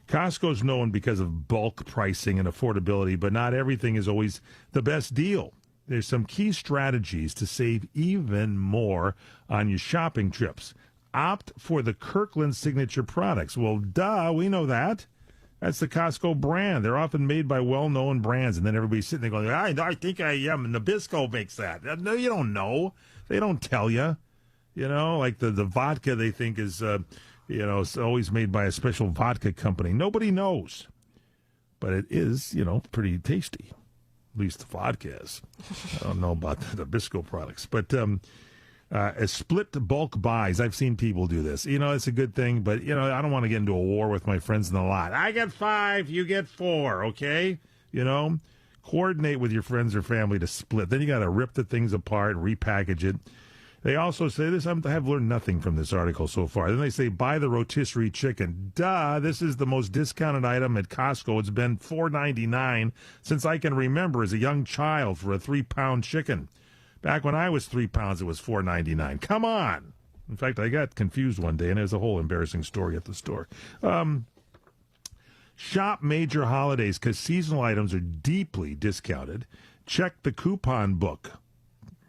Costco's known because of bulk pricing and affordability, but not everything is always the best deal. There's some key strategies to save even more on your shopping trips. Opt for the Kirkland signature products. Well, duh, we know that. That's the Costco brand. They're often made by well-known brands, and then everybody's sitting there going, I think I am. Nabisco makes that. No, you don't know. They don't tell you. Like the vodka they think is, it's always made by a special vodka company. Nobody knows. But it is, pretty tasty. At least the vodka is. I don't know about the Nabisco products. But a split bulk buys. I've seen people do this. It's a good thing, but, I don't want to get into a war with my friends in the lot. I get 5, you get 4, okay? Coordinate with your friends or family to split. Then you got to rip the things apart and repackage it. They also say this. I have learned nothing from this article so far. Then they say, buy the rotisserie chicken. Duh, this is the most discounted item at Costco. It's been $4.99 since I can remember as a young child for a 3-pound chicken. Back when I was 3 pounds, it was $4.99. Come on. In fact, I got confused one day, and there's a whole embarrassing story at the store. Shop major holidays because seasonal items are deeply discounted. Check the coupon book.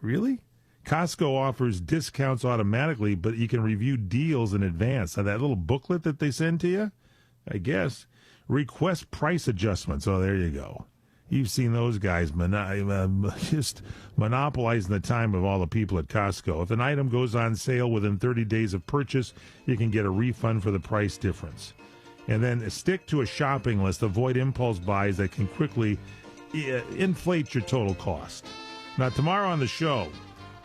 Really? Costco offers discounts automatically, but you can review deals in advance. Now, that little booklet that they send to you, I guess. Request price adjustments. Oh, there you go. You've seen those guys just monopolizing the time of all the people at Costco. If an item goes on sale within 30 days of purchase, you can get a refund for the price difference. And then stick to a shopping list. Avoid impulse buys that can quickly inflate your total cost. Now, tomorrow on the show,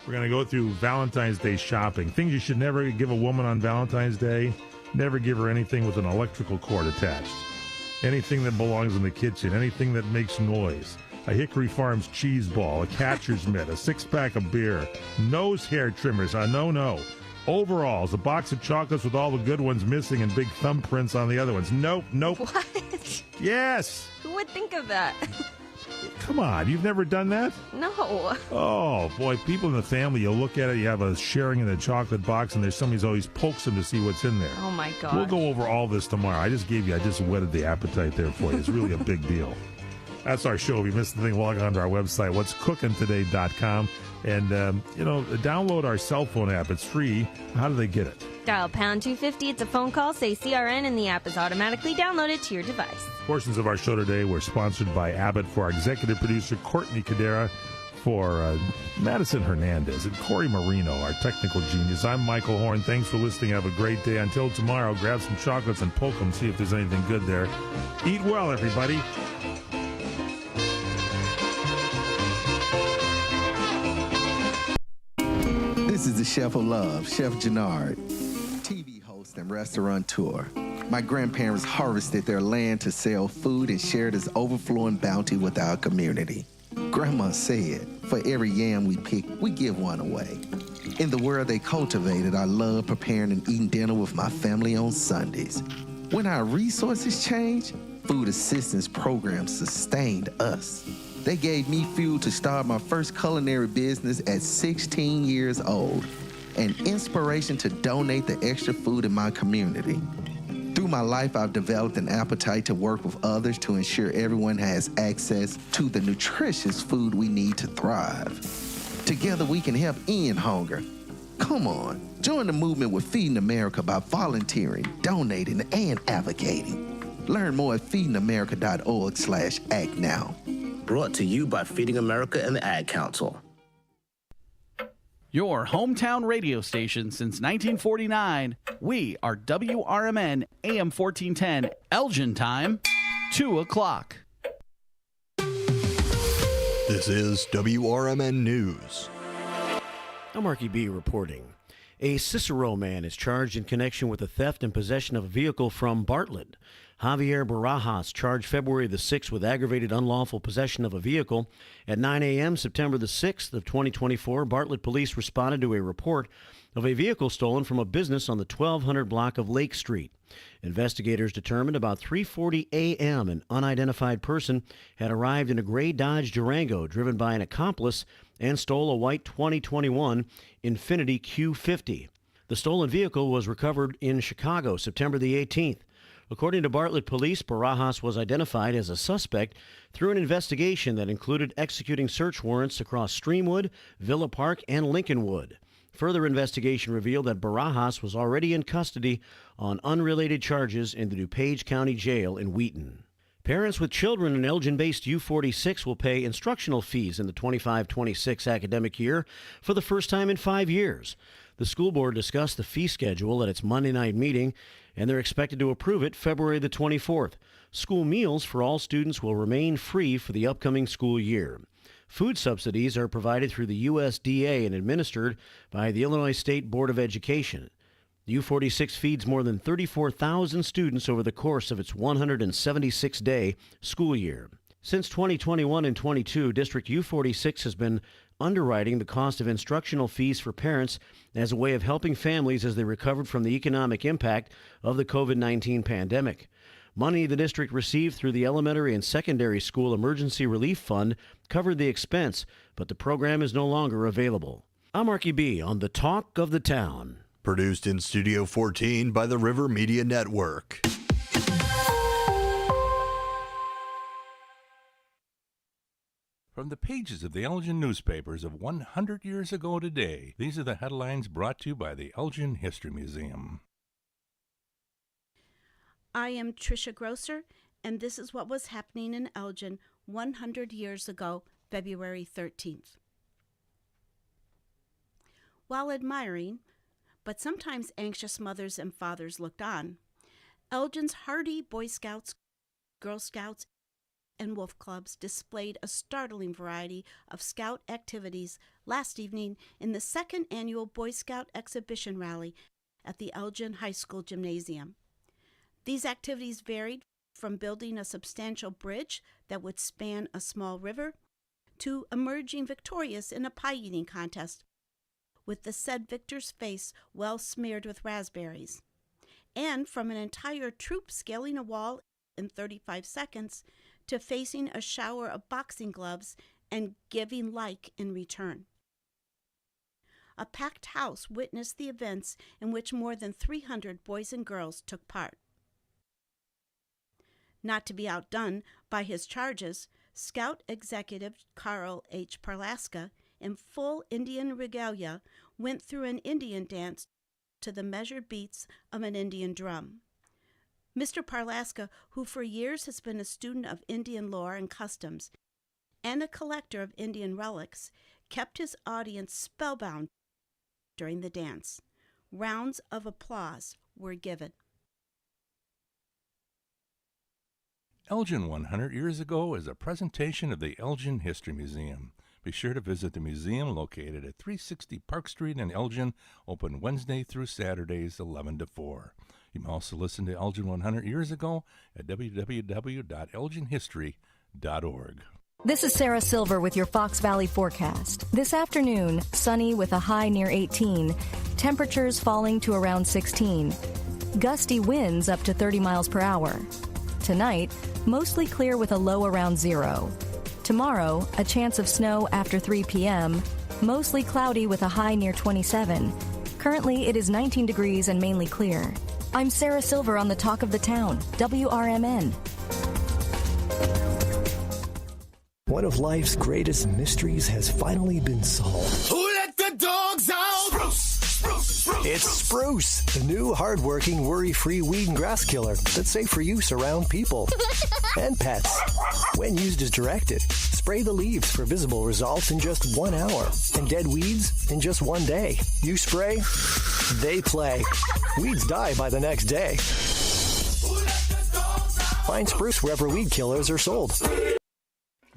we're going to go through Valentine's Day shopping. Things you should never give a woman on Valentine's Day. Never give her anything with an electrical cord attached. Anything that belongs in the kitchen, anything that makes noise. A Hickory Farms cheese ball, a catcher's mitt, a 6-pack of beer, nose hair trimmers, no. Overalls, a box of chocolates with all the good ones missing and big thumbprints on the other ones. Nope. What? Yes. Who would think of that? Come on, you've never done that? No. Oh, boy, people in the family, you look at it, you have a sharing in a chocolate box, and there's somebody who always pokes them to see what's in there. Oh, my God. We'll go over all this tomorrow. I just whetted the appetite there for you. It's really a big deal. That's our show. If you missed the thing, log on to our website, what'scookingtoday.com, and, download our cell phone app. It's free. How do they get it? Dial pound 250. It's a phone call. Say CRN, and the app is automatically downloaded to your device. Portions of our show today were sponsored by Abbott. For our executive producer, Courtney Cadera, for Madison Hernandez and Corey Marino, our technical genius. I'm Michael Horn. Thanks for listening. Have a great day. Until tomorrow, grab some chocolates and poke them, see if there's anything good there. Eat well, everybody. This is the Chef of Love, Chef Jannard, TV host and restaurateur. My grandparents harvested their land to sell food and share this overflowing bounty with our community. Grandma said, for every yam we pick, we give one away. In the world they cultivated, I love preparing and eating dinner with my family on Sundays. When our resources changed, food assistance programs sustained us. They gave me fuel to start my first culinary business at 16 years old, and inspiration to donate the extra food in my community. Through Through my life, I've developed an appetite to work with others to ensure everyone has access to the nutritious food we need to thrive. Together, we can help end hunger. Come on, join the movement with Feeding America by volunteering, donating, and advocating. Learn more at feedingamerica.org/act now. Brought to you by Feeding America and the Ad Council. Your hometown radio station since 1949. We are WRMN AM 1410, Elgin time, 2 o'clock. This is WRMN News. I'm Marky B reporting. A Cicero man is charged in connection with the theft and possession of a vehicle from Bartlett. Javier Barajas charged February the 6th with aggravated unlawful possession of a vehicle. At 9 a.m. September the 6th of 2024, Bartlett police responded to a report of a vehicle stolen from a business on the 1200 block of Lake Street. Investigators determined about 3:40 a.m. an unidentified person had arrived in a gray Dodge Durango driven by an accomplice and stole a white 2021 Infiniti Q50. The stolen vehicle was recovered in Chicago September the 18th. According to Bartlett police, Barajas was identified as a suspect through an investigation that included executing search warrants across Streamwood, Villa Park, and Lincolnwood. Further investigation revealed that Barajas was already in custody on unrelated charges in the DuPage County Jail in Wheaton. Parents with children in Elgin-based U46 will pay instructional fees in the 25-26 academic year for the first time in 5 years. The school board discussed the fee schedule at its Monday night meeting, and they're expected to approve it February the 24th. School meals for all students will remain free for the upcoming school year. Food subsidies are provided through the USDA and administered by the Illinois State Board of Education. The U46 feeds more than 34,000 students over the course of its 176-day school year. Since 2021 and 22, District U46 has been underwriting the cost of instructional fees for parents as a way of helping families as they recovered from the economic impact of the COVID-19 pandemic. Money the district received through the Elementary and Secondary School Emergency Relief Fund covered the expense, but the program is no longer available. I'm Marky B on the Talk of the Town. Produced in Studio 14 by the River Media Network. From the pages of the Elgin newspapers of 100 years ago today, these are the headlines brought to you by the Elgin History Museum. I am Tricia Grosser, and this is what was happening in Elgin 100 years ago, February 13th. While admiring, but sometimes anxious mothers and fathers looked on, Elgin's hardy Boy Scouts, Girl Scouts, and Wolf Clubs displayed a startling variety of Scout activities last evening in the second annual Boy Scout Exhibition Rally at the Elgin High School Gymnasium. These activities varied from building a substantial bridge that would span a small river to emerging victorious in a pie-eating contest with the said victor's face well smeared with raspberries, and from an entire troop scaling a wall in 35 seconds to facing a shower of boxing gloves and giving like in return. A packed house witnessed the events in which more than 300 boys and girls took part. Not to be outdone by his charges, Scout Executive Carl H. Parlaska, in full Indian regalia, went through an Indian dance to the measured beats of an Indian drum. Mr. Parlaska, who for years has been a student of Indian lore and customs and a collector of Indian relics, kept his audience spellbound during the dance. Rounds of applause were given. Elgin 100 years ago is a presentation of the Elgin History Museum. Be sure to visit the museum located at 360 Park Street in Elgin, open Wednesday through Saturdays 11 to 4. You can also listen to Elgin 100 years ago at www.elginhistory.org. This is Sarah Silver with your Fox Valley forecast. This afternoon, sunny with a high near 18, temperatures falling to around 16, gusty winds up to 30 miles per hour. Tonight, mostly clear with a low around 0. Tomorrow, a chance of snow after 3 p.m., mostly cloudy with a high near 27. Currently, it is 19 degrees and mainly clear. I'm Sarah Silver on the Talk of the Town, WRMN. One of life's greatest mysteries has finally been solved. Who let the dogs out? Spruce. It's Spruce, the new hard-working, worry-free weed and grass killer that's safe for use around people and pets. When used as directed, spray the leaves for visible results in just 1 hour and dead weeds in just 1 day. You spray, they play. Weeds die by the next day. Find Spruce wherever weed killers are sold.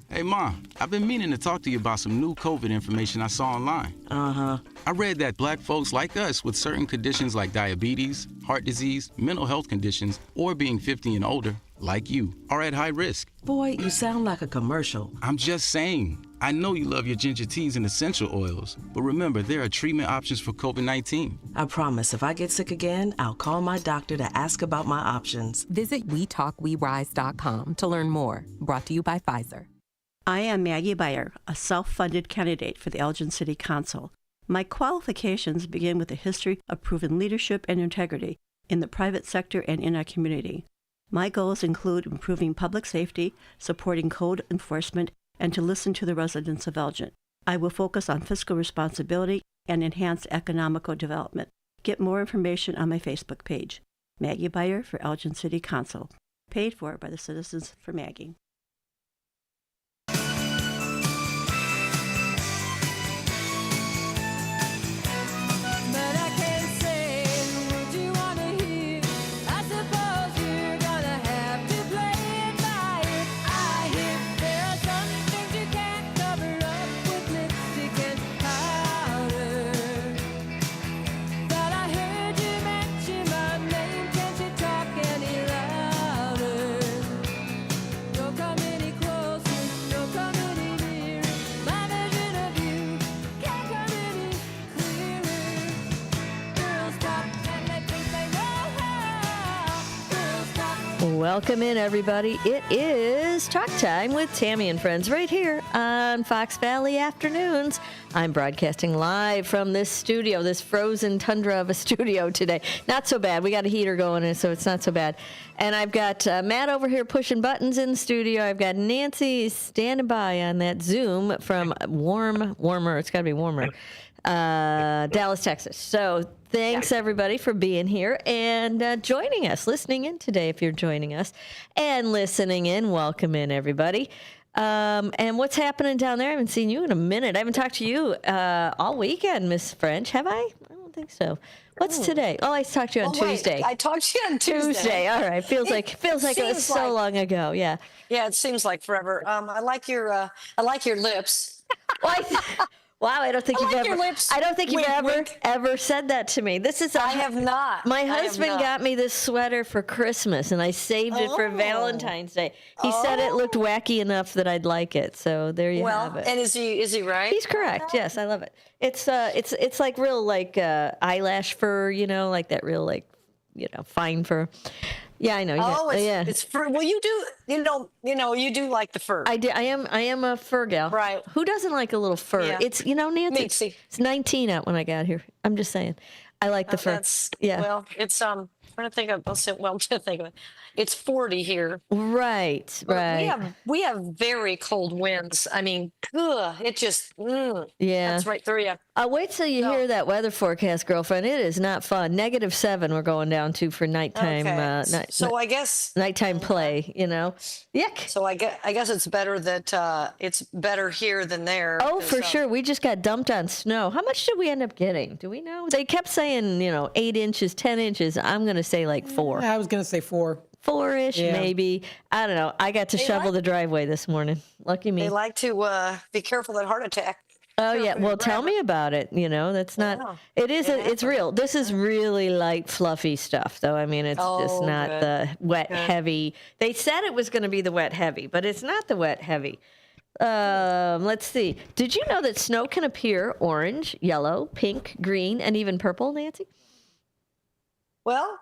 Hey, Ma, I've been meaning to talk to you about some new COVID information I saw online. Uh-huh. I read that black folks like us with certain conditions like diabetes, heart disease, mental health conditions, or being 50 and older, like you, are at high risk. Boy, you sound like a commercial. I'm just saying. I know you love your ginger teas and essential oils, but remember, there are treatment options for COVID-19. I promise if I get sick again, I'll call my doctor to ask about my options. Visit WeTalkWeRise.com to learn more. Brought to you by Pfizer. I am Maggie Beyer, a self-funded candidate for the Elgin City Council. My qualifications begin with a history of proven leadership and integrity in the private sector and in our community. My goals include improving public safety, supporting code enforcement, and to listen to the residents of Elgin. I will focus on fiscal responsibility and enhance economical development. Get more information on my Facebook page. Maggie Beyer for Elgin City Council. Paid for by the Citizens for Maggie. Welcome in, everybody. It is Talk Time with Tammy and Friends right here on Fox Valley Afternoons. I'm broadcasting live from this studio, this frozen tundra of a studio today. Not so bad. We got a heater going, so it's not so bad. And I've got Matt over here pushing buttons in the studio. I've got Nancy standing by on that Zoom from warmer. It's got to be warmer. Dallas, Texas. So thanks, everybody, for being here and joining us, listening in today if you're joining us, and listening in. Welcome in, everybody. And what's happening down there? I haven't seen you in a minute. I haven't talked to you all weekend, Miss French. Have I? I don't think so. What's today? Oh, I talked to you on Tuesday. Wait, I talked to you on Tuesday. All right. Feels like it was so long ago. Yeah. Yeah, it seems like forever. I like your lips. Wow, I don't think you've ever said that to me. I have not. My husband got me this sweater for Christmas, and I saved it for Valentine's Day. He said it looked wacky enough that I'd like it, so there you have it. And is he right? He's correct. Yes, I love it. It's like real eyelash fur, like that real fine fur. Yeah, I know. It's fur. Well, you do. You do like the fur. I do. I am a fur gal. Right. Who doesn't like a little fur? Yeah. It's Nancy. It's 19 out when I got here. I'm just saying. I like the fur. Well, it's I'm trying to think of. I'm trying to think of it. It's 40 here. Right. We have very cold winds. I mean, it just yeah. That's right through you. Wait till you hear that weather forecast, girlfriend. It is not fun. -7 we're going down to for nighttime. Okay. I guess nighttime play. Yuck. So I guess it's better that it's better here than there. Oh, for sure. We just got dumped on snow. How much did we end up getting? Do we know? They kept saying 8 inches, 10 inches. I'm gonna say like 4. I was gonna say 4. 4-ish, maybe. I don't know. I got to shovel the driveway this morning. Lucky me. They like to be careful that heart attack. Oh, yeah. Well, tell me about it. That's not, it is, it's real. This is really light, fluffy stuff, though. I mean, it's just not the wet, heavy. They said it was going to be the wet, heavy, but it's not the wet, heavy. Let's see. Did you know that snow can appear orange, yellow, pink, green, and even purple, Nancy? Well,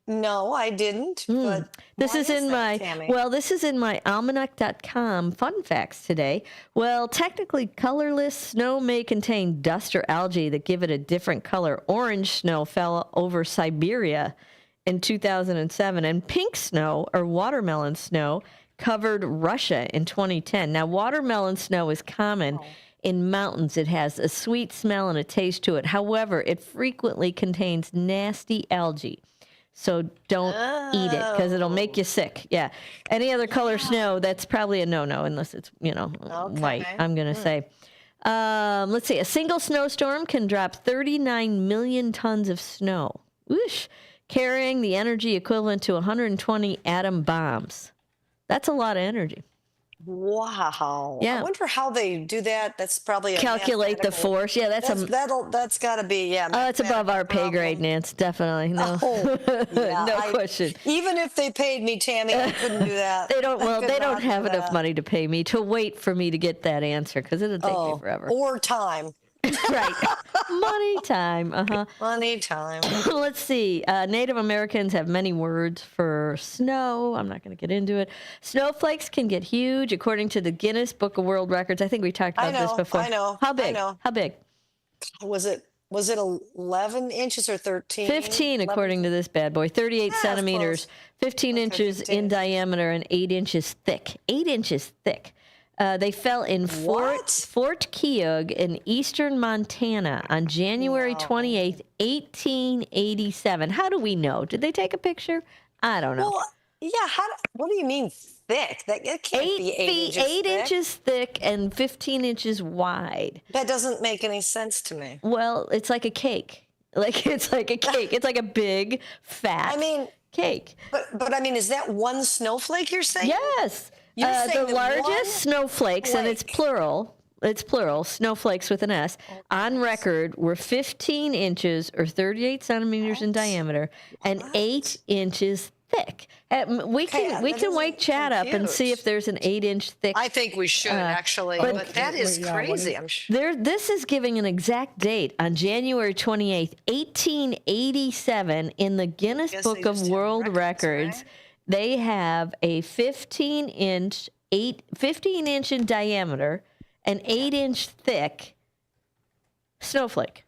No, I didn't. But this why is in that, my Tammy? this is in my almanac.com fun facts today. Well, technically colorless snow may contain dust or algae that give it a different color. Orange snow fell over Siberia in 2007, and pink snow or watermelon snow covered Russia in 2010. Now, watermelon snow is common in mountains. It has a sweet smell and a taste to it. However, it frequently contains nasty algae. So don't eat it because it'll make you sick. Yeah. Any other color snow, that's probably a no-no unless it's, white, I'm going to say. Let's see. A single snowstorm can drop 39 million tons of snow. Whoosh. Carrying the energy equivalent to 120 atom bombs. That's a lot of energy. Wow. Yeah. I wonder how they do that. That's probably Calculate the force. Yeah, that's got to be it's above our pay grade, Nance. Definitely. No. No question. Even if they paid me, Tammy, I couldn't do that. They don't have enough money to pay me to wait for me to get that answer because it'll take me forever. Or time. Right. Money time. Money time. Let's see. Native Americans have many words for snow. I'm not going to get into it. Snowflakes can get huge, according to the Guinness Book of World Records. I think we talked about this before. I know. How big? I know. How big? Was it 11 inches or 13? 15, according to this bad boy. 38 centimeters, 15 inches in diameter, and 8 inches thick. 8 inches thick. They fell in Fort Keogh in eastern Montana on January 28th, 1887. How do we know? Did they take a picture? I don't know. Well, yeah. What do you mean thick? It can't be 8 inches thick and 15 inches wide. That doesn't make any sense to me. Well, it's like a cake. It's like a cake. It's like a big, fat cake. But I mean, is that one snowflake you're saying? Yes. The largest snowflakes, and it's plural, snowflakes with an S, on record were 15 inches or 38 centimeters in diameter and 8 inches thick. We can wake Chad up and see if there's an 8-inch thick. I think we should, actually. But that is crazy. I'm sure. This is giving an exact date on January 28th, 1887 in the Guinness Book of World Records. Right? They have a 15 inch in diameter, an 8-inch thick snowflake.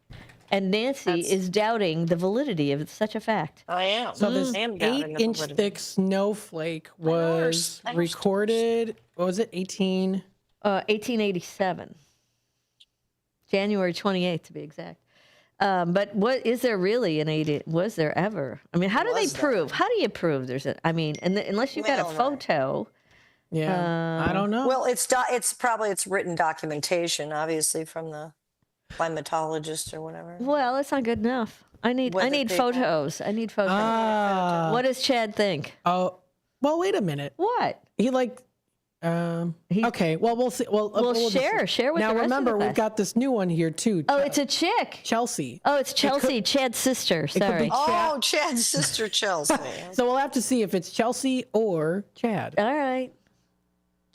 And Nancy is doubting the validity of such a fact. I am. So this 8-inch thick snowflake was recorded, what was it, 1887. January 28th, to be exact. But what is there really an 8? Was there ever? I mean, how do they prove? How do you prove there's a? I mean, unless you've got a photo. Yeah, I don't know. Well, it's probably written documentation, obviously from the climatologist or whatever. Well, it's not good enough. I need photos. I need photos. What does Chad think? Oh, well, wait a minute. What? He okay, well, we'll see. We'll share with now, the rest remember, of the we've got this new one here, too. Oh, it's a chick. Chelsea. Oh, it's Chelsea, Chad's sister. Sorry. Chad's sister, Chelsea. So we'll have to see if it's Chelsea or Chad. All right.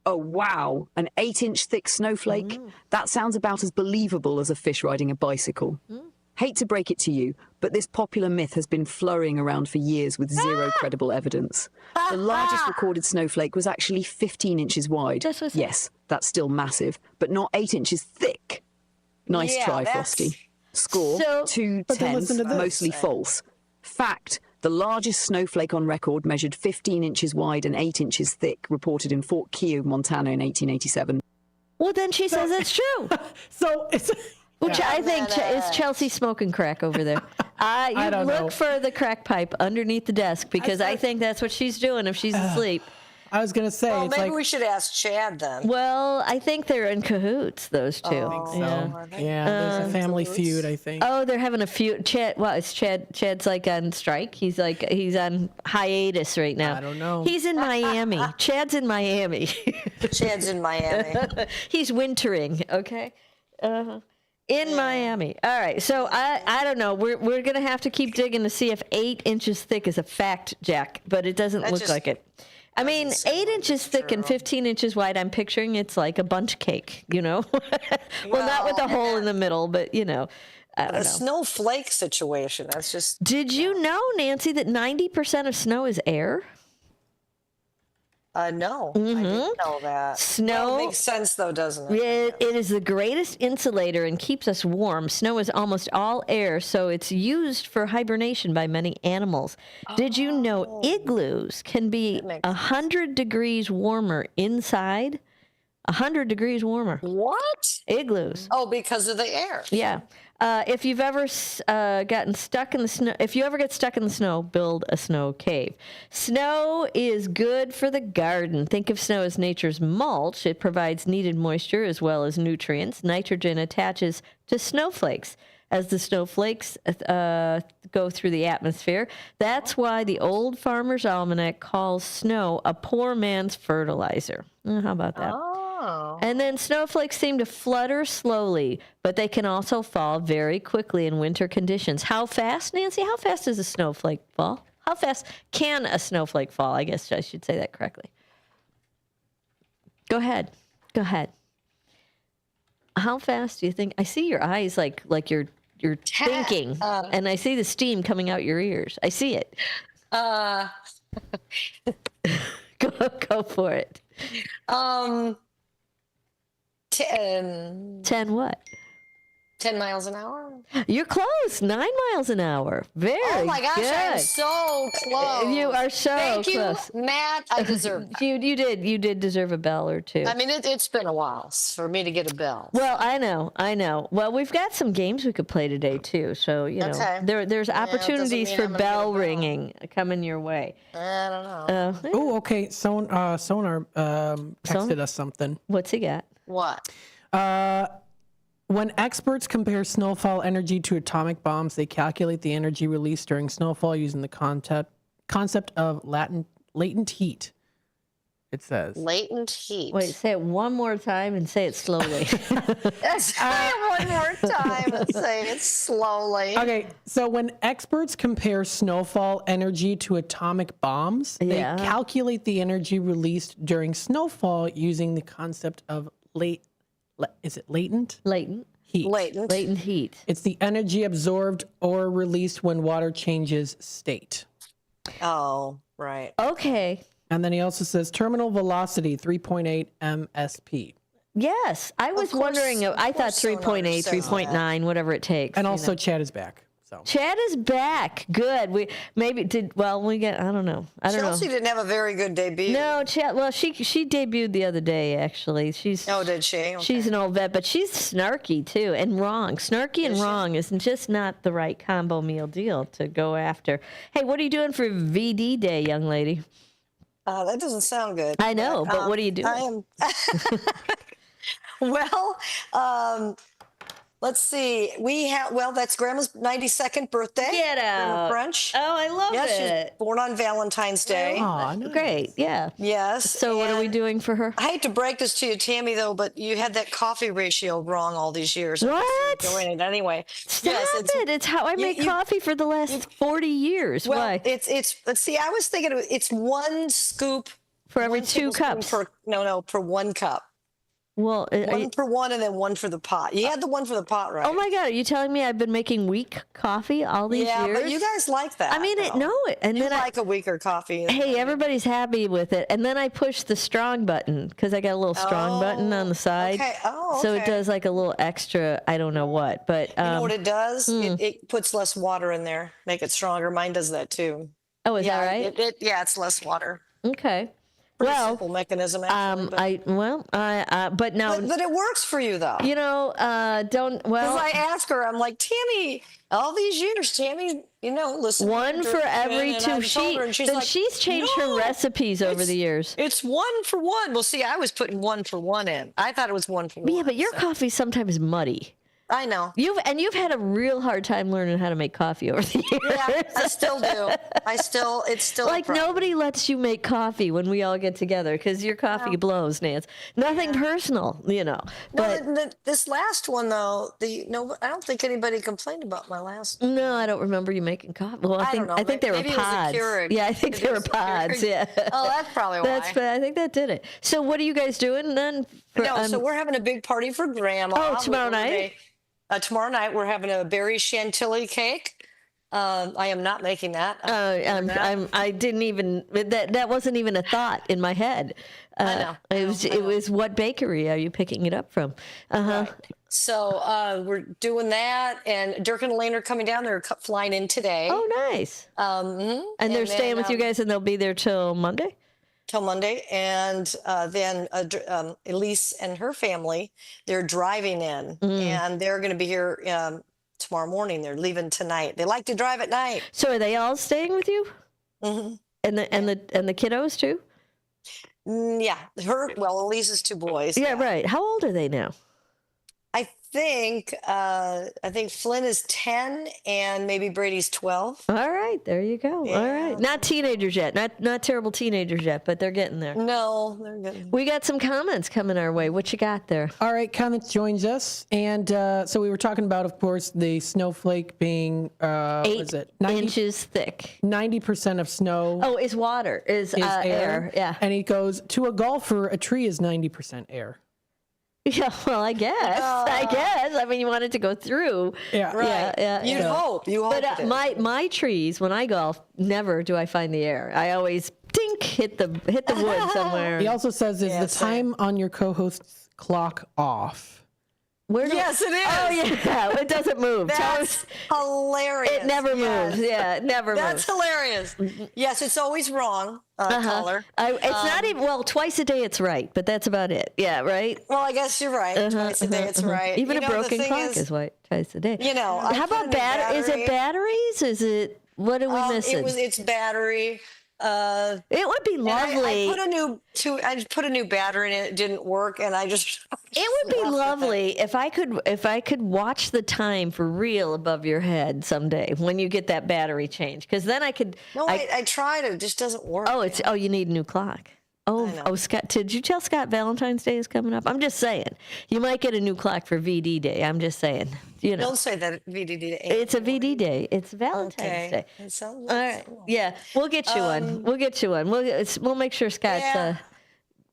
Oh, wow. An 8-inch thick snowflake? That sounds about as believable as a fish riding a bicycle. Hate to break it to you, but this popular myth has been flurrying around for years with zero credible evidence. The largest recorded snowflake was actually 15 inches wide. Yes, that's still massive, but not 8 inches thick. Nice try, Frosty. Score, 2 10, mostly false. Fact, the largest snowflake on record measured 15 inches wide and 8 inches thick, reported in Fort Keogh, Montana in 1887. Well, then she says it's true. So it's... Which I think is Chelsea smoking crack over there. I don't look for the crack pipe underneath the desk because I think that's what she's doing if she's asleep. I was going to say. Well, maybe we should ask Chad then. Well, I think they're in cahoots, those two. I think so. Yeah, there's a family feud, I think. Oh, they're having a feud. Chad's like on strike. He's on hiatus right now. I don't know. He's in Miami. Chad's in Miami. Chad's in Miami. He's wintering, okay? In Miami. All right. So I don't know. We're going to have to keep digging to see if 8 inches thick is a fact, Jack, but it doesn't look like it. I mean, 8 inches thick and 15 inches wide, I'm picturing it's like a bunch cake, well, not with a hole in the middle, but, I don't know. A snowflake situation. That's just. Did you know, Nancy, that 90% of snow is air? No, I didn't know that. Snow well, it makes sense, though, doesn't it? It is the greatest insulator and keeps us warm. Snow is almost all air, so it's used for hibernation by many animals. Did you know igloos can be 100 degrees warmer inside? 100 degrees warmer. What? Igloos. Oh, because of the air. Yeah. If you've ever gotten stuck in the snow, if you ever get stuck in the snow, build a snow cave. Snow is good for the garden. Think of snow as nature's mulch. It provides needed moisture as well as nutrients. Nitrogen attaches to snowflakes as the snowflakes go through the atmosphere. That's why the Old Farmer's Almanac calls snow a poor man's fertilizer. How about that? And then snowflakes seem to flutter slowly, but they can also fall very quickly in winter conditions. How fast, Nancy? How fast does a snowflake fall? How fast can a snowflake fall? I guess I should say that correctly. Go ahead. Go ahead. How fast do you think? I see your eyes like you're thinking, and I see the steam coming out your ears. I see it. Go for it. 10 what? 10 miles an hour? You're close. 9 miles an hour. Very good. Oh my gosh, I'm so close. You are so Thank close. you, Matt. I deserve that. You did deserve a bell or two. I mean, it's been a while for me to get a bell. Well, I know. Well, we've got some games we could play today too. So there's opportunities for bell ringing coming your way. I don't know. Oh, okay. Sonar texted us something. What's he got? What? When experts compare snowfall energy to atomic bombs, they calculate the energy released during snowfall using the concept of latent heat. It says. Latent heat. Wait, say it one more time and say it slowly. Say it one more time and say it slowly. Okay, so when experts compare snowfall energy to atomic bombs, they calculate the energy released during snowfall using the concept of is it latent? Latent heat. Latent heat. It's the energy absorbed or released when water changes state. Oh, right. Okay. And then he also says terminal velocity 3.8 MSP. Yes, I was wondering. I thought 3.8, 3.9, whatever it takes. And also, Chad is back. So Chad is back. Good. We get. I don't know. Chelsea didn't have a very good debut. No, Chad. Well, she debuted the other day. Actually, Oh, did she? Okay. She's an old vet, but she's snarky too and wrong. Snarky and wrong is just not the right combo meal deal to go after. Hey, what are you doing for VD Day, young lady? That doesn't sound good. I know, but what are you doing? Well, let's see. That's Grandma's 92nd birthday. Get out. French. Oh, I love it. She's born on Valentine's Day. Oh, nice. Great. Yeah. Yes. So what are we doing for her? I hate to break this to you, Tammy, though, but you had that coffee ratio wrong all these years. What? Doing it anyway. Stop it. It's how I make coffee for the last 40 years. Well, Why? let's see, I was thinking it's one scoop. For every 2 cups. For 1 cup. Well, one for one and then one for the pot. You had the one for the pot, right? Oh my God! Are you telling me I've been making weak coffee all these years? Yeah, but you guys like that. I mean, and you then like a weaker coffee. Hey, everybody's happy with it, and then I push the strong button because I got a little strong button on the side. Okay. Oh, okay. So it does like a little extra. I don't know what, but you know what it does? It puts less water in there, make it stronger. Mine does that too. Oh, is that right? It's less water. Okay. Pretty simple mechanism, actually. But now. But it works for you, though. You know, Because I ask her, I'm like, Tammy, all these years, Tammy, listen. One for every 2. She's changed her recipes over the years. It's 1 for 1. Well, see, I was putting 1 for 1 in. I thought it was 1 for 1. Yeah, but your coffee's sometimes muddy. I know. You've had a real hard time learning how to make coffee over the years. Yeah, I still do. It's still like nobody lets you make coffee when we all get together because your coffee blows, Nance. Nothing personal, But this last one though, I don't think anybody complained about my last. No, I don't remember you making coffee. Well, I don't know. I think they were pods. Yeah, I think they were pods. Yeah. Oh, that's probably why. I think that did it. So what are you guys doing then? So we're having a big party for Grandma. Oh, tomorrow night. Tomorrow night we're having a berry chantilly cake. I am not making that. I didn't even that wasn't even a thought in my head. I know. It was what bakery are you picking it up from? Right. So we're doing that, and Dirk and Elaine are coming down. They're flying in today. Oh, nice. And they're staying with you guys, and they'll be there till Monday? Till Monday. And then Elise and her family, they're driving in, and they're going to be here tomorrow morning. They're leaving tonight. They like to drive at night. So are they all staying with you? Mm-hmm. And the kiddos too? Yeah. Elise's 2 boys. Yeah, right. How old are they now? I think Flynn is 10 and maybe Brady's 12. All right, there you go. Yeah. All right, not teenagers yet, not terrible teenagers yet, but they're getting there. No, they're getting. We got some comments coming our way. What you got there? All right, comments joins us, and so we were talking about, of course, the snowflake being 8 inches thick. 90% of snow. Oh, is water is air. Yeah, and he goes to a golfer. A tree is 90% air. Yeah, well, I guess. I mean, you want it to go through. Yeah. Right. Yeah. You hope. But my trees, when I golf, never do I find the air. I always hit the wood somewhere. He also says, is the time on your co-host's clock off? Yes, it is. Oh, yeah. It doesn't move. That's hilarious. It never moves. Yeah, it never That's moves. hilarious. Yes, it's always wrong, caller. It's not even, twice a day it's right, but that's about it. Yeah, right? Well, I guess you're right. Twice a day it's right. Even a broken clock is right twice a day. I How about battery? Is it batteries? Is it, what are we missing? It's battery. It would be lovely. I put a new battery in it. It didn't work, and I just. It would be lovely if I could watch the time for real above your head someday when you get that battery change, because then I could. No, I tried it. It just doesn't work. You need a new clock. Scott, did you tell Scott Valentine's Day is coming up? I'm just saying. You might get a new clock for VD Day. I'm just saying. Don't say that VD Day. It's a VD Day. It's Valentine's Day. It sounds all right. Yeah, we'll get you one. We'll get you one. We'll make sure Scott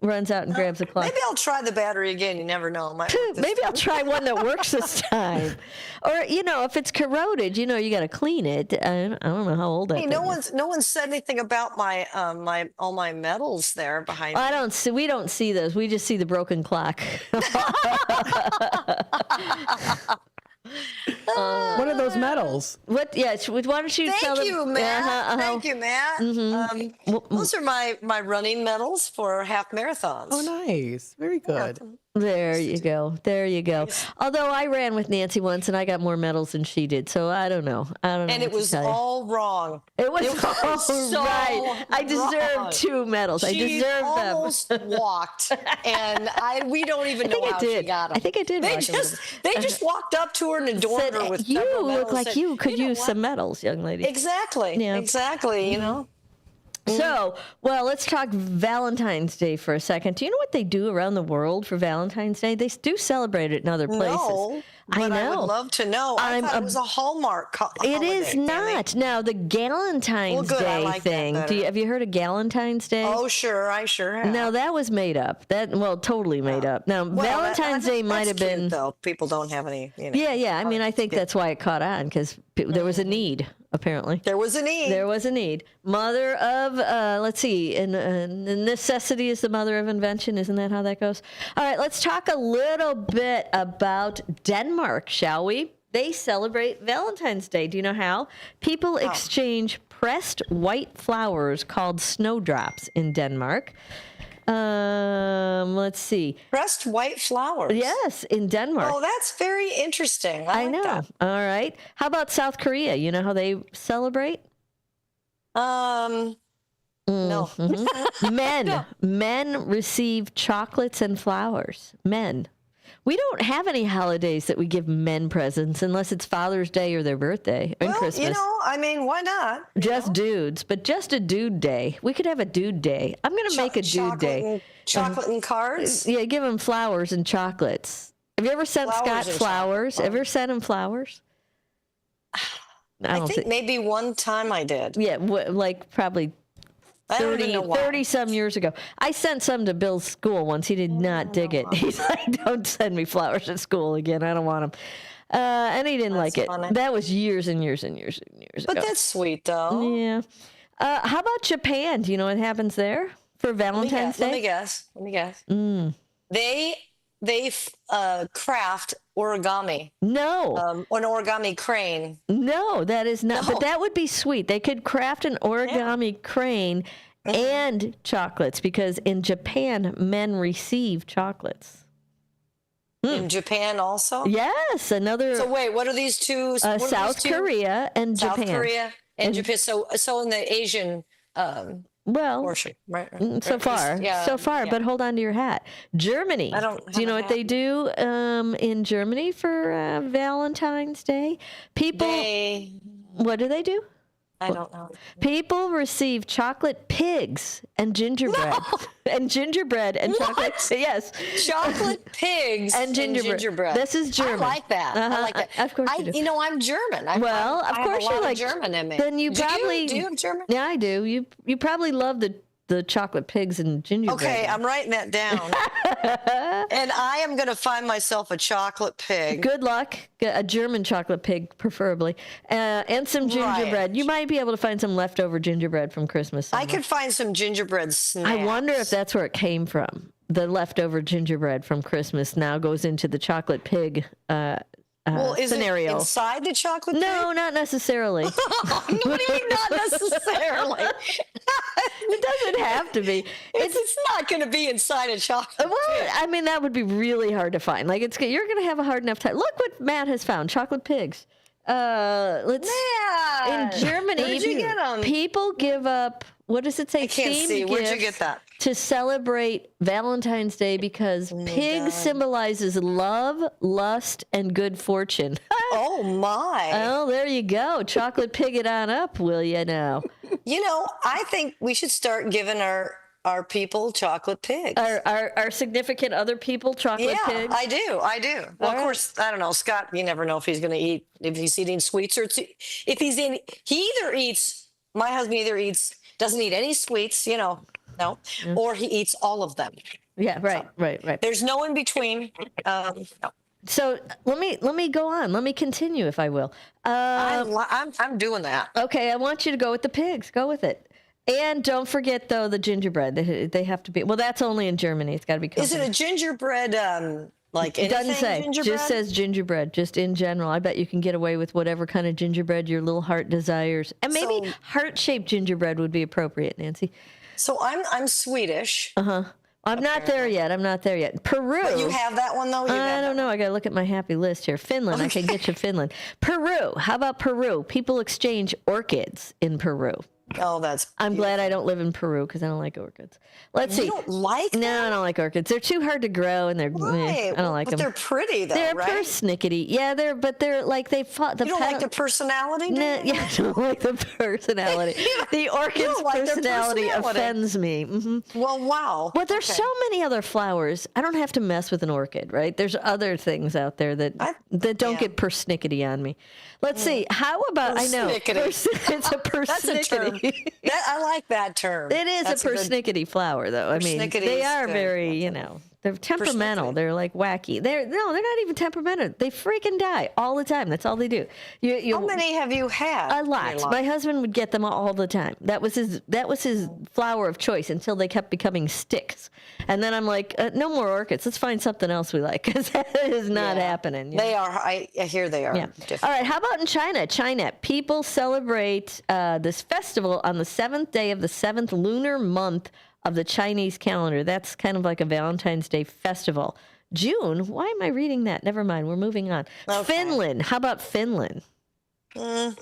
runs out and grabs a clock. Maybe I'll try the battery again. You never know. Maybe I'll try one that works this time. Or if it's corroded, you got to clean it. I don't know how old that Hey, thing is. no one said anything about my all my medals there behind me. We don't see those. We just see the broken clock. What are those medals? Why don't you tell them? Thank you, Matt. Thank you, Matt. Mm-hmm. Those are my running medals for half marathons. Oh, nice. Very good. There you go. Although I ran with Nancy once and I got more medals than she did, so I don't know. And it was all wrong. It was all so right. I deserve 2 medals. I deserve them. Almost walked, and we don't even know how she got them. I think I did. They just walked up to her and adorned her with. You look like and you could use some medals, young lady. Exactly. Yeah. Exactly. So, let's talk Valentine's Day for a second. Do you know what they do around the world for Valentine's Day? They do celebrate it in other places. No, I know. I would love to know. I thought it was a Hallmark holiday. It is not. Tammy. Now, the Galentine's Day thing. Have you heard of Galentine's Day? Oh, sure. I sure have. Now, that was made up. Totally made up. Now, Valentine's Day might have been. Though people don't have any. Yeah. I mean, I think that's why it caught on, because there was a need. Apparently, there was a need. Mother of, let's see, necessity is the mother of invention. Isn't that how that goes? All right, let's talk a little bit about Denmark, shall we? They celebrate Valentine's Day. Do you know how? People exchange pressed white flowers called snowdrops in Denmark. Let's see. Pressed white flowers. Yes, in Denmark. Oh, that's very interesting. I like know. That. All right. How about South Korea? You know how they celebrate? No. Men receive chocolates and flowers. Men. We don't have any holidays that we give men presents unless it's Father's Day or their birthday and Christmas. Why not? Just dudes, but just a dude day. We could have a dude day. I'm going to make a dude day. Chocolate and cards? Yeah, give him flowers and chocolates. Have you ever sent Scott flowers? Ever sent him flowers? I think maybe one time I did. Yeah, probably 30 some years ago. I sent some to Bill's school once. He did not dig it. He's like, don't send me flowers at school again. I don't want them. And he didn't like it. funny. That was years and years and years and years But ago. that's sweet, though. Yeah. How about Japan? Do you know what happens there for Valentine's Day? Let me guess. They craft origami. No. An origami crane. No, that is not. No. But that would be sweet. They could craft an origami crane and chocolates, because in Japan, men receive chocolates. In Japan also? Yes, another. So wait, what are these two? What are these South two? Korea and South Japan. Korea and Japan. So in the Asian portion, right? So far, Yeah. but hold on to your hat. Germany. I don't Do you know have what a they do in Germany for Valentine's Day? People. What do they do? I don't know. People receive chocolate pigs and gingerbread. And gingerbread and chocolate. Yes. Chocolate pigs and gingerbread. This is German. I like that. I like that. Of course you do. You know, I'm German. Of course you like German in me. Then you probably do you have German? Yeah, I do. You probably love the chocolate pigs and gingerbread. Okay, I'm writing that down. And I am going to find myself a chocolate pig. Good luck. A German chocolate pig, preferably. And some gingerbread. Right. You might be able to find some leftover gingerbread from Christmas somewhere. I could find some gingerbread snacks. I wonder if that's where it came from. The leftover gingerbread from Christmas now goes into the chocolate pig well, is scenario. it inside the chocolate pig? No, not necessarily. What do you mean not necessarily? It doesn't have to be. It's not going to be inside a chocolate pig. I mean, that would be really hard to find. Like, you're going to have a hard enough time. Look what Matt has found: chocolate pigs. In Germany, where'd you get 'em? People give up. What does it say? I can't Themed see. Where'd you gifts get that? To celebrate Valentine's Day, because pig symbolizes love, lust, and good fortune. Oh my! Oh, there you go. Chocolate pig it on up, will you now? You know, I think we should start giving our people chocolate pigs. Our significant other people chocolate pigs? I do. Well, of course, I don't know. Scott, you never know if he's going to eat, if he's eating sweets or if he's in, my husband either doesn't eat any sweets, no, or he eats all of them. Yeah, right. There's no in between. No. So let me go on. Let me continue, if I will. I'm doing that. Okay, I want you to go with the pigs. Go with it. And don't forget, though, the gingerbread. They have to be. Well, that's only in Germany. It's got to be. Is it a gingerbread? Like it doesn't say. Gingerbread? Just says gingerbread. Just in general, I bet you can get away with whatever kind of gingerbread your little heart desires. And maybe heart-shaped gingerbread would be appropriate, Nancy. So I'm Swedish. I'm not there yet. Peru. But you have that one, though? I don't know. I got to look at my happy list here. Finland. I can get you Finland. Peru. How about Peru? People exchange orchids in Peru. Oh, that's beautiful. I'm glad I don't live in Peru because I don't like orchids. Let's see. You don't like them? No, I don't like orchids. They're too hard to grow, and I don't like them. But they're pretty, though, they're right? persnickety. Yeah, they're like they fought the. You don't like the personality? Yeah, I don't like the personality. The orchid's like personality offends me. Mm-hmm. Well, wow. But there's so many other flowers. I don't have to mess with an orchid, right? There's other things out there that don't get persnickety on me. Let's see. How about I know it's a persnickety. I like that term. It is a persnickety flower, though. I mean, they are very, they're temperamental. They're like wacky. They're not even temperamental. They freaking die all the time. That's all they do. How many have you had? A lot. My husband would get them all the time. That was his flower of choice until they kept becoming sticks. And then I'm like, no more orchids. Let's find something else we like, because that is not happening. They are. I hear they are. Yeah. All right. How about in China? People celebrate this festival on the 7th day of the 7th lunar month of the Chinese calendar. That's kind of like a Valentine's Day festival. June? Why am I reading that? Never mind. We're moving on. Okay. Finland. How about Finland? Well.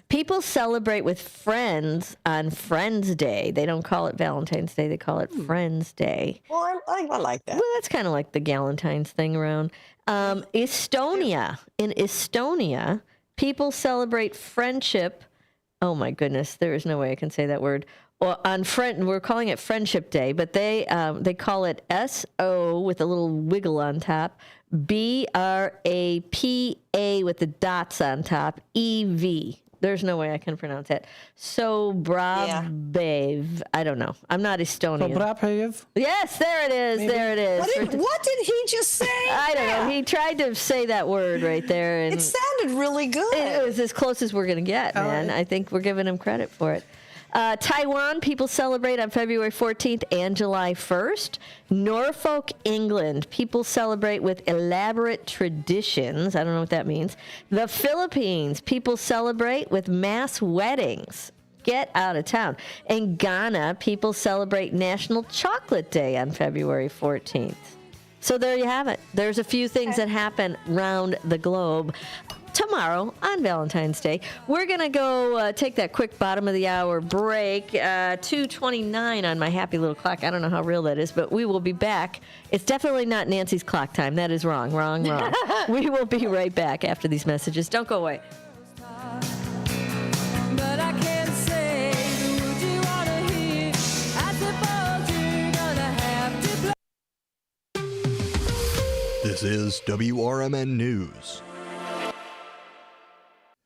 People celebrate with friends on Friends Day. They don't call it Valentine's Day. They call it Friends Day. Well, I like that. Well, that's kind of like the Galentine's thing around. Estonia. In Estonia, people celebrate friendship. Oh, my goodness. There is no way I can say that word. Well, we're calling it Friendship Day, but they call it SO with a little wiggle on top, BRAPA with the dots on top, EV. There's no way I can pronounce it. Sobrabev. I don't know. I'm not Estonian. Sobrabev? Yes, there it is. Maybe. There it is. What did he just say? I don't know. He tried to say that word right there. And it sounded really good. It was as close as we're going to get, man. I think we're giving him credit for it. Taiwan, people celebrate on February 14th and July 1st. Norfolk, England, people celebrate with elaborate traditions. I don't know what that means. The Philippines, people celebrate with mass weddings. Get out of town. In Ghana, people celebrate National Chocolate Day on February 14th. So there you have it. There's a few things that happen around the globe. Tomorrow, on Valentine's Day, we're going to go take that quick bottom of the hour break. 2:29 on my happy little clock. I don't know how real that is, but we will be back. It's definitely not Nancy's clock time. That is wrong. We will be right back after these messages. Don't go away. But I can't say, would you want to hear? I suppose you're gonna have to play. This is WRMN News.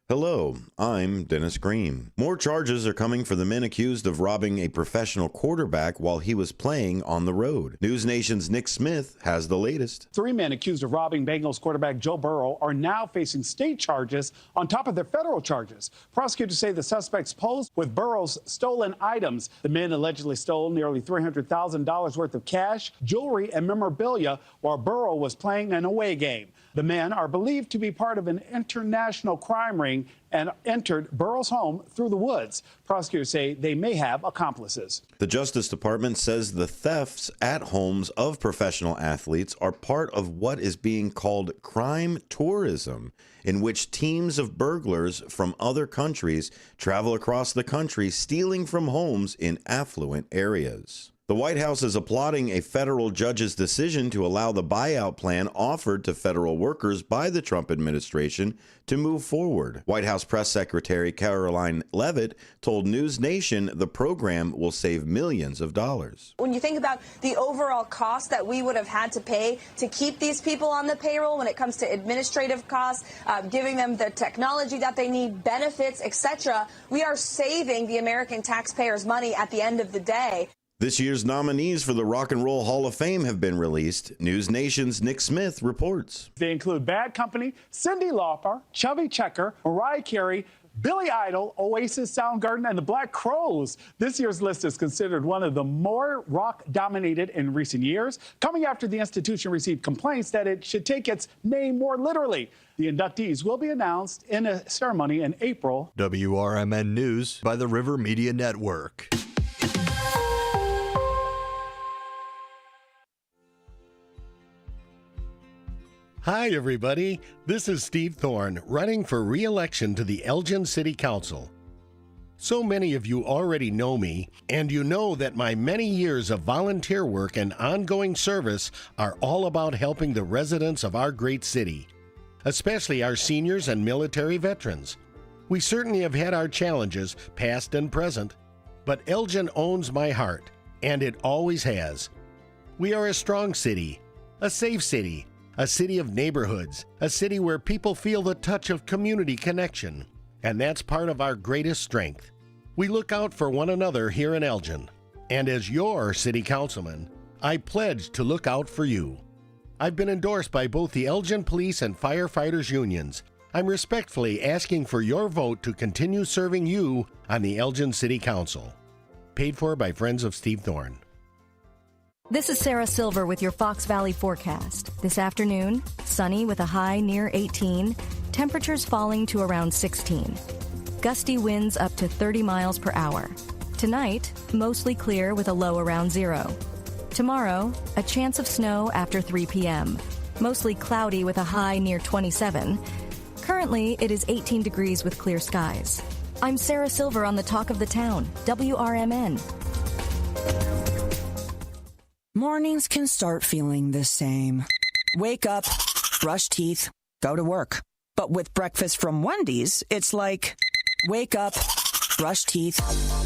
Hello, I'm Dennis Green. More charges are coming for the men accused of robbing a professional quarterback while he was playing on the road. News Nation's Nick Smith has the latest. 3 men accused of robbing Bengals quarterback Joe Burrow are now facing state charges on top of their federal charges. Prosecutors say the suspects posed with Burrow's stolen items. The men allegedly stole nearly $300,000 worth of cash, jewelry, and memorabilia while Burrow was playing an away game. The men are believed to be part of an international crime ring and entered Burrow's home through the woods. Prosecutors say they may have accomplices. The Justice Department says the thefts at homes of professional athletes are part of what is being called crime tourism, in which teams of burglars from other countries travel across the country stealing from homes in affluent areas. The White House is applauding a federal judge's decision to allow the buyout plan offered to federal workers by the Trump administration to move forward. White House Press Secretary Caroline Leavitt told News Nation the program will save millions of dollars. When you think about the overall cost that we would have had to pay to keep these people on the payroll when it comes to administrative costs, giving them the technology that they need, benefits, etc., we are saving the American taxpayers money at the end of the day. This year's nominees for the Rock and Roll Hall of Fame have been released. News Nation's Nick Smith reports. They include Bad Company, Cyndi Lauper, Chubby Checker, Mariah Carey, Billy Idol, Oasis, Soundgarden, and the Black Crowes. This year's list is considered one of the more rock-dominated in recent years, coming after the institution received complaints that it should take its name more literally. The inductees will be announced in a ceremony in April. WRMN News by the River Media Network. Hi, everybody. This is Steve Thorne, running for re-election to the Elgin City Council. So many of you already know me, and you know that my many years of volunteer work and ongoing service are all about helping the residents of our great city, especially our seniors and military veterans. We certainly have had our challenges, past and present, but Elgin owns my heart, and it always has. We are a strong city, a safe city, a city of neighborhoods, a city where people feel the touch of community connection. And that's part of our greatest strength. We look out for one another here in Elgin. And as your city councilman, I pledge to look out for you. I've been endorsed by both the Elgin Police and Firefighters Unions. I'm respectfully asking for your vote to continue serving you on the Elgin City Council. Paid for by Friends of Steve Thorne. This is Sarah Silver with your Fox Valley forecast. This afternoon, sunny with a high near 18, temperatures falling to around 16. Gusty winds up to 30 miles per hour. Tonight, mostly clear with a low around 0. Tomorrow, a chance of snow after 3 p.m. Mostly cloudy with a high near 27. Currently, it is 18 degrees with clear skies. I'm Sarah Silver on the Talk of the Town, WRMN. Mornings can start feeling the same. Wake up, brush teeth, go to work. But with breakfast from Wendy's, it's like, wake up, brush teeth,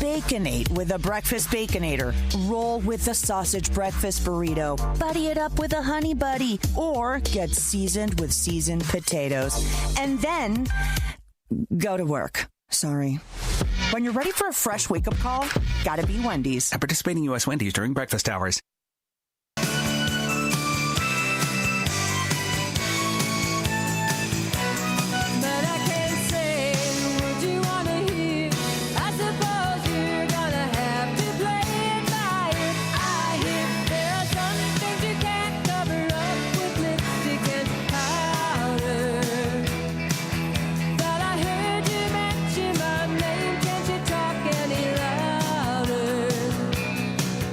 Baconate with a breakfast Baconator. Roll with a sausage breakfast burrito. Buddy it up with a Honey Buddy. Or get seasoned with seasoned potatoes. And then go to work. Sorry. When you're ready for a fresh wake-up call, gotta be Wendy's. At participating U.S. Wendy's during breakfast hours. But I can't say what you wanna hear. I suppose you're gonna have to play it by ear. I hear there are some things you can't cover up with lipstick and powder. Thought I heard you mention my name. Can't you talk any louder?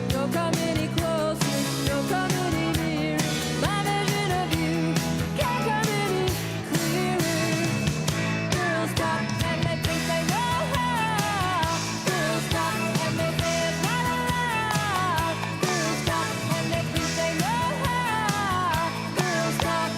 Don't come any closer. Don't come any nearer. My vision of you can't come any clearer. Girls talk and they think they know how. Girls talk and they say it's not allowed. Girls talk and they think they know how. Girls talk.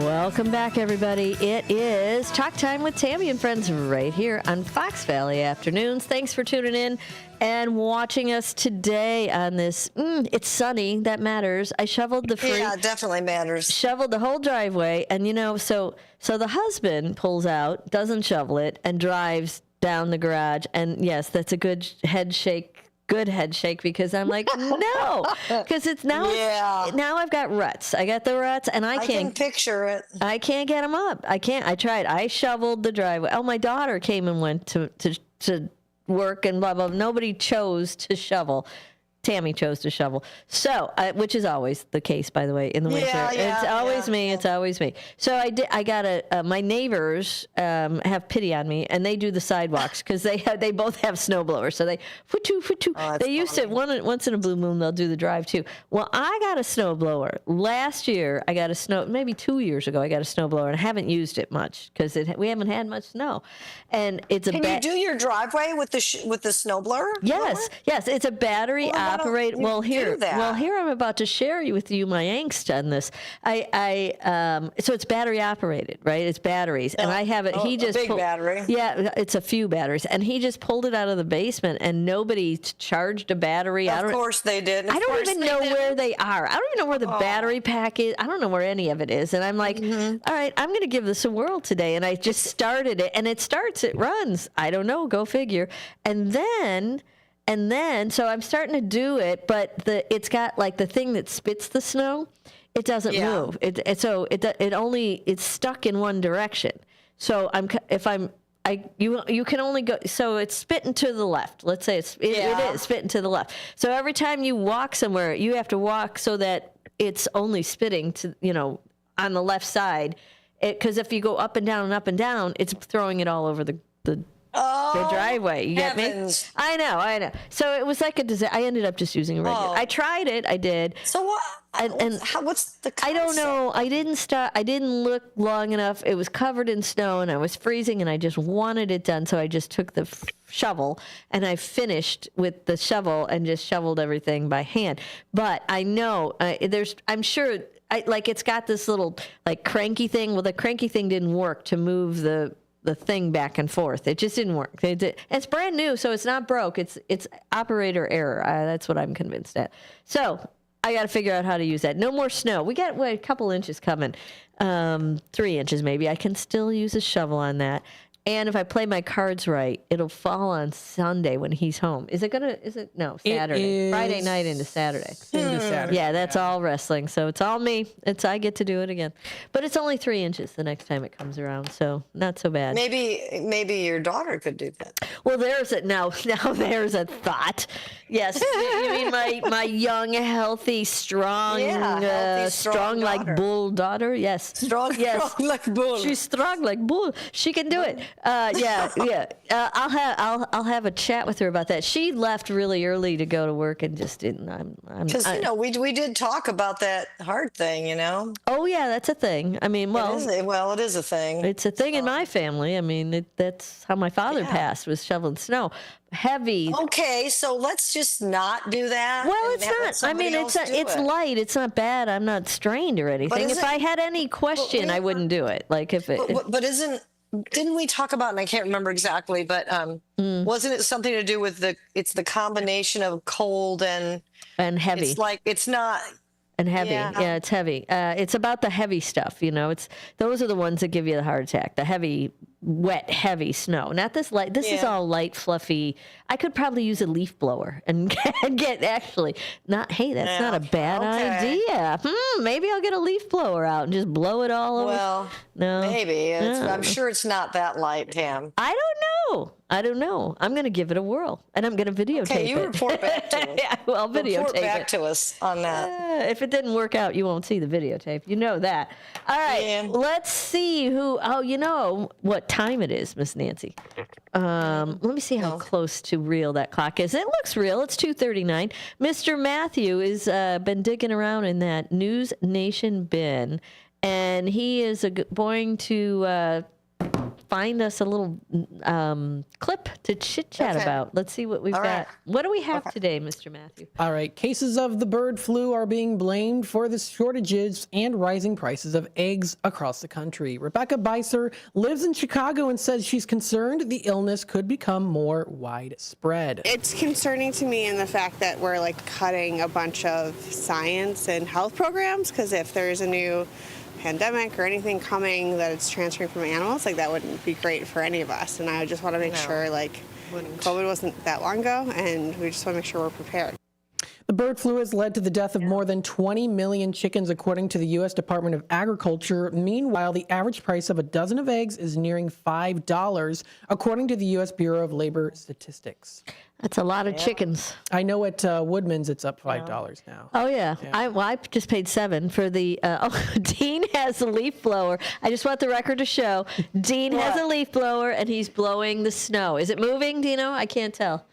Welcome back, everybody. It is Talk Time with Tammy and Friends right here on Fox Valley Afternoons. Thanks for tuning in and watching us today on this. It's sunny. That matters. I shoveled the Yeah, it definitely matters. shoveled the whole driveway, and so the husband pulls out, doesn't shovel it, and drives down the garage. And yes, that's a good head shake. Good head shake, because I'm like, no, because it's now. Yeah. Now I've got ruts. I got the ruts, and I can can't picture it. I can't get them up. I can't. I tried. I shoveled the driveway. Oh, my daughter came and went to work and blah blah. Nobody chose to shovel. Tammy chose to shovel. So, which is always the case, by the way, in the winter. It's always me. It's always me. So I got my neighbors have pity on me, and they do the sidewalks because they both have snow blowers. So they they used to once in a blue moon they'll do the drive too. Well, I got a snow blower last year. I got maybe 2 years ago. I got a snow blower, and I haven't used it much because we haven't had much snow. And it's Can you do your driveway with the snowblower? Yes, yes, it's a battery operated. Well, here I'm about to share with you my angst on this. So it's battery operated, right? It's batteries, and I have it. He just a big battery. Yeah, it's a few batteries, and he just pulled it out of the basement, and nobody charged a battery. Of course they did. I don't even know where they are. I don't even know where the battery pack is. I don't know where any of it is, and I'm like, all right, I'm going to give this a whirl today, and I just started it, and it starts. It runs. I don't know. Go figure. And then, so I'm starting to do it, but it's got like the thing that spits the snow. It doesn't move. It's stuck in one direction. So you can only go. So it's spitting to the left. Let's say it is spitting to the left. So every time you walk somewhere, you have to walk so that it's only spitting to on the left side. Because if you go up and down, it's throwing it all over the driveway. You get me? I know. So it was like a disaster. I ended up just using a regular. I tried it. I did. So what? What's the concept? I don't know. I didn't look long enough. It was covered in snow, and I was freezing, and I just wanted it done. So I just took the shovel, and I finished with the shovel and just shoveled everything by hand. But I know I'm sure. It's got this little cranky thing. Well, the cranky thing didn't work to move the thing back and forth. It just didn't work. It's brand new, so it's not broke. It's operator error. That's what I'm convinced at. So I got to figure out how to use that. No more snow. We got a couple inches coming, 3 inches maybe. I can still use a shovel on that. And if I play my cards right, it'll fall on Sunday when he's home. No, Saturday. Friday night into Saturday. Into Saturday. Yeah, that's all wrestling. So it's all me. I get to do it again. But it's only 3 inches the next time it comes around, so not so bad. Maybe your daughter could do that. Well, there's now there's a thought. Yes, you mean my young, healthy, strong, strong like bull daughter? Yes, strong like bull. She's strong like bull. She can do it. Yeah. I'll have a chat with her about that. She left really early to go to work and just didn't. Because we did talk about that heart thing. Oh yeah, that's a thing. I mean, it is a thing. It's a thing in my family. I mean, that's how my father passed, was shoveling snow. Heavy. Okay, so let's just not do that. Well, it's not. I mean, it's light. It's not bad. I'm not strained or anything. If I had any question, I wouldn't do it. Like if it. But didn't we talk about, and I can't remember exactly, but wasn't it something to do with it's the combination of cold and heavy? It's like it's not. and heavy. Yeah. Yeah, it's heavy. It's about the heavy stuff, those are the ones that give you the heart attack, the heavy, wet, heavy snow. Not this light. This is all light, fluffy. I could probably use a leaf blower and get actually not, hey, that's not a bad idea. Maybe I'll get a leaf blower out and just blow it all over. Well, no. maybe. No. I'm sure it's not that light, Tam. I don't know. I'm going to give it a whirl, and I'm going to videotape it. Okay, you report back to us. Yeah, well, I'll videotape report back it. to us on that. If it didn't work out, you won't see the videotape. You know that. All right, let's see who. Oh, you know what time it is, Miss Nancy. Let me see how close to real that clock is. It looks real. It's 2:39. Mr. Matthew has been digging around in that News Nation bin, and he is going to find us a little clip to chit-chat about. Let's see what we've got. Right. What do we have today, Mr. Matthew? All right. Cases of the bird flu are being blamed for the shortages and rising prices of eggs across the country. Rebecca Beiser lives in Chicago and says she's concerned the illness could become more widespread. It's concerning to me in the fact that we're cutting a bunch of science and health programs, because if there's a new pandemic or anything coming that it's transferring from animals, that wouldn't be great for any of us. And I just want to make sure COVID wasn't that long ago, and we just want to make sure we're prepared. The bird flu has led to the death of more than 20 million chickens, according to the U.S. Department of Agriculture. Meanwhile, the average price of a dozen of eggs is nearing $5, according to the U.S. Bureau of Labor Statistics. That's a lot of chickens. I know at Woodman's it's up $5 now. Oh, yeah. I just paid $7 for the... Dean has a leaf blower. I just want the record to show. Dean has a leaf blower, and he's blowing the snow. Is it moving, Dino? I can't tell.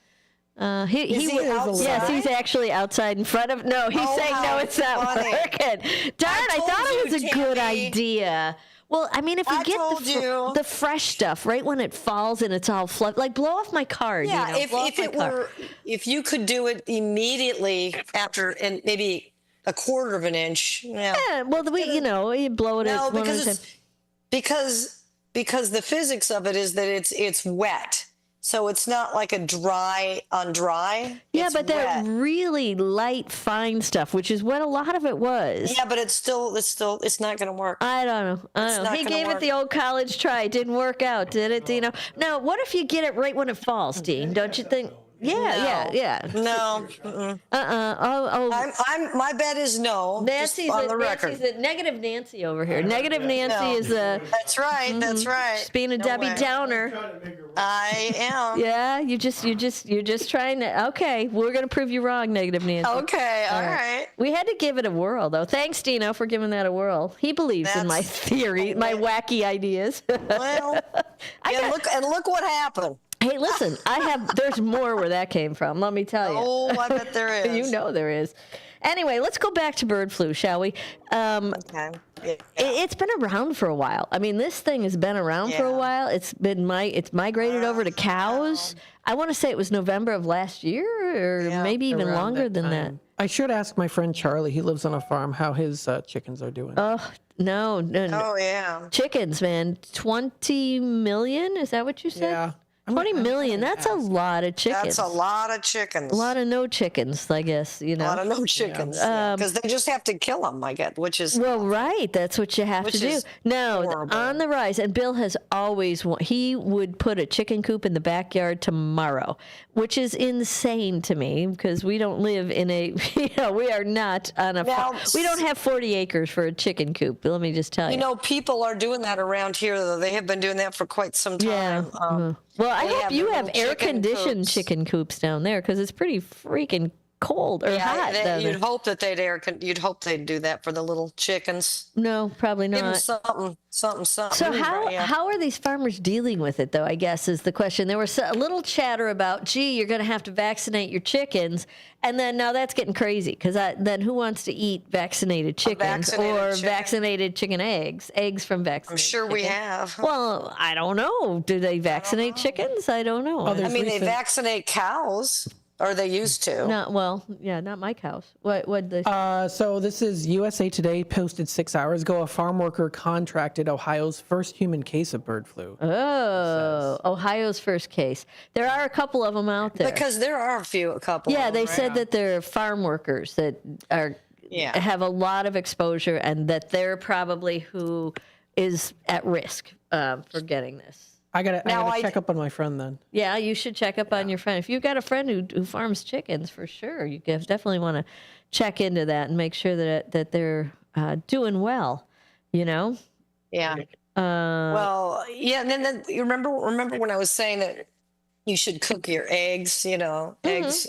Yes, he's actually outside in front of. No, he's saying no, it's not working. Darn, I thought it was a good idea. Well, I mean, if you get the fresh stuff right when it falls and it's all fluffy, blow off my card. Yeah, if you could do it immediately after, and maybe a quarter of an inch. Yeah, well, you blow it. No, because the physics of it is that it's wet. So it's not like a dry on dry. Yeah, but that really light, fine stuff, which is what a lot of it was. Yeah, but it's not going to work. I don't know. He gave it the old college try. It didn't work out, did it, Dino? Now, what if you get it right when it falls, Dean? Don't you think? Yeah. No. My bet is no. Nancy's on the record. Nancy's a negative Nancy over here. Negative Nancy is a. That's right. That's right. She's being a Debbie Downer. I am. Yeah, you're just trying to. Okay, we're gonna prove you wrong, negative Nancy. Okay, all right. We had to give it a whirl, though. Thanks, Dino, for giving that a whirl. He believes in my theory, my wacky ideas. Well, look what happened. Hey, listen, there's more where that came from, let me tell you. Oh, I bet there is. You know there is. Anyway, let's go back to bird flu, shall we? Okay. Yeah. It's been around for a while. I mean, this thing has been around for a while. It's migrated over to cows. I want to say it was November of last year, or maybe even longer than that. I should ask my friend Charlie. He lives on a farm. How his chickens are doing. Oh, no. Oh, yeah. Chickens, man. 20 million? Is that what you said? Yeah. 20 million, that's a lot of chickens. That's a lot of chickens. A lot of no chickens, I guess, A lot of no chickens. Because they just have to kill them, I guess, which is... Well, right. That's what you have to do. No, on the rise. And Bill has always... He would put a chicken coop in the backyard tomorrow, which is insane to me because we don't live in a... we are not on a... we don't have 40 acres for a chicken coop. Let me just tell you. People are doing that around here, though. They have been doing that for quite some time. Yeah. Well, I hope you have air-conditioned chicken coops down there because it's pretty freaking cold or hot. You'd hope that you'd hope they'd do that for the little chickens. No, probably not. Give them something. So how are these farmers dealing with it, though, I guess, is the question. There was a little chatter about, gee, you're going to have to vaccinate your chickens. And then now that's getting crazy because then who wants to eat vaccinated chickens vaccinated chicken eggs? Eggs from vaccinated I'm sure we have. Well, I don't know. Do they vaccinate chickens? I don't know. They vaccinate cows. Or they used to. Not my cows. What they? So this is USA Today posted 6 hours ago. A farm worker contracted Ohio's first human case of bird flu. Oh, Ohio's first case. There are a couple of them out there. Because there are a couple. Yeah, of them, they said that they're farm workers that are have a lot of exposure, and that they're probably who is at risk for getting this. I gotta check up on my friend then. Yeah, you should check up on your friend. If you've got a friend who farms chickens, for sure, you definitely want to check into that and make sure that they're doing well. You know. Yeah. Well, yeah, and then you remember when I was saying that you should cook your eggs, eggs.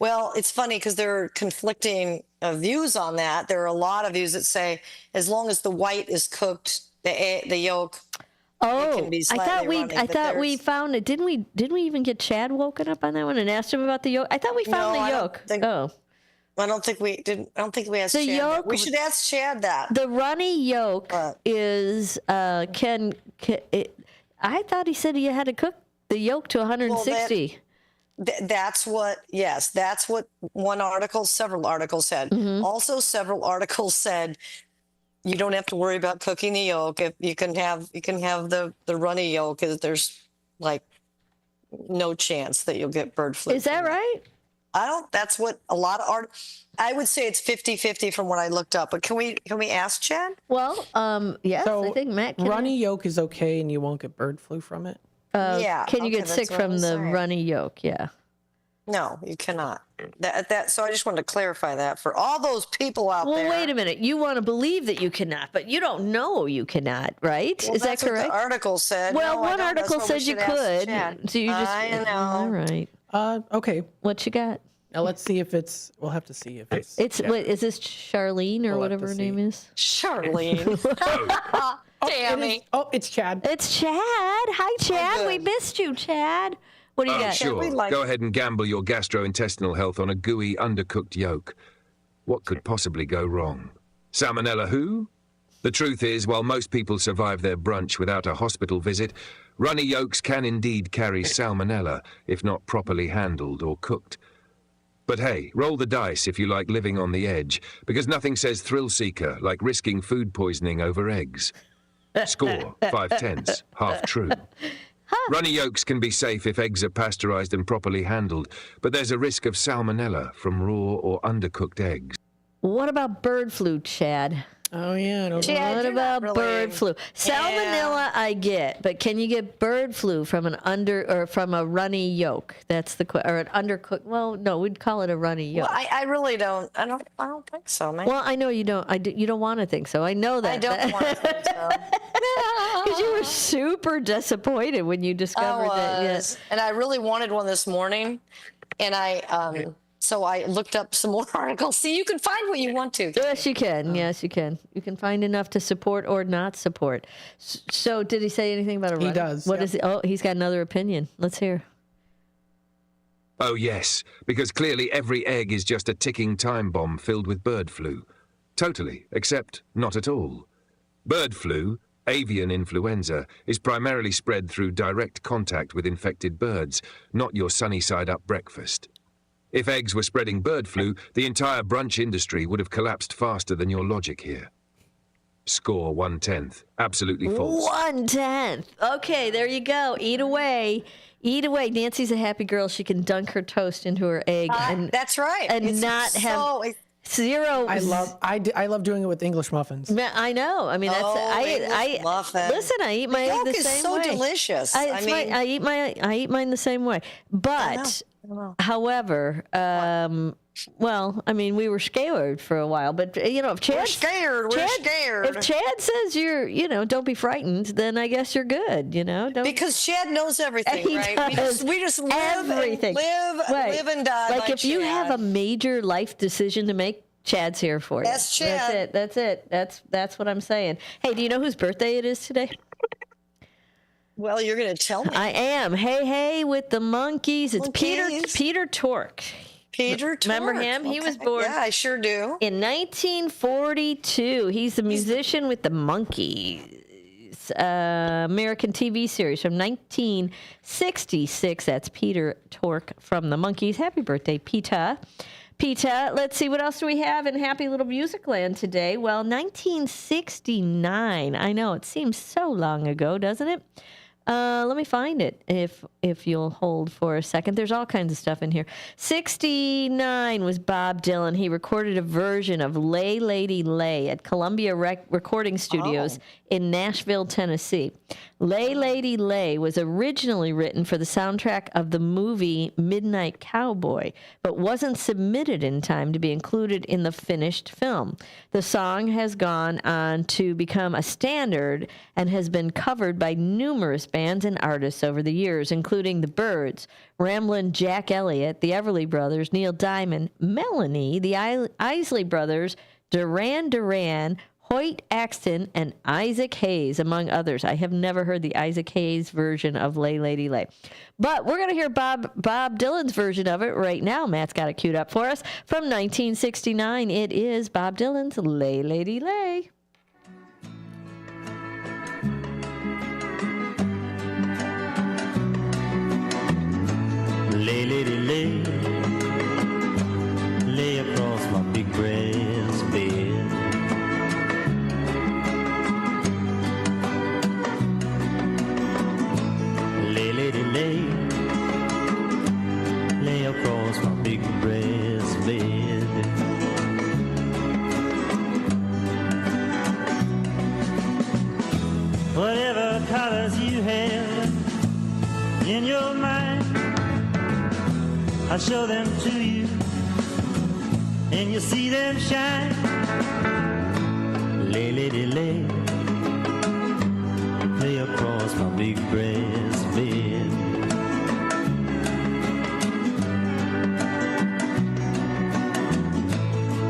Well, it's funny because there are conflicting views on that. There are a lot of views that say as long as the white is cooked, the yolk. Oh, I thought we found it. Didn't we even get Chad woken up on that one and asked him about the yolk? I thought we found the yolk. I don't think we didn't. I don't think we asked the Chad yolk. That. We should ask Chad that. The runny yolk is I thought he said you had to cook the yolk to 160. That's what one article, several articles said. Also, several articles said you don't have to worry about cooking the yolk. If you can have the runny yolk, because there's like no chance that you'll get bird flu. Is that right? That's what a lot of I would say it's 50-50 from what I looked up. But can we ask Chad? Well, yes, so I think Matt can. Runny yolk is okay, and you won't get bird flu from it. Can you get sick from the runny yolk? Yeah. No, you cannot. So I just wanted to clarify that for all those people out there. Well, wait a minute. You want to believe that you cannot, but you don't know you cannot, right? Well, is that correct? What the article said. Well, no, one article said you could. So you just. I know. All right. Okay. What you got? Now let's see if it's. We'll have to see if it's. Wait, is this Charlene or whatever her name is? Charlene. Tammy. It's Chad. It's Chad. Hi, Chad. We missed you, Chad. What do you got? Sure. Go ahead and gamble your gastrointestinal health on a gooey, undercooked yolk. What could possibly go wrong? Salmonella who? The truth is, while most people survive their brunch without a hospital visit, runny yolks can indeed carry salmonella if not properly handled or cooked. But hey, roll the dice if you like living on the edge, because nothing says thrill-seeker like risking food poisoning over eggs. Score, 5/10, half true. Runny yolks can be safe if eggs are pasteurized and properly handled, but there's a risk of salmonella from raw or undercooked eggs. What about bird flu, Chad? Oh, yeah. Chad, what about bird flu? Salmonella, I get, but can you get bird flu from from a runny yolk? That's or an undercooked. Well, no, we'd call it a runny yolk. Well, I really don't. I don't think so, man. Well, I know you don't. You don't want to think so. I know that. I don't want to think so. Because you were super disappointed when you discovered that. Yes. And I really wanted one this morning, and so I looked up some more articles. See, you can find what you want to. Yes, you can. Yes, you can. You can find enough to support or not support. So, did he say anything about a runny? He does. What is he? Oh, he's got another opinion. Let's hear. Oh, yes, because clearly every egg is just a ticking time bomb filled with bird flu. Totally, except not at all. Bird flu, avian influenza, is primarily spread through direct contact with infected birds, not your sunny-side-up breakfast. If eggs were spreading bird flu, the entire brunch industry would have collapsed faster than your logic here. Score 1/10. Absolutely false. 1/10. Okay, there you go. Eat away. Eat away. Nancy's a happy girl. She can dunk her toast into her egg. That's right. And it's not have zero. I love doing it with English muffins. I know. I mean, listen. I eat my egg the same way. Yolk is so delicious. I eat mine the same way. But however, well, I mean, we were scared for a while, but if Chad, we're scared. If Chad says don't be frightened, then I guess you're good. Because Chad knows everything, He right? does. We just live everything. live and die. Like if you have a major life decision to make, Chad's here for you. That's Chad. That's it. That's what I'm saying. Hey, do you know whose birthday it is today? Well, you're going to tell me. I am. Hey, with the monkeys. It's Peter Tork. Peter Tork. Remember him? He was born. Yeah, I sure do. In 1942. He's the musician with the Monkees. American TV series from 1966. That's Peter Tork from the Monkees. Happy birthday, Peta. Let's see, what else do we have in Happy Little Music Land today? Well, 1969. I know, it seems so long ago, doesn't it? Let me find it if you'll hold for a second. There's all kinds of stuff in here. 69 was Bob Dylan. He recorded a version of Lay Lady Lay at Columbia Recording Studios in Nashville, Tennessee. Lay Lady Lay was originally written for the soundtrack of the movie Midnight Cowboy, but wasn't submitted in time to be included in the finished film. The song has gone on to become a standard and has been covered by numerous bands and artists over the years, including the Byrds, Ramblin' Jack Elliott, the Everly Brothers, Neil Diamond, Melanie, the Isley Brothers, Duran Duran, Hoyt Axton, and Isaac Hayes, among others. I have never heard the Isaac Hayes version of Lay Lady Lay. But we're going to hear Bob Dylan's version of it right now. Matt's got it queued up for us. From 1969, it is Bob Dylan's Lay Lady Lay. Lay, lady, lay, lay across my big brass bed. Lay, lady, lay across my big brass bed. Whatever colors you have in your mind, I'll show them to you, and you'll see them shine. Lay, lady, lay across my big brass bed.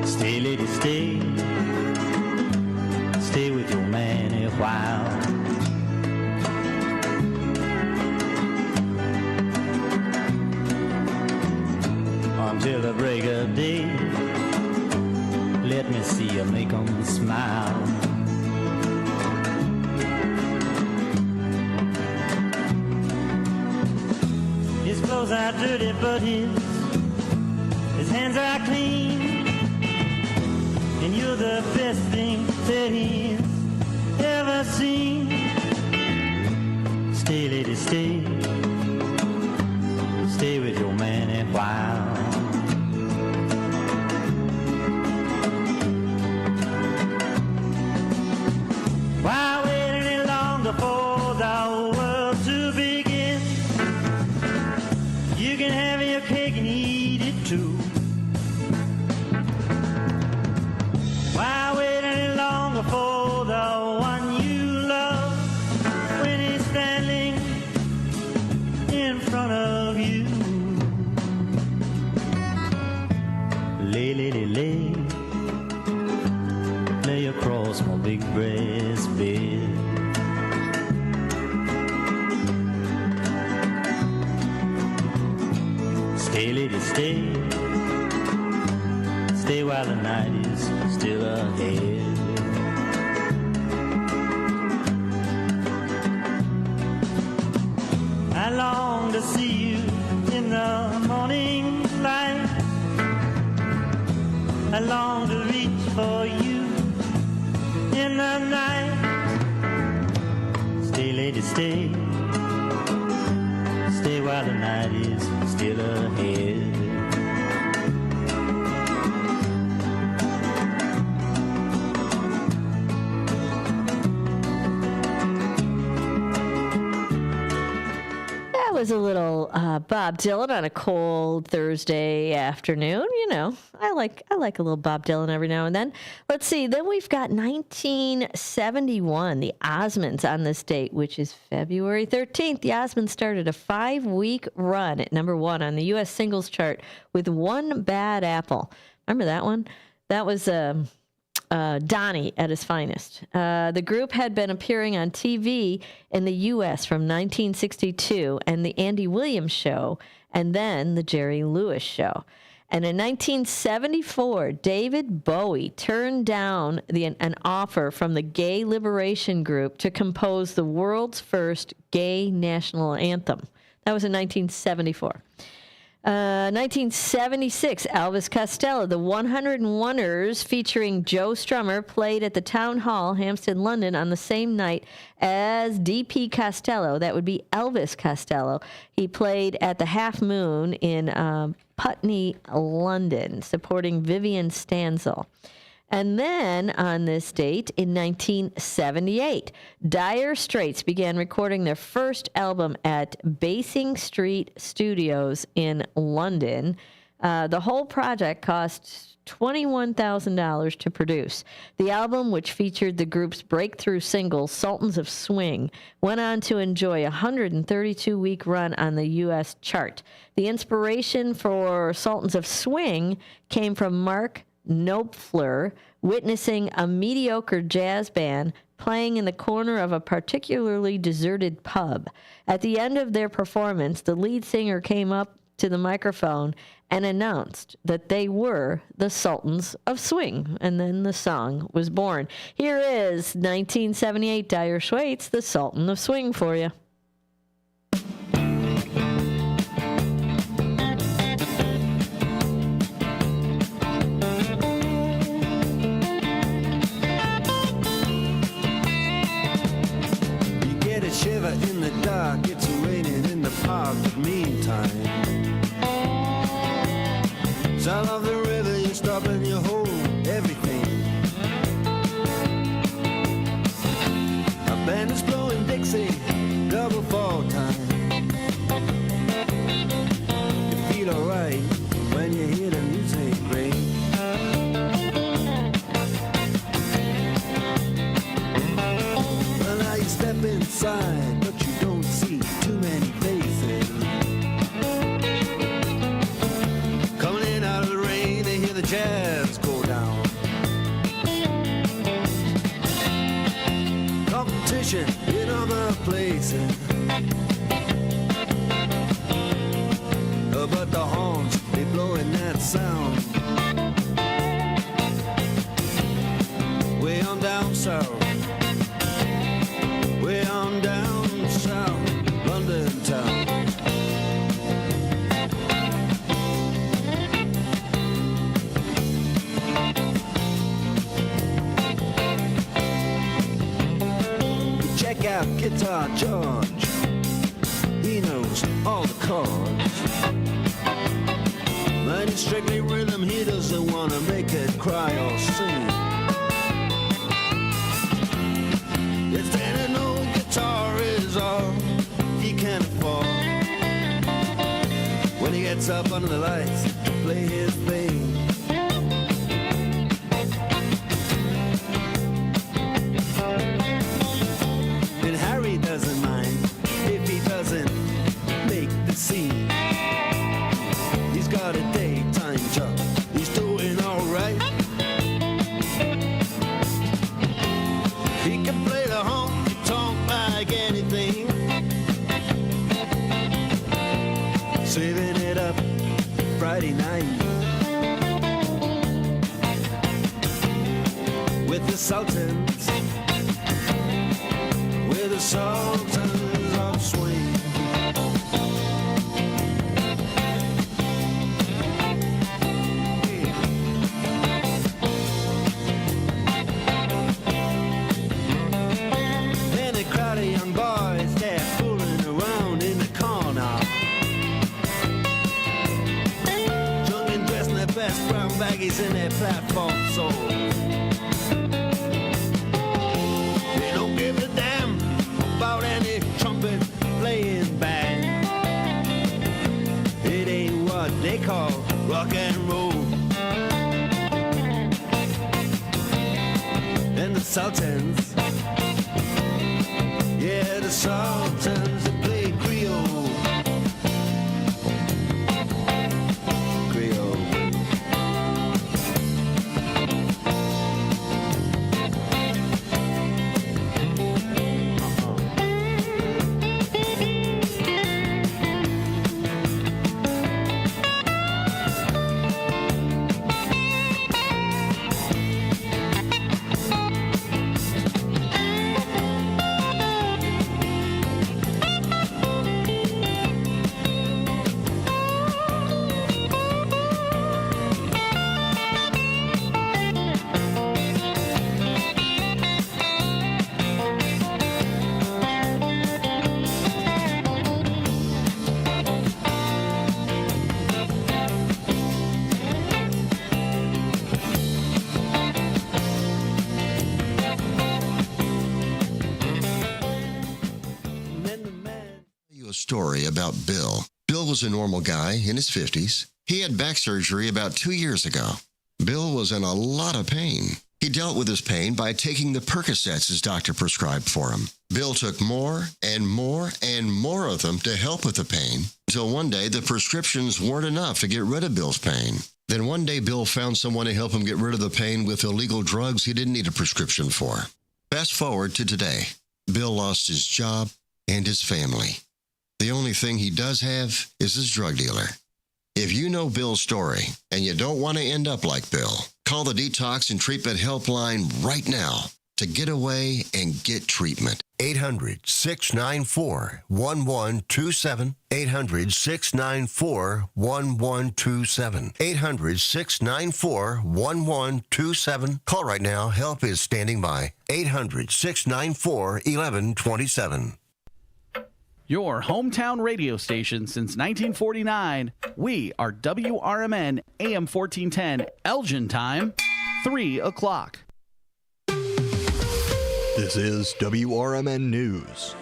Stay, lady, stay with your man a while. Until the break of day, let me see you make 'em smile. His clothes are dirty, but his hands are clean, and you're the best thing that he's ever seen. Stay, lady, stay with your man a while. Why wait any longer for the world to begin? You can have your cake and eat it too. Why wait any longer for the one you love when he's standing in front of you? Lay, lady, lay across my big brass bed. Stay, lady, stay while the night is still ahead. I long to see you in the morning light. I long to reach for you in the night. Stay, lady, stay while the night is still ahead. That was a little Bob Dylan on a cold Thursday afternoon. You know, I like a little Bob Dylan every now and then. Let's see. Then we've got 1971, the Osmonds on this date, which is February 13th. The Osmonds started a 5-week run at number 1 on the U.S. singles chart with One Bad Apple. Remember that one? That was Donnie at his finest. The group had been appearing on TV in the U.S. from 1962 and the Andy Williams Show, and then the Jerry Lewis Show. And in 1974, David Bowie turned down an offer from the Gay Liberation Group to compose the world's first gay national anthem. That was in 1974. 1976, Elvis Costello, the 101ers featuring Joe Strummer played at the Town Hall, Hampstead, London on the same night as D.P. Costello. That would be Elvis Costello. He played at the Half Moon in Putney, London, supporting Vivian Stanzel. And then on this date, in 1978, Dire Straits began recording their first album at Basing Street Studios in London. The whole project cost $21,000 to produce. The album, which featured the group's breakthrough single, Sultans of Swing, went on to enjoy a 132-week run on the U.S. chart. The inspiration for Sultans of Swing came from Mark Knopfler witnessing a mediocre jazz band playing in the corner of a particularly deserted pub. At the end of their performance, the lead singer came up to the microphone and announced that they were the Sultans of Swing, and then the song was born. Here is 1978 Dire Straits, the Sultan of Swing for you. Shiver in the dark, it's raining in the park, but meantime, sound of the river, you stop and you hold everything. A band is blowing Dixie, double fall time. You feel alright when you hear the music ring. Well, now you step inside, but you don't see too many faces. Coming in out of the rain, they hear the jazz go down. Competition in other places, but the horns, they blowing that sound. Way on down south, way on down south, London town. Check out Guitar George, he knows all the chords. But it's strictly rhythm, he doesn't want to make it cry or sing. If standing old guitar is all he can afford, when he gets up under the lights to play his thing. And Harry doesn't mind if he doesn't make the scene. He's got a daytime job, he's doing alright. He can play the honky-tonk like anything, saving it up Friday night with the Sultans, with the Sultans of Swing. And a crowd of young boys, they're fooling around in the corner, young and dressed in their best brown baggies in their platform soles. They don't give a damn about any trumpet playing band. It ain't what they call rock and roll. And the Sultans, yeah, the Sultans, they play Creole. Creole. story about Bill. Bill was a normal guy in his 50s. He had back surgery about 2 years ago. Bill was in a lot of pain. He dealt with his pain by taking the Percocets his doctor prescribed for him. Bill took more and more and more of them to help with the pain, until one day the prescriptions weren't enough to get rid of Bill's pain. Then one day Bill found someone to help him get rid of the pain with illegal drugs he didn't need a prescription for. Fast forward to today. Bill lost his job and his family. The only thing he does have is his drug dealer. If you know Bill's story and you don't want to end up like Bill, call the Detox and Treatment Helpline right now to get away and get treatment. 800-694-1127. 800-694-1127. 800-694-1127. Call right now. Help is standing by. 800-694-1127. Your hometown radio station since 1949. We are WRMN AM 1410, Elgin time, 3 o'clock. This is WRMN News.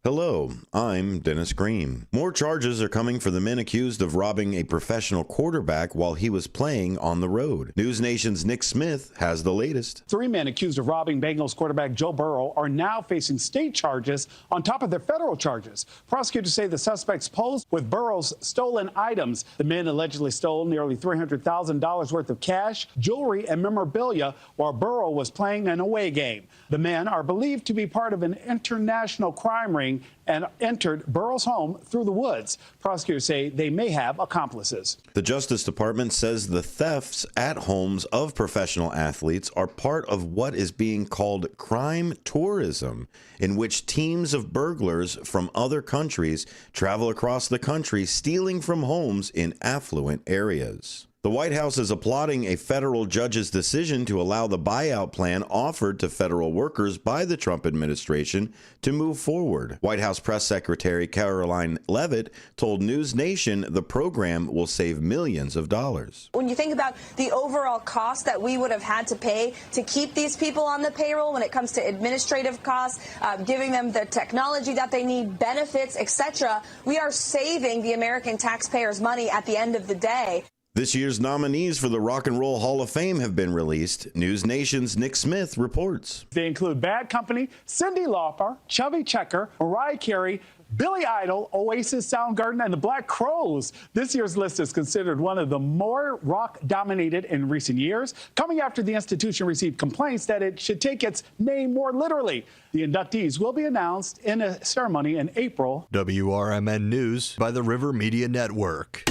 Hello, I'm Dennis Green. More charges are coming for the men accused of robbing a professional quarterback while he was playing on the road. News Nation's Nick Smith has the latest. 3 men accused of robbing Bengals quarterback Joe Burrow are now facing state charges on top of their federal charges. Prosecutors say the suspects posed with Burrow's stolen items. The men allegedly stole nearly $300,000 worth of cash, jewelry, and memorabilia while Burrow was playing an away game. The men are believed to be part of an international crime ring and entered Burrow's home through the woods. Prosecutors say they may have accomplices. The Justice Department says the thefts at homes of professional athletes are part of what is being called crime tourism, in which teams of burglars from other countries travel across the country stealing from homes in affluent areas. The White House is applauding a federal judge's decision to allow the buyout plan offered to federal workers by the Trump administration to move forward. White House Press Secretary Caroline Leavitt told News Nation the program will save millions of dollars. When you think about the overall cost that we would have had to pay to keep these people on the payroll when it comes to administrative costs, giving them the technology that they need, benefits, etc., we are saving the American taxpayers money at the end of the day. This year's nominees for the Rock and Roll Hall of Fame have been released. News Nation's Nick Smith reports. They include Bad Company, Cyndi Lauper, Chubby Checker, Mariah Carey, Billy Idol, Oasis, Soundgarden, and the Black Crowes. This year's list is considered one of the more rock-dominated in recent years, coming after the institution received complaints that it should take its name more literally. The inductees will be announced in a ceremony in April. WRMN News by the River Media Network.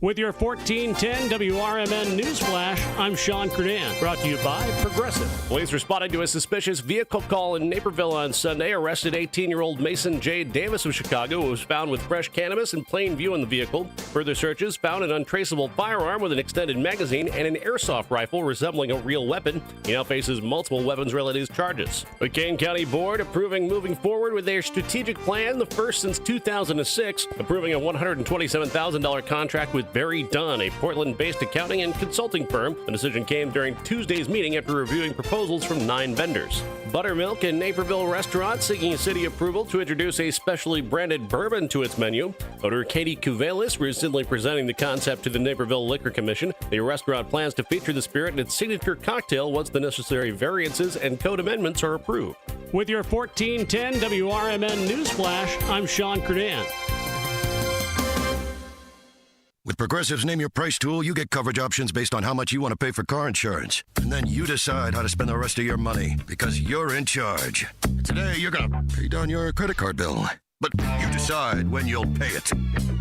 With your 1410 WRMN Newsflash, I'm Sean Kernan, brought to you by Progressive. Police responded to a suspicious vehicle call in Naperville on Sunday, arrested 18-year-old Mason J. Davis of Chicago, who was found with fresh cannabis in plain view in the vehicle. Further searches found an untraceable firearm with an extended magazine and an airsoft rifle resembling a real weapon. He now faces multiple weapons-related charges. The Kane County Board approving moving forward with their strategic plan, the first since 2006, approving a $127,000 contract with Barry Dunn, a Portland-based accounting and consulting firm. The decision came during Tuesday's meeting after reviewing proposals from 9 vendors. Buttermilk and Naperville Restaurant seeking city approval to introduce a specially branded bourbon to its menu. Owner Katie Kuvelis recently presenting the concept to the Naperville Liquor Commission. The restaurant plans to feature the spirit in its signature cocktail once the necessary variances and code amendments are approved. With your 1410 WRMN Newsflash, I'm Sean Kernan. With Progressive's Name Your Price tool, you get coverage options based on how much you want to pay for car insurance. And then you decide how to spend the rest of your money, because you're in charge. Today, you're going to pay down your credit card bill. But you decide when you'll pay it.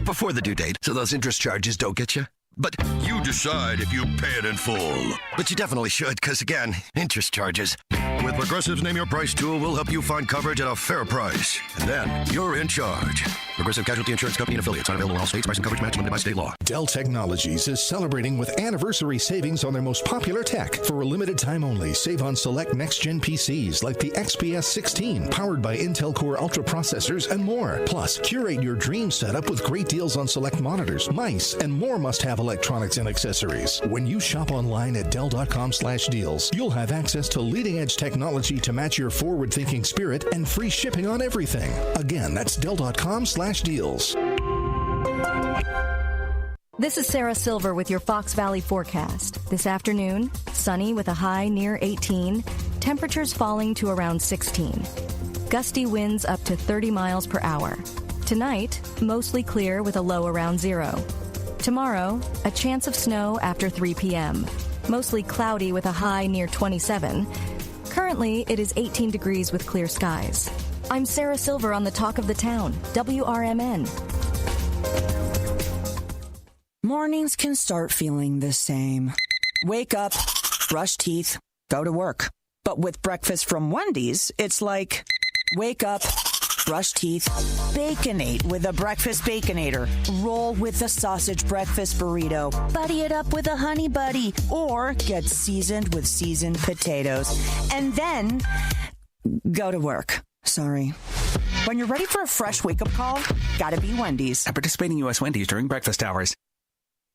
Before the due date, so those interest charges don't get you. But you decide if you pay it in full. But you definitely should, because again, interest charges. With Progressive's Name Your Price tool, we'll help you find coverage at a fair price. And then you're in charge. Progressive Casualty Insurance Company and affiliates. Not available in all states. Price and coverage match limited by state law. Dell Technologies is celebrating with anniversary savings on their most popular tech. For a limited time only, save on select next-gen PCs like the XPS 16, powered by Intel Core Ultra processors and more. Plus, curate your dream setup with great deals on select monitors, mice, and more must-have electronics and accessories. When you shop online at Dell.com/deals, you'll have access to leading-edge technology to match your forward-thinking spirit and free shipping on everything. Again, that's Dell.com/deals. This is Sarah Silver with your Fox Valley forecast. This afternoon, sunny with a high near 18, temperatures falling to around 16. Gusty winds up to 30 miles per hour. Tonight, mostly clear with a low around 0. Tomorrow, a chance of snow after 3 p.m. Mostly cloudy with a high near 27. Currently, it is 18 degrees with clear skies. I'm Sarah Silver on the Talk of the Town, WRMN. Mornings can start feeling the same. Wake up, brush teeth, go to work. But with breakfast from Wendy's, it's like, wake up, brush teeth, Baconate with a breakfast Baconator. Roll with a sausage breakfast burrito. Buddy it up with a Honey Buddy. Or get seasoned with seasoned potatoes. And then go to work. Sorry. When you're ready for a fresh wake-up call, gotta be Wendy's. At participating U.S. Wendy's during breakfast hours.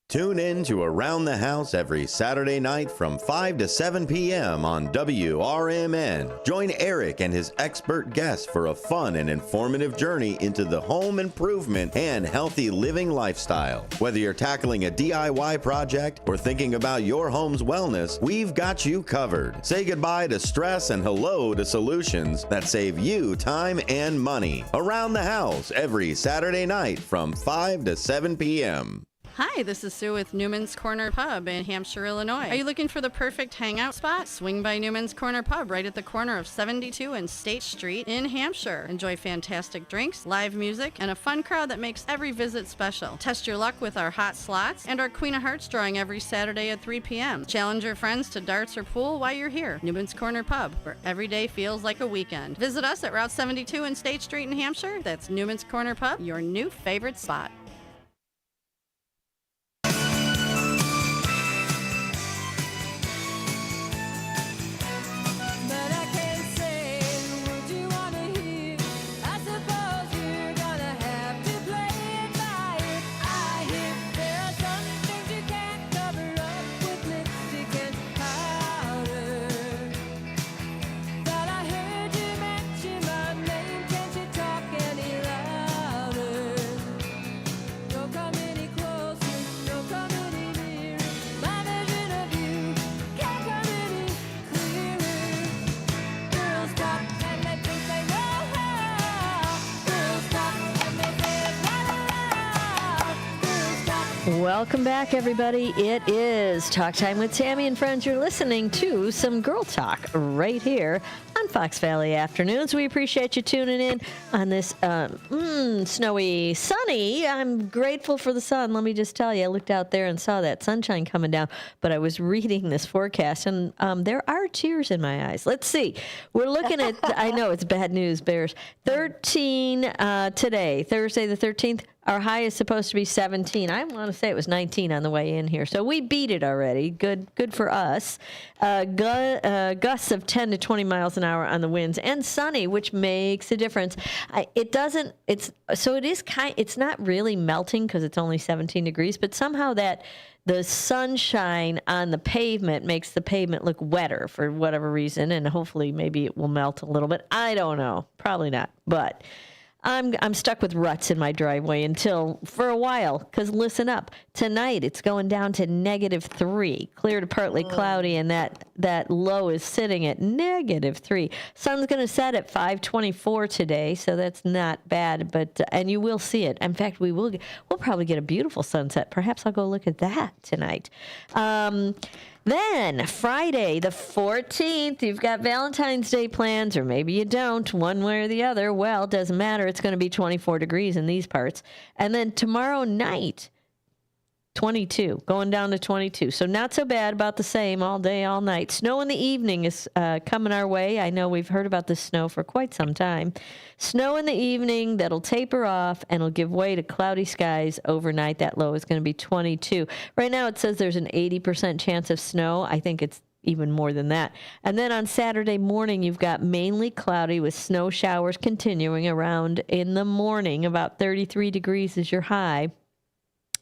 Tune in to Around the House every Saturday night from 5 to 7 p.m. on WRMN. Join Eric and his expert guests for a fun and informative journey into the home improvement and healthy living lifestyle. Whether you're tackling a DIY project or thinking about your home's wellness, we've got you covered. Say goodbye to stress and hello to solutions that save you time and money. Around the House every Saturday night from 5 to 7 p.m. Hi, this is Sue with Newman's Corner Pub in Hampshire, Illinois. Are you looking for the perfect hangout spot? Swing by Newman's Corner Pub right at the corner of 72 and State Street in Hampshire. Enjoy fantastic drinks, live music, and a fun crowd that makes every visit special. Test your luck with our hot slots and our Queen of Hearts drawing every Saturday at 3 p.m. Challenge your friends to darts or pool while you're here. Newman's Corner Pub, where every day feels like a weekend. Visit us at Route 72 and State Street in Hampshire. That's Newman's Corner Pub, your new favorite spot. Welcome back, everybody. It is Talk Time with Tammy and Friends. You're listening to some girl talk right here on Fox Valley Afternoons. We appreciate you tuning in on this snowy, sunny. I'm grateful for the sun. Let me just tell you, I looked out there and saw that sunshine coming down, but I was reading this forecast, and there are tears in my eyes. Let's see. We're looking at, I know it's bad news, Bears. 13 today, Thursday the 13th. Our high is supposed to be 17. I want to say it was 19 on the way in here. So we beat it already. Good for us. Gusts of 10 to 20 miles an hour on the winds, and sunny, which makes a difference. It's not really melting because it's only 17 degrees, but somehow that the sunshine on the pavement makes the pavement look wetter for whatever reason, and hopefully maybe it will melt a little bit. I don't know. Probably not, but I'm stuck with ruts in my driveway for a while, because listen up. Tonight, it's going down to -3, clear to partly cloudy, and that low is sitting at -3. Sun's going to set at 5:24 today, so that's not bad, and you will see it. In fact, we'll probably get a beautiful sunset. Perhaps I'll go look at that tonight. Then, Friday, the 14th, you've got Valentine's Day plans, or maybe you don't, one way or the other. Well, it doesn't matter. It's going to be 24 degrees in these parts. And then tomorrow night, 22, going down to 22. So not so bad, about the same all day, all night. Snow in the evening is coming our way. I know we've heard about this snow for quite some time. Snow in the evening, that'll taper off and will give way to cloudy skies overnight. That low is going to be 22. Right now it says there's an 80% chance of snow. I think it's even more than that. And then on Saturday morning, you've got mainly cloudy with snow showers continuing around in the morning. About 33 degrees is your high.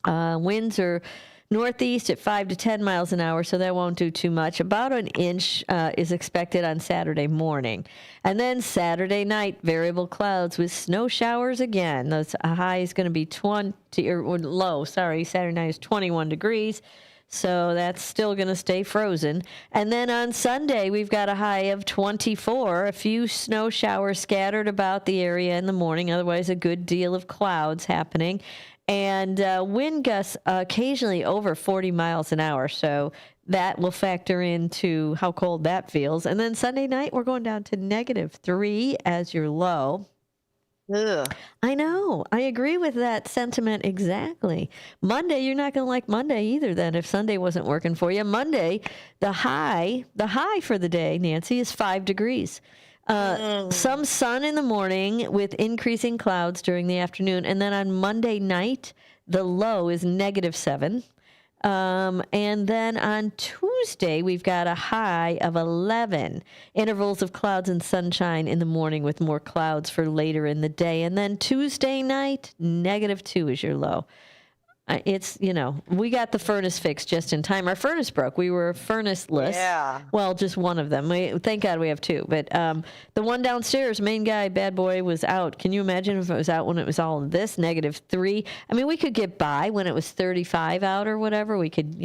Winds are Northeast at 5 to 10 miles an hour, so that won't do too much. About an inch is expected on Saturday morning. And then Saturday night, variable clouds with snow showers again. The high is going to be 20, or low, sorry. Saturday night is 21 degrees. So that's still going to stay frozen. And then on Sunday, we've got a high of 24. A few snow showers scattered about the area in the morning. Otherwise, a good deal of clouds happening. And wind gusts occasionally over 40 miles an hour. So that will factor into how cold that feels. And then Sunday night, we're going down to -3 as your low. Ugh. I know. I agree with that sentiment exactly. Monday, you're not going to like Monday either then if Sunday wasn't working for you. Monday, the high for the day, Nancy, is 5 degrees. Some sun in the morning with increasing clouds during the afternoon. And then on Monday night, the low is -7. And then on Tuesday, we've got a high of 11. Intervals of clouds and sunshine in the morning with more clouds for later in the day. And then Tuesday night, -2 is your low. It's, we got the furnace fixed just in time. Our furnace broke. We were furnaceless. Yeah. Well, just one of them. Thank God we have two. But the one downstairs, main guy, bad boy, was out. Can you imagine if it was out when it was all this, -3? I mean, we could get by when it was 35 out or whatever. We could,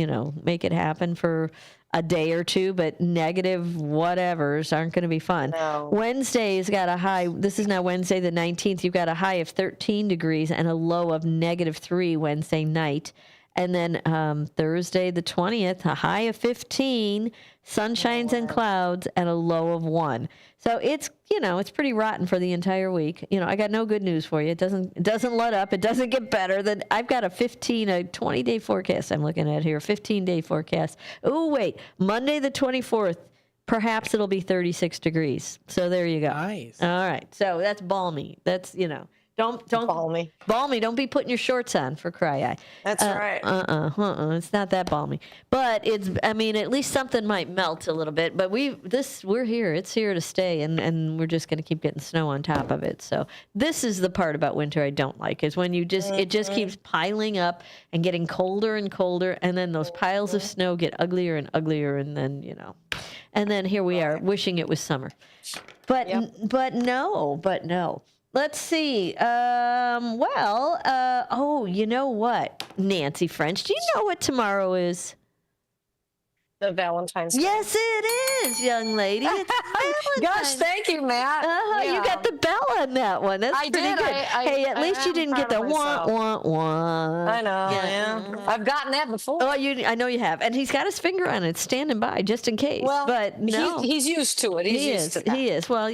make it happen for a day or two, but negative whatevers aren't going to be fun. No. Wednesday's got a high. This is now Wednesday the 19th. You've got a high of 13 degrees and a low of -3 Wednesday night. And then Thursday the 20th, a high of 15, sunshines and clouds, and a low of 1. So it's, it's pretty rotten for the entire week. I got no good news for you. It doesn't let up. It doesn't get better. Then I've got a 20-day forecast I'm looking at here, 15-day forecast. Oh, wait, Monday the 24th, perhaps it'll be 36 degrees. So there you go. Nice. All right. So that's balmy. That's, Don't balmy. Balmy. Don't be putting your shorts on for cry eye. That's right. It's not that balmy. But at least something might melt a little bit. But we're here. It's here to stay, and we're just going to keep getting snow on top of it. So this is the part about winter I don't like, is when it just keeps piling up and getting colder and colder, and then those piles of snow get uglier and uglier, and then and then here we are wishing it was summer. But no. Let's see. You know what, Nancy French? Do you know what tomorrow is? The Valentine's Day. Yes, it is, young lady. It's Gosh, thank you, Matt. You got the bell on that one. That's I pretty did. good. Hey, at least you didn't get the wah, wah, wah. I know, yeah. I've gotten that before. Oh, I know you have. And he's got his finger on it, standing by, just in case. Well, but no. He's used to it. He's used to that. He is. Well,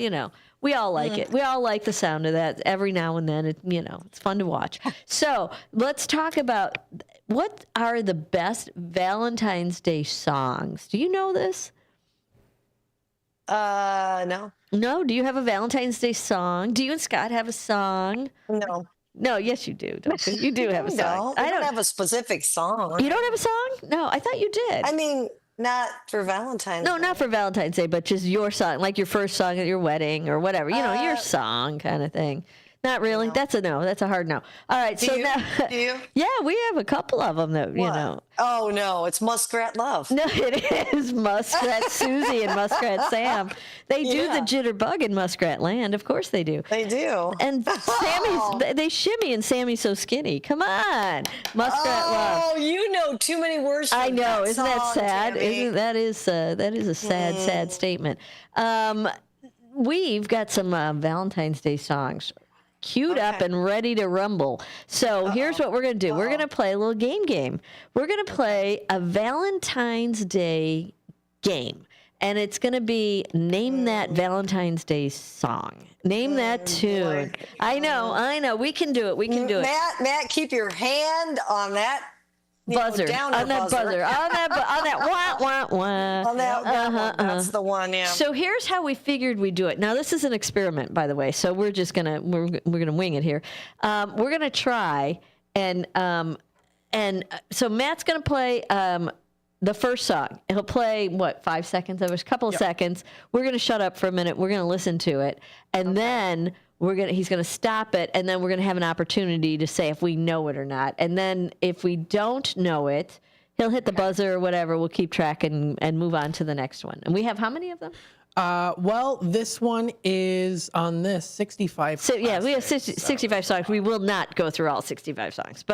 we all like it. We all like the sound of that every now and then. It's fun to watch. So let's talk about what are the best Valentine's Day songs. Do you know this? No. No? Do you have a Valentine's Day song? Do you and Scott have a song? No. No, yes, you do. Don't you? You do have a song. I don't have a specific song. You don't have a song? No, I thought you did. I mean, not for Valentine's Day. No, not for Valentine's Day, but just your song, like your first song at your wedding or whatever. Your song kind of thing. Not really. No. That's a no. That's a hard no. All right. Do you? Yeah, we have a couple of them that, Oh, no. It's Muskrat Love. No, it is Muskrat Susie and Muskrat Sam. They do the jitterbug in Muskrat Land. Of course they do. They do. And they shimmy and Sammy's so skinny. Come on. Muskrat Love. Oh, you know too many words. I know. Isn't that song, sad? That is a sad statement. We've got some Valentine's Day songs queued up and ready to rumble. So here's what we're going to do. We're going to play a little game. We're going to play a Valentine's Day game. And it's going to be name that Valentine's Day song. Name that tune. Boy. I know. We can do it. Matt, keep your hand on that buzzer. On that buzzer. On that wah, wah, wah. On that one. That's the one, yeah. So here's how we figured we'd do it. Now, this is an experiment, by the way, so we're just going to we're gonna wing it here. We're going to try, and so Matt's going to play the first song. He'll play, 5 seconds of it? A couple of seconds. We're going to shut up for a minute. We're going to listen to it, and then he's going to stop it, and then we're going to have an opportunity to say if we know it or not. And then if we don't know it, He'll hit the buzzer or whatever. We'll keep track and move on to the next one. And we have how many of them? Well, this one is on this 65. So, yeah, we have 65 songs. We will not go through all 65 songs.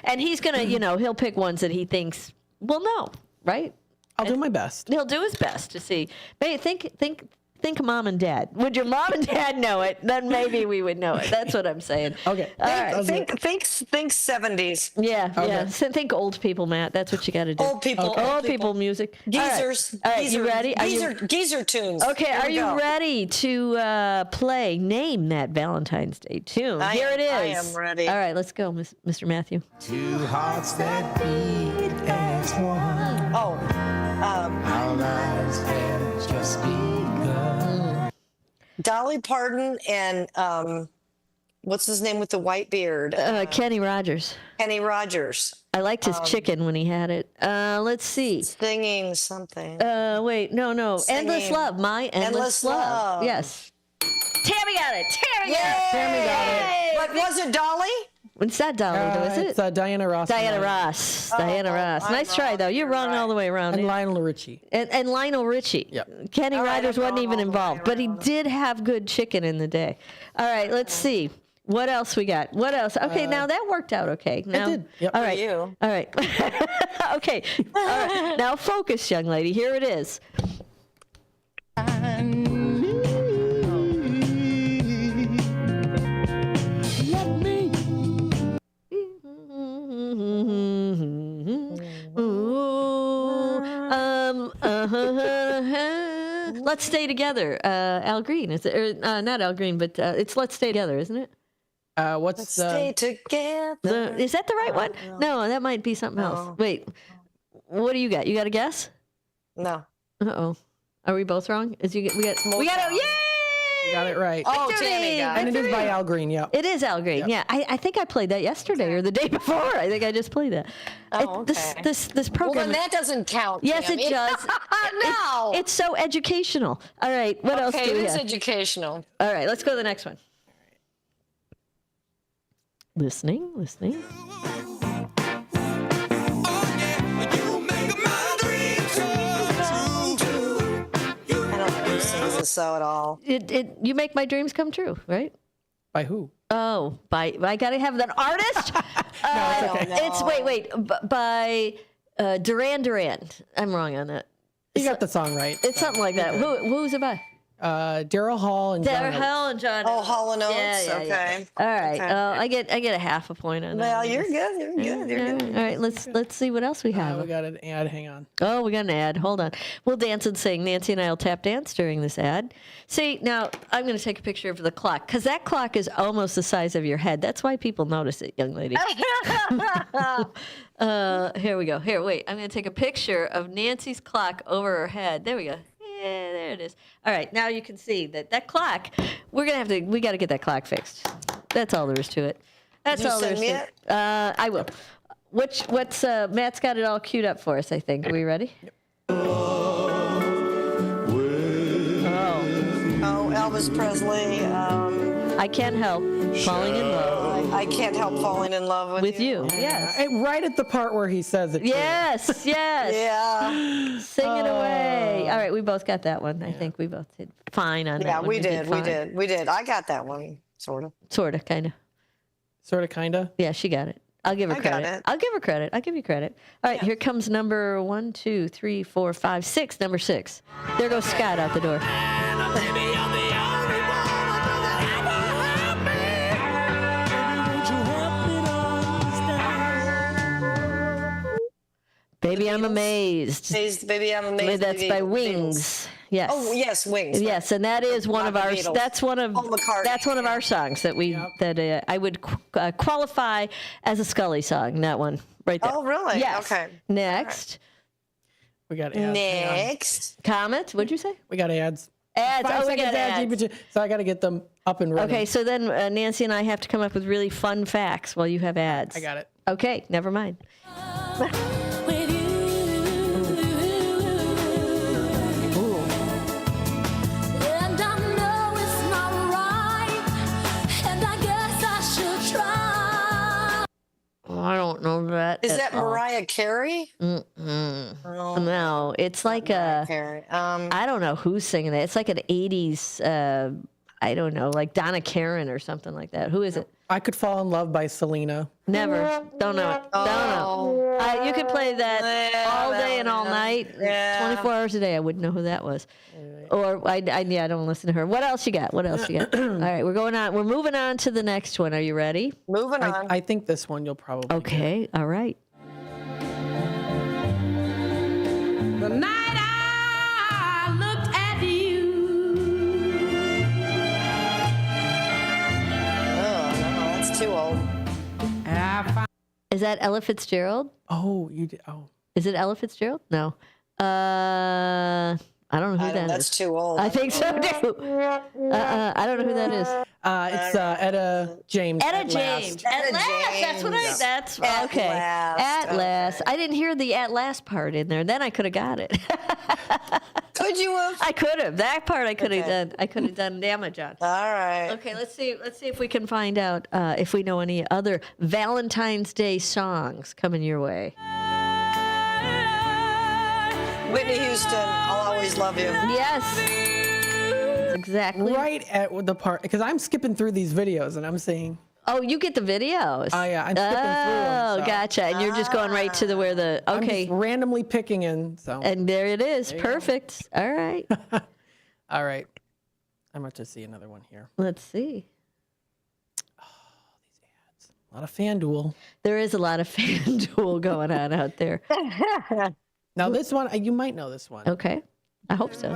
And he's going to, he'll pick ones that he thinks we'll know, right? I'll do my best. He'll do his best to see. Maybe think mom and dad. Would your mom and dad know it? Then maybe we would know it. That's what I'm saying. Okay. All right. Think 70s. Yeah, yeah. So think old people, Matt. That's what you got to do. Old people. Okay. Old people music. Geezers. All right, you ready? Geezer tunes. Okay, Here are we you go. ready to name that Valentine's Day tune? Here it is. I am ready. All right, let's go, Mr. Matthew. Two hearts that beat as one. Oh. Our lives have just begun. Dolly Parton and what's his name with the white beard? Kenny Rogers. Kenny Rogers. I liked his chicken when he had it. Let's see. Singing something. Wait, no. Singing. Endless Love. My Endless Love. Yes. Tammy got it. Tammy got it. But was it Dolly? It's not Dolly, though, is it? It's Diana Ross. Diana Ross. Diana Ross. I'm Nice try, wrong. though. You're wrong all the way around. And Lionel Richie. And Lionel Richie. Yep. Kenny All right, Rogers I'm wasn't wrong even all the involved, way but he around. did have good chicken in the day. All right, let's see. What else we got? What else? Okay, now that worked out okay. Now, did. Yep. All right. you. All right. Okay. All right. Now focus, young lady. Here it is. Let's Stay Together. Al Green. Is it? Or, not Al Green, but it's Let's Stay Together, isn't it? What's Stay together. Is that the right one? No, that might be something else. Wait. What do you got? You got a guess? No. Uh-oh. Are we both wrong? We got a yay! You got it right. Oh, Victory! Tammy got And it. it is by Al Green, yeah. It is Al Green. Yeah, I think I played that yesterday or the day before. I think I just played that. Oh, okay. This Well, program. then that doesn't count. Yes, Tammy. it does. No. It's so educational. All right, what else Okay, do we it is have? educational. All right, let's go to the next one. Listening. I don't think he sings it so at all. You make my dreams come true, right? By who? Oh, I gotta have an artist. I don't know. It's by Duran Duran. I'm wrong on that. You got the song right. It's something like that. Who's it by? Daryl Hall and Daryl John Oates. Hall and John. Oh, Hall and Oates. Yeah. Okay. All right. Okay. I get a half a point on that. Well, you're good. You're good. All right. Let's see what else we have. We got an ad. Hang on. Oh, we got an ad. Hold on. We'll dance and sing. Nancy and I will tap dance during this ad. See, now I'm going to take a picture of the clock because that clock is almost the size of your head. That's why people notice it, young lady. Here we go. Here, wait. I'm going to take a picture of Nancy's clock over her head. There we go. Yeah, there it is. All right, now you can see that clock. We got to get that clock fixed. That's all there is to it. That's Did you all there is send to me it. I will. What's Matt's got it all queued up for us, I think. Are we ready? Yep. Oh, Elvis Presley. I can't help falling in love I can't help falling in love with you. Yes. And right at the part where he says it. Yes. Yeah. Sing it away. All right, we both got that one. I think we both did fine on that Yeah, one. we did. fine. We did. I got that one, sort of. Sort of, kind of. Sort of, kind of. Yeah, she got it. I'll give her I got credit. it. I'll give her credit. I'll give you credit. All right, here comes number 1, 2, 3, 4, 5, 6. Number 6. There goes Scott out the door. Baby, I'm amazed. Baby, I'm amazed. That's by Wings. Yes. Oh, yes, Wings. Yes, and that is one Not of the our. Beatles. That's one of. Paul McCartney. That's one of our songs that I would qualify as a Scully song. That one right there. Oh, really? Yes. Okay. Next. We got ads. Next. Comment. What'd you say? We got ads. Ads. 5 Oh, we seconds got ads. So I got to get them up and running. Okay, so then Nancy and I have to come up with really fun facts while you have ads. I got it. Okay, never mind. I don't know that. Is that Mariah Carey? Oh. No, it's like Carey. I don't know who's singing that. It's like an 80s, I don't know, like Donna Karen or something like that. Who is it? I Could Fall in Love by Selena. Never. Don't know it. Don't know. You could play that all day and all night, 24 hours a day. I wouldn't know who that was. Or I don't listen to her. What else you got? All right, we're going on. We're moving on to the next one. Are you ready? Moving on. I think this one you'll probably Okay. All right. The night I looked at you. Oh, no, that's too old. Is that Ella Fitzgerald? Oh, you did. Oh. Is it Ella Fitzgerald? No. I don't know who that is. That's too old. I think so too. I don't know who that is. It's Etta James. Etta James. At last. That's what I. That's okay. At last. I didn't hear the at last part in there. Then I could have got it. Could you have? I could have. That part I could have done. I could have done damage on. All right. Okay. Let's see if we can find out if we know any other Valentine's Day songs coming your way. Whitney Houston, I'll Always Love You. Yes. Exactly. Right at the part, because I'm skipping through these videos and I'm saying. Oh, you get the videos. Oh yeah, I'm skipping through them. Oh, gotcha. And you're just going right to where the I'm just randomly picking in. So. And there it is. Perfect. All right. All right. I'm about to see another one here. Let's see. A lot of FanDuel. There is a lot of FanDuel going on out there. Now this one, you might know this one. Okay. I hope so.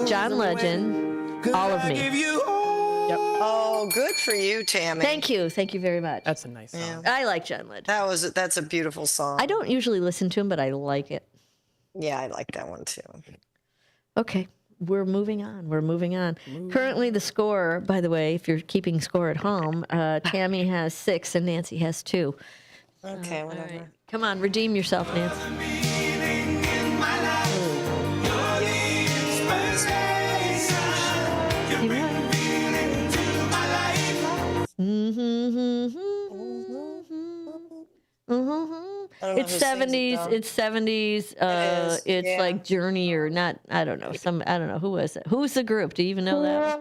John Legend, All of Me. Yep. Oh, good for you, Tammy. Thank you. Thank you very much. That's a nice song. I like John Legend. That's a beautiful song. I don't usually listen to him, but I like it. Yeah, I like that one too. Okay. We're moving on. Currently, the score, by the way, if you're keeping score at home, Tammy has 6 and Nancy has 2. Okay, whatever. Right. Come on, redeem yourself, Nancy. It's 70s. It's 70s. It's like Journey or not. I don't know. I don't know who was it. Who's the group? Do you even know that?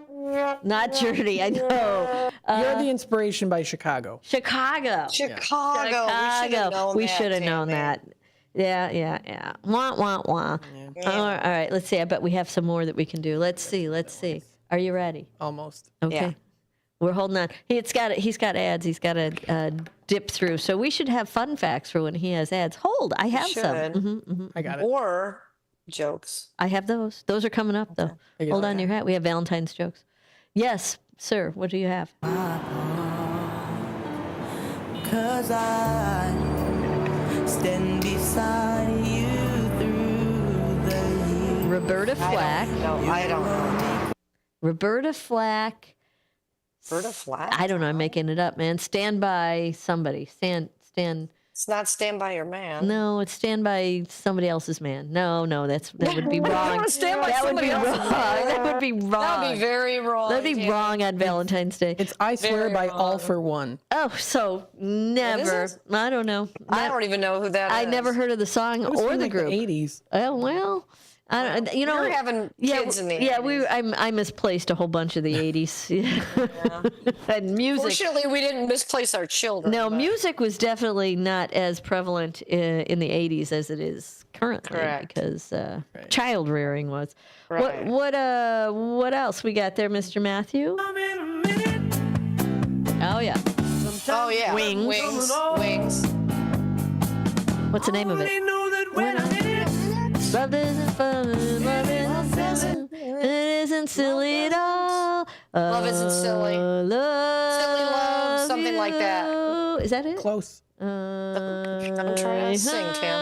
Not Journey. I know. You're the Inspiration by Chicago. Chicago. We should have known that. Yeah. Wah, wah, wah. All right. Let's see. I bet we have some more that we can do. Let's see. Are you ready? Almost. Okay. Yeah. We're holding on. He's got ads. He's got to dip through. So we should have fun facts for when he has ads. Hold. I have some. I got it. Or jokes. I have those. Those are coming up, though. Hold on to your hat. We have Valentine's jokes. Yes, sir. What do you have? 'Cause I stand beside you through the years. Roberta Flack. I don't know. Roberta Flack. Roberta Flack? I don't know. I'm making it up, man. Stand by somebody. Stand. It's not Stand By Your Man. No, it's Stand By Somebody Else's Man. No, that would be wrong. That would be wrong. That would be wrong. That would be very wrong. That'd be wrong on Valentine's Day. It's I Swear by All for One. Oh, so never. I don't know. I don't even know who that is. I never heard of the song or the group. The 80s. Oh, well. I don't, you know, we're having kids in the 80s. Yeah, I misplaced a whole bunch of the 80s. And music. Fortunately, we didn't misplace our children. No, music was definitely not as prevalent in the 80s as it is currently. Correct. Because child rearing was. Right. What else we got there, Mr. Matthew? Oh yeah. Oh yeah. Wings. What's the name of it? Love isn't fun, it isn't silly at all. Love isn't silly. Silly love, something like that. Is that it? Close. I'm trying to sing, Tim.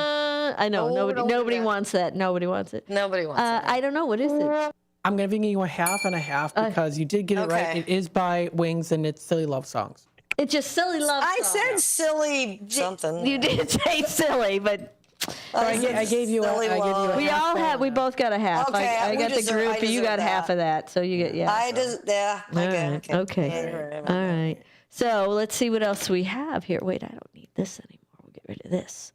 I know. Nobody wants that. Nobody wants it. Nobody wants it. I don't know. What is it? I'm giving you a half and a half because you did get it right. It is by Wings and it's Silly Love Songs. It's just silly love songs. I said silly something. You did say silly, but... I gave you a We half. all have. We both got a half. Okay, I got the group, and you got half of that. So you get I just Okay. All right. So let's see what else we have here. Wait, I don't need this anymore. We'll get rid of this.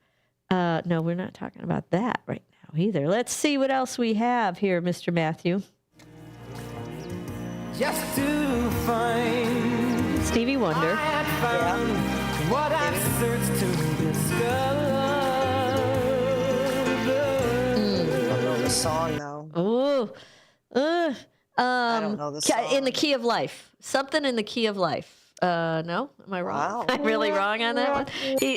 No, we're not talking about that right now either. Let's see what else we have here, Mr. Matthew. Just to find Stevie Wonder. I had found what I've searched to discover. I don't know the song though. I don't know the song. In the Key of Life. Something in the Key of Life. No? Am I wrong? Wow. I'm really wrong on that one?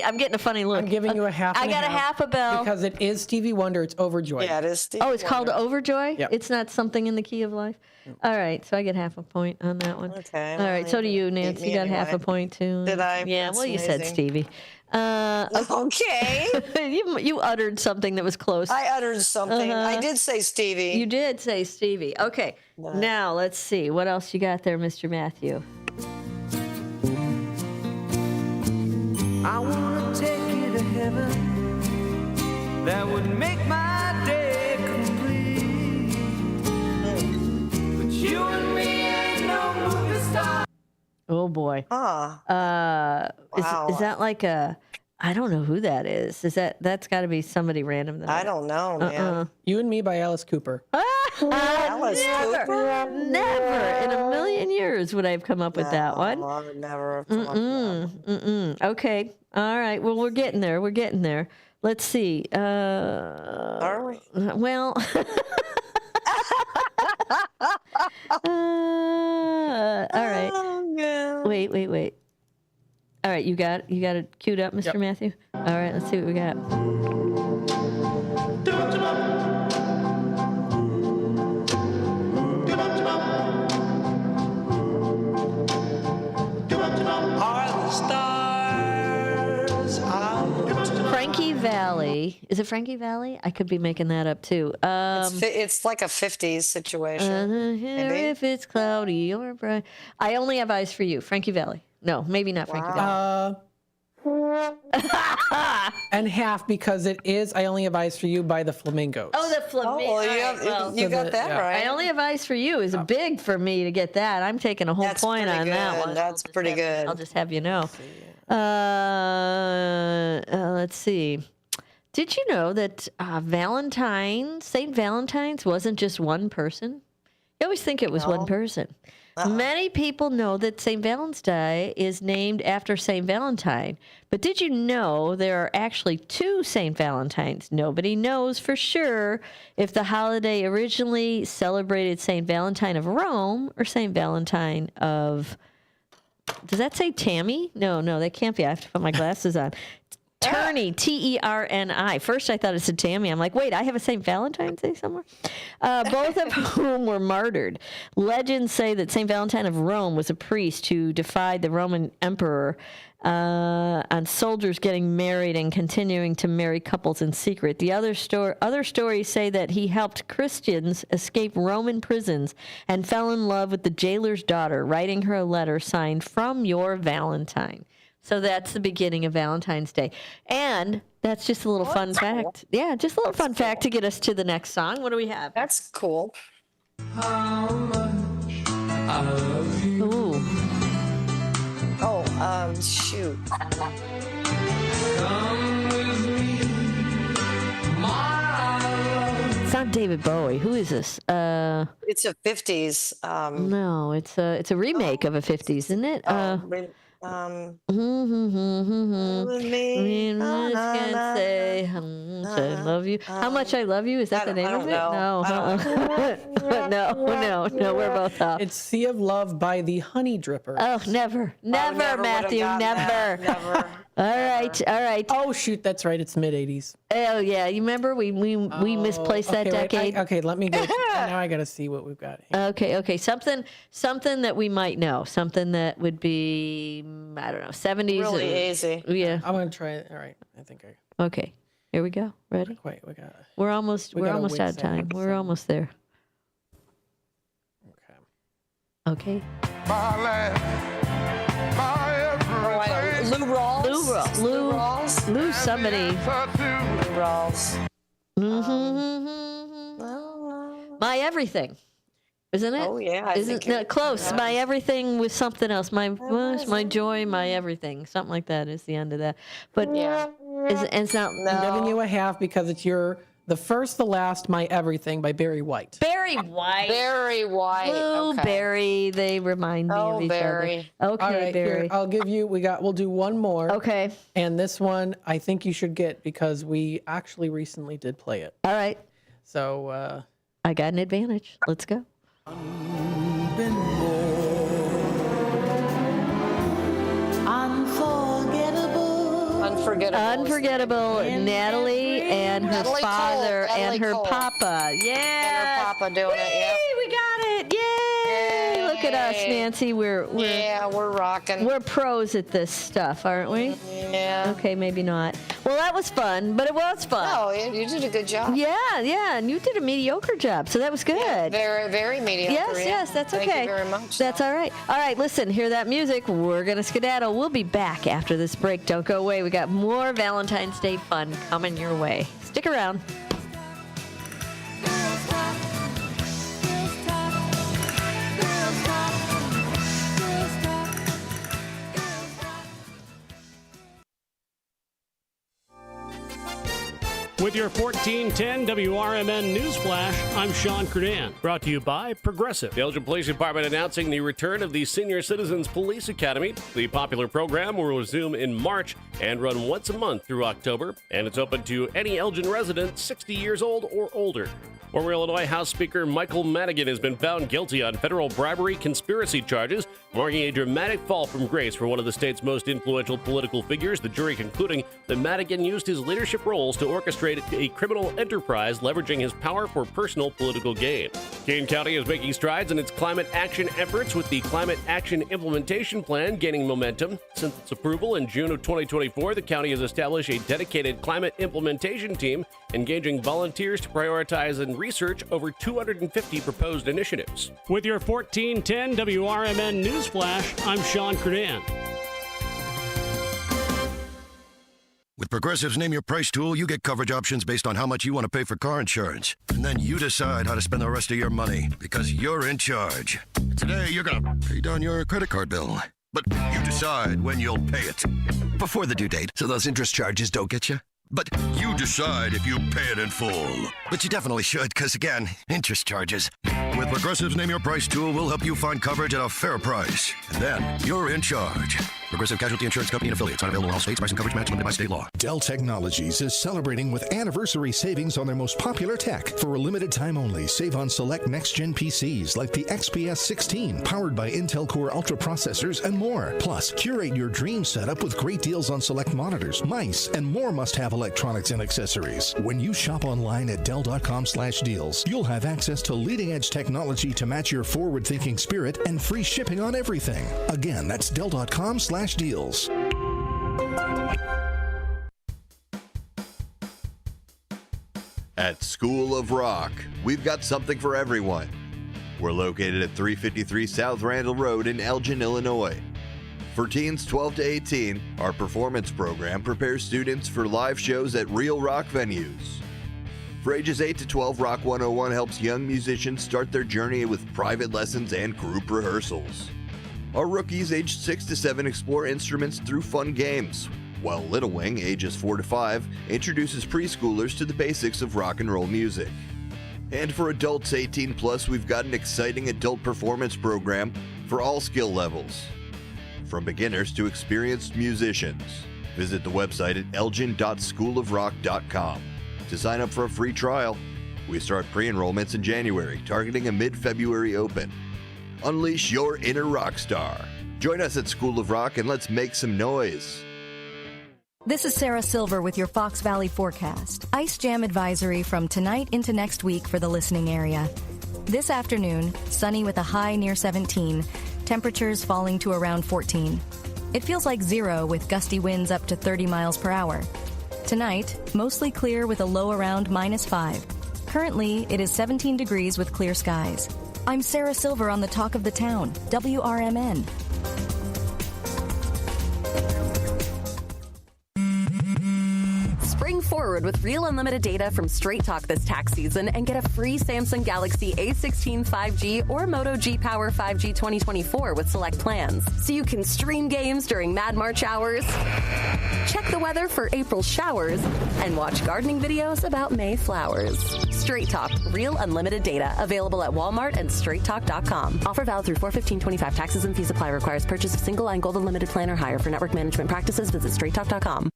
I'm getting a funny look. I'm giving you a half. I got a half a bell. Because it is Stevie Wonder. It's Overjoyed. Yeah, it is Stevie Oh, it's called Wonder. Overjoy? Yep. It's not Something in the Key of Life? All right, so I get half a point on that one. Okay. All right, so do you, Nancy. me You got half a anyway. point, too. Did I? Yeah, That's well, you said amazing. Stevie. Okay. You uttered something that was close. I uttered something. I did say Stevie. You did say Stevie. Okay, now let's see. What else you got there, Mr. Matthew? I want to take you to heaven. That would make my day complete. But you and me ain't no movie star. Oh, boy. Huh. Is that like a... I don't know who that is. That's got to be somebody random. I don't know, man. You and Me by Alice Cooper. Alice Cooper? Never in a million years would I have come up with that one. I would never have come up with that. Okay. All right. Well, we're getting there. We're getting there. Let's see. Are we? Well. All right. Oh, yeah. Wait. All right, you got it queued up, Mr. Matthew? All right, let's see what we got. Frankie Valli. Is it Frankie Valli? I could be making that up too. It's like a 50s situation. Maybe? If it's cloudy or bright. I Only Have Eyes for You. Frankie Valli. No, maybe not Frankie Valli. And half because it is I Only Have Eyes for You by the Flamingos. Oh, the Flamingos. Oh, well, you got that right. I Only Have Eyes for You is big for me to get that. I'm taking a whole point on that one. That's pretty good. I'll just have you know. Let's see. Did you know that St. Valentine's wasn't just one person? You always think it was one person. Many people know that St. Valentine's Day is named after St. Valentine. But did you know there are actually two St. Valentines? Nobody knows for sure if the holiday originally celebrated St. Valentine of Rome or St. Valentine of... Does that say Tammy? No, that can't be. I have to put my glasses on. Terni, Terni. First, I thought it said Tammy. I'm like, wait, I have a St. Valentine's Day somewhere? Both of whom were martyred. Legends say that St. Valentine of Rome was a priest who defied the Roman emperor on soldiers getting married and continuing to marry couples in secret. The other stories say that he helped Christians escape Roman prisons and fell in love with the jailer's daughter, writing her a letter signed "From Your Valentine." So that's the beginning of Valentine's Day. And that's just a little fun fact. Yeah, just a little fun fact to get us to the next song. What do we have? That's cool. How much I love you. Ooh. Oh, shoot. Come with me, my love. It's not David Bowie. Who is this? It's a 50s. No, it's a remake of a 50s, isn't it? With me. Can't say how much I love you. How much I love you? Is that the name of it? know. No. We're both off. It's Sea of Love by the Honey Drippers. Oh, never, Matthew, never. Never. All right. Oh, shoot, that's right. It's mid-'80s. Oh, yeah. You remember we misplaced that decade? Okay, let me go. Now I got to see what we've got here. Okay. Something that we might know. Something that would be, I don't know, 70s. Really easy. Yeah. I'm going to try it. All right. I think I... Okay. Here we go. Ready? Wait, we got... We're almost out of time. We're almost there. Okay. My life, my everything. Lou Rawls. Lou somebody. Lou Rawls. My everything. Isn't it? Oh, yeah. Isn't that close? My everything was something else. My joy, my everything. Something like that is the end of that. But yeah. It's not. I'm giving you a half because it's the first, the last, my everything by Barry White. Barry White. Barry White. Oh, okay. Barry. They remind me of each Barry. other. Okay, All right, Barry. here, I'll give you. We'll do one more. Okay. And this one I think you should get because we actually recently did play it. All right. So I got an advantage. Let's go. Unforgettable. Natalie and her Natalie father Cole. and her Cole. papa. Yeah. And her papa doing it. Yeah. We got it. Yay. Look at us, Nancy. We're rocking. We're pros at this stuff, aren't we? Yeah. Okay, maybe not. Well, that was fun, but it was fun. No, you did a good job. Yeah, and you did a mediocre job, so that was good. Yeah, very, very mediocre. Yes, that's okay. Thank you very much. That's all right. All right, listen, hear that music. We're going to skedaddle. We'll be back after this break. Don't go away. We got more Valentine's Day fun coming your way. Stick around. With your 1410 WRMN News Flash, I'm Sean Kernan. Brought to you by Progressive. The Elgin Police Department announcing the return of the Senior Citizens Police Academy. The popular program will resume in March and run once a month through October, and it's open to any Elgin resident 60 years old or older. Former Illinois House Speaker Michael Madigan has been found guilty on federal bribery conspiracy charges, marking a dramatic fall from grace for one of the state's most influential political figures, the jury concluding that Madigan used his leadership roles to orchestrate a criminal enterprise leveraging his power for personal political gain. Kane County is making strides in its climate action efforts, with the Climate Action Implementation Plan gaining momentum. Since its approval in June of 2024, the county has established a dedicated climate implementation team, engaging volunteers to prioritize and research over 250 proposed initiatives. With your 1410 WRMN News Flash, I'm Sean Kernan. With Progressive's Name Your Price tool, you get coverage options based on how much you want to pay for car insurance. And then you decide how to spend the rest of your money, because you're in charge. Today, you're going to pay down your credit card bill. But you decide when you'll pay it. Before the due date, so those interest charges don't get you. But you decide if you pay it in full. But you definitely should, because again, interest charges. With Progressive's Name Your Price tool, we'll help you find coverage at a fair price. And then you're in charge. Progressive Casualty Insurance Company and affiliates. Not available in all states. Price and coverage match limited by state law. Dell Technologies is celebrating with anniversary savings on their most popular tech. For a limited time only, save on select next-gen PCs like the XPS 16, powered by Intel Core Ultra processors and more. Plus, curate your dream setup with great deals on select monitors, mice, and more must-have electronics and accessories. When you shop online at Dell.com/deals, you'll have access to leading-edge technology to match your forward-thinking spirit and free shipping on everything. Again, that's Dell.com/deals. At School of Rock, we've got something for everyone. We're located at 353 South Randall Road in Elgin, Illinois. For teens 12 to 18, our performance program prepares students for live shows at real rock venues. For ages 8 to 12, Rock 101 helps young musicians start their journey with private lessons and group rehearsals. Our rookies aged 6 to 7 explore instruments through fun games, while Little Wing, ages 4 to 5, introduces preschoolers to the basics of rock and roll music. And for adults 18 plus, we've got an exciting adult performance program for all skill levels, from beginners to experienced musicians. Visit the website at elgin.schoolofrock.com to sign up for a free trial. We start pre-enrollments in January, targeting a mid-February open. Unleash your inner rock star. Join us at School of Rock and let's make some noise. This is Sarah Silver with your Fox Valley forecast. Ice jam advisory from tonight into next week for the listening area. This afternoon, sunny with a high near 17, temperatures falling to around 14. It feels like zero with gusty winds up to 30 miles per hour. Tonight, mostly clear with a low around -5. Currently, it is 17 degrees with clear skies. I'm Sarah Silver on the Talk of the Town, WRMN. Spring forward with real unlimited data from Straight Talk this tax season and get a free Samsung Galaxy A16 5G or Moto G Power 5G 2024 with select plans. So you can stream games during Mad March hours, check the weather for April showers, and watch gardening videos about May flowers. Straight Talk, real unlimited data. Available at Walmart and straighttalk.com. Offer valid through 4/15/25. Taxes and fees apply. Requires purchase of single line gold unlimited plan or higher. For network management practices, visit straighttalk.com.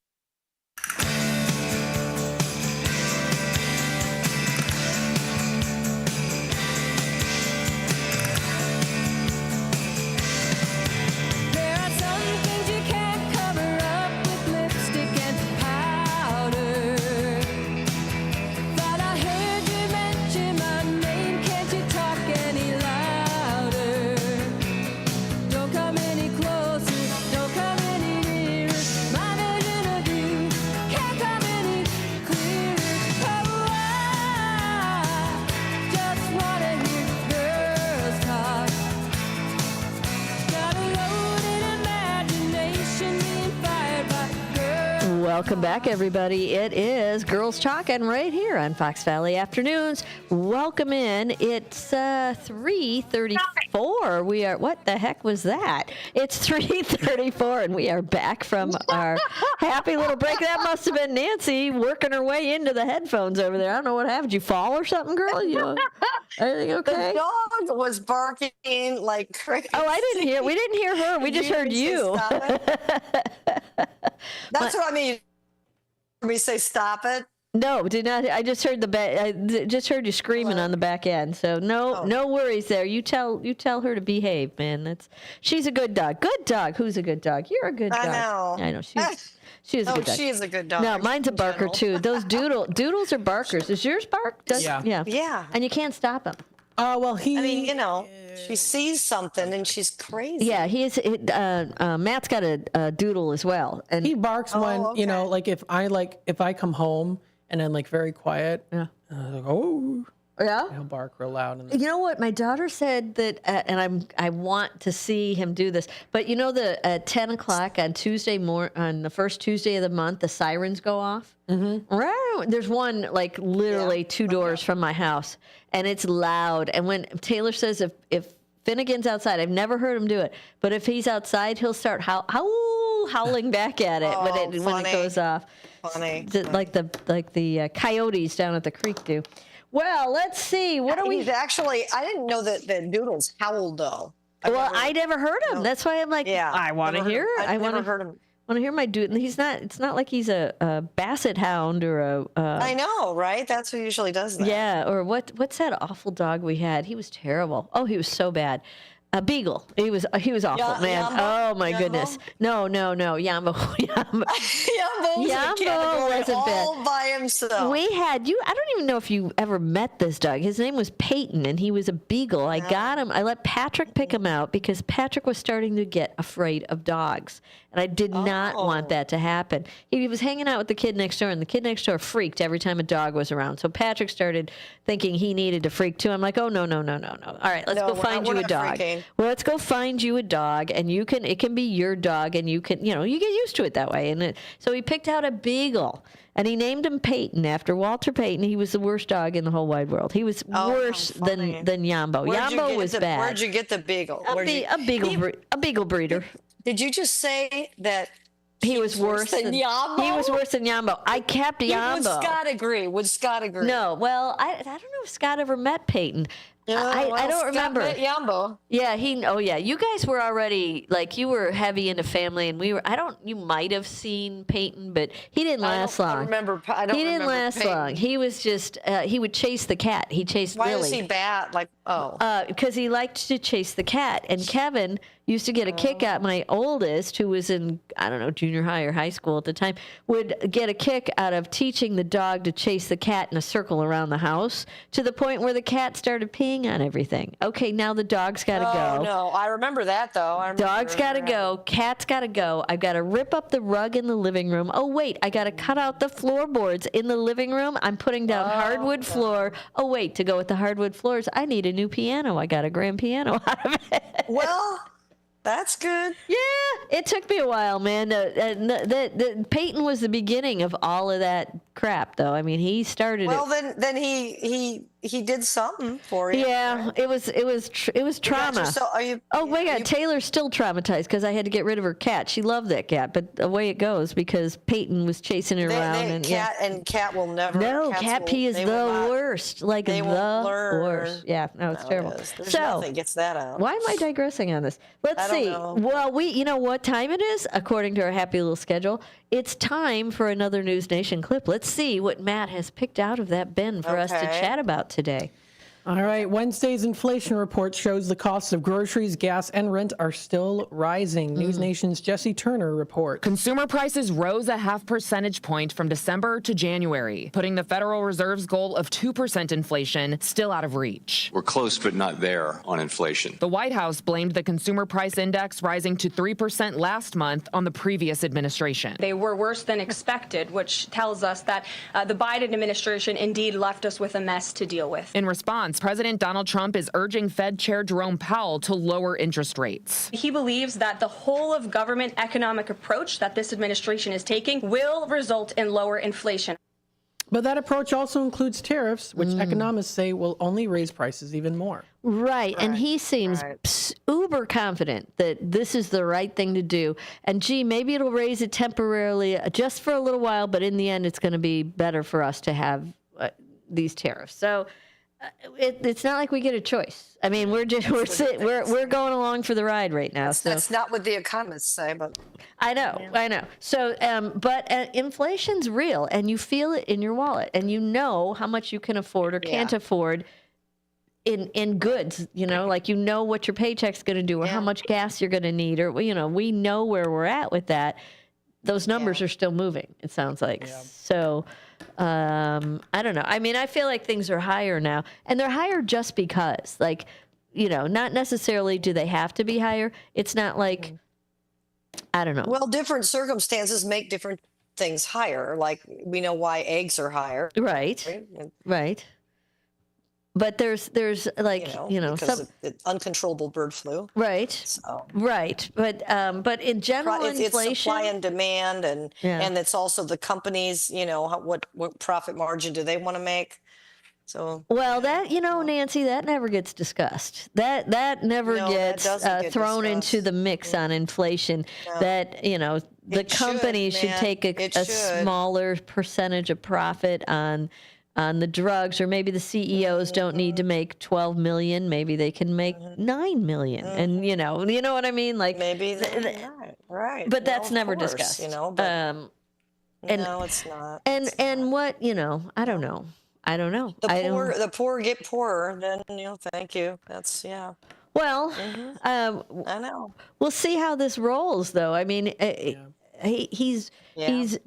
Welcome back, everybody. It is Girls Talking right here on Fox Valley Afternoons. Welcome in. It's 3:34. We are, what the heck was that? It's 3:34, and we are back from our happy little break. That must have been Nancy working her way into the headphones over there. I don't know what happened. Did you fall or something, girl? Everything okay? The dog was barking like crazy. Oh, I didn't hear. We didn't hear her. We just heard you. That's what I mean. We say stop it. No, did not. I just heard I just heard you screaming on the back end. So no worries there. You tell her to behave, man. She's a good dog. Good dog. Who's a good dog? You're a good dog. I know. She's a good dog. She is a good dog. No, mine's a barker too. Those doodles are barkers. Is yours bark? Yeah. And you can't stop him. Well, she sees something and she's crazy. Yeah, Matt's got a doodle as well, and he barks when like if I come home and I'm like very quiet. Yeah. Like, oh. Yeah. He'll bark real loud. You know what? My daughter said that, and I want to see him do this. But you know, at 10 o'clock on on the first Tuesday of the month, the sirens go off. Mm-hmm. Right. There's one like literally 2 doors from my house, and it's loud. And when Taylor says if Finnegan's outside, I've never heard him do it, but if he's outside, he'll start howling back at it when it goes off. Funny. Like the coyotes down at the creek do. Well, let's see. What are we? I didn't know that doodles howled though. I never heard him. That's why I'm like, I want to hear. I never heard him. Want to hear my dude? It's not like he's a basset hound or a. I know, right? That's who usually does that. Yeah, or what's that awful dog we had? He was terrible. Oh, he was so bad. A beagle. He was awful, man. Yambo? Oh my goodness. No. Yambo. Yambo wasn't all by himself. We had I don't even know if you ever met this dog. His name was Peyton, and he was a beagle. I got him. I let Patrick pick him out because Patrick was starting to get afraid of dogs. And I did not want that to happen. He was hanging out with the kid next door, and the kid next door freaked every time a dog was around. So Patrick started thinking he needed to freak too. I'm like, oh, no. All right, let's go find you a dog. Well, let's go find you a dog, and it can be your dog, and you get used to it that way. And so he picked out a beagle, and he named him Peyton after Walter Payton. He was the worst dog in the whole wide world. He was worse than Yambo. Yambo was bad. Where'd you get the beagle? A beagle breeder. Did you just say that he was worse than Yambo? He was worse than Yambo. I kept Yambo. Would Scott agree? No. Well, I don't know if Scott ever met Peyton. I don't remember. Scott met Yambo. Yeah, you guys were already you were heavy into family, and we were. You might have seen Peyton, but he didn't last long. I don't he didn't remember last Peyton. long. He was just he would chase the cat. He chased Why Lily. was he bad? Because he liked to chase the cat, and Kevin used to get a kick out. My oldest, who was in junior high or high school at the time, would get a kick out of teaching the dog to chase the cat in a circle around the house to the point where the cat started peeing on everything. Okay, now the dog's got to go. Oh no, I remember that though. Dog's got to go. Cat's got to go. I've got to rip up the rug in the living room. Oh wait, I got to cut out the floorboards in the living room. I'm putting down hardwood floor. Oh wait, to go with the hardwood floors, I need a new piano. I got a grand piano out of it. Well, That's good. Yeah, it took me a while, man. Peyton was the beginning of all of that crap, though. I mean, he started Well, it. then he did something for you. Yeah, right? it was trauma. Oh my God, Taylor's still traumatized because I had to get rid of her cat. She loved that cat, but away it goes because Peyton was chasing her around. Cat will never. No, cat pee is the worst. Like they the won't learn. worst. Yeah, no, it's terrible. There's nothing gets that out. Why am I digressing on this? Let's see. Well, you know what time it is? According to our happy little schedule, it's time for another News Nation clip. Let's see what Matt has picked out of that bin for us to chat about today. All right. Wednesday's inflation report shows the costs of groceries, gas, and rent are still rising. News Nation's Jesse Turner reports. Consumer prices rose a 0.5 percentage point from December to January, putting the Federal Reserve's goal of 2% inflation still out of reach. We're close but not there on inflation. The White House blamed the consumer price index rising to 3% last month on the previous administration. They were worse than expected, which tells us that the Biden administration indeed left us with a mess to deal with. In response, President Donald Trump is urging Fed Chair Jerome Powell to lower interest rates. He believes that the whole of government economic approach that this administration is taking will result in lower inflation. But that approach also includes tariffs, which economists say will only raise prices even more. Right. And he seems uber confident that this is the right thing to do. And gee, maybe it'll raise it temporarily just for a little while, but in the end, it's going to be better for us to have these tariffs. So it's not like we get a choice. I mean, we're going along for the ride right now. That's not what the economists say, but I know. So, but inflation's real, and you feel it in your wallet, and you know how much you can afford or can't afford in goods. You know, like you know what your paycheck's going to do, or how much gas you're going to need, or we know where we're at with that. Those numbers are still moving. It sounds like so. I don't know. I mean, I feel like things are higher now, and they're higher just because, like, not necessarily do they have to be higher. It's not like, I don't know. Well, different circumstances make different things higher. Like we know why eggs are higher. Right. But there's like, because some of uncontrollable bird flu. Right. So. Right. But in general, it's inflation, supply and demand, and it's also the companies. What profit margin do they want to make? So that Nancy, that never gets discussed. That never gets thrown into the mix on inflation. No. That the companies should take a smaller percentage of profit on the drugs, or maybe the CEOs don't need to make $12 million. Maybe they can make $9 million, and you know what I mean. Like maybe right. But that's never discussed. No, it's not. And what I don't know. The poor get poorer. Then thank you. That's Well, I know. We'll see how this rolls, though. I mean, he's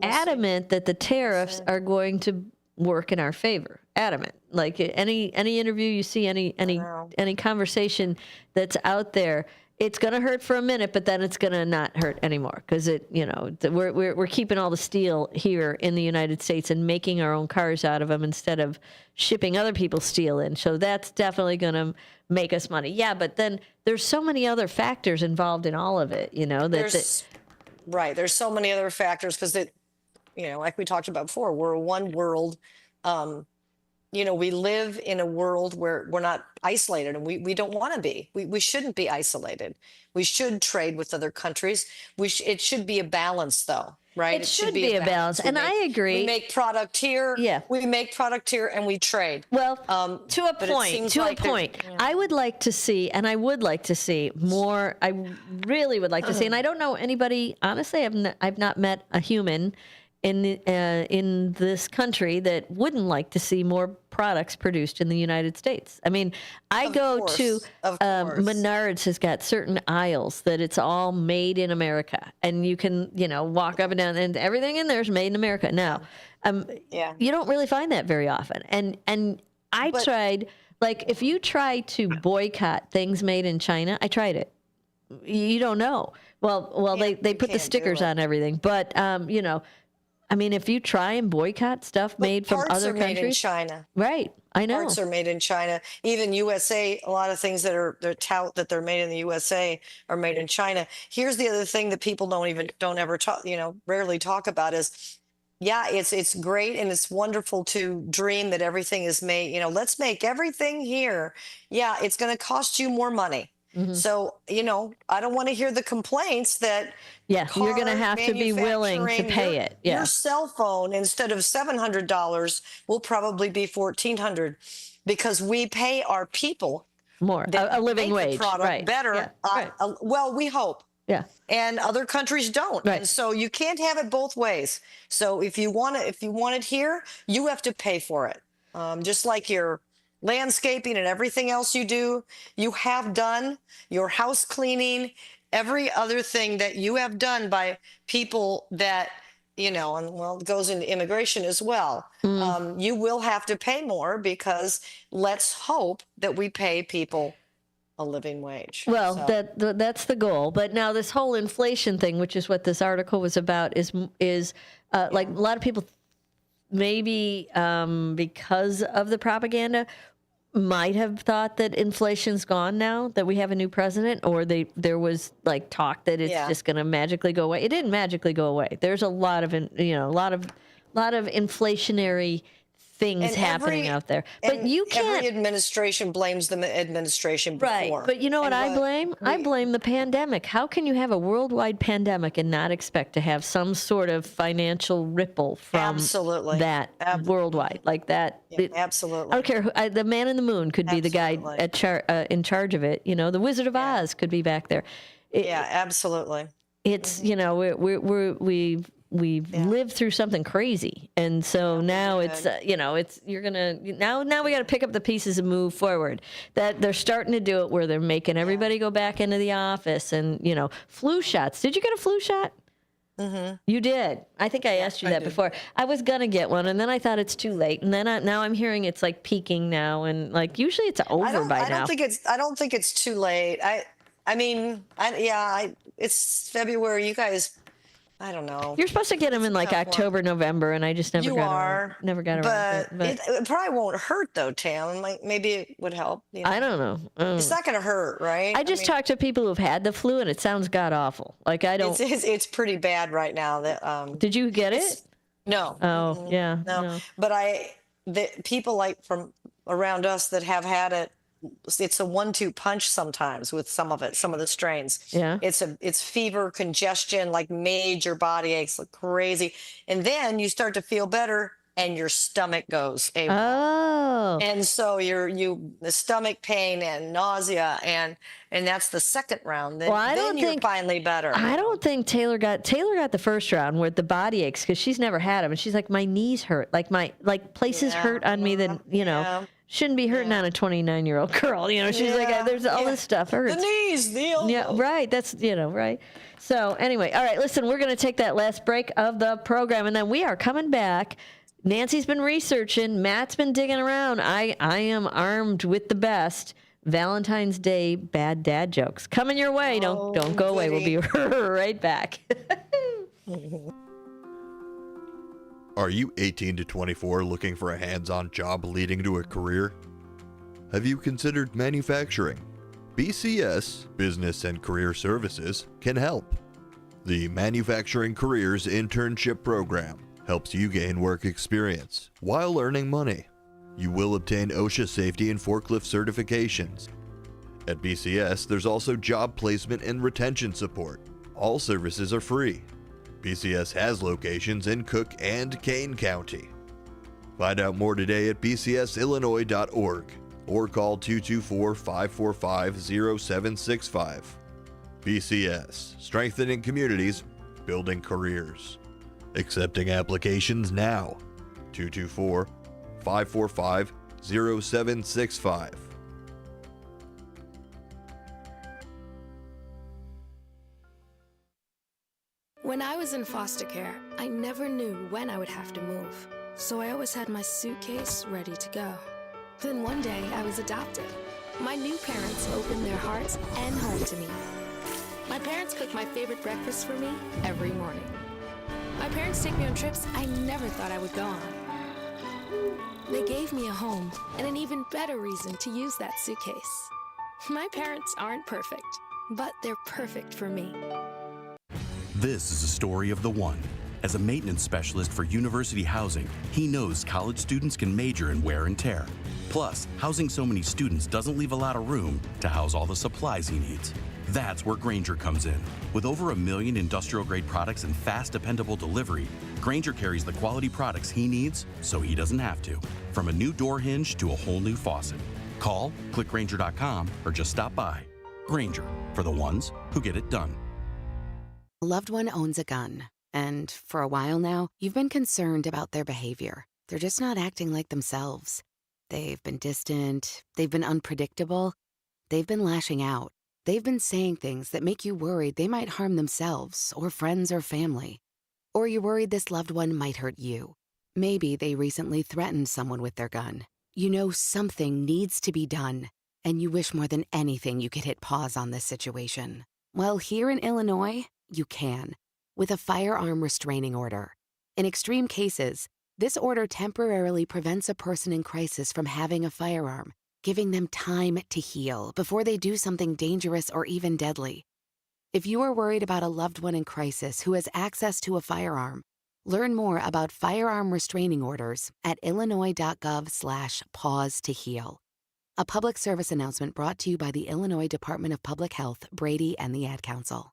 adamant that the tariffs are going to work in our favor. Adamant. Like any interview you see, any conversation that's out there, it's going to hurt for a minute, but then it's going to not hurt anymore because we're keeping all the steel here in the United States and making our own cars out of them instead of shipping other people's steel in. So that's definitely going to make us money. Yeah, but then there's so many other factors involved in all of it. Right. There's so many other factors because like we talked about before, we're one world. We live in a world where we're not isolated, and we don't want to be. We shouldn't be isolated. We should trade with other countries. It should be a balance, though, right? It should be a balance. And I agree. We make product here. Yeah. We make product here, and we trade. Well, to a point. I would like to see, and I would like to see more. I really would like to see, and I don't know anybody. Honestly, I've not met a human in this country that wouldn't like to see more products produced in the United States. I mean, I go to Menards has got certain aisles that it's all made in America, and you can walk up and down, and everything in there is made in America. Now, you don't really find that very often, and I tried. Like, if you try to boycott things made in China, I tried it. You don't know. Well, they put the stickers on everything, but I mean, if you try and boycott stuff made from Parts other are made in countries, China. right? I know. Parts are made in China. Even USA, a lot of things they're tout that they're made in the USA are made in China. Here's the other thing that people don't ever talk, rarely talk about is, yeah, it's great and it's wonderful to dream that everything is made, let's make everything here. Yeah, it's going to cost you more money. So, I don't want to hear the complaints that you're going to have to be willing to pay it. Yeah. Your cell phone, instead of $700, will probably be $1,400 because we pay our people more, a living wage, right? Better. Yeah, right. Well, we hope. Yeah. And other countries don't. Right. And so you can't have it both ways. So if you want it here, you have to pay for it. Just like your landscaping and everything else you have done, your house cleaning, every other thing that you have done by people that, and it goes into immigration as well. You will have to pay more because let's hope that we pay people a living wage. Well, that's the goal. But now this whole inflation thing, which is what this article was about, is like a lot of people maybe because of the propaganda might have thought that inflation's gone now that we have a new president, or there was like talk that it's just going to magically go away. It didn't magically go away. There's a lot of inflationary things happening out there. But you can't. Every administration blames the administration before. Right. But you know what I blame? I blame the pandemic. How can you have a worldwide pandemic and not expect to have some sort of financial ripple from that worldwide like that? Absolutely. I don't care. The man in the moon could be the guy in charge of it. The Wizard of Oz could be back there. Absolutely. It's we've lived through something crazy, and so now it's you're gonna now we got to pick up the pieces and move forward. That they're starting to do it where they're making everybody go back into the office, and flu shots. Did you get a flu shot? Mm-hmm. You did. I think I asked you that before. I was gonna get one, and then I thought it's too late, and then now I'm hearing it's like peaking now, and like usually it's over by now. I don't think it's too late. It's February. You guys. I don't know. You're supposed to get them in like October, November, and I just never got around to it. But it probably won't hurt though, Tam. Like maybe it would help. I don't know. It's not going to hurt, right? I just talked to people who've had the flu, and it sounds god awful. Like I don't. It's pretty bad right now. That Did you get it? No. Oh yeah. No. But the people like from around us that have had it. It's a 1-2 punch sometimes with some of the strains. Yeah. It's fever, congestion, like major body aches, like crazy. And then you start to feel better and your stomach goes AWOL. Oh. And so the stomach pain and nausea and that's the second round. Then you're finally better. I don't think Taylor got the first round with the body aches because she's never had them, and she's like, my knees hurt, like places hurt on me that shouldn't be hurting on a 29-year-old girl. She's like, there's all this stuff hurts. The knees, the elbow. Yeah, right. That's, right. So anyway, all right, listen, we're going to take that last break of the program, and then we are coming back. Nancy's been researching. Matt's been digging around. I am armed with the best Valentine's Day bad dad jokes. Coming your way. Don't go away. We'll be right back. Are you 18 to 24 looking for a hands-on job leading to a career? Have you considered manufacturing? BCS, Business and Career Services, can help. The Manufacturing Careers Internship Program helps you gain work experience while earning money. You will obtain OSHA safety and forklift certifications. At BCS, there's also job placement and retention support. All services are free. BCS has locations in Cook and Kane County. Find out more today at bcsillinois.org or call 224-545-0765. BCS, strengthening communities, building careers. Accepting applications now. 224-545-0765. When I was in foster care, I never knew when I would have to move, so I always had my suitcase ready to go. Then one day, I was adopted. My new parents opened their hearts and home to me. My parents cook my favorite breakfast for me every morning. My parents take me on trips I never thought I would go on. They gave me a home and an even better reason to use that suitcase. My parents aren't perfect, but they're perfect for me. This is a story of the one. As a maintenance specialist for university housing, he knows college students can major in wear and tear. Plus, housing so many students doesn't leave a lot of room to house all the supplies he needs. That's where Grainger comes in. With over 1 million industrial-grade products and fast, dependable delivery, Grainger carries the quality products he needs so he doesn't have to. From a new door hinge to a whole new faucet. Call, click Grainger.com, or just stop by. Grainger, for the ones who get it done. A loved one owns a gun, and for a while now, you've been concerned about their behavior. They're just not acting like themselves. They've been distant, they've been unpredictable, they've been lashing out. They've been saying things that make you worried they might harm themselves or friends or family. Or you're worried this loved one might hurt you. Maybe they recently threatened someone with their gun. You know something needs to be done, and you wish more than anything you could hit pause on this situation. Well, here in Illinois, you can, with a firearm restraining order. In extreme cases, this order temporarily prevents a person in crisis from having a firearm, giving them time to heal before they do something dangerous or even deadly. If you are worried about a loved one in crisis who has access to a firearm, learn more about firearm restraining orders at illinois.gov/pause to heal. A public service announcement brought to you by the Illinois Department of Public Health, Brady, and the Ad Council.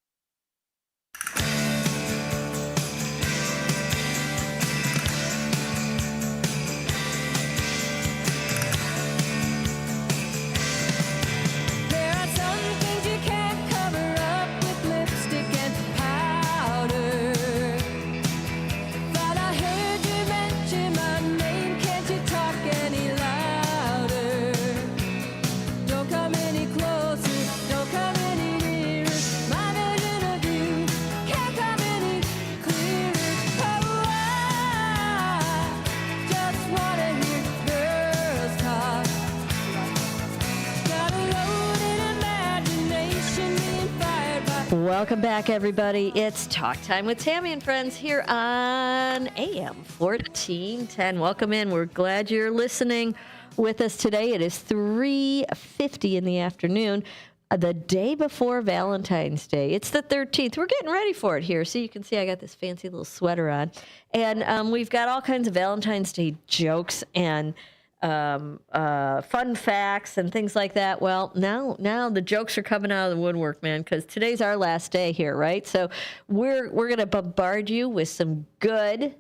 Welcome back, everybody. It's Talk Time with Tammy and Friends here on AM 1410. Welcome in. We're glad you're listening with us today. It is 3:50 in the afternoon, the day before Valentine's Day. It's the 13th. We're getting ready for it here. So you can see I got this fancy little sweater on. And we've got all kinds of Valentine's Day jokes and fun facts and things like that. Well, now the jokes are coming out of the woodwork, man, because today's our last day here, right? So we're going to bombard you with some good,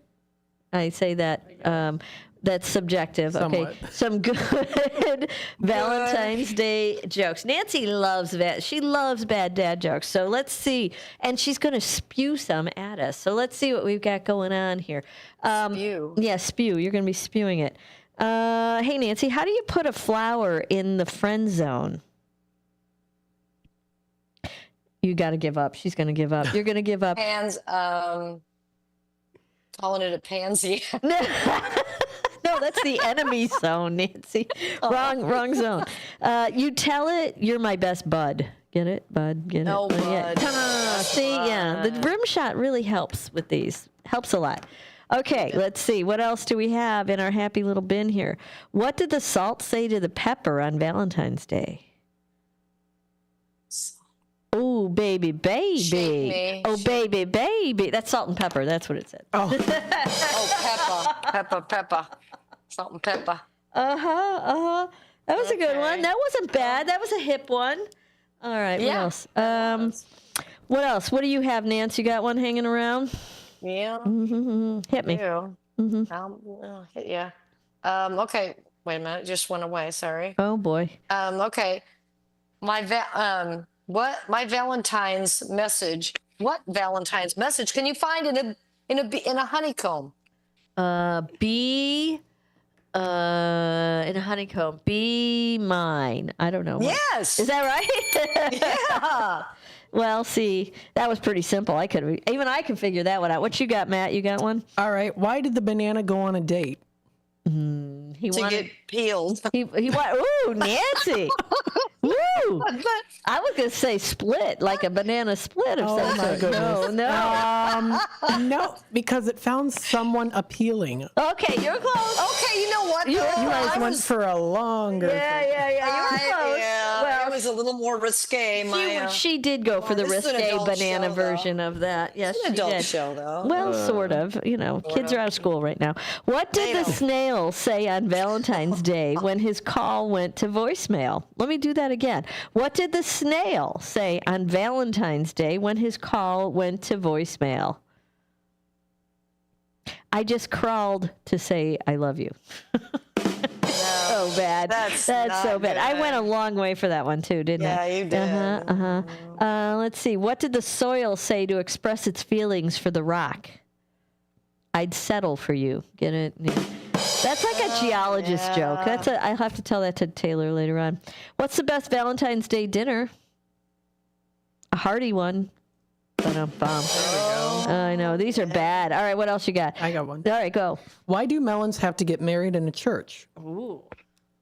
I say that, that's subjective. Somewhat. Okay, some good Valentine's Day jokes. Nancy loves that. She loves bad dad jokes. So let's see. And she's going to spew some at us. So let's see what we've got going on here. Spew. Yeah, spew. You're going to be spewing it. Hey, Nancy, how do you put a flower in the friend zone? You got to give up. She's going to give up. You're going to give up. Calling it a pansy. No, that's the enemy zone, Nancy. Wrong zone. You tell it, you're my best bud. Get it, bud? Get no, it? Bud. Yeah. Come on. See, yeah. The rim shot really helps with these. Helps a lot. Okay, let's see. What else do we have in our happy little bin here? What did the salt say to the pepper on Valentine's Day? Oh, baby, baby. Shake me. Oh, baby, baby. That's salt and pepper. That's what it said. Oh, pepper. Salt and pepper. That was a good one. That wasn't bad. That was a hip one. All right, what else? What else? What do you have, Nancy? You got one hanging around? Yeah. Mm-hmm. Hit me. Mm-hmm. I'll hit you. Okay. Wait a minute. It just went away. Sorry. Oh boy. Okay. My Valentine's message. What Valentine's message can you find in a honeycomb? In a honeycomb. Be mine. I don't know. Yes. Is that right? Yeah. Well, see, that was pretty simple. I could figure that one out. What you got, Matt? You got one? All right. Why did the banana go on a date? He to wanted, get peeled. He ooh, Nancy. Woo! I was going to say split, like a banana split of some my sort. goodness. No, because it found someone appealing. Okay, you're close. Okay, you know what? You guys went for a longer. Yeah. You're close. Yeah, Well, it was a little more risque. she did go for the this is an risque adult banana show, version of that. Yes, It's an she adult did. show, though. Well, sort of. You know, kids are out of school right now. What did the snail say on Valentine's Day when his call went to voicemail? Let me do that again. What did the snail say on Valentine's Day when his call went to voicemail? I just crawled to say I love you. So bad. That's so bad. I went a long way for that one too, didn't I? Yeah, you did. Let's see. What did the soil say to express its feelings for the rock? I'd settle for you. Get it? Yeah. That's like a geologist joke. I'll have to tell that to Taylor later on. What's the best Valentine's Day dinner? A hearty one. I know. These are bad. All right, what else you got? I got one. All right, go. Why do melons have to get married in a church? Ooh.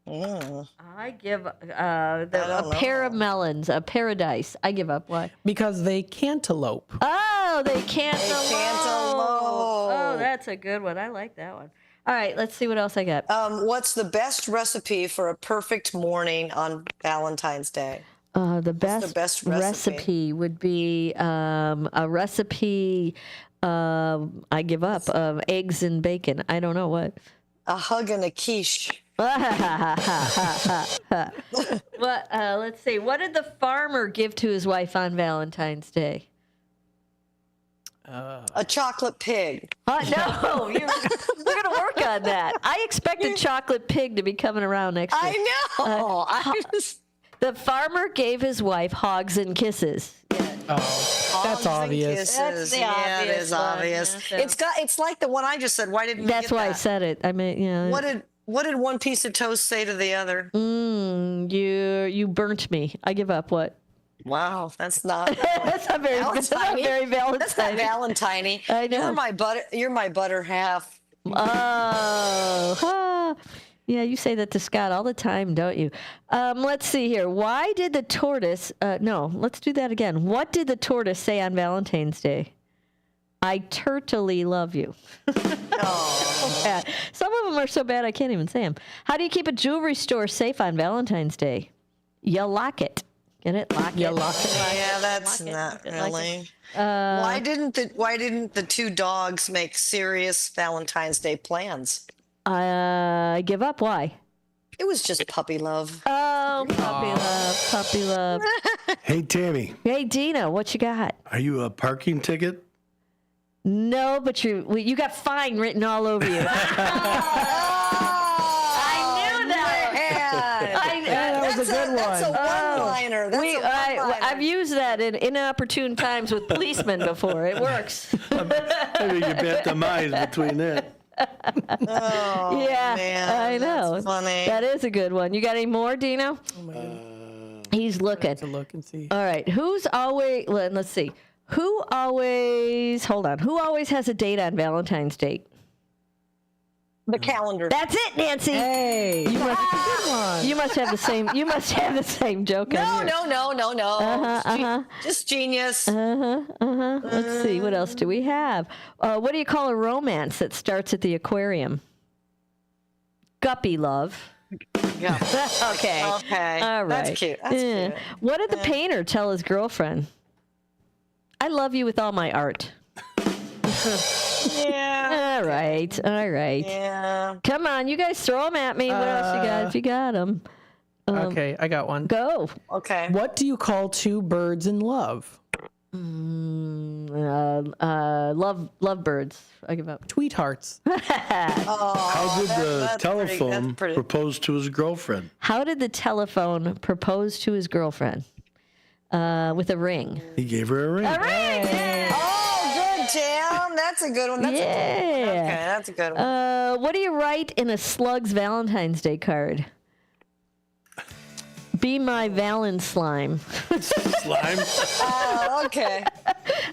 I give a pair of melons, a paradise. I give up. What? Because they cantaloupe. Oh, they cantaloupe. Oh, that's a good one. I like that one. All right, let's see what else I got. What's the best recipe for a perfect morning on Valentine's Day? The best recipe would be a recipe. I give up. Eggs and bacon. I don't know what. A hug and a quiche. Let's see. What did the farmer give to his wife on Valentine's Day? A chocolate pig. No, we're going to work on that. I expect a chocolate pig to be coming around next year. I know. The farmer gave his wife hogs and kisses. Oh, that's obvious. That's the yeah, obvious it is one. obvious. Yeah, It's like the one I just said. Why didn't you That's get why that? I said it. I mean, yeah. What did one piece of toast say to the other? You burnt me. I give up. What? Wow, that's not. That's not very Valentine. That's not Valentine-y. I know. You're my butter half. Oh. Yeah, you say that to Scott all the time, don't you? Let's see here. Why did the tortoise... no, let's do that again. What did the tortoise say on Valentine's Day? I turtily love you. Oh. Some of them are so bad I can't even say them. How do you keep a jewelry store safe on Valentine's Day? You lock it. Get it? Lock it. You lock it. Yeah, that's not really. Why didn't the two dogs make serious Valentine's Day plans? I give up. Why? It was just puppy love. Oh, puppy love. Hey, Tammy. Hey, Dina, what you got? Are you a parking ticket? No, but you got fine written all over you. I knew that. That was a good one. That's a one-liner. I've used that in inopportune times with policemen before. It works. Maybe you bet the minds between that. Oh, yeah, man, I know. that's funny. That is a good one. You got any more, Dino? Oh my God. He's looking. To look and see. All right. Let's see. Who always has a date on Valentine's Day? The calendar. That's it, Nancy. Hey, You must, that's a good one. you must have the same. You must have the same joke. No. Uh-huh. Just genius. Let's see. What else do we have? What do you call a romance that starts at the aquarium? Guppy love. Yeah. Okay. Okay. All right. That's cute. That's cute. What did the painter tell his girlfriend? I love you with all my art. Yeah. All right. Yeah. Come on, you guys throw them at me. What else you got if you got them? Okay, I got one. Go. Okay. What do you call two birds in love? Lovebirds. I give up. Tweethearts. How did the telephone propose to his girlfriend? How did the telephone propose to his girlfriend? With a ring. He gave her a ring. A ring! Yeah. Oh, good, Jam. That's a good one. That's a good one. What do you write in a slug's Valentine's Day card? Be my Valen slime. Slime. Oh, okay.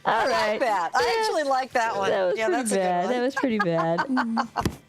All I right. like that. I actually like that one. That was Yeah, pretty that's a good bad. one. That was pretty bad.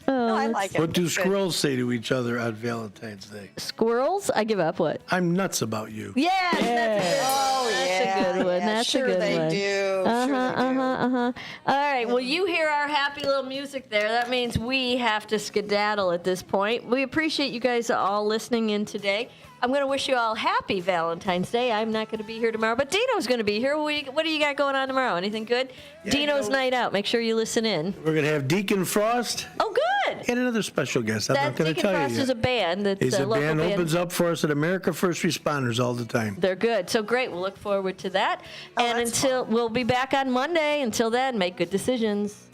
No, I like it. What do Good. squirrels say to each other on Valentine's Day? Squirrels? I give up. What? I'm nuts about you. Yes, that's a good one. That's sure a good they one. do. Uh-huh, Sure they do. All right. Well, you hear our happy little music there. That means we have to skedaddle at this point. We appreciate you guys all listening in today. I'm going to wish you all happy Valentine's Day. I'm not going to be here tomorrow, but Dino's going to be here. What do you got going on tomorrow? Anything good? Yeah, Dino's night out. Make sure you listen in. We're going to have Deacon Frost. Oh, good. And another special guest. I'm not going to Deacon tell Frost you is yet. a band. That's He's a a local band, band. opens up for us at America First Responders all the time. They're good. So great. We'll look forward to that. We'll be back on Monday. Until then, make good decisions.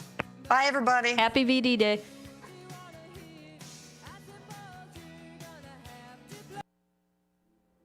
Bye, everybody. Happy VD Day.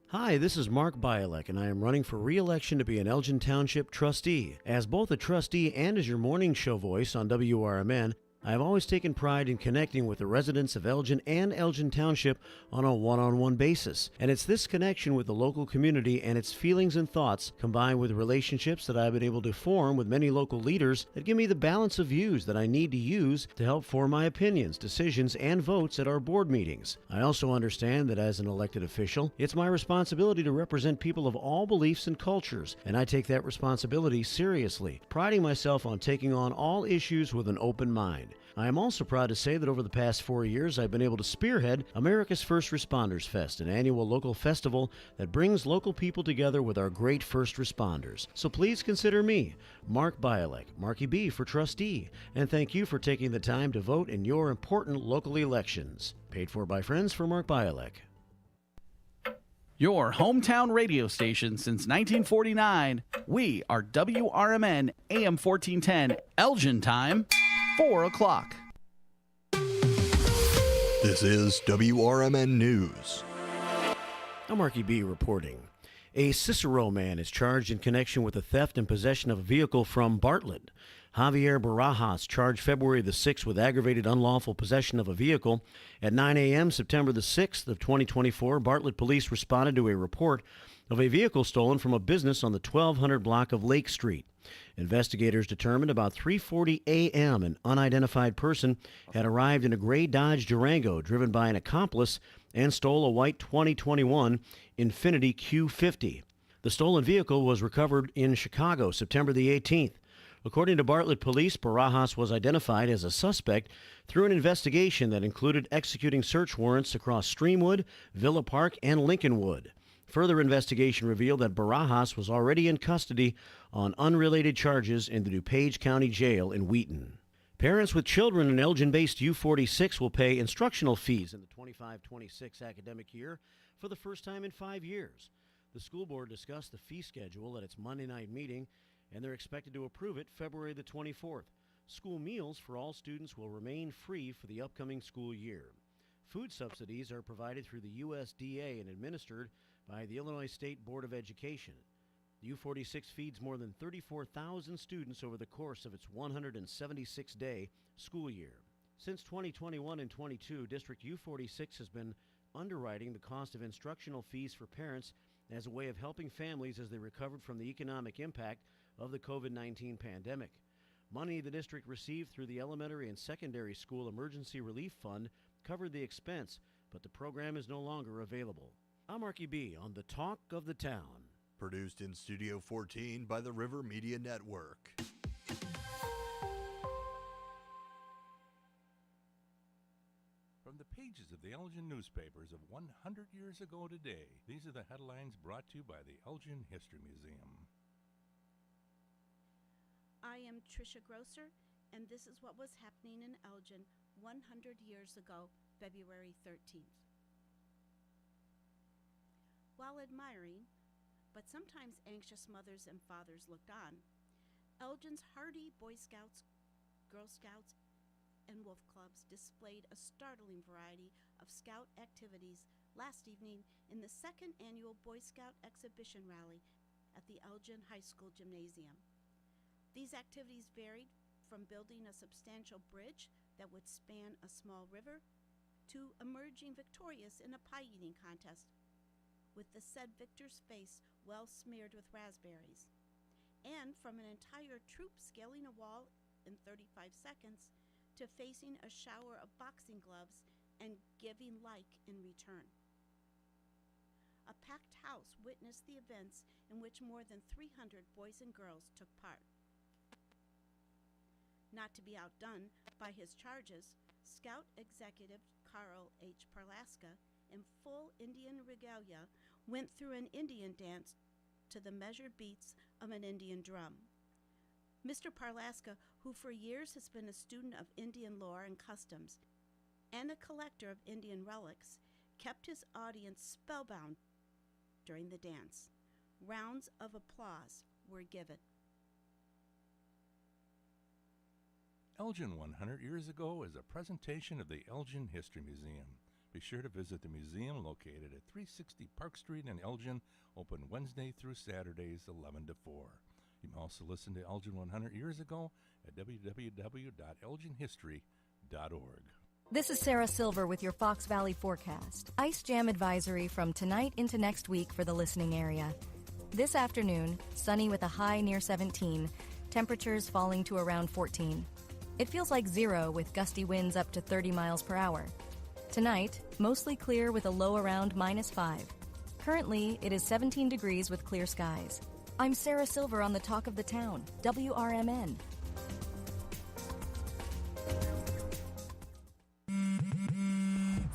Hi, this is Mark Bialek, and I am running for re-election to be an Elgin Township trustee. As both a trustee and as your morning show voice on WRMN, I have always taken pride in connecting with the residents of Elgin and Elgin Township on a one-on-one basis. And it's this connection with the local community and its feelings and thoughts, combined with relationships that I've been able to form with many local leaders, that give me the balance of views that I need to use to help form my opinions, decisions, and votes at our board meetings. I also understand that as an elected official, it's my responsibility to represent people of all beliefs and cultures, and I take that responsibility seriously, priding myself on taking on all issues with an open mind. I am also proud to say that over the past 4 years, I've been able to spearhead America's First Responders Fest, an annual local festival that brings local people together with our great first responders. So please consider me, Mark Bialek, Marky B for trustee, and thank you for taking the time to vote in your important local elections. Paid for by friends for Mark Bialek. Your hometown radio station since 1949. We are WRMN AM 1410, Elgin time, 4 o'clock. This is WRMN News. I'm Marky B reporting. A Cicero man is charged in connection with the theft and possession of a vehicle from Bartlett. Javier Barajas charged February the 6th with aggravated unlawful possession of a vehicle. At 9 a.m. September the 6th of 2024, Bartlett police responded to a report of a vehicle stolen from a business on the 1200 block of Lake Street. Investigators determined about 3:40 a.m. an unidentified person had arrived in a gray Dodge Durango driven by an accomplice and stole a white 2021 Infiniti Q50. The stolen vehicle was recovered in Chicago September the 18th. According to Bartlett police, Barajas was identified as a suspect through an investigation that included executing search warrants across Streamwood, Villa Park, and Lincolnwood. Further investigation revealed that Barajas was already in custody on unrelated charges in the DuPage County Jail in Wheaton. Parents with children in Elgin-based U46 will pay instructional fees in the 25-26 academic year for the first time in 5 years. The school board discussed the fee schedule at its Monday night meeting, and they're expected to approve it February the 24th. School meals for all students will remain free for the upcoming school year. Food subsidies are provided through the USDA and administered by the Illinois State Board of Education. The U46 feeds more than 34,000 students over the course of its 176-day school year. Since 2021 and 22, District U46 has been underwriting the cost of instructional fees for parents as a way of helping families as they recovered from the economic impact of the COVID-19 pandemic. Money the district received through the Elementary and Secondary School Emergency Relief Fund covered the expense, but the program is no longer available. I'm Marky B on the Talk of the Town. Produced in Studio 14 by the River Media Network. From the pages of the Elgin newspapers of 100 years ago today, these are the headlines brought to you by the Elgin History Museum. I am Tricia Grosser, and this is what was happening in Elgin 100 years ago, February 13th. While admiring, but sometimes anxious mothers and fathers looked on, Elgin's hardy Boy Scouts, Girl Scouts, and Wolf Clubs displayed a startling variety of scout activities last evening in the second annual Boy Scout exhibition rally at the Elgin High School Gymnasium. These activities varied from building a substantial bridge that would span a small river to emerging victorious in a pie-eating contest, with the said victor's face well smeared with raspberries. and from an entire troop scaling a wall in 35 seconds to facing a shower of boxing gloves and giving like in return. A packed house witnessed the events in which more than 300 boys and girls took part. Not to be outdone by his charges, Scout Executive Carl H. Parlaska, in full Indian regalia, went through an Indian dance to the measured beats of an Indian drum. Mr. Parlaska, who for years has been a student of Indian lore and customs and a collector of Indian relics, kept his audience spellbound during the dance. Rounds of applause were given. Elgin 100 Years Ago is a presentation of the Elgin History Museum. Be sure to visit the museum located at 360 Park Street in Elgin, open Wednesday through Saturdays 11 to 4. You can also listen to Elgin 100 Years Ago at www.elginhistory.org. This is Sarah Silver with your Fox Valley forecast. Ice jam advisory from tonight into next week for the listening area. This afternoon, sunny with a high near 17, temperatures falling to around 14. It feels like zero with gusty winds up to 30 miles per hour. Tonight, mostly clear with a low around -5. Currently, it is 17 degrees with clear skies. I'm Sarah Silver on the Talk of the Town, WRMN.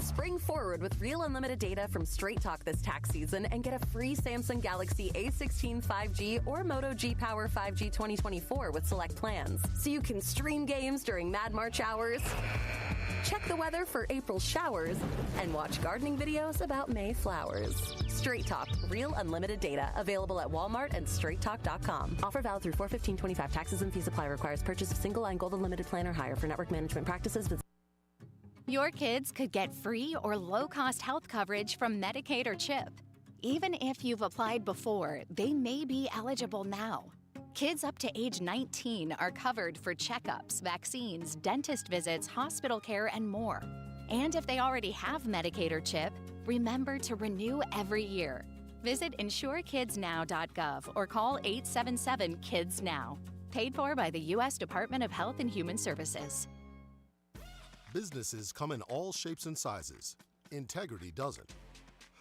Spring forward with real unlimited data from Straight Talk this tax season and get a free Samsung Galaxy A16 5G or Moto G Power 5G 2024 with select plans. So you can stream games during Mad March hours, check the weather for April showers, and watch gardening videos about May flowers. Straight Talk, real unlimited data, available at Walmart and straighttalk.com. Offer valid through 4/15/25. Taxes and fees apply. Requires purchase of single line gold unlimited plan or higher. For network management practices, visit. Your kids could get free or low-cost health coverage from Medicaid or CHIP. Even if you've applied before, they may be eligible now. Kids up to age 19 are covered for checkups, vaccines, dentist visits, hospital care, and more. And if they already have Medicaid or CHIP, remember to renew every year. Visit insurekidsnow.gov or call 877-KIDS-NOW. Paid for by the U.S. Department of Health and Human Services. Businesses come in all shapes and sizes. Integrity doesn't.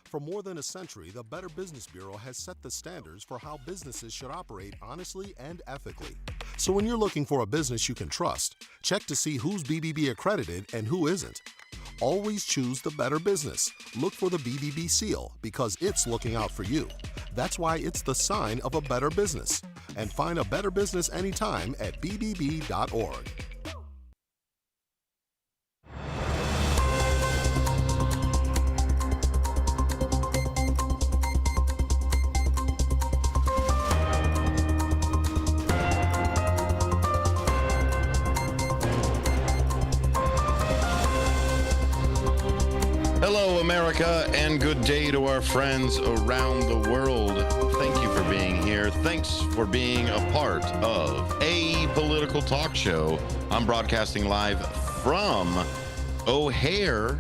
For more than a century, the Better Business Bureau has set the standards for how businesses should operate honestly and ethically. So when you're looking for a business you can trust, check to see who's BBB accredited and who isn't. Always choose the Better Business. Look for the BBB seal because it's looking out for you. That's why it's the sign of a better business. And find a better business anytime at bbb.org. Hello, America, and good day to our friends around the world. Thank you for being here. Thanks for being a part of a political talk show. I'm broadcasting live from O'Hare,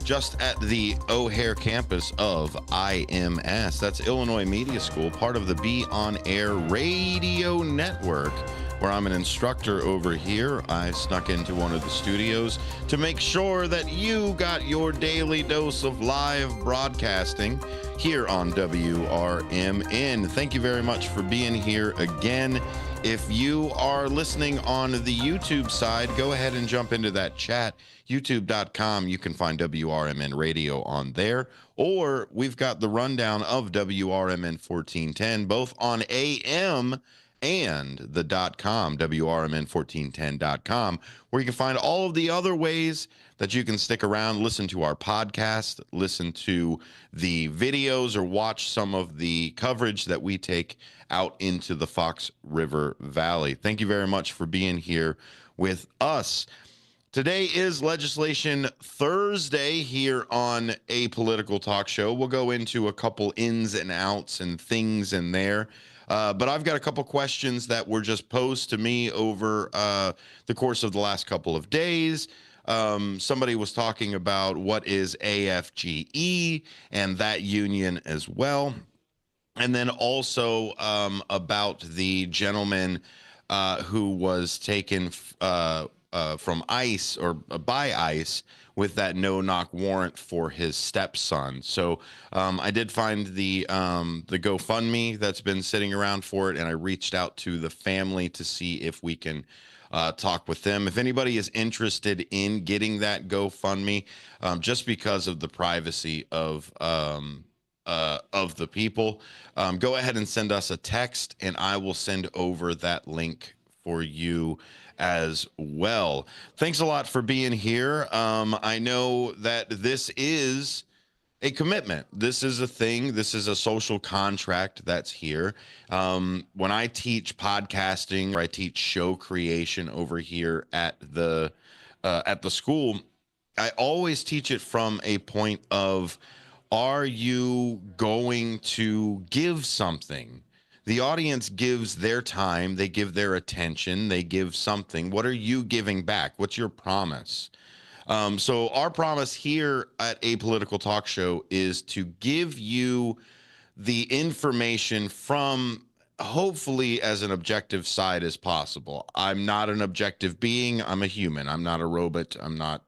just at the O'Hare campus of IMS. That's Illinois Media School, part of the Be On Air Radio Network, where I'm an instructor over here. I snuck into one of the studios to make sure that you got your daily dose of live broadcasting here on WRMN. Thank you very much for being here again. If you are listening on the YouTube side, go ahead and jump into that chat, youtube.com. You can find WRMN Radio on there, or we've got the rundown of WRMN 1410, both on AM and the .com, WRMN1410.com, where you can find all of the other ways that you can stick around, listen to our podcast, listen to the videos, or watch some of the coverage that we take out into the Fox River Valley. Thank you very much for being here with us. Today is Legislation Thursday here on A Political Talk Show. We'll go into a couple ins and outs and things in there. But I've got a couple questions that were just posed to me over the course of the last couple of days. Somebody was talking about what is AFGE and that union as well. And then also about the gentleman who was taken from ICE or by ICE with that no-knock warrant for his stepson. So I did find the GoFundMe that's been sitting around for it, and I reached out to the family to see if we can talk with them. If anybody is interested in getting that GoFundMe, just because of the privacy of the people, go ahead and send us a text, and I will send over that link for you as well. Thanks a lot for being here. I know that this is a commitment. This is a thing. This is a social contract that's here. When I teach podcasting, or I teach show creation over here at the school, I always teach it from a point of, are you going to give something? The audience gives their time, they give their attention, they give something. What are you giving back? What's your promise? So our promise here at Apolitical Talk Show is to give you the information from hopefully as an objective side as possible. I'm not an objective being. I'm a human. I'm not a robot. I'm not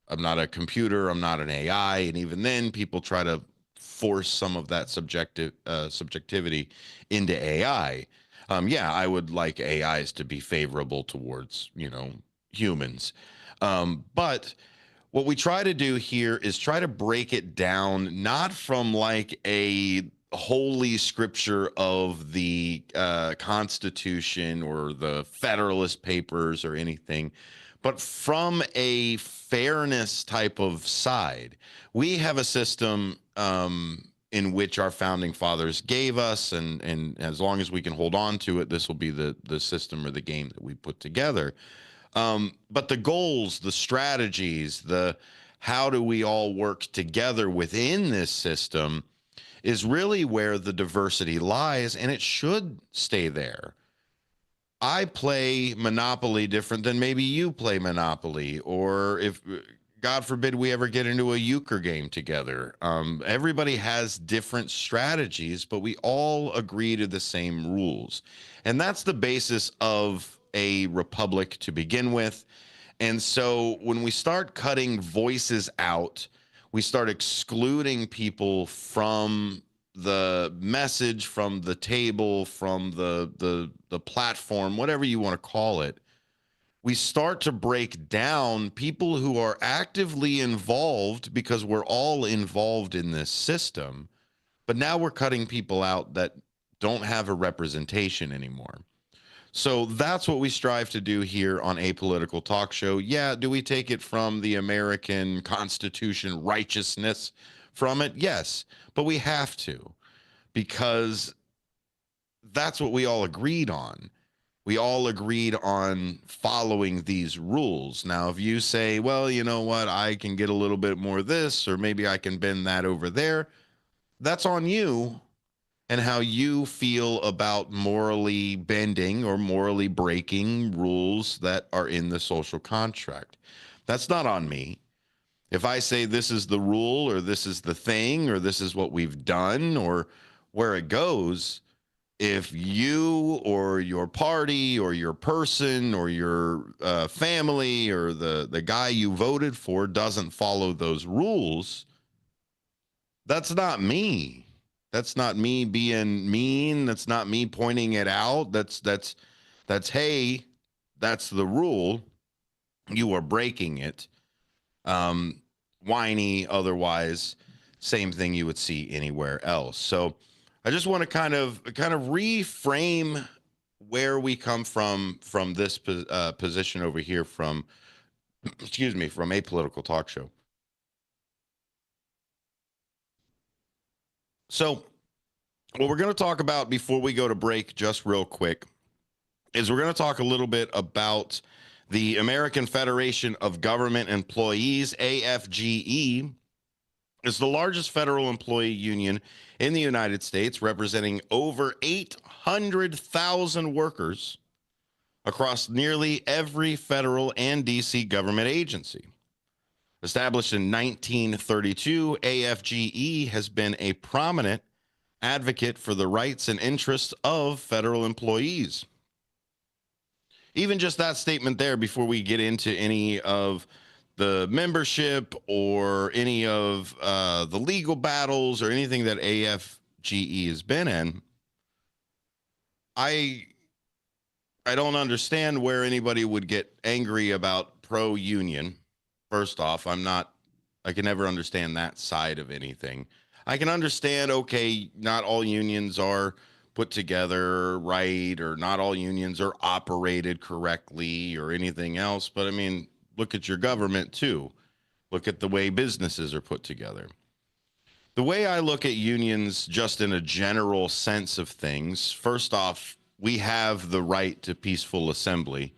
a computer. I'm not an AI. And even then, people try to force some of that subjectivity into AI. Yeah, I would like AIs to be favorable towards, humans. But what we try to do here is try to break it down, not from like a holy scripture of the Constitution or the Federalist Papers or anything, but from a fairness type of side. We have a system in which our founding fathers gave us, and as long as we can hold on to it, this will be the system or the game that we put together. But the goals, the strategies, the how do we all work together within this system is really where the diversity lies, and it should stay there. I play Monopoly different than maybe you play Monopoly, or if, God forbid, we ever get into a euchre game together. Everybody has different strategies, but we all agree to the same rules. And that's the basis of a republic to begin with. And so when we start cutting voices out, we start excluding people from the message, from the table, from the platform, whatever you want to call it. We start to break down people who are actively involved, because we're all involved in this system. But now we're cutting people out that don't have a representation anymore. So that's what we strive to do here on Apolitical Talk Show. Yeah, do we take it from the American Constitution, righteousness from it? Yes, but we have to, because that's what we all agreed on. We all agreed on following these rules. Now, if you say, well, you know what, I can get a little bit more of this, or maybe I can bend that over there, that's on you and how you feel about morally bending or morally breaking rules that are in the social contract. That's not on me. If I say this is the rule, or this is the thing, or this is what we've done, or where it goes, if you or your party or your person or your family or the guy you voted for doesn't follow those rules, that's not me. That's not me being mean. That's not me pointing it out. That's hey, that's the rule. You are breaking it. Whiny, otherwise, same thing you would see anywhere else. So I just want to kind of reframe where we come from this position over here from, excuse me, from Apolitical Talk Show. So what we're going to talk about before we go to break, just real quick, is we're going to talk a little bit about the American Federation of Government Employees, AFGE. It's the largest federal employee union in the United States, representing over 800,000 workers across nearly every federal and D.C. government agency. Established in 1932, AFGE has been a prominent advocate for the rights and interests of federal employees. Even just that statement there, before we get into any of the membership or any of the legal battles or anything that AFGE has been in, I don't understand where anybody would get angry about pro-union. First off, I can never understand that side of anything. I can understand, okay, not all unions are put together right, or not all unions are operated correctly or anything else. But I mean, look at your government too. Look at the way businesses are put together. The way I look at unions, just in a general sense of things, first off, we have the right to peaceful assembly,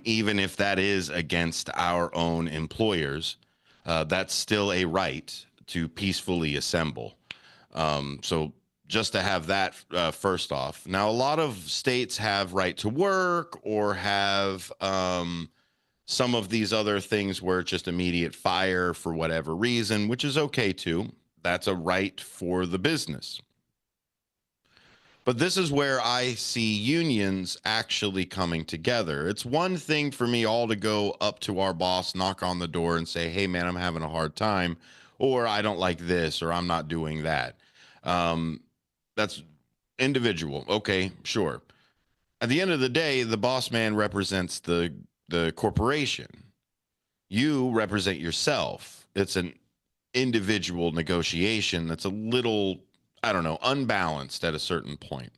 even if that is against our own employers. That's still a right to peacefully assemble. So just to have that first off. Now, a lot of states have right to work or have some of these other things where it's just immediate fire for whatever reason, which is okay too. That's a right for the business. But this is where I see unions actually coming together. It's one thing for me all to go up to our boss, knock on the door and say, hey, man, I'm having a hard time, or I don't like this, or I'm not doing that. That's individual. Okay, sure. At the end of the day, the boss man represents the corporation. You represent yourself. It's an individual negotiation that's a little, I don't know, unbalanced at a certain point,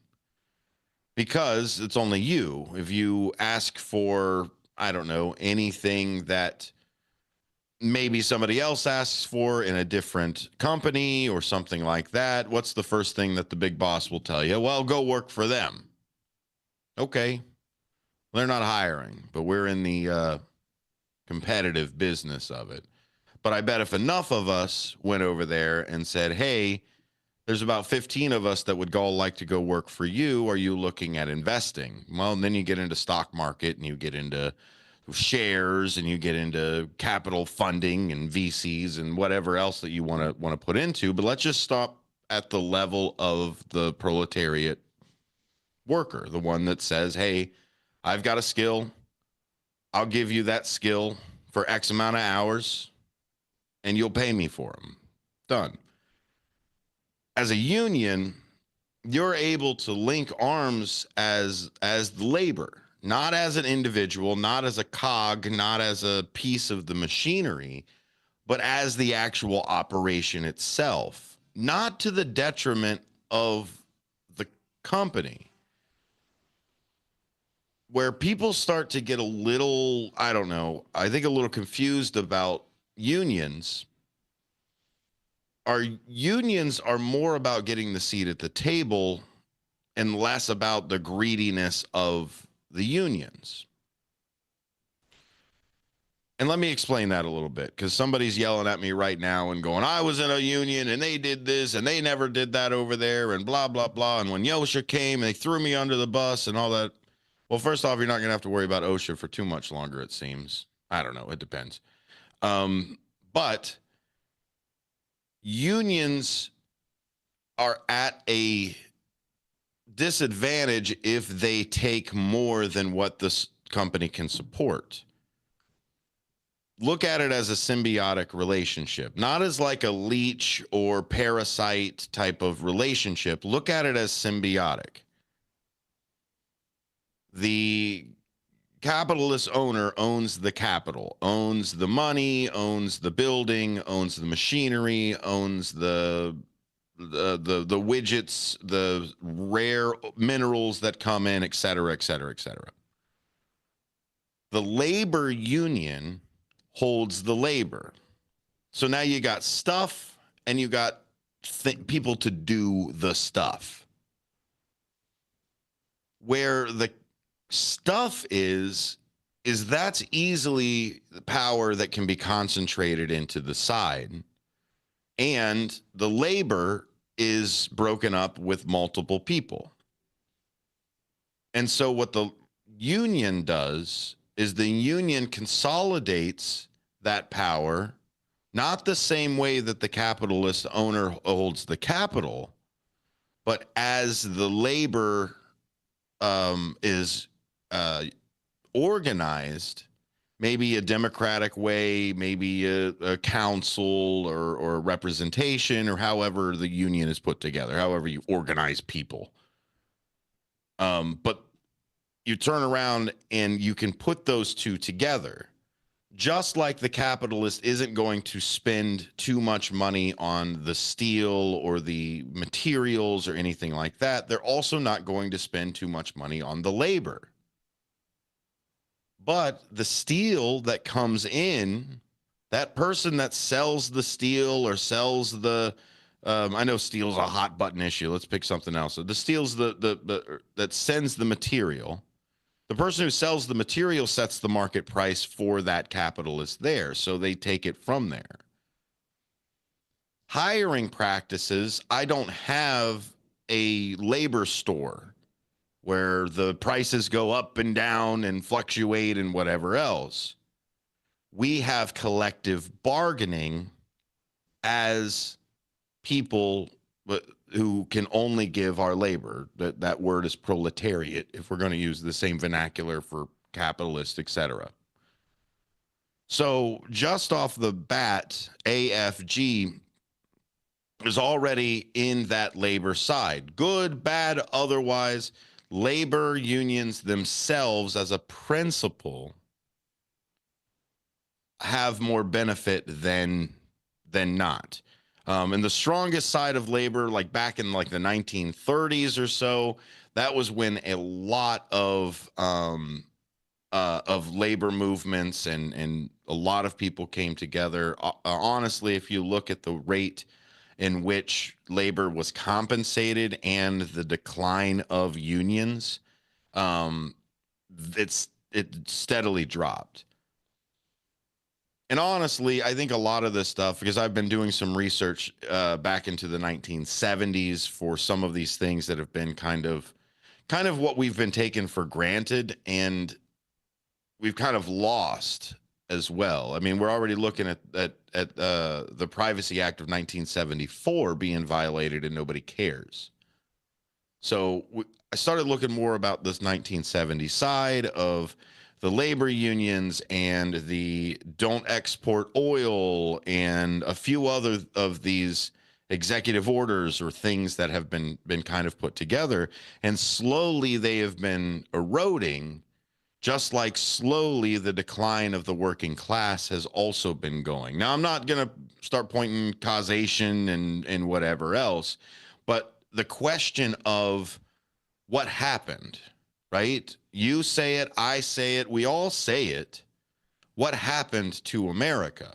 because it's only you. If you ask for, I don't know, anything that maybe somebody else asks for in a different company or something like that, what's the first thing that the big boss will tell you? Well, go work for them. Okay. They're not hiring, but we're in the competitive business of it. But I bet if enough of us went over there and said, hey, there's about 15 of us that would all like to go work for you. Are you looking at investing? Well, and then you get into stock market and you get into shares and you get into capital funding and VCs and whatever else that you want to put into. But let's just stop at the level of the proletariat worker, the one that says, hey, I've got a skill. I'll give you that skill for X amount of hours and you'll pay me for them. Done. As a union, you're able to link arms as labor, not as an individual, not as a cog, not as a piece of the machinery, but as the actual operation itself, not to the detriment of the company. Where people start to get a little, I don't know, I think a little confused about unions are more about getting the seat at the table and less about the greediness of the unions. And let me explain that a little bit, because somebody's yelling at me right now and going, I was in a union and they did this and they never did that over there and blah, blah, blah. And when OSHA came, they threw me under the bus and all that. Well, first off, you're not going to have to worry about OSHA for too much longer, it seems. I don't know. It depends. But unions are at a disadvantage if they take more than what this company can support. Look at it as a symbiotic relationship, not as like a leech or parasite type of relationship. Look at it as symbiotic. The capitalist owner owns the capital, owns the money, owns the building, owns the machinery, owns the widgets, the rare minerals that come in, et cetera, et cetera, et cetera. The labor union holds the labor. So now you got stuff and you got people to do the stuff. Where the stuff is that's easily the power that can be concentrated into the side, and the labor is broken up with multiple people. And so what the union does is the union consolidates that power, not the same way that the capitalist owner holds the capital, But as the labor is organized, maybe a democratic way, maybe a council or representation, or however the union is put together, however you organize people. But you turn around and you can put those two together. Just like the capitalist isn't going to spend too much money on the steel or the materials or anything like that, they're also not going to spend too much money on the labor. But the steel that comes in, that person that sells the steel or sells the, I know steel's a hot button issue. Let's pick something else. The steel's that sends the material. The person who sells the material sets the market price for that capitalist there, so they take it from there. Hiring practices, I don't have a labor store where the prices go up and down and fluctuate and whatever else. We have collective bargaining as people who can only give our labor. That word is proletariat, if we're going to use the same vernacular for capitalist, etc. So just off the bat, AFG is already in that labor side. Good, bad, otherwise, labor unions themselves as a principle have more benefit than not. And the strongest side of labor, like back in like the 1930s or so, that was when a lot of labor movements and a lot of people came together. Honestly, if you look at the rate in which labor was compensated and the decline of unions, it steadily dropped. And honestly, I think a lot of this stuff, because I've been doing some research back into the 1970s for some of these things that have been kind of what we've been taken for granted, and we've kind of lost as well. I mean, we're already looking at the Privacy Act of 1974 being violated, and nobody cares. So I started looking more about this 1970 side of the labor unions and the don't export oil and a few other of these executive orders or things that have been kind of put together. And slowly they have been eroding, just like slowly the decline of the working class has also been going. Now, I'm not going to start pointing causation and whatever else, but the question of what happened, right? You say it, I say it, we all say it. What happened to America?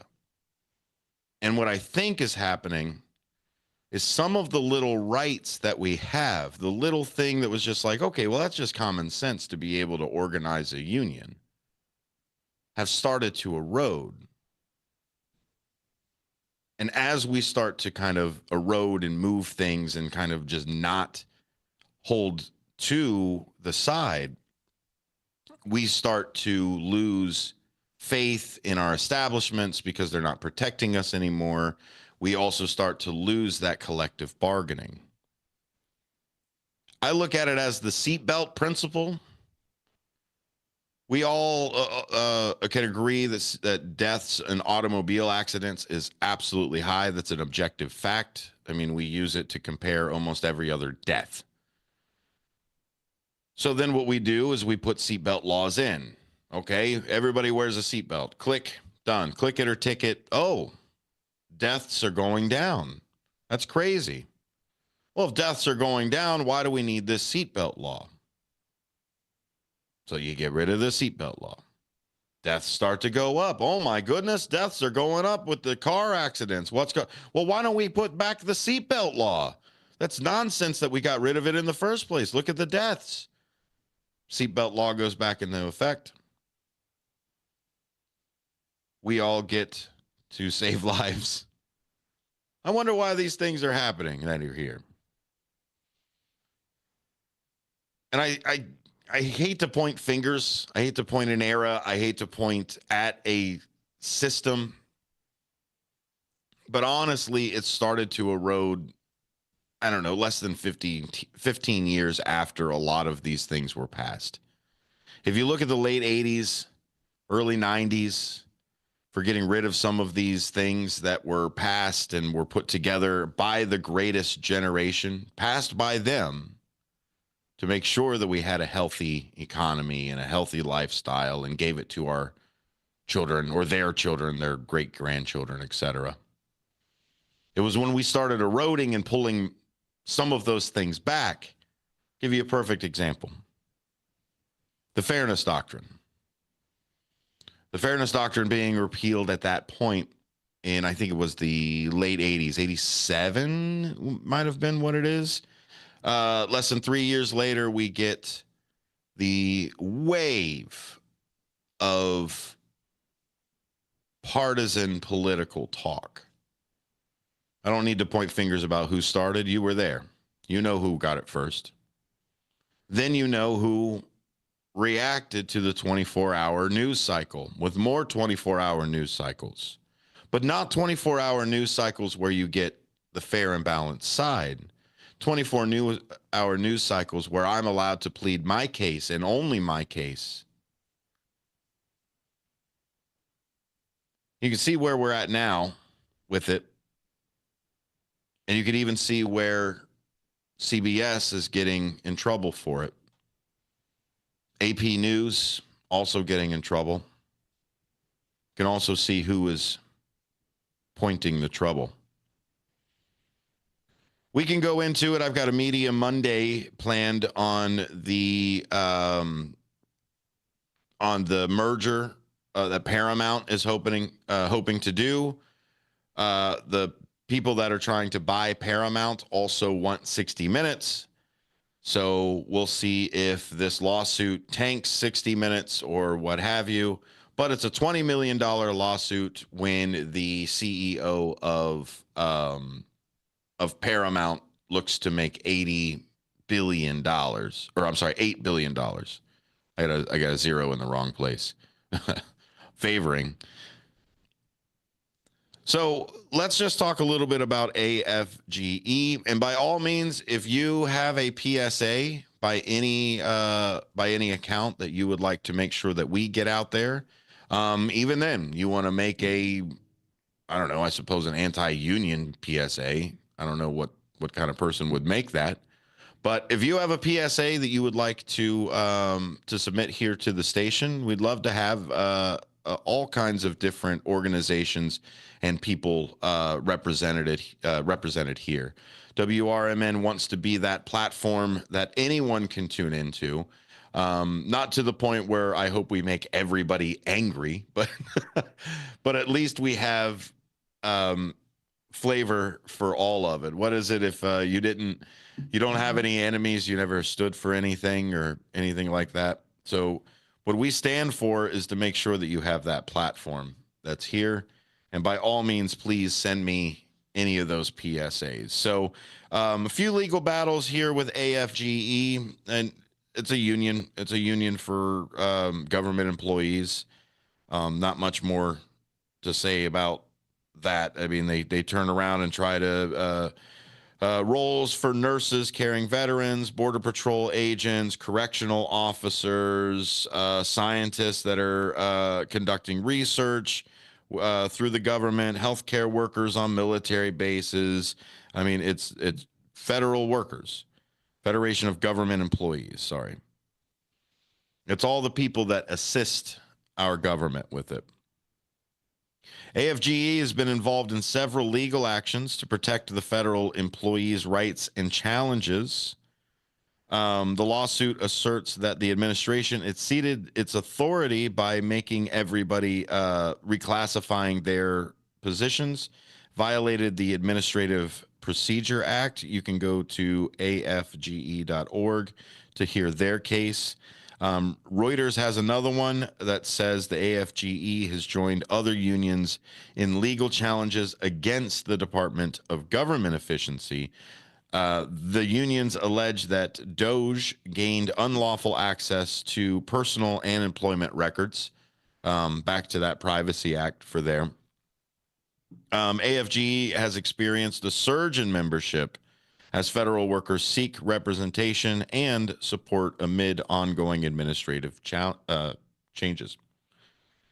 And what I think is happening is some of the little rights that we have, the little thing that was just like, okay, well, that's just common sense to be able to organize a union, have started to erode. And as we start to kind of erode and move things and kind of just not hold to the side, we start to lose faith in our establishments because they're not protecting us anymore. We also start to lose that collective bargaining. I look at it as the seatbelt principle. We all can agree that deaths in automobile accidents is absolutely high. That's an objective fact. I mean, we use it to compare almost every other death. So then what we do is we put seatbelt laws in. Okay, everybody wears a seatbelt. Click, done. Click it or ticket. Oh, deaths are going down. That's crazy. Well, if deaths are going down, why do we need this seatbelt law? So you get rid of the seatbelt law. Deaths start to go up. Oh my goodness, deaths are going up with the car accidents. Well, why don't we put back the seatbelt law? That's nonsense that we got rid of it in the first place. Look at the deaths. Seatbelt law goes back into effect. We all get to save lives. I wonder why these things are happening that are here. And I hate to point fingers. I hate to point an era. I hate to point at a system. But honestly, it started to erode I don't know, less than 15 years after a lot of these things were passed. If you look at the late 80s, early 90s, for getting rid of some of these things that were passed and were put together by the greatest generation, passed by them to make sure that we had a healthy economy and a healthy lifestyle and gave it to our children or their children, their great-grandchildren, etc. It was when we started eroding and pulling some of those things back. Give you a perfect example. The Fairness Doctrine. The Fairness Doctrine being repealed at that point in, I think it was the late 80s, 87 might have been what it is. Less than 3 years later, we get the wave of partisan political talk. I don't need to point fingers about who started. You were there. You know who got it first. Then you know who reacted to the 24-hour news cycle with more 24-hour news cycles, but not 24-hour news cycles where you get the fair and balanced side. 24-hour news cycles where I'm allowed to plead my case and only my case. You can see where we're at now with it. And you can even see where CBS is getting in trouble for it. AP News also getting in trouble. You can also see who is pointing the trouble. We can go into it. I've got a Media Monday planned on the merger that Paramount is hoping to do. The people that are trying to buy Paramount also want 60 Minutes. So we'll see if this lawsuit tanks 60 Minutes or what have you. But it's a $20 million lawsuit when the CEO of Paramount looks to make $80 billion. Or I'm sorry, $8 billion. I got a zero in the wrong place. Favoring. So let's just talk a little bit about AFGE. And by all means, if you have a PSA by any account that you would like to make sure that we get out there, even then, you want to make I don't know, I suppose an anti-union PSA. I don't know what kind of person would make that. But if you have a PSA that you would like to submit here to the station, we'd love to have all kinds of different organizations and people represented here. WRMN wants to be that platform that anyone can tune into. Not to the point where I hope we make everybody angry, but but at least we have flavor for all of it. What is it if you don't have any enemies, you never stood for anything or anything like that? So what we stand for is to make sure that you have that platform that's here. And by all means, please send me any of those PSAs. So a few legal battles here with AFGE, and it's a union. It's a union for government employees. Not much more to say about that. I mean, they turn around and try to roles for nurses carrying veterans, Border Patrol agents, correctional officers, scientists that are conducting research through the government, healthcare workers on military bases. I mean, it's federal workers, Federation of Government Employees, sorry. It's all the people that assist our government with it. AFGE has been involved in several legal actions to protect the federal employees' rights and challenges. The lawsuit asserts that the administration exceeded its authority by making everybody reclassifying their positions, violated the Administrative Procedure Act. You can go to afge.org to hear their case. Reuters has another one that says the AFGE has joined other unions in legal challenges against the Department of Government Efficiency. The unions allege that DOJ gained unlawful access to personal and employment records. Back to that Privacy Act for there. AFGE has experienced a surge in membership as federal workers seek representation and support amid ongoing administrative changes.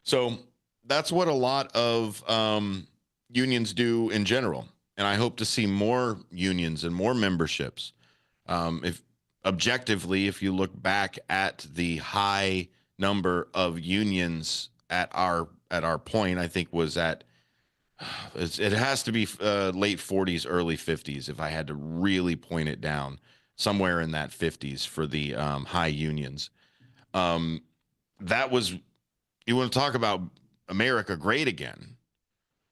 So that's what a lot of unions do in general. And I hope to see more unions and more memberships. If you look back at the high number of unions at our point, I think was at it has to be late 40s, early 50s. If I had to really point it down, somewhere in that 50s for the high unions. That was, you want to talk about America great again.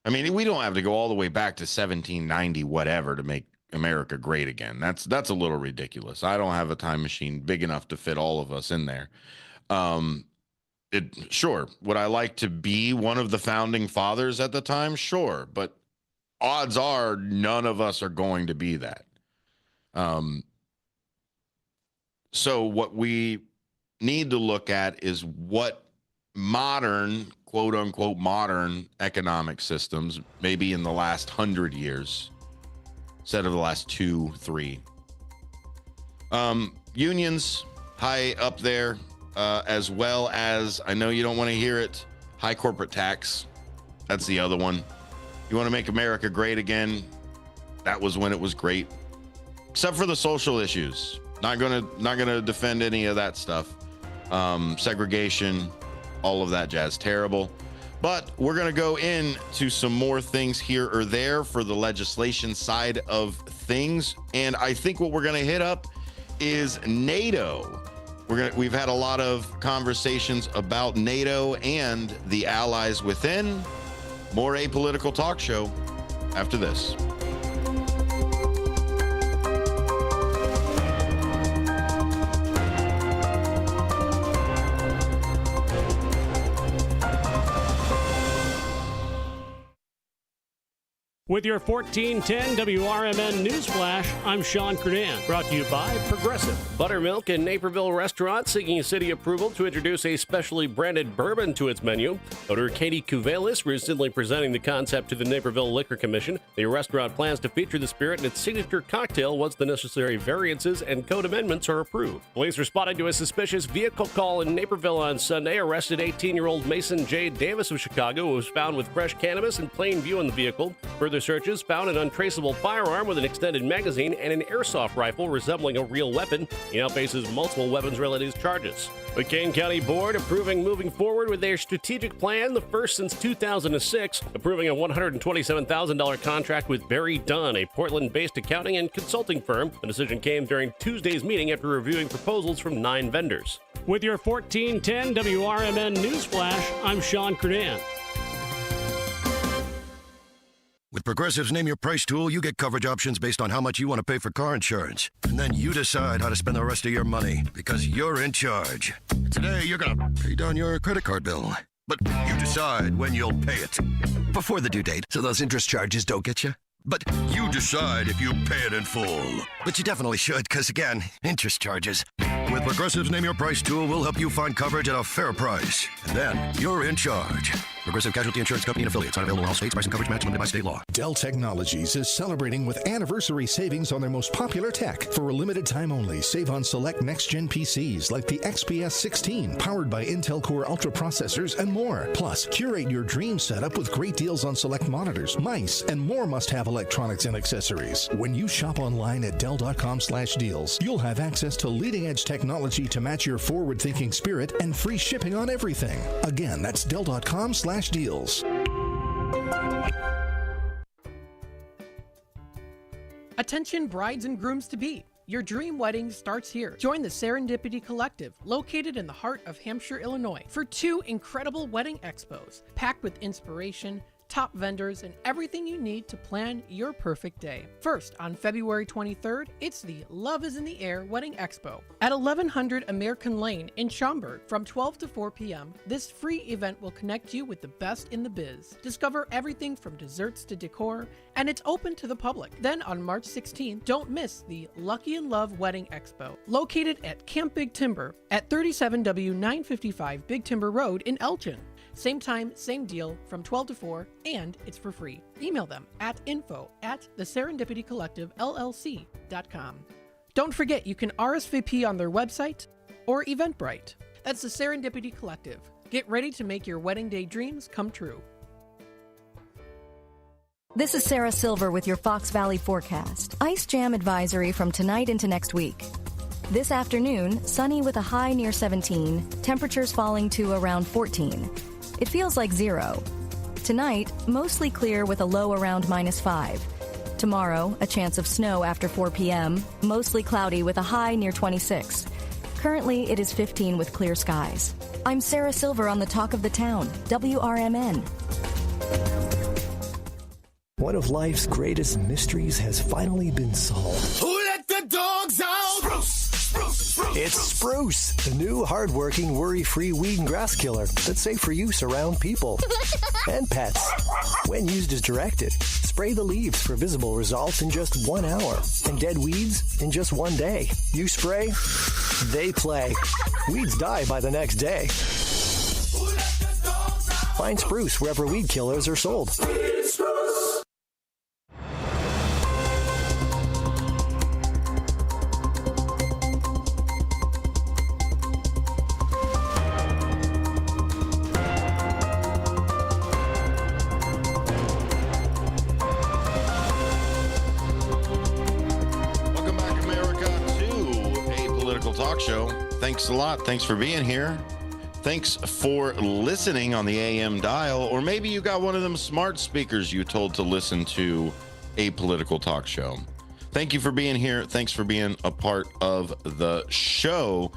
I mean, we don't have to go all the way back to 1790, whatever, to make America great again. That's a little ridiculous. I don't have a time machine big enough to fit all of us in there. Sure. Would I like to be one of the founding fathers at the time? Sure. But odds are none of us are going to be that. So what we need to look at is what modern, quote unquote, modern economic systems, maybe in the last 100 years, instead of the last 2, 3. Unions high up there. As well as, I know you don't want to hear it, high corporate tax. That's the other one. You want to make America great again? That was when it was great. Except for the social issues. Not gonna defend any of that stuff. Segregation, all of that jazz, terrible. But we're gonna go into some more things here or there for the legislation side of things. And I think what we're gonna hit up is NATO. We've had a lot of conversations about NATO and the allies within. More Apolitical Talk Show after this. With your 1410 WRMN Newsflash, I'm Sean Kernan. Brought to you by Progressive. Buttermilk in Naperville Restaurant seeking city approval to introduce a specially branded bourbon to its menu. Owner Katie Kuvelis recently presenting the concept to the Naperville Liquor Commission. The restaurant plans to feature the spirit in its signature cocktail once the necessary variances and code amendments are approved. Police responded to a suspicious vehicle call in Naperville on Sunday, arrested 18-year-old Mason J. Davis of Chicago, who was found with fresh cannabis in plain view in the vehicle. Further searches found an untraceable firearm with an extended magazine and an airsoft rifle resembling a real weapon. He now faces multiple weapons-related charges. The Kane County Board approving moving forward with their strategic plan, the first since 2006, approving a $127,000 contract with Barry Dunn, a Portland-based accounting and consulting firm. The decision came during Tuesday's meeting after reviewing proposals from 9 vendors. With your 1410 WRMN Newsflash, I'm Sean Kernan. With Progressive's Name Your Price tool, you get coverage options based on how much you want to pay for car insurance. And then you decide how to spend the rest of your money, because you're in charge. Today, you're going to pay down your credit card bill. But you decide when you'll pay it. Before the due date, so those interest charges don't get you. But you decide if you pay it in full. But you definitely should, because again, interest charges. With Progressive's Name Your Price tool, we'll help you find coverage at a fair price. And then you're in charge. Progressive Casualty Insurance Company and affiliates. Not available in all states. Price and coverage match limited by state law. Dell Technologies is celebrating with anniversary savings on their most popular tech. For a limited time only, save on select next-gen PCs like the XPS 16, powered by Intel Core Ultra processors and more. Plus, curate your dream setup with great deals on select monitors, mice, and more must-have electronics and accessories. When you shop online at Dell.com/deals, you'll have access to leading-edge technology to match your forward-thinking spirit and free shipping on everything. Again, that's Dell.com/deals. Attention brides and grooms to be. Your dream wedding starts here. Join the Serendipity Collective, located in the heart of Hampshire, Illinois, for 2 incredible wedding expos, packed with inspiration, top vendors, and everything you need to plan your perfect day. First, on February 23rd, it's the Love is in the Air Wedding Expo at 1100 American Lane in Schaumburg from 12 to 4 p.m. This free event will connect you with the best in the biz. Discover everything from desserts to decor, and it's open to the public. Then on March 16th, don't miss the Lucky in Love Wedding Expo, located at Camp Big Timber at 37W 955 Big Timber Road in Elgin. Same time, same deal from 12 to 4, and it's for free. Email them at info@theserendipitycollectivellc.com. Don't forget, you can RSVP on their website or Eventbrite. That's the Serendipity Collective. Get ready to make your wedding day dreams come true. This is Sarah Silver with your Fox Valley forecast. Ice jam advisory from tonight into next week. This afternoon, sunny with a high near 17, temperatures falling to around 14. It feels like 0. Tonight, mostly clear with a low around -5. Tomorrow, a chance of snow after 4 p.m., mostly cloudy with a high near 26. Currently, it is 15 with clear skies. I'm Sarah Silver on the Talk of the Town, WRMN. One of life's greatest mysteries has finally been solved. Who let the dogs out? It's Spruce, the new hard-working, worry-free weed and grass killer that's safe for use around people and pets. When used as directed, spray the leaves for visible results in just 1 hour and dead weeds in just 1 day. You spray, they play. Weeds die by the next day. Find Spruce wherever weed killers are sold. Show. Thanks a lot. Thanks for being here. Thanks for listening on the AM dial, or maybe you got one of them smart speakers you told to listen to a political talk show. Thank you for being here. Thanks for being a part of the show.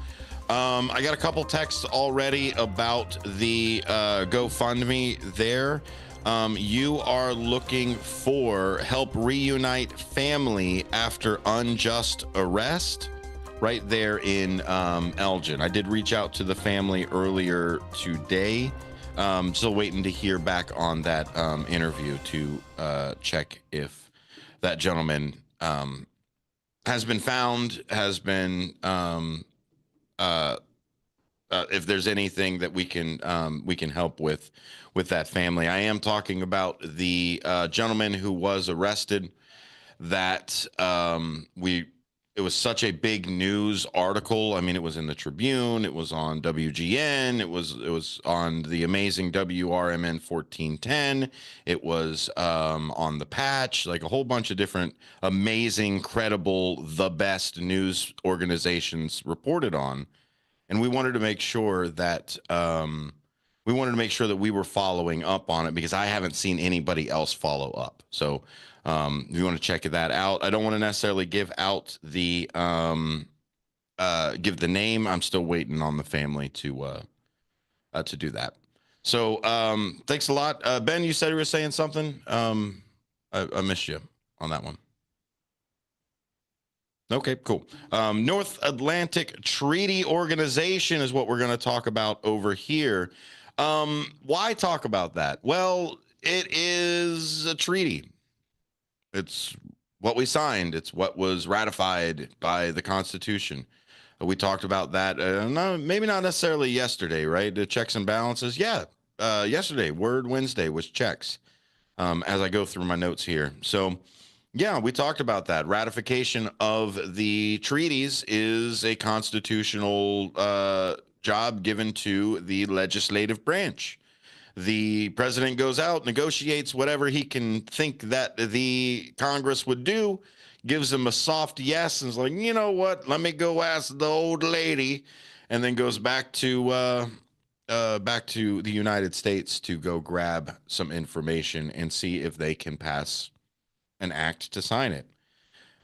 I got a couple texts already about the GoFundMe there. You are looking for help reunite family after unjust arrest. Right there in Elgin. I did reach out to the family earlier today. Still waiting to hear back on that interview to check if that gentleman has been found, has been if there's anything that we can help with that family. I am talking about the gentleman who was arrested. That it was such a big news article. I mean, it was in the Tribune, it was on WGN, it was on the amazing WRMN 1410, it was on the Patch, like a whole bunch of different amazing, credible, the best news organizations reported on. And we wanted to make sure that we were following up on it, because I haven't seen anybody else follow up. So if you want to check that out, I don't want to necessarily give out the give the name. I'm still waiting on the family to do that. So thanks a lot, Ben. You said you were saying something. I missed you on that one. Okay, cool. North Atlantic Treaty Organization is what we're going to talk about over here. Why talk about that? Well, it is a treaty. It's what we signed. It's what was ratified by the Constitution. We talked about that, maybe not necessarily yesterday, right? The checks and balances. Yeah, yesterday, Word Wednesday was checks, as I go through my notes here. So, yeah, we talked about that. Ratification of the treaties is a constitutional job given to the legislative branch. The president goes out, negotiates whatever he can think that the Congress would do, gives them a soft yes, and is like, you know what, let me go ask the old lady, and then goes back to the United States to go grab some information and see if they can pass an act to sign it.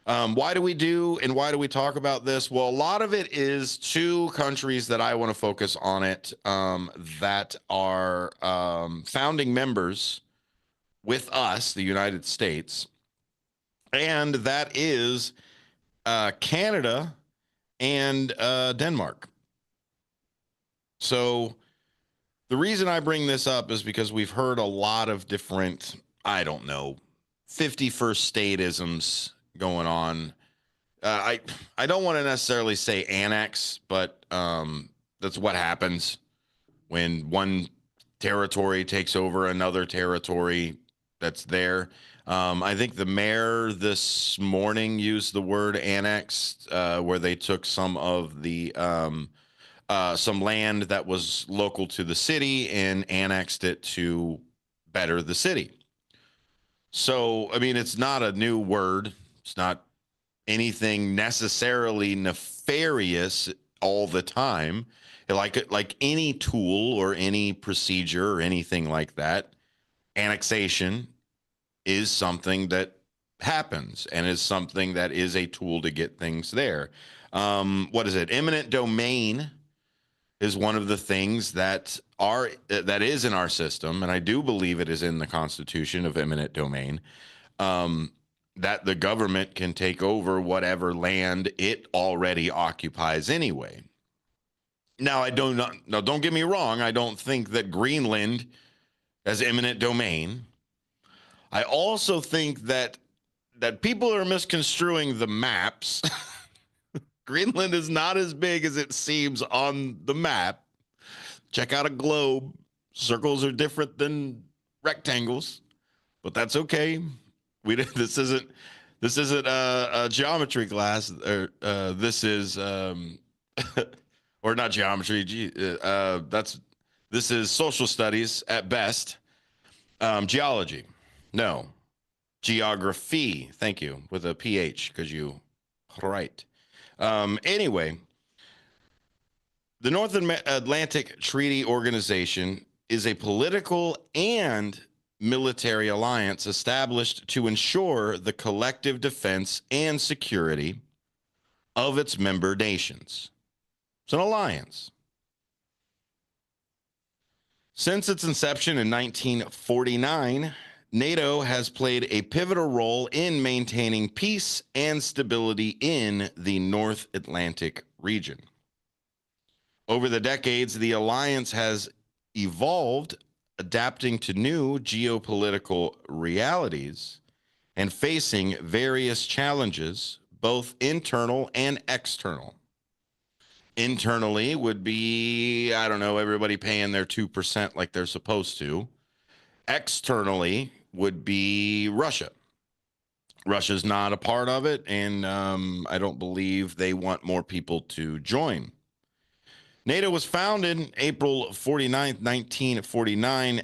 Why do we talk about this? Well, a lot of it is two countries that I want to focus on it, that are founding members with us, the United States, and that is Canada and Denmark. So the reason I bring this up is because we've heard a lot of different, 51st stateisms going on. I don't want to necessarily say annex, but that's what happens when one territory takes over another territory that's there. I think the mayor this morning used the word annexed, where they took some of the some land that was local to the city and annexed it to better the city. So, I mean, it's not a new word. It's not anything necessarily nefarious all the time. Like any tool or any procedure or anything like that, annexation is something that happens and is something that is a tool to get things there. What is it? Eminent domain is one of the things that is in our system, and I do believe it is in the Constitution of eminent domain. That the government can take over whatever land it already occupies anyway. Now, don't get me wrong. I don't think that Greenland has eminent domain. I also think that people are misconstruing the maps. Greenland is not as big as it seems on the map. Check out a globe. Circles are different than rectangles, but that's okay. This isn't a geometry class, or this is or not geometry. This is social studies at best. Geology, no. Geography, thank you, with a PH, because you right. Anyway, the North Atlantic Treaty Organization is a political and military alliance established to ensure the collective defense and security of its member nations. It's an alliance. Since its inception in 1949, NATO has played a pivotal role in maintaining peace and stability in the North Atlantic region. Over the decades, the alliance has evolved, adapting to new geopolitical realities and facing various challenges, both internal and external. Internally would be, I don't know, everybody paying their 2% like they're supposed to. Externally would be Russia. Russia's not a part of it, and I don't believe they want more people to join. NATO was founded April 49th, 1949,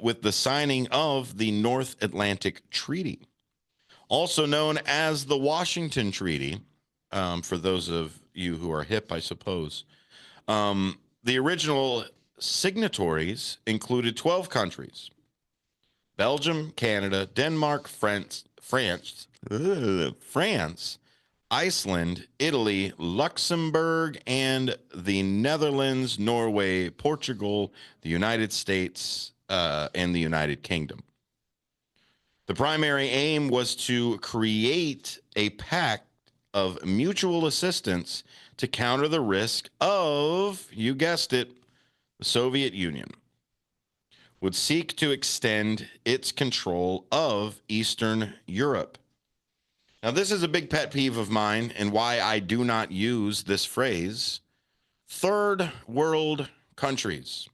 with the signing of the North Atlantic Treaty, also known as the Washington Treaty, for those of you who are hip, I suppose. The original signatories included 12 countries: Belgium, Canada, Denmark, France, Iceland, Italy, Luxembourg, and the Netherlands, Norway, Portugal, the United States, and the United Kingdom. The primary aim was to create a pact of mutual assistance to counter the risk of, you guessed it, the Soviet Union would seek to extend its control of Eastern Europe. Now, this is a big pet peeve of mine and why I do not use this phrase, third world countries.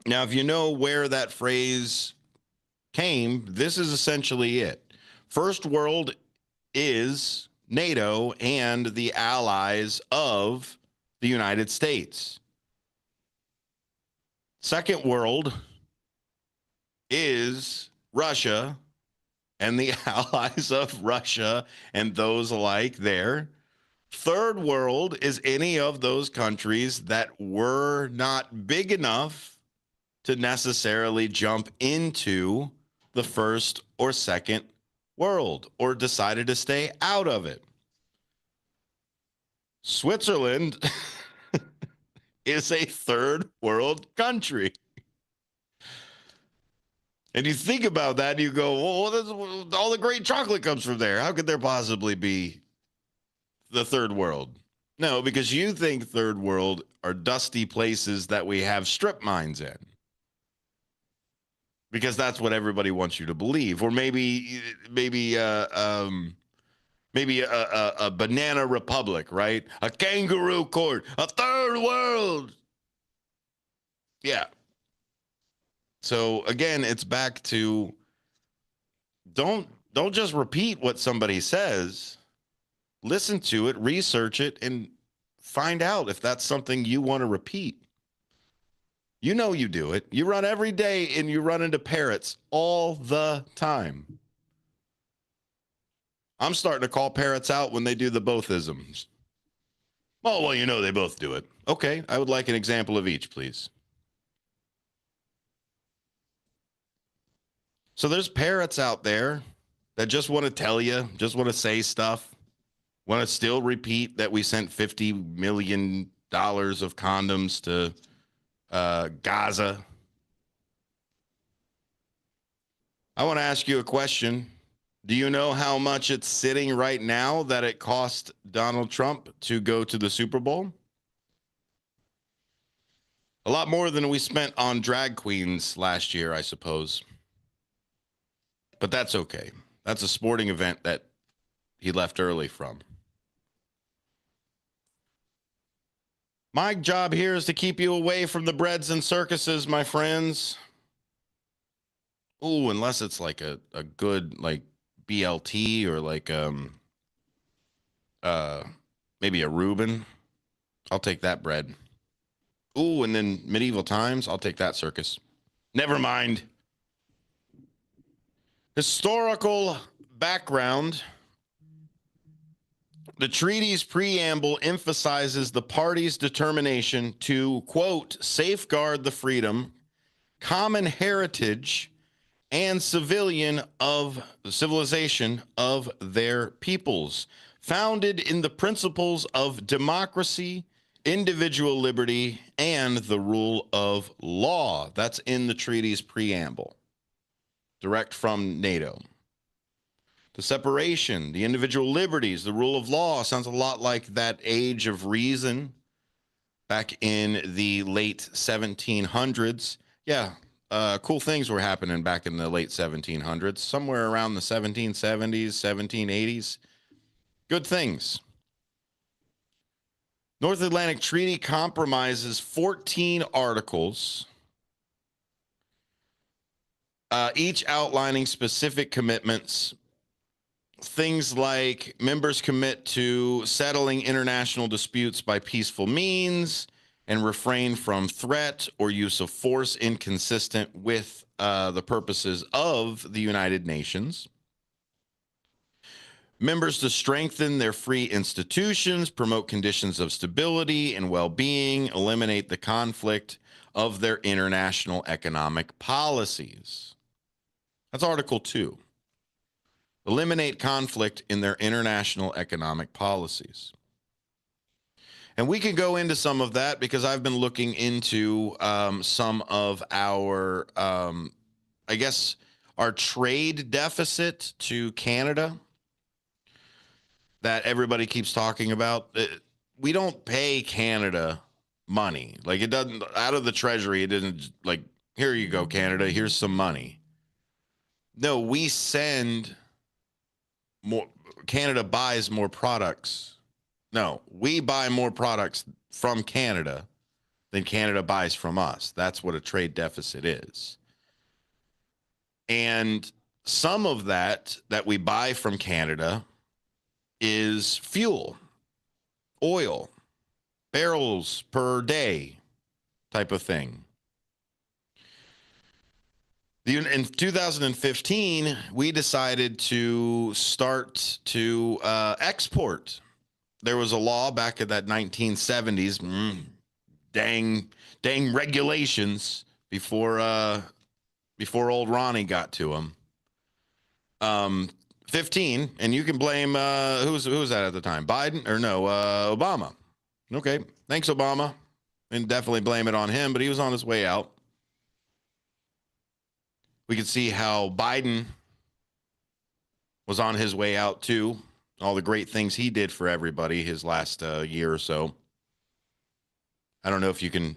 Now, if you know where that phrase came, this is essentially it. First world is NATO and the allies of the United States. Second world is Russia and the allies of Russia and those alike there. Third world is any of those countries that were not big enough to necessarily jump into the first or second world or decided to stay out of it. Switzerland is a third world country. And you think about that and you go, well, all the great chocolate comes from there. How could there possibly be the third world? No, because you think third world are dusty places that we have strip mines in. Because that's what everybody wants you to believe. Or maybe a banana republic, right? A kangaroo court, a third world. Yeah, So again, it's back to don't just repeat what somebody says. Listen to it, research it, and find out if that's something you want to repeat. You know you do it. You run every day and you run into parrots all the time. I'm starting to call parrots out when they do the bothisms. Oh, well, you know they both do it. Okay, I would like an example of each, please. So there's parrots out there that just want to tell you, just want to say stuff, want to still repeat that we sent $50 million of condoms to Gaza. I want to ask you a question. Do you know how much it's sitting right now that it cost Donald Trump to go to the Super Bowl? A lot more than we spent on drag queens last year, I suppose. But that's okay. That's a sporting event that he left early from. My job here is to keep you away from the breads and circuses, my friends. Ooh, unless it's like a good like BLT or like maybe a Reuben. I'll take that bread. Ooh, and then medieval times, I'll take that circus. Never mind. Historical background. The treaty's preamble emphasizes the parties' determination to, quote, safeguard the freedom, common heritage, and civilization of their peoples, founded in the principles of democracy, individual liberty, and the rule of law. That's in the treaty's preamble, direct from NATO. The separation, the individual liberties, the rule of law sounds a lot like that age of reason back in the late 1700s. Yeah, cool things were happening back in the late 1700s, somewhere around the 1770s, 1780s. Good things. North Atlantic Treaty compromises 14 articles, each outlining specific commitments. Things like members commit to settling international disputes by peaceful means and refrain from threat or use of force inconsistent with the purposes of the United Nations. Members to strengthen their free institutions, promote conditions of stability and well-being, eliminate the conflict of their international economic policies. That's Article 2. Eliminate conflict in their international economic policies. And we can go into some of that because I've been looking into some of our, I guess, our trade deficit to Canada that everybody keeps talking about. We don't pay Canada money. Like, it doesn't, out of the treasury, it isn't like, here you go, Canada, here's some money. No, we send more. Canada buys more products. No, we buy more products from Canada than Canada buys from us. That's what a trade deficit is. And some of that we buy from Canada is fuel, oil, barrels per day type of thing. In 2015, we decided to start to export. There was a law back in that 1970s, dang regulations before old Ronnie got to them. 15, and you can blame who was that at the time? Biden or no? Obama. Okay, thanks Obama, and definitely blame it on him. But he was on his way out. We could see how Biden was on his way out, too. All the great things he did for everybody his last year or so. I don't know if you can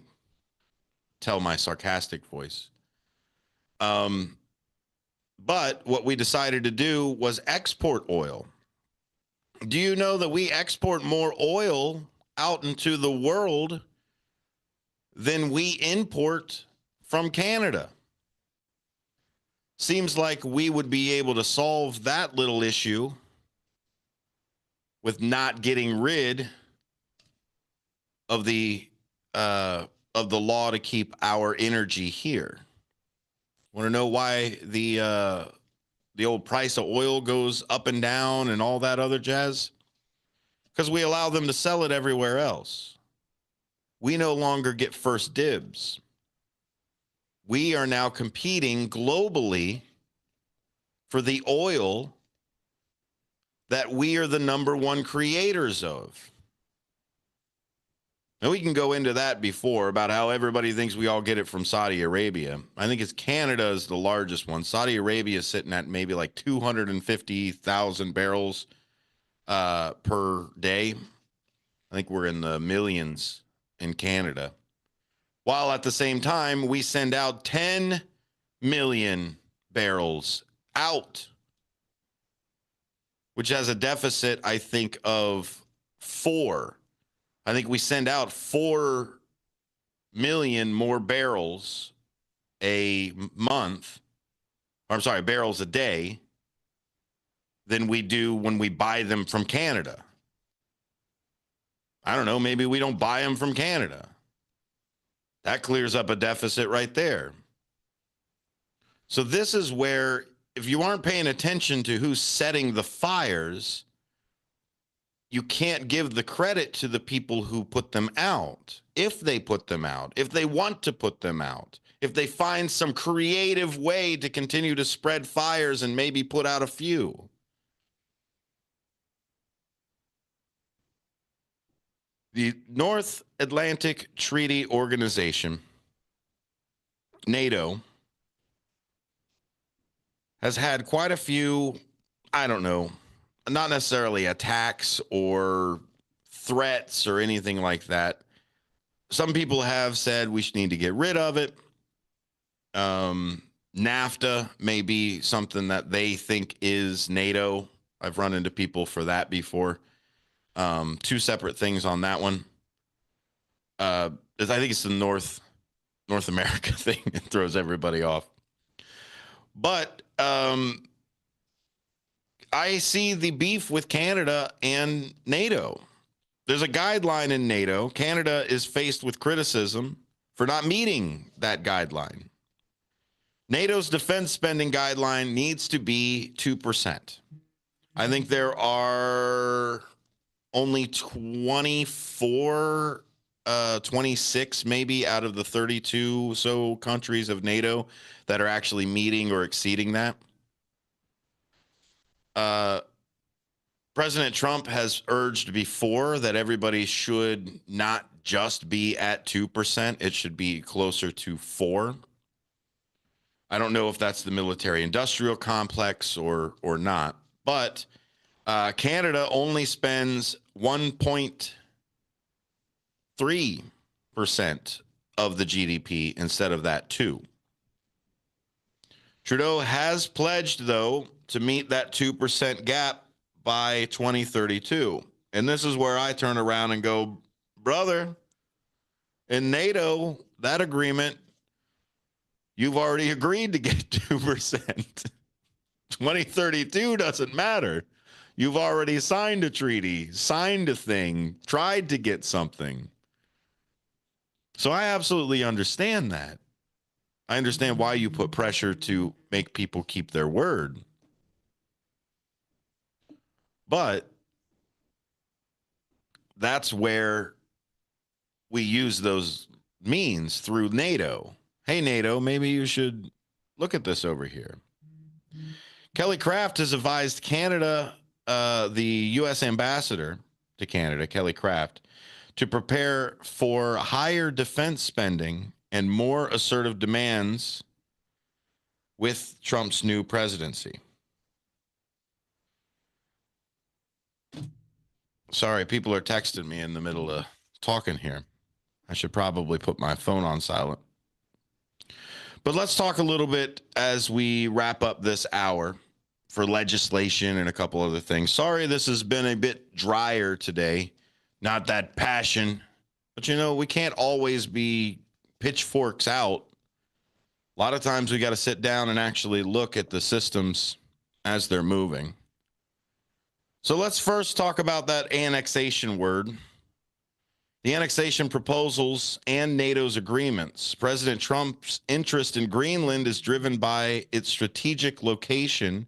tell my sarcastic voice. But what we decided to do was export oil. Do you know that we export more oil out into the world than we import from Canada? Seems like we would be able to solve that little issue with not getting rid of the law to keep our energy here. Want to know why the old price of oil goes up and down and all that other jazz? Because we allow them to sell it everywhere else. We no longer get first dibs. We are now competing globally for the oil that we are the number one creators of. And we can go into that before about how everybody thinks we all get it from Saudi Arabia. I think it's Canada is the largest one. Saudi Arabia is sitting at maybe like 250,000 barrels per day. I think we're in the millions in Canada. While at the same time, we send out 10 million barrels out, which has a deficit, I think, of 4. I think we send out 4 million more barrels a month, or I'm sorry, barrels a day, than we do when we buy them from Canada. I don't know, maybe we don't buy them from Canada. That clears up a deficit right there. So this is where, if you aren't paying attention to who's setting the fires, you can't give the credit to the people who put them out. If they put them out, if they want to put them out, if they find some creative way to continue to spread fires and maybe put out a few. The North Atlantic Treaty Organization, NATO, has had quite a few, I don't know, not necessarily attacks or threats or anything like that. Some people have said we should need to get rid of it. NAFTA may be something that they think is NATO. I've run into people for that before. 2 separate things on that one. I think it's the North America thing. It throws everybody off. But I see the beef with Canada and NATO. There's a guideline in NATO. Canada is faced with criticism for not meeting that guideline. NATO's defense spending guideline needs to be 2%. I think there are only 26 maybe out of the 32 so countries of NATO that are actually meeting or exceeding that. President Trump has urged before that everybody should not just be at 2%. It should be closer to 4%. I don't know if that's the military industrial complex or not, but Canada only spends 1.3% of the GDP instead of that 2%. Trudeau has pledged, though, to meet that 2% gap by 2032. And this is where I turn around and go, brother, in NATO, that agreement, you've already agreed to get 2%. 2032 doesn't matter. You've already signed a treaty, signed a thing, tried to get something. So I absolutely understand that. I understand why you put pressure to make people keep their word. But that's where we use those means through NATO. Hey, NATO, maybe you should look at this over here. Kelly Craft has advised Canada, the U.S. ambassador to Canada, Kelly Craft, to prepare for higher defense spending and more assertive demands with Trump's new presidency. Sorry, people are texting me in the middle of talking here. I should probably put my phone on silent. But let's talk a little bit as we wrap up this hour for legislation and a couple other things. Sorry, this has been a bit drier today. Not that passion. But, you know, we can't always be pitchforks out A lot of times we got to sit down and actually look at the systems as they're moving. So let's first talk about that annexation word. The annexation proposals and NATO's agreements. President Trump's interest in Greenland is driven by its strategic location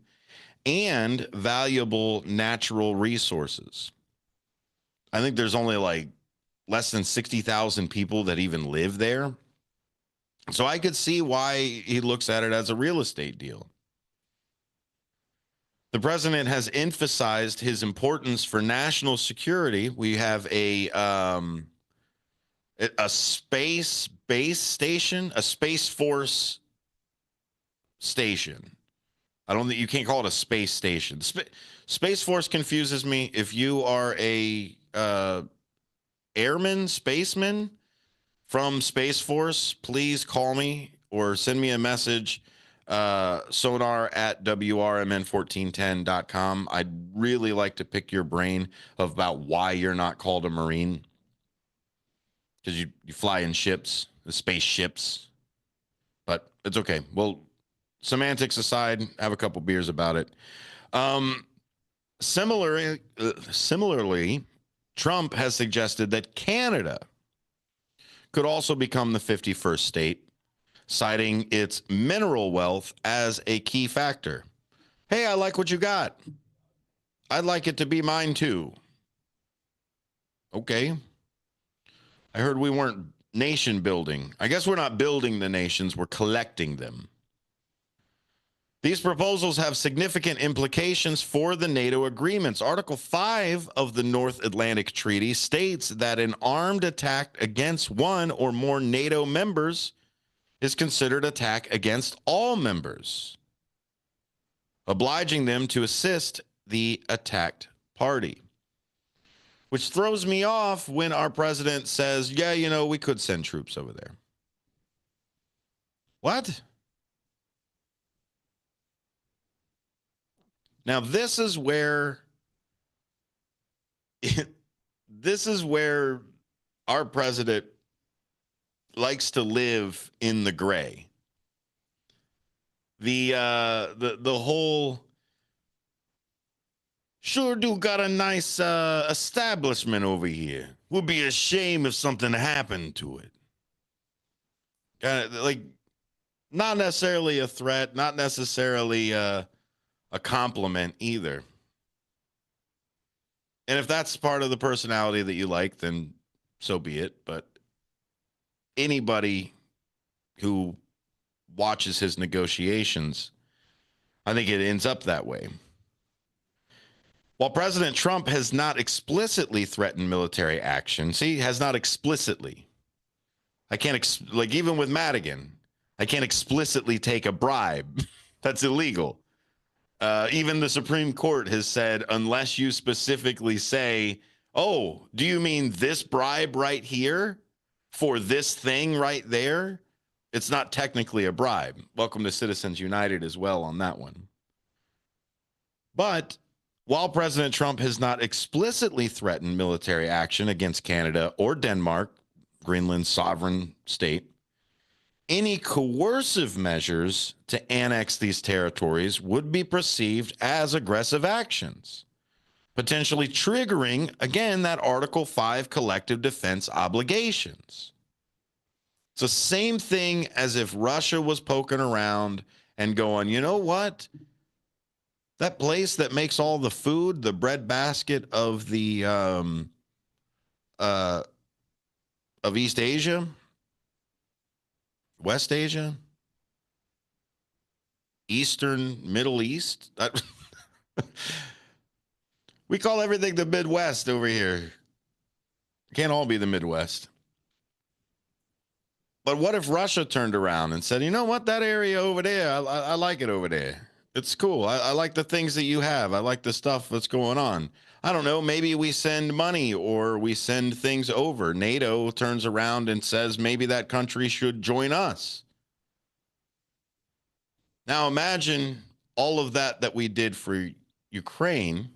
and valuable natural resources. I think there's only like less than 60,000 people that even live there. So I could see why he looks at it as a real estate deal. The president has emphasized his importance for national security. We have a space base station, a Space Force station. I don't think you can't call it a space station. Space Force confuses me. If you are a airman, spaceman from Space Force, please call me or send me a message, sonar@WRMN1410.com. I'd really like to pick your brain about why you're not called a Marine. Because you fly in ships, the spaceships. But it's okay. Well, semantics aside, have a couple beers about it. Similarly, Trump has suggested that Canada could also become the 51st state, citing its mineral wealth as a key factor. Hey, I like what you got. I'd like it to be mine too. Okay. I heard we weren't nation building. I guess we're not building the nations, we're collecting them. These proposals have significant implications for the NATO agreements. Article 5 of the North Atlantic Treaty states that an armed attack against one or more NATO members is considered attack against all members, obliging them to assist the attacked party. Which throws me off when our president says, yeah, you know, we could send troops over there. What? Now, this is where our president likes to live in the gray. The whole sure do got a nice establishment over here. Would be a shame if something happened to it. Like, not necessarily a threat, not necessarily a compliment either. And if that's part of the personality that you like, then so be it. But anybody who watches his negotiations, I think it ends up that way. While President Trump has not explicitly threatened military action, has not explicitly. I can't, like even with Madigan, I can't explicitly take a bribe. That's illegal. Even the Supreme Court has said, unless you specifically say, oh, do you mean this bribe right here for this thing right there? It's not technically a bribe. Welcome to Citizens United as well on that one. But while President Trump has not explicitly threatened military action against Canada or Denmark, Greenland's sovereign state, any coercive measures to annex these territories would be perceived as aggressive actions, potentially triggering, again, that Article 5 collective defense obligations. It's the same thing as if Russia was poking around and going, you know what? That place that makes all the food, the breadbasket of the of East Asia, West Asia, Eastern Middle East. We call everything the Midwest over here. Can't all be the Midwest. But what if Russia turned around and said, you know what, that area over there, I like it over there. It's cool. I like the things that you have. I like the stuff that's going on. I don't know. Maybe we send money or we send things over. NATO turns around and says maybe that country should join us. Now imagine all of that we did for Ukraine.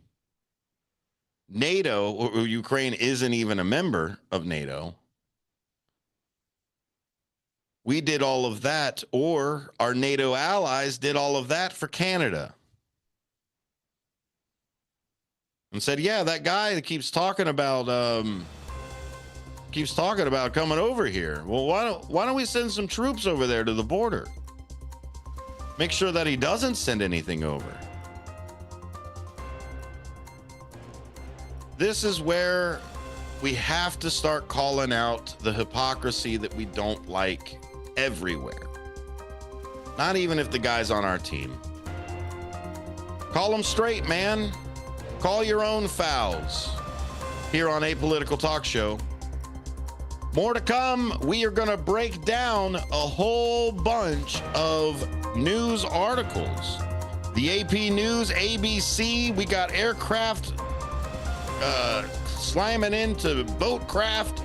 NATO, or Ukraine isn't even a member of NATO. We did all of that, or our NATO allies did all of that for Canada. And said, yeah, that guy that keeps talking about coming over here. Well, why don't we send some troops over there to the border? Make sure that he doesn't send anything over. This is where we have to start calling out the hypocrisy that we don't like everywhere. Not even if the guy's on our team. Call him straight, man. Call your own fouls. Here on Apolitical Talk Show. More to come. We are going to break down a whole bunch of news articles. The AP News, ABC, we got aircraft slamming into boatcraft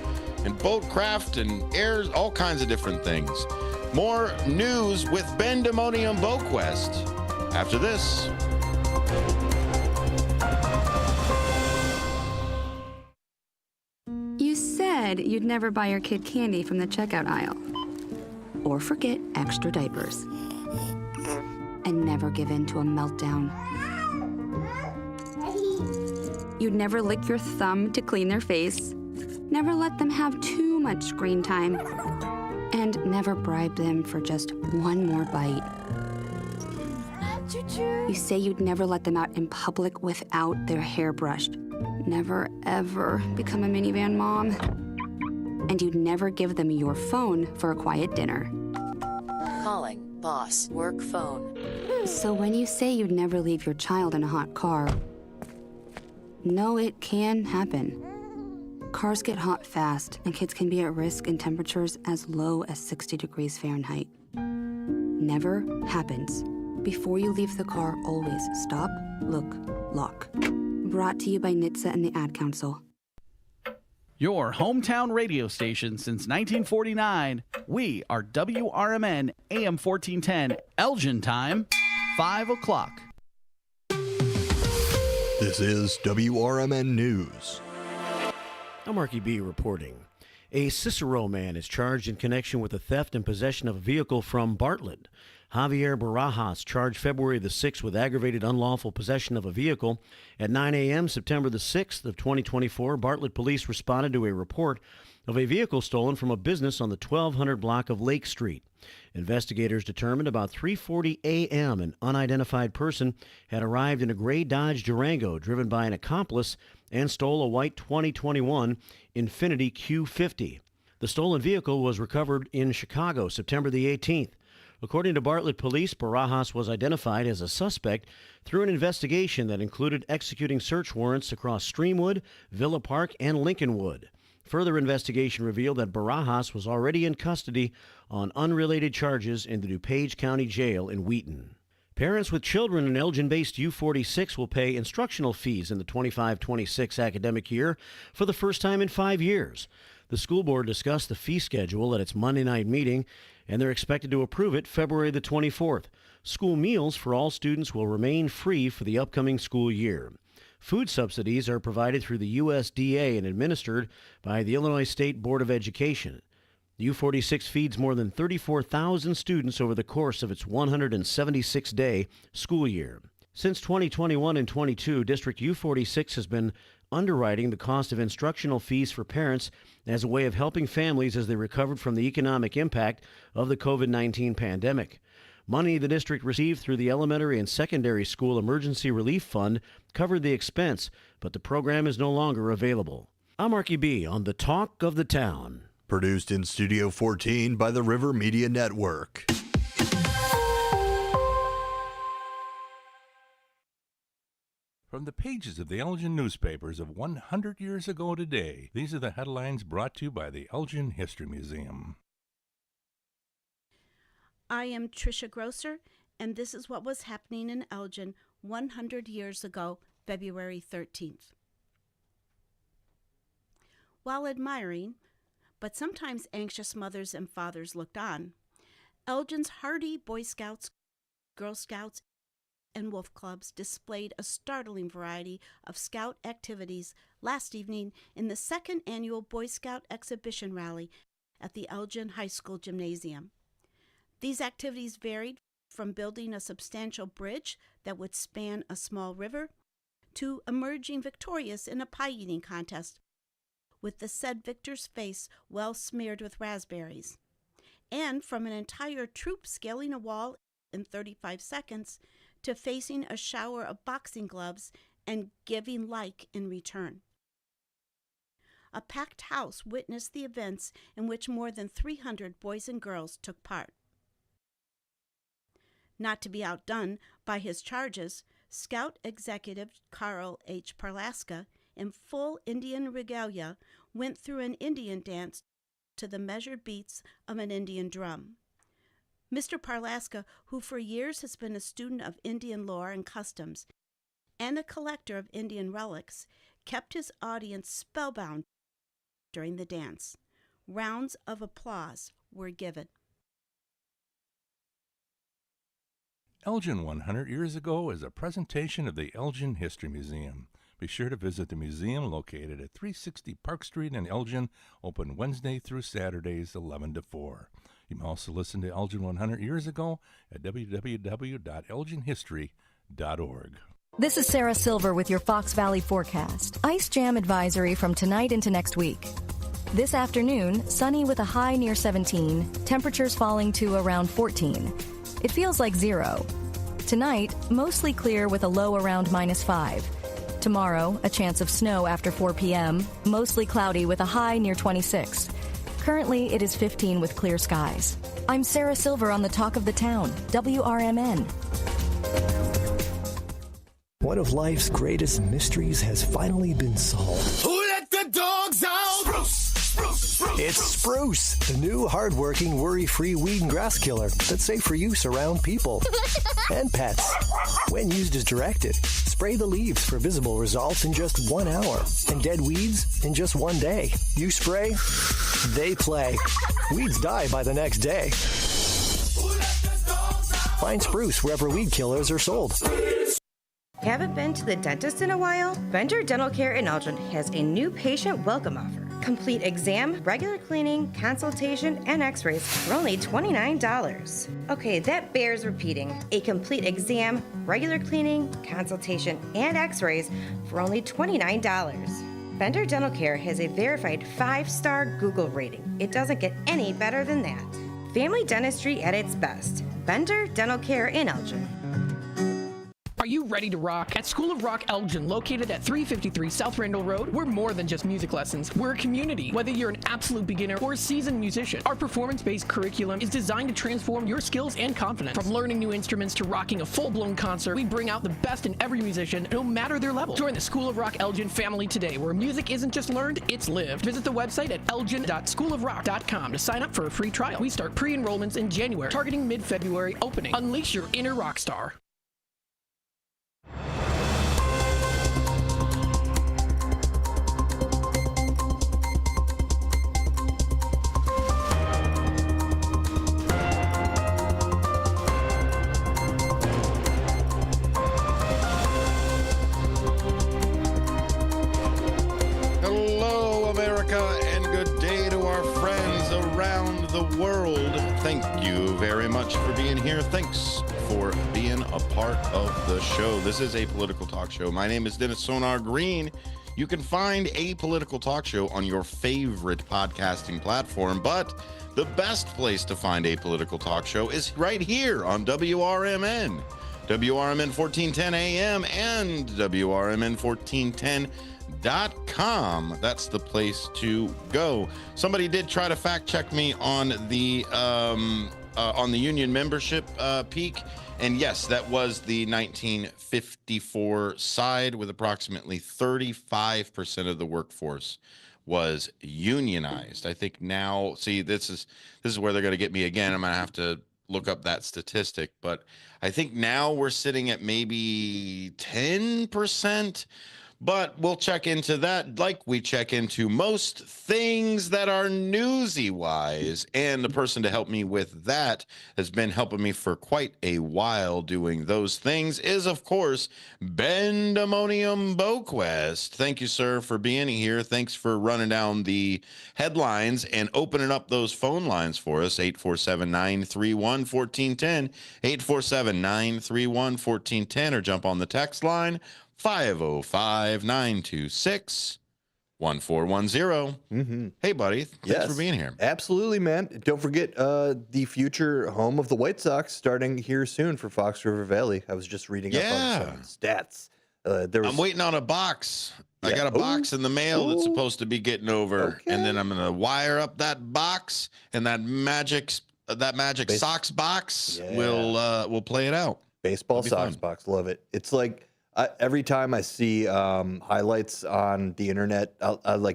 and airs, all kinds of different things. More news with Ben Demonium Boquest after this. You said you'd never buy your kid candy from the checkout aisle. Or forget extra diapers. And never give in to a meltdown. You'd never lick your thumb to clean their face. Never let them have too much screen time. And never bribe them for just one more bite. You say you'd never let them out in public without their hair brushed. Never, ever become a minivan mom. And you'd never give them your phone for a quiet dinner. Calling boss work phone. So when you say you'd never leave your child in a hot car, no, it can happen. Cars get hot fast, and kids can be at risk in temperatures as low as 60 degrees Fahrenheit. Never happens. Before you leave the car, always stop, look, lock. Brought to you by NHTSA and the Ad Council. Your hometown radio station since 1949. We are WRMN AM 1410, Elgin time, 5 o'clock. This is WRMN News. I'm Marky B reporting. A Cicero man is charged in connection with the theft and possession of a vehicle from Bartlett. Javier Barajas charged February the 6th with aggravated unlawful possession of a vehicle. At 9 a.m. September the 6th of 2024, Bartlett police responded to a report of a vehicle stolen from a business on the 1200 block of Lake Street. Investigators determined about 3:40 a.m. an unidentified person had arrived in a gray Dodge Durango driven by an accomplice and stole a white 2021 Infiniti Q50. The stolen vehicle was recovered in Chicago September the 18th. According to Bartlett Police, Barajas was identified as a suspect through an investigation that included executing search warrants across Streamwood, Villa Park, and Lincolnwood. Further investigation revealed that Barajas was already in custody on unrelated charges in the DuPage County Jail in Wheaton. Parents with children in Elgin-based U46 will pay instructional fees in the 25-26 academic year for the first time in 5 years. The school board discussed the fee schedule at its Monday night meeting, and they're expected to approve it February the 24th. School meals for all students will remain free for the upcoming school year. Food subsidies are provided through the USDA and administered by the Illinois State Board of Education. The U46 feeds more than 34,000 students over the course of its 176-day school year. Since 2021 and 22, District U46 has been underwriting the cost of instructional fees for parents as a way of helping families as they recovered from the economic impact of the COVID-19 pandemic. Money the district received through the Elementary and Secondary School Emergency Relief Fund covered the expense, but the program is no longer available. I'm Marky B on the Talk of the Town. Produced in Studio 14 by the River Media Network. From the pages of the Elgin newspapers of 100 years ago today, these are the headlines brought to you by the Elgin History Museum. I am Tricia Grosser, and this is what was happening in Elgin 100 years ago, February 13th. While admiring, but sometimes anxious mothers and fathers looked on, Elgin's hardy Boy Scouts, Girl Scouts, and Wolf Clubs displayed a startling variety of Scout activities last evening in the second annual Boy Scout Exhibition Rally at the Elgin High School Gymnasium. These activities varied from building a substantial bridge that would span a small river to emerging victorious in a pie eating contest with the said victor's face well smeared with raspberries, and from an entire troop scaling a wall in 35 seconds to facing a shower of boxing gloves and giving like in return. A packed house witnessed the events in which more than 300 boys and girls took part. Not to be outdone by his charges, Scout Executive Carl H. Parlaska, in full Indian regalia, went through an Indian dance to the measured beats of an Indian drum. Mr. Parlaska, who for years has been a student of Indian lore and customs and a collector of Indian relics, kept his audience spellbound during the dance. Rounds of applause were given. Elgin 100 Years Ago is a presentation of the Elgin History Museum. Be sure to visit the museum located at 360 Park Street in Elgin, open Wednesday through Saturdays 11 to 4. You can also listen to Elgin 100 Years Ago at www.elginhistory.org. This is Sarah Silver with your Fox Valley forecast. Ice jam advisory from tonight into next week. This afternoon, sunny with a high near 17, temperatures falling to around 14. It feels like 0. Tonight, mostly clear with a low around -5. Tomorrow, a chance of snow after 4 p.m., mostly cloudy with a high near 26. Currently, it is 15 with clear skies. I'm Sarah Silver on the Talk of the Town, WRMN. One of life's greatest mysteries has finally been solved. Who let the dogs out? It's Spruce, the new hard-working, worry-free weed and grass killer that's safe for use around people and pets. When used as directed, spray the leaves for visible results in just 1 hour and dead weeds in just 1 day. You spray, they play. Weeds die by the next day. Find Spruce wherever weed killers are sold. Haven't been to the dentist in a while? Bender Dental Care in Elgin has a new patient welcome offer. Complete exam, regular cleaning, consultation, and x-rays for only $29. Okay, that bears repeating. A complete exam, regular cleaning, consultation, and x-rays for only $29. Bender Dental Care has a verified 5-star Google rating. It doesn't get any better than that. Family dentistry at its best. Bender Dental Care in Elgin. Are you ready to rock? At School of Rock Elgin, located at 353 South Randall Road, we're more than just music lessons. We're a community. Whether you're an absolute beginner or a seasoned musician, our performance-based curriculum is designed to transform your skills and confidence. From learning new instruments to rocking a full-blown concert, we bring out the best in every musician, no matter their level. Join the School of Rock Elgin family today, where music isn't just learned, it's lived. Visit the website at elgin.schoolofrock.com to sign up for a free trial. We start pre-enrollments in January, targeting mid-February opening. Unleash your inner rock star. World. Thank you very much for being here. Thanks for being a part of the show. This is a political talk show. My name is Dennis Sonar Green. You can find a political talk show on your favorite podcasting platform, but the best place to find a political talk show is right here on WRMN. WRMN 1410 AM and WRMN 1410.com. That's the place to go. Somebody did try to fact check me on the union membership peak, and yes, that was the 1954 side, with approximately 35% of the workforce was unionized. I think now, see, this is where they're going to get me again. I'm going to have to look up that statistic, but I think now we're sitting at maybe 10%. But we'll check into that like we check into most things that are newsy-wise. And the person to help me with that has been helping me for quite a while doing those things is, of course, Bendemonium Boquest. Thank you, sir, for being here. Thanks for running down the headlines and opening up those phone lines for us. 847-931-1410, 847-931-1410, or jump on the text line 505-926-1410. Hey, buddy. Thanks for being here. Absolutely, man. Don't forget the future home of the White Sox starting here soon for Fox River Valley. I was just reading up on some stats. I'm waiting on a box. I got a box in the mail that's supposed to be getting over, and then I'm going to wire up that box, and that magic Sox box will play it out. Baseball Sox box. Love it. It's like, every time I see highlights on the internet, I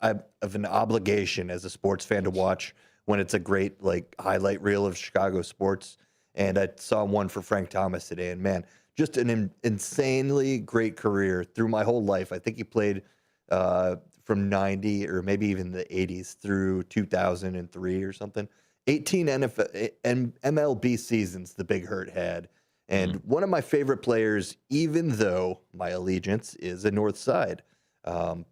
have an obligation as a sports fan to watch when it's a great highlight reel of Chicago sports. And I saw one for Frank Thomas today, and man, just an insanely great career through my whole life. I think he played from 90 or maybe even the 80s through 2003 or something. 18 NFL and MLB seasons the Big Hurt had. And one of my favorite players, even though my allegiance is a North Side, the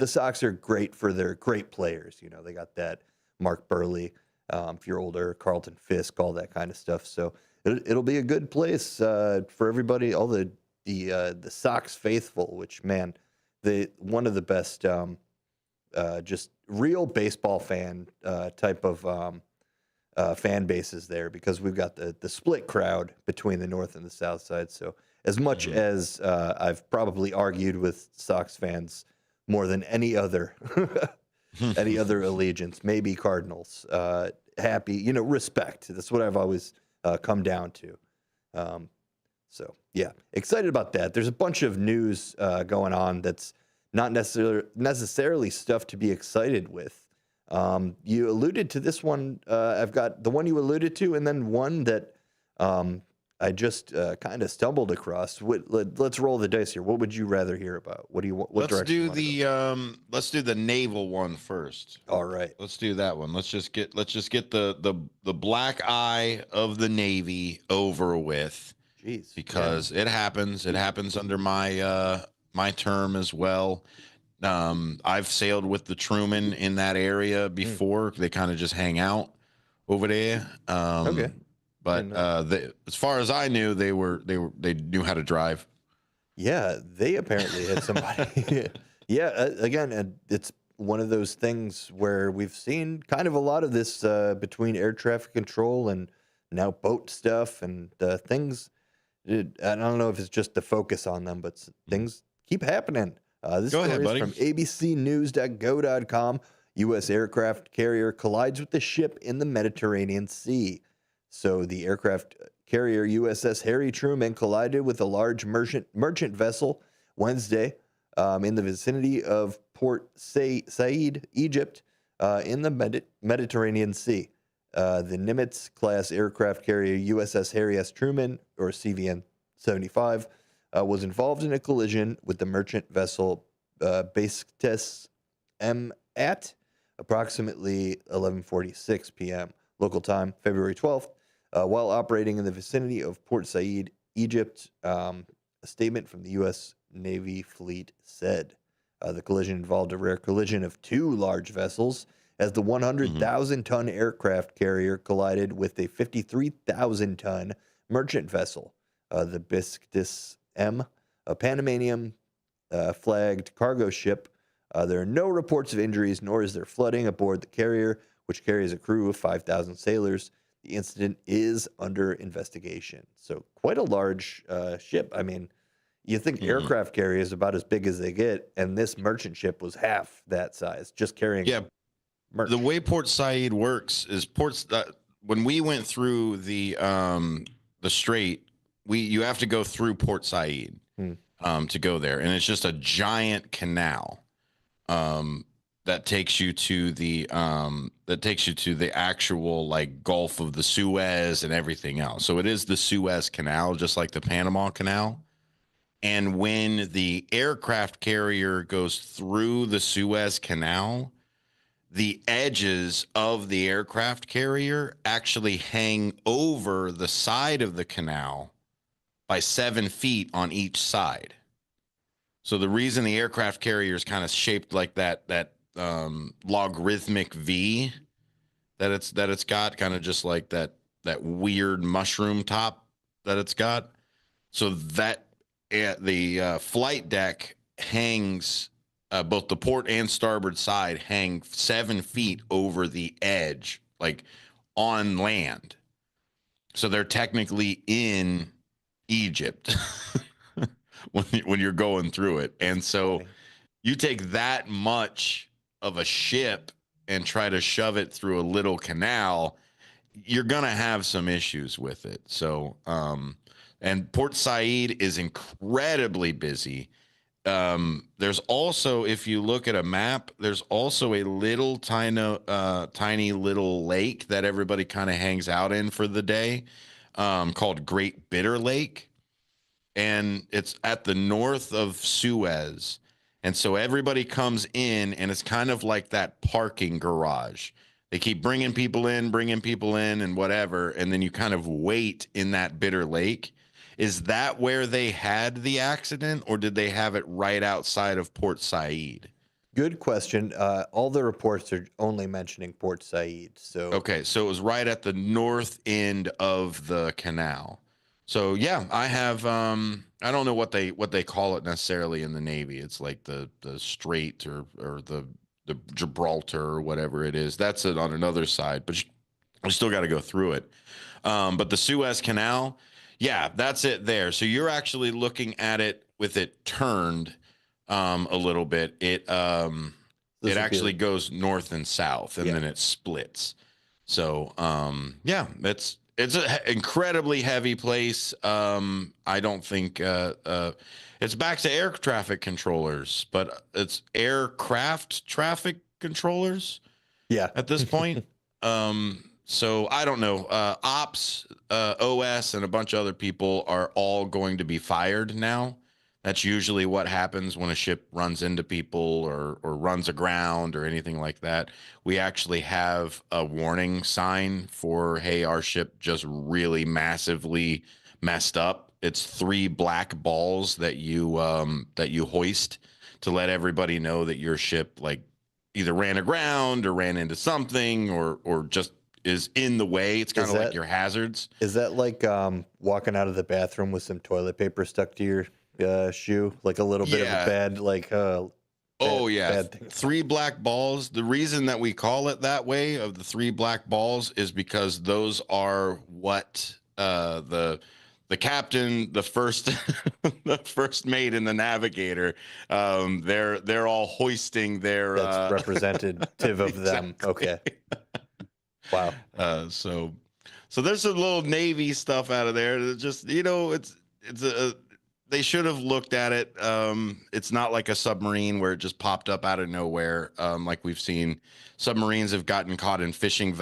Sox are great for their great players. You know, they got that Mark Burley, if you're older, Carlton Fisk, all that kind of stuff. So it'll be a good place for everybody, all the Sox faithful, which, man, one of the best just real baseball fan type of fan bases there, because we've got the split crowd between the North and the South Side. So as much as I've probably argued with Sox fans more than any other allegiance, maybe Cardinals, respect. That's what I've always come down to. So yeah, excited about that. There's a bunch of news going on that's not necessarily stuff to be excited with. You alluded to this one. I've got the one you alluded to, and then one that I just kind of stumbled across. Let's roll the dice here. What would you rather hear about? What do you want? Let's do the naval one first. All right. Let's do that one. Let's just get the black eye of the Navy over with. Jeez. Because it happens. It happens under my my term as well. I've sailed with the Truman in that area before. They kind of just hang out over there. Okay. But as far as I knew, they knew how to drive. Yeah, they apparently had somebody. Again, it's one of those things where we've seen kind of a lot of this between air traffic control and now boat stuff and things. I don't know if it's just the focus on them, but things keep happening. This Go story ahead, is buddy. from abcnews.go.com. U.S. aircraft carrier collides with the ship in the Mediterranean Sea. So the aircraft carrier USS Harry Truman collided with a large merchant vessel Wednesday in the vicinity of Port Said, Egypt, in the Mediterranean Sea. The Nimitz-class aircraft carrier USS Harry S. Truman, or CVN-75, was involved in a collision with the merchant vessel Besiktas M at approximately 11:46 p.m. local time, February 12th, while operating in the vicinity of Port Said, Egypt. A statement from the U.S. Navy fleet said the collision involved a rare collision of two large vessels as the 100,000-ton aircraft carrier collided with a 53,000-ton merchant vessel, the Besiktas M, a Panamanian flagged cargo ship. There are no reports of injuries, nor is there flooding aboard the carrier, which carries a crew of 5,000 sailors. The incident is under investigation. So quite a large ship. I mean, you think aircraft carrier is about as big as they get, and this merchant ship was half that size, just carrying. Yeah, the way Port Said works is when we went through the strait, you have to go through Port Said to go there, and it's just a giant canal that takes you to the actual Gulf of the Suez and everything else. So it is the Suez Canal, just like the Panama Canal. And when the aircraft carrier goes through the Suez Canal, the edges of the aircraft carrier actually hang over the side of the canal by 7 feet on each side. So the reason the aircraft carrier is kind of shaped like that logarithmic V that it's got, kind of just like that weird mushroom top that it's got. So that the flight deck hangs, both the port and starboard side hang 7 feet over the edge, like on land. So they're technically in Egypt when you're going through it. And so you take that much of a ship and try to shove it through a little canal, you're going to have some issues with it. So, and Port Said is incredibly busy. There's also, if you look at a map, there's also a little tiny little lake that everybody kind of hangs out in for the day, called Great Bitter Lake. And it's at the north of Suez. And so everybody comes in, and it's kind of like that parking garage. They keep bringing people in, and whatever. And then you kind of wait in that Bitter Lake. Is that where they had the accident, or did they have it right outside of Port Said? Good question. All the reports are only mentioning Port Said. So okay, so it was right at the north end of the canal. So yeah, I have I don't know what they call it necessarily in the Navy. It's like the Strait or the Gibraltar or whatever it is. That's it on another side, but we still got to go through it. But the Suez Canal, yeah, that's it there. So you're actually looking at it with it turned a little bit. It actually goes north and south, and then it splits. So yeah, it's an incredibly heavy place. I don't think it's back to air traffic controllers, but it's aircraft traffic controllers. Yeah, at this point. So I don't know. Ops, OS, and a bunch of other people are all going to be fired now. That's usually what happens when a ship runs into people or runs aground or anything like that. We actually have a warning sign for, hey, our ship just really massively messed up. It's 3 black balls that you hoist to let everybody know that your ship like either ran aground or ran into something or just is in the way. It's kind of like your hazards. Is that like walking out of the bathroom with some toilet paper stuck to your shoe, like a little bit of a bad, like bad 3 black balls. The reason that we call it that way, of the 3 black balls, is because those are what the captain, the first the first mate, and the navigator, they're all hoisting their that's representative of them. Okay. Wow. So there's some little Navy stuff out of there. It's just, it's they should have looked at it. It's not like a submarine where it just popped up out of nowhere. Like we've seen, submarines have gotten caught in fishing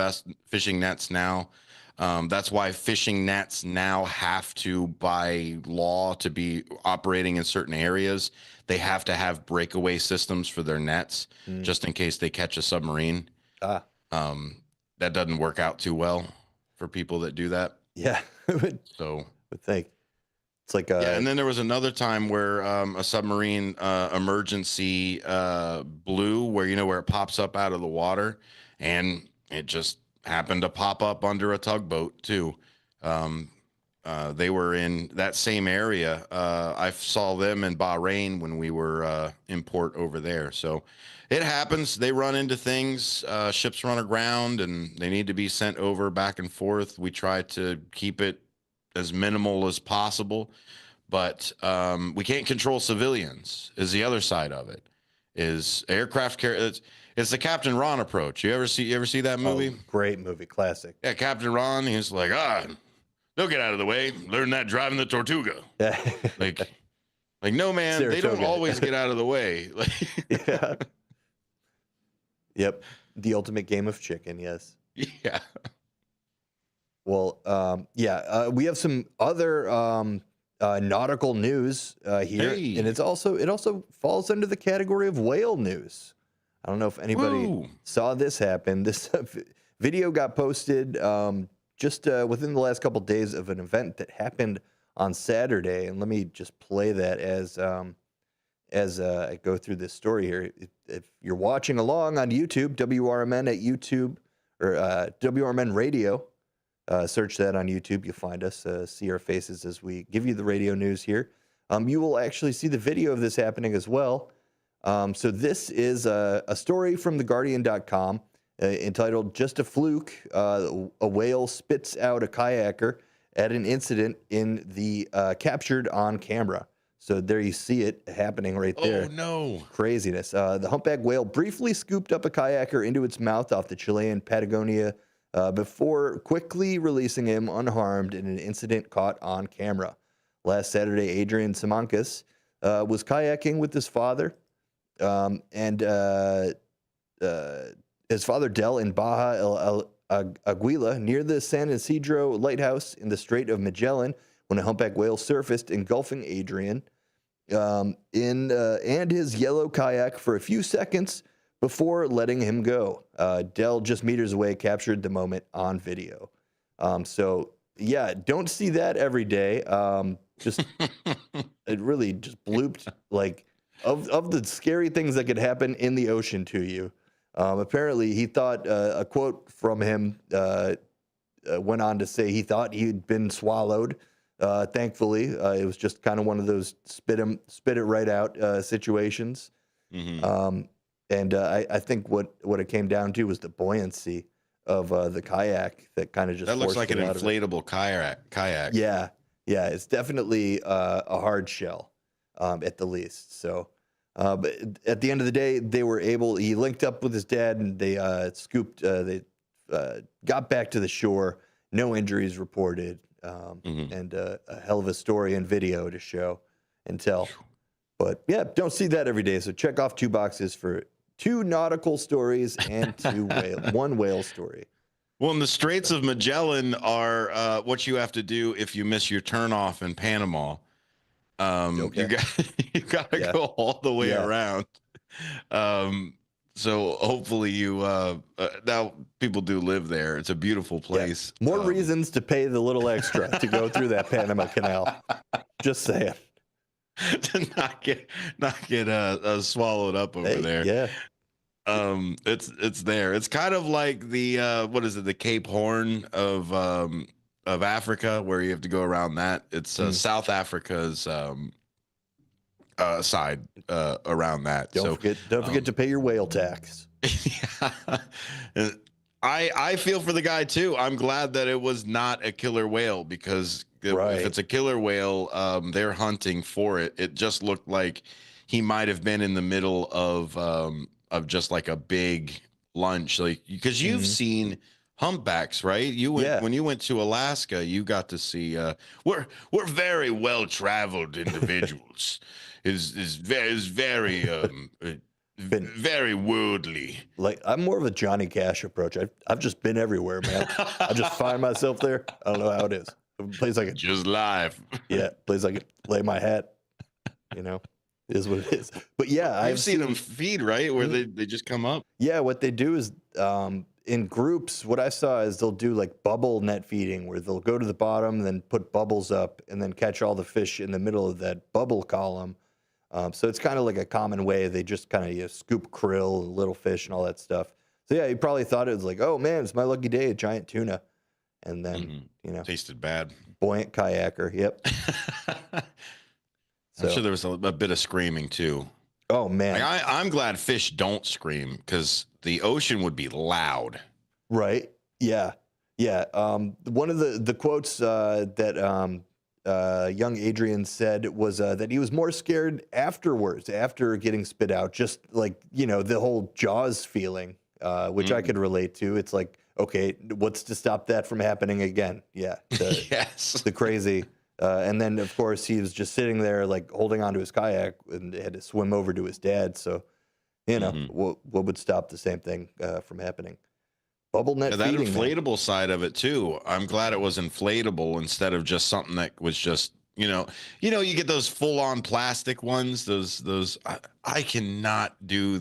nets now. That's why fishing nets now have to, by law, to be operating in certain areas, they have to have breakaway systems for their nets, just in case they catch a submarine. That doesn't work out too well for people that do that. Yeah. So I think it's like and then there was another time where a submarine emergency blew, where it pops up out of the water, and it just happened to pop up under a tugboat too. They were in that same area. I saw them in Bahrain when we were in port over there. So it happens. They run into things. Ships run aground, and they need to be sent over back and forth. We try to keep it as minimal as possible, but we can't control civilians. Is the other side of it. Is aircraft carrier. It's the Captain Ron approach. You ever see that movie? Oh, great movie, classic. Yeah, Captain Ron. He's like, they'll get out of the way. Learn that driving the Tortuga. Yeah. like no, man. Saratoga. They don't always get out of the way. Yeah. Yep. The ultimate game of chicken. Yes. Yeah. Well, we have some other nautical news here, Hey. and it also falls under the category of whale news. I don't know if anybody saw this happen. This video got posted just within the last couple days of an event that happened on Saturday, and let me just play that as I go through this story here. If you're watching along on YouTube, WRMN at YouTube or WRMN Radio. Search that on YouTube. You'll find us, see our faces as we give you the radio news here. You will actually see the video of this happening as well. So this is a story from theguardian.com entitled "Just a Fluke, a Whale Spits Out a Kayaker at an Incident in the Captured on Camera." So there you see it happening right there. Oh, no. Craziness. The humpback whale briefly scooped up a kayaker into its mouth off the Chilean Patagonia before quickly releasing him unharmed in an incident caught on camera. Last Saturday, Adrian Simancas was kayaking with his father and his father Del in Baja Aguila near the San Isidro Lighthouse in the Strait of Magellan when a humpback whale surfaced, engulfing Adrian and his yellow kayak for a few seconds before letting him go. Del, just meters away, captured the moment on video. So, yeah, don't see that every day. It really just blooped, like, of the scary things that could happen in the ocean to you. Apparently, he thought, a quote from him went on to say he thought he'd been swallowed. Thankfully, it was just kind of one of those spit it right out situations. Mm-hmm. And I think what it came down to was the buoyancy of the kayak that kind of just That looks forced like an it out of it. inflatable kayak. Yeah, it's definitely a hard shell at the least. So, but at the end of the day, he linked up with his dad and they got back to the shore. No injuries reported, and a hell of a story and video to show and tell. But yeah, don't see that every day. So check off 2 boxes for 2 nautical stories and 1 whale story. Well, and the Straits of Magellan are what you have to do if you miss your turnoff in Panama. You got to go all the way around. So hopefully now people do live there. It's a beautiful place. Yeah. More reasons to pay the little extra to go through that Panama Canal. Just saying. To not get swallowed up over there. Yeah. It's there. It's kind of like the what is it, the Cape Horn of Africa, where you have to go around that. It's South Africa's side around that. Don't forget to pay your whale tax. Yeah. I feel for the guy too. I'm glad that it was not a killer whale, because if it's a killer whale, they're hunting for it. It just looked like he might have been in the middle of just like a big lunch, like, because you've seen humpbacks, right? When you went to Alaska, you got to see. We're very well traveled individuals. is very very worldly. Like, I'm more of a Johnny Cash approach. I've just been everywhere, man. I just find myself there. I don't know how it is. A place I can just live. Yeah, place I can lay my hat. It is what it is. But yeah, I've seen them feed, right, where they just come up. Yeah, what they do is in groups. What I saw is they'll do like bubble net feeding, where they'll go to the bottom, then put bubbles up, and then catch all the fish in the middle of that bubble column. So it's kind of like a common way. They just kind of scoop krill and little fish and all that stuff. So yeah, you probably thought it was like, oh man, it's my lucky day, a giant tuna. And then, tasted bad. Buoyant kayaker. Yep. I'm sure there was a bit of screaming too. Oh man. Like, I'm glad fish don't scream, because the ocean would be loud. Right. Yeah. Yeah. One of the quotes that young Adrian said was that he was more scared afterwards, after getting spit out, just like, the whole Jaws feeling, which I could relate to. It's like, okay, what's to stop that from happening again? Yeah. Yes. The crazy. And then, of course, he was just sitting there, like, holding onto his kayak and had to swim over to his dad. So, what would stop the same thing from happening? Bubble net feeding. That inflatable side of it, too. I'm glad it was inflatable instead of just something that was just You get those full-on plastic ones. I cannot do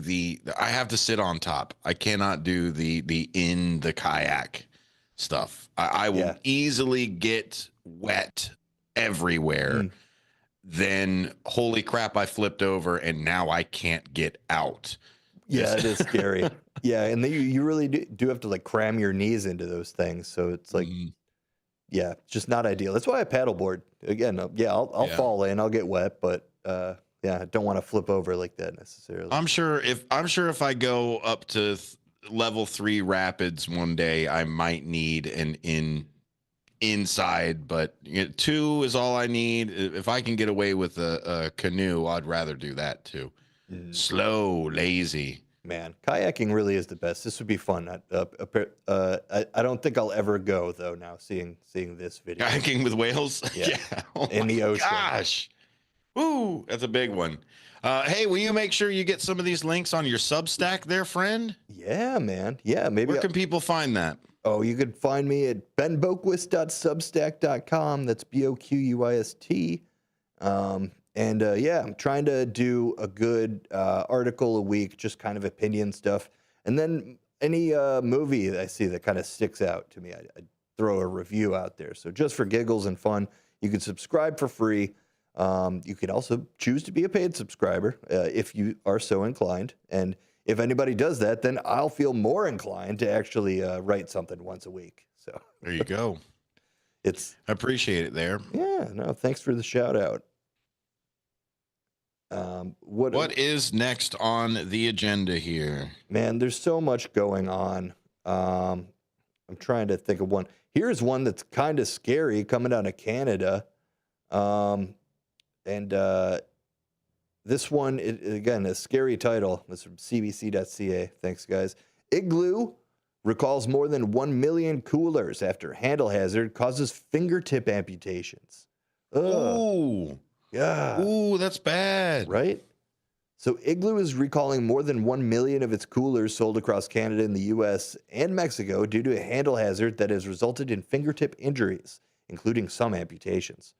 I have to sit on top. I cannot do the in the kayak stuff. I will easily get wet everywhere. Then holy crap, I flipped over and now I can't get out. Yeah, it is scary. Yeah, and then you really do have to like cram your knees into those things. So it's like, yeah, just not ideal. That's why I paddleboard. Again, I'll fall in, I'll get wet, but I don't want to flip over like that necessarily. I'm sure if I go up to level 3 rapids one day, I might need an inside, but 2 is all I need. If I can get away with a canoe, I'd rather do that too. Slow, lazy. Man, kayaking really is the best. This would be fun. I don't think I'll ever go though. Now seeing this video, kayaking with whales, in the ocean. Gosh, ooh, that's a big one. Hey, will you make sure you get some of these links on your Substack, there, friend? Yeah, man. Yeah, maybe. Where can people find that? Oh, you could find me at benboquist.substack.com. That's BOQUIST. I'm trying to do a good article a week, just kind of opinion stuff. And then any movie that I see that kind of sticks out to me, I throw a review out there. So just for giggles and fun, you can subscribe for free. You can also choose to be a paid subscriber if you are so inclined. And if anybody does that, then I'll feel more inclined to actually write something once a week. So there you go. I appreciate it there. Yeah, no, thanks for the shout out. What is next on the agenda here? Man, there's so much going on. I'm trying to think of one. Here's one that's kind of scary coming out of Canada. This one, again, a scary title. It's from cbc.ca. Thanks, guys. Igloo recalls more than 1 million coolers after handle hazard causes fingertip amputations. Ooh. Yeah. Ooh, that's bad. Right? So Igloo is recalling more than 1 million of its coolers sold across Canada and the U.S. and Mexico due to a handle hazard that has resulted in fingertip injuries, including some amputations.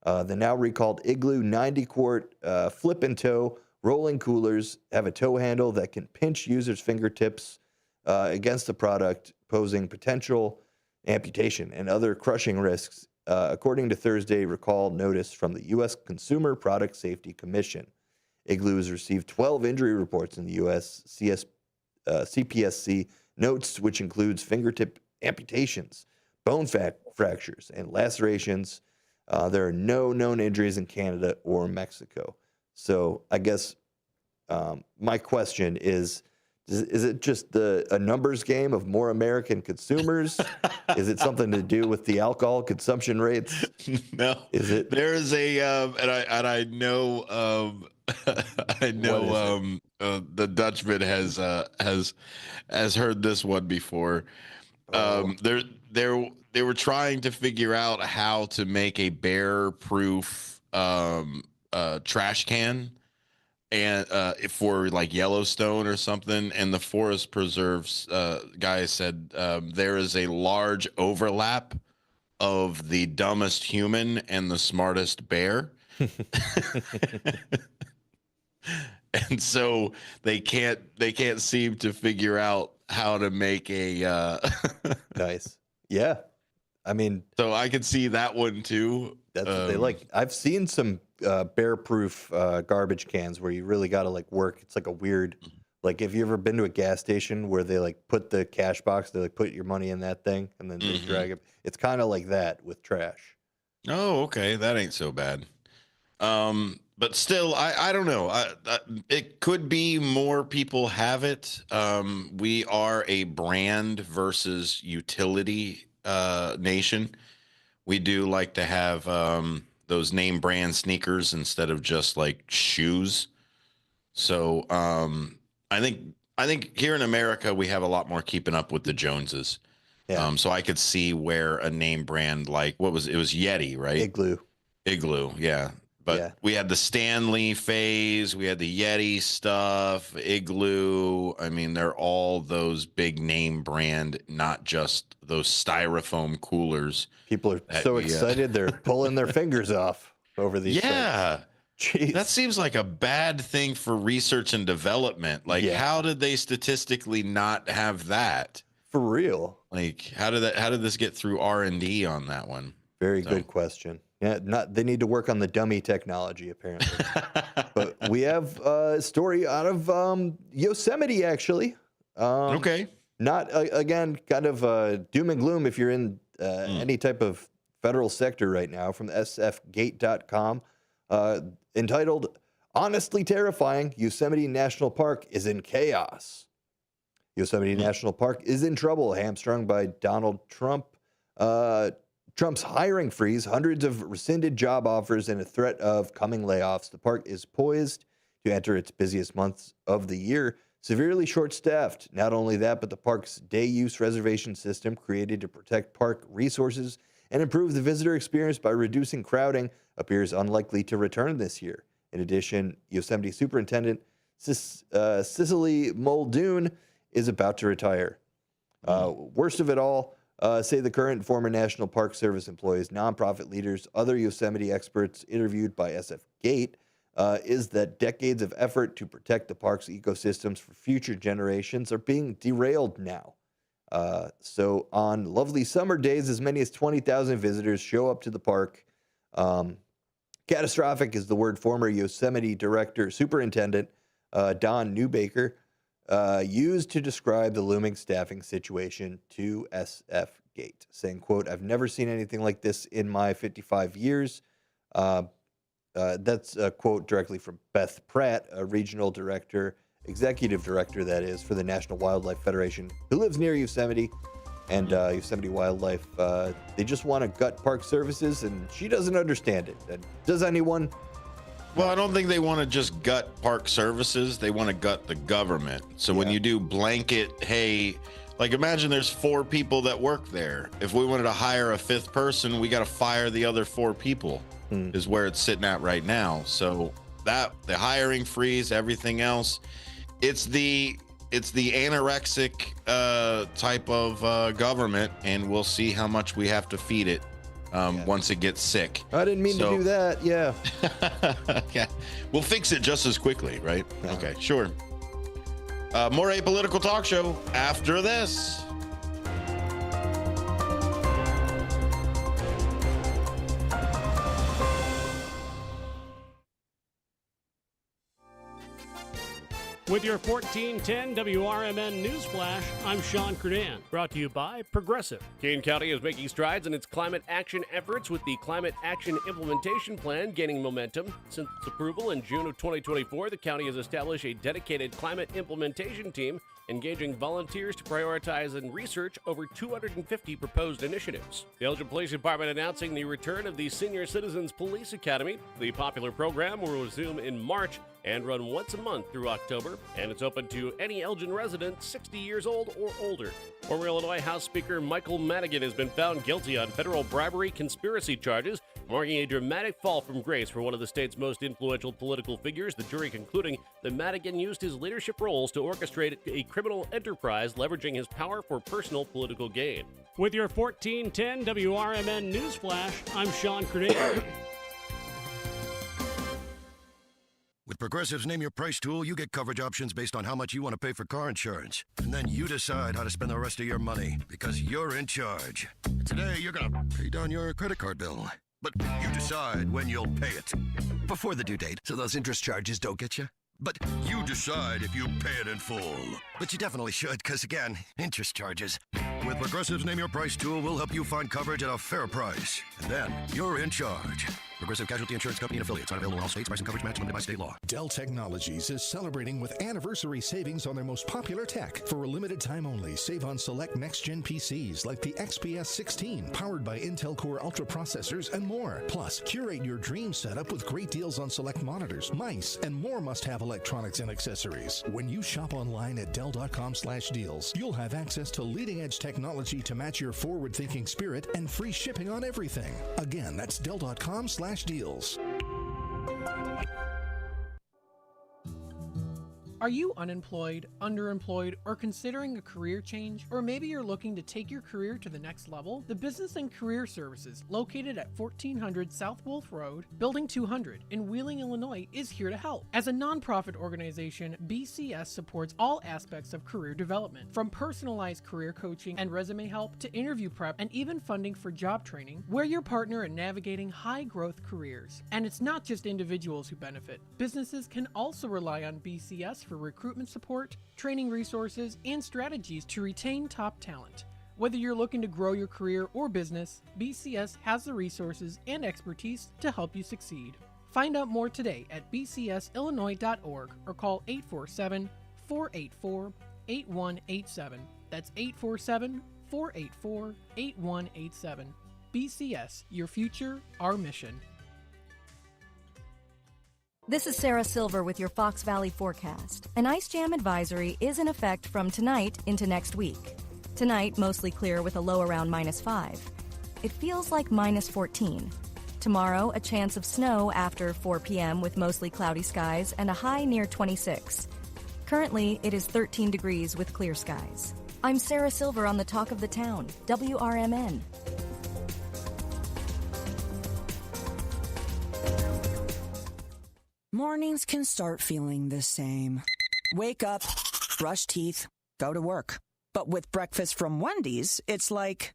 The now recalled Igloo 90-quart flip and toe rolling coolers have a toe handle that can pinch users' fingertips against the product, posing potential amputation and other crushing risks, according to Thursday recall notice from the U.S. Consumer Product Safety Commission. Igloo has received 12 injury reports in the U.S. CPSC notes, which includes fingertip amputations, bone fractures, and lacerations. There are no known injuries in Canada or Mexico. So I guess my question is it just a numbers game of more American consumers? Is it something to do with the alcohol consumption rates? No. Is it? There is a I know the Dutchman has heard this one before. They were trying to figure out how to make a bear-proof trash can, and for like Yellowstone or something. And the Forest Preserves guy said there is a large overlap of the dumbest human and the smartest bear. And so they can't seem to figure out how to make a Nice. Yeah. I mean, so I could see that one too. That's what they like. I've seen some bear-proof garbage cans where you really got to like work. It's like a weird, like, have you ever been to a gas station where they like put the cash box, they like put your money in that thing and then they drag it? It's kind of like that with trash. Oh, okay. That ain't so bad. But still, I don't know. It could be more people have it. We are a brand versus utility nation. We do like to have those name brand sneakers instead of just like shoes. So I think here in America we have a lot more keeping up with the Joneses. Yeah. So I could see where a name brand like it was Yeti, right? Igloo, yeah. But we had the Stanley phase, we had the Yeti stuff, Igloo. I mean, they're all those big name brand, not just those styrofoam coolers. People are so excited they're pulling their fingers off. over these Yeah. Jeez. That seems like a bad thing for research and development. Like, how did they statistically not have that? For real? Like, how did this get through R&D on that one? Very good question. Yeah, they need to work on the dummy technology, apparently. But we have a story out of Yosemite, actually. Okay. Not, again, kind of doom and gloom if you're in any type of federal sector right now, from sfgate.com, entitled, Honestly Terrifying, Yosemite National Park is in Chaos. Yosemite National Park is in trouble, hamstrung by Donald Trump. Trump's hiring freeze, hundreds of rescinded job offers, and a threat of coming layoffs. The park is poised to enter its busiest months of the year, severely short-staffed. Not only that, but the park's day-use reservation system, created to protect park resources and improve the visitor experience by reducing crowding, appears unlikely to return this year. In addition, Yosemite Superintendent Cicely Muldoon is about to retire. Worst of it all, say the current and former National Park Service employees, nonprofit leaders, other Yosemite experts interviewed by SF Gate, is that decades of effort to protect the park's ecosystems for future generations are being derailed now. So on lovely summer days, as many as 20,000 visitors show up to the park. Catastrophic is the word former Yosemite Superintendent Don Newbaker used to describe the looming staffing situation to SF Gate, saying, quote, I've never seen anything like this in my 55 years. That's a quote directly from Beth Pratt, a regional director, executive director, that is, for the National Wildlife Federation, who lives near Yosemite. And Yosemite Wildlife, they just want to gut park services, and she doesn't understand it. And does anyone? Well, I don't think they want to just gut park services. They want to gut the government. So when you do blanket, hey, like imagine there's 4 people that work there. If we wanted to hire a 5th person, we got to fire the other 4 people is where it's sitting at right now. So that the hiring freeze, everything else, it's the anorexic type of government, and we'll see how much we have to feed it once it gets sick. I didn't mean to do that. Yeah. Yeah. We'll fix it just as quickly, right? Okay, sure. More Apolitical Talk Show after this. With your 1410 WRMN News Flash, I'm Sean Kernan, brought to you by Progressive. Kane County is making strides in its climate action efforts, with the Climate Action Implementation Plan gaining momentum. Since its approval in June of 2024, the county has established a dedicated climate implementation team, engaging volunteers to prioritize and research over 250 proposed initiatives. The Elgin Police Department announcing the return of the Senior Citizens Police Academy. The popular program will resume in March and run once a month through October, and it's open to any Elgin resident 60 years old or older. Former Illinois House Speaker Michael Madigan has been found guilty on federal bribery conspiracy charges, marking a dramatic fall from grace for one of the state's most influential political figures, the jury concluding that Madigan used his leadership roles to orchestrate a criminal enterprise, leveraging his power for personal political gain. With your 1410 WRMN News Flash, I'm Sean Kernan. With Progressive's Name Your Price tool, you get coverage options based on how much you want to pay for car insurance. And then you decide how to spend the rest of your money, because you're in charge. Today, you're going to pay down your credit card bill. But you decide when you'll pay it. Before the due date, so those interest charges don't get you. But you decide if you pay it in full. But you definitely should, because again, interest charges. With Progressive's Name Your Price tool, we'll help you find coverage at a fair price. And then you're in charge. Progressive Casualty Insurance Company and affiliates. Not available in all states. Price and coverage match limited by state law. Dell Technologies is celebrating with anniversary savings on their most popular tech. For a limited time only, save on select next-gen PCs like the XPS 16, powered by Intel Core Ultra processors and more. Plus, curate your dream setup with great deals on select monitors, mice, and more must-have electronics and accessories. When you shop online at Dell.com/deals, you'll have access to leading-edge technology to match your forward-thinking spirit and free shipping on everything. Again, that's Dell.com/deals. Are you unemployed, underemployed, or considering a career change? Or maybe you're looking to take your career to the next level? The Business and Career Services, located at 1400 South Wolf Road, Building 200 in Wheeling, Illinois, is here to help. As a nonprofit organization, BCS supports all aspects of career development, from personalized career coaching and resume help to interview prep and even funding for job training. We're your partner in navigating high-growth careers. And it's not just individuals who benefit. Businesses can also rely on BCS for recruitment support, training resources, and strategies to retain top talent. Whether you're looking to grow your career or business, BCS has the resources and expertise to help you succeed. Find out more today at bcsillinois.org or call 847-484-8187. That's 847-484-8187. BCS, your future, our mission. This is Sarah Silver with your Fox Valley forecast. An ice jam advisory is in effect from tonight into next week. Tonight, mostly clear with a low around -5. It feels like -14. Tomorrow, a chance of snow after 4 p.m. with mostly cloudy skies and a high near 26. Currently, it is 13 degrees with clear skies. I'm Sarah Silver on the Talk of the Town, WRMN. Mornings can start feeling the same. Wake up, brush teeth, go to work. But with breakfast from Wendy's, it's like,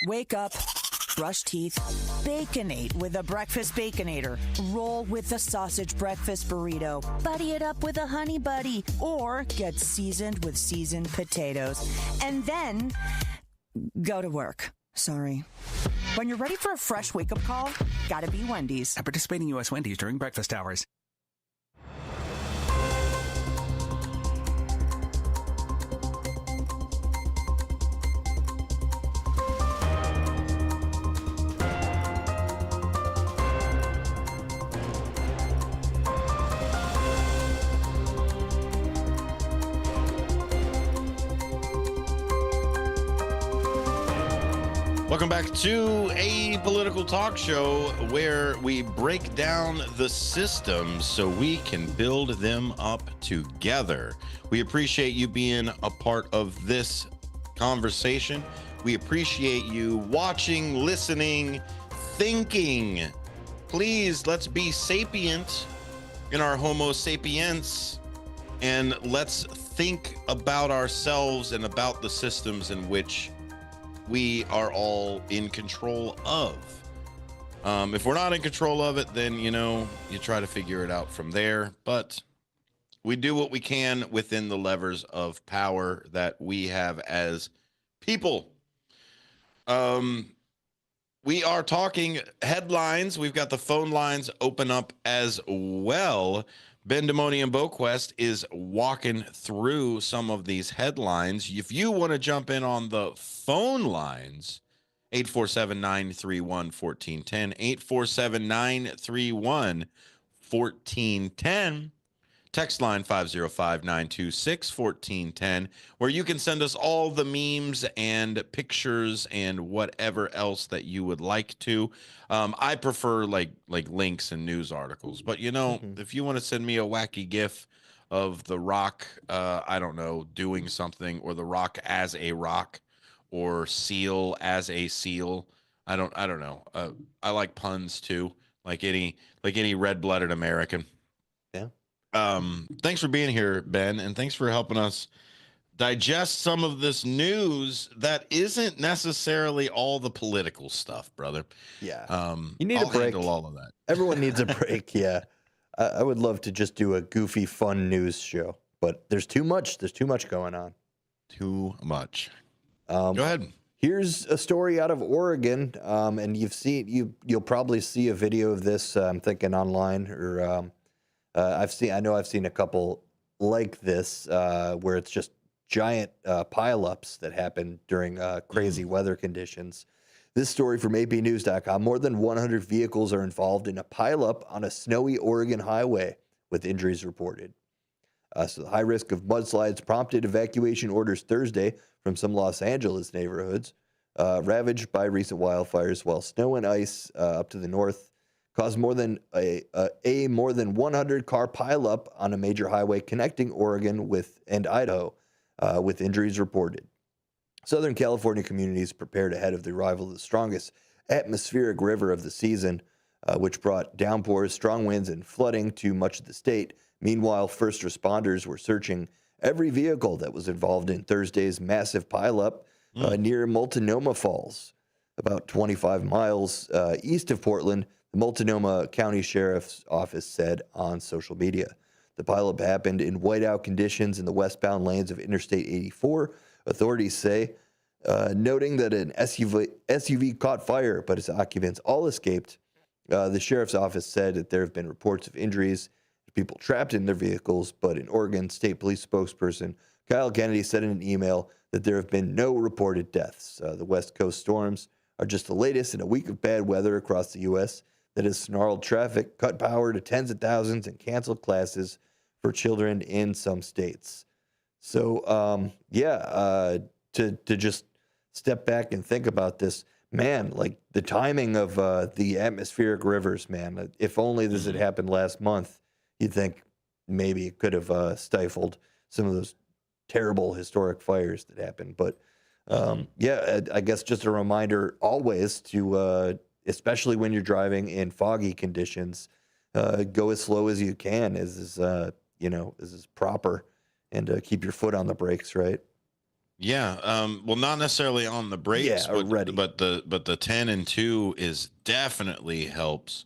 wake up, brush teeth, Baconate with a breakfast Baconator. Roll with a sausage breakfast burrito. Buddy it up with a Honey Buddy. Or get seasoned with seasoned potatoes. And then go to work. Sorry. When you're ready for a fresh wake-up call, gotta be Wendy's. At participating U.S. Wendy's during breakfast hours. Welcome back to a political talk show where we break down the systems so we can build them up together. We appreciate you being a part of this conversation. We appreciate you watching, listening, thinking. Please, let's be sapient in our Homo sapiens, and let's think about ourselves and about the systems in which we are all in control of. If we're not in control of it, then, you try to figure it out from there. But we do what we can within the levers of power that we have as people. We are talking headlines. We've got the phone lines open up as well. Ben Demoni and BoQuest is walking through some of these headlines. If you want to jump in on the phone lines, 847-931-1410, 847-931-1410. Text line 505-926-1410, where you can send us all the memes and pictures and whatever else that you would like to. I prefer like links and news articles, but if you want to send me a wacky GIF of The Rock, I don't know, doing something, or The Rock as a rock, or Seal as a seal, I don't know. I like puns too, like any red-blooded American. Yeah. Thanks for being here, Ben, and thanks for helping us digest some of this news that isn't necessarily all the political stuff, brother. Yeah. You need a break. Handle all of that. Everyone needs a break. Yeah. I would love to just do a goofy, fun news show, but there's too much. There's too much going on. Too much. Go ahead. Here's a story out of Oregon, and you'll probably see a video of this. I'm thinking online, or I've seen a couple like this where it's just giant pileups that happen during crazy weather conditions. This story from APnews.com: more than 100 vehicles are involved in a pileup on a snowy Oregon highway, with injuries reported. So the high risk of mudslides prompted evacuation orders Thursday from some Los Angeles neighborhoods ravaged by recent wildfires, while snow and ice up to the north caused more than a more than 100 car pileup on a major highway connecting Oregon and Idaho, with injuries reported. Southern California communities prepared ahead of the arrival of the strongest atmospheric river of the season, which brought downpours, strong winds, and flooding to much of the state. Meanwhile, first responders were searching every vehicle that was involved in Thursday's massive pileup near Multnomah Falls, about 25 miles east of Portland. The Multnomah County Sheriff's Office said on social media. The pileup happened in whiteout conditions in the westbound lanes of Interstate 84, authorities say, noting that an SUV caught fire, but its occupants all escaped. The sheriff's office said that there have been reports of injuries, people trapped in their vehicles, but an Oregon State Police spokesperson, Kyle Kennedy, said in an email that there have been no reported deaths. The West Coast storms are just the latest in a week of bad weather across the U.S. that has snarled traffic, cut power to tens of thousands, and canceled classes for children in some states. So, to just step back and think about this, man, like the timing of the atmospheric rivers, man, if only this had happened last month, you'd think maybe it could have stifled some of those terrible historic fires that happened. But I guess just a reminder always to, especially when you're driving in foggy conditions, go as slow as you can, as is proper, and keep your foot on the brakes, right? Yeah. Well, not necessarily on the brakes, but the 10 and 2 is definitely helps.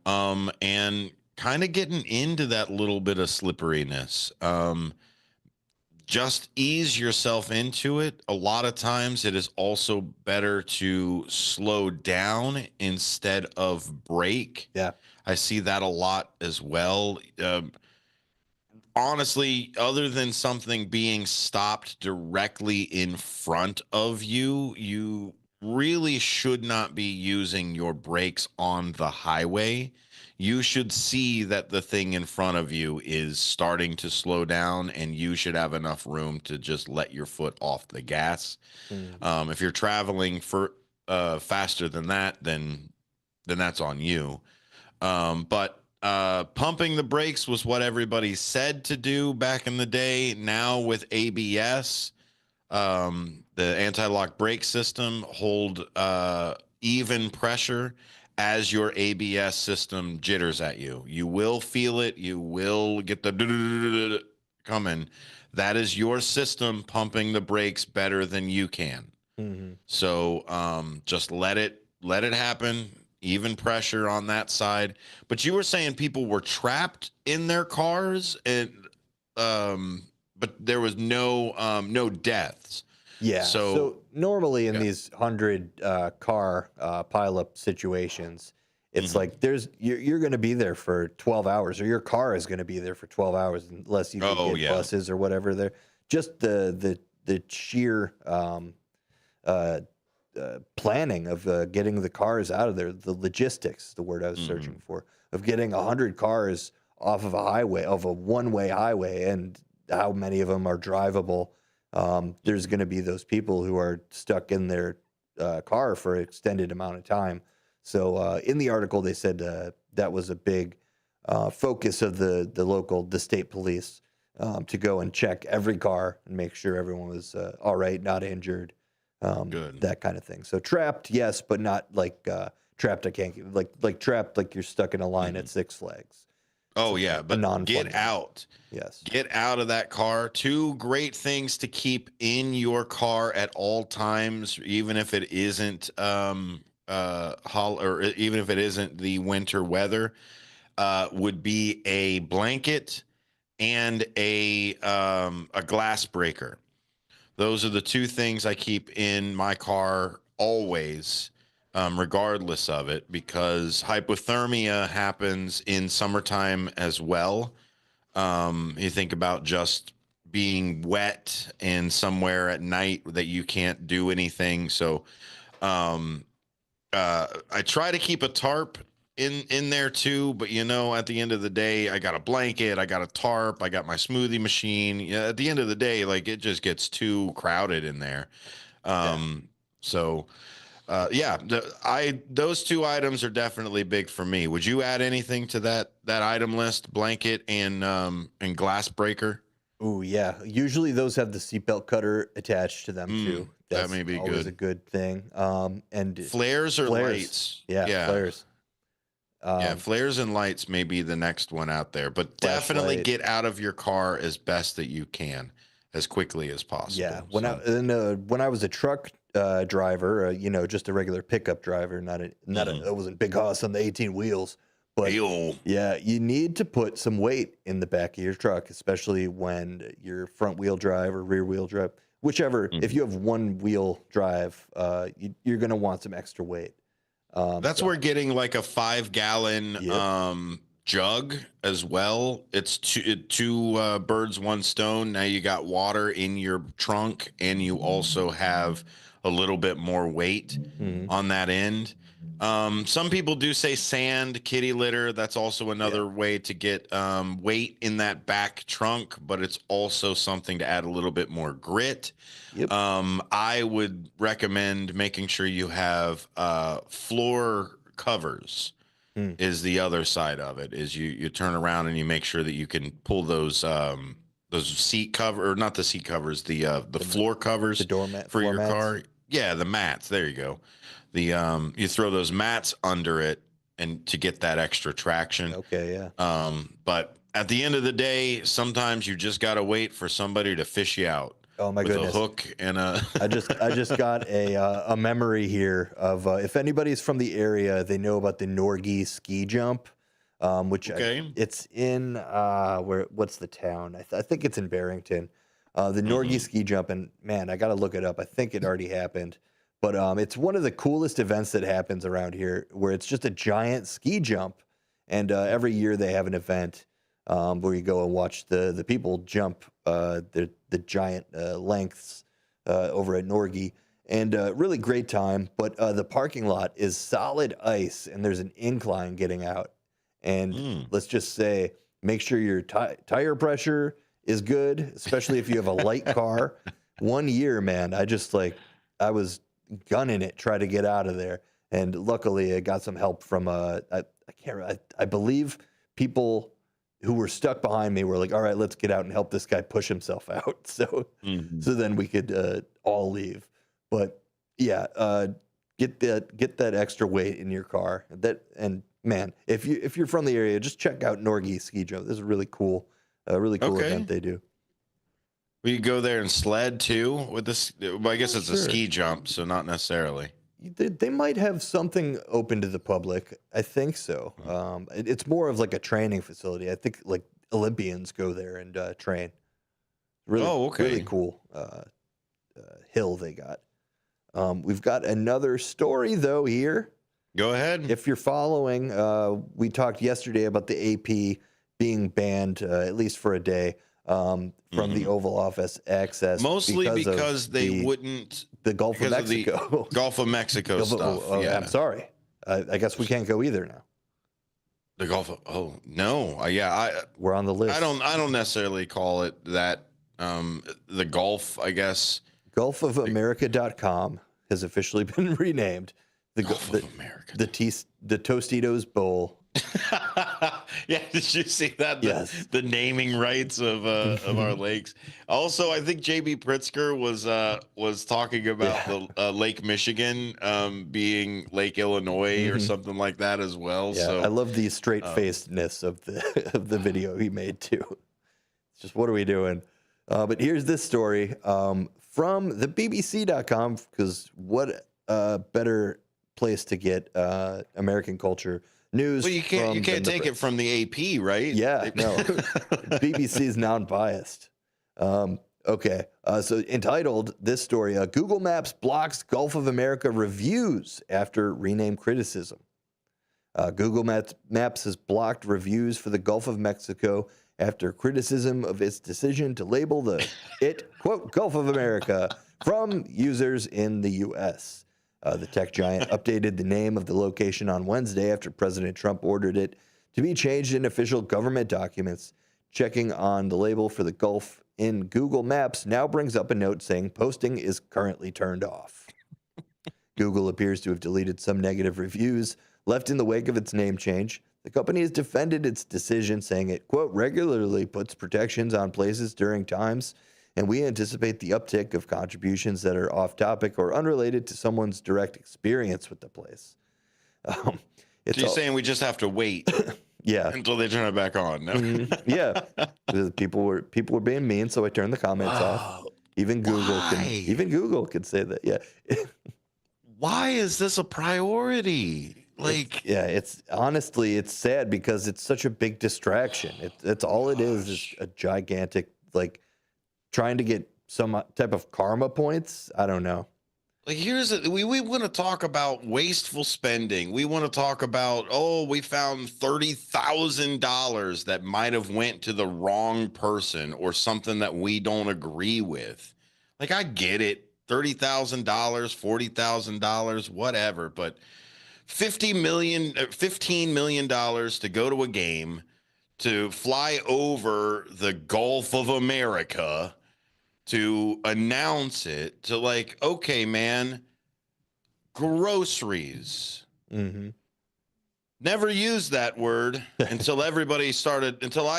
And kind of getting into that little bit of slipperiness. Just ease yourself into it. A lot of times it is also better to slow down instead of brake. Yeah. I see that a lot as well. Honestly, other than something being stopped directly in front of you, you really should not be using your brakes on the highway. You should see that the thing in front of you is starting to slow down, and you should have enough room to just let your foot off the gas. If you're traveling for faster than that, then that's on you. But pumping the brakes was what everybody said to do back in the day. Now with ABS, the anti-lock brake system hold even pressure as your ABS system jitters at you. You will feel it. You will get the coming. That is your system pumping the brakes better than you can. So just let it happen. Even pressure on that side. But you were saying people were trapped in their cars, and but there was no deaths. Yeah. So normally in these 100 car pileup situations, it's like you're going to be there for 12 hours, or your car is going to be there for 12 hours, unless you can get buses or whatever. There, just the sheer planning of getting the cars out of there, the logistics, the word I was searching for, of getting 100 cars off of a highway, of a one-way highway, and how many of them are drivable. There's going to be those people who are stuck in their car for an extended amount of time. So in the article, they said that was a big focus of the state police, to go and check every car and make sure everyone was all right, not injured, that kind of thing. So trapped, yes, but not like trapped. I can't like trapped like you're stuck in a line at Six Flags. Oh yeah, but get out. Yes. Get out of that car. Two great things to keep in your car at all times, even if it isn't or even if it isn't the winter weather, would be a blanket and a glass breaker. Those are the two things I keep in my car always, regardless of it, because hypothermia happens in summertime as well. You think about just being wet and somewhere at night that you can't do anything. So I try to keep a tarp in there too, but at the end of the day, I got a blanket, I got a tarp, I got my smoothie machine. Yeah, at the end of the day, like, it just gets too crowded in there. So Those two items are definitely big for me. Would you add anything to that item list? Blanket and glass breaker. Ooh, yeah. Usually those have the seatbelt cutter attached to them too. That may be always good. a good thing. And Flares or lights? Yeah, flares. Flares and lights may be the next one out there, but definitely get out of your car as best that you can, as quickly as possible. Yeah. When I was a truck driver, just a regular pickup driver, I wasn't big hoss on the 18 wheels. But yeah, you need to put some weight in the back of your truck, especially when you're front wheel drive or rear wheel drive, whichever. If you have one wheel drive, you're going to want some extra weight. That's where getting like a 5-gallon jug as well. It's two birds, one stone. Now you got water in your trunk, and you also have a little bit more weight on that end. Some people do say sand, kitty litter. That's also another way to get weight in that back trunk, but it's also something to add a little bit more grit. Yep. I would recommend making sure you have floor covers. Is the other side of it. Is you turn around and you make sure that you can pull those seat cover, or not the seat covers, the floor covers, the doormat for your mats. car. Yeah, the mats. There you go. You throw those mats under it and to get that extra traction. Okay, yeah. But at the end of the day, sometimes you just gotta wait for somebody to fish you out. Oh my with goodness! A hook and a. I just got a memory here of if anybody's from the area, they know about the Norgay ski jump, which it's in what's the town? I think it's in Barrington. The Norgay ski jump, and man, I got to look it up. I think it already happened. But it's one of the coolest events that happens around here, where it's just a giant ski jump, and every year they have an event where you go and watch the people jump the giant lengths over at Norgay, and really great time. But the parking lot is solid ice, and there's an incline getting out. And let's just say, make sure your tire pressure is good, especially if you have a light car. One year, man, I was gunning it, try to get out of there, and luckily I got some help from I believe people who were stuck behind me were like, all right, let's get out and help this guy push himself out. So then we could all leave. But yeah, get that extra weight in your car. And man, if you're from the area, just check out Norgay ski jump. This is a really cool event they do. We could go there and sled too with this. Well, I guess it's a ski jump, so not necessarily. They might have something open to the public. I think so. It's more of like a training facility. I think like Olympians go there and train. Really, really cool hill they got. We've got another story though here. Go ahead. If you're following, we talked yesterday about the AP being banned at least for a day. From the Oval Office access, mostly because they wouldn't the Gulf of Mexico, Gulf of Mexico stuff. Yeah, I'm sorry. I guess we can't go either now. The Gulf of no, we're on the list. I don't necessarily call it that. The Gulf, I guess. GulfofAmerica.com has officially been renamed the Gulf of America. The Tostitos Bowl. Yeah, did you see that? Yes. The naming rights of our lakes. Also, I think JB Pritzker was talking about the Lake Michigan being Lake Illinois or something like that as well. Yeah, so I love the straight facedness of the video he made too. It's just, what are we doing? But here's this story from the BBC.com, because what better place to get American culture news. Well, you can't take it from the AP, right? Yeah, no. BBC's non-biased. Okay, so entitled this story: Google Maps blocks Gulf of America reviews after rename criticism. Google Maps has blocked reviews for the Gulf of Mexico after criticism of its decision to label it quote Gulf of America from users in the U.S. The tech giant updated the name of the location on Wednesday after President Trump ordered it to be changed in official government documents. Checking on the label for the Gulf in Google Maps now brings up a note saying posting is currently turned off. Google appears to have deleted some negative reviews left in the wake of its name change. The company has defended its decision, saying it, quote, regularly puts protections on places during times, and we anticipate the uptick of contributions that are off topic or unrelated to someone's direct experience with the place. So you're saying we just have to wait yeah. until they turn it back on? No? Yeah. People were being mean, so I turned the comments off. Even Google could say that. Yeah. Why is this a priority? It's honestly, it's sad because it's such a big distraction. It's all it is a gigantic, like, trying to get some type of karma points. I don't know. Like, we want to talk about wasteful spending. We want to talk about, we found $30,000 that might have went to the wrong person or something that we don't agree with. Like, I get it. $30,000, $40,000, whatever, but $15 million to go to a game, to fly over the Gulf of America, to announce it, to like, okay, man, groceries. Mm-hmm. Never used that word until I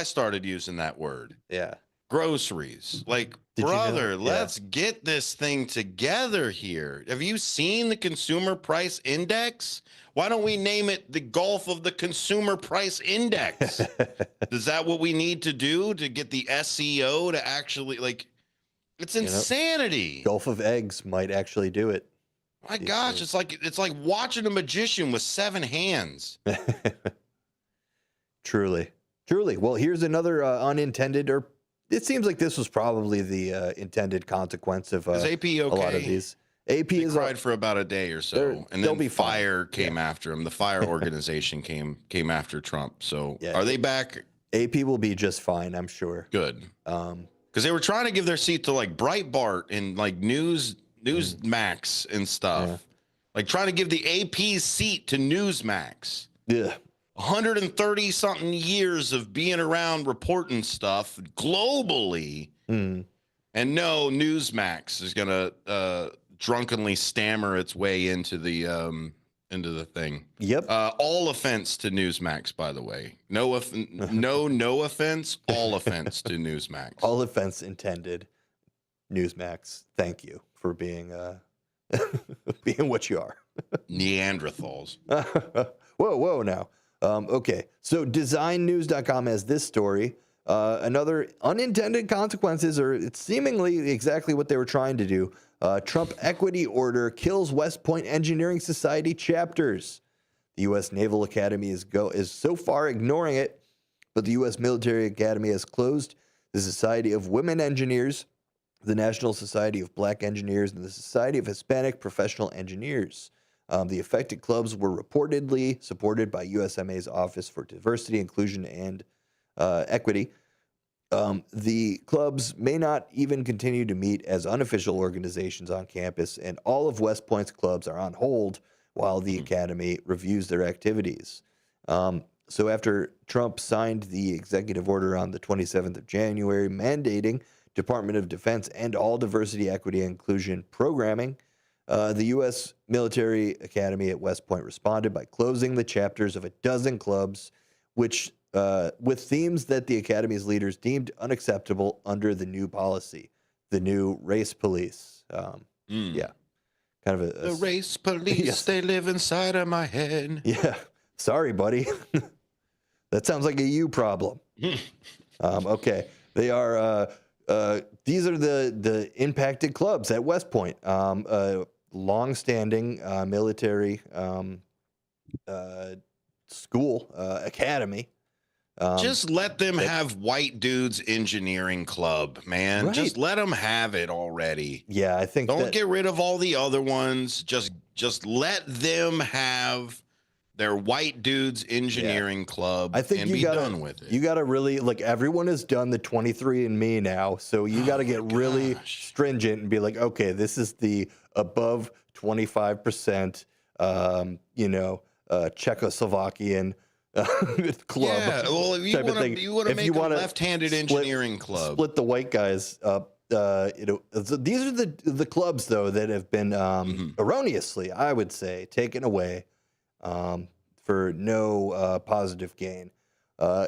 started using that word. Yeah. Groceries. Like, brother, let's get this thing together here. Have you seen the Consumer Price Index? Why don't we name it the Gulf of the Consumer Price Index? Is that what we need to do to get the SEO to actually, like, it's insanity. Gulf of Eggs might actually do it. My gosh, it's like watching a magician with 7 hands. Truly. Well, here's another unintended, or it seems like this was probably the intended consequence of is AP okay? A lot of these. AP they is cried for about a day or so, and then Fire came after him. The Fire organization came after Trump. So are they back? AP will be just fine, I'm sure. Good. Because they were trying to give their seat to like Breitbart and like Newsmax and stuff, like trying to give the AP seat to Newsmax. Yeah. 130 something years of being around reporting stuff globally. And no, Newsmax is going to drunkenly stammer its way into the thing. Yep. All offense to Newsmax, by the way. No offense. All offense to Newsmax. All offense intended. Newsmax, thank you for being being what you are. Neanderthals. Whoa now. Okay, so designnews.com has this story. Another unintended consequences, or it's seemingly exactly what they were trying to do. Trump equity order kills West Point Engineering Society chapters. The U.S. Naval Academy is so far ignoring it, but the U.S. Military Academy has closed the Society of Women Engineers, the National Society of Black Engineers, and the Society of Hispanic Professional Engineers. The affected clubs were reportedly supported by USMA's Office for Diversity, Inclusion, and Equity. The clubs may not even continue to meet as unofficial organizations on campus, and all of West Point's clubs are on hold while the academy reviews their activities. So after Trump signed the executive order on the 27th of January mandating Department of Defense and all diversity, equity, and inclusion programming, the U.S. Military Academy at West Point responded by closing the chapters of a dozen clubs, which with themes that the Academy's leaders deemed unacceptable under the new policy, the new race police. Yeah, kind of the race police. Yes. They live inside of my head. Yeah, sorry, buddy. That sounds like a you problem. Okay, they are. These are the impacted clubs at West Point. Long-standing military school academy. Just let them have white dudes engineering club, man. Right. Just let them have it already. Yeah, I think don't get rid of all the other ones. Just let them have their white dudes engineering club. I think and you be gotta, done with it. You got to really, like, everyone has done the 23andMe now, so you got to get really stringent and be like, okay, this is the above 25%, Czechoslovakian club. Yeah, well, if you want to make a left-handed engineering club, split the white guys up. these are the clubs though that have been erroneously, I would say, taken away for no positive gain.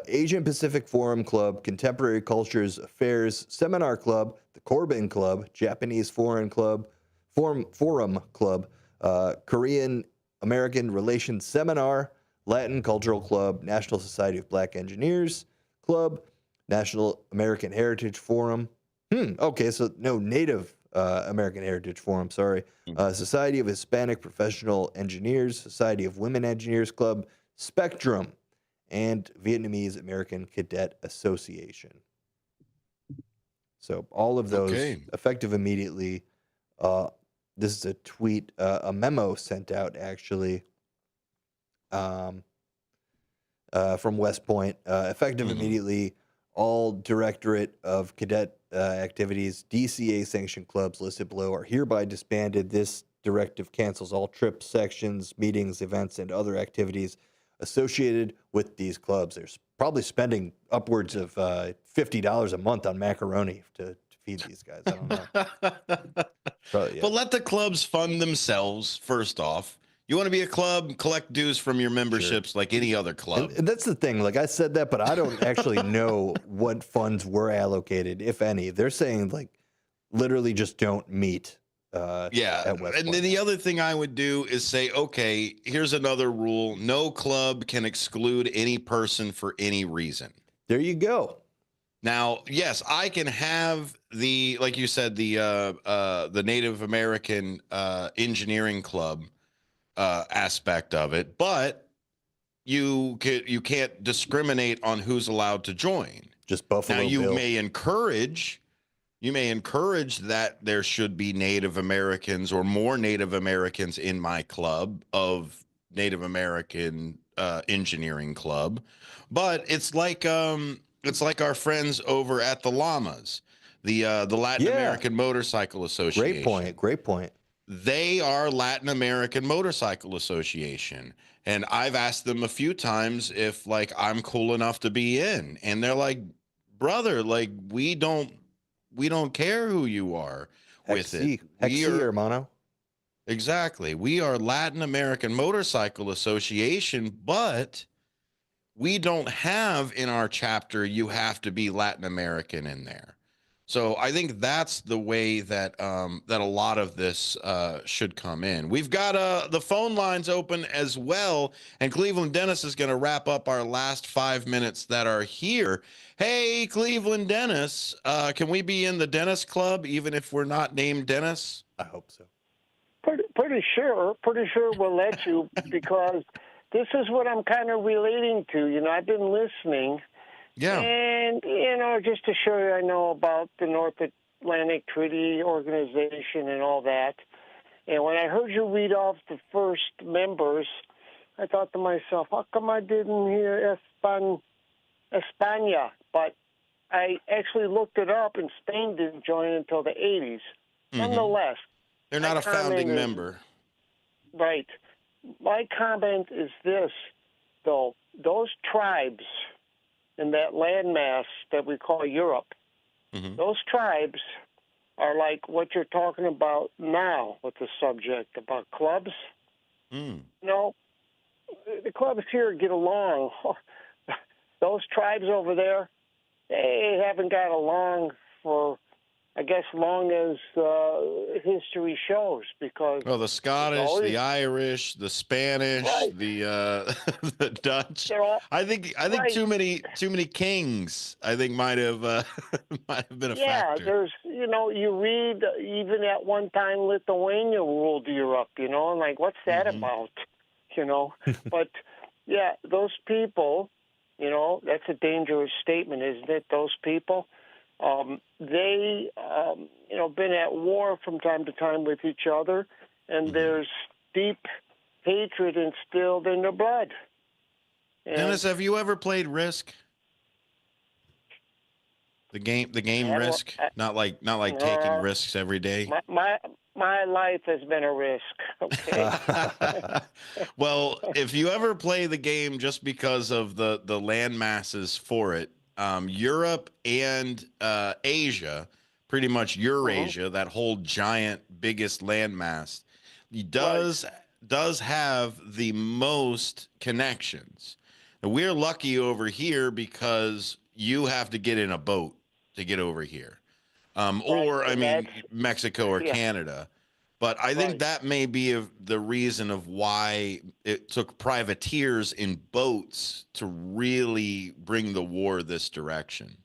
Asian Pacific Forum Club, Contemporary Cultures Affairs Seminar Club, the Corbin Club, Japanese Forum Club, Korean American Relations Seminar, Latin Cultural Club, National Society of Black Engineers Club, National American Heritage Forum. Okay, so no, Native American Heritage Forum, sorry. Society of Hispanic Professional Engineers, Society of Women Engineers Club, Spectrum, and Vietnamese American Cadet Association. So all of those effective immediately. This is a tweet, a memo sent out actually from West Point. Effective immediately, all Directorate of Cadet activities, DCA sanctioned clubs listed below are hereby disbanded. This directive cancels all trips, sections, meetings, events, and other activities associated with these clubs. They're probably spending upwards of $50 a month on macaroni to feed these guys. I don't know. Probably, yeah. But let the clubs fund themselves, first off. You want to be a club, collect dues from your memberships like any other club. And that's the thing. Like I said that, but I don't actually know what funds were allocated, if any. They're saying like literally just don't meet. At West and Point. then the other thing I would do is say, okay, here's another rule. No club can exclude any person for any reason. There you go. Now, yes, I can have the, like you said, the Native American Engineering Club aspect of it, but you can't discriminate on who's allowed to join. Just Buffalo Now, you Bill. may encourage that there should be Native Americans or more Native Americans in my club of Native American Engineering Club, but it's like our friends over at the Llamas, the Latin American Motorcycle Association. Great point. They are Latin American Motorcycle Association, and I've asked them a few times if like I'm cool enough to be in, and they're like, brother, like we don't care who you are with it. Hermano. Exactly. We are Latin American Motorcycle Association, but we don't have in our chapter, you have to be Latin American in there. So I think that's the way that that a lot of this should come in. We've got the phone lines open as well, and Cleveland Dennis is going to wrap up our last 5 minutes that are here. Hey, Cleveland Dennis, can we be in the Dennis Club even if we're not named Dennis? I hope so. Pretty sure we'll let you because this is what I'm kind of relating to. You know, I've been listening. Yeah. And, you know, just to show you I know about the North Atlantic Treaty Organization and all that. And when I heard you read off the first members, I thought to myself, how come I didn't hear España? But I actually looked it up, and Spain didn't join until the 80s. Nonetheless. They're not a founding member. Right. My comment is this, though. Those tribes in that landmass that we call Europe, those tribes are like what you're talking about now with the subject about clubs. You know, the clubs here get along. Those tribes over there, they haven't got along for, I guess, long as history shows. Because the Scottish, the Irish, the Spanish, the Dutch. I think too many kings. I think might have been a factor. Yeah, there's you read even at one time Lithuania ruled Europe. And like what's that about? But yeah, those people. That's a dangerous statement, isn't it? Those people. They, been at war from time to time with each other, and there's deep hatred instilled in their blood. And Dennis, have you ever played Risk? The game Risk, not like taking risks every day. My life has been a risk. Okay. Well, if you ever play the game just because of the land masses for it, Europe and Asia pretty much Eurasia, that whole giant, biggest landmass, does have the most connections. Now, we're lucky over here because you have to get in a boat to get over here. Mexico or Canada. But I think that may be the reason of why it took privateers in boats to really bring the war this direction.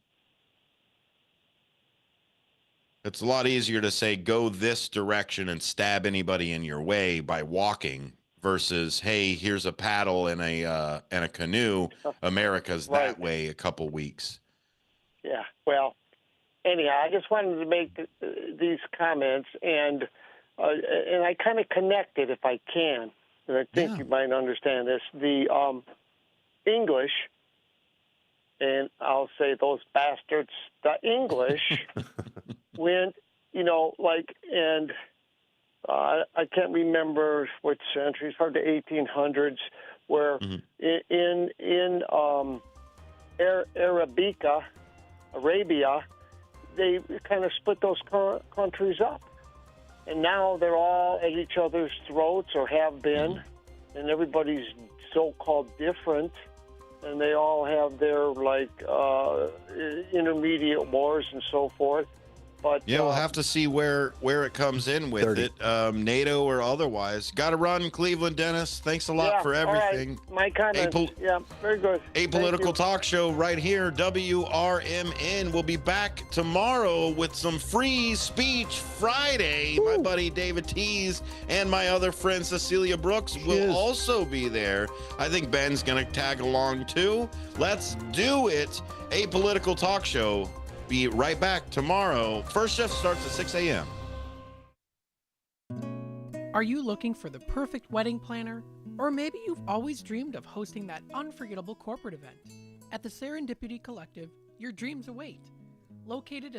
It's a lot easier to say, go this direction and stab anybody in your way by walking versus, hey, here's a paddle and a canoe. America's that way a couple weeks. Yeah, well, anyhow, I just wanted to make these comments, and I kind of connect it if I can, and I think you might understand this. The English, and I'll say those bastards, the English went, and I can't remember which century, it's hard, the 1800s, where in Arabia, they kind of split those countries up. And now they're all at each other's throats, or have been, and everybody's so-called different, and they all have their, intermediate wars and so forth. But we'll have to see where it comes in with 30. It, NATO or otherwise. Got to run, Cleveland Dennis. Thanks a lot for everything. All right. My comments. Very good. Apolitical Talk Show right here, WRMN. We'll be back tomorrow with some Free Speech Friday. My buddy David Tease and my other friend Cecilia Brooks will also be there. I think Ben's going to tag along too. Let's do it. Apolitical Talk Show. Be right back tomorrow. First shift starts at 6 a.m. Are you looking for the perfect wedding planner? Or maybe you've always dreamed of hosting that unforgettable corporate event. At the Serendipity Collective, your dreams await. Located in